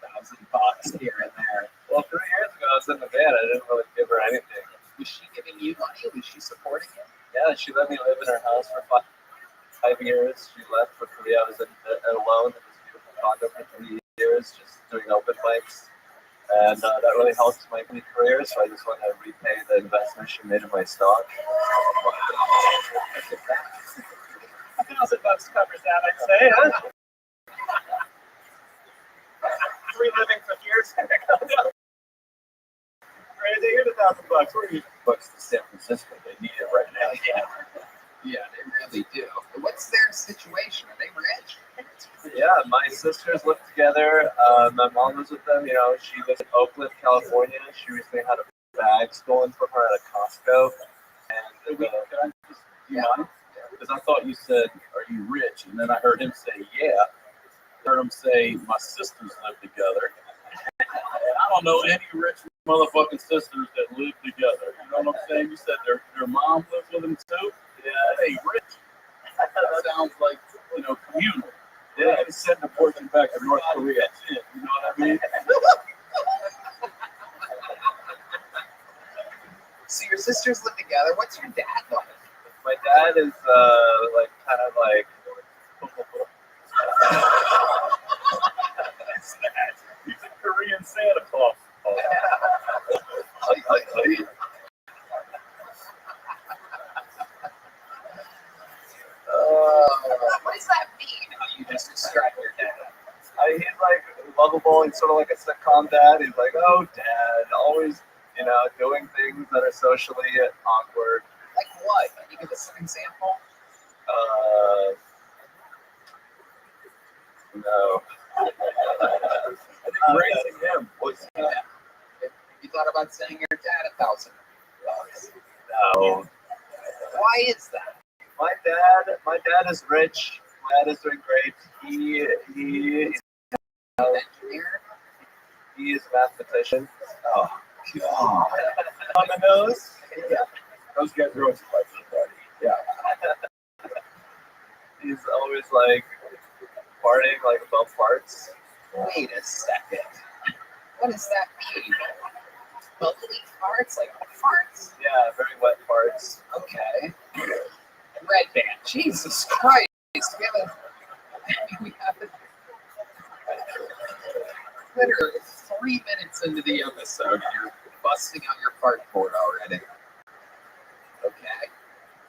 Speaker 3: here and there.
Speaker 1: Well, 3 years ago I was in the van. I didn't really give her anything.
Speaker 3: Was she giving you money? Was she supporting you?
Speaker 1: Yeah, she let me live in her house for 5 years. She left for 3. I was alone in this beautiful condo for 3 years, just doing open mics. And that really helped my career, so I just want to repay the investment she made in my stock.
Speaker 5: $1,000 covers that, I'd say. Huh? 3 living for years. Crazy. Here's $1,000. Where are you?
Speaker 1: Bucks to San Francisco. They need it right now.
Speaker 3: Yeah, they really do. What's their situation? Are they rich?
Speaker 1: Yeah, my sisters live together. My mom lives with them. She lives in Oakland, California. She recently had a bag stolen from her at a Costco. And because I thought you said, "Are you rich?" And then I heard him say, "Yeah." I heard him say, "My sisters live together." And I don't know any rich motherfucking sisters that live together. You know what I'm saying? You said their mom lives with them too. Yeah, they rich. That sounds like communal. Yeah, they send the portion back to North Korea. You know what I mean?
Speaker 3: So your sisters live together. What's your dad like?
Speaker 1: My dad is kind of like.
Speaker 7: He's a Korean Santa Claus.
Speaker 3: What does that mean? How you just describe your dad?
Speaker 1: He's like lovable sort of like a sitcom dad. He's like, oh, dad, always, doing things that are socially awkward.
Speaker 3: Like what? Can you give us an example?
Speaker 1: No. Praising him. What's that?
Speaker 3: Have you thought about sending your dad $1,000?
Speaker 1: No.
Speaker 3: Why is that?
Speaker 1: My dad is rich. My dad is doing great. He is
Speaker 3: An engineer?
Speaker 1: he is a mathematician.
Speaker 3: Oh, God.
Speaker 1: On the nose.
Speaker 3: Yeah.
Speaker 12: Those guys are always quite funny.
Speaker 1: Yeah. He's always like farting like above farts.
Speaker 3: Wait a second. What does that mean? Bubbly farts? Like farts?
Speaker 1: Yeah, very wet farts.
Speaker 3: Okay. Red band. Jesus Christ. We haven't. Literally 3 minutes into the episode, you're busting out your fart board already. Okay.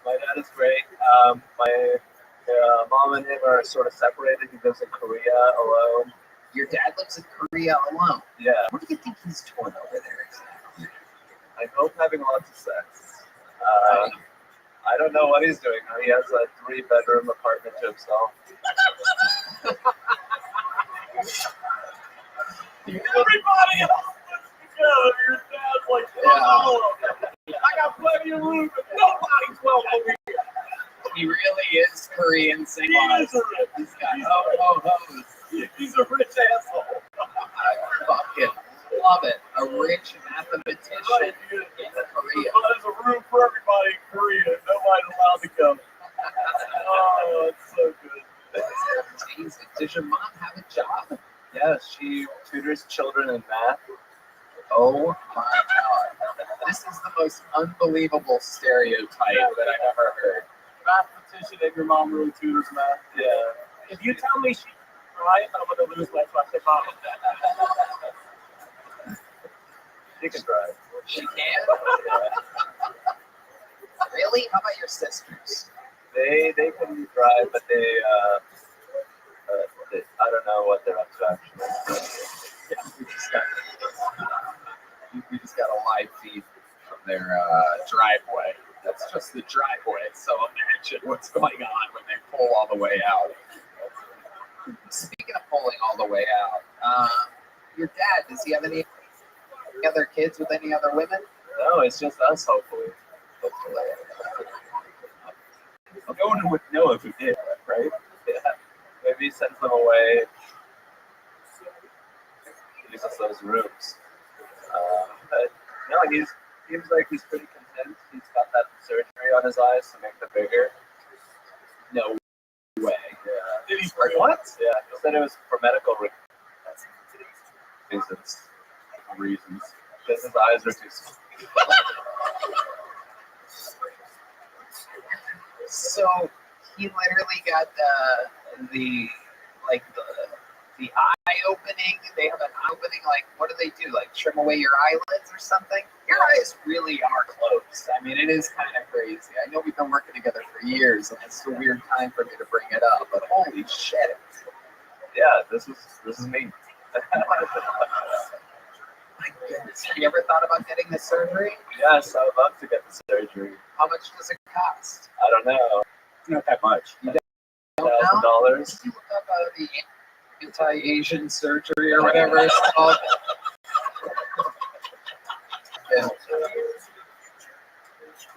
Speaker 1: My dad is great. My mom and him are sort of separated. He lives in Korea alone.
Speaker 3: Your dad lives in Korea alone.
Speaker 1: Yeah.
Speaker 3: What do you think he's doing over there exactly?
Speaker 1: I hope having lots of sex. I don't know what he's doing. He has a 3-bedroom apartment to himself.
Speaker 7: Everybody else puts together. Your dad's like, oh, I got plenty of room, but nobody's welcome here.
Speaker 3: He really is Korean
Speaker 7: He
Speaker 3: singing.
Speaker 7: is a rich.
Speaker 3: He's got ho-ho-hos.
Speaker 7: He's a rich asshole.
Speaker 3: I fucking love it. A rich mathematician
Speaker 7: Right, dude.
Speaker 3: in Korea.
Speaker 7: But there's a room for everybody in Korea. Nobody's allowed to come. Oh, it's so good.
Speaker 3: Jesus. Does your mom have a job?
Speaker 1: Yeah, she tutors children in math.
Speaker 3: Oh my God. This is the most unbelievable stereotype that I've ever heard.
Speaker 7: Mathematician and your mom really tutors math.
Speaker 1: Yeah.
Speaker 7: If you tell me she's right, I'm going to lose my fucking mom.
Speaker 1: She can drive.
Speaker 3: She can? Really? How about your sisters?
Speaker 1: They can drive, but they I don't know what they're up to actually.
Speaker 3: Yeah, we just got a live feed from their driveway. That's just the driveway. So imagine what's going on when they pull all the way out. Speaking of pulling all the way out, your dad, does he have any other kids with any other women?
Speaker 1: No, it's just us, hopefully.
Speaker 12: I'm going with Noah if we did, right?
Speaker 1: Yeah. Maybe he sends them away. Uses those rooms. But no, he seems like he's pretty content. He's got that surgery on his eyes to make them bigger.
Speaker 3: No way.
Speaker 1: Yeah.
Speaker 7: Did he
Speaker 3: What?
Speaker 1: Yeah. He said it was for medical reasons. Because his eyes are too small.
Speaker 3: So he literally got the eye opening. They have an eye opening. Like, what do they do? Like, trim away your eyelids or something? Your eyes really are closed. I mean, it is kind of crazy. I know we've been working together for years, and it's a weird time for me to bring it up. But holy shit!
Speaker 1: Yeah, this is me.
Speaker 3: My goodness. Have you ever thought about getting the surgery?
Speaker 1: Yes, I would love to get the surgery.
Speaker 3: How much does it cost?
Speaker 1: I don't know.
Speaker 12: It's not that much.
Speaker 3: Don't know?
Speaker 1: $1,000.
Speaker 3: Did you look up the anti-Asian surgery or whatever it's called? Yeah.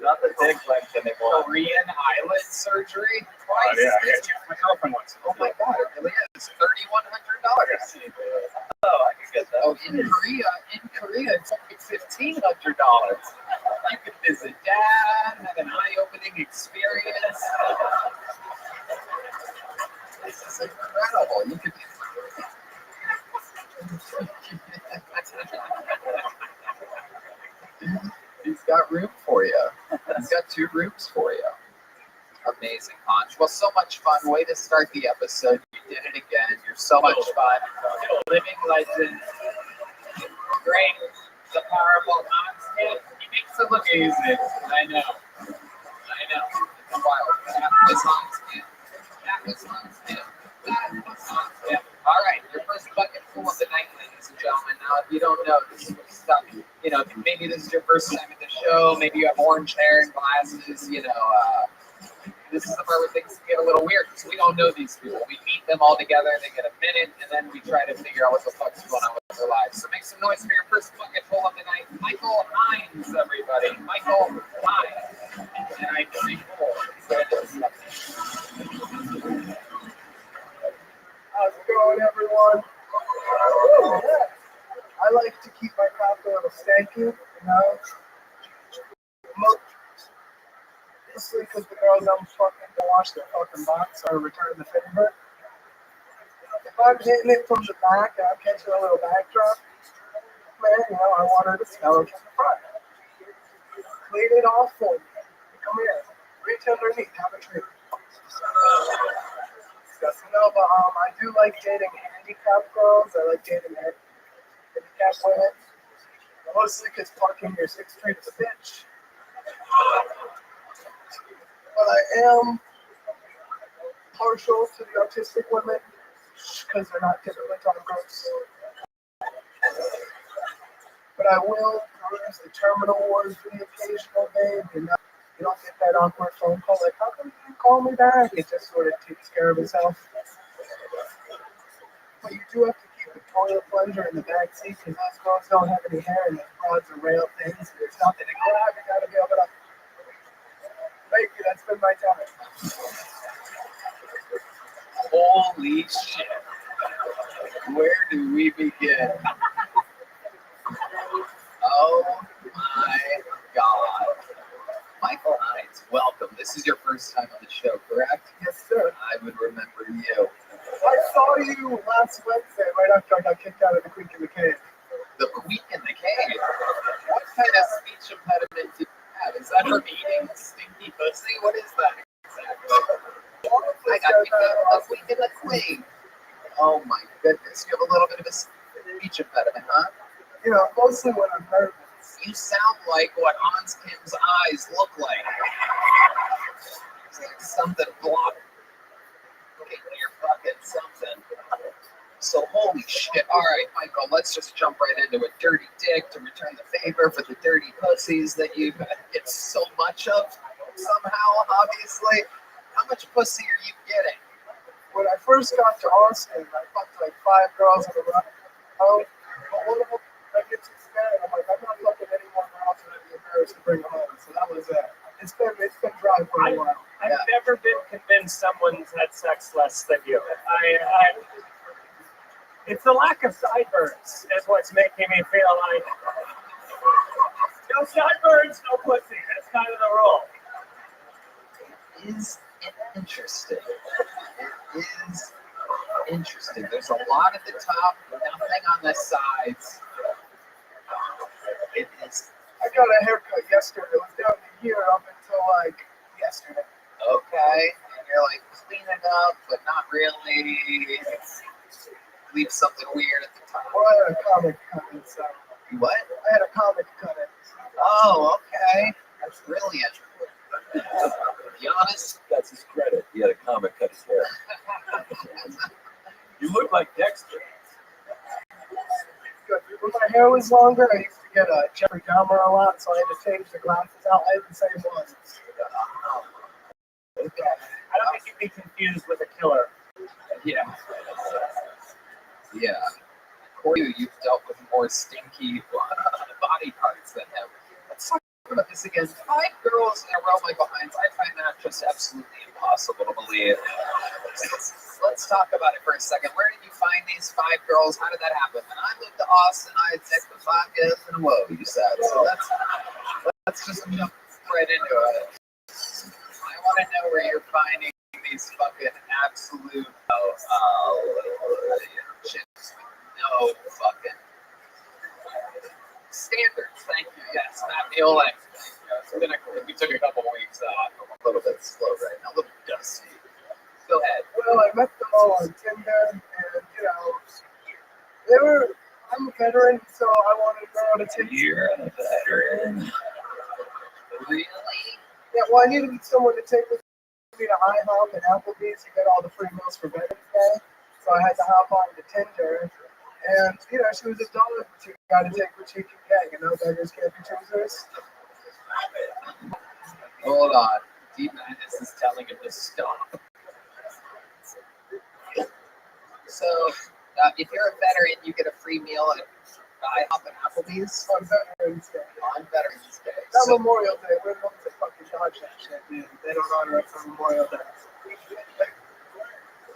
Speaker 1: Not the dick length anymore.
Speaker 3: Korean eyelid surgery?
Speaker 12: Oh,
Speaker 3: Twice?
Speaker 12: yeah, my girlfriend wants it.
Speaker 3: Oh my God, it really is. $3,100.
Speaker 1: Oh, I can get that.
Speaker 3: Oh, in Korea, it's only $1,500. You can visit dad, have an eye-opening experience. This is incredible. You could. He's got room for you. He's got 2 rooms for you. Amazing, Hans. Well, so much fun. Way to start the episode. You did it again. You're so much fun. Living legend. Great. The powerful Hans. He makes it look easy. I know. It's wild. That was Hans. That was Hans. That was Hans. All right. Your first bucket full of the night, ladies and out. You don't know this stuff. You know, maybe this is your first time at the show. Maybe you have orange hair and glasses. You know, this is the part where things get a little weird because we don't know these people. We meet them all together, they get a minute, and then we try to figure out what the fuck's going on with their lives. So make some noise for your first fucking pull of the night. Michael Hines, everybody. Michael Hines. And I pretty cool.
Speaker 13: How's it going, everyone? I like to keep my cock a little stanky, you know? Mostly because the girls I'm fucking to wash their fucking box or return the favor. If I'm hitting it from the back and I'm catching a little backdrop, man, you know, I want her to smell it from the front. Clean it off for me. Come here. Reach underneath. Have a treat. No, but I do like dating handicapped girls. I like dating handicapped women. Mostly because fucking your 6th Street is a bitch. But I am partial to the autistic women because they're not typically tall girls. But I will peruse the terminal wars for the occasional babe. You don't get that awkward phone call like, how come you didn't call me back? It just sort of takes care of itself. But you do have to keep the toilet plunger in the back seat because those girls don't have any hair and those broads are rail things. And there's nothing to grab. You gotta be able to. Thank you. That's been my time.
Speaker 3: Holy shit. Where do we begin? Oh my God. Michael Hines, welcome. This is your first time on the show, correct?
Speaker 13: Yes, sir.
Speaker 3: I would remember you.
Speaker 13: I saw you last Wednesday right after I got kicked out of the Creek in the Cave.
Speaker 3: The Queen in the Cave? What kind of speech impediment do you have? Is that from eating stinky pussy? What is that exactly? I got kicked out of the Queen in the Cave. Oh my goodness. You have a little bit of a speech impediment, huh?
Speaker 13: You know, mostly when I'm nervous.
Speaker 3: You sound like what Hans Kim's eyes look like. It's like something blocking your fucking something. So holy shit. Alright, Michael, let's just jump right into a dirty dick to return the favor for the dirty pussies that you get so much of somehow, obviously. How much pussy are you getting?
Speaker 13: When I first got to Austin, I fucked like 5 girls in a row. But one of them, I get too scared. I'm like, I'm not fucking anyone else, and I'd be embarrassed to bring them home. So that was it. It's been dry for a while.
Speaker 7: I've never been convinced someone's had sex less than you. It's the lack of sideburns is what's making me feel like no sideburns, no pussy. That's kind of the rule.
Speaker 3: It is interesting. It is interesting. There's a lot at the top, nothing on the sides. It is.
Speaker 13: I got a haircut yesterday. It was down to here up until like yesterday.
Speaker 3: Okay. And you're like cleaning up, but not really. Leave something weird at the top.
Speaker 13: Well, I had a comic cut it, so.
Speaker 3: What?
Speaker 13: I had a comic cut it.
Speaker 3: Oh, okay. That's brilliant. To be honest,
Speaker 1: That's his credit. He had a comic cut his hair. You look like Dexter.
Speaker 13: When my hair was longer, I used to get a Jeffrey Dahmer a lot, so I had to change the glasses out. I had the same ones.
Speaker 7: I don't think you'd be confused with a killer.
Speaker 3: yeah. Yeah. Corey, you've dealt with more stinky body parts than him. Let's talk about this again. 5 girls in a row, Michael Hines. I find that just absolutely impossible to believe. Let's talk about it for a second. Where did you find these 5 girls? How did that happen? When I moved to Austin, I had sex with 5 girls in a row, you said. So let's just jump right into it. I want to know where you're finding these fucking absolute chicks with no fucking standards. Thank you. Yes, Matt Neolex. We took a couple weeks off. I'm a little bit slow right now, a little dusty. Go ahead.
Speaker 13: Well, I met them all on Tinder, and, you know, I'm a veteran, so I wanted a girl to take.
Speaker 3: You're a veteran. Really?
Speaker 13: Yeah, well, I needed someone to take with me to IHOP and Applebee's to get all the free meals for Veterans Day. So I had to hop on to Tinder, And, you know, she was a dog, but you got to take what you can get, you know, beggars can't be choosers.
Speaker 3: Hold on. D-Madness is telling him to stop. So, if you're a veteran, you get a free meal at IHOP and Applebee's
Speaker 13: On Veterans Day.
Speaker 3: on Veterans Day.
Speaker 13: Not
Speaker 3: So,
Speaker 13: Memorial Day. We're going to fucking dodge that shit, dude. They don't honor us on Memorial Day.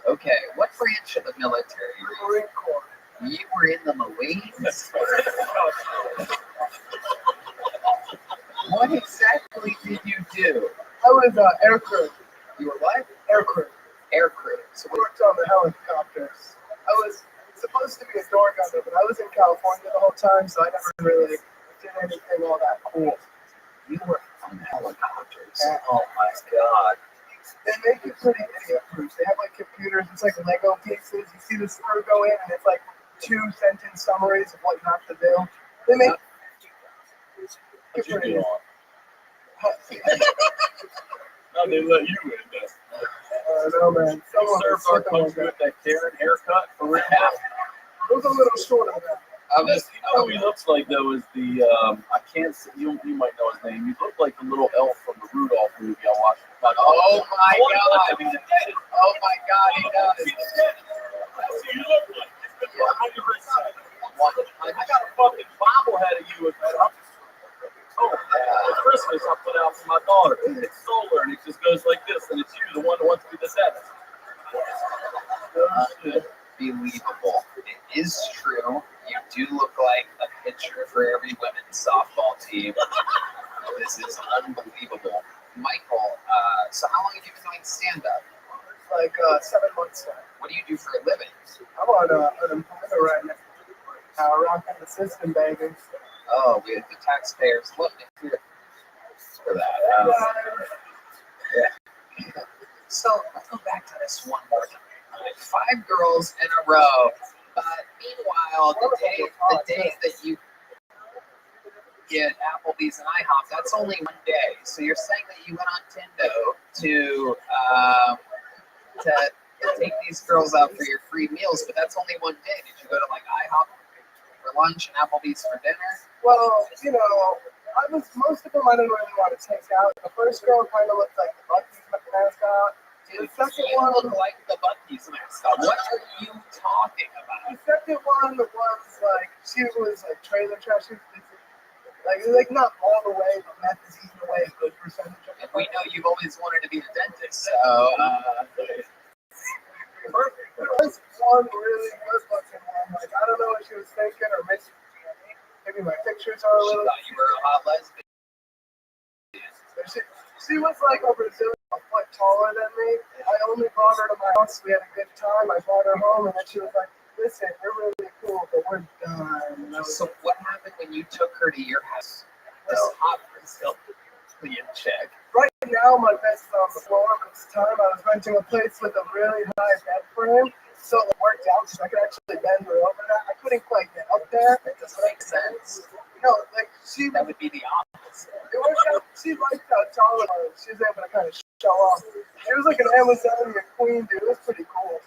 Speaker 3: okay, what branch of the military were you?
Speaker 13: Marine Corps.
Speaker 3: You were in the Marines? What exactly did you do?
Speaker 13: I was air crew.
Speaker 3: You were what?
Speaker 13: Air crew.
Speaker 3: Air crew. So
Speaker 13: I worked on the helicopters. I was supposed to be a door gunner, but I was in California the whole time, so I never really did anything all that cool.
Speaker 3: you were on helicopters. Oh my god.
Speaker 13: They make it pretty idiot proof. They have like computers, it's like Lego pieces. You see the screw go in, and it's like 2-sentence summaries of what you have to do. They make
Speaker 1: What you do on? How they let you in this?
Speaker 13: No, man. Someone
Speaker 1: Served our country with that Karen haircut for real.
Speaker 13: It was a little short of that.
Speaker 3: I was,
Speaker 1: You know who he looks like though is the I can't say, you might know his name. He looked like the little elf from the Rudolph movie I watched.
Speaker 3: oh my god.
Speaker 1: He's a dentist.
Speaker 3: Oh my god, he does.
Speaker 1: He's a dentist. That's who you look like. 100%. I got a fucking bobblehead of you with that. Oh, for Christmas I put out for my daughter. It's solar and it just goes like this, and it's you, the one who wants to be the dentist.
Speaker 3: Unbelievable. It is true. You do look like a pitcher for every women's softball team. This is unbelievable. Michael, so how long have you been doing stand-up?
Speaker 13: Like 7 months now.
Speaker 3: What do you do for a living?
Speaker 13: I'm on unemployment right now. Rocking the system, baby.
Speaker 3: Oh, the taxpayers looking for that. Yeah. So let's go back to this one more time. 5 girls in a row. But meanwhile, the days that you get Applebee's and IHOP, that's only one day. So you're saying that you went on Tindo to take these girls out for your free meals, but that's only one day. Did you go to like IHOP for lunch and Applebee's for dinner?
Speaker 13: Well, you know, most of them I didn't really want to take out. The first girl kind of looked like the Bucky's mascot.
Speaker 3: Dude,
Speaker 13: The second
Speaker 3: you
Speaker 13: one
Speaker 3: look like the Bucky's mascot. What are you talking about?
Speaker 13: The second one was like, she was like trailer trash. She was like not all the way, but meth is eating away a good percentage of it.
Speaker 3: And we know you've always wanted to be a dentist, so
Speaker 13: perfect. There was one really good looking one. Like, I don't know what she was thinking, or maybe my pictures are a
Speaker 3: she
Speaker 13: little.
Speaker 3: thought you were a hot lesbian.
Speaker 13: She was like a Brazilian, a foot taller than me. I only brought her to my house. We had a good time. I brought her home, and then she was like, "Listen, you're really cool, but we're done."
Speaker 3: So what happened when you took her to your house? This hot Brazilian chick.
Speaker 13: Right now, my bed's on the floor. But this time, I was renting a place with a really high bed frame, so it worked out because I could actually bend her over that. I couldn't quite get up there.
Speaker 3: That doesn't make sense.
Speaker 13: No, like
Speaker 3: That would be the opposite.
Speaker 13: it worked out. She liked how tall I was. She was able to kind of show off. She was like an Amazonian queen, dude. It was pretty cool.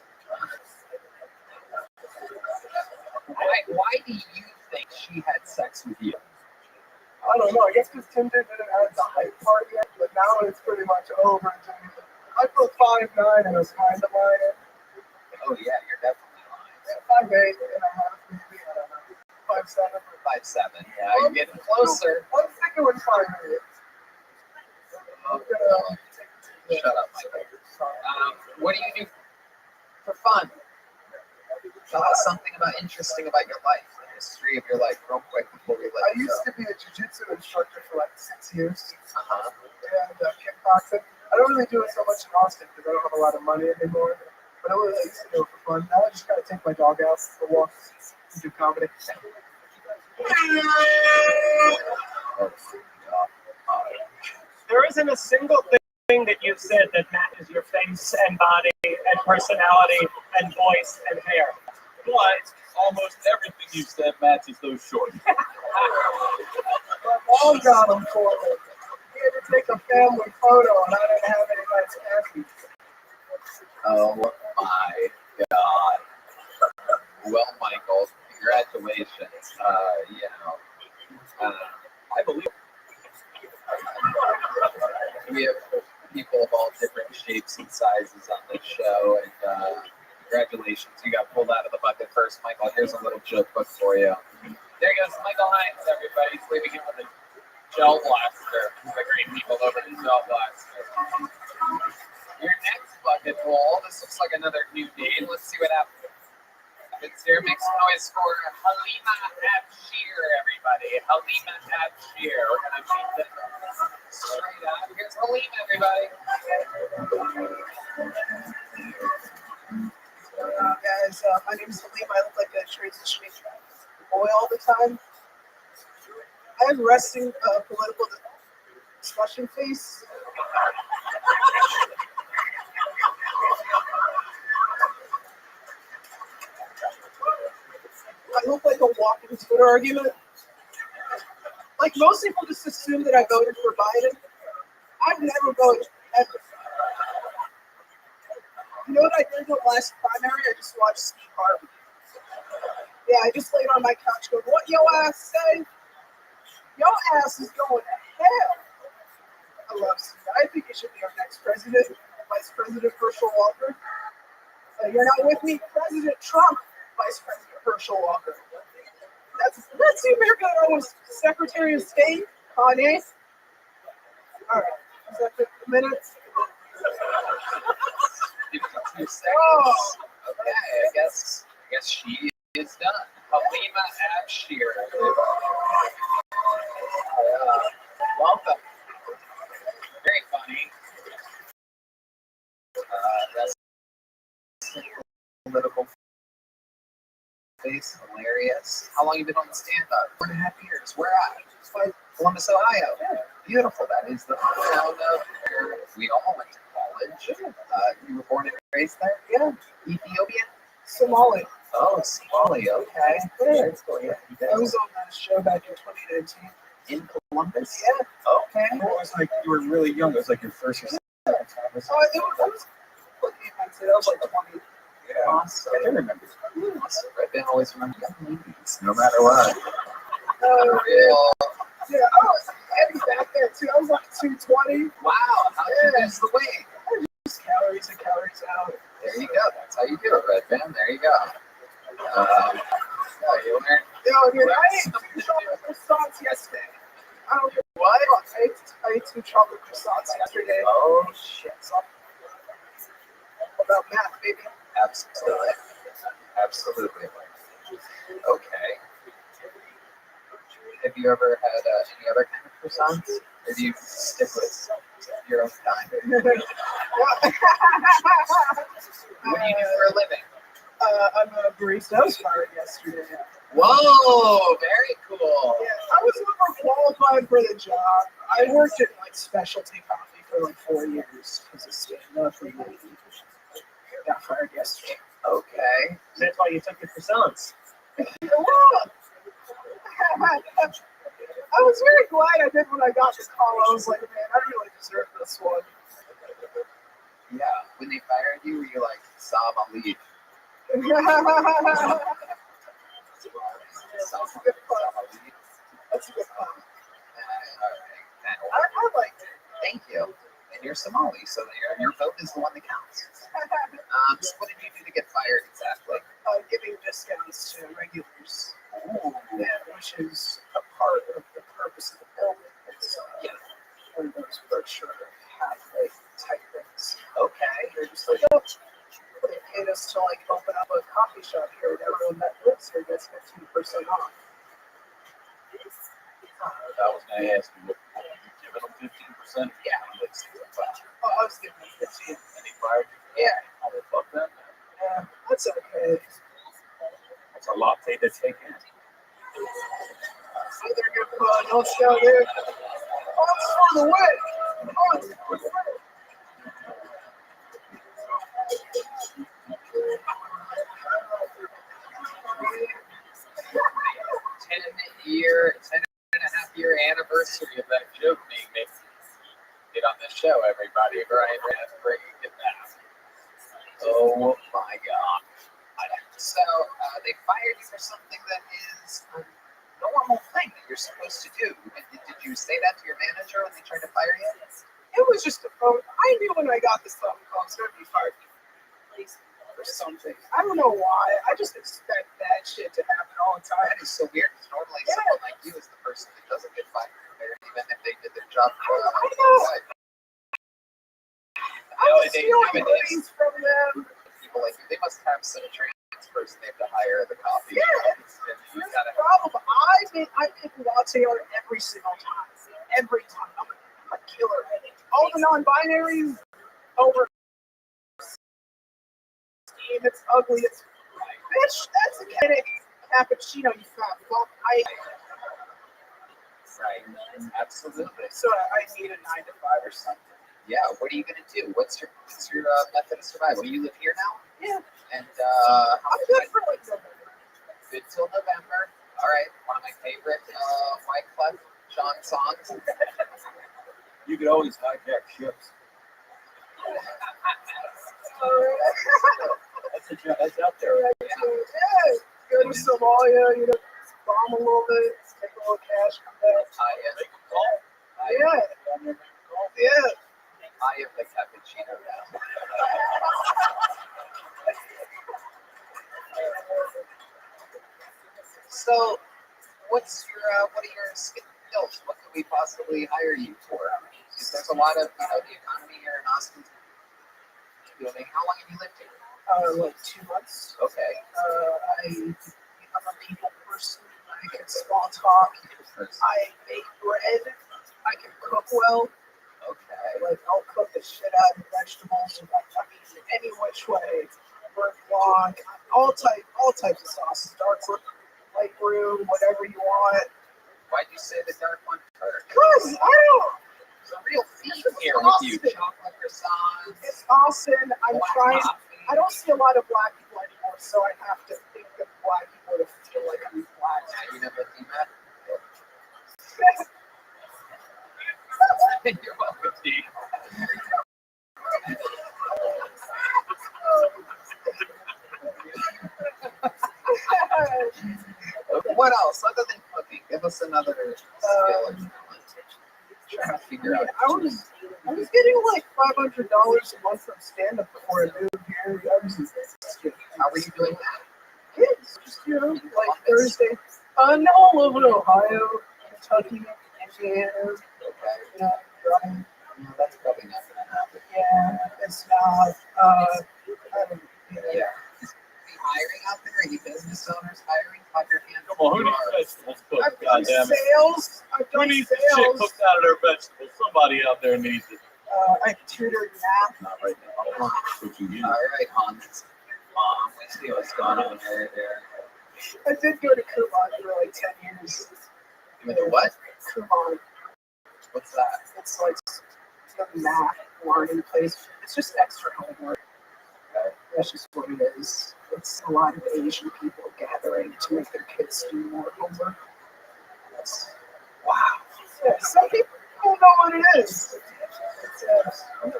Speaker 3: Why do you think she had sex with you?
Speaker 13: I don't know. I guess because Tinder didn't have the hype part yet, but now it's pretty much over. I put 5'9" and it was kind of lying.
Speaker 3: Oh yeah, you're definitely lying.
Speaker 13: 5'8" and a half, maybe. I don't know. 5'7".
Speaker 3: 5'7". Yeah, you're getting closer.
Speaker 13: I'm thinking with 5'8".
Speaker 3: Shut up, Michael. What do you do for fun? Tell us something interesting about your life, the history of your life, real quick before we let
Speaker 13: I
Speaker 3: you
Speaker 13: used
Speaker 3: go.
Speaker 13: to be a jiu-jitsu instructor for like 6 years,
Speaker 3: Uh-huh.
Speaker 13: and kickboxing. I don't really do it so much in Austin because I don't have a lot of money anymore. But I used to do it for fun. Now I just gotta take my dog out for walks and do comedy.
Speaker 7: There isn't a single thing that you've said that matches your face and body and personality and voice and hair.
Speaker 1: But almost everything you said matches those shorts.
Speaker 13: My mom got them for me. He had to take a family photo, and I didn't have any nice khakis.
Speaker 3: Oh my God. Well, Michael, Congratulations. I believe we have people of all different shapes and sizes on this show, and congratulations, you got pulled out of the bucket first, Michael. Here's a little joke book for you.
Speaker 5: There goes Michael Hines, everybody. He's leaving him with a gel blaster. The great people over the gel blaster. Your next bucket roll. This looks like another new name. Let's see what happens. It's here. Make some noise for Halima Abshir, everybody. Halima Abshir. We're going to meet them straight up. Here's Halima, everybody.
Speaker 13: Guys, my name is Halima. I look like a transitioning boy all the time. I have resting political discussion face. I look like a walking Twitter argument. Like most people just assume that I voted for Biden. I've never voted, ever. You know what I did in the last primary? I just watched Steve Harvey. Yeah, I just laid on my couch going, what your ass say? Your ass is going to hell. I love Steve. I think he should be our next president, Vice President Herschel Walker. You're not with me, President Trump, Vice President Herschel Walker. That's the America that I was Secretary of State, Kanye. All right, is that 50 minutes?
Speaker 3: Oh, okay. I guess she is done. Halima Abshir. Welcome. Very funny. That's political face, hilarious. How long have you been on the stand-up? 4.5 years. Where at? Columbus, Ohio. Beautiful. That is the hometown of where we all went to college. You were born and raised there? Yeah. Ethiopian?
Speaker 13: Somali.
Speaker 3: Oh, Somali. Okay. Very cool. Yeah.
Speaker 13: I was on that show back in 2019.
Speaker 3: In Columbus?
Speaker 13: Yeah.
Speaker 3: Okay.
Speaker 12: It was like you were really young. It was like your first or second time.
Speaker 13: I was like 20.
Speaker 3: Yeah. Awesome. I remember. Awesome. Red always remember movies, no matter what.
Speaker 13: Yeah, I was heavy back there too. I was like 220.
Speaker 3: Wow. How did you lose the weight?
Speaker 13: Just calories in, calories out.
Speaker 3: There you go. That's how you do it, Red Band. There you go. You learned.
Speaker 13: Yo, dude, I ate 2 chocolate croissants yesterday. I don't know what. I ate 2 chocolate croissants yesterday.
Speaker 3: Oh, shit.
Speaker 13: About math, baby.
Speaker 3: Absolutely. Absolutely. Okay. Have you ever had any other kind of croissants? Or do you stick with your own kind? What do you do for a living?
Speaker 13: I'm a barista. I was fired yesterday.
Speaker 3: Whoa, very cool.
Speaker 13: Yeah, I was overqualified for the job. I worked at like specialty coffee for like 4 years as a stand-up. Got fired yesterday.
Speaker 3: Okay.
Speaker 10: That's why you took the croissants.
Speaker 13: I was very glad I did when I got the call. I was like, man, I really deserve this one.
Speaker 3: Yeah. When they fired you, were you like, Saab, I'll leave?
Speaker 13: That's a good fun. That's a good fun. I liked it.
Speaker 3: Thank you. And you're Somali, so your vote is the one that counts. So what did you do to get fired exactly?
Speaker 13: Giving discounts to regulars.
Speaker 3: Ooh.
Speaker 13: Yeah, which is a part of the purpose of the building. It's one of those Berkshire halfway type things.
Speaker 3: Okay.
Speaker 13: They're just like, oh, they paid us to like open up a coffee shop here, and everyone that lives here gets 15% off.
Speaker 12: I was going to ask you, give them 15%?
Speaker 13: Yeah. Oh, I was giving them 15.
Speaker 12: Any fired?
Speaker 13: Yeah.
Speaker 12: I would fuck that.
Speaker 13: Yeah, that's okay.
Speaker 12: That's a latte to take in.
Speaker 13: So they're good fun. Let's go, dude. Odds for the win. Odds for the win.
Speaker 3: 10.5-year anniversary of that joke being made. Get on this show, everybody. Brian Rath bringing it back. Oh my God. So they fired you for something that is a normal thing that you're supposed to do. Did you say that to your manager when they tried to fire you?
Speaker 13: It was just a phone. I knew when I got this phone call, I was going to be fired for something. I don't know why. I just expect bad shit to happen all the time.
Speaker 3: That is so weird because normally someone like you is the person that doesn't get fired, even if they did their job.
Speaker 13: I know. I was stealing things from them.
Speaker 3: People like you, they must have some transfers and they have to hire the copy.
Speaker 13: Yeah, here's the problem. I make latte art every single time. Every time. I'm a killer at it. All the non-binaries over steam. It's ugly. It's bitch. That's a cappuccino. You fat fuck.
Speaker 3: Right. Absolutely.
Speaker 13: So I need a 9 to 5 or something.
Speaker 3: Yeah. What are you gonna do? What's your method of survival? You live here now?
Speaker 13: Yeah.
Speaker 3: And
Speaker 13: I'm good for like November.
Speaker 3: Good till November. All right. One of my favorite White Club Sean songs.
Speaker 1: You could always hijack ships. That's out there.
Speaker 13: Yeah. Go to Somalia, you know, bomb a little bit, take a little cash, come back. Yeah. Yeah.
Speaker 3: I am the cappuccino now. So, what are your skills? What can we possibly hire you for? Because there's a lot of, the economy here in Austin. How long have you lived here?
Speaker 13: Like 2 months.
Speaker 3: Okay.
Speaker 13: I'm a people person. I can small talk. I make bread. I can cook well.
Speaker 3: Okay.
Speaker 13: Like I'll cook the shit out of vegetables. I mean, any which way. Burnt log, all types of sauces. Dark room, light room, whatever you want.
Speaker 3: Why'd you say the dark one first?
Speaker 13: Cause I don't.
Speaker 3: There's a real theme here with you. Chocolate croissants.
Speaker 13: It's Austin. I'm trying.
Speaker 3: Coffee.
Speaker 13: I don't see a lot of black people anymore, so I have to think of black people to feel like I'm black.
Speaker 3: You never seen that? You're welcome, Steve. What else other than cooking? Give us another skill. Trying to figure out.
Speaker 13: I was getting like $500 a month from stand-up before I moved here.
Speaker 3: How were you doing that?
Speaker 13: Kids, just like Thursday. No, all over Ohio, Kentucky, Indiana.
Speaker 3: Okay.
Speaker 13: Driving.
Speaker 3: No, that's probably not going to happen.
Speaker 13: Yeah, it's not.
Speaker 3: Yeah. Hiring out there? Are you business owners hiring? Clap your hands.
Speaker 1: Come on, who needs vegetables cooked?
Speaker 13: I've done sales. I've
Speaker 1: Who
Speaker 13: done
Speaker 1: needs shit
Speaker 13: sales.
Speaker 1: cooked out of their vegetables? Somebody out there needs it.
Speaker 13: I tutored math.
Speaker 1: Not right now. Hold on. What you get?
Speaker 3: All right, Hans. Let's see what's going on over there.
Speaker 13: I did go to Kumon for like 10 years.
Speaker 3: You went to what?
Speaker 13: Kumon.
Speaker 3: What's that?
Speaker 13: It's like the math learning place. It's just extra homework. That's just what it is. It's a lot of Asian people gathering to make their kids do more homework. Wow. Yeah, some people don't know what it is.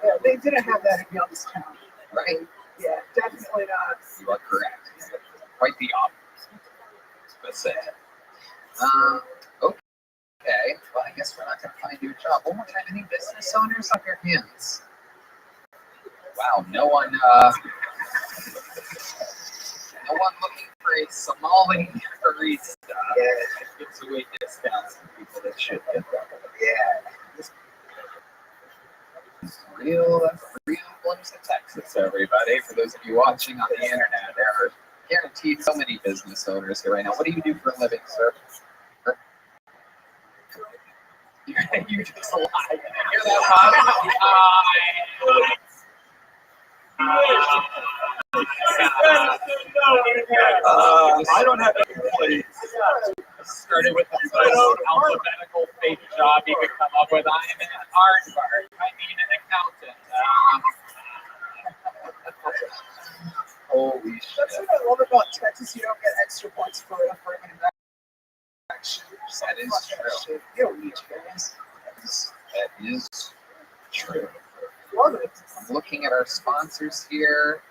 Speaker 13: Yeah, they didn't have that in Youngstown.
Speaker 3: Right?
Speaker 13: Yeah, definitely not.
Speaker 3: You are correct. Quite the opposite. But say it. Okay. Well, I guess we're not going to find you a job. One more time, any business owners on your hands? Wow, no one looking for a Somali barista. Yeah, it gives away discounts to people that should get them. Yeah. Real glimpse of Texas, everybody. For those of you watching on the internet, there are guaranteed so many business owners here right now. What do you do for a living, sir? You just lied. Hear that,
Speaker 1: I don't have any place.
Speaker 5: Started with the most alphabetical fake job you could come up with. I am an aardvark. I mean an accountant.
Speaker 3: Holy shit.
Speaker 13: That's what I love about Texas. You don't get extra points for affirmative action.
Speaker 3: That is true.
Speaker 13: You don't need you guys.
Speaker 3: That is true.
Speaker 13: Love it.
Speaker 3: I'm looking at our sponsors here.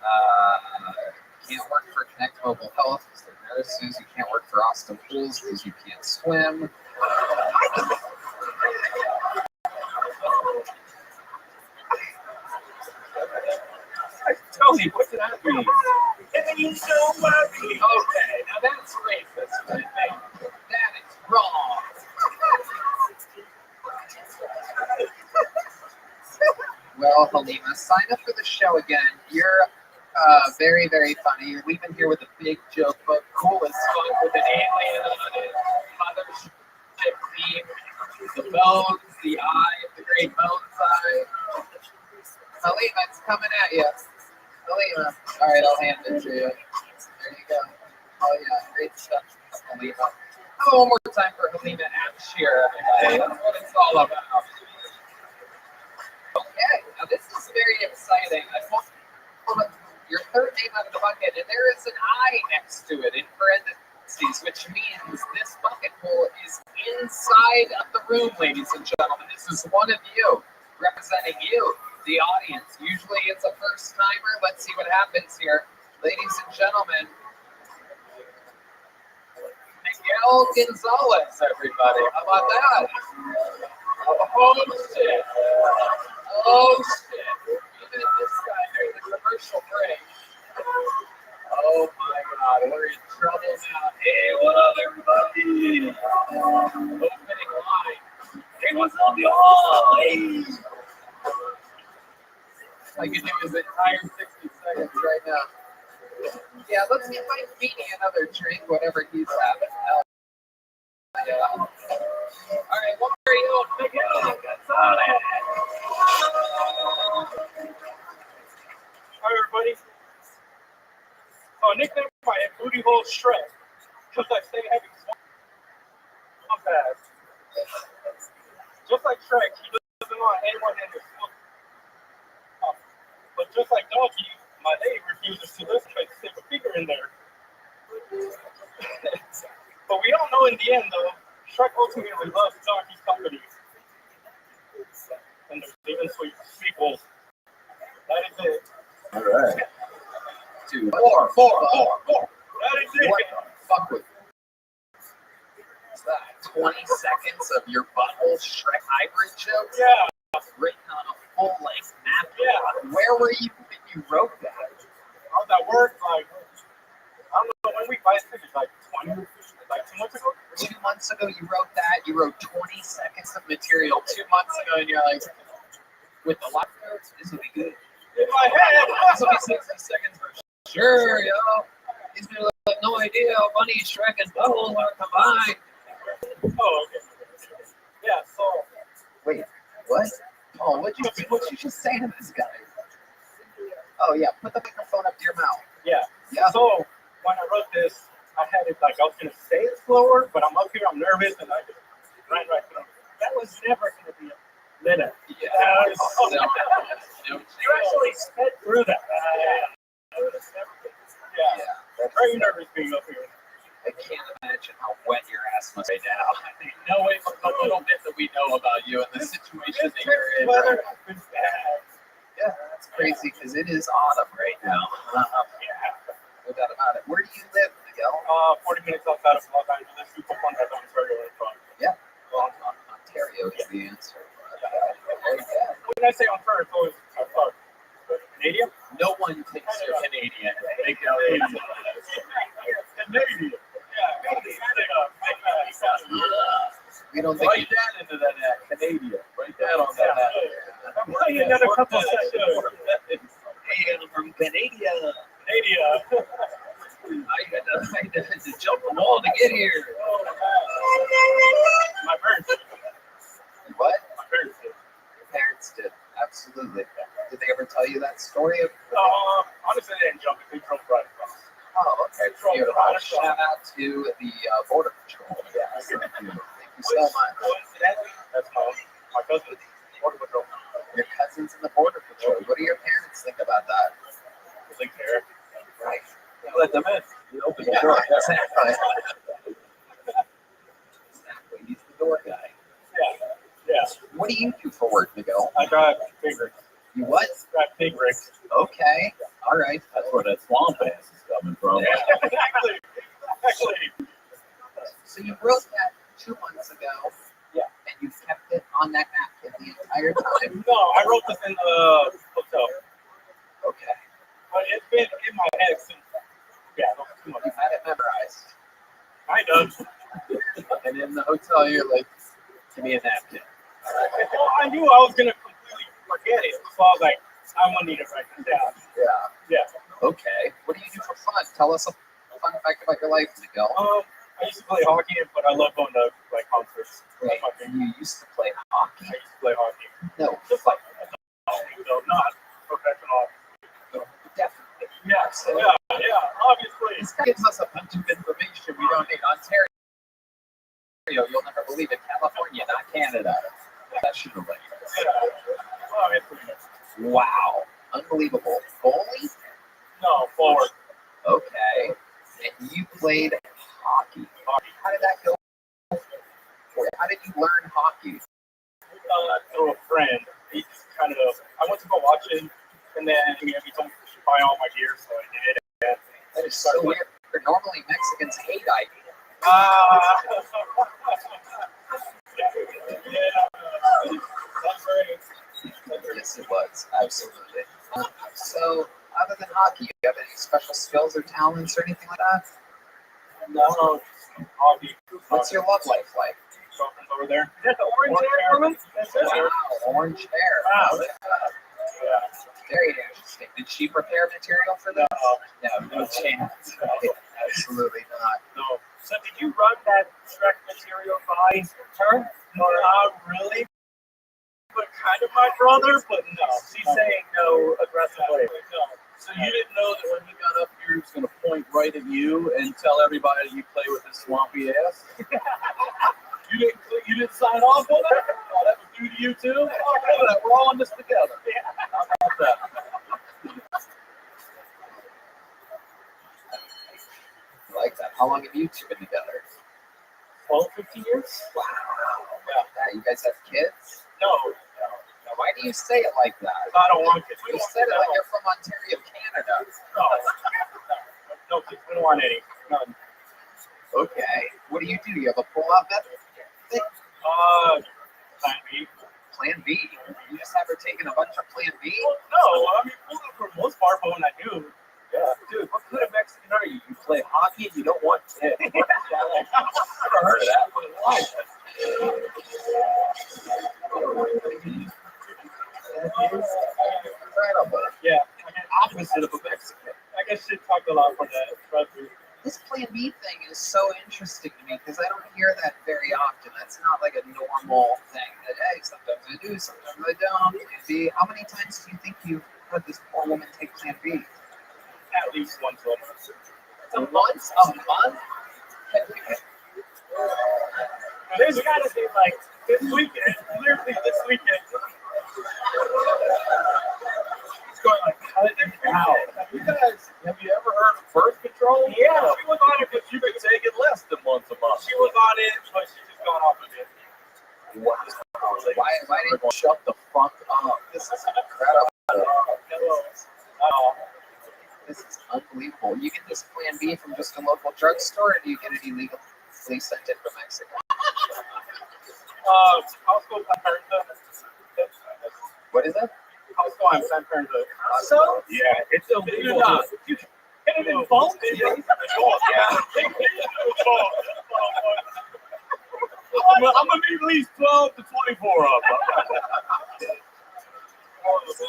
Speaker 3: can't work for Connect Mobile Health because they're nurses. You can't work for Austin Pools because you can't swim.
Speaker 5: Tony, what did that mean? And you so worry. Okay, now that's racist, I think. That is wrong.
Speaker 3: Well, Halima, sign up for the show again. You're very, very funny. You're leaving here with a big joke book.
Speaker 5: Cool as fuck with an alien on it. Mothership theme. The bones, the eye, the great bones eye.
Speaker 3: Halima, it's coming at you. Halima. All right, I'll hand it to you. There you go. Oh, yeah, great stuff, Halima.
Speaker 5: Oh, one more time for Halima Abshir, everybody. That's what it's all about.
Speaker 3: Okay, now this is very exciting. I pulled your third name out of the bucket, and there is an I next to it in parentheses, which means this bucket full is inside of the room, ladies and gentlemen. This is one of you, representing you, the audience. Usually it's a first timer. Let's see what happens here. Ladies and gentlemen, Miguel Gonzalez, everybody. How about that?
Speaker 5: Oh, shit. Oh, shit. Even this guy during the commercial break. Oh, my God. We're in trouble now. Hey, what up, everybody? Opening line. Hey, what's up, y'all? Hey.
Speaker 3: I can do his entire 60 seconds right now. Yeah, let's get Mike Feeney another drink, whatever he's having. Yeah.
Speaker 5: All right, what are you? Miguel Gonzalez.
Speaker 7: Hi, everybody. Nickname my booty hole Shrek because I stay heavy. I'm bad. Just like Shrek, he doesn't want anyone in his foot. But just like Donkey, my lady refuses to listen if I stick a finger in there. But we all know in the end, though, Shrek ultimately loves Donkey's company. And there's even sequels. That is it.
Speaker 1: All right.
Speaker 3: 2, 4, 4, 4.
Speaker 7: That is it.
Speaker 3: What the fuck with is that? 20 seconds of your butthole Shrek hybrid jokes?
Speaker 7: Yeah.
Speaker 3: Written on a full-length napkin.
Speaker 7: Yeah.
Speaker 3: Where were you when you wrote that?
Speaker 7: How's that work? Like, I don't know, when we buy tickets, like 2 months ago?
Speaker 3: 2 months ago you wrote that. You wrote 20 seconds of material 2 months ago, and you're like, with the live notes, this will be good.
Speaker 7: In my head.
Speaker 3: This will be 60 seconds for sure, yo. These people have no idea how funny Shrek and Bubble are combined.
Speaker 7: Oh, okay. Yeah, so.
Speaker 3: Wait, what? Oh, what'd you just say to this guy? Oh, yeah, put the microphone up to your mouth.
Speaker 7: Yeah.
Speaker 3: Yeah.
Speaker 7: So, when I wrote this, I had it like I was going to say it slower, but I'm up here, I'm nervous, and I just ran right through. That was never going to be a minute.
Speaker 3: Yeah.
Speaker 7: You actually sped through that. Yeah. Very nervous being up here.
Speaker 3: I can't imagine how wet your ass must be now. I mean, no way from the little bit that we know about you and the situation that you're in.
Speaker 7: Weather has been bad.
Speaker 3: Yeah, that's crazy because it is autumn right now.
Speaker 7: Yeah.
Speaker 3: No doubt about it. Where do you live, Miguel?
Speaker 7: 40 minutes outside of Los Angeles. Super fun. That's Ontario.
Speaker 3: Yeah. Well, Ontario is the answer. Very good.
Speaker 7: When I say Ontario, it's always Canadian.
Speaker 3: No one thinks you're Canadian.
Speaker 7: Canadian.
Speaker 3: We don't think
Speaker 1: Write that into that Canadian. Write that on that.
Speaker 7: I'm playing another couple sessions.
Speaker 3: Hey, I'm from Canada.
Speaker 7: Canada.
Speaker 3: I had to jump the wall to get here.
Speaker 7: My parents did.
Speaker 3: What?
Speaker 7: My parents did.
Speaker 3: Your parents did. Absolutely. Did they ever tell you that story?
Speaker 7: Honestly, they didn't jump. They drove right across.
Speaker 3: Oh, okay. Beautiful. Shout out to the Border Patrol. Yes. Thank you so much.
Speaker 7: Coincidentally, that's my cousin. Border Patrol.
Speaker 3: Your cousin's in the Border Patrol. What do your parents think about that?
Speaker 7: They care.
Speaker 3: Right.
Speaker 1: Let them in. You open the
Speaker 3: Yeah,
Speaker 1: door.
Speaker 3: exactly. Exactly. He's the door guy.
Speaker 7: Yeah.
Speaker 3: What do you do for work, Miguel?
Speaker 7: I drive big rigs.
Speaker 3: You what?
Speaker 7: Drive big rigs.
Speaker 3: Okay. All right.
Speaker 1: That's where that swamp ass is coming from.
Speaker 7: Exactly.
Speaker 3: So you wrote that 2 months ago.
Speaker 7: Yeah.
Speaker 3: And you kept it on that napkin the entire time.
Speaker 7: No, I wrote this in the hotel.
Speaker 3: Okay.
Speaker 7: But it's been in my head since, those 2 months.
Speaker 3: You had it memorized.
Speaker 7: Kind of.
Speaker 3: And in the hotel, you're like, give me a napkin.
Speaker 7: Well, I knew I was going to completely forget it. So I was like, I'm going to need to write it down.
Speaker 3: Yeah.
Speaker 7: Yeah.
Speaker 3: Okay. What do you do for fun? Tell us a fun fact about your life, Miguel.
Speaker 7: I used to play hockey, but I love going to like concerts.
Speaker 3: Wait,
Speaker 7: That's my thing.
Speaker 3: you used to play hockey?
Speaker 7: I used to play hockey.
Speaker 3: No.
Speaker 7: Just like so not professional.
Speaker 3: Definitely.
Speaker 7: Yeah, obviously.
Speaker 3: This gives us a bunch of information we don't need. Ontario, you'll never believe it. California, not Canada. Professionally.
Speaker 7: Yeah, obviously.
Speaker 3: Wow. Unbelievable. Goalie?
Speaker 7: No, forward.
Speaker 3: Okay. And you played hockey. How did that go? How did you learn hockey?
Speaker 7: Through a friend. He just kind of, I went to go watch it, and then he told me to buy all my gear, so I did it.
Speaker 3: That is so weird. Normally Mexicans hate ID.
Speaker 7: That's right.
Speaker 3: Yes, it was. Absolutely. So, other than hockey, you have any special skills or talents or anything like that?
Speaker 7: No, hockey.
Speaker 3: What's your love life like?
Speaker 7: Over there. Is that the orange hair woman? That's it.
Speaker 3: Wow, orange hair.
Speaker 7: Wow.
Speaker 3: Yeah. Very interesting. Did she prepare material for this? No chance. Absolutely not.
Speaker 7: No. So did you run that Shrek material by her? Not really. But kind of my brother, but no. She's saying no aggressively. No.
Speaker 1: So you didn't know that when he got up here, he was going to point right at you and tell everybody you play with his swampy ass? You didn't sign off on that? Oh, that was due to you too? Oh, we're all in this together. How about that?
Speaker 3: I like that. How long have you two been together?
Speaker 7: 12, 15 years?
Speaker 3: Wow. Yeah, you guys have kids?
Speaker 7: No.
Speaker 3: Now, why do you say it like that?
Speaker 7: I don't want kids.
Speaker 3: You said it like you're from Ontario, Canada.
Speaker 7: No kids. We don't want any. None.
Speaker 3: Okay. What do? You have a pull-out method?
Speaker 7: Plan B.
Speaker 3: Plan B? You just have her taking a bunch of Plan B?
Speaker 7: No, I mean, for the most part, but when I do,
Speaker 1: Yeah, dude, what kind of Mexican are you? You play hockey and you don't want kids. I've never heard of that in my life.
Speaker 3: That is incredible.
Speaker 7: yeah,
Speaker 1: Opposite of a Mexican.
Speaker 7: I guess she talked a lot for that. Trust me.
Speaker 3: This Plan B thing is so interesting to me because I don't hear that very often. That's not like a normal thing. That, hey, sometimes I do, sometimes I don't. Plan B. How many times do you think you've had this poor woman take Plan B?
Speaker 7: At least once a month.
Speaker 3: Once a month?
Speaker 7: There's got to be like this weekend, literally this weekend. It's going like,
Speaker 1: Wow. You guys, have you ever heard of birth control?
Speaker 7: Yeah, she was on it, but
Speaker 1: You could take it less than once a month.
Speaker 7: she was on it, but she just got off of it.
Speaker 3: Wow. Why didn't you shut the fuck up? This is incredible. This is unbelievable. You get this Plan B from just a local drugstore, or do you get it illegally sent in from Mexico?
Speaker 7: Costco, San Bernardino.
Speaker 3: What is it?
Speaker 7: Costco, I'm San Bernardino.
Speaker 3: So?
Speaker 1: Yeah, it's illegal.
Speaker 7: You get it in bulk? Yeah.
Speaker 1: I'm gonna need at least 12 to 24 of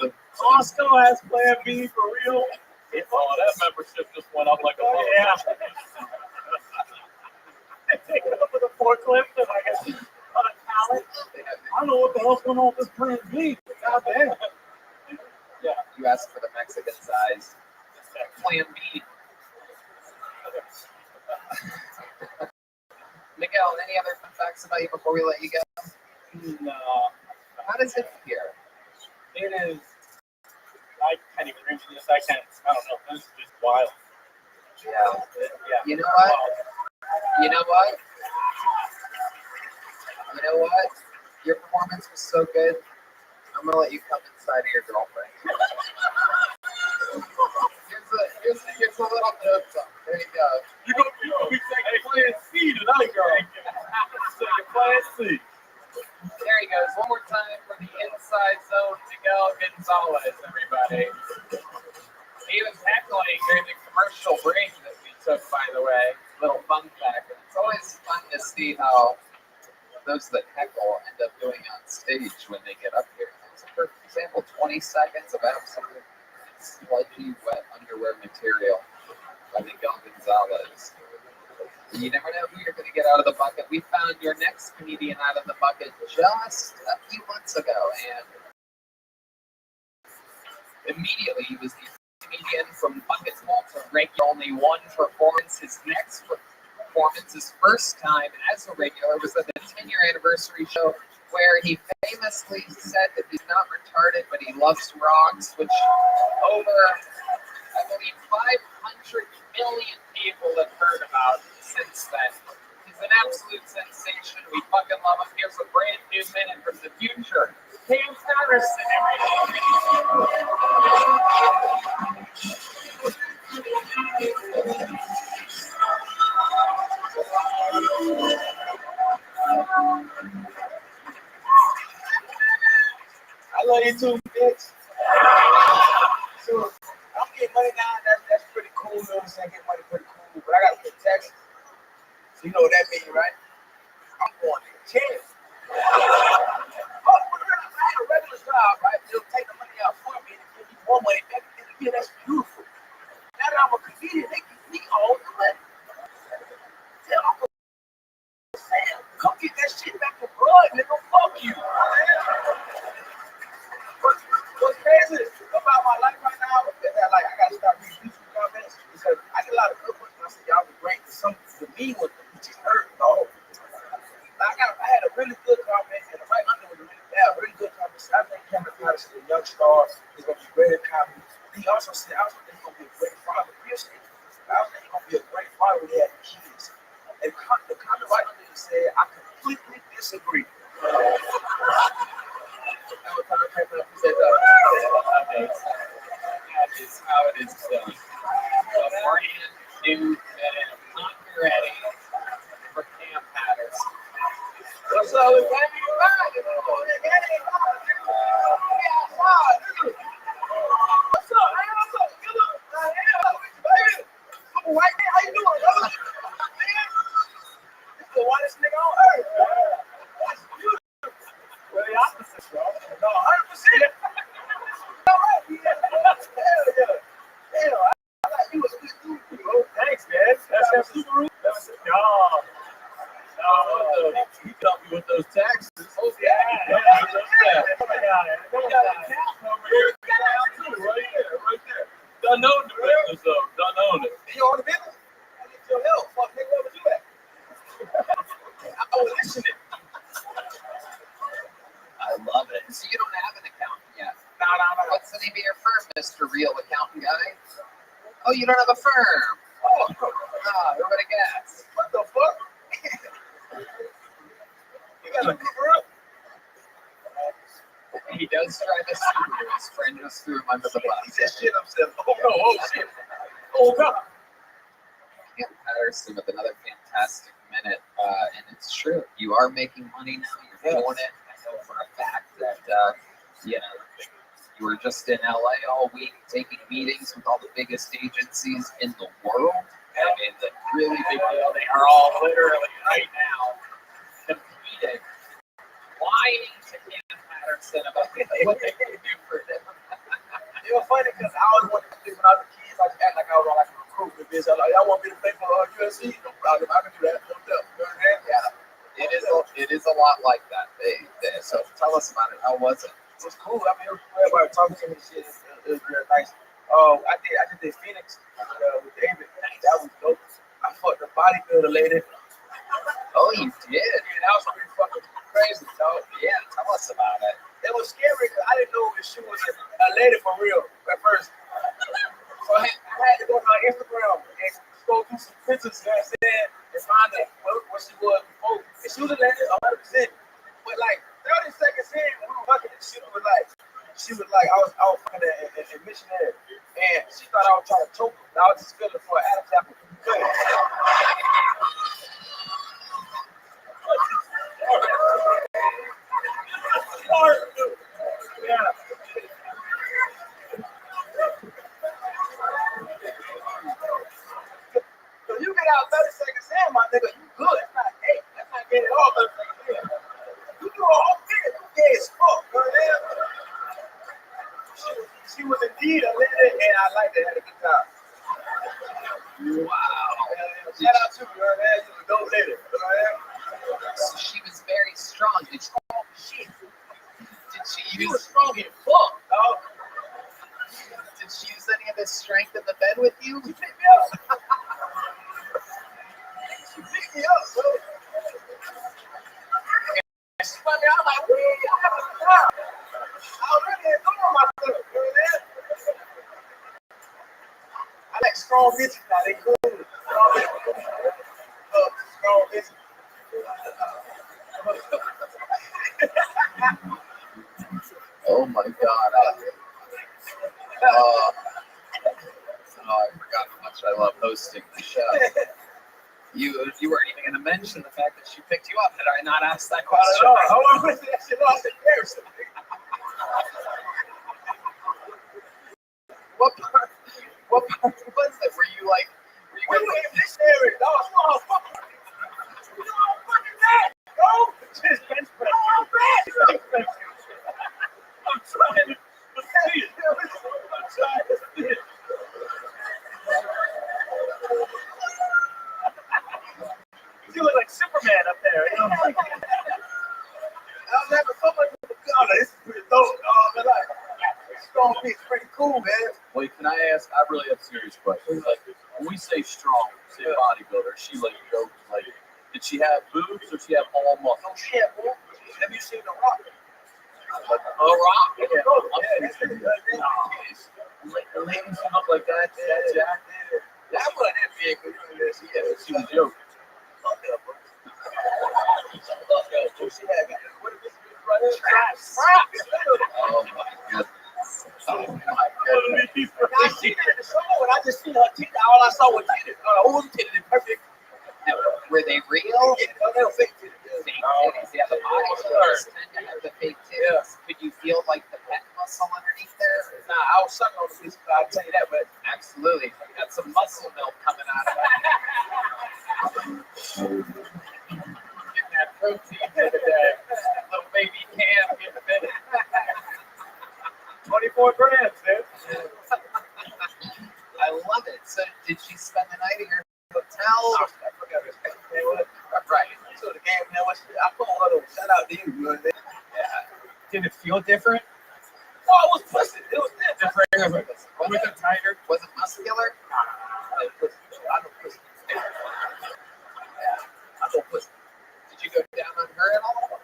Speaker 1: them.
Speaker 7: Costco has Plan B for real.
Speaker 1: Oh, that membership just went up like a bug.
Speaker 7: Yeah. They take it up with a forklift and like on a pallet.
Speaker 1: I don't know what the hell's going on with this Plan B. God damn.
Speaker 3: Yeah. You asked for the Mexican size. Plan B. Miguel, any other fun facts about you before we let you go?
Speaker 7: No.
Speaker 3: How does it feel?
Speaker 7: It is. I can't even drink this. I don't know. This is just wild.
Speaker 3: Yeah.
Speaker 7: Yeah.
Speaker 3: You know what? You know what? You know what? Your performance was so good. I'm gonna let you come inside of your girlfriend. gets a little notes up. There you go.
Speaker 1: You gonna be second plan C tonight, girl. Second plan C.
Speaker 5: There he goes. One more time for the inside zone to go. Gonzalez, everybody. He was heckling during the commercial break that we took, by the way. Little fun fact.
Speaker 3: It's always fun to see how those that heckle end up doing on stage when they get up here. So for example, 20 seconds of absolute sludgy, wet underwear material by Miguel Gonzalez. You never know who you're going to get out of the bucket. We found your next comedian out of the bucket just a few months ago, and immediately he was the comedian from Bucket to regular, only one performance. His next performance, his first time as a regular, was at the 10-year anniversary show where he famously said that he's not retarded, but he loves rocks, which over, I believe, 500 million people have heard about since then. He's an absolute sensation. We fucking love him. Here's a brand new minute from the future. Cam Patterson,
Speaker 10: I love you too, bitch. So I'm getting money now. That's pretty cool. You know what I'm saying? Get money pretty cool. But I gotta pay taxes. So you know what that means, right? I'm going to jail. I had a regular job, right? They'll take the money out for me and give me more money back. Yeah, that's beautiful. Now that I'm a comedian, they give me all the money. Tell Uncle Sam, come get that shit back to blood, nigga. Fuck you. What's crazy about my life right now is that like I gotta start reading YouTube comments because I get a lot of good ones. And I say y'all be great, but some the mean ones just hurt, dog. I had a really good comment, and right under was a really good comment. I think Cameron Patterson, a young star, is gonna be great at comedy. He also said I also think he's gonna be a great father. Seriously, I also think he's gonna be a great father when he had kids. And the comment right under it said, I completely disagree.
Speaker 5: That is how it is done. A brand new minute of Ready for Cam Patterson.
Speaker 10: What's up with that? What's up, man? What's up? Good look. Baby. I'm a white man. How you doing, brother? This is the whitest nigga on earth. That's beautiful. Well, the opposite, bro. No, 100%. All right. Hell yeah. Hell, I thought you was good too, bro. Thanks, man. That's that Subaru?
Speaker 1: He got me with those taxes.
Speaker 10: Oh, yeah.
Speaker 1: Done own the business, though. Done own it.
Speaker 10: You on the business? I need your help. Fuck, nigga, where was you at? I was listening.
Speaker 3: I love it. So you don't have an accountant yet?
Speaker 10: No.
Speaker 3: What's the name of your firm, Mr. Real Accountant Guy? Oh, you don't have a firm.
Speaker 10: Oh,
Speaker 3: Who would have guessed?
Speaker 10: what the fuck? You got a cover up?
Speaker 3: He does drive a Subaru. His friend just threw him under the
Speaker 10: He
Speaker 3: bus.
Speaker 10: said shit himself. Oh, no. Oh, shit. Oh, God.
Speaker 3: Cam Patterson with another fantastic minute. And it's true. You are making money now. You're doing it. I know for a fact that, you were just in LA all week taking meetings with all the biggest agencies in the world. I mean, the really big deal. They are all literally right now competing, lying to Cam Patterson about what they can do for them.
Speaker 10: It was funny because I always wanted to do when I was a kid. I act like I was on like a recruitment business. I was like, y'all want me to play for USC? No problem. I can do that. No doubt. You know what I'm saying?
Speaker 3: Yeah. It is a lot like that. So tell us about it. How was it?
Speaker 10: It was cool. I mean, everybody talking to me and shit. It was real nice. I just did Phoenix with David. That was dope. I fucked the bodybuilder lady.
Speaker 3: Oh, you did?
Speaker 10: Yeah, that was pretty fucking crazy, dog.
Speaker 3: Yeah, tell us about it.
Speaker 10: It was scary because I didn't know if she was a lady for real at first. So I had to go to her Instagram and scroll through some pictures, you know what I'm saying, and find out what she was before. And she was a lady 100%. But like 30 seconds in, we were fucking and she was like,
Speaker 13: She was like, I was fucking in missionary, and she thought I was trying to choke her. And I was just feeling for an Adam's apple. Yeah. So you get out 30 seconds in, my nigga, you good. That's not gay. That's not gay at all, 30 seconds in. You do a whole thing, you gay as fuck, you know what I mean? She was indeed a lady, and I liked it. Had a good time.
Speaker 3: Wow.
Speaker 13: Shout out to her, man. She was a dope lady. You know what I mean?
Speaker 3: So she was very strong. Did she,
Speaker 13: Shit.
Speaker 3: did she
Speaker 13: She
Speaker 3: use
Speaker 13: was strong as fuck, dog.
Speaker 3: did she use any of this strength in the bed with you?
Speaker 13: She picked me up. She picked me up, bro. And she put me out. I'm like, wee, I'm having a good time. I was really enjoying myself. You know what I mean? I like strong bitches now. They cool. Strong bitches. Strong bitches.
Speaker 3: Oh my God. I forgot how much I love hosting the show. You weren't even going to mention the fact that she picked you up. Had I not asked that question?
Speaker 13: I want to listen to that shit. I said, embarrassing.
Speaker 3: What part was it? Were you like,
Speaker 13: We were in this area, dog. You know how fucking that, bro. Just bench press. I'm trying to tell you. I'm trying to spit. You look like Superman up there. You know? I was having so much with the gun. This is pretty dope. But like, strong bitch, pretty cool, man.
Speaker 4: Wait, can I ask? I really have serious questions. Like, when we say strong, say bodybuilder, she like jokes like, did she have boobs or she have all muscle?
Speaker 13: No shit, bro. Have you seen The Rock?
Speaker 4: Like, Rock?
Speaker 13: Yeah, that's pretty good.
Speaker 4: Like, the ladies who look like that, Jack.
Speaker 13: That wasn't that big, but
Speaker 4: She was joking.
Speaker 13: fuck that, bro. Fuck that, bro. She had what is this right here? Traps.
Speaker 3: oh my goodness. Oh my goodness.
Speaker 13: I seen her in the show, and I just seen her titty. All I saw was titties. All the titties, perfect.
Speaker 3: Now, were they real?
Speaker 13: Yeah, they were fake titties.
Speaker 3: Fake titties. Yeah, the bodybuilders tend to have the fake titties. Could you feel like the pec muscle underneath there?
Speaker 13: Nah, I was sucking on the bitch, I'll tell you that, but
Speaker 3: Absolutely. Got some muscle milk coming out of that.
Speaker 5: Getting that protein for the day. Little baby Cam getting fit.
Speaker 13: 24 grams, dude.
Speaker 3: I love it. So, did she spend the night at your hotel?
Speaker 13: I forgot this.
Speaker 3: Right.
Speaker 13: So the game, man, I call her though. Shout out to you, man.
Speaker 3: Yeah.
Speaker 5: Did it feel different?
Speaker 13: No, it was pussy. It was different.
Speaker 5: Was it tighter?
Speaker 3: Was it muscular?
Speaker 13: I know pussy. I know pussy.
Speaker 3: Did you go down on her at all?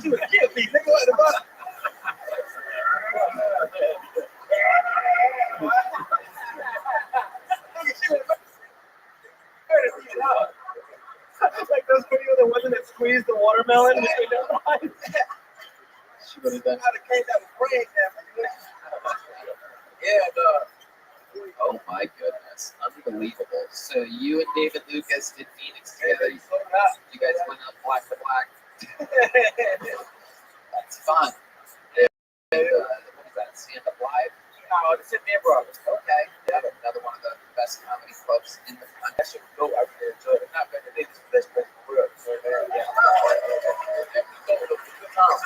Speaker 13: She was killing me, nigga, at the bottom. Like those videos that wasn't that squeezed the watermelon.
Speaker 3: She would have done.
Speaker 13: How the cake that was brain damage. Yeah,
Speaker 3: Oh my goodness. Unbelievable. So, you and David Lucas did Phoenix together. You guys went up black to black. That's fun. What is that? Stand Up Live?
Speaker 13: no, it's in there, bro.
Speaker 3: Okay. Yeah, another one of the best comedy clubs in the country.
Speaker 13: That shit was dope. I really enjoyed it. Not better than this. Best place in the world. So, man, yeah. Good time.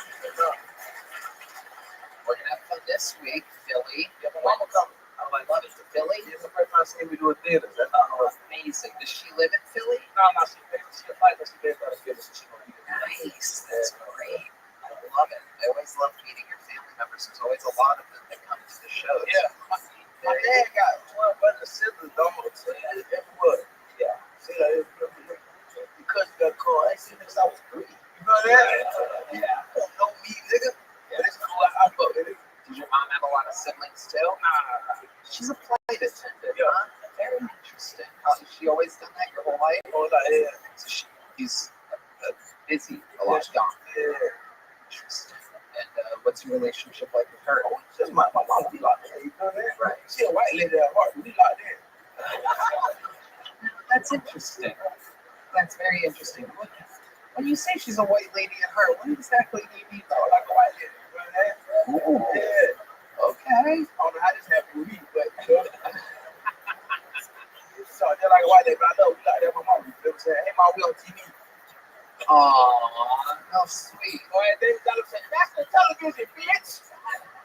Speaker 3: We're going to have fun this week, Philly.
Speaker 13: Yeah, my mama coming.
Speaker 3: Oh, I love it. To Philly?
Speaker 13: It's the first time I seen we do a theater. That's
Speaker 3: Oh, amazing. Does she live in Philly?
Speaker 13: No, she applied, but she did try to get us.
Speaker 3: Nice. That's great. I love it. I always love meeting your family members. There's always a lot of them that come to the shows.
Speaker 13: Yeah. My dad got 12 brothers and siblings, dog. So everyone. Yeah. See, because you got a car. I seen this, I was 3. You know that?
Speaker 3: Yeah.
Speaker 13: No me, nigga.
Speaker 3: Yeah.
Speaker 13: That's cool. I fuck with it.
Speaker 3: Does your mom have a lot of siblings too?
Speaker 13: Nah.
Speaker 3: She's a flight attendant.
Speaker 13: Yeah.
Speaker 3: Huh? Very interesting. Has she always done that your whole life?
Speaker 13: Oh, yeah.
Speaker 3: So she's busy, a lot gone.
Speaker 13: Yeah.
Speaker 3: Interesting. And your relationship like with her?
Speaker 8: Oh, just my mom, we locked in. You know that?
Speaker 3: Right.
Speaker 8: She a white lady at heart, we locked in.
Speaker 3: That's interesting. That's very interesting. When you say she's a white lady at heart, what exactly do you mean by
Speaker 8: Oh, like a white lady. You know that?
Speaker 3: Ooh,
Speaker 8: Yeah.
Speaker 3: okay.
Speaker 8: I don't know how this happened with me, but you know. So they're like a white lady, but I know we locked in my mom. They were saying, hey, mom, we on TV.
Speaker 3: Aw, how sweet.
Speaker 8: Go ahead, David Dollar said, that's the television, bitch.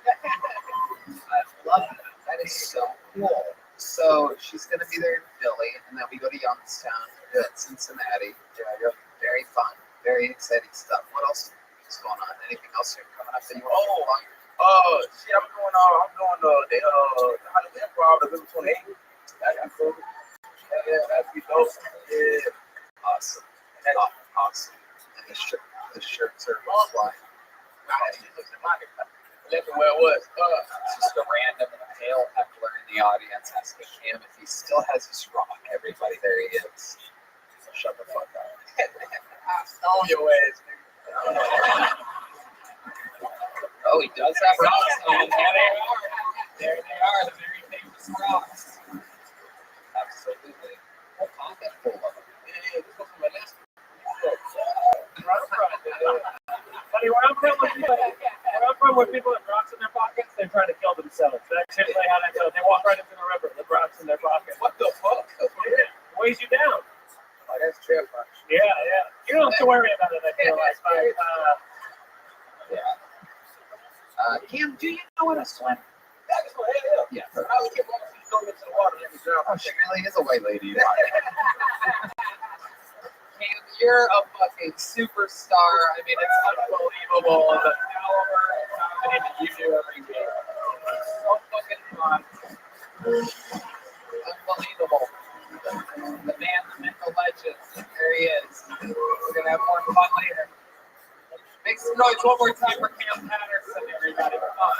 Speaker 3: I love it. That is so cool. So she's going to be there in Philly, and then we go to Youngstown, Cincinnati. Yeah. Very fun, very exciting stuff. What else is going on? Anything else coming up that you want to plug?
Speaker 8: Shit, I'm doing the Hollywood Improv, November 28th. That's cool. Yeah, that's be dope. Yeah.
Speaker 3: Awesome. Awesome. And the shirts are flying.
Speaker 8: Left it where it was.
Speaker 3: It's just a random male heckler in the audience asking him if he still has his rock. Everybody, there he is. Shut the fuck up.
Speaker 8: I stole your ass, nigga.
Speaker 3: Oh, he does have rocks on him.
Speaker 8: There they are, the very famous rocks.
Speaker 3: Absolutely. A pocket full of them.
Speaker 8: Yeah, this was from Alaska.
Speaker 5: Funny, where I'm from, where people have rocks in their pockets, they're trying to kill themselves. That's typically how they go. They walk right into the river with rocks in their pockets.
Speaker 8: What the fuck?
Speaker 5: Yeah, weighs you down.
Speaker 8: Oh, that's terrifying.
Speaker 5: Yeah. You don't have to worry about it. I feel like.
Speaker 3: Cam, do you know how to swim?
Speaker 8: That's what it is.
Speaker 3: Yeah.
Speaker 8: I was keep on going into the water and drown.
Speaker 3: Oh, she really is a white lady. Cam, you're a fucking superstar. I mean, it's unbelievable the caliber of comedy that you do every day. So fucking fun. Unbelievable. The man, the myth, the legend. There he is. We're gonna have more fun later. Make some noise one more time for Cam Patterson, everybody. Come on.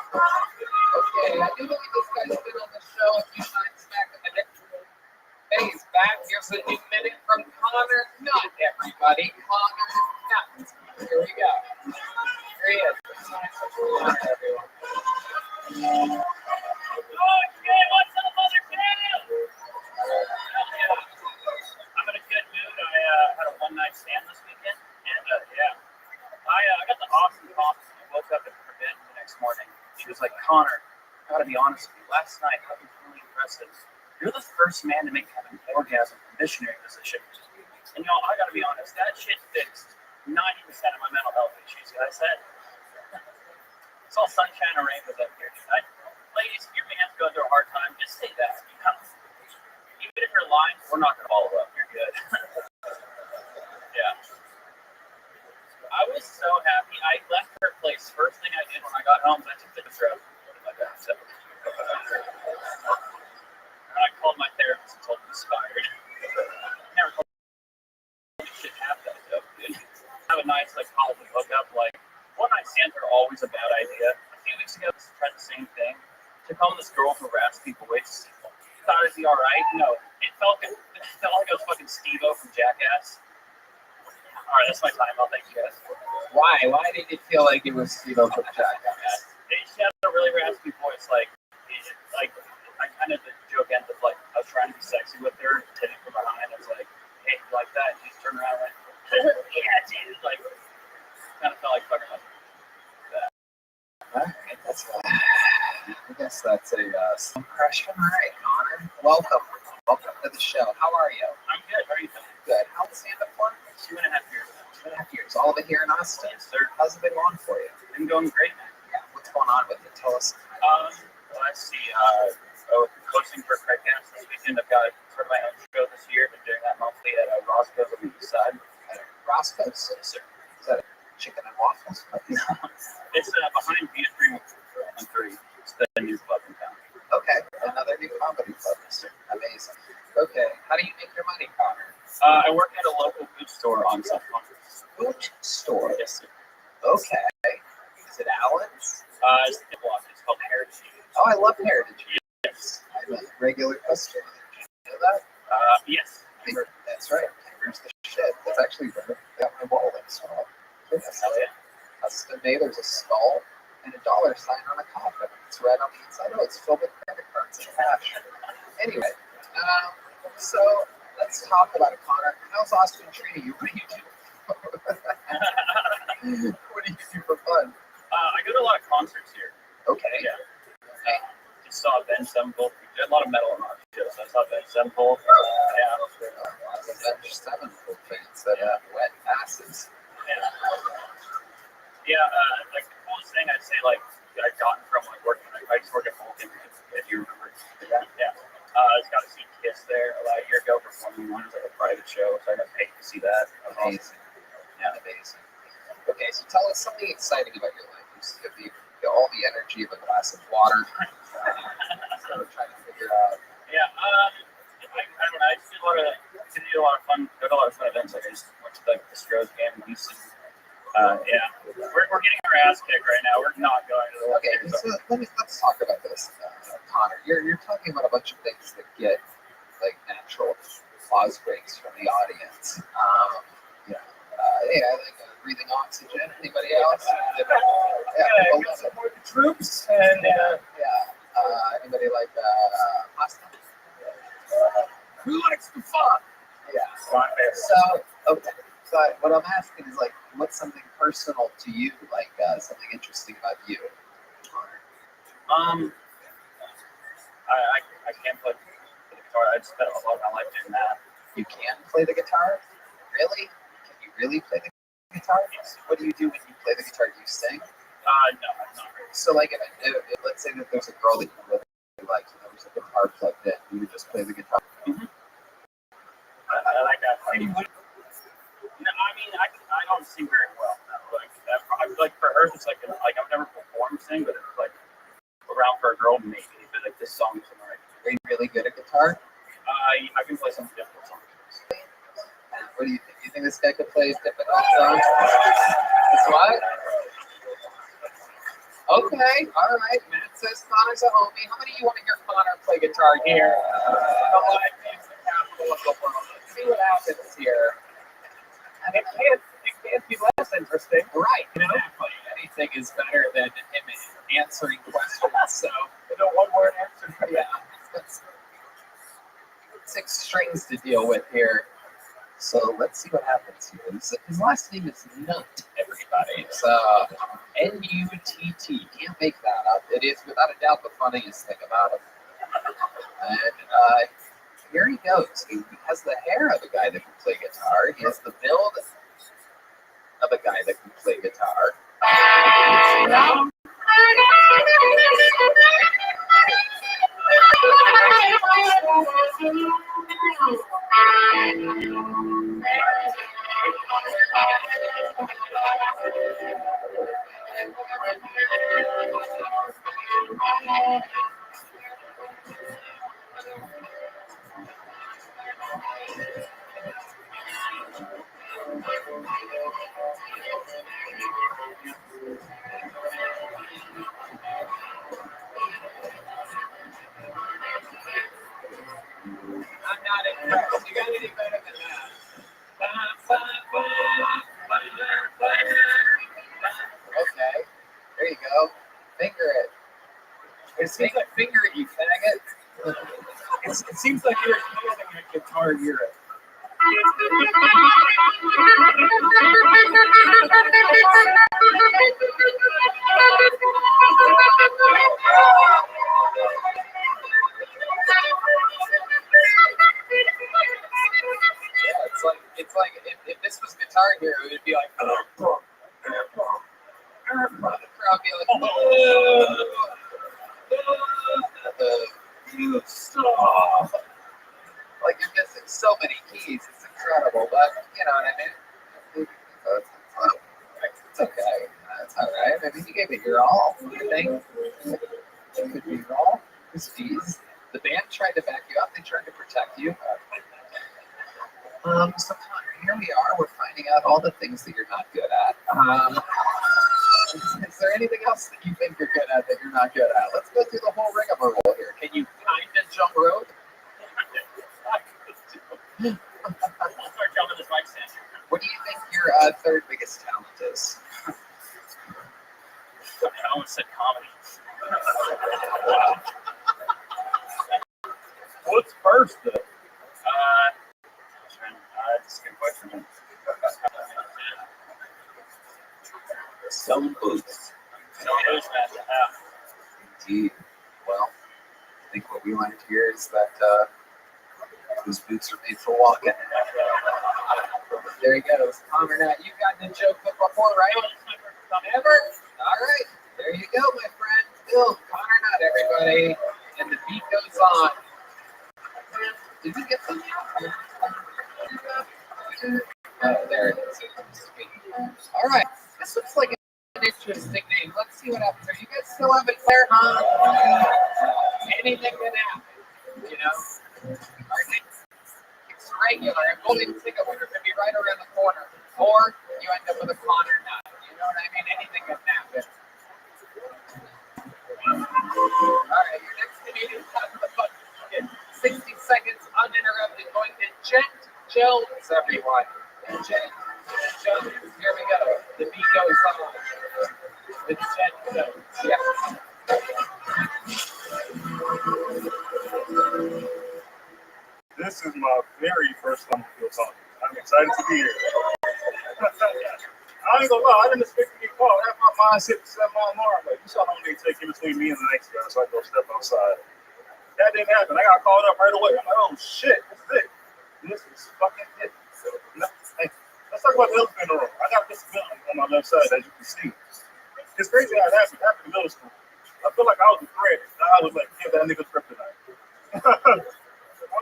Speaker 3: All right. Okay, I do believe this guy's been on the show a few times back in the day. Hey, he's back. Here's a new minute from Connor Nutt, everybody. Connor Nutt. Here we go. Here he is. Everyone.
Speaker 5: What's up, Mother Canada? I'm in a good mood. I had a one-night stand this weekend, and I got the awesome coffee. I woke up in her bed the next morning. She was like, Connor, I gotta be honest with you. Last night, that was really impressive. You're the first man to make an orgasm from missionary position. And I gotta be honest, that shit fixed 90% of my mental health issues, guys. It's all sunshine and rainbows up here tonight. Ladies, if your man's going through a hard time, just say that. Even if you're lying, we're not gonna follow up. You're good. Yeah. I was so happy. I left her place. First thing I did when I got home, I took the drug in my bathtub. And I called my therapist and told him it's fired. Never told me shit half that dope, dude. Have a nice college hookup. One night stands are always a bad idea. A few weeks ago, I tried the same thing. Took home this girl from Raspy Boys. Thought it'd be all right. No, it felt like I was fucking Steve-O from Jackass. All right, that's my time. I'll thank you guys.
Speaker 3: Why? Why did you feel like it was Steve-O from Jackass?
Speaker 5: She had a really raspy voice. I kind of the joke ends with I was trying to be sexy with her, hitting from behind. I was like, hey, you like that? And she just turned around and went, yeah, dude. Kind of felt like fucking with that.
Speaker 3: Alright, I guess that's a impression. All right, Connor. Welcome to the show. How are you?
Speaker 5: I'm good. How are you doing?
Speaker 3: Good. How's stand-up for?
Speaker 5: 2.5 years.
Speaker 3: 2.5 years. All of it here in Austin?
Speaker 5: Yes, sir.
Speaker 3: How's it been going for you?
Speaker 5: Been going great, man.
Speaker 3: Yeah. What's going on with it? Tell us.
Speaker 5: Let's see. Hosting for Craigcast this weekend. I've got sort of my own show this year. Been doing that monthly at Roscoe's on the east side.
Speaker 3: Roscoe's?
Speaker 5: Yes, sir.
Speaker 3: Is that a chicken and waffles?
Speaker 5: It's behind Via 313. It's the new club in town.
Speaker 3: Okay. Another new comedy club. Amazing. Okay. How do you make your money, Connor?
Speaker 5: I work at a local food store on South Congress.
Speaker 3: Food store?
Speaker 5: Yes, sir.
Speaker 3: Okay. Is it Allen's?
Speaker 5: It's the block. It's called Heritage.
Speaker 3: Oh, I love Heritage.
Speaker 5: Yes.
Speaker 3: I'm a regular customer. Did you know that?
Speaker 5: Yes.
Speaker 3: That's right. Here's the shit. That's actually where I got my wallet. skull. Goodness, custom made. There's a skull and a dollar sign on a coffin. It's right on the inside. Oh, it's filled with credit cards and cash. Anyway, so let's talk about it, Connor. How's Austin treating you? What do you do? What do you do for fun?
Speaker 14: I go to a lot of concerts here.
Speaker 3: Okay.
Speaker 14: Yeah. Just saw Ben Sevenfold. We did a lot of metal in our shows. So I saw Ben Sevenfold.
Speaker 3: Avenged Sevenfold fans that have wet asses.
Speaker 14: Like the coolest thing I'd say, like I've gotten from like working. I used to work at Vulcan. If you remember that, yeah. I just got to see Kiss there about a year ago performing one. It was like a private show, so I got paid to see that.
Speaker 3: Amazing. Yeah, amazing. Okay, so tell us something exciting about your life. You have all the energy of a glass of water. So trying to figure out.
Speaker 14: Yeah, I don't know. I just do a lot of fun. Go to a lot of fun events. Like I just went to like the Stros game in Houston. We're getting our ass kicked right now. We're not going to the.
Speaker 3: Okay, so let's talk about this, Connor. You're talking about a bunch of things that get like natural applause breaks from the audience. Like breathing oxygen. Anybody else?
Speaker 5: Support the troops and
Speaker 3: anybody like pasta?
Speaker 5: who likes to fuck?
Speaker 3: Yeah. So okay. So what I'm asking is like, what's something personal to you, like something interesting about you?
Speaker 14: I can't play the guitar. I just spent a lot of my life doing that.
Speaker 3: You can play the guitar? Really? Can you really play the guitar?
Speaker 14: Yes.
Speaker 3: What do you do when you play the guitar? Do you sing?
Speaker 14: No, I'm not really.
Speaker 3: So like, if let's say that there's a girl that you really like, and there was a guitar plugged in, you would just play the guitar.
Speaker 14: Mm-hmm. I like that. I mean, I don't sing very well. Like for her, it's like I've never performed sing, but it's like around for a girl maybe. But like this song is like.
Speaker 3: Are you really good at guitar?
Speaker 14: I can play some difficult songs.
Speaker 3: What do you think? You think this guy could play difficult songs? That's what? Okay, all right. Matt says Connor's a homie. How many of you want to hear Connor play guitar here? The live is the capital of the world. Let's see what happens here.
Speaker 5: And it can't be less interesting.
Speaker 3: Right, exactly. Anything is better than him answering questions. So,
Speaker 5: one-word answer.
Speaker 3: Yeah. 6 strings to deal with here. So let's see what happens here. His last name is Nut, everybody. It's N-U-T-T. Can't make that up. It is without a doubt the funniest thing about him. And here he goes. He has the hair of a guy that can play guitar. He has the build of a guy that can play guitar.
Speaker 5: I'm not impressed. You got anything better than that?
Speaker 3: Okay, there you go. Finger it. It seems like finger it, you faggot.
Speaker 5: It seems like you're using a guitar hero.
Speaker 3: It's like if this was Guitar Hero, it would be like, the crowd be like, you stop. Like you're missing so many keys, it's incredible, but you know what I mean? It's okay. It's alright. I mean, you gave it your all. I think it could be your all. Jeez. The band tried to back you up, they tried to protect you. So Connor, here we are. We're finding out all the things that you're not good at. Is there anything else that you think you're good at that you're not good at? Let's go through the whole rigmarole here. Can you kind of jump rope?
Speaker 14: I'll start jumping this mic stand.
Speaker 3: What do you think your third biggest talent is?
Speaker 14: I almost said comedy.
Speaker 1: What's first though?
Speaker 14: That's a good question.
Speaker 3: Selling boots. Indeed. Well, I think what we learned here is that those boots are made for walking. There he goes. Connor, now you've gotten a joke before, right? Never? All right. There you go, my friend. Bill, Connor, not everybody. And the beat goes on. Did we get them? Oh, there it is. All right. This looks like an interesting name. Let's see what happens. Are you guys still having flair, huh? Anything can happen, you know? Our next regular and golden ticket winner could be right around the corner. Or you end up with a Connor nut. You know what I mean? Anything can happen. All right, your next Canadian cut of the book in 60 seconds uninterrupted. Going to Jen Jones, everyone. Jen Jones. Here we go. The beat goes on. With Jen Jones. Yeah.
Speaker 1: This is my very first time to feel talking. I'm excited to be here. I ain't gonna lie, I didn't expect to get called. I had my mindset to set my alarm. Like, you saw how long they take in between me and the next guy, so I go step outside. That didn't happen. I got called up right away. I'm like, oh shit, this is it. This is fucking it. Hey, let's talk about the elephant in the room. I got this disability on my left side, as you can see. It's crazy how it happened. It happened in middle school. I feel like I was a threat. I was like, give that nigga kryptonite. I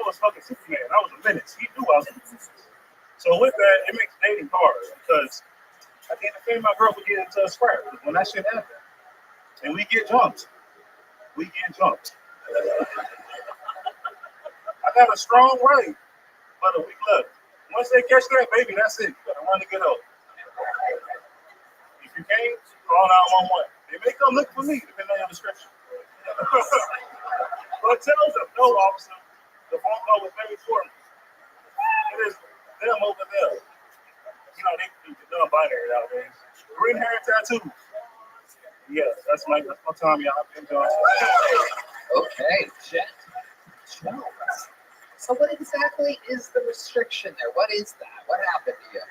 Speaker 1: was fucking Superman. I was a menace. He knew I was a menace. So with that, it makes dating hard because I can't defend my girl would get into a scrap when that shit happens. And we get jumped. I got a strong right, but a weak left. Once they catch that, baby, that's it. You gotta run to get up. If you can't, call 911. They may come look for me, depending on your description. But tell them, no, officer. The phone call was very important. It is them over there. You know, they done binary nowadays. Green hair tattoo. Yes, that's my time, y'all. I've been doing.
Speaker 3: Okay, Jen Jones. So what exactly is the restriction there? What is that? What happened to you?
Speaker 1: I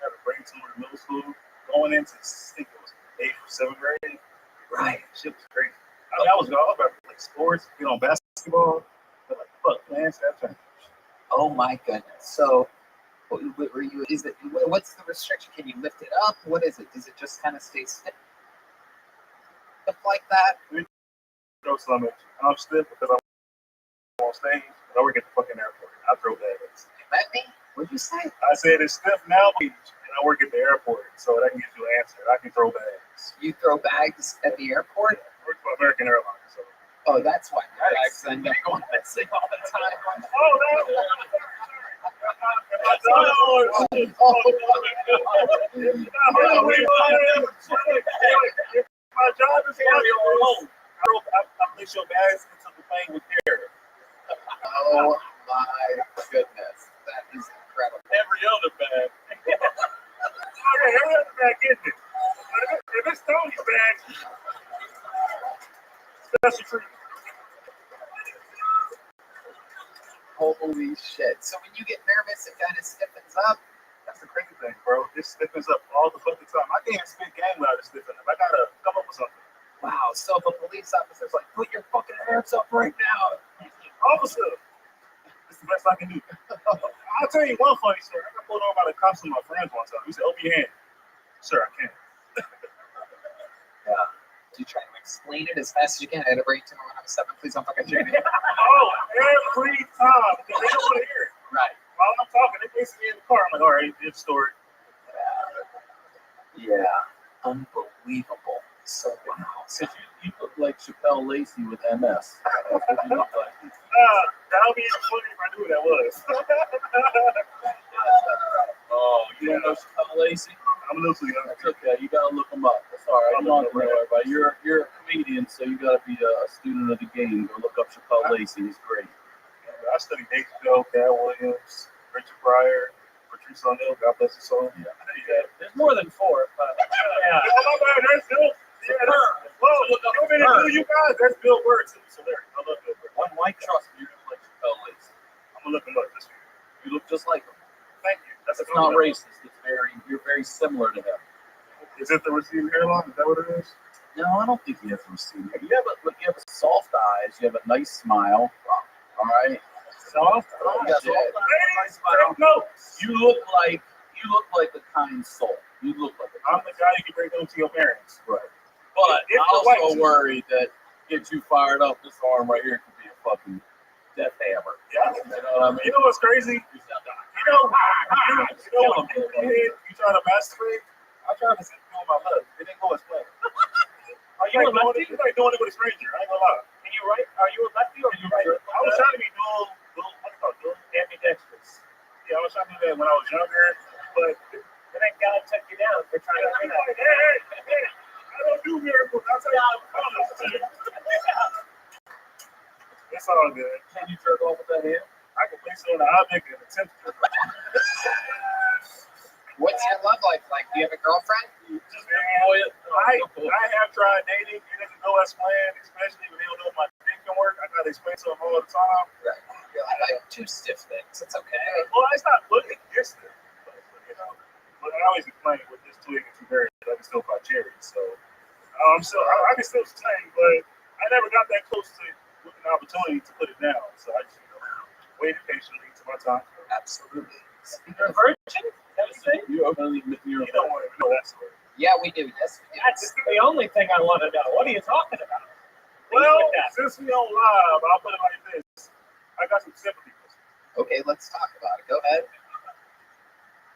Speaker 1: had a brain tumor in middle school, going into, I think it was 8th or 7th grade.
Speaker 3: Right.
Speaker 1: Shit was crazy. I mean, I was all about to play sports, get on basketball, but like, fuck, man, that.
Speaker 3: Oh my goodness. So, what were you? Is it? What's the restriction? Can you lift it up? What is it? Does it just kind of stay stiff like that?
Speaker 1: No stomach. I'm stiff because I'm on stage, but I work at the fucking airport. I throw bags.
Speaker 3: You met me? What'd you say?
Speaker 1: I said it's stiff now, and I work at the airport, so that can get you an answer. I can throw bags.
Speaker 3: You throw bags at the airport?
Speaker 1: I work for American Airlines, so.
Speaker 3: Oh, that's why your bags end up going missing all the time.
Speaker 1: Oh, no. My job is carry your own. I place your bags into the plane with care.
Speaker 3: Oh my goodness, that is incredible.
Speaker 1: Every other bag. Okay, every other bag is it. If it's Tony's bag, special treatment.
Speaker 3: Holy shit. So when you get nervous, it kind of stiffens up.
Speaker 1: That's the crazy thing, bro. It stiffens up all the fucking time. I can't even spit game without it stiffening up. I gotta come up with something.
Speaker 3: Wow. So if a police officer's like, put your fucking hands up right now.
Speaker 1: Officer, it's the best I can do. I'll tell you one funny story. I got pulled over by the cops with my friends one time. He said, open your hand. Sir, I can't.
Speaker 3: Yeah. You try to explain it as fast as you can. I had a brain tumor when I was 7. Please don't fucking shoot me.
Speaker 1: Oh, every time. Because they don't want to hear it.
Speaker 3: Right.
Speaker 1: While I'm talking, they basically me in the car. I'm like, all right, good story.
Speaker 3: Yeah. Unbelievable. So, wow. So
Speaker 4: You look like Chappelle Lacey with MS. That's what you look like.
Speaker 1: That would be funny if I knew who that was.
Speaker 4: Oh, you don't know Chappelle Lacey?
Speaker 1: I'm loosely young.
Speaker 4: That's okay. You gotta look him up. That's all right. I'm not gonna know everybody. You're a comedian, so you gotta be a student of the game. Go look up Chappelle Lacey. He's great.
Speaker 1: I studied Dave Chappelle, Cat Williams, Richard Pryor, Patrice O'Neal. God bless his soul.
Speaker 4: Yeah. more than 4, but yeah.
Speaker 7: Oh, my bad. That's Bill. Yeah, that's, well, you want me to do you guys? That's Bill Burr. It's hilarious. I love Bill Burr.
Speaker 4: One mic, trust me, you're gonna like Chappelle Lace.
Speaker 7: I'm gonna look him up this week.
Speaker 4: You look just like him.
Speaker 7: Thank you. That's
Speaker 4: It's not racist. It's you're very similar to him.
Speaker 7: Is it the receding hairline? Is that what it is?
Speaker 4: No, I don't think he has receding hair. You have soft eyes. You have a nice smile. All right.
Speaker 7: Soft?
Speaker 4: Yeah,
Speaker 7: Hey,
Speaker 4: nice smile.
Speaker 7: take notes.
Speaker 4: You look like a kind soul. You look like
Speaker 7: I'm the guy you can bring home to your parents.
Speaker 4: Right. But
Speaker 7: If
Speaker 4: I'm
Speaker 7: the white
Speaker 4: also
Speaker 7: too.
Speaker 4: worried that gets you fired up. This arm right here could be a fucking death hammer.
Speaker 7: Yeah.
Speaker 4: You know what I mean?
Speaker 7: You know what's crazy? You know when you try to masturbate, I tried to sit on my left. It didn't go as planned.
Speaker 14: Are you a lefty?
Speaker 7: It's like doing it with a stranger. I ain't gonna lie.
Speaker 14: Are you right? Are you a lefty or are you right?
Speaker 7: I was trying to be dual
Speaker 14: ambidextrous.
Speaker 7: Yeah, I was trying to do that when I was younger, but
Speaker 14: then God took you down for trying to do that.
Speaker 7: Hey, I don't do miracles. I'll tell you how it's all good.
Speaker 4: Can you jerk off with that hand?
Speaker 7: I can place it on the object and attempt to.
Speaker 3: What's your love life like? Do you have a girlfriend?
Speaker 7: I have tried dating. It doesn't go as planned, especially when they don't know my dick can work. I gotta explain to them all the time.
Speaker 3: Right. You're like, I have 2 stiff things. It's okay.
Speaker 7: Well, it's not looking against it. But I always explain with this twig and 2 berries that I can still buy cherries. So I can still sing, but I never got that close to with an opportunity to put it down. So I just waited patiently to my time.
Speaker 3: Absolutely.
Speaker 14: You're a virgin?
Speaker 7: You don't want to know that story.
Speaker 3: Yeah, we do. Yes, we do.
Speaker 14: That's the only thing I want to know. What are you talking about?
Speaker 7: Well, since we on live, I'll put it like this. I got some sympathy.
Speaker 3: Okay, let's talk about it. Go ahead.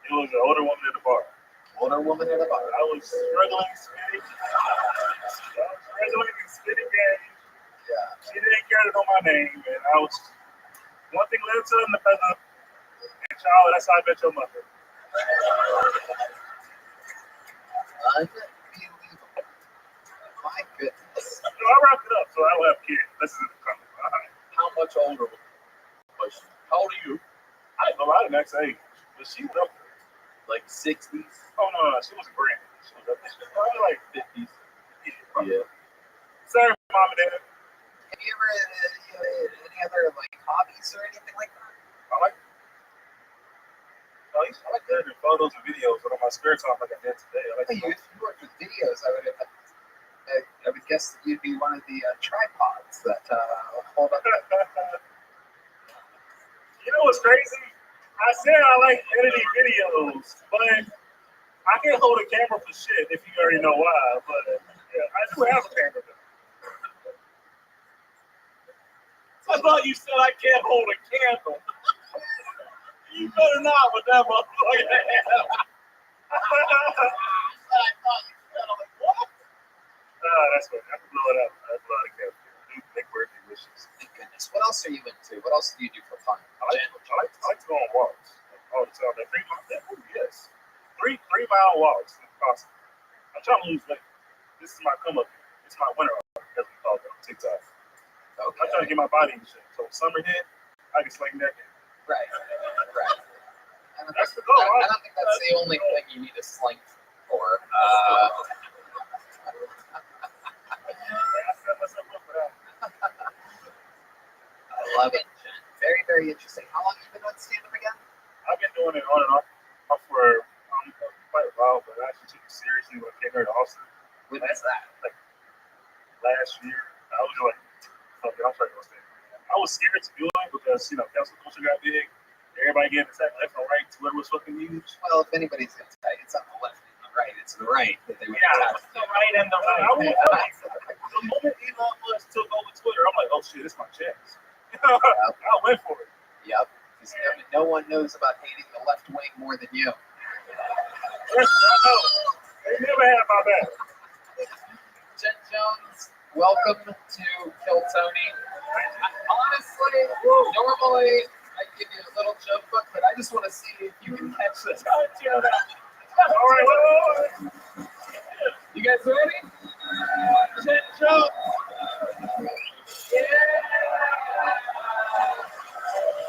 Speaker 7: It was an older woman at the bar.
Speaker 3: Older woman at the bar.
Speaker 7: I was struggling spitting. Game.
Speaker 3: Yeah.
Speaker 7: She didn't care to know my name, and I was one thing led to another. And child, that's how I met your mother.
Speaker 3: Unbelievable. My goodness.
Speaker 7: So I wrapped it up, so I will have kids. This is the comment.
Speaker 4: How much older was she? How old are you?
Speaker 7: I don't know. I didn't actually age, but she was up there.
Speaker 4: Like 60s?
Speaker 7: Oh, no, she was a grand. She was up there. She was probably like
Speaker 4: 50s.
Speaker 7: Yeah. Sorry, mom and dad.
Speaker 3: Have you ever any other like hobbies or anything like that?
Speaker 7: I like editing photos and videos, but on my spare time, like I did today.
Speaker 3: If you worked with videos, I would guess that you'd be one of the tripods that hold up.
Speaker 7: You know what's crazy? I said I like editing videos, but I can't hold a camera for shit if you already know why. But yeah, I do have a camera though.
Speaker 4: I thought you said I can't hold a candle. You better not with that motherfucker.
Speaker 7: That's what I can blow it up. That's a lot of camera. Make birthday wishes.
Speaker 3: Thank goodness. What else are you into? What else do you do for fun?
Speaker 7: I like to go on walks all the time. Like 3 miles. Yes. 3-mile walks if possible. I'm trying to lose weight. This is my come up. It's my winter walk, as we call it on TikTok. Okay. I'm trying to get my body in shape. So summer hit, I can sling that in.
Speaker 3: Right.
Speaker 7: That's the goal.
Speaker 3: I don't think that's the only thing you need a sling for. I love it. Very, very interesting. How long have you been doing stand-up again?
Speaker 7: I've been doing it on and off for quite a while, but I actually took it seriously when I came here to Austin.
Speaker 3: When was that?
Speaker 7: Like last year. I was like, fuck it, I'm trying to go stand. I was scared to do it because, cancel culture got big. Everybody getting attacked left and right. Twitter was fucking huge.
Speaker 3: Well, if anybody's going to tell you, it's not the left and the right. It's the right that they would attack.
Speaker 14: The right and the right.
Speaker 7: The moment Elon Musk took over Twitter, I'm like, oh shit, it's my chance. I went for it.
Speaker 3: Yep. Because no one knows about hating the left wing more than you.
Speaker 7: Yes, I know. They never had my back.
Speaker 3: Jen Jones, welcome to Kill Tony. Honestly, normally I give you a little joke book, but I just want to see if you can catch this.
Speaker 7: All right, wait.
Speaker 3: You guys ready? Jen Jones. Yeah.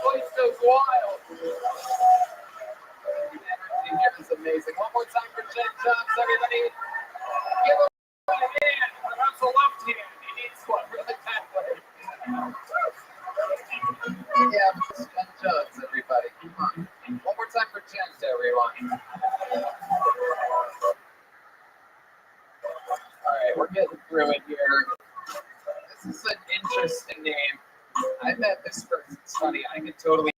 Speaker 3: Voice goes wild. The energy here is amazing.
Speaker 5: amazing. One more time for Jen Jobs, everybody. Give him a hand. Perhaps a left hand. He needs one really badly. Yeah, Jen Jobs, everybody. Come on. One more time for Jen, everyone. All right, we're getting through it here. This is an interesting name. I bet this person's funny. I could totally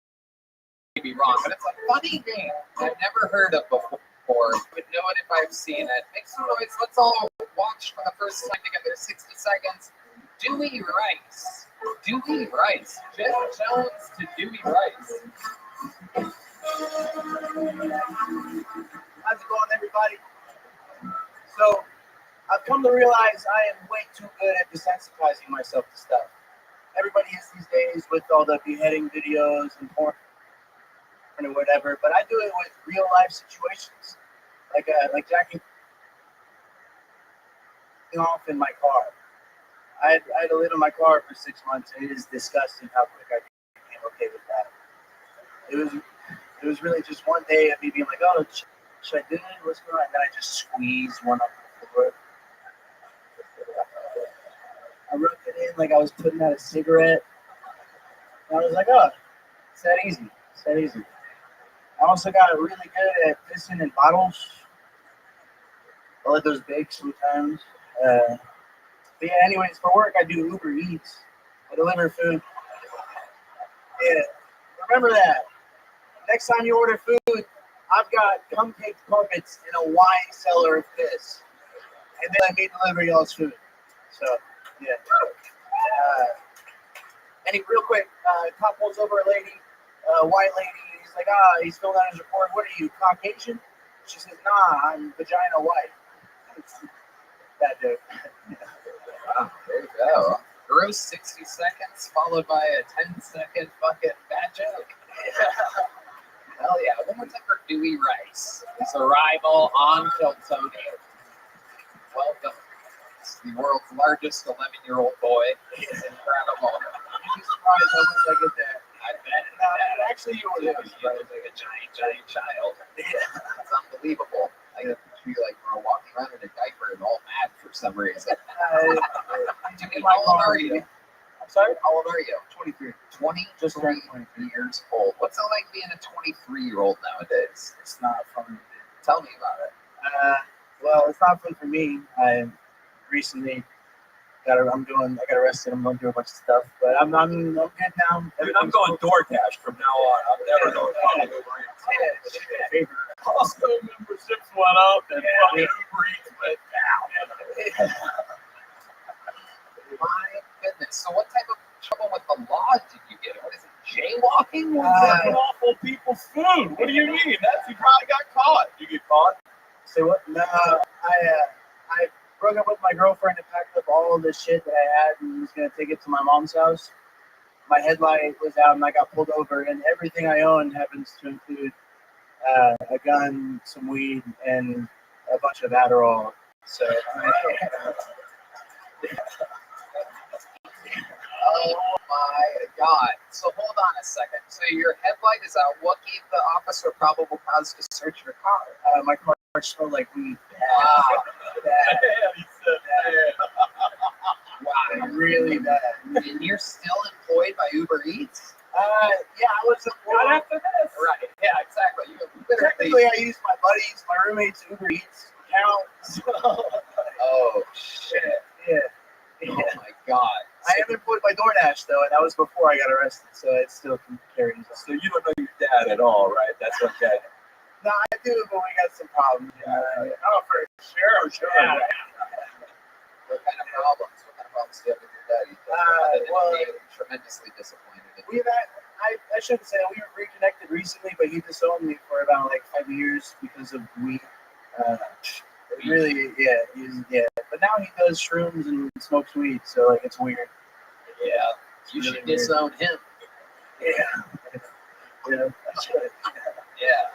Speaker 5: be wrong, but it's a funny name I've never heard of before. Would know it if I've seen it. Make some noise. Let's all watch for the first time together. 60 seconds. Dewey Rice. Dewey Rice. Jeff Jones to Dewey Rice.
Speaker 10: How's it going, everybody? So, I've come to realize I am way too good at desensitizing myself to stuff. Everybody is these days with all the beheading videos and porn or whatever, but I do it with real life situations, like jacking off in my car. I had to live in my car for 6 months, and it is disgusting how quick I became okay with that. It was really just one day of me being like, oh, should I do it? What's going on? And then I just squeezed one up the floor. I rubbed it in like I was putting out a cigarette. And I was like, oh, it's that easy. It's that easy. I also got really good at pissing in bottles. I let those bake sometimes. But yeah, anyways, for work, I do Uber Eats. I deliver food. Yeah, remember that. Next time you order food, I've got cum-caked carpets in a wine cellar of piss. And then I may deliver y'all's food. So, yeah. Real quick, cop pulls over a lady, white lady. He's like, he's filling out his report. What are you, Caucasian? She says, nah, I'm vagina white. That dude.
Speaker 5: Wow, there you go. Gross 60 seconds followed by a 10-second fucking bad joke. Hell yeah. One more time for Dewey Rice. His arrival on Kiltony. Welcome. It's the world's largest 11-year-old boy. It's incredible.
Speaker 10: You'd be surprised how much I get that.
Speaker 5: I bet.
Speaker 10: Actually, you would.
Speaker 5: He was like a giant child. It's unbelievable. I get to feel like we're walking around in a diaper and all mad for some reason. Dude, how old are you?
Speaker 10: I'm sorry?
Speaker 5: How old are you?
Speaker 10: 23.
Speaker 5: 20?
Speaker 10: Just turned 23
Speaker 5: years old. What's it like being a 23-year-old nowadays?
Speaker 10: It's not fun.
Speaker 5: Tell me about it.
Speaker 10: Well, it's not fun for me. I recently I got arrested. I'm going through a bunch of stuff, but I'm good now.
Speaker 1: Dude, I'm going DoorDash from now on. I'm never going to Uber Eats. Costco memberships went up and Uber Eats went down.
Speaker 5: My goodness. So what type of trouble with the law did you get? What is it, jaywalking?
Speaker 1: Taking awful people's food. What do you mean? You probably got caught. You get caught?
Speaker 10: Say what? No, I broke up with my girlfriend and packed up all of the shit that I had and was going to take it to my mom's house. My headlight was out and I got pulled over, and everything I own happens to include a gun, some weed, and a bunch of Adderall. So,
Speaker 5: oh my God. So hold on a second. So your headlight is out. What gave the officer probable cause to search your car?
Speaker 10: My car smelled like weed.
Speaker 5: Wow.
Speaker 10: Really bad.
Speaker 5: And you're still employed by Uber Eats?
Speaker 10: Yeah, I was employed.
Speaker 5: Not after this. Right. Yeah, exactly.
Speaker 10: Technically, I use my buddies, my roommates' Uber Eats account.
Speaker 5: Oh, shit.
Speaker 10: Yeah.
Speaker 5: Oh, my God.
Speaker 10: I am employed by DoorDash, though, and that was before I got arrested, so it still carries on.
Speaker 1: So you don't know your dad at all, right? That's okay.
Speaker 10: No, I do, but we got some problems.
Speaker 1: Oh, for sure.
Speaker 5: Yeah. What kind of problems? What kind of problems do you have with your dad?
Speaker 10: Well,
Speaker 5: tremendously disappointed.
Speaker 10: I shouldn't say we were reconnected recently, but he disowned me for about 5 years because of weed. Really, yeah. But now he does shrooms and smokes weed, so it's weird.
Speaker 5: Yeah, you should disown him.
Speaker 10: Yeah. Yeah, I should.
Speaker 5: Yeah.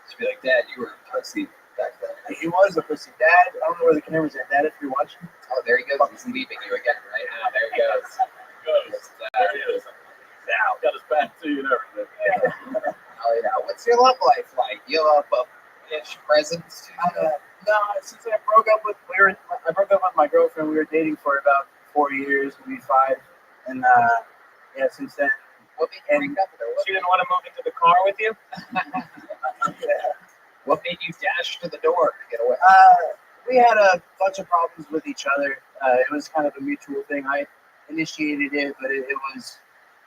Speaker 5: Should be like, Dad, you were a pussy back then.
Speaker 10: He was a pussy. Dad, I don't know where the camera's at. Dad, if you're watching.
Speaker 5: Oh, there he goes. He's leaving you again right now. There he goes.
Speaker 1: There he is. Now, got his back to you and everything.
Speaker 5: Oh, yeah. What's your love life like? You have a
Speaker 3: ish presence to you?
Speaker 1: No, since I broke up with my girlfriend. We were dating for about 4 years, maybe 5, and yeah, since then.
Speaker 3: What made you break up with her?
Speaker 5: She didn't want to move into the car with you?
Speaker 3: What made you dash to the door to get away?
Speaker 1: We had a bunch of problems with each other. It was kind of a mutual thing. I initiated it, but it was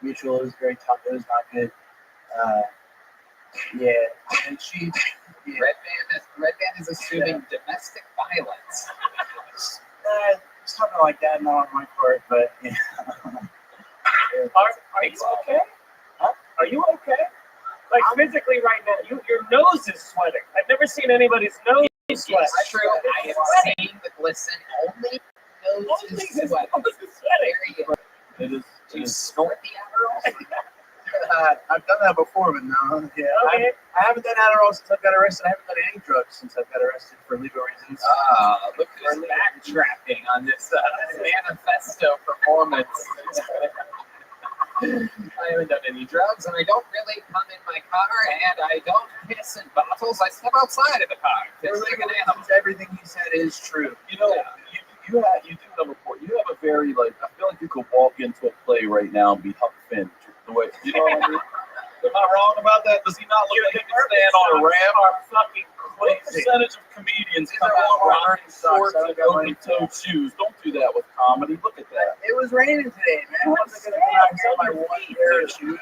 Speaker 1: mutual. It was very tough. It was not good. Yeah, and she. Yeah.
Speaker 3: Red Band is assuming domestic violence.
Speaker 1: Something like that, not on my part, but yeah.
Speaker 5: Are you okay?
Speaker 1: Huh?
Speaker 5: Are you okay? Like physically right now, your nose is sweating. I've never seen anybody's nose sweat.
Speaker 3: It's true. I have seen the glisten. Only nose is sweating. There you go.
Speaker 1: It is.
Speaker 3: Do you snort the Adderall?
Speaker 1: I've done that before, but no. Yeah,
Speaker 5: Okay.
Speaker 1: I haven't done Adderall since I've got arrested. I haven't done any drugs since I've got arrested for legal reasons.
Speaker 3: Look at this backtracking on this manifesto performance. I haven't done any drugs, and I don't really come in my car, and I don't piss in bottles. I step outside of the car.
Speaker 1: Everything he said is true.
Speaker 12: You know, you do have a point. You have a very I feel like you could walk into a play right now and be Huck Finn. The way, you know what I mean? Am I wrong about that? Does he not look like he can stand on a ramp?
Speaker 5: Are fucking
Speaker 12: What
Speaker 5: crazy.
Speaker 12: percentage of comedians come out rocking shorts and open-toed shoes? Don't do that with comedy. Look at that.
Speaker 1: It was raining today, man. I wasn't gonna come out here in my one pair of shoes.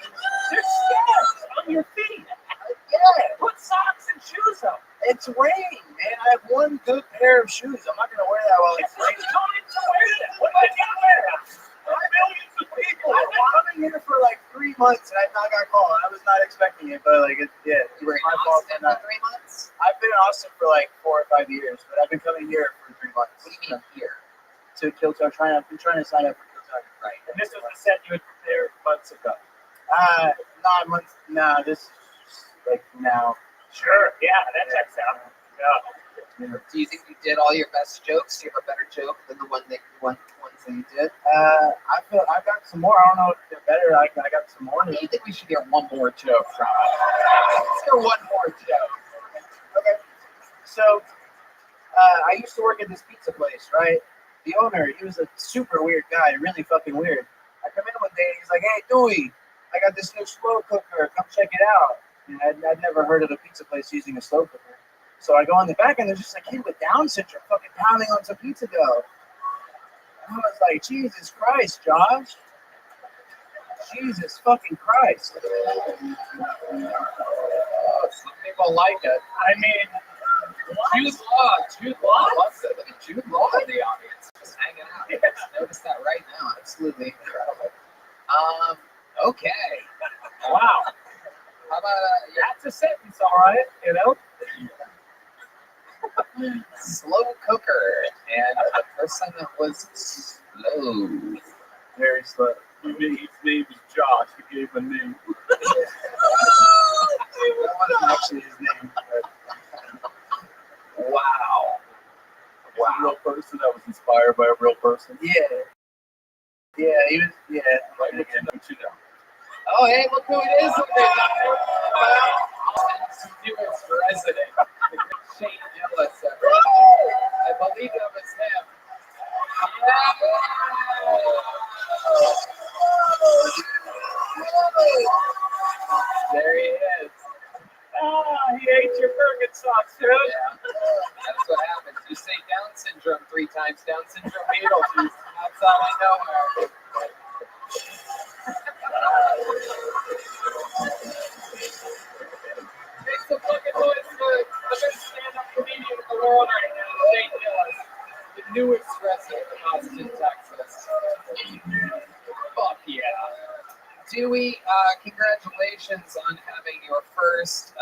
Speaker 5: There's scabs on your feet.
Speaker 1: Yeah,
Speaker 5: Put socks and shoes on.
Speaker 1: it's raining, man. I have one good pair of shoes. I'm not gonna wear that while it's
Speaker 5: It's like
Speaker 1: raining.
Speaker 5: going to wear that. What am I gonna wear? Millions of people.
Speaker 1: I've been here for like 3 months and I've not got called. I was not expecting it, but like, yeah,
Speaker 3: You were in
Speaker 1: my fault for
Speaker 3: Austin for
Speaker 1: not.
Speaker 3: 3 months?
Speaker 1: I've been in Austin for like 4 or 5 years, but I've been coming here for 3 months.
Speaker 3: What do you mean here?
Speaker 1: To Kyoto, I've been trying to sign up for Kyoto.
Speaker 3: Right.
Speaker 5: And this was the set you had prepared months ago.
Speaker 1: 9 months. Nah, this like now.
Speaker 5: Sure. Yeah, that checks out. Yeah.
Speaker 3: Do you think you did all your best jokes? Do you have a better joke than the ones that you did?
Speaker 1: I feel I've got some more. I don't know if they're better. I got some more.
Speaker 3: Do you think we should hear one more joke from it? Let's hear one more joke.
Speaker 1: Okay. So, I used to work at this pizza place, right? The owner, he was a super weird guy, really fucking weird. I come in one day and he's like, "Hey, Dewey, I got this new slow cooker. Come check it out." And I'd never heard of a pizza place using a slow cooker. So I go in the back and there's just a kid with Down syndrome fucking pounding on some pizza dough. And I was like, Jesus Christ, Josh. Jesus fucking Christ.
Speaker 3: Some people like it.
Speaker 5: I mean,
Speaker 3: Jude Law loves it. Look at Jude Law in the audience, just hanging out.
Speaker 5: Yeah.
Speaker 3: Just notice that right now. Absolutely incredible. Okay.
Speaker 5: wow.
Speaker 3: How about
Speaker 5: That's a sentence, all right. You know.
Speaker 3: slow cooker and the person that was slow?
Speaker 1: Very slow.
Speaker 12: His name is Josh. He gave a name.
Speaker 1: That wasn't actually his name.
Speaker 3: Wow.
Speaker 12: A real person that was inspired by a real person.
Speaker 1: Yeah. Yeah, he was, yeah.
Speaker 12: Right, what you know.
Speaker 3: Oh, hey, look who it is. Austin's newest resident. Shane Gillis. I believe that was him. There he is.
Speaker 5: He ate your burger sauce, dude.
Speaker 3: Yeah, that's what happens. You say Down syndrome 3 times, Down syndrome Beetlejuice. That's all I know. Make some fucking noise for the best stand-up comedian in the world right now, Shane Gillis, the newest resident of Austin, Texas. Fuck yeah. Dewey, congratulations on having your first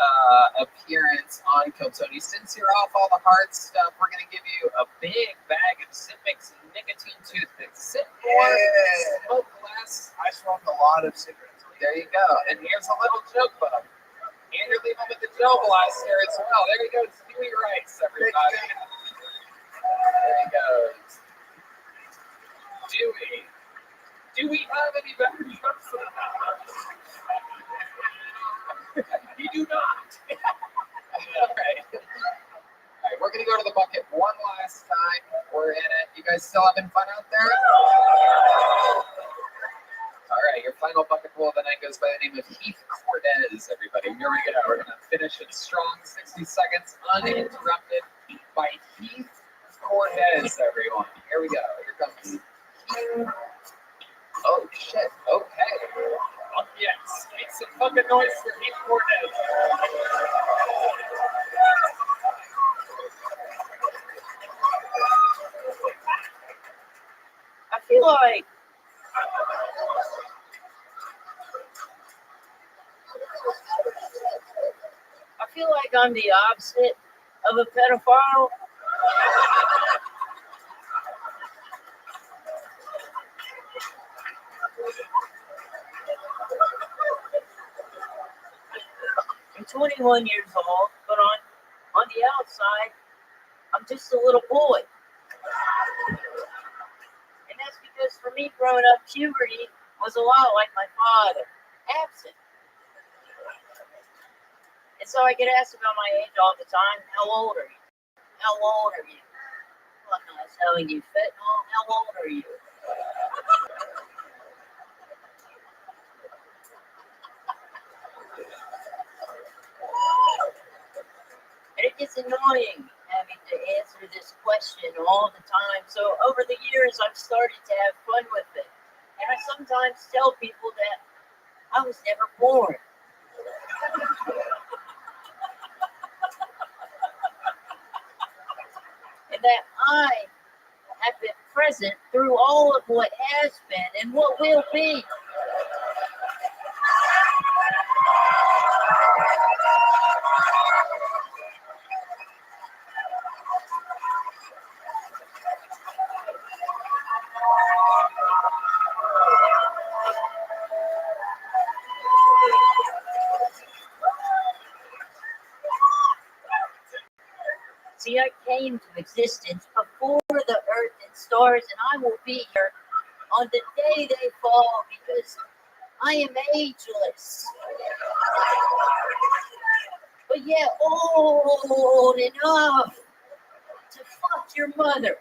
Speaker 3: appearance on Kiltony. Since you're off all the hard stuff, we're going to give you a big bag of Sipix nicotine toothpicks. Sip more, smoke less.
Speaker 1: I smoked a lot of cigarettes.
Speaker 3: There you go. And here's a little joke bug. And you're leaving with the Joe Blaster as well. There you go. Dewey Rice, everybody. There he goes. Dewey. Do we have any better jokes than that? We do not. All right. the bucket one last time. We're in it. You guys still having fun out there? All right, your final bucket full of the night goes by the name of Heath Cortez, everybody. Here we go. We're going to finish it strong, 60 seconds uninterrupted by Heath Cortez, everyone. Here we go. Here comes Heath. Oh, shit. Okay.
Speaker 5: Oh, yes. Make some fucking noise for Heath Cortez.
Speaker 11: I feel like I'm the opposite of a pedophile. I'm 21 years old, but on the outside, I'm just a little boy. And that's because for me growing up, puberty was a lot like my father, absent. And so I get asked about my age all the time. How old are you? How old are you? Well, I'm not telling you fentanyl. How old are you? And it gets annoying having to answer this question all the time. So over the years, I've started to have fun with it. And I sometimes tell people that I was never born. And that I have been present through all of what has been and what will be. See, I came to existence before the earth and stars, and I will be here on the day they fall because I am ageless. But yet old enough to fuck your mother.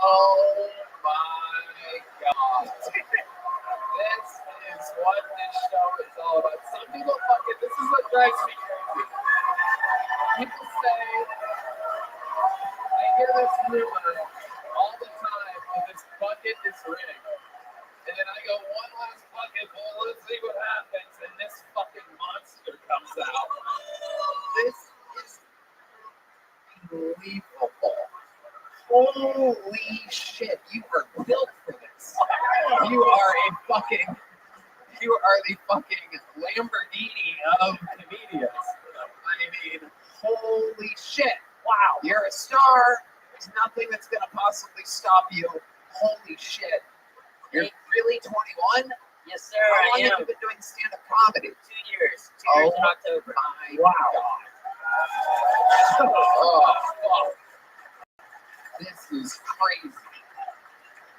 Speaker 3: Oh my God. This is what this show is all about. Some people fucking, this is what drives me crazy. People say, I hear this rumor all the time that this bucket is rigged. And then I go, one last bucket, well, let's see what happens. And this fucking monster comes out. This is unbelievable. Holy shit, you are built for this. You are the fucking Lamborghini of comedians. I mean, holy shit. Wow. You're a star. There's nothing that's going to possibly stop you. Holy shit. You're really 21?
Speaker 11: Yes, sir.
Speaker 3: How long
Speaker 11: I am.
Speaker 3: have you been doing stand-up comedy?
Speaker 11: 2 years. 2 years in October.
Speaker 3: My God. Oh, fuck. This is crazy.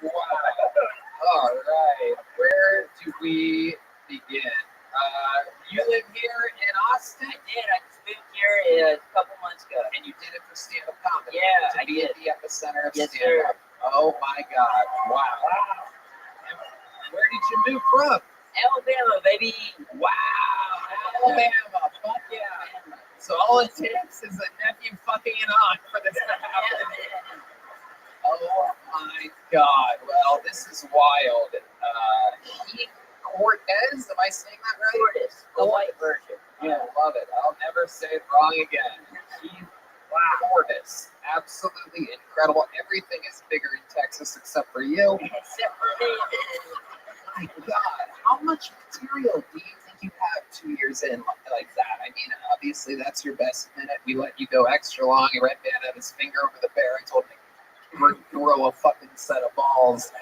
Speaker 3: Wow. All right. Where do we begin? You live here in Austin?
Speaker 11: I did. I just moved here a couple months ago.
Speaker 3: And you did it for stand-up comedy?
Speaker 11: Yeah,
Speaker 3: to
Speaker 11: I
Speaker 3: be
Speaker 11: did.
Speaker 3: at the epicenter of
Speaker 11: Yes,
Speaker 3: stand-up. Oh, my God. Wow. And where did you move from?
Speaker 11: Alabama, baby.
Speaker 3: Wow. Alabama. Fuck yeah. So all it takes is a nephew fucking an aunt for this to happen. Oh my God. Well, this is wild. Heath Cortez, am I saying that right?
Speaker 11: Cortez, the white version.
Speaker 3: I love it. I'll never say it wrong again. Heath Cortez. Absolutely incredible. Everything is bigger in Texas except for you.
Speaker 11: Except for me.
Speaker 3: My God. How much material do you think you have 2 years in like that? I mean, obviously that's your best minute. We let you go extra long. Red Man had his finger over the bear and told me, we're gonna grow a fucking set of balls.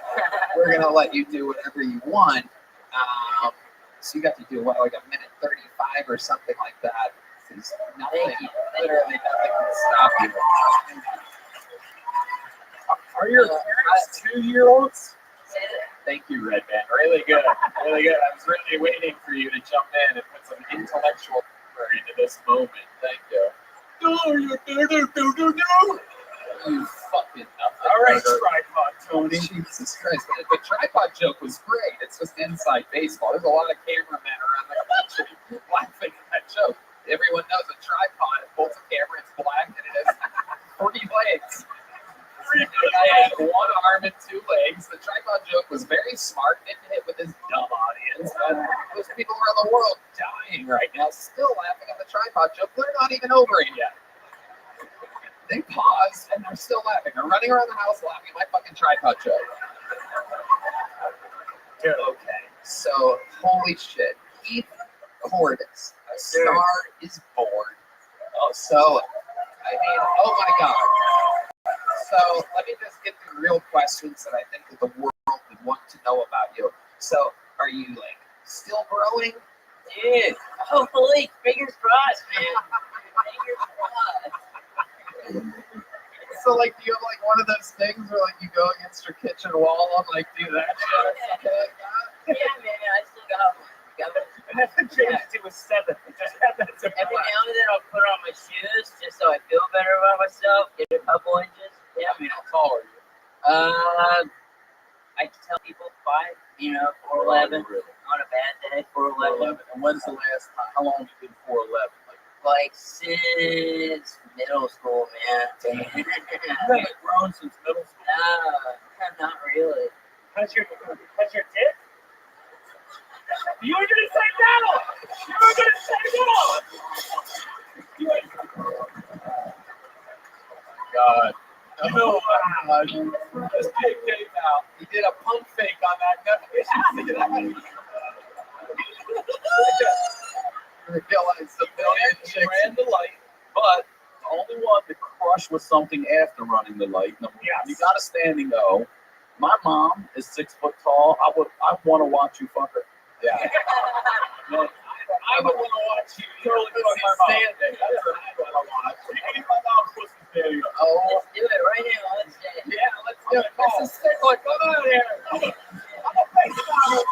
Speaker 3: We're gonna let you do whatever you want. So you got to do what, like a minute 35 or something like that. It's nothing, literally nothing can stop you.
Speaker 4: Are your parents 2-year-olds?
Speaker 3: Thank you, Red Man. Really good. Really good. I was really waiting for you to jump in and put some intellectual humor into this moment. Thank you. You fucking nothing.
Speaker 4: All right, tripod, Tony.
Speaker 3: Jesus Christ. The tripod joke was great. It's just inside baseball. There's a lot of cameramen around the country laughing at that joke. Everyone knows a tripod. It holds a camera, it's black, and it has 3 legs. The guy had 1 arm and 2 legs. The tripod joke was very smart. Didn't hit with his dumb audience. But those people around the world dying right now, still laughing at the tripod joke. They're not even over it yet. They paused and they're still laughing. They're running around the house laughing at my fucking tripod joke. Okay, so holy shit. Keith Cordis, a star is born. Oh, so I mean, oh my God. So let me just get the real questions that I think that the world would want to know about you. So are you like still growing?
Speaker 11: Dude, hopefully, fingers crossed, man. Fingers crossed.
Speaker 3: So like, do you have like one of those things where like you go against your kitchen wall and like do that shit or something like that?
Speaker 11: Yeah, man, I still got one.
Speaker 4: And that's the change to a 7. Just have that to
Speaker 11: Every now and then I'll put on my shoes just so I feel better about myself, get a couple inches. Yeah, man.
Speaker 3: How tall are you?
Speaker 11: I tell people 5, 4'11". On a bad day, 4'11".
Speaker 3: And when's the last time? How long have you been 4'11"?
Speaker 11: Like since middle school, man.
Speaker 3: You haven't grown since middle school.
Speaker 11: No, not really.
Speaker 7: How's your tip? You were gonna say no! You were gonna say no!
Speaker 3: God. This kid came out. He did a pump fake on that. You realize the million chicks ran the light, but the only one to crush was something after running the light.
Speaker 7: Yes.
Speaker 3: You got a standing O. My mom is 6 foot tall. I want to watch you fuck her. Yeah.
Speaker 7: I would want to watch you
Speaker 3: Totally fuck my mom. Standing. That's what I want to watch.
Speaker 7: Give my mom pussy standing up.
Speaker 3: Oh.
Speaker 11: Let's do it right now. Let's do it.
Speaker 3: Yeah, let's do it. Mrs. Stickler, come out here. I'm a face model.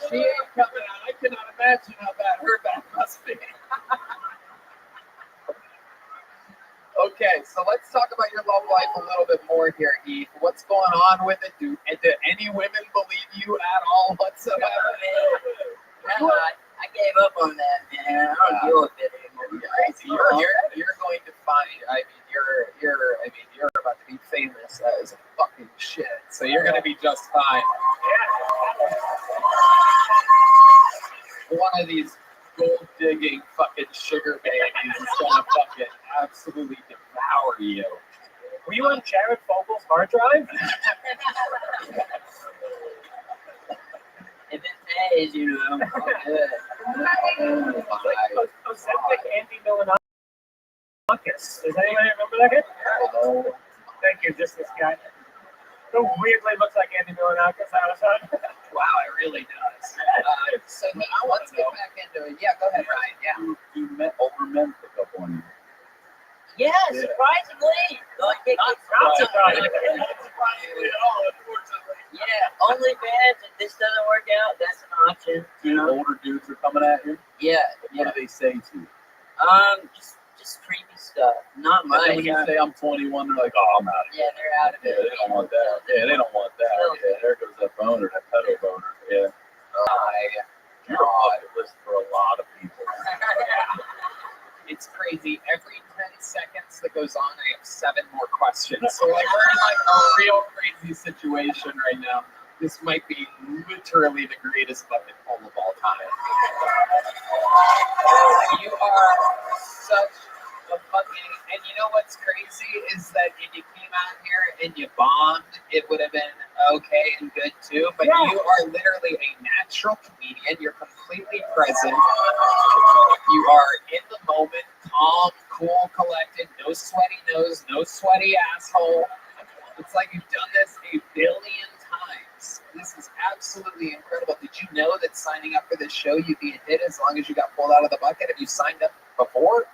Speaker 3: She ain't coming out. I cannot imagine how bad her back must be. Okay, so let's talk about your love life a little bit more here, Eve. What's going on with it? Do any women believe you at all whatsoever?
Speaker 11: No, I gave up on that, man. I don't deal with it anymore.
Speaker 3: You're going to find. I mean, you're about to be famous as fucking shit. So you're going to be just fine. One of these gold digging fucking sugar babies is gonna fucking absolutely devour you.
Speaker 7: Were you on Jared Fogel's hard drive?
Speaker 11: If it pays, I'm good.
Speaker 7: Ozempic Andy Milonakis. Does anybody remember that kid?
Speaker 3: Hello.
Speaker 7: Thank you, just this guy. So weirdly looks like Andy Milonakis out of time.
Speaker 3: Wow, it really does. So let's get back into it. Yeah, go ahead, Ryan. Yeah. You met older men pick up on you.
Speaker 11: Yeah, surprisingly.
Speaker 7: Not surprising.
Speaker 11: Yeah, OnlyFans, if this doesn't work out, that's an option.
Speaker 3: Older dudes are coming at you?
Speaker 11: Yeah.
Speaker 3: What do they say to you?
Speaker 11: Just creepy stuff. Not much.
Speaker 3: And when you say I'm 21, they're like, oh, I'm out of here.
Speaker 11: Yeah, they're out of
Speaker 3: Yeah,
Speaker 11: it.
Speaker 3: they don't want that. Yeah, they don't want that. Yeah, there goes that boner, that pedo boner. Yeah. You're a bucket list for a lot of people. It's crazy. Every 10 seconds that goes on, I have 7 more questions. So like we're in like a real crazy situation right now. This might be literally the greatest bucket pull of all time. You are such a fucking, and you know what's crazy is that if you came out here and you bombed, it would have been okay and good too. But you are literally a natural comedian. You're completely present. You are in the moment, calm, cool, collected, no sweaty nose, no sweaty asshole. It's like you've done this a billion times. This is absolutely incredible. Did you know that that signing up for this show you'd be a hit as long as you got pulled out of the bucket? Have you signed up before?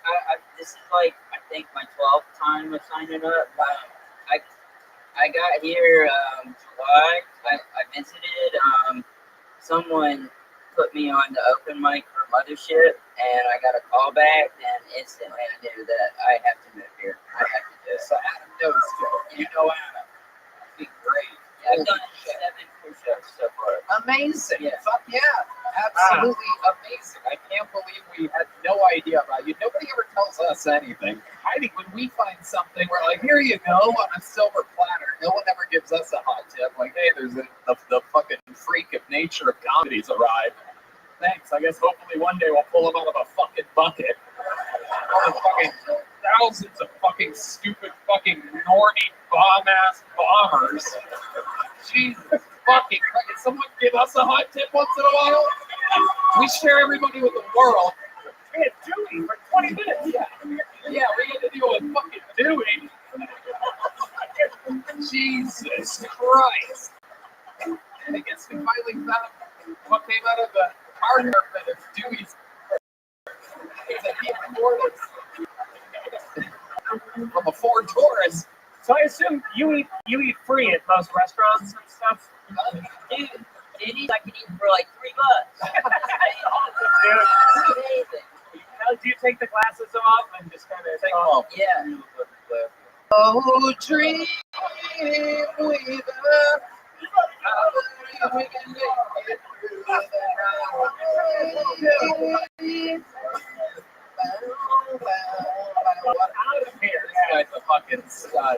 Speaker 15: This is like, I think, my 12th time of signing up. I got here July. I visited. Someone put me on the open mic for Mothership, and I got a call back, and instantly I knew that I have to move here. I have to do it.
Speaker 3: So Adam knows you. You know Adam. That'd be great.
Speaker 15: Yeah, I've done 7 push-ups so far.
Speaker 3: Amazing.
Speaker 15: Yeah.
Speaker 3: Fuck yeah. Absolutely amazing. I can't believe we had no idea about you. Nobody ever tells us anything. I think when we find something, we're like, here you go on a silver platter. No one ever gives us a hot tip. Like, hey, there's the fucking freak of nature of comedy's arrived. Thanks. I guess hopefully one day we'll pull them out of a fucking bucket. All the fucking thousands of fucking stupid fucking Norny bomb-ass bombers. Jesus fucking Christ. Can someone give us a hot tip once in a while? We share everybody with the world. We had Dewey for 20 minutes. Yeah, we had to deal with fucking Dewey. Jesus Christ. And I guess we finally found what came out of the car carpet of Dewey's. From a Ford Taurus.
Speaker 5: So I assume you eat free at most restaurants and stuff.
Speaker 15: Dude, I can eat for like $3.
Speaker 5: Dude,
Speaker 15: Amazing.
Speaker 5: do you take the glasses off and just kind of
Speaker 3: Take them off.
Speaker 15: Yeah.
Speaker 3: Oh, dream weaver. I believe we can make it through the night. Out of here. This guy's a fucking stud.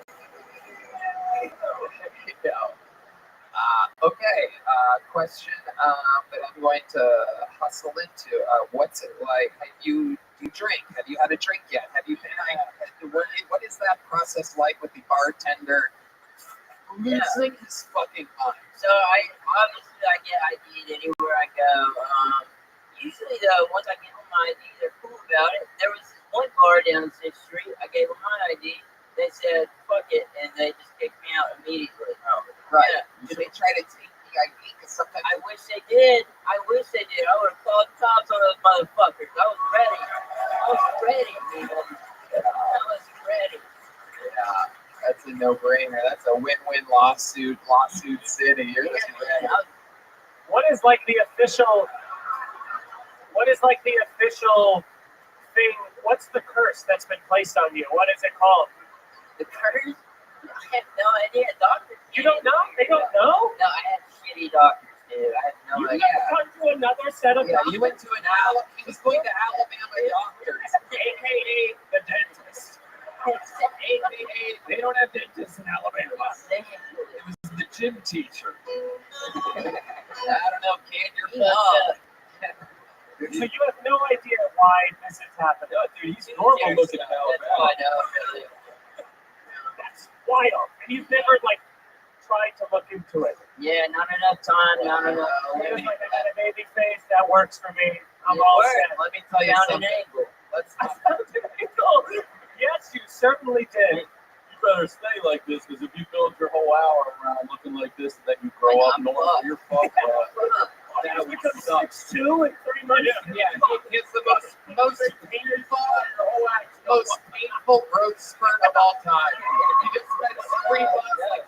Speaker 3: Okay, question that I'm going to hustle into. What's it like? Do you drink? Have you had a drink yet? Have you been? What is that process like with the bartender losing his fucking mind?
Speaker 15: So I get ID'd anywhere I go. Usually though, once I get my ID, they're cool about it. There was this one bar down 6th Street. I gave them my ID. They said fuck it, and they just kicked me out immediately.
Speaker 3: Oh, right.
Speaker 15: Yeah.
Speaker 3: Do they try to take the ID? Because sometimes
Speaker 15: I wish they did. I would have called the cops on those motherfuckers. I was ready. Man. I was ready.
Speaker 3: Yeah, that's a no-brainer. That's a win-win lawsuit city. You're just ready.
Speaker 5: what is like the official thing? What's the curse that's been placed on you? What is it called?
Speaker 15: The curse? I have no idea. Doctors.
Speaker 5: You don't know? They don't know?
Speaker 15: No, I had shitty doctors, dude. I had no
Speaker 5: You
Speaker 15: idea.
Speaker 5: never come to another set of doctors?
Speaker 3: You went to he was going to Alabama doctors,
Speaker 5: AKA the dentist. AKA they don't have dentists in Alabama.
Speaker 3: it was the gym teacher. I don't know, kid, you're fucked up.
Speaker 5: So you have no idea why this has happened.
Speaker 3: No, dude, he's normal looking in Alabama.
Speaker 15: I know, really.
Speaker 5: That's wild. And you've never tried to look into it.
Speaker 15: Yeah, not enough time, not enough.
Speaker 5: You're just like, I got a baby face, that works for me. I'm all set.
Speaker 3: Let me tell you
Speaker 15: Found an
Speaker 3: something.
Speaker 15: angle.
Speaker 5: Yes, you certainly did.
Speaker 1: You better stay like this, because if you build your whole hour around looking like this, and then you grow up normal, you're fucked up.
Speaker 5: That would become 6'2" in 3 months.
Speaker 3: Yeah, it's the most painful growth spurt of all time. You just spent 3 months like,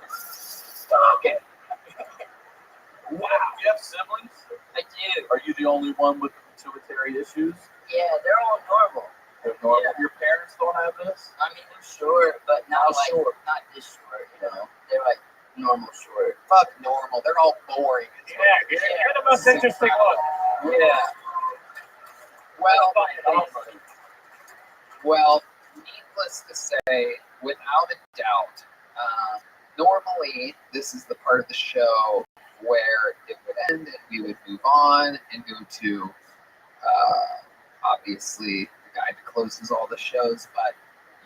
Speaker 3: stop it.
Speaker 1: Wow. Do you have siblings?
Speaker 15: I do.
Speaker 1: Are you the only one with pituitary issues?
Speaker 15: Yeah, they're all normal.
Speaker 1: They're normal. Yeah. Your parents don't have this?
Speaker 15: I mean, they're short, but not
Speaker 3: How short?
Speaker 15: not this short, you know. They're like normal short.
Speaker 3: Fuck normal. They're all boring.
Speaker 5: Yeah, you're the most interesting one.
Speaker 3: Yeah. Well, needless to say, without a doubt, normally this is the part of the show where it would end and we would move on and go to, obviously, the guy that closes all the shows, but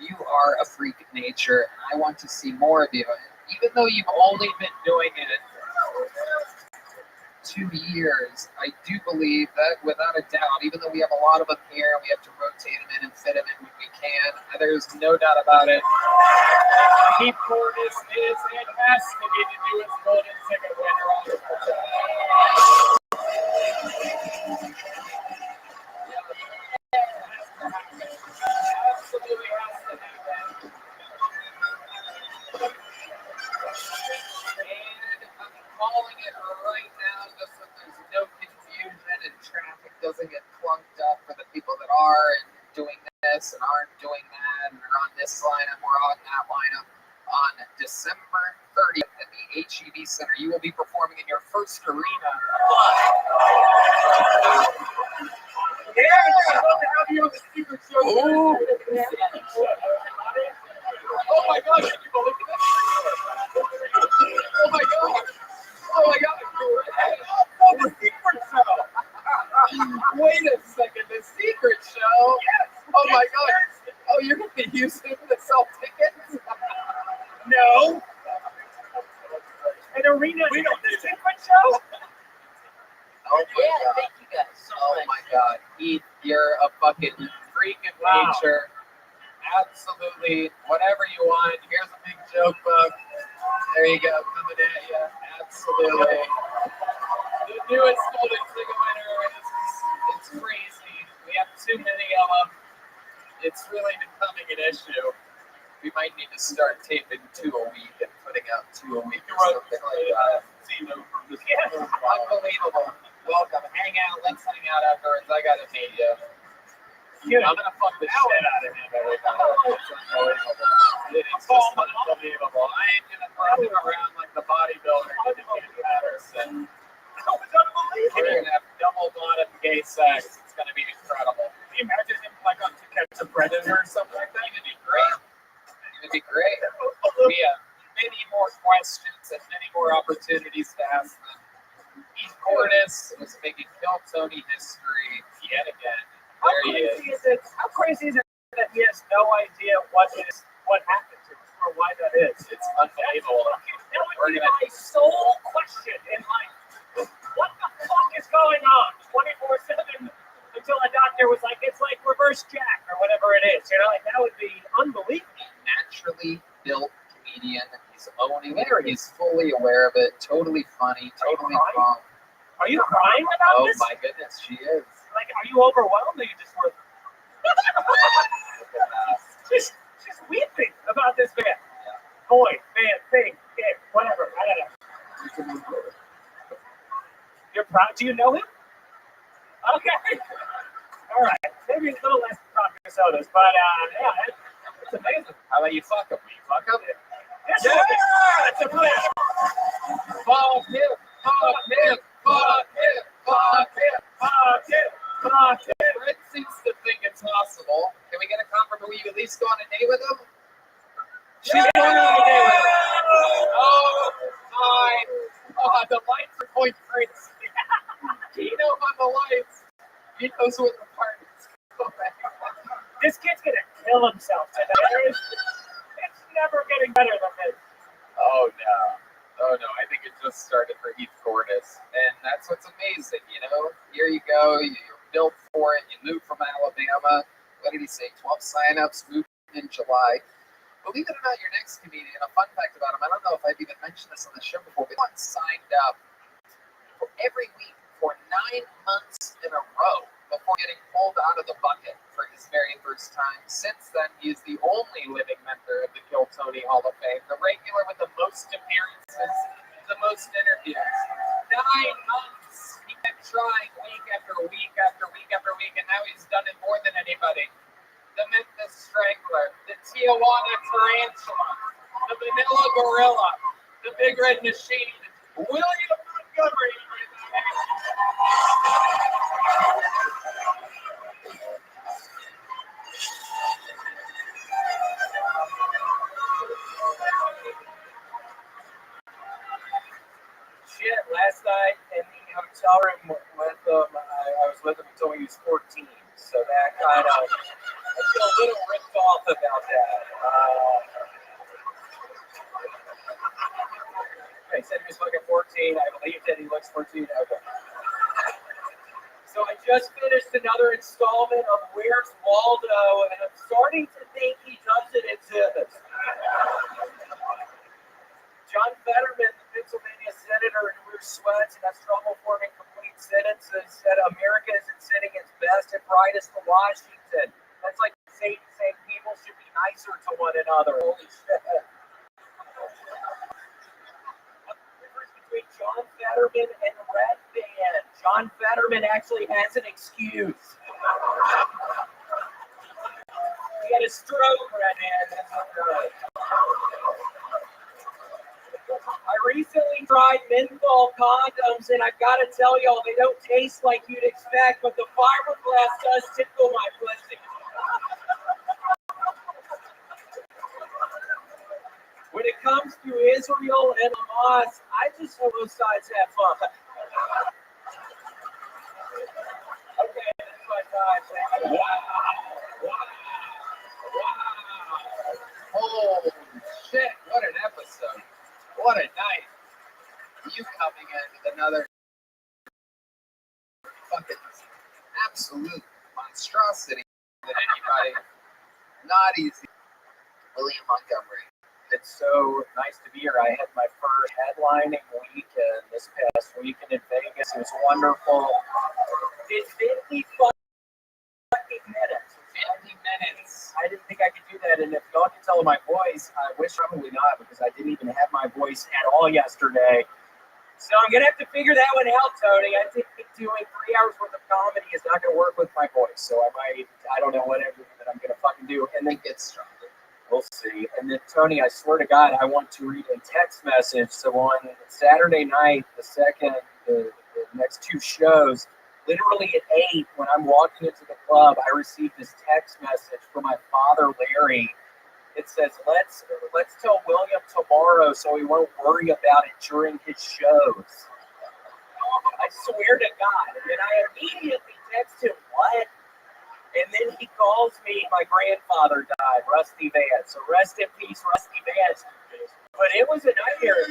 Speaker 3: you are a freak of nature, and I want to see more of you. Even though you've only been doing it 2 years, I do believe that without a doubt, even though we have a lot of them here, we have to rotate them in and fit them in when we can. There's no doubt about it.
Speaker 5: Keith Portis is and has to be the newest golden ticket winner on the absolutely has to happen.
Speaker 3: And I'm calling it right now just so there's no confusion and traffic doesn't get clunked up for the people that are and doing this and aren't doing that and are on this lineup or on that lineup. On December 30th at the HEB Center, you will be performing in your first arena.
Speaker 5: Yeah, I'd love to have you on the secret show.
Speaker 3: Oh.
Speaker 5: Oh my God, can you believe that? Oh my God. Oh my God. Oh, the secret show.
Speaker 3: Wait a second, the secret show?
Speaker 5: Yes.
Speaker 3: Oh my God. Oh, you're going to be using to sell tickets?
Speaker 5: No. An arena. We don't do secret show.
Speaker 3: Oh my
Speaker 15: Yeah,
Speaker 3: God.
Speaker 15: thank you guys so
Speaker 3: Oh
Speaker 15: much.
Speaker 3: my God. Heath, you're a fucking freak of
Speaker 5: Wow.
Speaker 3: nature. Absolutely. Whatever you want. Here's a big joke book. There you go. Coming at you. Absolutely.
Speaker 5: The newest golden ticket winner it's crazy. We have too many of them.
Speaker 3: It's really becoming an issue. We might need to start taping 2 a week and putting out 2 a week or something like that.
Speaker 5: Yes.
Speaker 3: Unbelievable. Welcome. Hang out. Let's hang out afterwards. I gotta meet you. I'm gonna fuck the shit out of him every time. It's unbelievable. It's just unbelievable. I ain't gonna throw him around like the bodybuilder did in Patterson.
Speaker 5: That was unbelievable.
Speaker 3: We're gonna have double bottom gay sex. It's gonna be incredible.
Speaker 5: Can you imagine him like on To Catch a Predator or something like that?
Speaker 3: It'd be great. It'd be great. We have many more questions and many more opportunities to ask them. Heath Portis was making Kill Tony history yet again. There he is.
Speaker 5: How crazy is it that he has no idea what happened to him or why that is?
Speaker 3: It's unbelievable.
Speaker 5: That would be my sole question in life. What the fuck is going on 24/7 until a doctor was like, it's like reverse jack or whatever it is. You know, like that would be unbelievable.
Speaker 3: Naturally built comedian. He's owning it. He's fully aware of it. Totally funny. Totally calm.
Speaker 5: Are you crying about
Speaker 3: Oh
Speaker 5: this?
Speaker 3: my goodness, she is.
Speaker 5: Like, are you overwhelmed or you just were just weeping about this man? Boy, man, thing, kid, whatever. I don't know. You're proud? Do you know him? Okay. All right. Maybe a little less vodka sodas, but yeah, it's amazing.
Speaker 3: How about you fuck him? Will you fuck him?
Speaker 5: Yes,
Speaker 3: Yeah!
Speaker 5: it's a plan.
Speaker 3: Fuck him! Fuck him! Fuck him! Fuck him!
Speaker 5: Fuck it. Fuck it.
Speaker 3: Fred seems to think it's possible. Can we get a confirmation? Will you at least go on a date with him? She's going on a date with him. Oh my God, the lights are going crazy. Kino on the lights. He knows what the party's going.
Speaker 5: This kid's gonna kill himself today. It's never getting better than this.
Speaker 3: Oh no. Oh no, I think it just started for Heath Portis. And that's what's amazing, you know? Here you go, you're built for it, you moved from Alabama. What did he say? 12 signups, moved in July. Believe it or not, your next comedian, a fun fact about him, I don't know if I've even mentioned this on the show before, but he once signed up for every week for 9 months in a row before getting pulled out of the bucket for his very first time. Since then, he is the only living member of the Kill Tony Hall of Fame, the regular with the most appearances, the most interviews. 9 months. He kept trying week after week after week after week, and now he's done it more than anybody. The Memphis Strangler, the Tijuana Tarantula, the Manila Gorilla, the Big Red Machine, William Montgomery.
Speaker 4: Shit, last night in the hotel room with him, I was with him until he was 14. So that kind of, I feel a little ripped off about that. Hey, He said he was fucking 14. I believe that he looks 14. Okay. So I just finished another installment of Where's Waldo, and I'm starting to think he doesn't exist. John Fetterman, the Pennsylvania senator who wears sweats and has trouble forming complete sentences, said America isn't sending its best and brightest to Washington. That's like saying people should be nicer to one another. Holy shit. Between John Fetterman and Red Band. John Fetterman actually has an excuse. He had a stroke, Red Band. I recently tried menthol condoms, and I've got to tell y'all, they don't taste like you'd expect, but the fiberglass does tickle my pussy. When it comes to Israel and Hamas, I just hope both sides have fun. Okay, that's my time. Wow.
Speaker 3: Holy shit, what an episode. What a night. You coming in with another fucking absolute monstrosity than anybody. Not easy. William Montgomery.
Speaker 4: It's so nice to be here. I had my first headlining weekend this past weekend in Vegas. It was wonderful. Did 50 fucking minutes. 50 minutes. I didn't think I could do that. And if y'all can tell my voice, I wish probably not, because I didn't even have my voice at all yesterday. So I'm going to have to figure that one out, Tony. I think doing 3 hours worth of comedy is not going to work with my voice. So I don't know whatever that I'm going to fucking do. And then get stronger. We'll see. And then, Tony, I swear to God, I want to read a text message. So on Saturday night, the next two shows, literally at 8, when I'm walking into the club, I received this text message from my father, Larry. It says, let's tell William tomorrow so he won't worry about it during his shows. I swear to God. And then I immediately text him, what? And then he calls me, my grandfather died, Rusty Vance. So rest in peace, Rusty Vance. But it was a nightmare.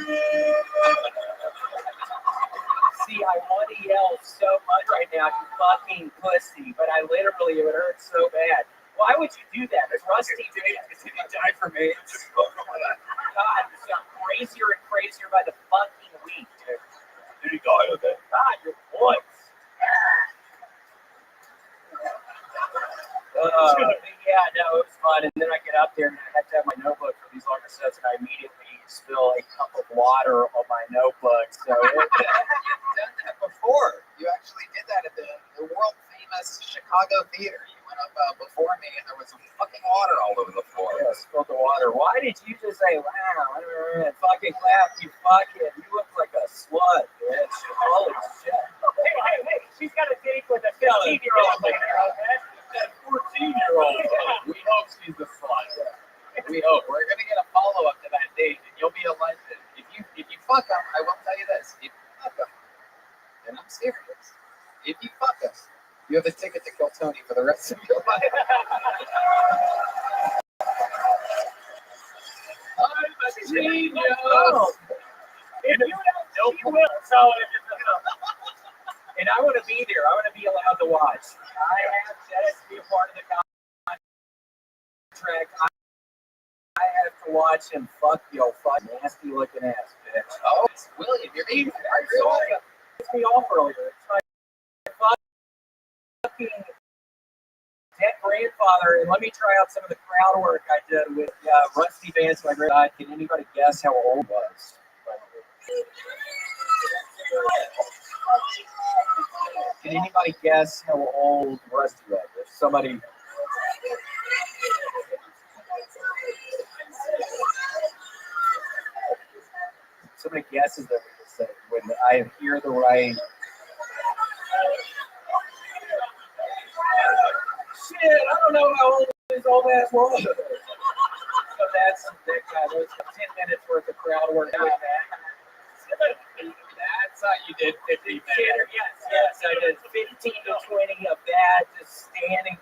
Speaker 4: See, I want to yell so much right now, you fucking pussy. But I literally, it hurts so bad. Why would you do that? It's Rusty Vance. Did he die from AIDS? God, it's got crazier and crazier by the fucking week, dude.
Speaker 1: Did he die of it?
Speaker 4: God, your voice. Yeah, no, it was fun. And then I get up there and I have to have my notebook for these longer sets, and I immediately spill a cup of water on my notebook. So
Speaker 3: You've done that before. You actually did that at the world famous Chicago Theater. You went up before me, and there was some fucking water all over the floor.
Speaker 4: Yeah, spilled the water. Why did you just say, wow, fucking clap, you fucking, you look like a slut, bitch. Holy shit. Hey, she's got a date with a 15-year-old later, okay?
Speaker 3: That 14-year-old. We hope she's the slut. We hope. We're gonna get a follow-up to that date, and you'll be a legend. If you fuck them, I will tell you this. If you fuck them, and I'm serious, if you fuck us, you have a ticket to kill Tony for the rest of your life. I'm a genius.
Speaker 4: If you don't, she will. So, and I want to be there. I want to be allowed to watch. I have that to be a part of the contract. I have to watch him fuck nasty looking ass bitch.
Speaker 3: Oh, it's William. You're eating.
Speaker 4: It pissed me off earlier. It's my fucking dead grandfather. And let me try out some of the crowd work I did with Rusty Vance, my grandfather. Can anybody guess how old he was? Can anybody guess how old Rusty was? If somebody. Somebody guesses that when I hear the right. Shit, I don't know how old this old ass was. So that's that guy. There's 10 minutes worth of crowd work with that.
Speaker 3: That's how you did 50 minutes.
Speaker 4: Yes, I did 15 to 20 of that, just staring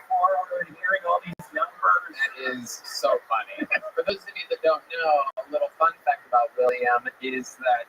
Speaker 4: forward, hearing all these numbers.
Speaker 3: That is so funny. For those of you that don't know, a little fun fact about William, is that,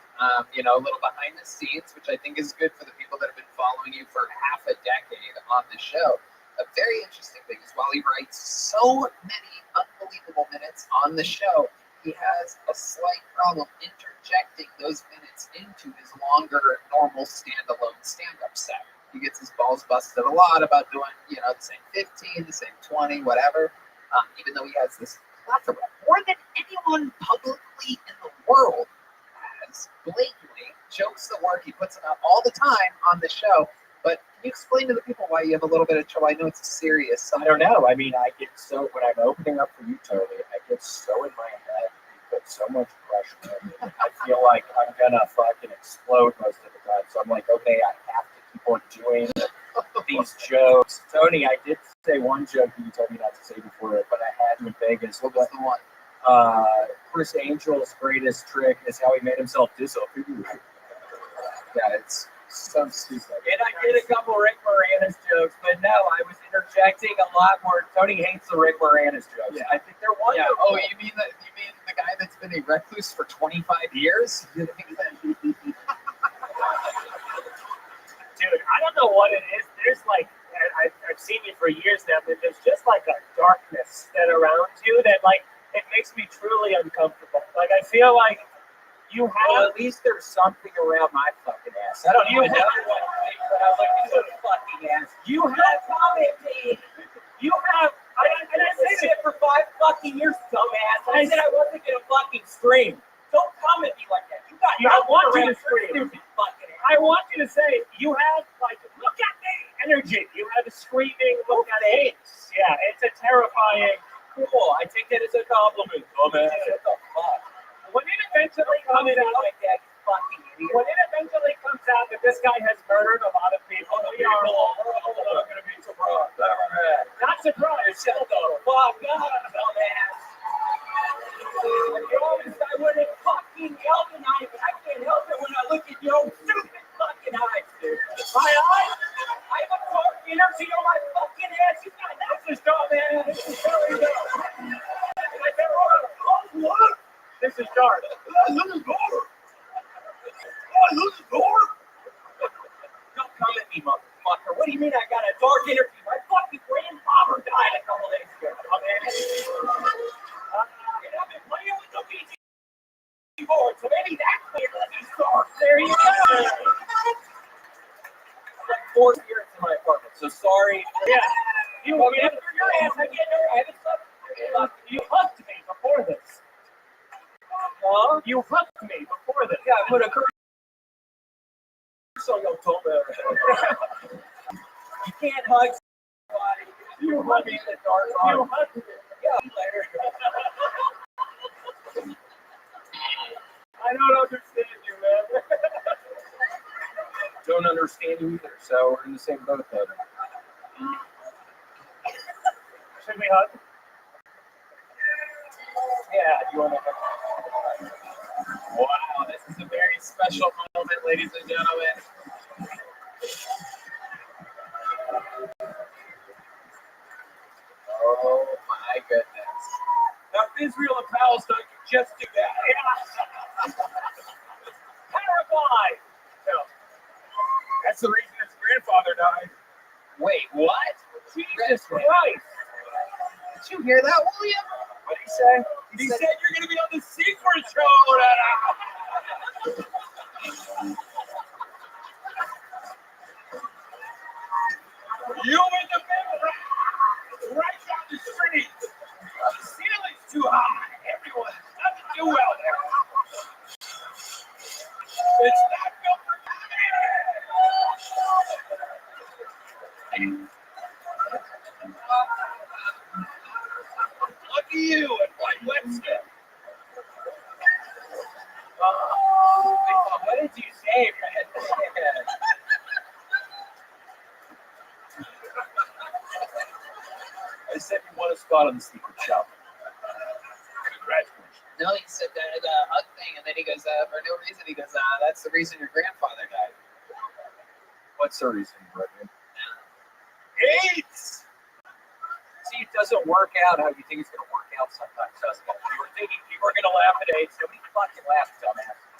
Speaker 3: you know, a little behind the scenes, which I think is good for the people that have been following you for half a decade on the show. A very interesting thing is while he writes so many unbelievable minutes on the show, he has a slight problem interjecting those minutes into his longer, normal standalone stand-up set. He gets his balls busted a lot about doing, you know, the same 15, the same 20, whatever, even though he has this plethora, more than anyone publicly in the world has, blatantly, jokes that work. He puts them out all the time on the show. But can you explain to the people why you have a little bit of trouble? I know it's serious.
Speaker 4: I don't know. I mean, I get so, when I'm opening up for you, Tony, I get so in my head, you put so much pressure on me. I feel like I'm going to fucking explode most of the time. So I'm like, okay, I have to keep on doing these jokes. Tony, I did say one joke that you told me not to say before it, but I had to in Vegas.
Speaker 3: What was the one?
Speaker 4: Chris Angel's greatest trick is how he made himself disappear.
Speaker 3: Yeah, it's so stupid.
Speaker 4: And I did a couple Rick Moranis jokes, but no, I was interjecting a lot more. Tony hates the Rick Moranis jokes.
Speaker 3: Yeah.
Speaker 4: I think they're wonderful.
Speaker 3: Yeah. Oh, you mean the guy that's been a recluse for 25 years?
Speaker 7: Dude, I don't know what it is. There's like, I've seen you for years now, but there's just like a darkness that around you that like, it makes me truly uncomfortable. Like, I feel like you have...
Speaker 4: Well, at least there's something around my fucking ass. I don't even know what but I was like, this is fucking ass.
Speaker 7: You have
Speaker 4: commented.
Speaker 7: You have...
Speaker 4: And I said shit for 5 fucking years, dumbass. I said I wasn't gonna fucking scream. Don't come at me like that. You got
Speaker 7: I want you to scream.
Speaker 4: Stupid fucking ass.
Speaker 7: I want you to say, you have, like, look at me energy. You have a screaming look at it. Yeah, it's a terrifying...
Speaker 4: Cool. I take that as a compliment, dumbass. What the fuck?
Speaker 7: When it eventually comes out
Speaker 4: like that, you fucking idiot.
Speaker 7: when it eventually comes out that this guy has murdered a lot of people, we are all
Speaker 4: going to be surprised.
Speaker 7: not surprised.
Speaker 4: Shut the fuck up, dumbass. I wouldn't fucking yell tonight, but I can't help it when I look at your stupid fucking eyes, dude. My eyes? I have a dark energy on my fucking ass. You got this is dumbass. This is very dumb.
Speaker 7: This is dark.
Speaker 4: Don't come at me, motherfucker. What do you mean I got a dark energy? My fucking grandfather died a couple days ago. And I've been playing with the BG board, so maybe that's where he's dark. There you go. Like 4 years in my apartment, so sorry.
Speaker 7: Yeah. You
Speaker 4: Well, after your ass, I get there. I haven't slept.
Speaker 7: you hooked me before this.
Speaker 4: Huh?
Speaker 7: You hooked me before this.
Speaker 4: Yeah, I put a curse on your dumbass. You can't hug somebody. You hug me in the dark.
Speaker 7: You hooked me.
Speaker 4: Yeah, later.
Speaker 7: I don't understand you, man.
Speaker 4: Don't understand you either, so we're in the same boat then.
Speaker 7: Should we hug?
Speaker 4: Yeah, you want to
Speaker 3: Wow, this is a very special moment, ladies and gentlemen. Oh my goodness.
Speaker 4: Now, if Israel and Palestine could just do that.
Speaker 7: Paraguay. No.
Speaker 12: That's the reason his grandfather died.
Speaker 3: Wait, what?
Speaker 7: Jesus Christ.
Speaker 3: Did you hear that, William?
Speaker 4: What did he say?
Speaker 12: He said you're going to be on the secret show. You in the middle, right down the street. The ceiling's too high. Everyone doesn't do well there. It's not built for Lucky you and White Webster.
Speaker 4: What did you say, man? I said you want a spot on the secret shop.
Speaker 12: Congratulations.
Speaker 3: No, he said the hug thing, and then he goes, for no reason, he goes, that's the reason your grandfather died.
Speaker 4: What's the reason, Brian?
Speaker 12: AIDS!
Speaker 4: See, it doesn't work out how you think it's going to work out sometimes, doesn't it? You were thinking people were going to laugh at AIDS. Nobody fucking laughs, dumbass.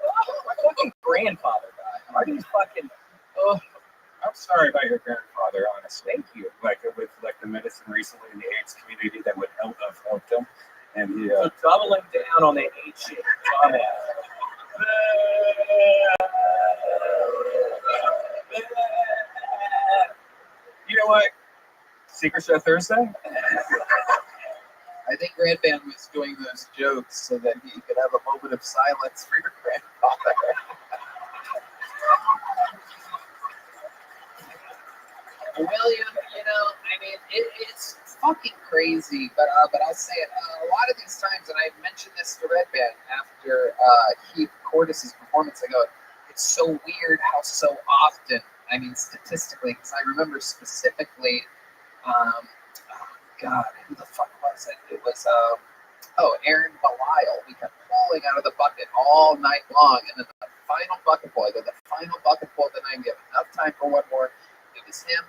Speaker 4: My fucking grandfather died. Are these fucking? Oh,
Speaker 12: I'm sorry about your grandfather, honestly. Thank you. Like with like the medicine recently in the AIDS community that would help him, and he
Speaker 4: so doubling down on the hate shit. Dumbass.
Speaker 12: you know what? Secret Show Thursday.
Speaker 3: I think Grandpan was doing those jokes so that he could have a moment of silence for your grandfather. William, I mean, it's fucking crazy, but I'll say it. A lot of these times, and I mentioned this to Redban after he recorded his performance, I go, it's so weird how so often, I mean, statistically, because I remember specifically, oh God, who the fuck was it? It was, Aaron Belial. We kept pulling out of the bucket all night long, and then the final bucket pull, the final bucket pull of the night, we have enough time for one more. It was him.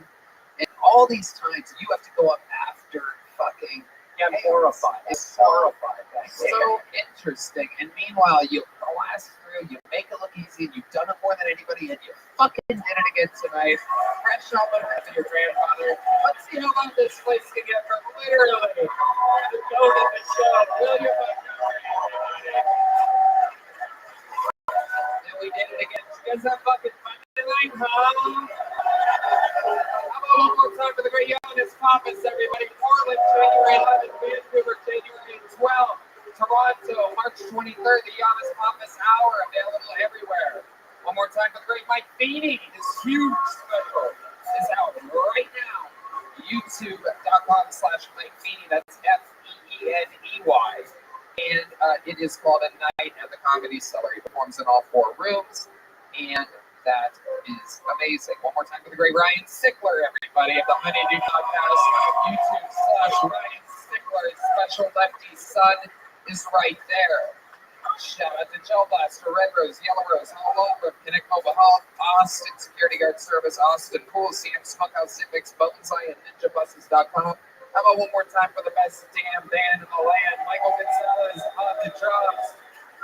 Speaker 3: And all these times, you have to go up after fucking.
Speaker 4: Yeah, I'm horrified.
Speaker 3: It's horrified. So interesting. And meanwhile, you blast through, you make it look easy, you've done it more than anybody, and you fucking did it again tonight. Fresh off of your grandfather. Let's see how long this place can get from literally the goat of the show, William Montgomery. And we did it again. You guys have fucking fun tonight, huh? How about one more time for the great Giannis Pappas, everybody? Portland, January 11th, Vancouver, January 12th, Toronto, March 23rd, the Giannis Pappas Hour, available everywhere. One more time for the great Mike Feeney. His huge special is out right now. YouTube.com/Mike Feeney. That's FEENEY. And it is called A Night at the Comedy Cellar. He performs in all 4 rooms. And that is amazing. One more time for the great Ryan Sickler, everybody, of the Honeydew Podcast. YouTube/Ryan Sickler. His special Lefty Son is right there. Shout out to Gel Blaster, Red Rose, Yellow Rose, Hollow, Connect Mobile Health, Austin Security Guard Service, Austin Pool, CM Smokehouse, Civics, Bonsai, and NinjaBuses.com. How about one more time for the best damn band in the land? Michael Gonzalez on the drums,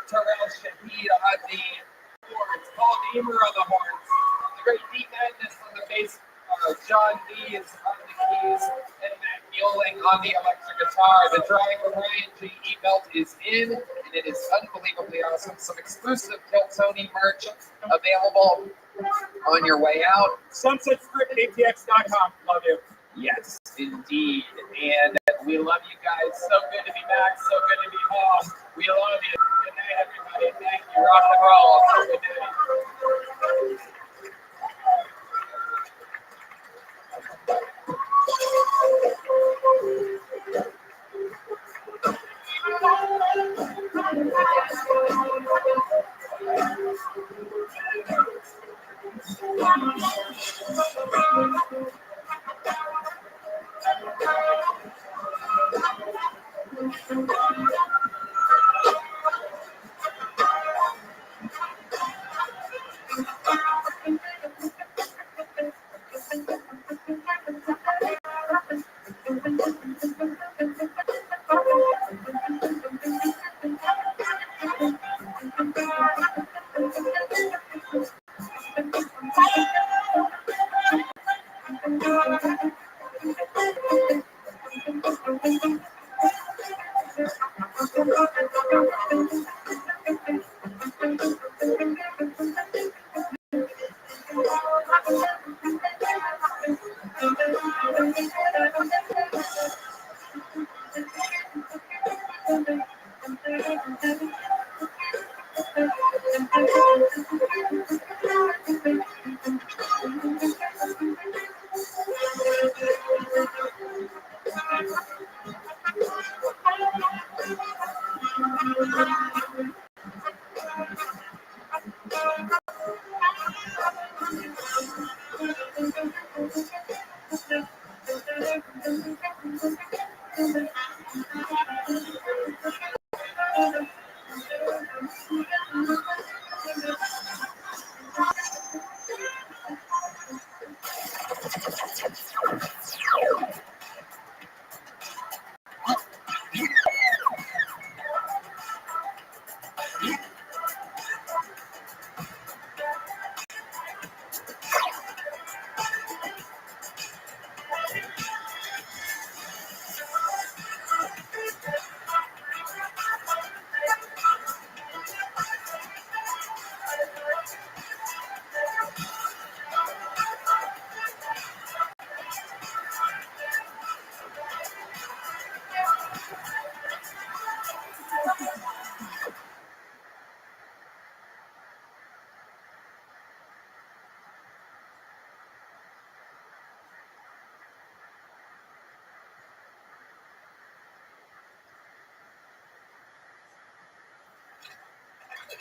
Speaker 3: Terrell Shahid on the horns, Paul Deemer on the horns, the great Deep Madness on the bass, John D is on the keys, and Matt Mueling on the electric guitar. The drawing for Ryan G. E-Belt is in, and it is unbelievably awesome. Some exclusive Kill Tony merch available on your way out.
Speaker 5: SunsetStripATX.com. Love you.
Speaker 3: Yes, indeed. And we love you guys. So good to be back. So good to be home. We love you. Good night, everybody. Thank you. Rock and roll. Good night.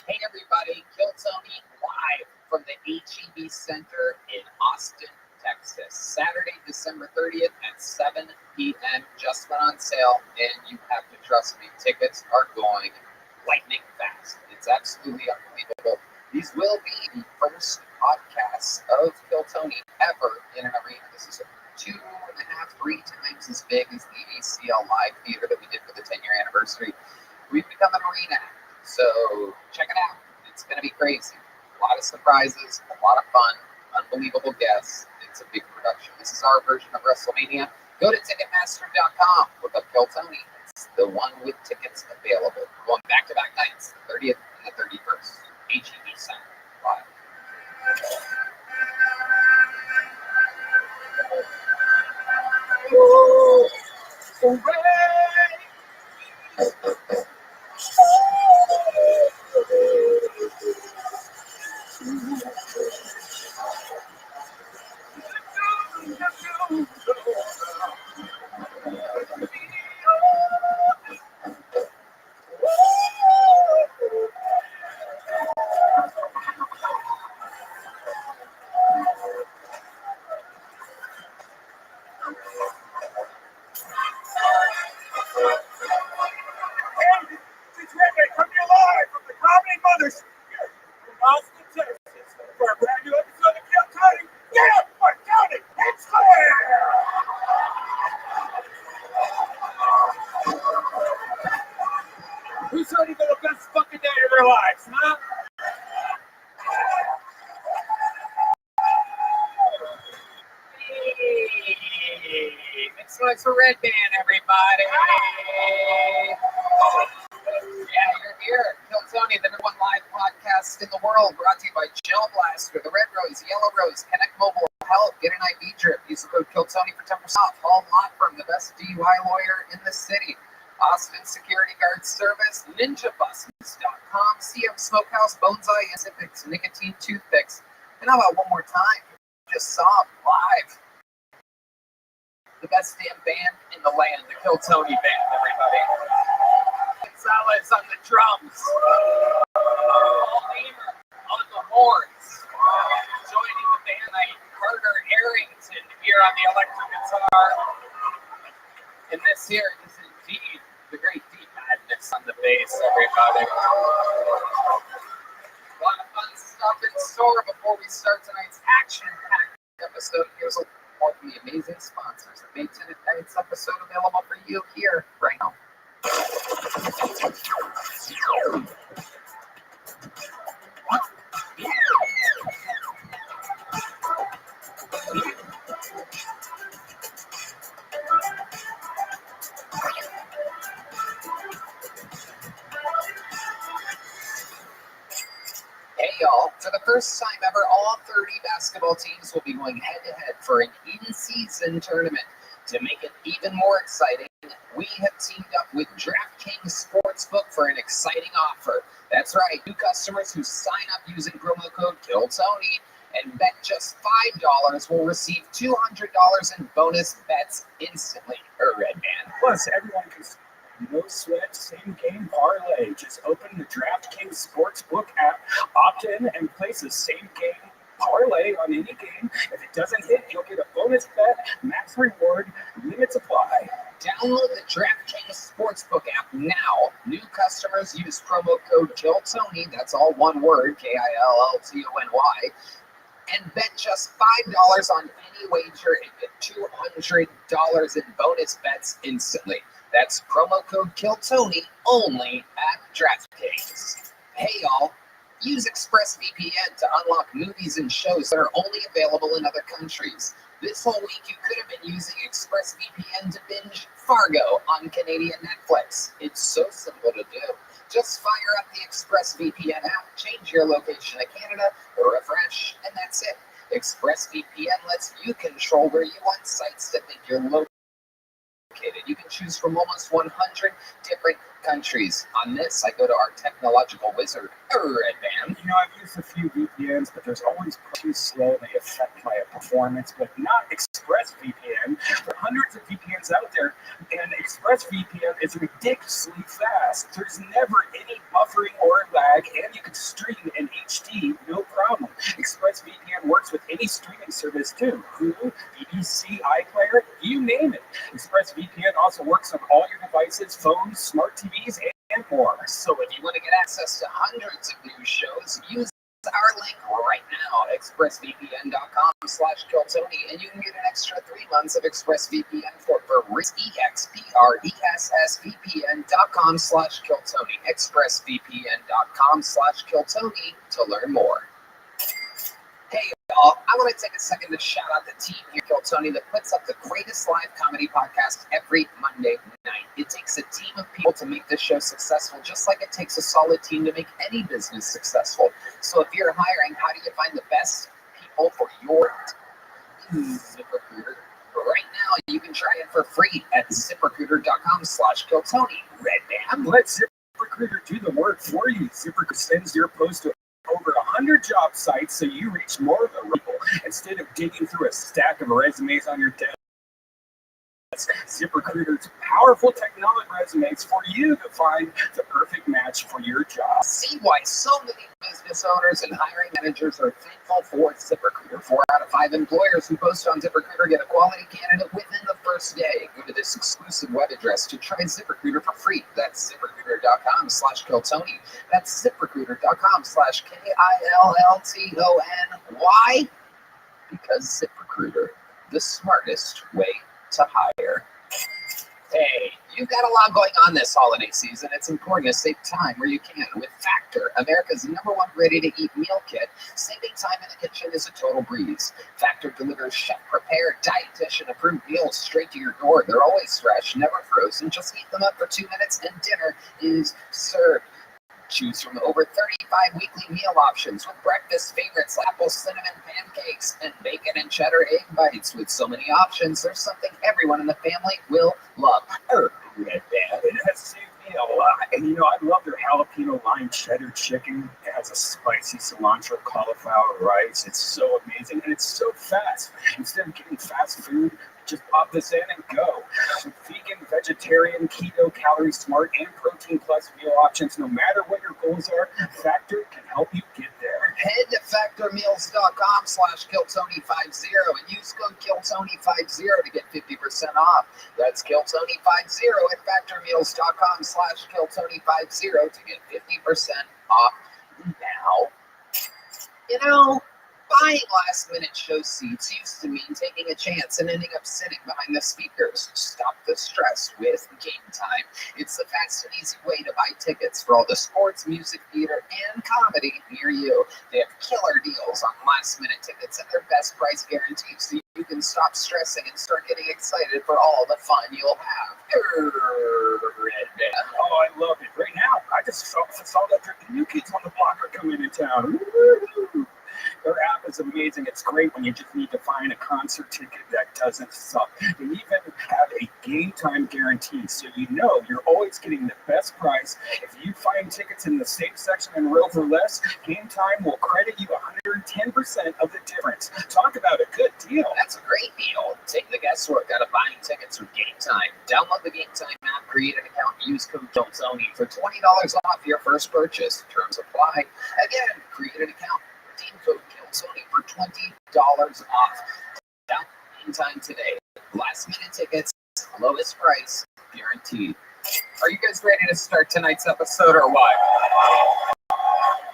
Speaker 3: Hey everybody, Kill Tony live from the HEB Center in Austin, Texas. Saturday, December 30th at 7 p.m. Just went on sale, and you have to trust me, tickets are going lightning fast. It's absolutely unbelievable. These will be the first podcasts of Kill Tony ever in an arena. This is 2.5, 3 times as big as the ACL Live Theater that we did for the 10-year anniversary. We've become an arena, so check it out. It's going to be crazy. A lot of surprises, a lot of fun, unbelievable guests. It's a big production. This is our version of WrestleMania. Go to Ticketmaster.com. Look up Kill Tony. It's the one with tickets available. Going back-to-back nights, the 30th and the 31st. HEB Center live.
Speaker 7: It's Rabbi coming live from the Comedy Mothers here in Austin, Texas, for a brand new episode of Kill Tony. Get up for Tony! It's clear! Who's ready for the best fucking day of their lives, huh?
Speaker 3: It's noise for Red Band, everybody. Yeah, you're here. Kill Tony, the #1 live podcast in the world, brought to you by Gel Blaster, the Red Rose, Yellow Rose, Connect Mobile Health, get an IV drip. Use the code Kill Tony for 10% off. Hall Law Firm, the best DUI lawyer in the city. Austin Security Guard Service, NinjaBuses.com, CM Smokehouse, Bonsai, Pacifics, Nicotine Toothpicks. And how about one more time? Just saw them live. The best damn band in the land, the Kill Tony Band, everybody. Gonzalez on the drums. Paul Hamer on the horns. Joining the band tonight, Carter Arrington here on the electric guitar. And this here is indeed the great Deep Madness on the bass, everybody. A lot of fun stuff in store before we start tonight's action-packed episode. Here's a more of the amazing sponsors that made tonight's episode available for you here right now. Hey y'all, for the first time ever, all 30 basketball teams will be going head-to-head for an in-season tournament. To make it even more exciting, we have teamed up with DraftKings Sportsbook for an exciting offer. That's right, new customers who sign up using promo code KILLTONY and bet just $5 will receive $200 in bonus bets instantly. Red Band.
Speaker 12: Plus, everyone can no sweat, same game parlay. Just open the DraftKings Sportsbook app, opt in, and place a same game parlay on any game. If it doesn't hit, you'll get a bonus bet, max reward, limits apply.
Speaker 3: Download the DraftKings Sportsbook app now. New customers use promo code KILLTONY, that's all one word, KILLTONY, and bet just $5 on any wager and get $200 in bonus bets instantly. That's promo code KILLTONY only at DraftKings. Hey y'all, use ExpressVPN to unlock movies and shows that are only available in other countries. This whole week you could have been using ExpressVPN to binge Fargo on Canadian Netflix. It's so simple to do. Just fire up the ExpressVPN app, change your location to Canada, refresh, and that's it. ExpressVPN lets you control where you want sites to think you're located. You can choose from almost 100 different countries. On this, I go to our technological wizard, Red Band.
Speaker 12: You know, I've used a few VPNs, but there's always too slow. They affect my performance, but not
Speaker 7: ExpressVPN. There are hundreds of VPNs out there, and ExpressVPN is ridiculously fast. There's never any buffering or lag, and you can stream in HD, no problem. ExpressVPN works with any streaming service too. Hulu, BBC, iPlayer, you name it. ExpressVPN also works on all your devices, phones, smart TVs, and more.
Speaker 3: So if you want to get access to hundreds of new shows, use our link right now, expressvpn.com/Kiltony, and you can get an extra 3 months of ExpressVPN for expressvpn.com/Kiltony, expressvpn.com/Kiltony to learn more. Hey y'all, I want to take a second to shout out the team here at Kiltony that puts up the greatest live comedy podcast every Monday night. It takes a team of people to make this show successful, just like it takes a solid team to make any business successful. So if you're hiring, how do you find the best people for your ZipRecruiter? Right now, you can try it for free at ZipRecruiter.com/Kiltony. Red Band.
Speaker 7: Let ZipRecruiter do the work for you. ZipRecruiter sends your post to over 100 job sites so you reach more of the people instead of digging through a stack of resumes on your desk. ZipRecruiter's powerful technology resumes for you to find the perfect match for your job.
Speaker 3: See why so many business owners and hiring managers are thankful for ZipRecruiter. 4 out of 5 employers who post on ZipRecruiter get a quality candidate within the first day. Go to this exclusive web address to try ZipRecruiter for free. That's ZipRecruiter.com/Kiltony. That's ZipRecruiter.com/KILLTON. Why? Because ZipRecruiter, the smartest way to hire. Hey, you've got a lot going on this holiday season. It's important to save time where you can with Factor, America's #1 ready-to-eat meal kit. Saving time in the kitchen is a total breeze. Factor delivers chef-prepared, dietitian-approved meals straight to your door. They're always fresh, never frozen. Just heat them up for 2 minutes and dinner is served. Choose from over 35 weekly meal options with breakfast favorites, apple cinnamon pancakes, and bacon and cheddar egg bites. With so many options, there's something everyone in the family will love.
Speaker 7: Red Band. It has saved me a lot. And you know, I love their jalapeno lime cheddar chicken. It has a spicy cilantro cauliflower rice. It's so amazing and it's so fast. Instead of getting fast food, just pop this in and go. With vegan, vegetarian, keto, calorie smart, and protein plus meal options, no matter what your goals are, Factor can help you get there.
Speaker 3: Head to factormeals.com/Kiltony50 and use code Kiltony50 to get 50% off. That's Kiltony50 at factormeals.com/Kiltony50 to get 50% off now. You know, buying last-minute show seats used to mean taking a chance and ending up sitting behind the speakers. Stop the stress with Game Time. It's the fast and easy way to buy tickets for all the sports, music, theater, and comedy near you. They have killer deals on last-minute tickets and their best price guarantee, so you can stop stressing and start getting excited for all the fun you'll have. Red Band.
Speaker 7: Oh, I love it. Right now, I just saw that the new kids on the block are coming to town. Woo-hoo. Their app is amazing. It's great when you just need to find a concert ticket that doesn't suck. They even have a Game Time guarantee, so you know you're always getting the best price. If you find tickets in the same section and row for less, Game Time will credit you 110% of the difference. Talk about a good deal.
Speaker 3: That's a great deal. Take the guesswork out of buying tickets with Game Time. Download the Game Time app, create an account, use code Kiltony for $20 off your first purchase. Terms apply. Again, create an account. Redeem code Kiltony for $20 off. Download Game Time today. Last minute tickets, lowest price, guaranteed. Are you guys ready to start tonight's episode or what?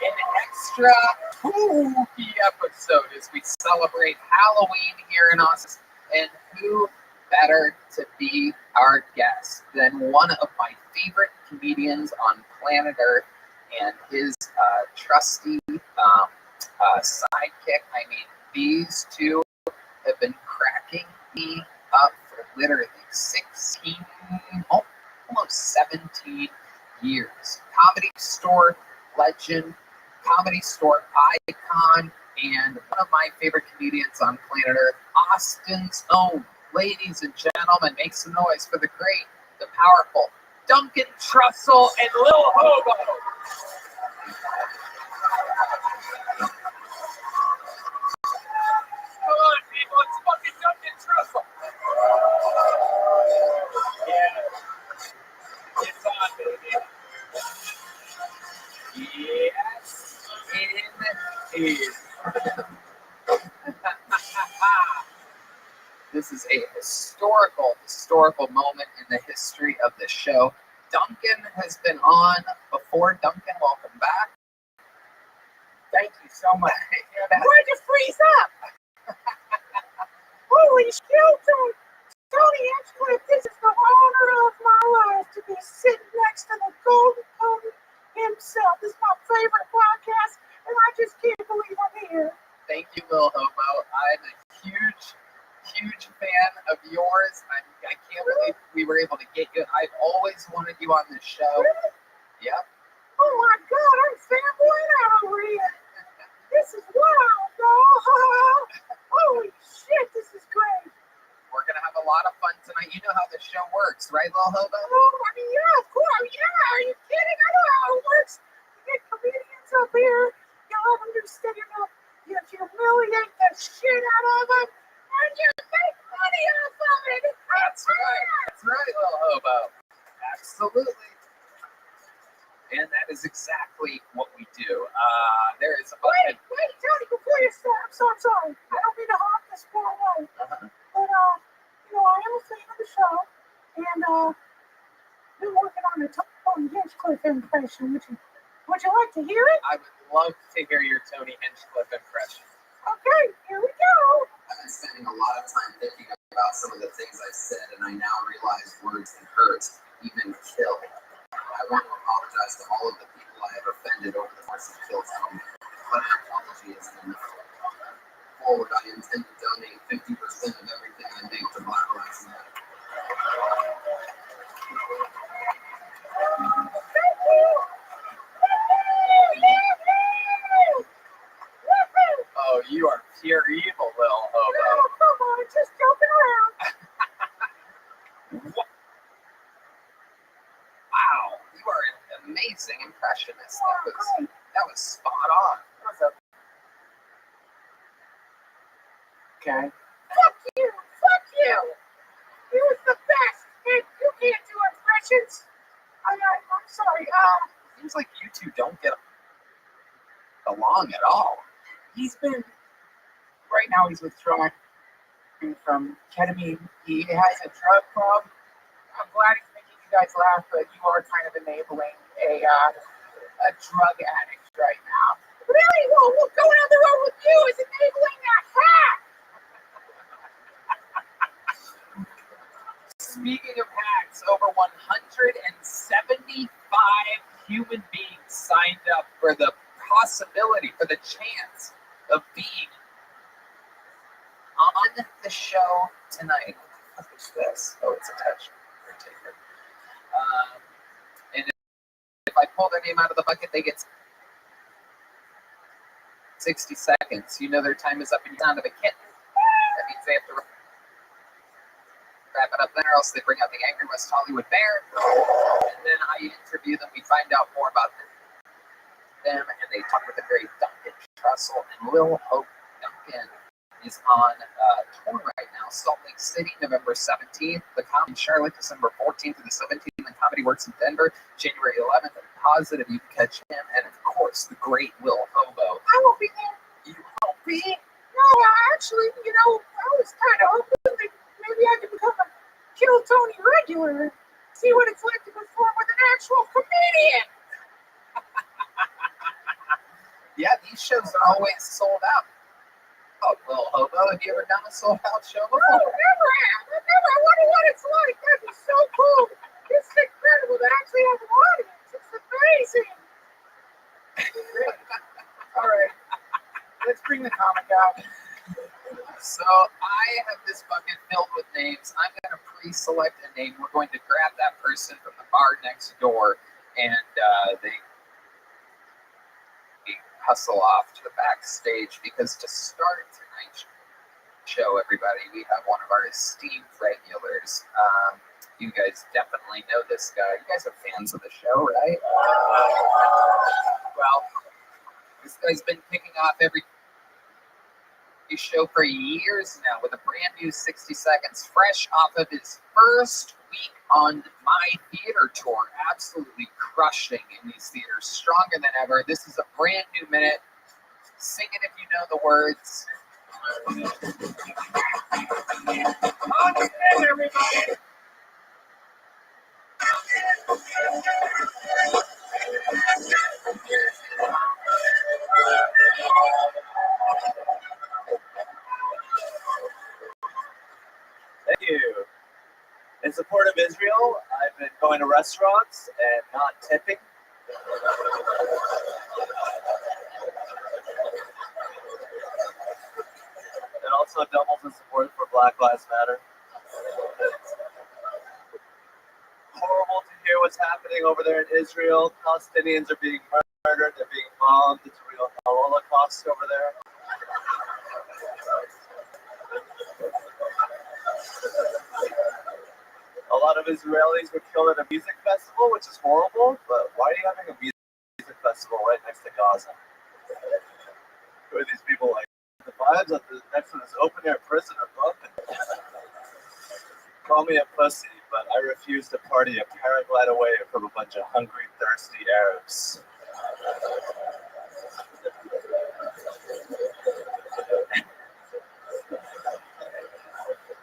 Speaker 3: An extra spooky episode as we celebrate Halloween here in Austin. And who better to be our guest than one of my favorite comedians on planet Earth and his trusty sidekick. I mean, these two have been cracking me up for literally 16, almost 17 years. Comedy store legend, comedy store icon, and one of my favorite comedians on planet Earth, Austin's own. Ladies and gentlemen, make some noise for the great, the powerful Duncan Trussell and Lil Hobo. Come on, people, it's fucking Duncan Trussell. Yes, indeed. This is a historical moment in the history of the show. Duncan has been on before. Duncan, welcome back.
Speaker 11: Thank you so much.
Speaker 13: Why'd you freeze up? Holy shit, Tony Hinchcliffe, this is the honor of my life to be sitting next to the Golden Pony himself. This is my favorite podcast, and I just can't believe I'm here.
Speaker 3: Thank you, Lil Hobo. I'm a huge fan of yours. I can't believe we were able to get you. I've always wanted you on this show.
Speaker 13: Really?
Speaker 3: Yep.
Speaker 13: Oh my God, I'm fanboying out over here. This is wild, dog. Holy shit, this is great.
Speaker 3: We're going to have a lot of fun tonight. You know how the show works, right, Lil Hobo?
Speaker 13: Oh, I mean, yeah, of course. Yeah, are you kidding? I know how it works. You get comedians up here, you have them do stand up, you humiliate the shit out of them, and you make money off of it.
Speaker 3: That's right, Lil Hobo. Absolutely. And that is exactly what we do. There is a
Speaker 13: Wait, Tony, before you start, I'm sorry. I don't mean to hop this far away. But, I am a fan of the show, and, been working on a Tony Hinchcliffe impression. Would you like to hear it?
Speaker 3: I would love to hear your Tony Hinchcliffe impression.
Speaker 13: Okay, here we go.
Speaker 3: I've been spending a lot of time thinking about some of the things I've said, and I now realize words can hurt, even kill. I want to apologize to all of the people I have offended over the course of Kill Town, but an apology isn't enough. Forward, I intend to donate 50% of everything I make to Black Lives Matter.
Speaker 13: Thank you.
Speaker 3: Oh, you are pure evil, Lil Hobo.
Speaker 13: Oh, come on, just joking around.
Speaker 3: Wow, you are an amazing impressionist. That was spot on.
Speaker 11: Okay.
Speaker 13: Fuck you. He was the best, and you can't do impressions. I'm sorry.
Speaker 3: Seems like you two don't get along at all.
Speaker 11: Right now he's withdrawing from ketamine. He has a drug problem. I'm glad he's making you guys laugh, but you are kind of enabling a drug addict right now.
Speaker 13: Really? Well, going on the road with you is enabling that hack.
Speaker 3: Speaking of hacks, over 175 human beings signed up for the possibility, for the chance of being on the show tonight. What's this? Oh, it's a touch taker. And if I pull their name out of the bucket, they get 60 seconds. You know their time is up in the sound of a kitten. That means they have to wrap it up there, else they bring out the angry West Hollywood Bear. And then I interview them. We find out more about them, and they talk with a very Duncan Trussell. And Lil Hope Duncan is on tour right now. Salt Lake City, November 17th. The Comedy in Charlotte, December 14th to the 17th. And Comedy Works in Denver, January 11th. And Positive, you can catch him. And of course, the great Lil Hobo.
Speaker 13: I won't be there.
Speaker 3: You won't be?
Speaker 13: No, actually, I was kind of hoping that maybe I could become a Kill Tony regular. See what it's like to perform with an actual comedian.
Speaker 3: Yeah, these shows are always sold out. Oh, Lil Hobo, have you ever done a sold out show before?
Speaker 13: No, never have. I wonder what it's like. That'd be so cool. It's incredible to actually have an audience. It's amazing.
Speaker 11: All right. Let's bring the comic out.
Speaker 3: So I have this bucket filled with names. I'm going to pre-select a name. We're going to grab that person from the bar next door, and they hustle off to the backstage, because to start tonight's show, everybody, we have one of our esteemed regulars. You guys definitely know this guy. You guys are fans of the show, right? Well, this guy's been kicking off every his show for years now with a brand new 60 Seconds, fresh off of his first week on my theater tour. Absolutely crushing in these theaters, stronger than ever. This is a brand new minute. Sing it if you know the words. Understand, everybody.
Speaker 1: Thank you. In support of Israel, I've been going to restaurants and not tipping. It also doubles in support for Black Lives Matter. Horrible to hear what's happening over there in Israel. Palestinians are being murdered, they're being bombed. It's a real Holocaust over there. A lot of Israelis were killed at a music festival, which is horrible, but why are you having a music festival right next to Gaza? Who are these people like? The vibes at the next to this open air prison are bumping. Call me a pussy, but I refuse to party a paraglide away from a bunch of hungry, thirsty Arabs.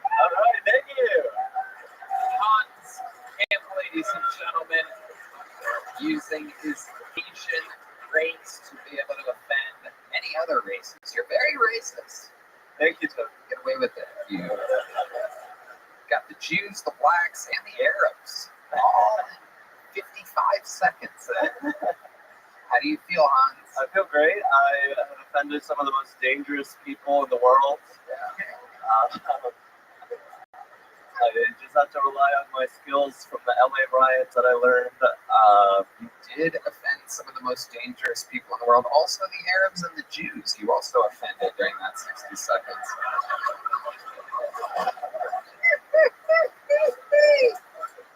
Speaker 1: All right, thank you.
Speaker 3: Hans Camp, ladies and gentlemen, using his Asian race to be able to offend any other races. You're very racist.
Speaker 1: Thank you, Tim.
Speaker 3: Get away with it. You got the Jews, the blacks, and the Arabs all in 55 seconds. How do you feel, Hans?
Speaker 1: I feel great. I have offended some of the most dangerous people in the world. I just have to rely on my skills from the LA riots that I learned.
Speaker 3: You did offend some of the most dangerous people in the world. Also the Arabs and the Jews. You also offended during that 60 seconds.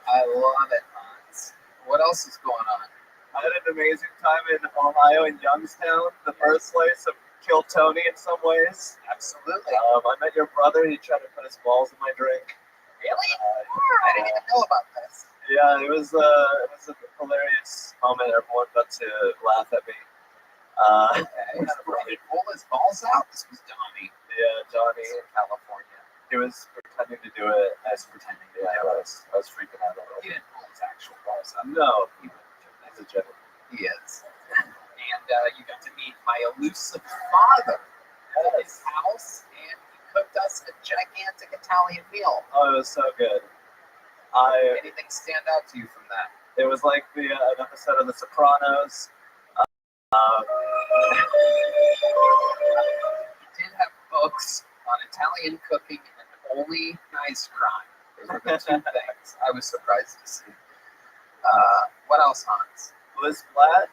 Speaker 3: I love it, Hans. What else is going on?
Speaker 1: I had an amazing time in Ohio, in Youngstown, the birthplace of Kill Tony in some ways.
Speaker 3: Absolutely.
Speaker 1: I met your brother. He tried to put his balls in my drink.
Speaker 3: Really? I didn't even know about this.
Speaker 1: Yeah, it was a hilarious moment. Everyone got to laugh at me.
Speaker 3: Okay. Did he pull his balls out? This was Donnie.
Speaker 1: Yeah, Johnny.
Speaker 3: In California.
Speaker 1: He was pretending to do it.
Speaker 3: I was pretending to do
Speaker 1: I
Speaker 3: it.
Speaker 1: was freaking out a little.
Speaker 3: He didn't pull his actual balls out.
Speaker 1: No, he's a gentleman.
Speaker 3: He is. And you got to meet my elusive father at his house, and he cooked us a gigantic Italian meal.
Speaker 1: Oh, it was so good.
Speaker 3: Anything stand out to you from that?
Speaker 1: It was like an episode of The Sopranos.
Speaker 3: He did have books on Italian cooking and only nice crime. Those were the two things I was surprised to see. What else, Hans?
Speaker 1: Liz Blatt,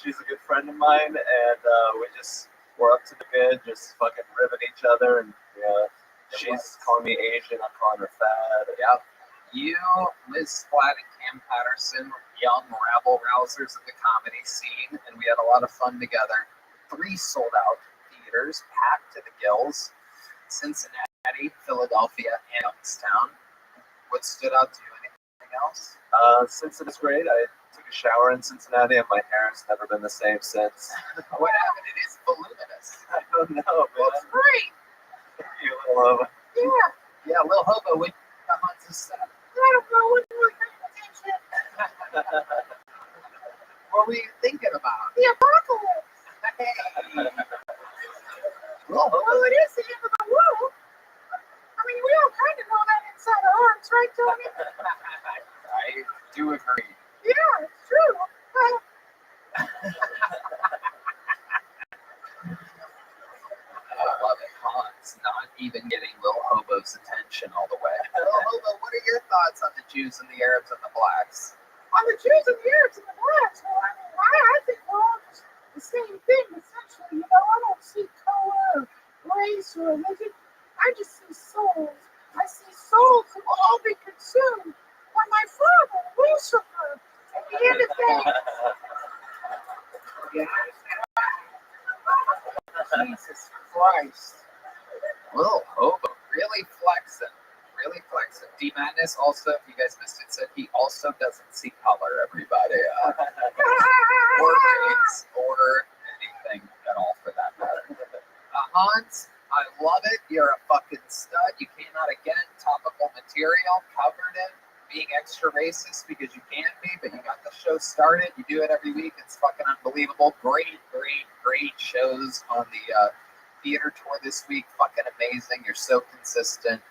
Speaker 1: she's a good friend of mine, and we just were up to the good, just fucking ribbing each other, and she's calling me Asian, I'm calling her fat.
Speaker 3: Yep. You, Liz Blatt, and Cam Patterson were young rabble-rousers of the comedy scene, and we had a lot of fun together. 3 sold-out theaters, packed to the gills. Cincinnati, Philadelphia, and Youngstown. What stood out to you? Anything else?
Speaker 1: Cincinnati's great. I took a shower in Cincinnati, and my hair has never been the same since.
Speaker 3: What happened? It is voluminous.
Speaker 1: I don't know, man.
Speaker 3: It's great.
Speaker 1: You little hobo.
Speaker 3: Yeah, Lil Hobo with the Hans' set. I don't know what you were thinking. What were you thinking about? The apocalypse. Hey. Well, it is the end of the world. I mean, we all kind of know that inside our hearts, right, Tony? I do agree. Yeah, it's true. I love it. Hans not even getting Lil Hobo's attention all the way. Lil Hobo, what are your thoughts on the Jews and the Arabs and the blacks? On the Jews and the Arabs and the blacks? Well, I think we're all just the same thing, essentially. I don't see color, race, or religion. I just see souls. I see souls who will all be consumed by my father, Lucifer, at the end of days. Yeah. Jesus Christ. Little hobo. Really flexing. Really flexing. D Madness also, if you guys missed it, said he also doesn't see color, everybody. Or race or anything at all for that matter. Hans, I love it. You're a fucking stud. You came out again, topical material, covered it, being extra racist because you can be, but you got the show started. You do it every week. It's fucking unbelievable. Great shows on the theater tour this week. Fucking amazing. You're so consistent.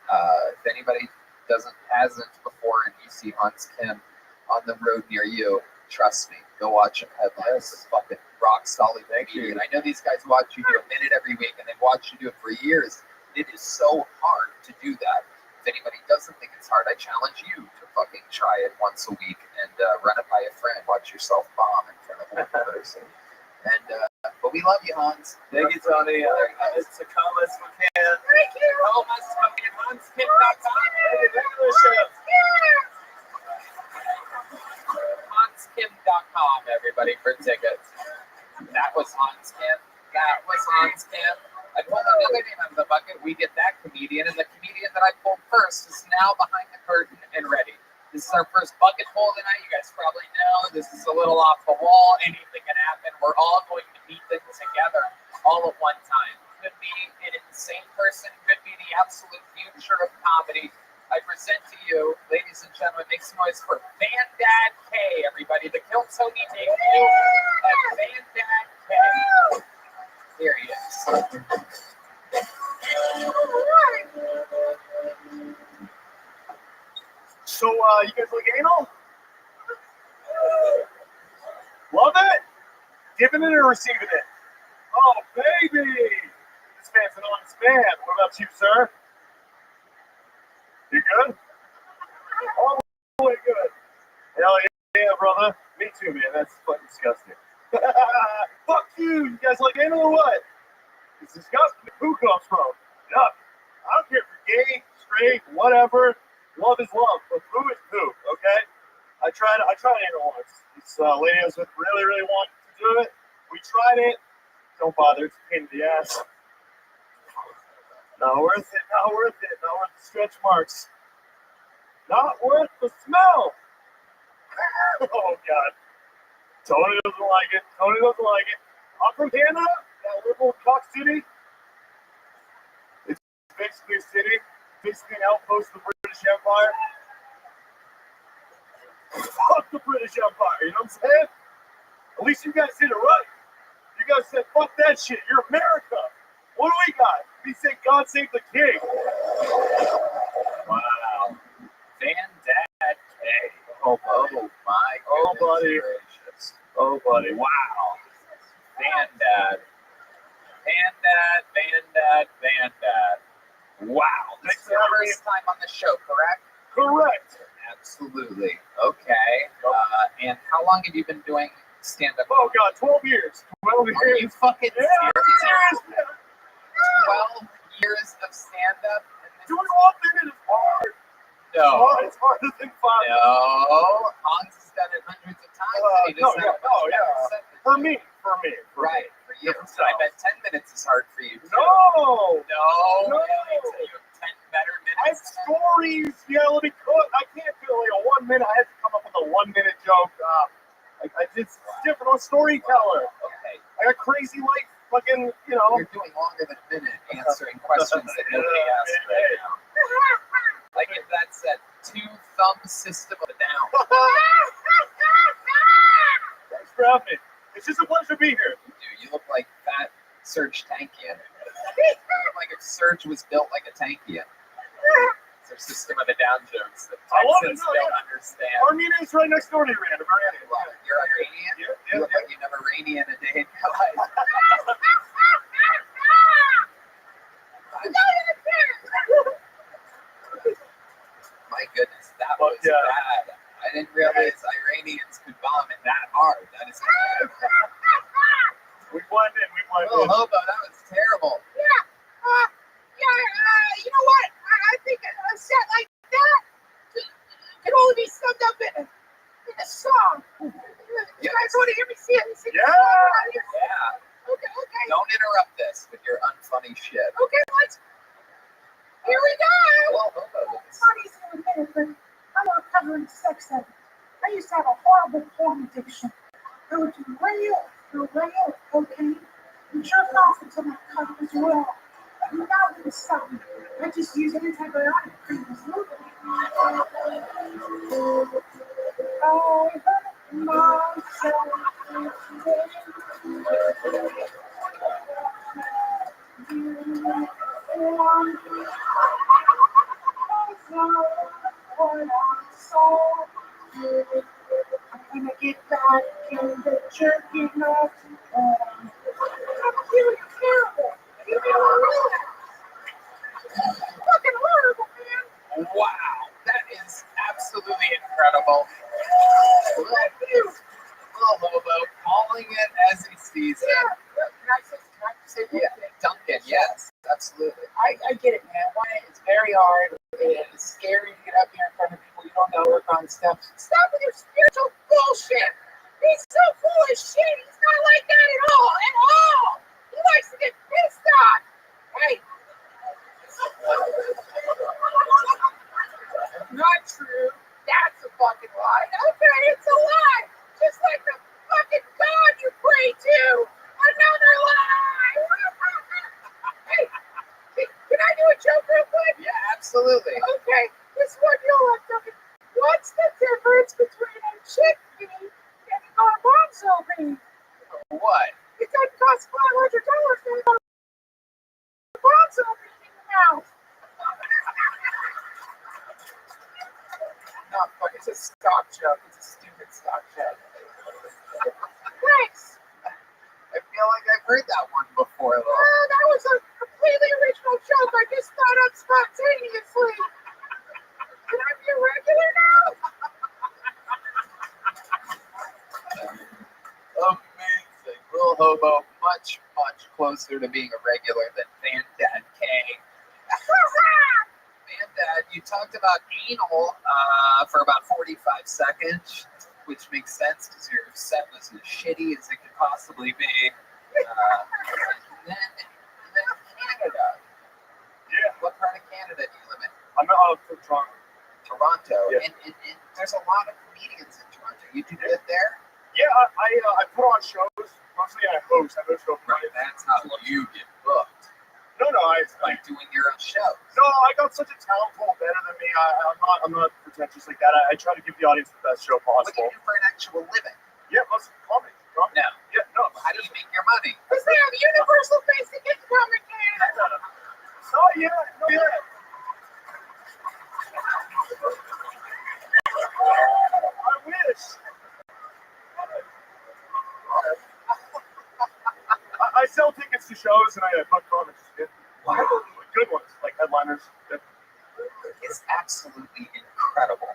Speaker 3: If anybody hasn't before and you see Hans Kim on the road near you, trust me, go watch him headline. This is fucking rock solid comedian. I know these guys watch you do a minute every week and they've watched you do it for years. It is so hard to do that. If anybody doesn't think it's hard, I challenge you to fucking try it once a week and run it by a friend. Watch yourself bomb in front of one person. And but we love you, Hans.
Speaker 1: Thank you, Tony. It's a Thomas McCann.
Speaker 2: Thank you.
Speaker 5: Thomas McCann, HansKim.com. HansKim.com, everybody, for tickets. That was Hans Kim. I pulled another name out of the bucket. We get that comedian, and the comedian that I pulled first is now behind the curtain and ready. This is our first bucket pull tonight. You guys probably know this is a little off the wall. Anything can happen. We're all going to meet them together all at one time. Could be an insane person. Could be the absolute future of comedy. I present to you, ladies and gentlemen, make some noise for Van Dad K, everybody. The Kill Tony debut of Van Dad K. Here he is.
Speaker 7: So, you guys like anal? Love it? Giving it or receiving it? Oh, baby! This man's an honest man. What about you, sir? You good? Oh, boy, good. Hell yeah, brother. Me too, man. That's fucking disgusting. Fuck you! You guys like anal or what? It's disgusting. Who comes from? Yuck. I don't care if you're gay, straight, whatever. Love is love, but poo is poo, okay? I tried anal once. This lady I was with really wanted to do it. We tried it. Don't bother, it's a pain in the ass. Not worth it, not worth the stretch marks. Not worth the smell. Oh, God. Tony doesn't like it. I'm from Canada, that little cock city. It's basically a city, basically an outpost of the British Empire. Fuck the British Empire, you know what I'm saying? At least you guys did it right. You guys said, fuck that shit, you're America. What do we got? We say God save the king.
Speaker 5: Wow. Van Dad K.
Speaker 3: Oh my goodness
Speaker 7: buddy.
Speaker 3: gracious.
Speaker 7: Oh, buddy.
Speaker 5: Wow. Van Dad. Wow.
Speaker 3: This is your first time on the show, correct?
Speaker 7: Correct.
Speaker 3: Absolutely. Okay. And how long have you been doing stand-up?
Speaker 7: Oh, God, 12 years. 12 years.
Speaker 3: Are you fucking serious?
Speaker 7: Yes.
Speaker 3: 12 years of stand-up?
Speaker 7: Doing 1 minute is hard.
Speaker 3: No.
Speaker 7: It's harder than 5 minutes.
Speaker 3: No. Hans has done it hundreds of times. And he just said
Speaker 7: For me.
Speaker 3: Right. For you.
Speaker 7: So.
Speaker 3: I bet 10 minutes is hard for you.
Speaker 7: No.
Speaker 3: No. Really? You have 10 better
Speaker 7: I have
Speaker 3: minutes.
Speaker 7: stories. Yeah, let me cook. I can't do like a 1 minute. I have to come up with a 1 minute joke. It's different. I'm a storyteller.
Speaker 3: Okay.
Speaker 7: I got crazy life. Fucking, you know.
Speaker 3: You're doing longer than a minute answering questions that nobody asked right now. Like if that said 2-thumb system of a down.
Speaker 7: Thanks for having me. It's just a pleasure to be here.
Speaker 3: Dude, you look like fat Serge Tankian. You look like if Serge was built like a Tankian.
Speaker 5: It's our System of a Down jokes that
Speaker 7: I love it.
Speaker 5: Texans don't understand.
Speaker 7: Armenia's right next door to you, Rand.
Speaker 3: You're Iranian?
Speaker 7: Yeah.
Speaker 3: You look like you never Iranian a day in your life. My goodness, that was bad. I didn't realize Iranians could bomb it that hard. That is bad.
Speaker 7: We won in.
Speaker 3: Oh, hobo, that was terrible.
Speaker 6: You know what? I think a set like that can only be summed up in a song. You guys want to hear me sing?
Speaker 7: Yeah.
Speaker 6: Okay.
Speaker 3: Don't interrupt this with your unfunny shit.
Speaker 6: Okay, let's. Here we go.
Speaker 3: Well,
Speaker 16: It's not easy to admit it, but I'm a recovering sex addict. I used to have a horrible porn addiction. I would do rail, cocaine, and jerk off until my cock was raw. And now all of a sudden, I just use an antibiotic cream as moving. I hurt myself. I'm gonna get back in the jerking off. I'm feeling terrible. You feel horrible. Fucking horrible, man.
Speaker 3: wow, that is absolutely incredible.
Speaker 6: Thank you.
Speaker 3: Little hobo calling it as he sees it.
Speaker 6: Can I say one
Speaker 3: Yeah,
Speaker 6: thing?
Speaker 3: Duncan, yes, absolutely.
Speaker 6: I get it, man. One, it's very hard. It's scary to get up here in front of people you don't know, work on steps. Stop with your spiritual bullshit. He's so full of shit. He's not like that at all. At all. He likes to get pissed on. Hey. Not true. That's a fucking lie. Okay, it's a lie. Just like the fucking God you pray to. Another lie. Hey, can I do a joke real quick?
Speaker 3: Yeah, absolutely.
Speaker 6: Okay, this one you'll like, Duncan. What's the difference between a chickpea and a garbanzo bean?
Speaker 3: What?
Speaker 6: It doesn't cost $500 to have a garbanzo bean in your mouth.
Speaker 3: No, fuck, it's a stock joke. It's a stupid stock joke.
Speaker 6: Thanks.
Speaker 3: I feel like I've heard that one before, though.
Speaker 6: That was a completely original joke. I just thought up spontaneously. Can I be a regular now?
Speaker 3: Amazing. Little hobo, much, much closer to being a regular than Van Dad K. Van Dad, you talked about anal for about 45 seconds, which makes sense because your set was as shitty as it could possibly be. And then Canada.
Speaker 7: Yeah.
Speaker 3: What part of Canada do you live in?
Speaker 7: I'm out from Toronto.
Speaker 3: Toronto.
Speaker 7: Yeah.
Speaker 3: And there's a lot of comedians in Toronto. You do good there?
Speaker 7: Yeah, I put on shows. Mostly I host. I host shows.
Speaker 3: Right. That's how you get booked.
Speaker 7: No,
Speaker 3: It's like doing your own show.
Speaker 7: No, I got such a talent pool better than me. I'm not pretentious like that. I try to give the audience the best show
Speaker 3: What do
Speaker 7: possible.
Speaker 3: you do for an actual living?
Speaker 7: Yeah, mostly comedy.
Speaker 3: No.
Speaker 7: Yeah, no.
Speaker 3: How do you make your money?
Speaker 6: Because they have universal basic income in Canada.
Speaker 7: Not yet. Not yet. I wish. I sell tickets to shows and I book comics. Yeah.
Speaker 3: Wow.
Speaker 7: Good ones, like headliners. Yeah.
Speaker 3: It's absolutely incredible.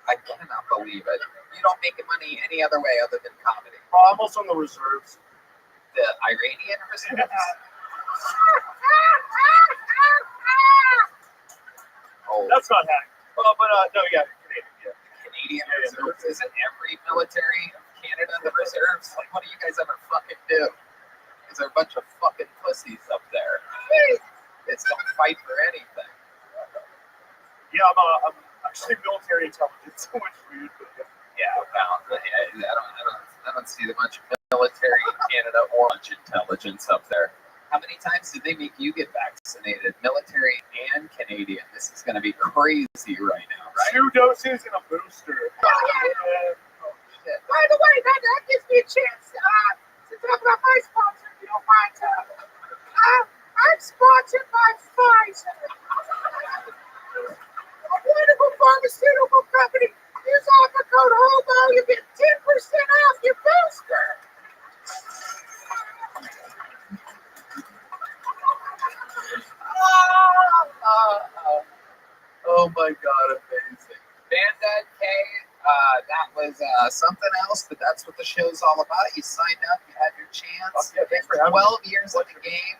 Speaker 3: I cannot believe it. You don't make money any other way other than comedy.
Speaker 7: I'm also in the reserves.
Speaker 3: The Iranian reserves? Oh,
Speaker 7: That's not hack. Well, but no, yeah, Canadian. Yeah.
Speaker 3: Canadian reserves? Isn't every military of Canada the reserves? Like, what do you guys ever fucking do? Is there a bunch of fucking pussies up there? Kids don't fight for anything.
Speaker 7: Yeah, I'm actually military intelligence, which is weird. But yeah.
Speaker 3: I don't see much military in Canada or much intelligence up there. How many times did they make you get vaccinated? Military and Canadian. This is going to be crazy right now, right?
Speaker 7: 2 doses and a booster.
Speaker 3: Oh, shit.
Speaker 6: By the way, that gives me a chance to talk about my sponsor, if you don't mind. I'm sponsored by Pfizer. A wonderful pharmaceutical company. Use offer code HOBO. You get 10% off your booster.
Speaker 3: Oh my God, amazing. Bandad K, that was something else, but that's what the show's all about. You signed up, you had your chance.
Speaker 7: Yeah, thanks for having
Speaker 3: 12 years of the game,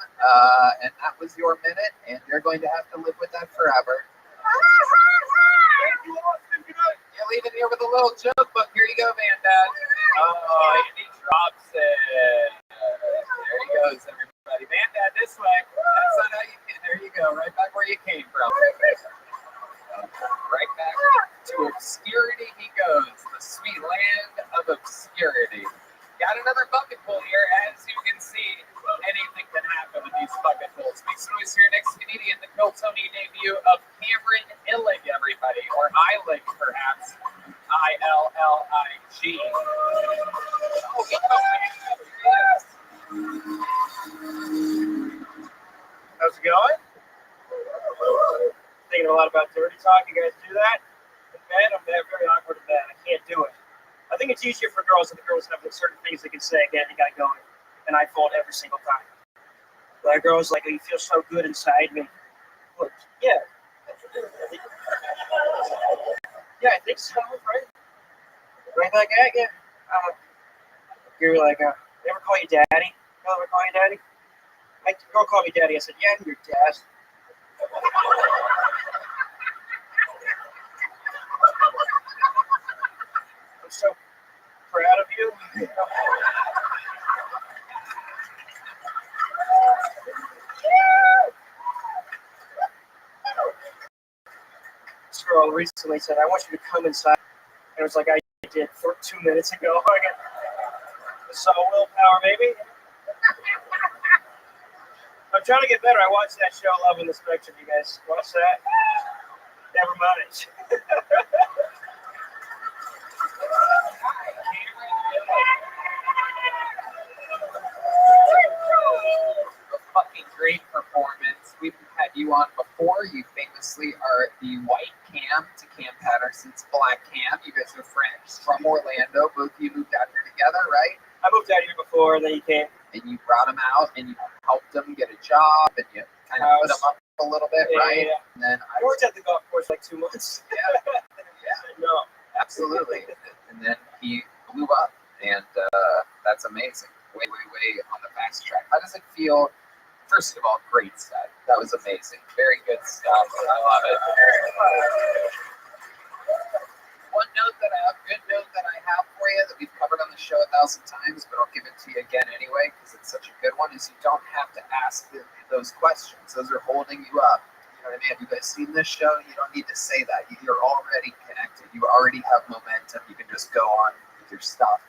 Speaker 3: and that was your minute, and you're going to have to live with that forever.
Speaker 7: Thank you, Austin. Good night.
Speaker 3: You're leaving here with a little joke book. Here you go, Bandad. Oh, and he drops it. There you go.
Speaker 5: goes, everybody. Man, Dad, this way. That's not how you get. There you go. Right back where you came from. Right back to obscurity he goes. The sweet land of obscurity. Got another bucket full here. As you can see, anything can happen with these bucket fulls. Make some noise here next comedian, the Kill Tony debut of Cameron Illig, everybody. Or Illig, perhaps. I-L-L-I-G. Oh, he yes.
Speaker 17: How's it going? Thinking a lot about dirty talk. You guys do that? In bed, I'm very awkward in bed. I can't do it. I think it's easier for girls if the girls have certain things they can say. Again, they got going. And I fold every single time. But girls like, you feel so good inside me. Look, yeah. Yeah, I think so, right? Right like that, yeah. You're like, they ever call you daddy? Girl ever call you daddy? My girl called me daddy. I said, yeah, I'm your dad. I'm so proud of you. This girl recently said, I want you to come inside. And it was like I did 2 minutes ago. I got so willpower, baby. I'm trying to get better. I watched that show, Love in the Spectrum. You guys watch that? Never mind.
Speaker 5: A fucking great performance. We've had you on before. You famously are the white Cam to Cam Patterson's black Cam. You guys are friends from Orlando. Both of you moved out here together, right?
Speaker 17: I moved out here before, and then you came.
Speaker 5: And you brought him out, and you helped him get a job, and you kind of put him up a little bit, right?
Speaker 17: Yeah.
Speaker 5: And then
Speaker 17: I worked at the golf course like 2 months.
Speaker 5: Yeah,
Speaker 17: No.
Speaker 5: absolutely. And then he blew up, and that's amazing. Way on the fast track. How does it feel? First of all, great set. That was amazing. Very good stuff. I love it. Good note that I have for you that we've covered on the show 1,000 times, but I'll give it to you again anyway because it's such a good one, is you don't have to ask those questions. Those are holding you up. You know what I mean? Have you guys seen this show? You don't need to say that. You're already connected. You already have momentum. You can just go on with your stuff.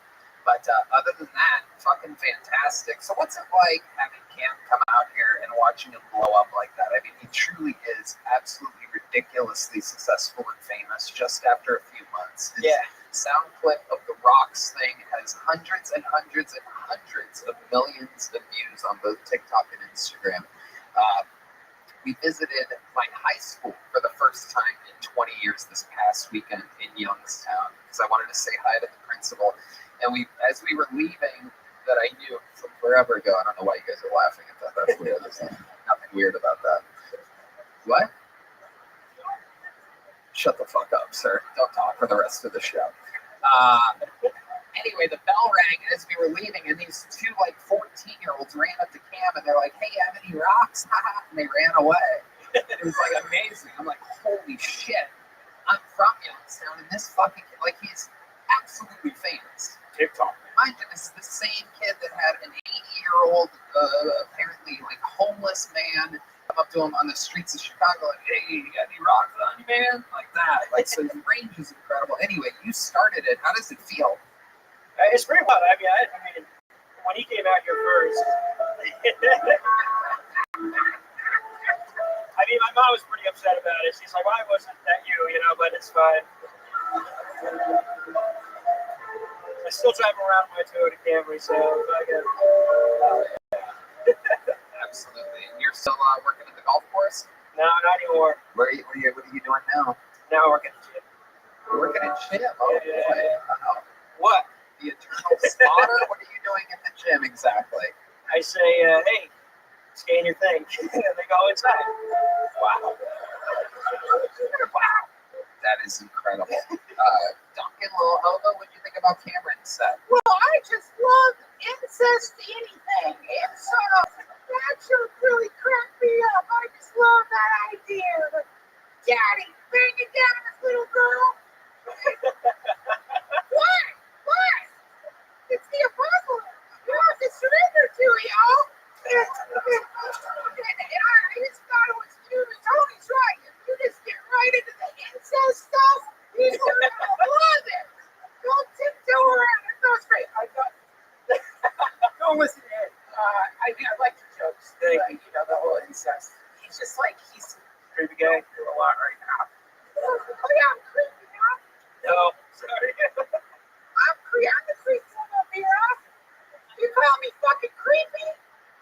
Speaker 5: But other than that, fucking fantastic. So what's it like having Cam come out here and watching him blow up like that? I mean, he truly is absolutely ridiculously successful and famous just after a few months. His sound clip of the Rocks thing has hundreds and hundreds and hundreds of millions of views on both TikTok and Instagram. We visited my high school for the first time in 20 years this past weekend in Youngstown because I wanted to say hi to the principal. And as we were leaving, that I knew from forever ago. I don't know why you guys are laughing at that. That's weird. There's nothing weird about that. What? Shut the fuck up, sir. Don't talk for the rest of the show. Anyway, the bell rang as we were leaving, and these two 14-year-olds ran up to Cam, and they're like, "Hey, have any rocks?" And they ran away. It was amazing. I'm like, holy shit! I'm from Youngstown, and this fucking he's absolutely famous.
Speaker 17: TikTok.
Speaker 5: Mind you, this is the same kid that had an 80-year-old, apparently homeless man come up to him on the streets of Chicago, like, "Hey, you got any rocks on you, man?" Like that. So his range is incredible. Anyway, you started it. How does it feel?
Speaker 17: It's pretty wild. I mean, when he came out here first, my mom was pretty upset about it. She's like, "Why wasn't that you?" But it's fine. I still drive around my Toyota Camry, so I guess.
Speaker 5: Absolutely. And you're still working at the golf course?
Speaker 17: No, not anymore.
Speaker 5: What are you doing now?
Speaker 17: Now I work at the gym.
Speaker 5: You're working at gym? Oh,
Speaker 17: yeah.
Speaker 5: boy. Wow.
Speaker 17: What?
Speaker 5: The eternal spotter? What are you doing at the gym exactly?
Speaker 17: I say, hey, scan your thing. And they go inside.
Speaker 5: Wow. Wow. That is incredible. Duncan, little hobo, what do you think about Cameron's set?
Speaker 16: Well, I just love incest anything. That should really crack me up. I just love that idea. Like, Daddy banging down this little girl. What? It's the apocalypse. You have to surrender to it, y'all.
Speaker 3: No, listen, Ed, I like your jokes. You know, the whole incest. He's just like, he's
Speaker 17: Creepy guy.
Speaker 3: through a lot right now. Oh, yeah, I'm creepy, huh?
Speaker 17: No, sorry.
Speaker 3: I'm the creepy one up here, huh? You call me fucking creepy?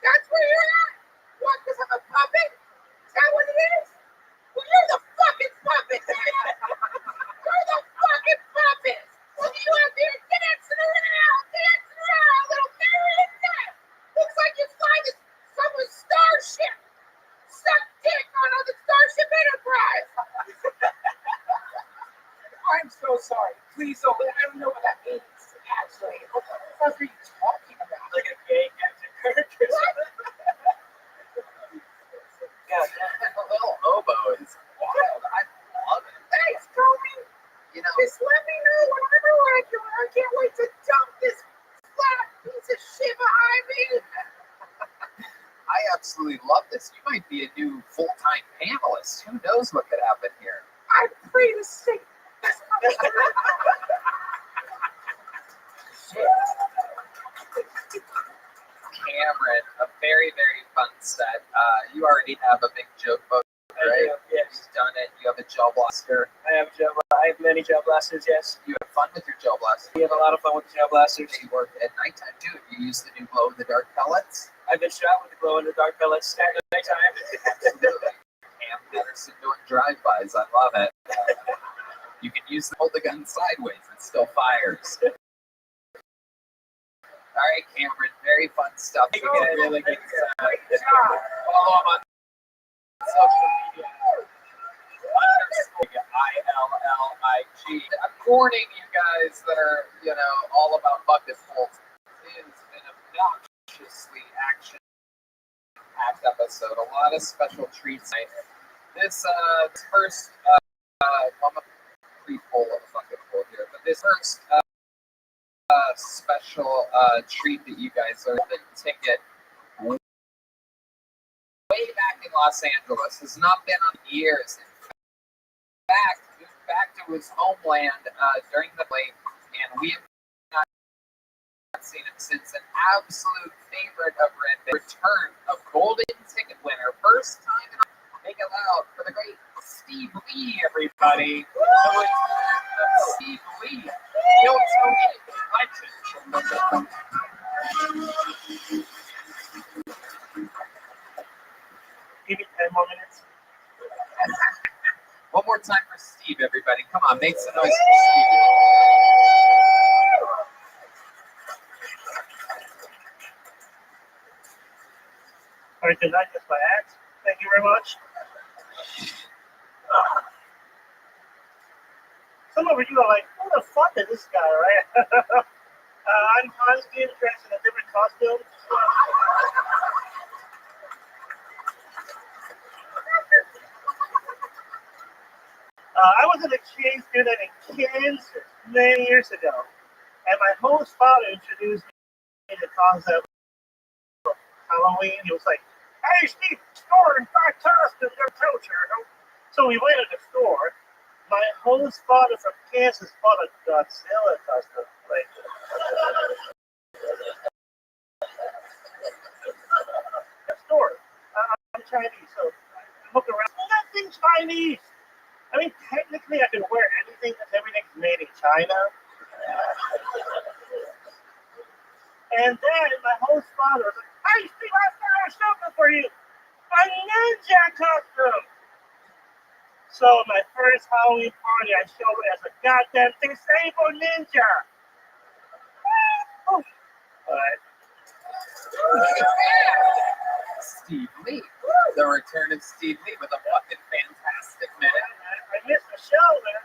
Speaker 3: That's where you're at? What, because I'm a puppet? Is that what it is? Well, you're the fucking puppet, man. You're the fucking puppet. Look at you out there dancing around, little marionette. Looks like you're flying someone's starship. Suck dick on the Starship Enterprise. I'm so sorry. Please don't. I don't know what that means, actually. What the fuck are you talking about?
Speaker 17: Like a gay Captain Kirk or something.
Speaker 3: Yeah, a little hobo is wild. I love it. Thanks, Kobe. You know, just let me know whenever regular. I can't wait to dump this flat piece of shit behind me. I absolutely love this. You might be a new full-time panelist. Who knows what could happen here? I'm free to sing. Cameron, a very, very fun set. You already have a big joke book, right?
Speaker 17: Yes.
Speaker 3: You've done it. You have a gel blaster.
Speaker 17: I have many gel blasters, yes.
Speaker 3: You have fun with your gel blaster.
Speaker 17: We have a lot of fun with the gel blasters.
Speaker 3: You work at nighttime too. You use the new glow-in-the-dark pellets.
Speaker 17: I've been shot with the glow-in-the-dark pellets at nighttime.
Speaker 3: Absolutely. Cam Patterson doing drive-bys. I love it. You can hold the gun sideways. It still fires. All right, Cameron. Very fun stuff. You get really good. Follow him on social media. ILLIG. I'm warning you guys that are, all about bucket holes. It is an obnoxiously action-packed episode. A lot of special treats. This first, I'm a pre-pull of a bucket hole here, but this first special treat that you guys are the ticket way back in Los Angeles has not been on years. In fact, moved back to his homeland during the late, and we have not seen him since. An absolute favorite of Red Bay. Return of golden ticket winner, first time in. Make it loud for the great Steve Lee, everybody. The return of Steve Lee. Yo, Tony, legend.
Speaker 17: Give me 10 more minutes.
Speaker 3: One more time for Steve, everybody. Come on, make some noise for Steve.
Speaker 17: All right, good night. That's my act. Thank you very much. Some of you are like, who the fuck is this guy, right? I'm honestly dressed in a different costume. I was an exchange student in Kansas many years ago, and my host father introduced me to the concept of Halloween. He was like, "Hey, Steve, store in fact costume, your culture." So we went to the store. My host father from Kansas bought a Godzilla costume. Like, the store. I'm Chinese, so I look around. Well, that thing's Chinese. I mean, technically, I can wear anything because everything's made in China. And then my host father was like, "Hey, Steve, I found something for you. A ninja costume." So my first Halloween party, I showed it as a goddamn disabled ninja. Oh. All right.
Speaker 3: Steve Lee. The return of Steve Lee with a fucking fantastic minute.
Speaker 17: I missed the show, man.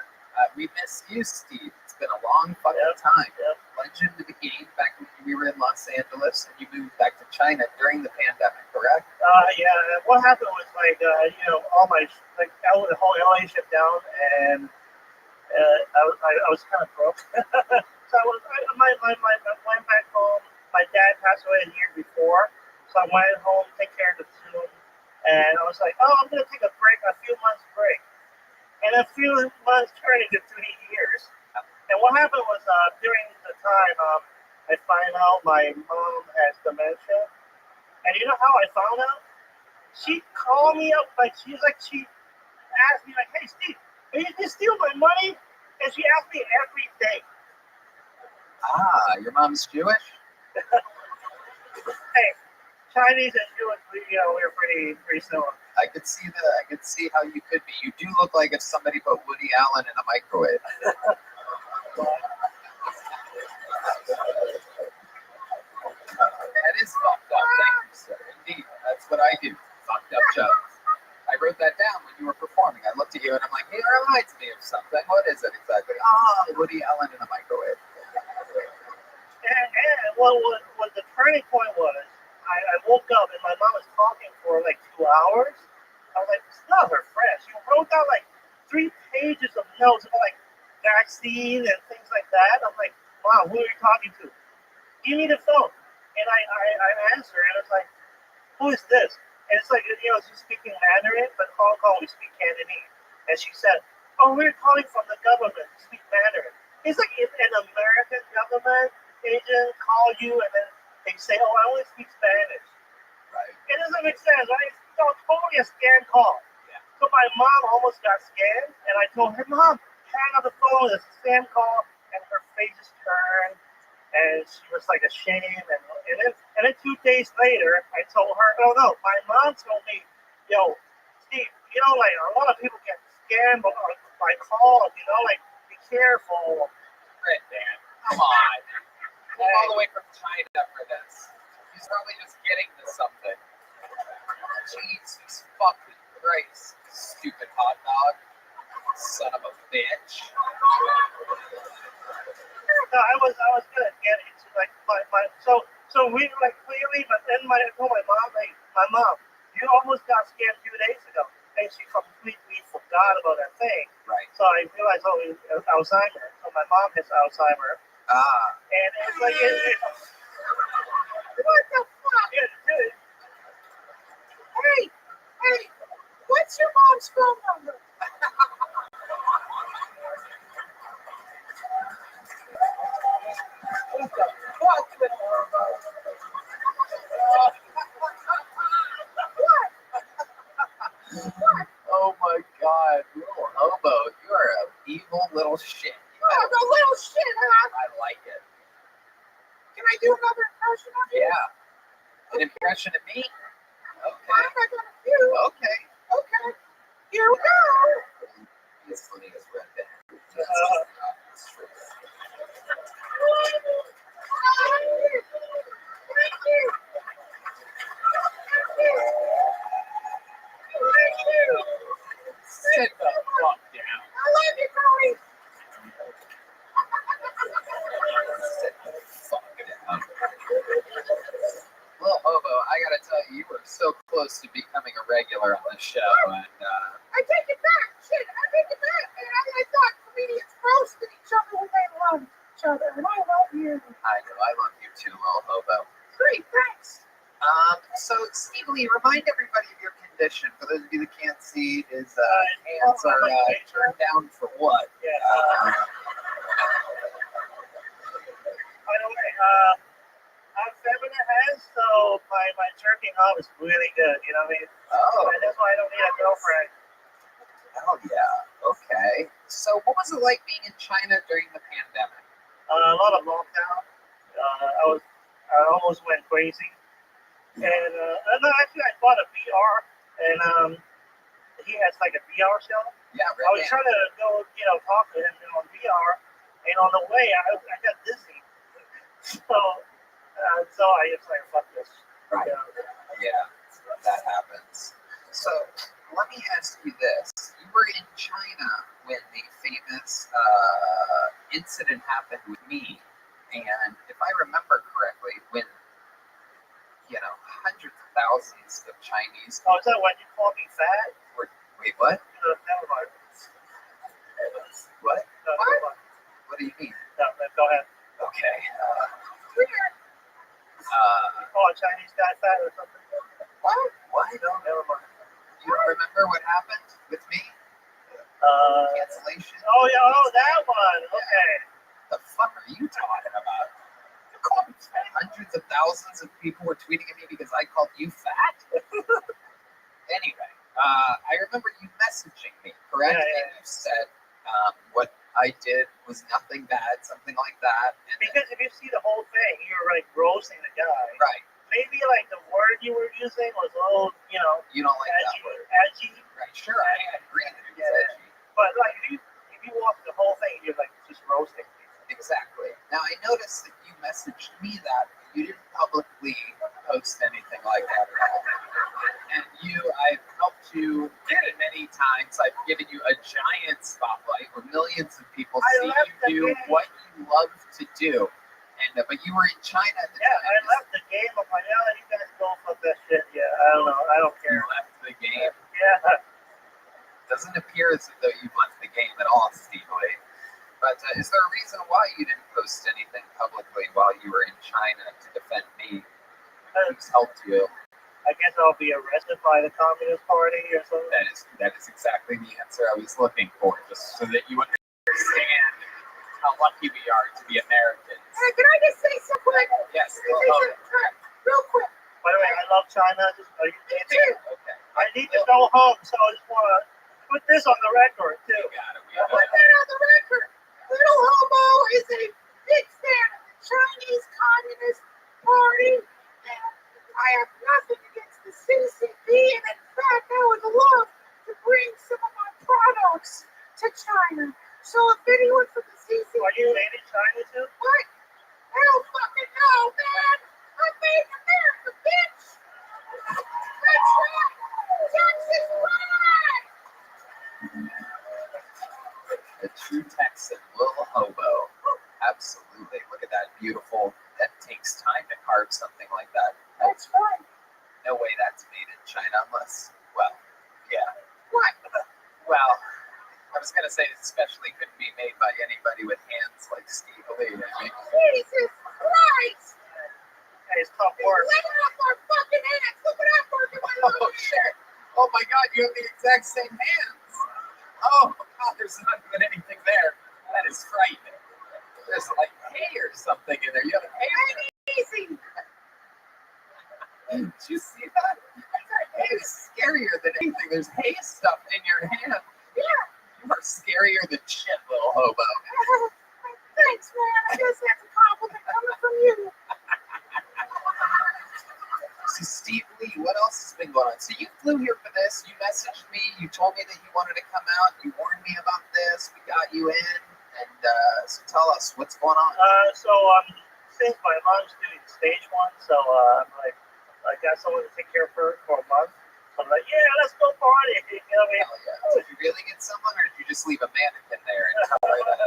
Speaker 3: We missed you, Steve. It's been a long fucking time. Legend of the game back when we were in Los Angeles and you moved back to China during the pandemic, correct?
Speaker 17: Yeah. What happened was all my the whole LA shut down, and I was kind of broke. So I went back home. My dad passed away a year before, so I went home, take care of the tomb, and I was like, "Oh, I'm gonna take a few months break." And a few months turned into 3 years. And what happened was during the time, I
Speaker 7: I find out my mom has dementia. And you know how I found out? She called me up, she asked me, like, hey, Steve, did you steal my money? And she asked me every day.
Speaker 3: Ah, your mom's Jewish?
Speaker 7: Hey, Chinese and Jewish, we're pretty similar.
Speaker 3: I could see that. I could see how you could be. You do look like if somebody put Woody Allen in a microwave. That is fucked up. Thank you, sir. Indeed, that's what I do. Fucked up jokes. I wrote that down when you were performing. I looked at you and I'm like, hey, that reminds me of something. What is it exactly? Ah, Woody Allen in a microwave.
Speaker 7: And what the turning point was, I woke up and my mom was talking for like 2 hours. I was like, it's not her friend. She wrote down like 3 pages of notes about like vaccine and things like that. I'm like, wow, who are you talking to? Give me the phone. And I answer and it's like, who is this? And it's like, she's speaking Mandarin, but Hong Kong we speak Cantonese. And she said, oh, we're calling from the government to speak Mandarin. It's like if an American government agent call you and then they say, oh, I only speak Spanish.
Speaker 3: Right.
Speaker 7: It doesn't make sense, right? It's totally a scam call.
Speaker 3: Yeah.
Speaker 7: So my mom almost got scammed, and I told her, Mom, hang on the phone, it's a scam call, and her face just turned, and she was like ashamed, and then 2 days later, I told her, oh no, my mom told me, yo, Steve, like a lot of people get scammed by calls, like be careful.
Speaker 3: Right, man. Come on. Came all the way from China for this. He's probably just getting to something. Jesus fucking Christ. Stupid hot dog. Son of a bitch.
Speaker 7: No, I was gonna get into like my so we like clearly, but then I told my mom, hey, my mom, you almost got scammed 2 days ago, and she completely forgot about that thing.
Speaker 3: Right.
Speaker 7: So I realized, oh, it was Alzheimer's. So my mom has Alzheimer's.
Speaker 3: Ah.
Speaker 7: And it's like,
Speaker 16: What the fuck? Hey, what's your mom's phone number? What the fuck? What?
Speaker 3: Oh my God, little hobo, you are an evil little shit.
Speaker 16: Oh, the little shit, huh?
Speaker 3: I like it.
Speaker 16: Can I do another impression of you?
Speaker 3: Yeah. An impression of me? Okay.
Speaker 16: I'm not gonna do.
Speaker 3: Okay.
Speaker 16: Okay. Here we go.
Speaker 3: As funny as Red Band. Sit the fuck down.
Speaker 16: I love you, Tony.
Speaker 3: Sit the fuck down. Well, Hobo, I gotta tell you, you were so close to becoming a regular on this show, and
Speaker 16: I take it back. Shit, I take it back. And I thought comedians roasted each other when they loved each other, and I love you.
Speaker 3: I know, I love you too, little Hobo.
Speaker 16: Great, thanks.
Speaker 3: So, Steve Lee, remind everybody of your condition. For those of you that can't see, his hands are turned down for what?
Speaker 7: Yeah. By the way, I'm feminine hands, so my jerking off is really good. You know what I mean?
Speaker 3: Oh.
Speaker 7: And that's why I don't need a girlfriend.
Speaker 3: Oh, yeah. Okay. So, what was it like being in China during the pandemic?
Speaker 7: A lot of lockdown. I almost went crazy. And no, actually, I bought a VR, and he has like a VR show.
Speaker 3: Yeah,
Speaker 7: I was trying to go, talk to him on VR, and on the way, I got dizzy. So I just like, fuck this.
Speaker 3: Right. Yeah, that happens. So let me ask you this: you were in China when the famous incident happened with me, and if I remember correctly, when hundreds of thousands of Chinese.
Speaker 7: Oh, is that when you called me fat?
Speaker 3: Wait, what?
Speaker 7: Never mind.
Speaker 3: What?
Speaker 7: No, never mind.
Speaker 3: What do you mean?
Speaker 7: No, go ahead.
Speaker 3: Okay.
Speaker 7: You call a Chinese guy fat or something?
Speaker 3: What?
Speaker 7: No, never mind.
Speaker 3: Do you remember what happened with me? Cancellation?
Speaker 7: Oh, yeah, that one. Okay.
Speaker 3: The fuck are you talking about? Hundreds of thousands of people were tweeting at me because I called you fat. Anyway, I remember you messaging me, correct?
Speaker 17: Yeah, yeah.
Speaker 3: And you said what I did was nothing bad, something like that. And
Speaker 17: Because if you see the whole thing, you were like roasting the guy.
Speaker 3: right.
Speaker 17: Maybe like the word you were using was a little,
Speaker 3: You don't like that word.
Speaker 17: edgy.
Speaker 3: Right. Sure, I agree that it was edgy.
Speaker 17: But like if you watch the whole thing, you're like just roasting people.
Speaker 3: Exactly. Now I noticed that you messaged me that, but you didn't publicly post anything like that at all. And I've helped you many, many times. I've given you a giant spotlight where millions of people see you do what you love to do. And but you were in China at the time.
Speaker 17: I left the game. I'm like, yeah, you guys go fuck that shit. Yeah, I don't know. I don't care.
Speaker 3: You left the game.
Speaker 17: Yeah.
Speaker 3: Doesn't appear as though you've left the game at all, Steve Lee. But is there a reason why you didn't post anything publicly while you were in China to defend me? Who's helped you?
Speaker 17: I guess I'll be arrested by the Communist Party or something.
Speaker 3: That is exactly the answer I was looking for, just so that you understand how lucky we are to be Americans.
Speaker 16: Hey, can I just say something?
Speaker 3: Yes.
Speaker 16: Real quick.
Speaker 17: By the way, I love China.
Speaker 16: Me too.
Speaker 3: Okay.
Speaker 17: I need to go home, so I just want to put this on the record too.
Speaker 3: You got it.
Speaker 16: Put that on the record. Little Hobo is a big fan of the Chinese Communist Party, and I have nothing against the CCP, and in fact, I would love to bring some of my products to China. So if anyone from the CCP...
Speaker 17: Are you made in China too?
Speaker 16: What? I don't fucking know, man. I'm made in America, bitch. That's right. Texas right.
Speaker 3: A true Texan, little hobo. Absolutely. Look at that beautiful. That takes time to carve something like that.
Speaker 16: That's right.
Speaker 3: No way that's made in China unless, well, yeah.
Speaker 16: What?
Speaker 3: Well, I was going to say it especially couldn't be made by anybody with hands like Steve Lee. I mean,
Speaker 16: Jesus Christ.
Speaker 17: Hey, it's tough work.
Speaker 16: Let off our fucking hands. Look at that work in my
Speaker 3: oh, shit. Oh, my God, you have the exact same hands. Oh, God, there's not even anything there. That is frightening. There's like hay or something in there. You have hay.
Speaker 16: Easy.
Speaker 3: Did you see that? Hay is scarier than anything. There's hay stuffed in your hand.
Speaker 16: Yeah.
Speaker 3: You are scarier than shit, little hobo.
Speaker 16: Thanks, man. I guess that's a compliment coming from you.
Speaker 3: So Steve Lee, what else has been going on? So you flew here for this. You messaged me. You told me that you wanted to come out. You warned me about this. We got you in. And so tell us, what's going on?
Speaker 17: Since my mom's doing stage 1, so I'm like, I got someone to take care of her for a month. So I'm like, yeah, let's go party. You know what I mean?
Speaker 3: Hell yeah. Did you really get someone, or did you just leave a mannequin there and cover that?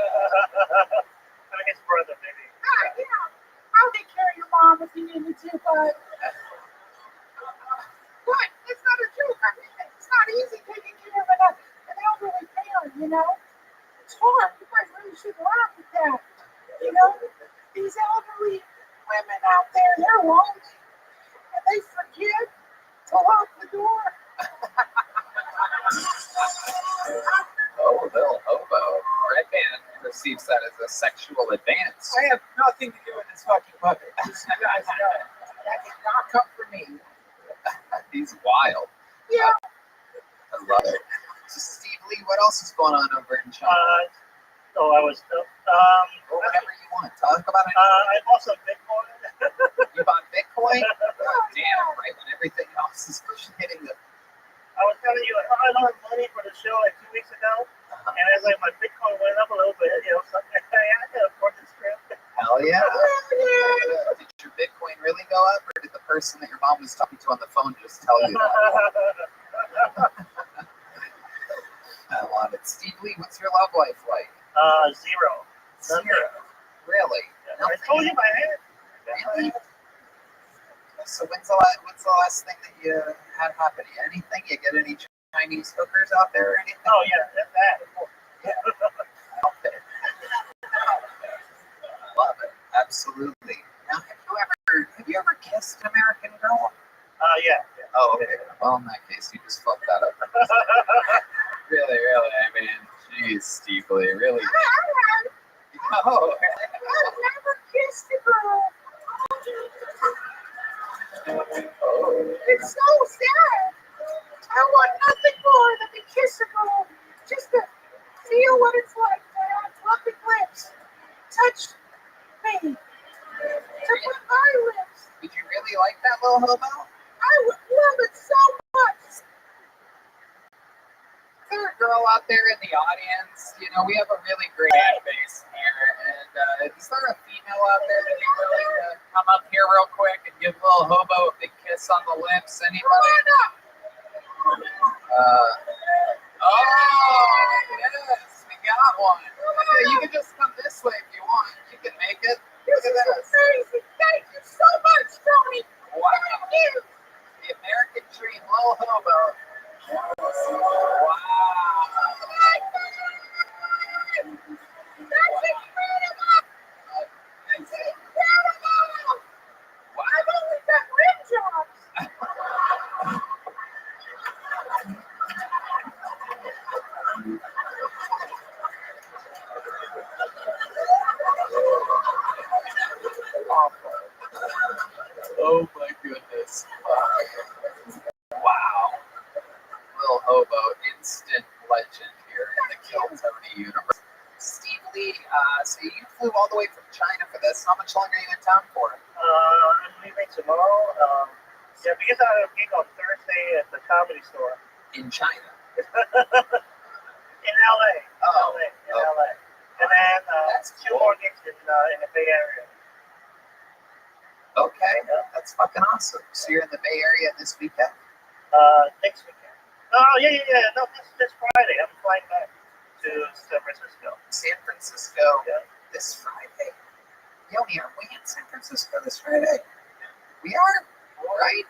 Speaker 17: I his brother, maybe.
Speaker 16: Yeah. I'll take care of your mom if you need me to, but what? It's not a joke. I mean, it's not easy taking care of an elderly parent, you know? It's hard. You guys really should laugh at that. You know? These elderly women out there, they're lonely. And they forget to lock the door.
Speaker 3: Oh, little hobo. Red Band perceives that as a sexual advance.
Speaker 13: I have nothing to do with this fucking puppet. You guys know. That did not come from me.
Speaker 3: He's wild.
Speaker 16: Yeah.
Speaker 3: I love it. So Steve Lee, what else is going on over in China?
Speaker 17: I was
Speaker 3: whatever you want. Talk about it.
Speaker 17: I bought some Bitcoin.
Speaker 3: You bought Bitcoin? Oh, damn, right when everything else is hitting the...
Speaker 17: I was telling you, I loaned money for the show like 2 weeks ago, and as like my Bitcoin went up a little bit, so I could afford this trip.
Speaker 3: Hell yeah. Did your Bitcoin really go up, or did the person that your mom was talking to on the phone just tell you that? I love it. Steve Lee, what's your love life like?
Speaker 17: Zero.
Speaker 3: Really?
Speaker 17: Yeah, I told you my head.
Speaker 3: Really? So when's the last thing that you had happen? Anything? You get any Chinese hookers out there or anything?
Speaker 17: Oh yeah, that's that.
Speaker 3: Yeah. Out there. I love it. Absolutely. Now, have you ever kissed an American girl?
Speaker 17: Yeah.
Speaker 3: Oh, okay. Well, in that case, you just fucked that up. Really, I mean, geez, Steve Lee, really.
Speaker 16: I have.
Speaker 3: Oh.
Speaker 16: I've never kissed a girl. It's so sad. I want nothing more than to kiss a girl, just to feel what it's like to have fluffy lips touch me, to put my lips.
Speaker 3: Would you really like that little hobo?
Speaker 16: I would love it so much.
Speaker 3: Is there a girl out there in the audience? You know, we have a really great fan base here, and is there a female out there that'd be willing to come up here real quick and give little hobo a big kiss on the lips? Anybody? Oh, yes, we got one. Okay, you can just come this way if you want. You can make it. Look at this.
Speaker 16: Amazing. Thank you so much, Tony.
Speaker 3: Wow.
Speaker 16: Thank you.
Speaker 3: The American dream, little hobo. Wow.
Speaker 16: That's incredible.
Speaker 3: It's
Speaker 16: Incredible. I've only got rim jobs.
Speaker 3: Oh my goodness. Wow. Little hobo, instant legend here in the Kill Tony universe. Steve Lee, so you flew all the way from China for this. How much longer are you in town for?
Speaker 17: I'm leaving tomorrow. Yeah, because I have a gig on Thursday at the Comedy Store.
Speaker 3: In China?
Speaker 17: In LA.
Speaker 3: Oh.
Speaker 17: In LA. And then
Speaker 3: That's
Speaker 17: two
Speaker 3: cool.
Speaker 17: more gigs in the Bay Area.
Speaker 3: Okay, that's fucking awesome. So you're in the Bay Area this weekend?
Speaker 17: Next weekend. Oh, yeah. No, this Friday. I'm flying back to San Francisco.
Speaker 3: San Francisco this Friday. Yoni, are we in San Francisco this Friday? We are, right?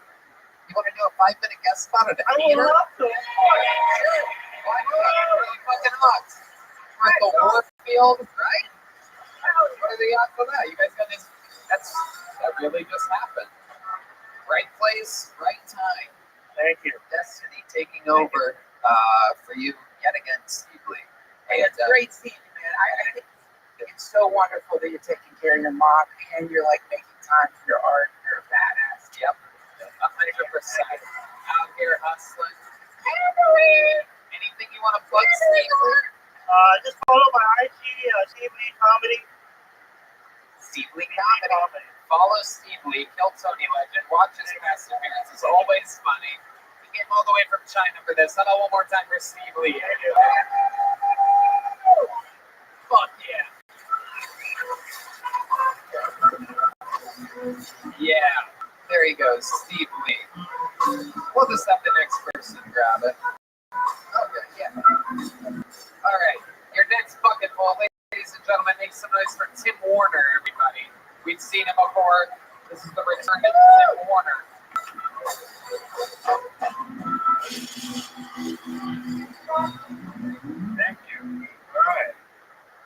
Speaker 3: You want to do a 5-minute guest spot at the
Speaker 17: I would
Speaker 3: theater?
Speaker 17: love to.
Speaker 3: Why not? Really fucking hot. We're at the Warfield, right? What are the odds of that? You guys got this? That really just happened. Right place, right time.
Speaker 17: Thank you.
Speaker 3: Destiny taking over for you yet again, Steve Lee.
Speaker 11: Hey, it's great seeing you, man. I think it's so wonderful that you're taking care of your mom and you're like making time for your art. You're a badass.
Speaker 3: Yep, 100%. Out here hustling. Anything you want to plug, Steve Lee?
Speaker 17: Just follow my IG, Steve Lee Comedy.
Speaker 3: Steve Lee Comedy. Follow Steve Lee, Kill Tony legend. Watch his past appearances. Always funny. He came all the way from China for this. How about one more time for Steve Lee? Fuck yeah. Yeah. There he goes, Steve Lee. We'll just have the next person grab it. Okay, yeah. All right. Your next bucket full, ladies and gentlemen, make some noise for Tim Warner, everybody. We've seen him before. This is the return of Tim Warner.
Speaker 14: Thank you. All right.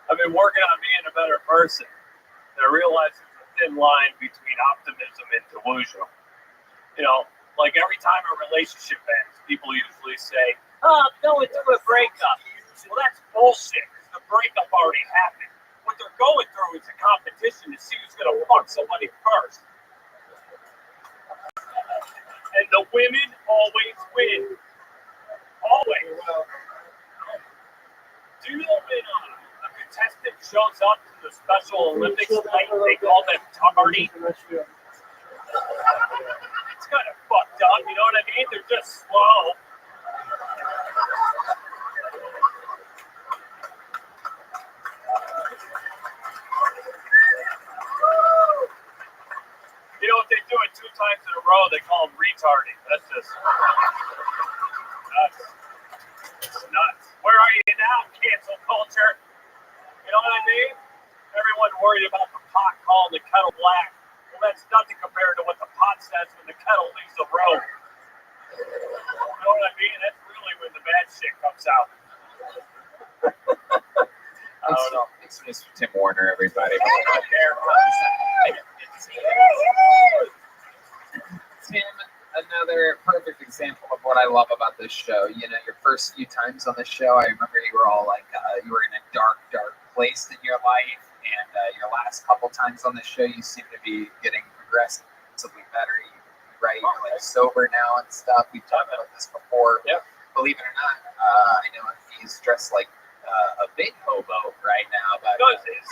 Speaker 14: I've been working on being a better person. And I realize there's a thin line between optimism and delusion. You know, like every time a relationship ends, people usually say, "Oh, I'm going through a breakup." Well, that's bullshit, because the breakup already happened. What they're going through is a competition to see who's going to fuck somebody first. And the women always win. Always. Do you know when a contestant shows up to the Special Olympics night, they call them tardy? It's kind of fucked up, you know what I mean? They're just slow. You know, if they do it 2 times in a row, they call them retarding. That's just nuts. It's nuts. Where are you now, cancel culture? You know what I mean? Everyone worried about the pot calling the kettle black. Well, that's nothing compared to what the pot says when the kettle leaves the room. You know what I mean? That's really when the bad shit comes out. I don't know.
Speaker 3: Thanks for Tim Warner, everybody. Tim, another perfect example of what I love about this show. You know, your first few times on the show, I remember you were all like, you were in a dark place in your life, and your last couple times on the show, you seem to be getting progressively better. Right? You're like sober now and stuff. We've talked about this before.
Speaker 4: Yep.
Speaker 3: Believe it or not, I know he's dressed like a big hobo right now. But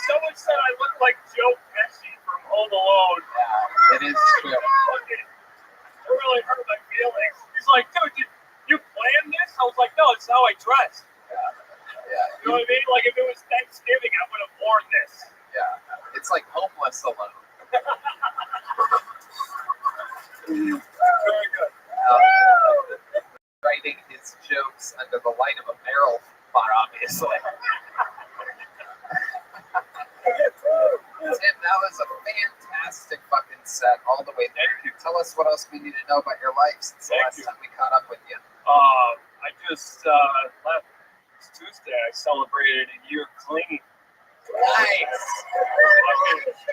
Speaker 7: Someone said I look like Joe Pesci from Home Alone.
Speaker 3: yeah, it is true.
Speaker 7: It really hurt my feelings. He's like, dude, did you plan this? I was like, no, it's how I dress.
Speaker 3: Yeah.
Speaker 7: You know what I mean? Like if it was Thanksgiving, I would have worn this.
Speaker 3: Yeah. It's like Homeless Alone.
Speaker 7: Very good.
Speaker 3: Writing his jokes under the light of a barrel fire, obviously. Tim, that was a fantastic fucking set all the way there. Tell us what else we need to know about your life since the last time we caught up with you.
Speaker 7: I just last Tuesday I celebrated a year clean.
Speaker 3: Nice.
Speaker 7: It's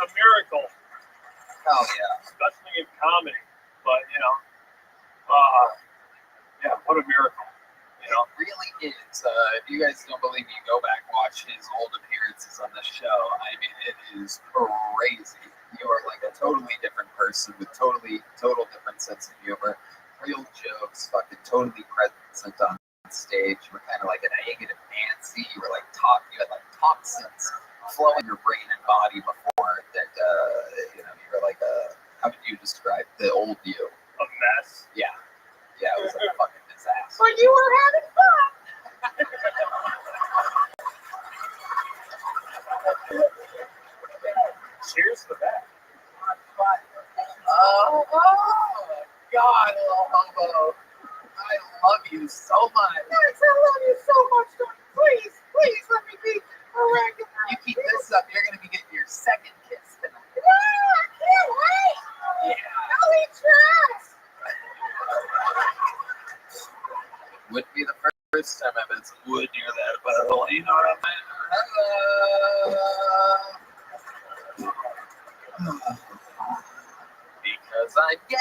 Speaker 7: a miracle.
Speaker 3: Hell yeah.
Speaker 7: Especially in comedy. But yeah, what a miracle.
Speaker 3: It really is. If you guys don't believe me, go back and watch his old appearances on the show. I mean, it is crazy. You are like a totally different person with total different sense of humor, real jokes, fucking totally present on stage. You were kind of like a negative Nancy. You were like you had like toxins flowing your brain and body before that. You were like how would you describe the old you?
Speaker 7: A mess.
Speaker 3: Yeah, it was like a fucking disaster.
Speaker 16: But you were having fun.
Speaker 7: Cheers to that.
Speaker 3: Oh, God, little hobo. I love you so much.
Speaker 16: Yes, I love you so much, Tony. Please let me be a regular.
Speaker 3: You keep this up, you're going to be getting your second kiss tonight.
Speaker 16: Yeah, I can't wait.
Speaker 3: Yeah.
Speaker 16: I'll eat your ass.
Speaker 3: Wouldn't be the first time I've been some wood near that butthole, you know what I mean? Because I'm gay.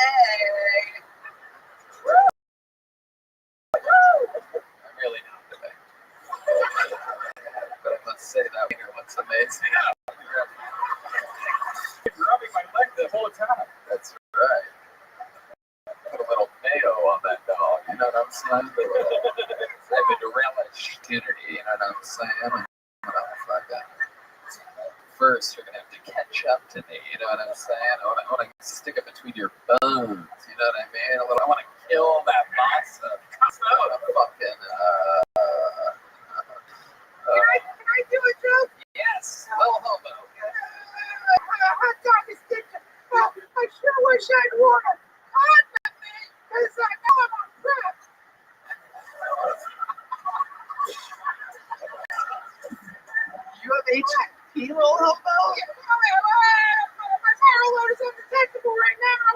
Speaker 3: I'm really not today. But I must say that winner looks amazing.
Speaker 7: You're rubbing my leg the whole time.
Speaker 3: That's right. Put a little mayo on that dog, you know what I'm saying? I would relish opportunity, you know what I'm saying? First, you're going to have to catch up to me, you know what I'm saying? I want to stick it between your bones, you know what I mean? I want to kill that massa. I want to fucking,
Speaker 16: Can I do a joke?
Speaker 3: yes, little hobo.
Speaker 16: Hot dog is different. I sure wish I'd worn a condom, because I know I'm on prep.
Speaker 3: You have HIV, little hobo?
Speaker 16: My fire alert is undetectable right now.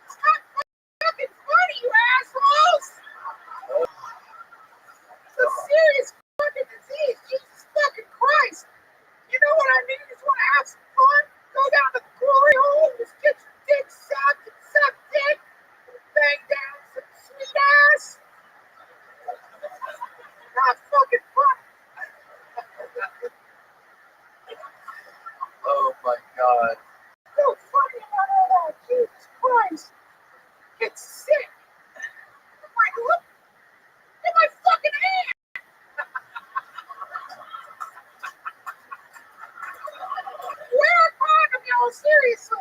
Speaker 16: Stop fucking funny, you assholes! It's a serious fucking disease. Jesus fucking Christ. You know what I mean? You just want to have some fun? Go down to the glory hole, just get your dick sucked and suck dick. Bang down some sweet ass. Not fucking fun.
Speaker 3: Oh my God.
Speaker 16: So funny about all that. Jesus Christ. Get sick. In my fucking hand. Wear a condom, y'all. Seriously.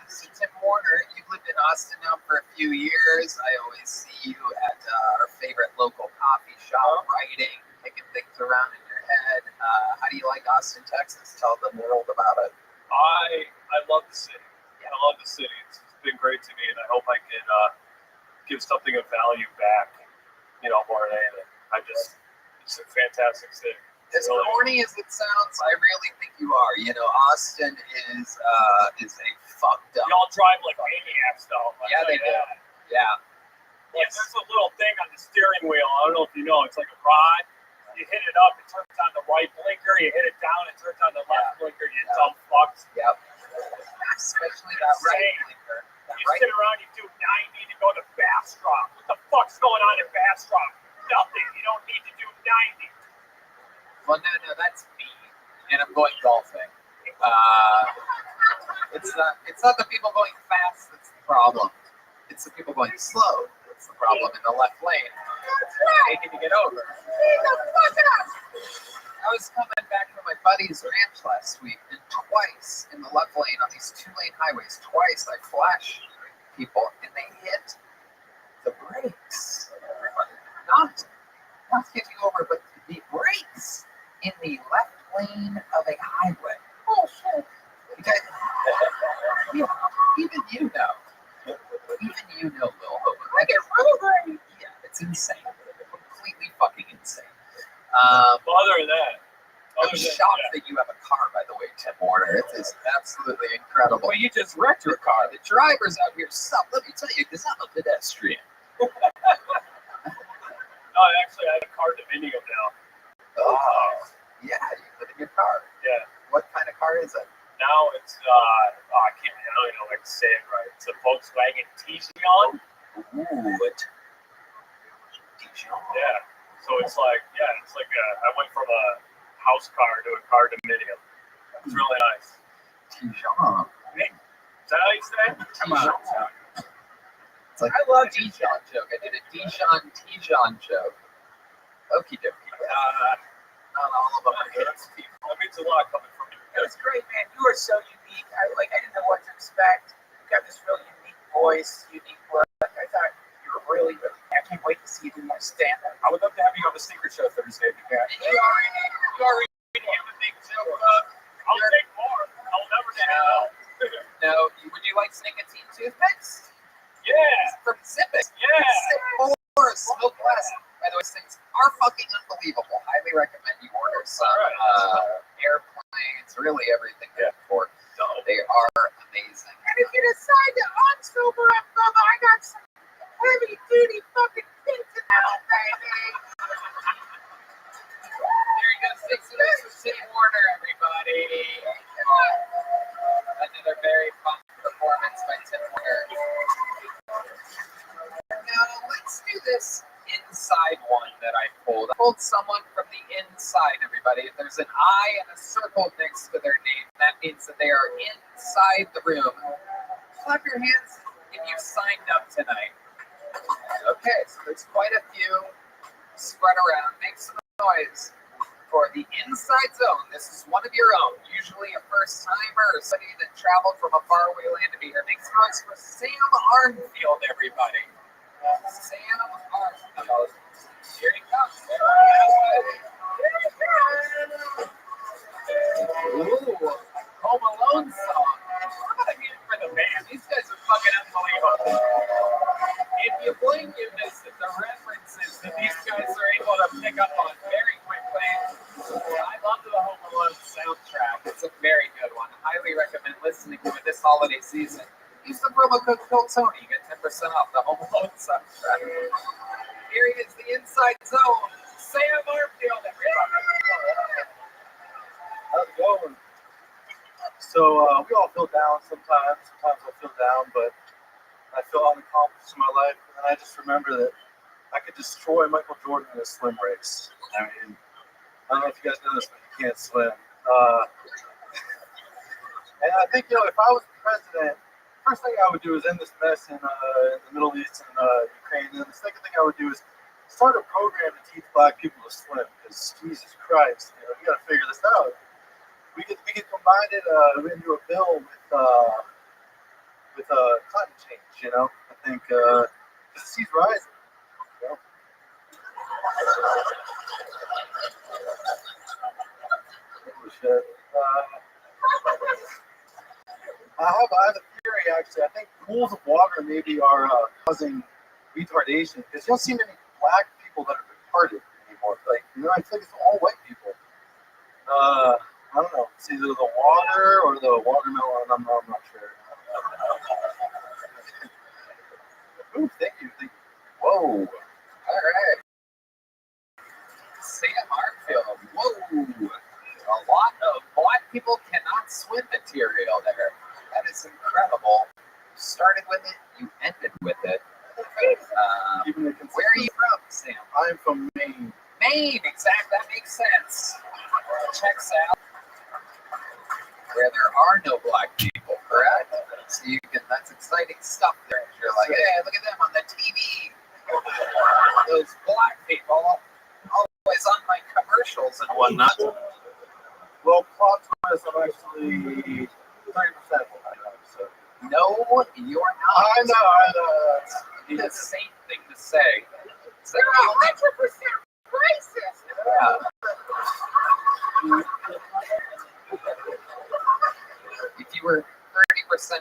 Speaker 3: So Tim Warner, you've lived in Austin now for a few years. I always see you at our favorite local coffee shop, writing, kicking things around in your head. How do you like Austin, Texas? Tell the world about it.
Speaker 7: I love the city. I love the city. It's been great to me, and I hope I can give something of value back. More than anything. It's a fantastic city.
Speaker 3: As corny as it sounds, I really think you are. Austin is a fucked up.
Speaker 7: Y'all drive like maniacs, though.
Speaker 3: Yeah, they do. Yeah.
Speaker 7: Like, there's a little thing on the steering wheel. I don't know if you know. It's like a rod. You hit it up, it turns on the right blinker. You hit it down, it turns on the left blinker. You dumb fucks.
Speaker 3: Yep. Especially that right blinker.
Speaker 7: You sit around, you do 90 to go to Bastrop. What the fuck's going on in Bastrop? nothing. You don't need to do 90.
Speaker 3: Well, no, that's me, and I'm going golfing. It's not the people going fast that's the problem. It's the people going slow that's the problem in the left lane. Taking to get over. I was coming back from my buddy's ranch last week, and twice in the left lane on these 2-lane highways, twice I flashed people, and they hit the brakes. Not getting over, but the brakes in the left lane of a highway. Oh shit! Because even you know, Lil Hobo. I get road rage. Yeah, it's insane. Completely fucking insane.
Speaker 7: Other than that,
Speaker 3: I'm shocked that you have a car, by the way, Tim Warner. It is absolutely incredible.
Speaker 7: well, you just wrecked your car.
Speaker 3: The drivers out here suck. Let me tell you, because I'm a pedestrian.
Speaker 7: No, actually, I have a car dominium now.
Speaker 3: Oh, yeah, you put in your car.
Speaker 7: Yeah.
Speaker 3: What kind of car is it?
Speaker 7: Now it's I don't even know how to say it right. It's a Volkswagen Tiguan.
Speaker 3: Ooh, what?
Speaker 7: Yeah. So it's like I went from a house car to a car dominium. It's really nice.
Speaker 3: Tijon.
Speaker 7: Is that how you say it?
Speaker 3: Come on. It's like I love Dijon joke. I did a Tijon joke. Okie dokie. Not all of them are hits.
Speaker 7: That means a lot coming from you.
Speaker 11: It was great, man. You are so unique. I didn't know what to expect. You got this really unique voice, unique look. I thought you were really, really. I can't wait to see you do more stand-up.
Speaker 4: I would love to have you on the Sneaker Show Thursday if you can.
Speaker 7: You already have a big joke. I'll take more. I'll never say no.
Speaker 3: No, would you like nicotine toothpicks?
Speaker 7: Yeah.
Speaker 3: From Zippet.
Speaker 7: Yeah.
Speaker 3: Zip 4 smoke less. By the way, these things are fucking unbelievable. Highly recommend you order some. Airplanes, really everything good for. They are amazing.
Speaker 16: And if you decide to unsober up, brother, I got some heavy duty fucking things in out, baby.
Speaker 3: There you go, 6 minutes for Tim Warner, everybody. Another very fun performance by Tim Warner. Now, let's do this inside one that I pulled. I pulled someone from the inside, everybody. If there's an I and a circle next to their name, that means that they are inside the room. Clap your hands if you signed up tonight. Okay, so there's quite a few spread around. Make some noise for the Inside Zone. This is one of your own, usually a first-timer or somebody that traveled from a faraway land to be here. Make some noise for Sam Armfield, everybody. Sam Armfield. Here he comes. Ooh, Home Alone song. I'm gonna hear it for the band. These guys are fucking unbelievable. If you blink, you miss it. The references that these guys are able to pick up on very quickly. I love the Home Alone soundtrack. It's a very good one. Highly recommend listening to it this holiday season. Use the promo code Tony. Get 10% off the Home Alone soundtrack. Here he is, the Inside Zone. Sam Armfield, everybody.
Speaker 18: How's it going? So we all feel down sometimes. Sometimes I feel down, but I feel unaccomplished in my life. And then I just remember that I could destroy Michael Jordan in a swim race. I mean, I don't know if you guys know this, but he can't swim. And I think, if I was president, first thing I would do is end this mess in the Middle East and Ukraine. And the second thing I would do is start a program to teach black people to swim. Because Jesus Christ, we got to figure this out. We could combine it into a bill with climate change. I think because the sea's rising. Oh shit. I have a theory actually. I think pools of water maybe are causing retardation because you don't see many black people that are retarded anymore. I think it's all white people. I don't know. It's either the water or the watermelon. I'm not sure. Ooh, thank you. Whoa. All right.
Speaker 3: Sam Armfield. Whoa. A lot of black people cannot swim material there. That is incredible. You started with it, you ended with it. If
Speaker 18: Keeping it consistent.
Speaker 3: Where are you from, Sam?
Speaker 18: I'm from Maine.
Speaker 3: Maine, exactly. That makes sense. Checks out. Where there are no black people, correct? So you can, that's exciting stuff there. You're like, hey, look at them on the TV. Those black people always on my commercials and whatnot.
Speaker 18: Well, plot twist, I'm actually 30% black. So.
Speaker 3: No, you're not.
Speaker 18: I know.
Speaker 3: It's the same thing to say. So
Speaker 16: You're 100% racist.
Speaker 3: yeah. If you were 30%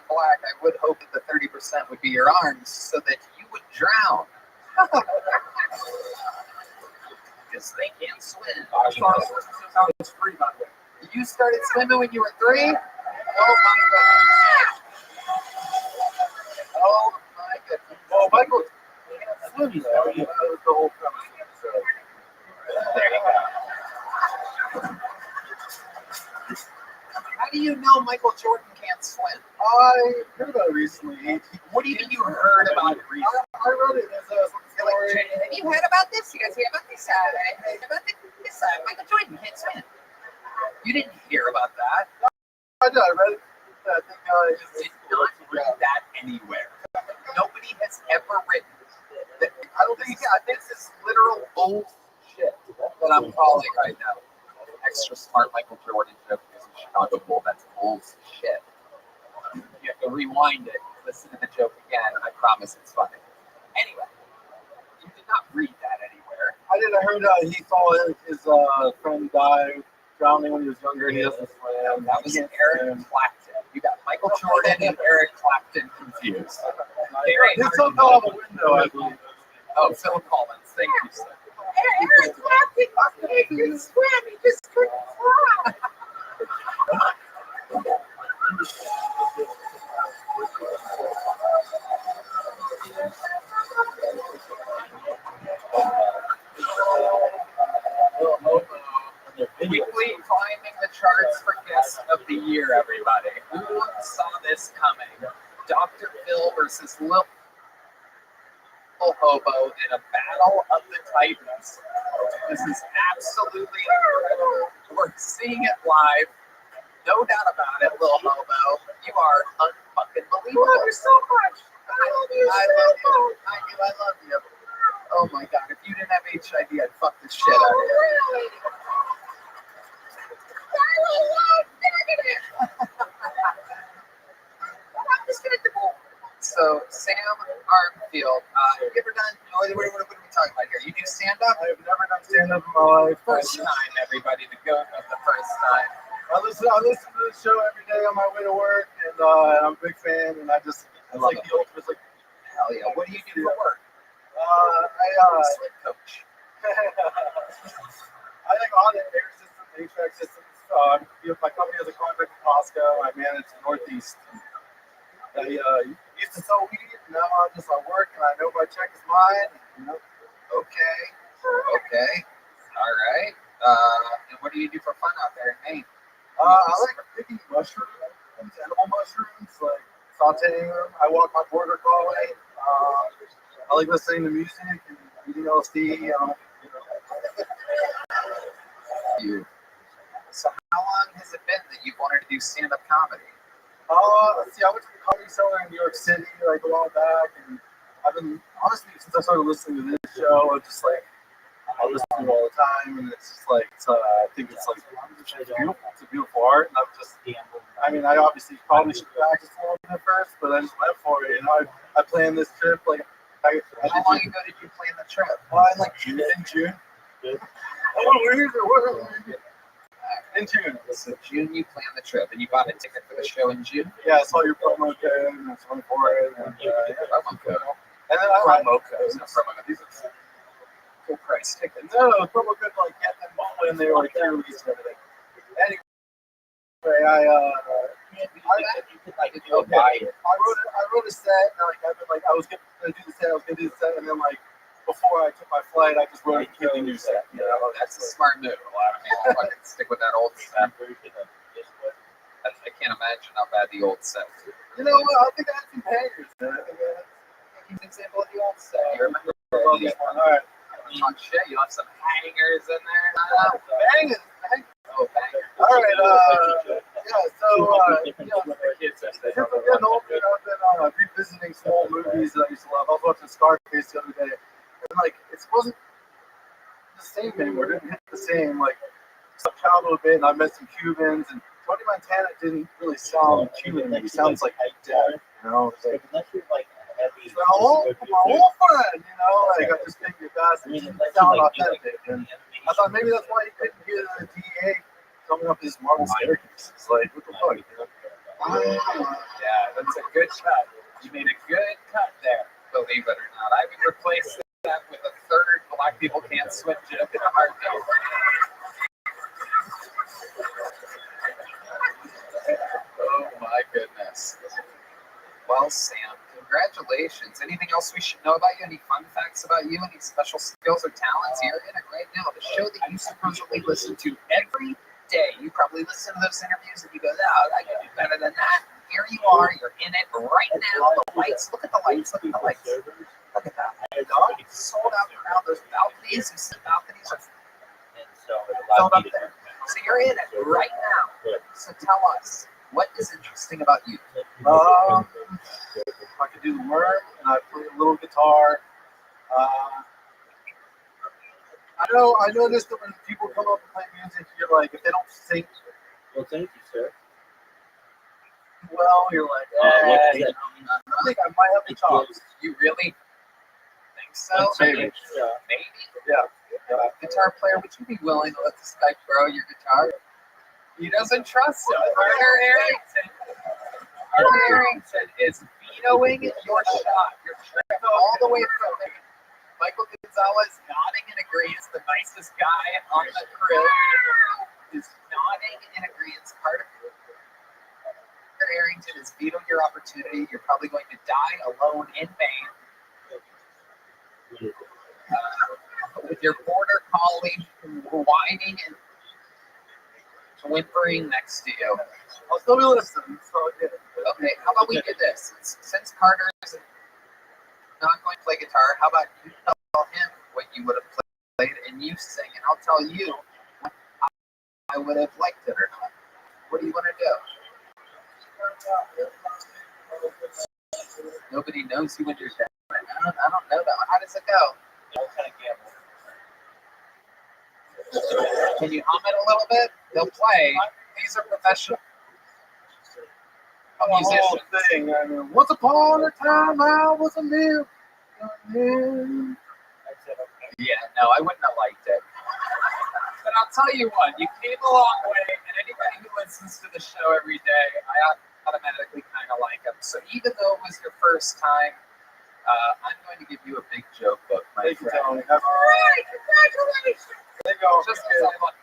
Speaker 3: black, I would hope that the 30% would be your arms so that you would drown. Because they can't swim.
Speaker 18: It's free, by the way.
Speaker 3: You started swimming when you were 3? Oh my goodness. Oh my goodness.
Speaker 18: Well, Michael swims, though. That was the whole premise. So.
Speaker 3: There you go. How do you know Michael Jordan can't swim?
Speaker 18: I heard about it recently.
Speaker 3: What do you think you heard about it recently?
Speaker 18: I read it. There's some story.
Speaker 3: Have you heard about this? You guys hear about this? About this? Michael Jordan can't swim. You didn't hear about that.
Speaker 18: I did. I read it. I think
Speaker 3: you did not read that anywhere. Nobody has ever written that. I don't think. I think this is literal bullshit that I'm calling right now. Extra smart Michael Jordan joke is a Chicago Bull. That's bullshit. You have to rewind it, listen to the joke again. I promise it's funny. Anyway, you did not read that anywhere.
Speaker 18: I did. I heard he saw his friend die drowning when he was younger. And he doesn't swim.
Speaker 3: That was Eric Clapton. You got Michael Jordan and Eric Clapton confused.
Speaker 18: He still fell out the window, I believe.
Speaker 3: Oh, Phil Collins. Thank you, sir.
Speaker 16: Eric Clapton, he could swim, he just couldn't fly.
Speaker 3: Weekly climbing the charts for guest of the year, everybody. Who saw this coming? Dr. Phil versus Lil Hobo in a battle of the Titans. This is absolutely incredible. We're seeing it live. No doubt about it, Lil Hobo. You are unfucking believable.
Speaker 16: I love you so much. I love you so much.
Speaker 3: I love you. Oh my god, if you didn't have HIV, I'd fuck the shit out of you.
Speaker 16: Really? I love negative. I'm just gonna do.
Speaker 3: So, Sam Armfield, have you ever done, what are we talking about here? You do stand-up?
Speaker 18: I have never done stand-up in my life.
Speaker 3: First time, everybody, the goat of the first time.
Speaker 18: I listen to the show every day on my way to work, and I'm a big fan, and it's like the ultimate, like,
Speaker 3: hell yeah. What do you do for work?
Speaker 18: Swim
Speaker 3: coach.
Speaker 18: I like audit air systems, HVAC systems. My company has a contract with Costco. I manage the Northeast. I used to sell weed, and now I work, and I know my check is mine. You know.
Speaker 3: Okay. All right. And what do you do for fun out there in Maine?
Speaker 18: I like picking mushrooms, edible mushrooms, like sauteing them. I walk my border collie. I like listening to music and eating LSD.
Speaker 3: So how long has it been that you've wanted to do stand-up comedy?
Speaker 18: Let's see, I went to the Comedy Cellar in New York City like a while back, and I've been, honestly, since I started listening to this show, I listen to it all the time, and it's just like, I think it's like, it's beautiful. It's a beautiful art, and I obviously probably should practice a little bit at first, but I just went for it. I planned this trip, like,
Speaker 3: how long ago did you plan the trip?
Speaker 18: In June. In June.
Speaker 3: So June you planned the trip, and you bought a ticket for the show in June?
Speaker 18: Yeah, I saw your promo code, and I was going for it. And,
Speaker 3: promo code.
Speaker 18: And then
Speaker 3: promo code. No promo code. These are full price tickets.
Speaker 18: No, the promo code like get them when they were like released and everything. Anyway, I wrote a set, and I was gonna do the set, and then before I took my flight, I just wrote a completely new set.
Speaker 3: That's a smart move. A lot of people fucking stick with that old set. I can't imagine how bad the old set was.
Speaker 18: I think I had some bangers.
Speaker 3: He's an example of the old set. You remember all these ones? All right. Talk shit. You have some hangers in there.
Speaker 18: Bang it.
Speaker 3: Oh, bangers.
Speaker 18: All right. Yeah. So, since I'm getting older, I've been revisiting some old movies that I used to love. I was watching Scarface the other day, and like it wasn't the same anymore. It didn't hit the same. Like, I traveled a bit, and I met some Cubans, and Tony Montana didn't really sound Cuban. He sounds like dead, you know. Like, my old friend, you know, like I just think your best and sound authentic. And I thought maybe that's why he couldn't get a DEA coming up his marble staircase. It's like, what the fuck? You know?
Speaker 3: Yeah, that's a good cut. You made a good cut there, believe it or not. I would replace that with a third Black People Can't Swim joke in a heartbeat. Oh my goodness. Well, Sam, congratulations. Anything else we should know about you? Any fun facts about you? Any special skills or talents? You're in it right now. The show that you supposedly listen to every day. You probably listen to those interviews and you go, "Oh, I can do better than that." Here you are. You're in it right now. The lights. Look at the lights. Look at the lights. Look at that. Sold out crowd. Those balconies. The balconies are filled up there. So you're in it right now. So tell us, what is interesting about you?
Speaker 18: I can do the worm, and I play a little guitar. I noticed that when people come up and play music, you're like, if they don't sing,
Speaker 19: well, thank you, sir.
Speaker 18: Well, you're like, I think I might have the chops.
Speaker 3: You really think so?
Speaker 18: Maybe.
Speaker 3: Maybe?
Speaker 18: Yeah.
Speaker 3: Guitar player, would you be willing to let this guy borrow your guitar? He doesn't trust him. Carter Harrington is vetoing your shot. Your trip all the way from there. Michael Gonzalez nodding in agreement. The nicest guy on the crew is nodding in agreement. Carter Harrington is vetoing your opportunity. You're probably going to die alone in Maine. With your border collie whining and whimpering next to you.
Speaker 18: I'll still be listening. So
Speaker 3: okay, how about we do this? Since Carter's not going to play guitar, how about you tell him what you would have played and you sing, and I'll tell you what I would have liked it or not. What do you want to do? Nobody knows you when you're down. I don't know that one. How does it go? Can you hum it a little bit? They'll play. These are professional musicians.
Speaker 18: Thing. I mean, once upon a time, I was a little.
Speaker 3: Yeah, no, I wouldn't have liked it. But I'll tell you what, you came a long way, and anybody who listens to the show every day, I automatically kind of like them. So even though it was your first time, I'm going to give you a big joke book, my friend.
Speaker 18: All
Speaker 3: right, congratulations.
Speaker 18: There you go.
Speaker 3: Just as I look.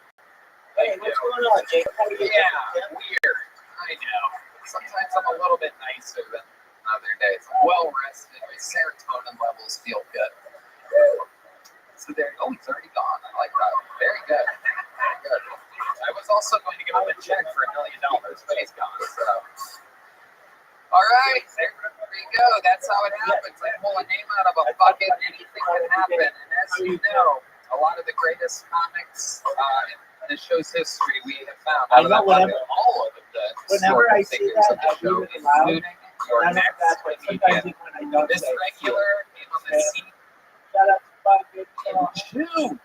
Speaker 3: Hey, what's going on, Jake? Yeah, weird. I know. Sometimes I'm a little bit nicer than other days. I'm well rested. My serotonin levels feel good. So there. Oh, he's already gone. I like that. Very good. Very good. I was also going to give him a check for $1 million, but he's gone. So. All right, there you go. That's how it happens. I pull a name out of a bucket. Anything can happen. And as you know, a lot of the greatest comics in the show's history we have found.
Speaker 19: I know whenever,
Speaker 3: all of the
Speaker 19: whenever I see that, I
Speaker 3: show,
Speaker 19: read it loud.
Speaker 3: your
Speaker 19: And
Speaker 3: next
Speaker 19: that's what sometimes when I don't
Speaker 3: this
Speaker 19: say
Speaker 3: regular came on the scene
Speaker 19: shut up, bucket.
Speaker 3: in June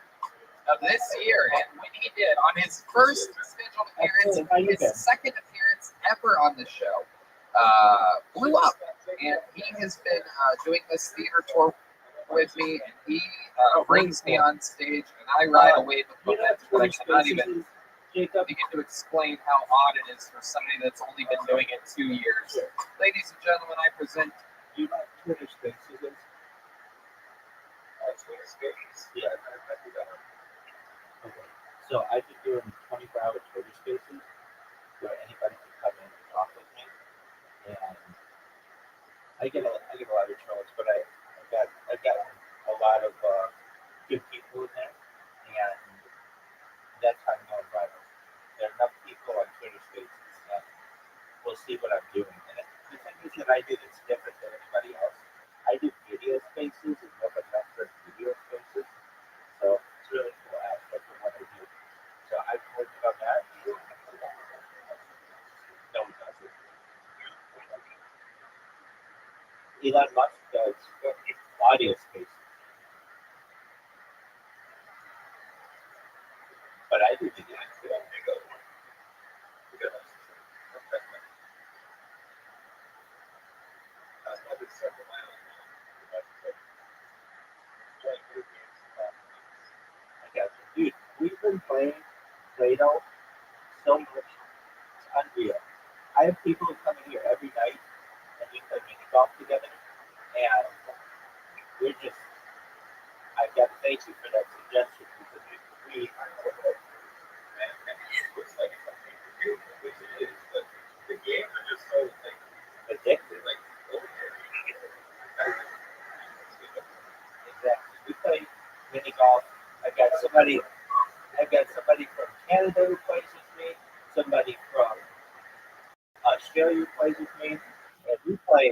Speaker 3: of this year, and when he did on his first scheduled appearance, his second appearance ever on the show, blew up, and he has been doing this theater tour with me, and he brings me on stage, and I ride away with him, but I cannot even begin to explain how odd it is for somebody that's only been doing it 2 years. Ladies and gentlemen, I present
Speaker 19: you know Twitter Spaces is?
Speaker 3: Twitter Spaces.
Speaker 19: Yeah, I do that. Okay, so I've been doing 24-hour Twitter Spaces where anybody can come in and talk with me, and I get a lot of trolls, but I've got a lot of good people in there, and that's how I'm going viral. There are enough people on Twitter Spaces that will see what I'm doing. And the thing is that I do that's different than anybody else I do video spaces and open up for video spaces. So it's really cool aspect of what I do. So I've been working on that. No one does it. Elon Musk does audio spaces. But I do video. Dude, we've been playing Play-Doh so much, it's unreal. I have people who come in here every night and we play mini golf together, and we're just, I got to thank you for that suggestion because we it's like something to do, which it is, but the games are just so like addictive. Like, exactly. We play mini golf. I've got somebody from Canada who plays with me, somebody from Australia who plays with me, and we play.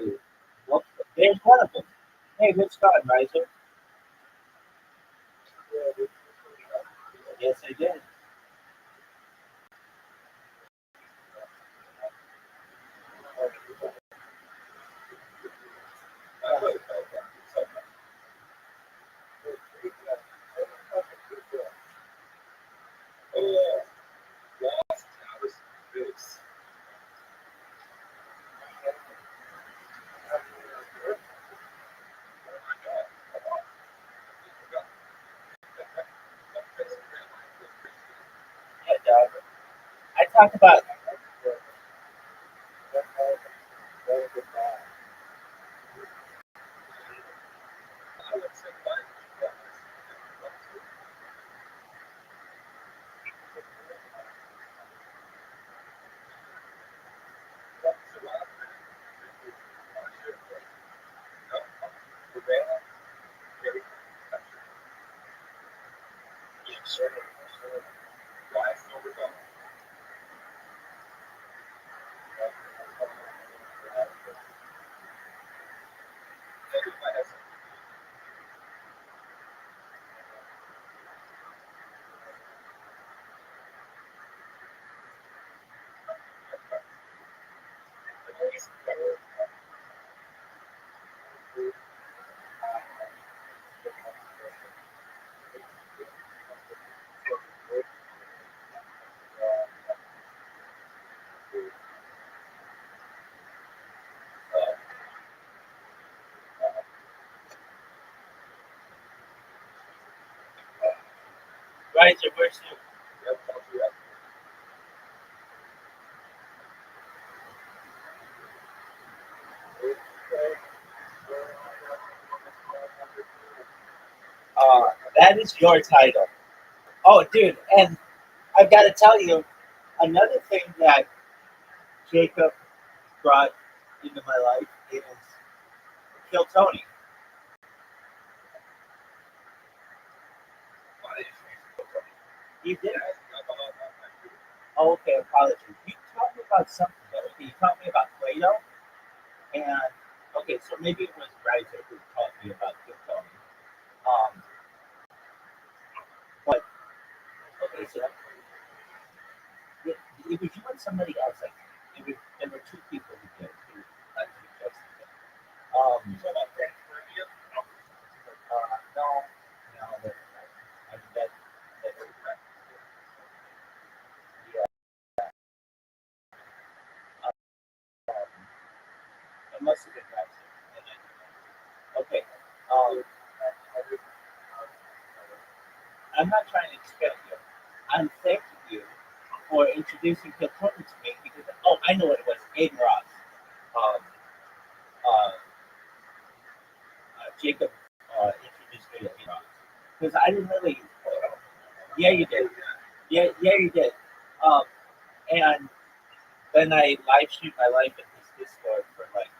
Speaker 19: Well, there's one of them. Hey, what's going, Riser? Yes, I did. And I talk about. Riser, where's you? That is your title. Oh, dude, and I've got to tell you, another thing that Jacob brought into my life is Kill Tony. You did. Oh, okay, apologies. You taught me about something. Okay, you taught me about Plato, and okay, so maybe it was Riser who taught me about Kill Tony. But okay, so it was you and somebody else. Like there were two people who did. No, that, yeah, it must have been Riser. Okay, um, I'm not trying to expel you. I'm thanking you for introducing Kill Tony to me because I know what it was. Aiden Ross. Um, uh, Jacob introduced me to Aiden Ross because I didn't really. Yeah, you did. Yeah, you did. Um, and then I live streamed my life in his Discord for like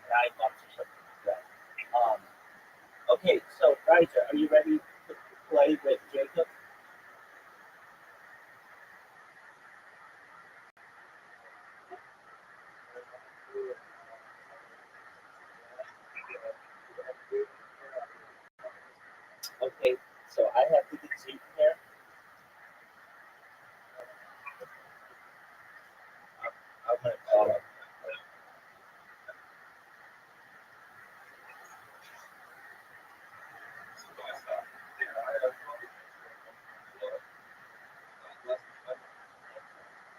Speaker 19: 9 months or something like that. Okay, so Riser, are you ready to play with Jacob? have to get seat there. I'm gonna call him.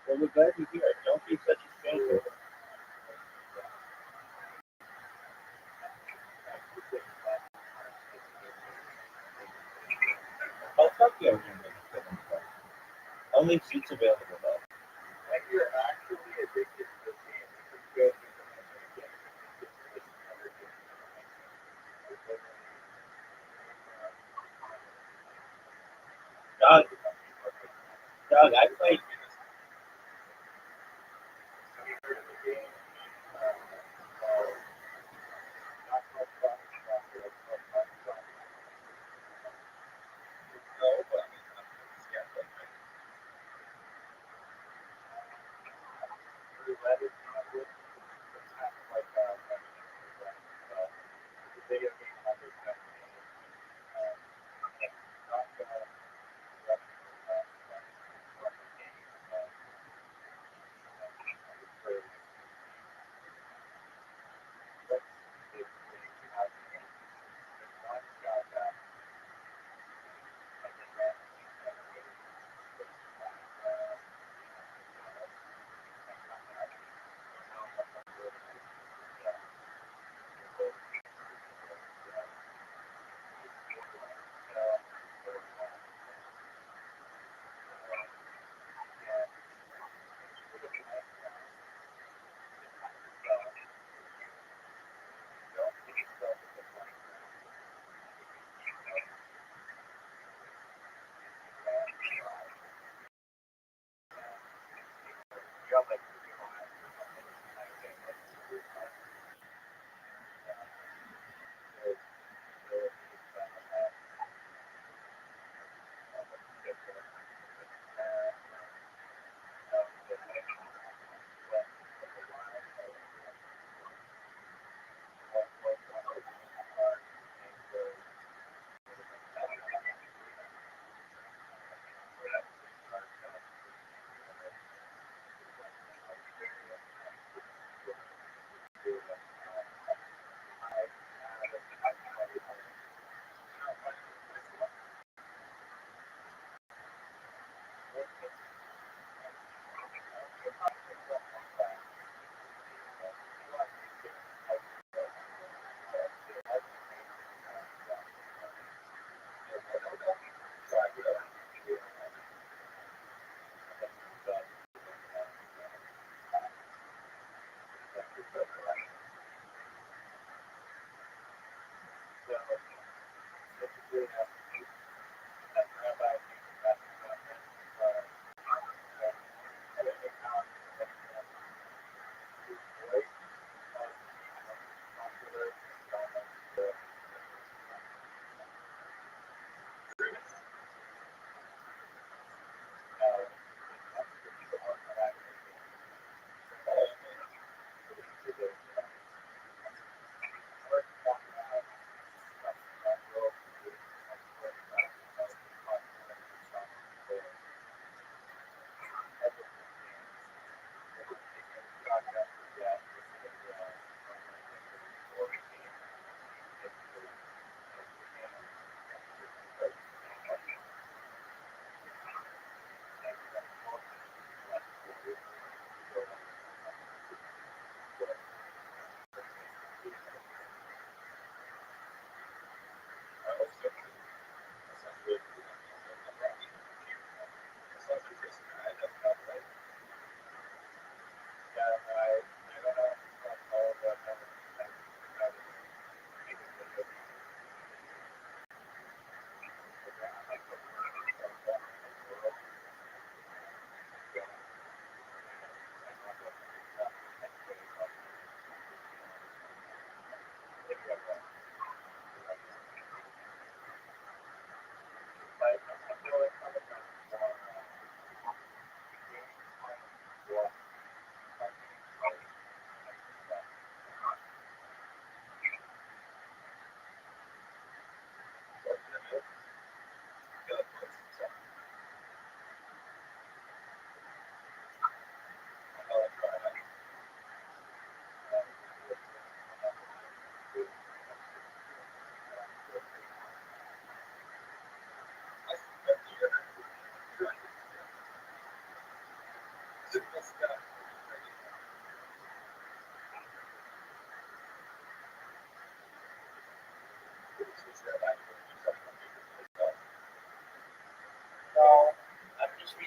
Speaker 19: Well, we're glad you're here. Don't be such a stranger. Oh, fuck you. Only seats available, though.
Speaker 12: Like you're actually addicted to this game. It's good.
Speaker 19: Doug, I played.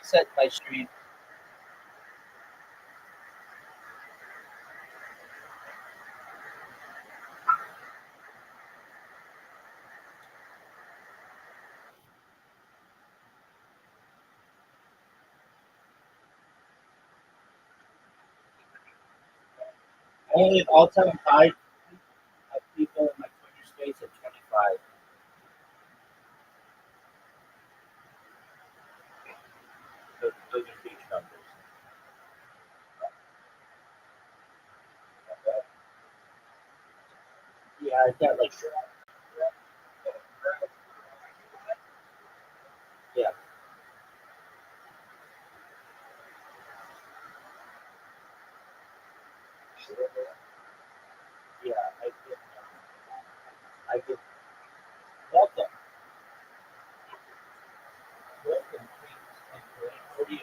Speaker 19: reset my stream. Only all-time high of people in my Twitter space at 25. Those are huge numbers. Yeah, I got like, yeah. Yeah, I get welcome. Welcome, please. How are you?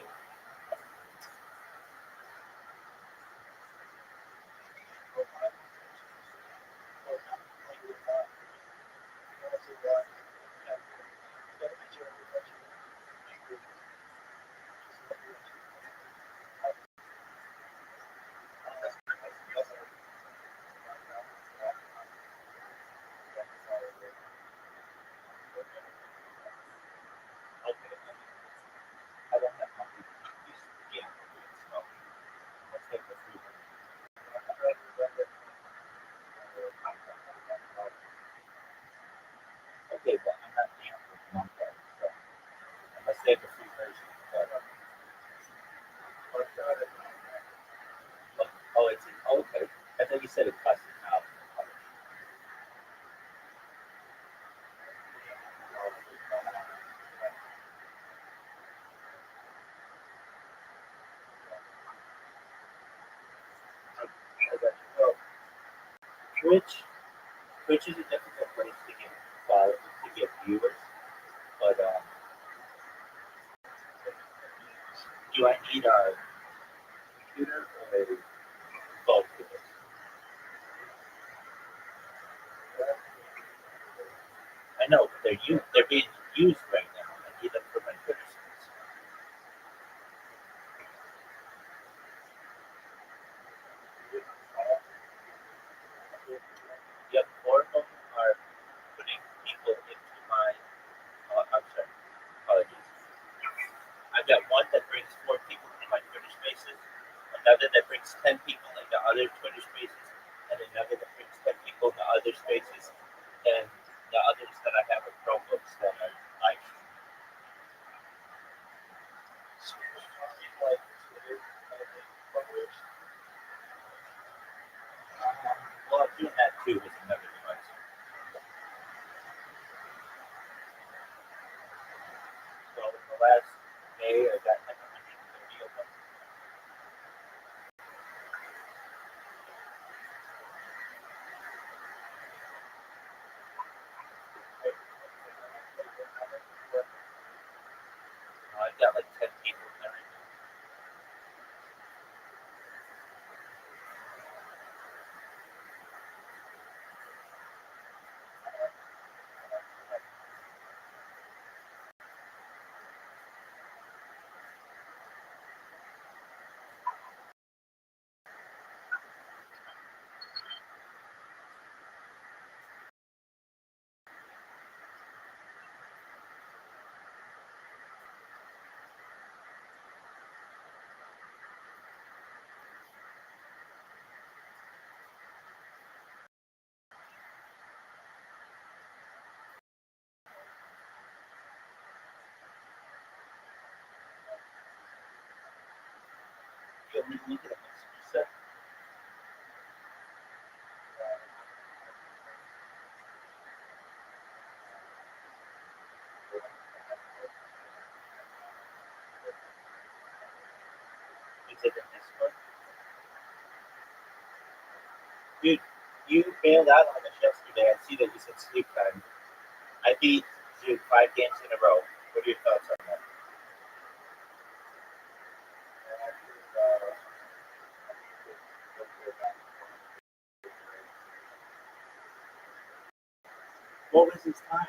Speaker 19: I don't have money. Yeah, so let's take the food. Okay, but I'm not gambling on that, so I must take the free version. Oh, it's okay. I thought you said it cost $1,000. Well, Twitch is a difficult place to get viewers, but do I need a computer or both of it? I know, but they're being used right now. I need them for my Twitter space. Yep, 4 of them are putting people into my. I'm sorry, apologies. I've got one that brings 4 people into my Twitter spaces, another that brings 10 people into other Twitter spaces, and another that brings 10 people into other spaces, and the others that I have with Chromebooks that are like. Well, I'm doing that too with another device. So in the last day, I got like 130 of them. I got like 10 people in there. You want me to look at it? Is it in this one? Dude, you bailed out on us yesterday. I see that you said sleep time. I beat you 5 games in a row. What are your thoughts on that? What was his time?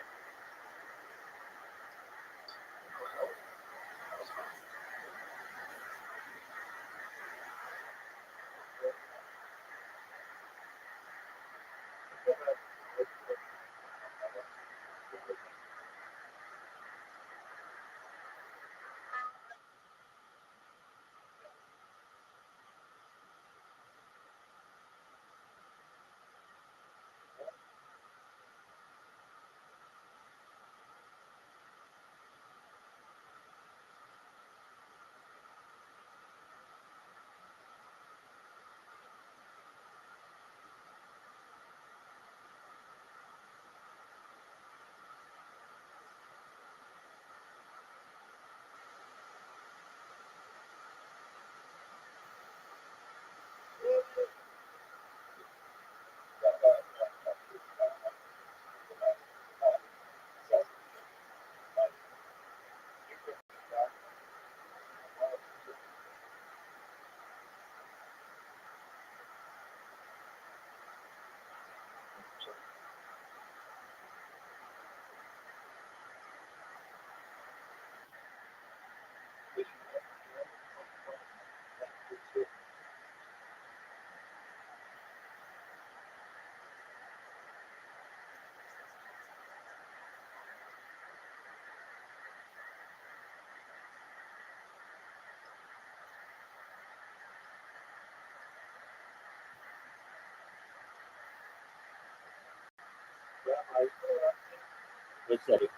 Speaker 19: What's that again?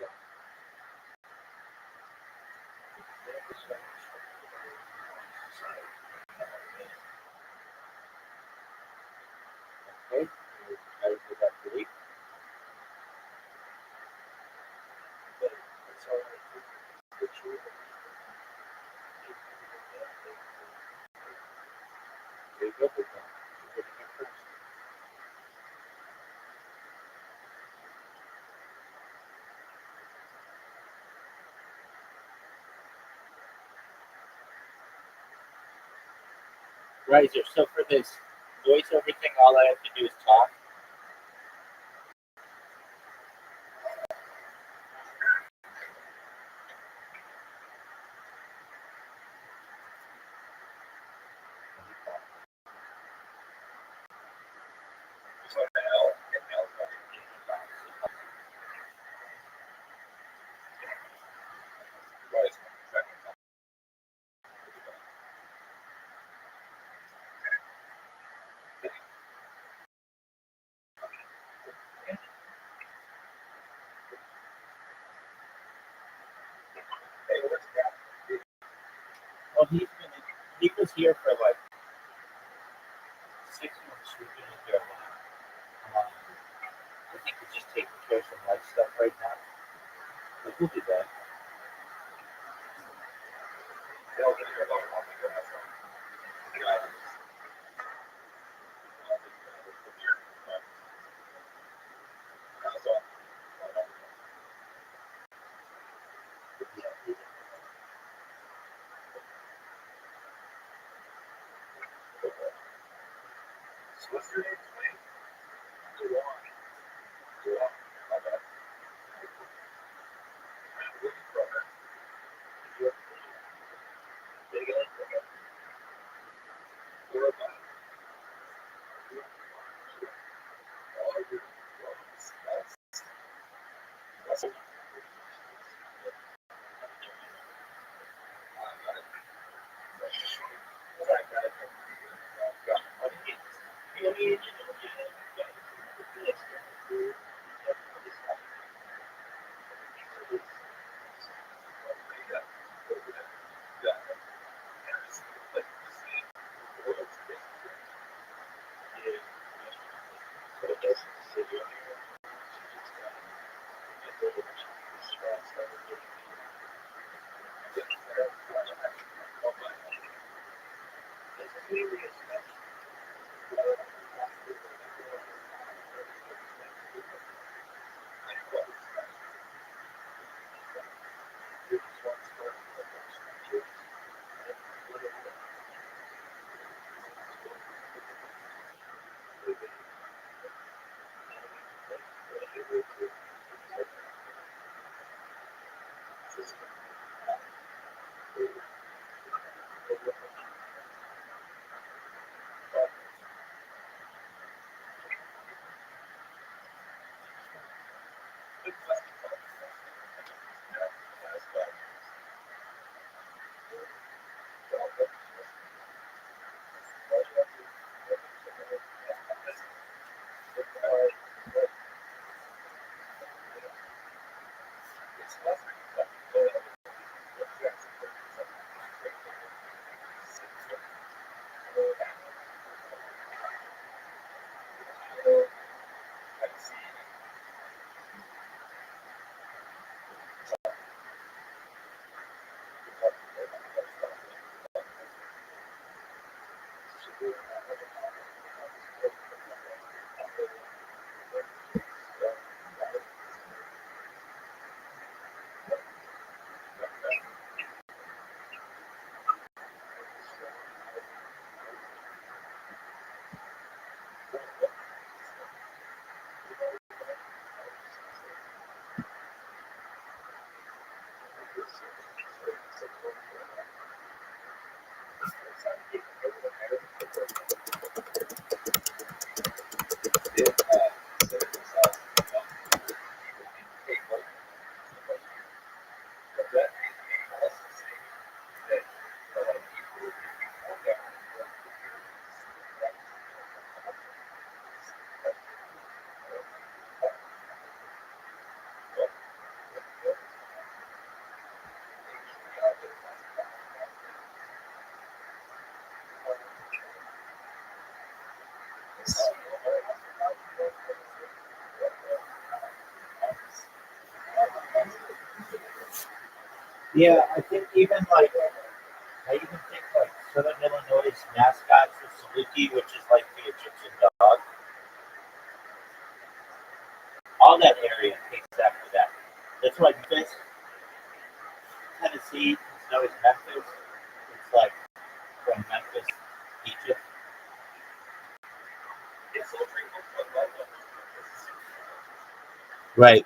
Speaker 19: Okay. I was that delete. There you go. Riser, so for this voiceover thing, all I have to do is talk. Well, he was here for like 6 months. We've been here a lot. I think he's just taking care of some life stuff right now. But we'll do that. Yeah, I think even like I even think like Southern Illinois' mascot is Saluki, which is like the Egyptian dog. All that area takes after that. That's why Memphis, Tennessee, is known as Memphis. It's like from Memphis, Egypt. Right.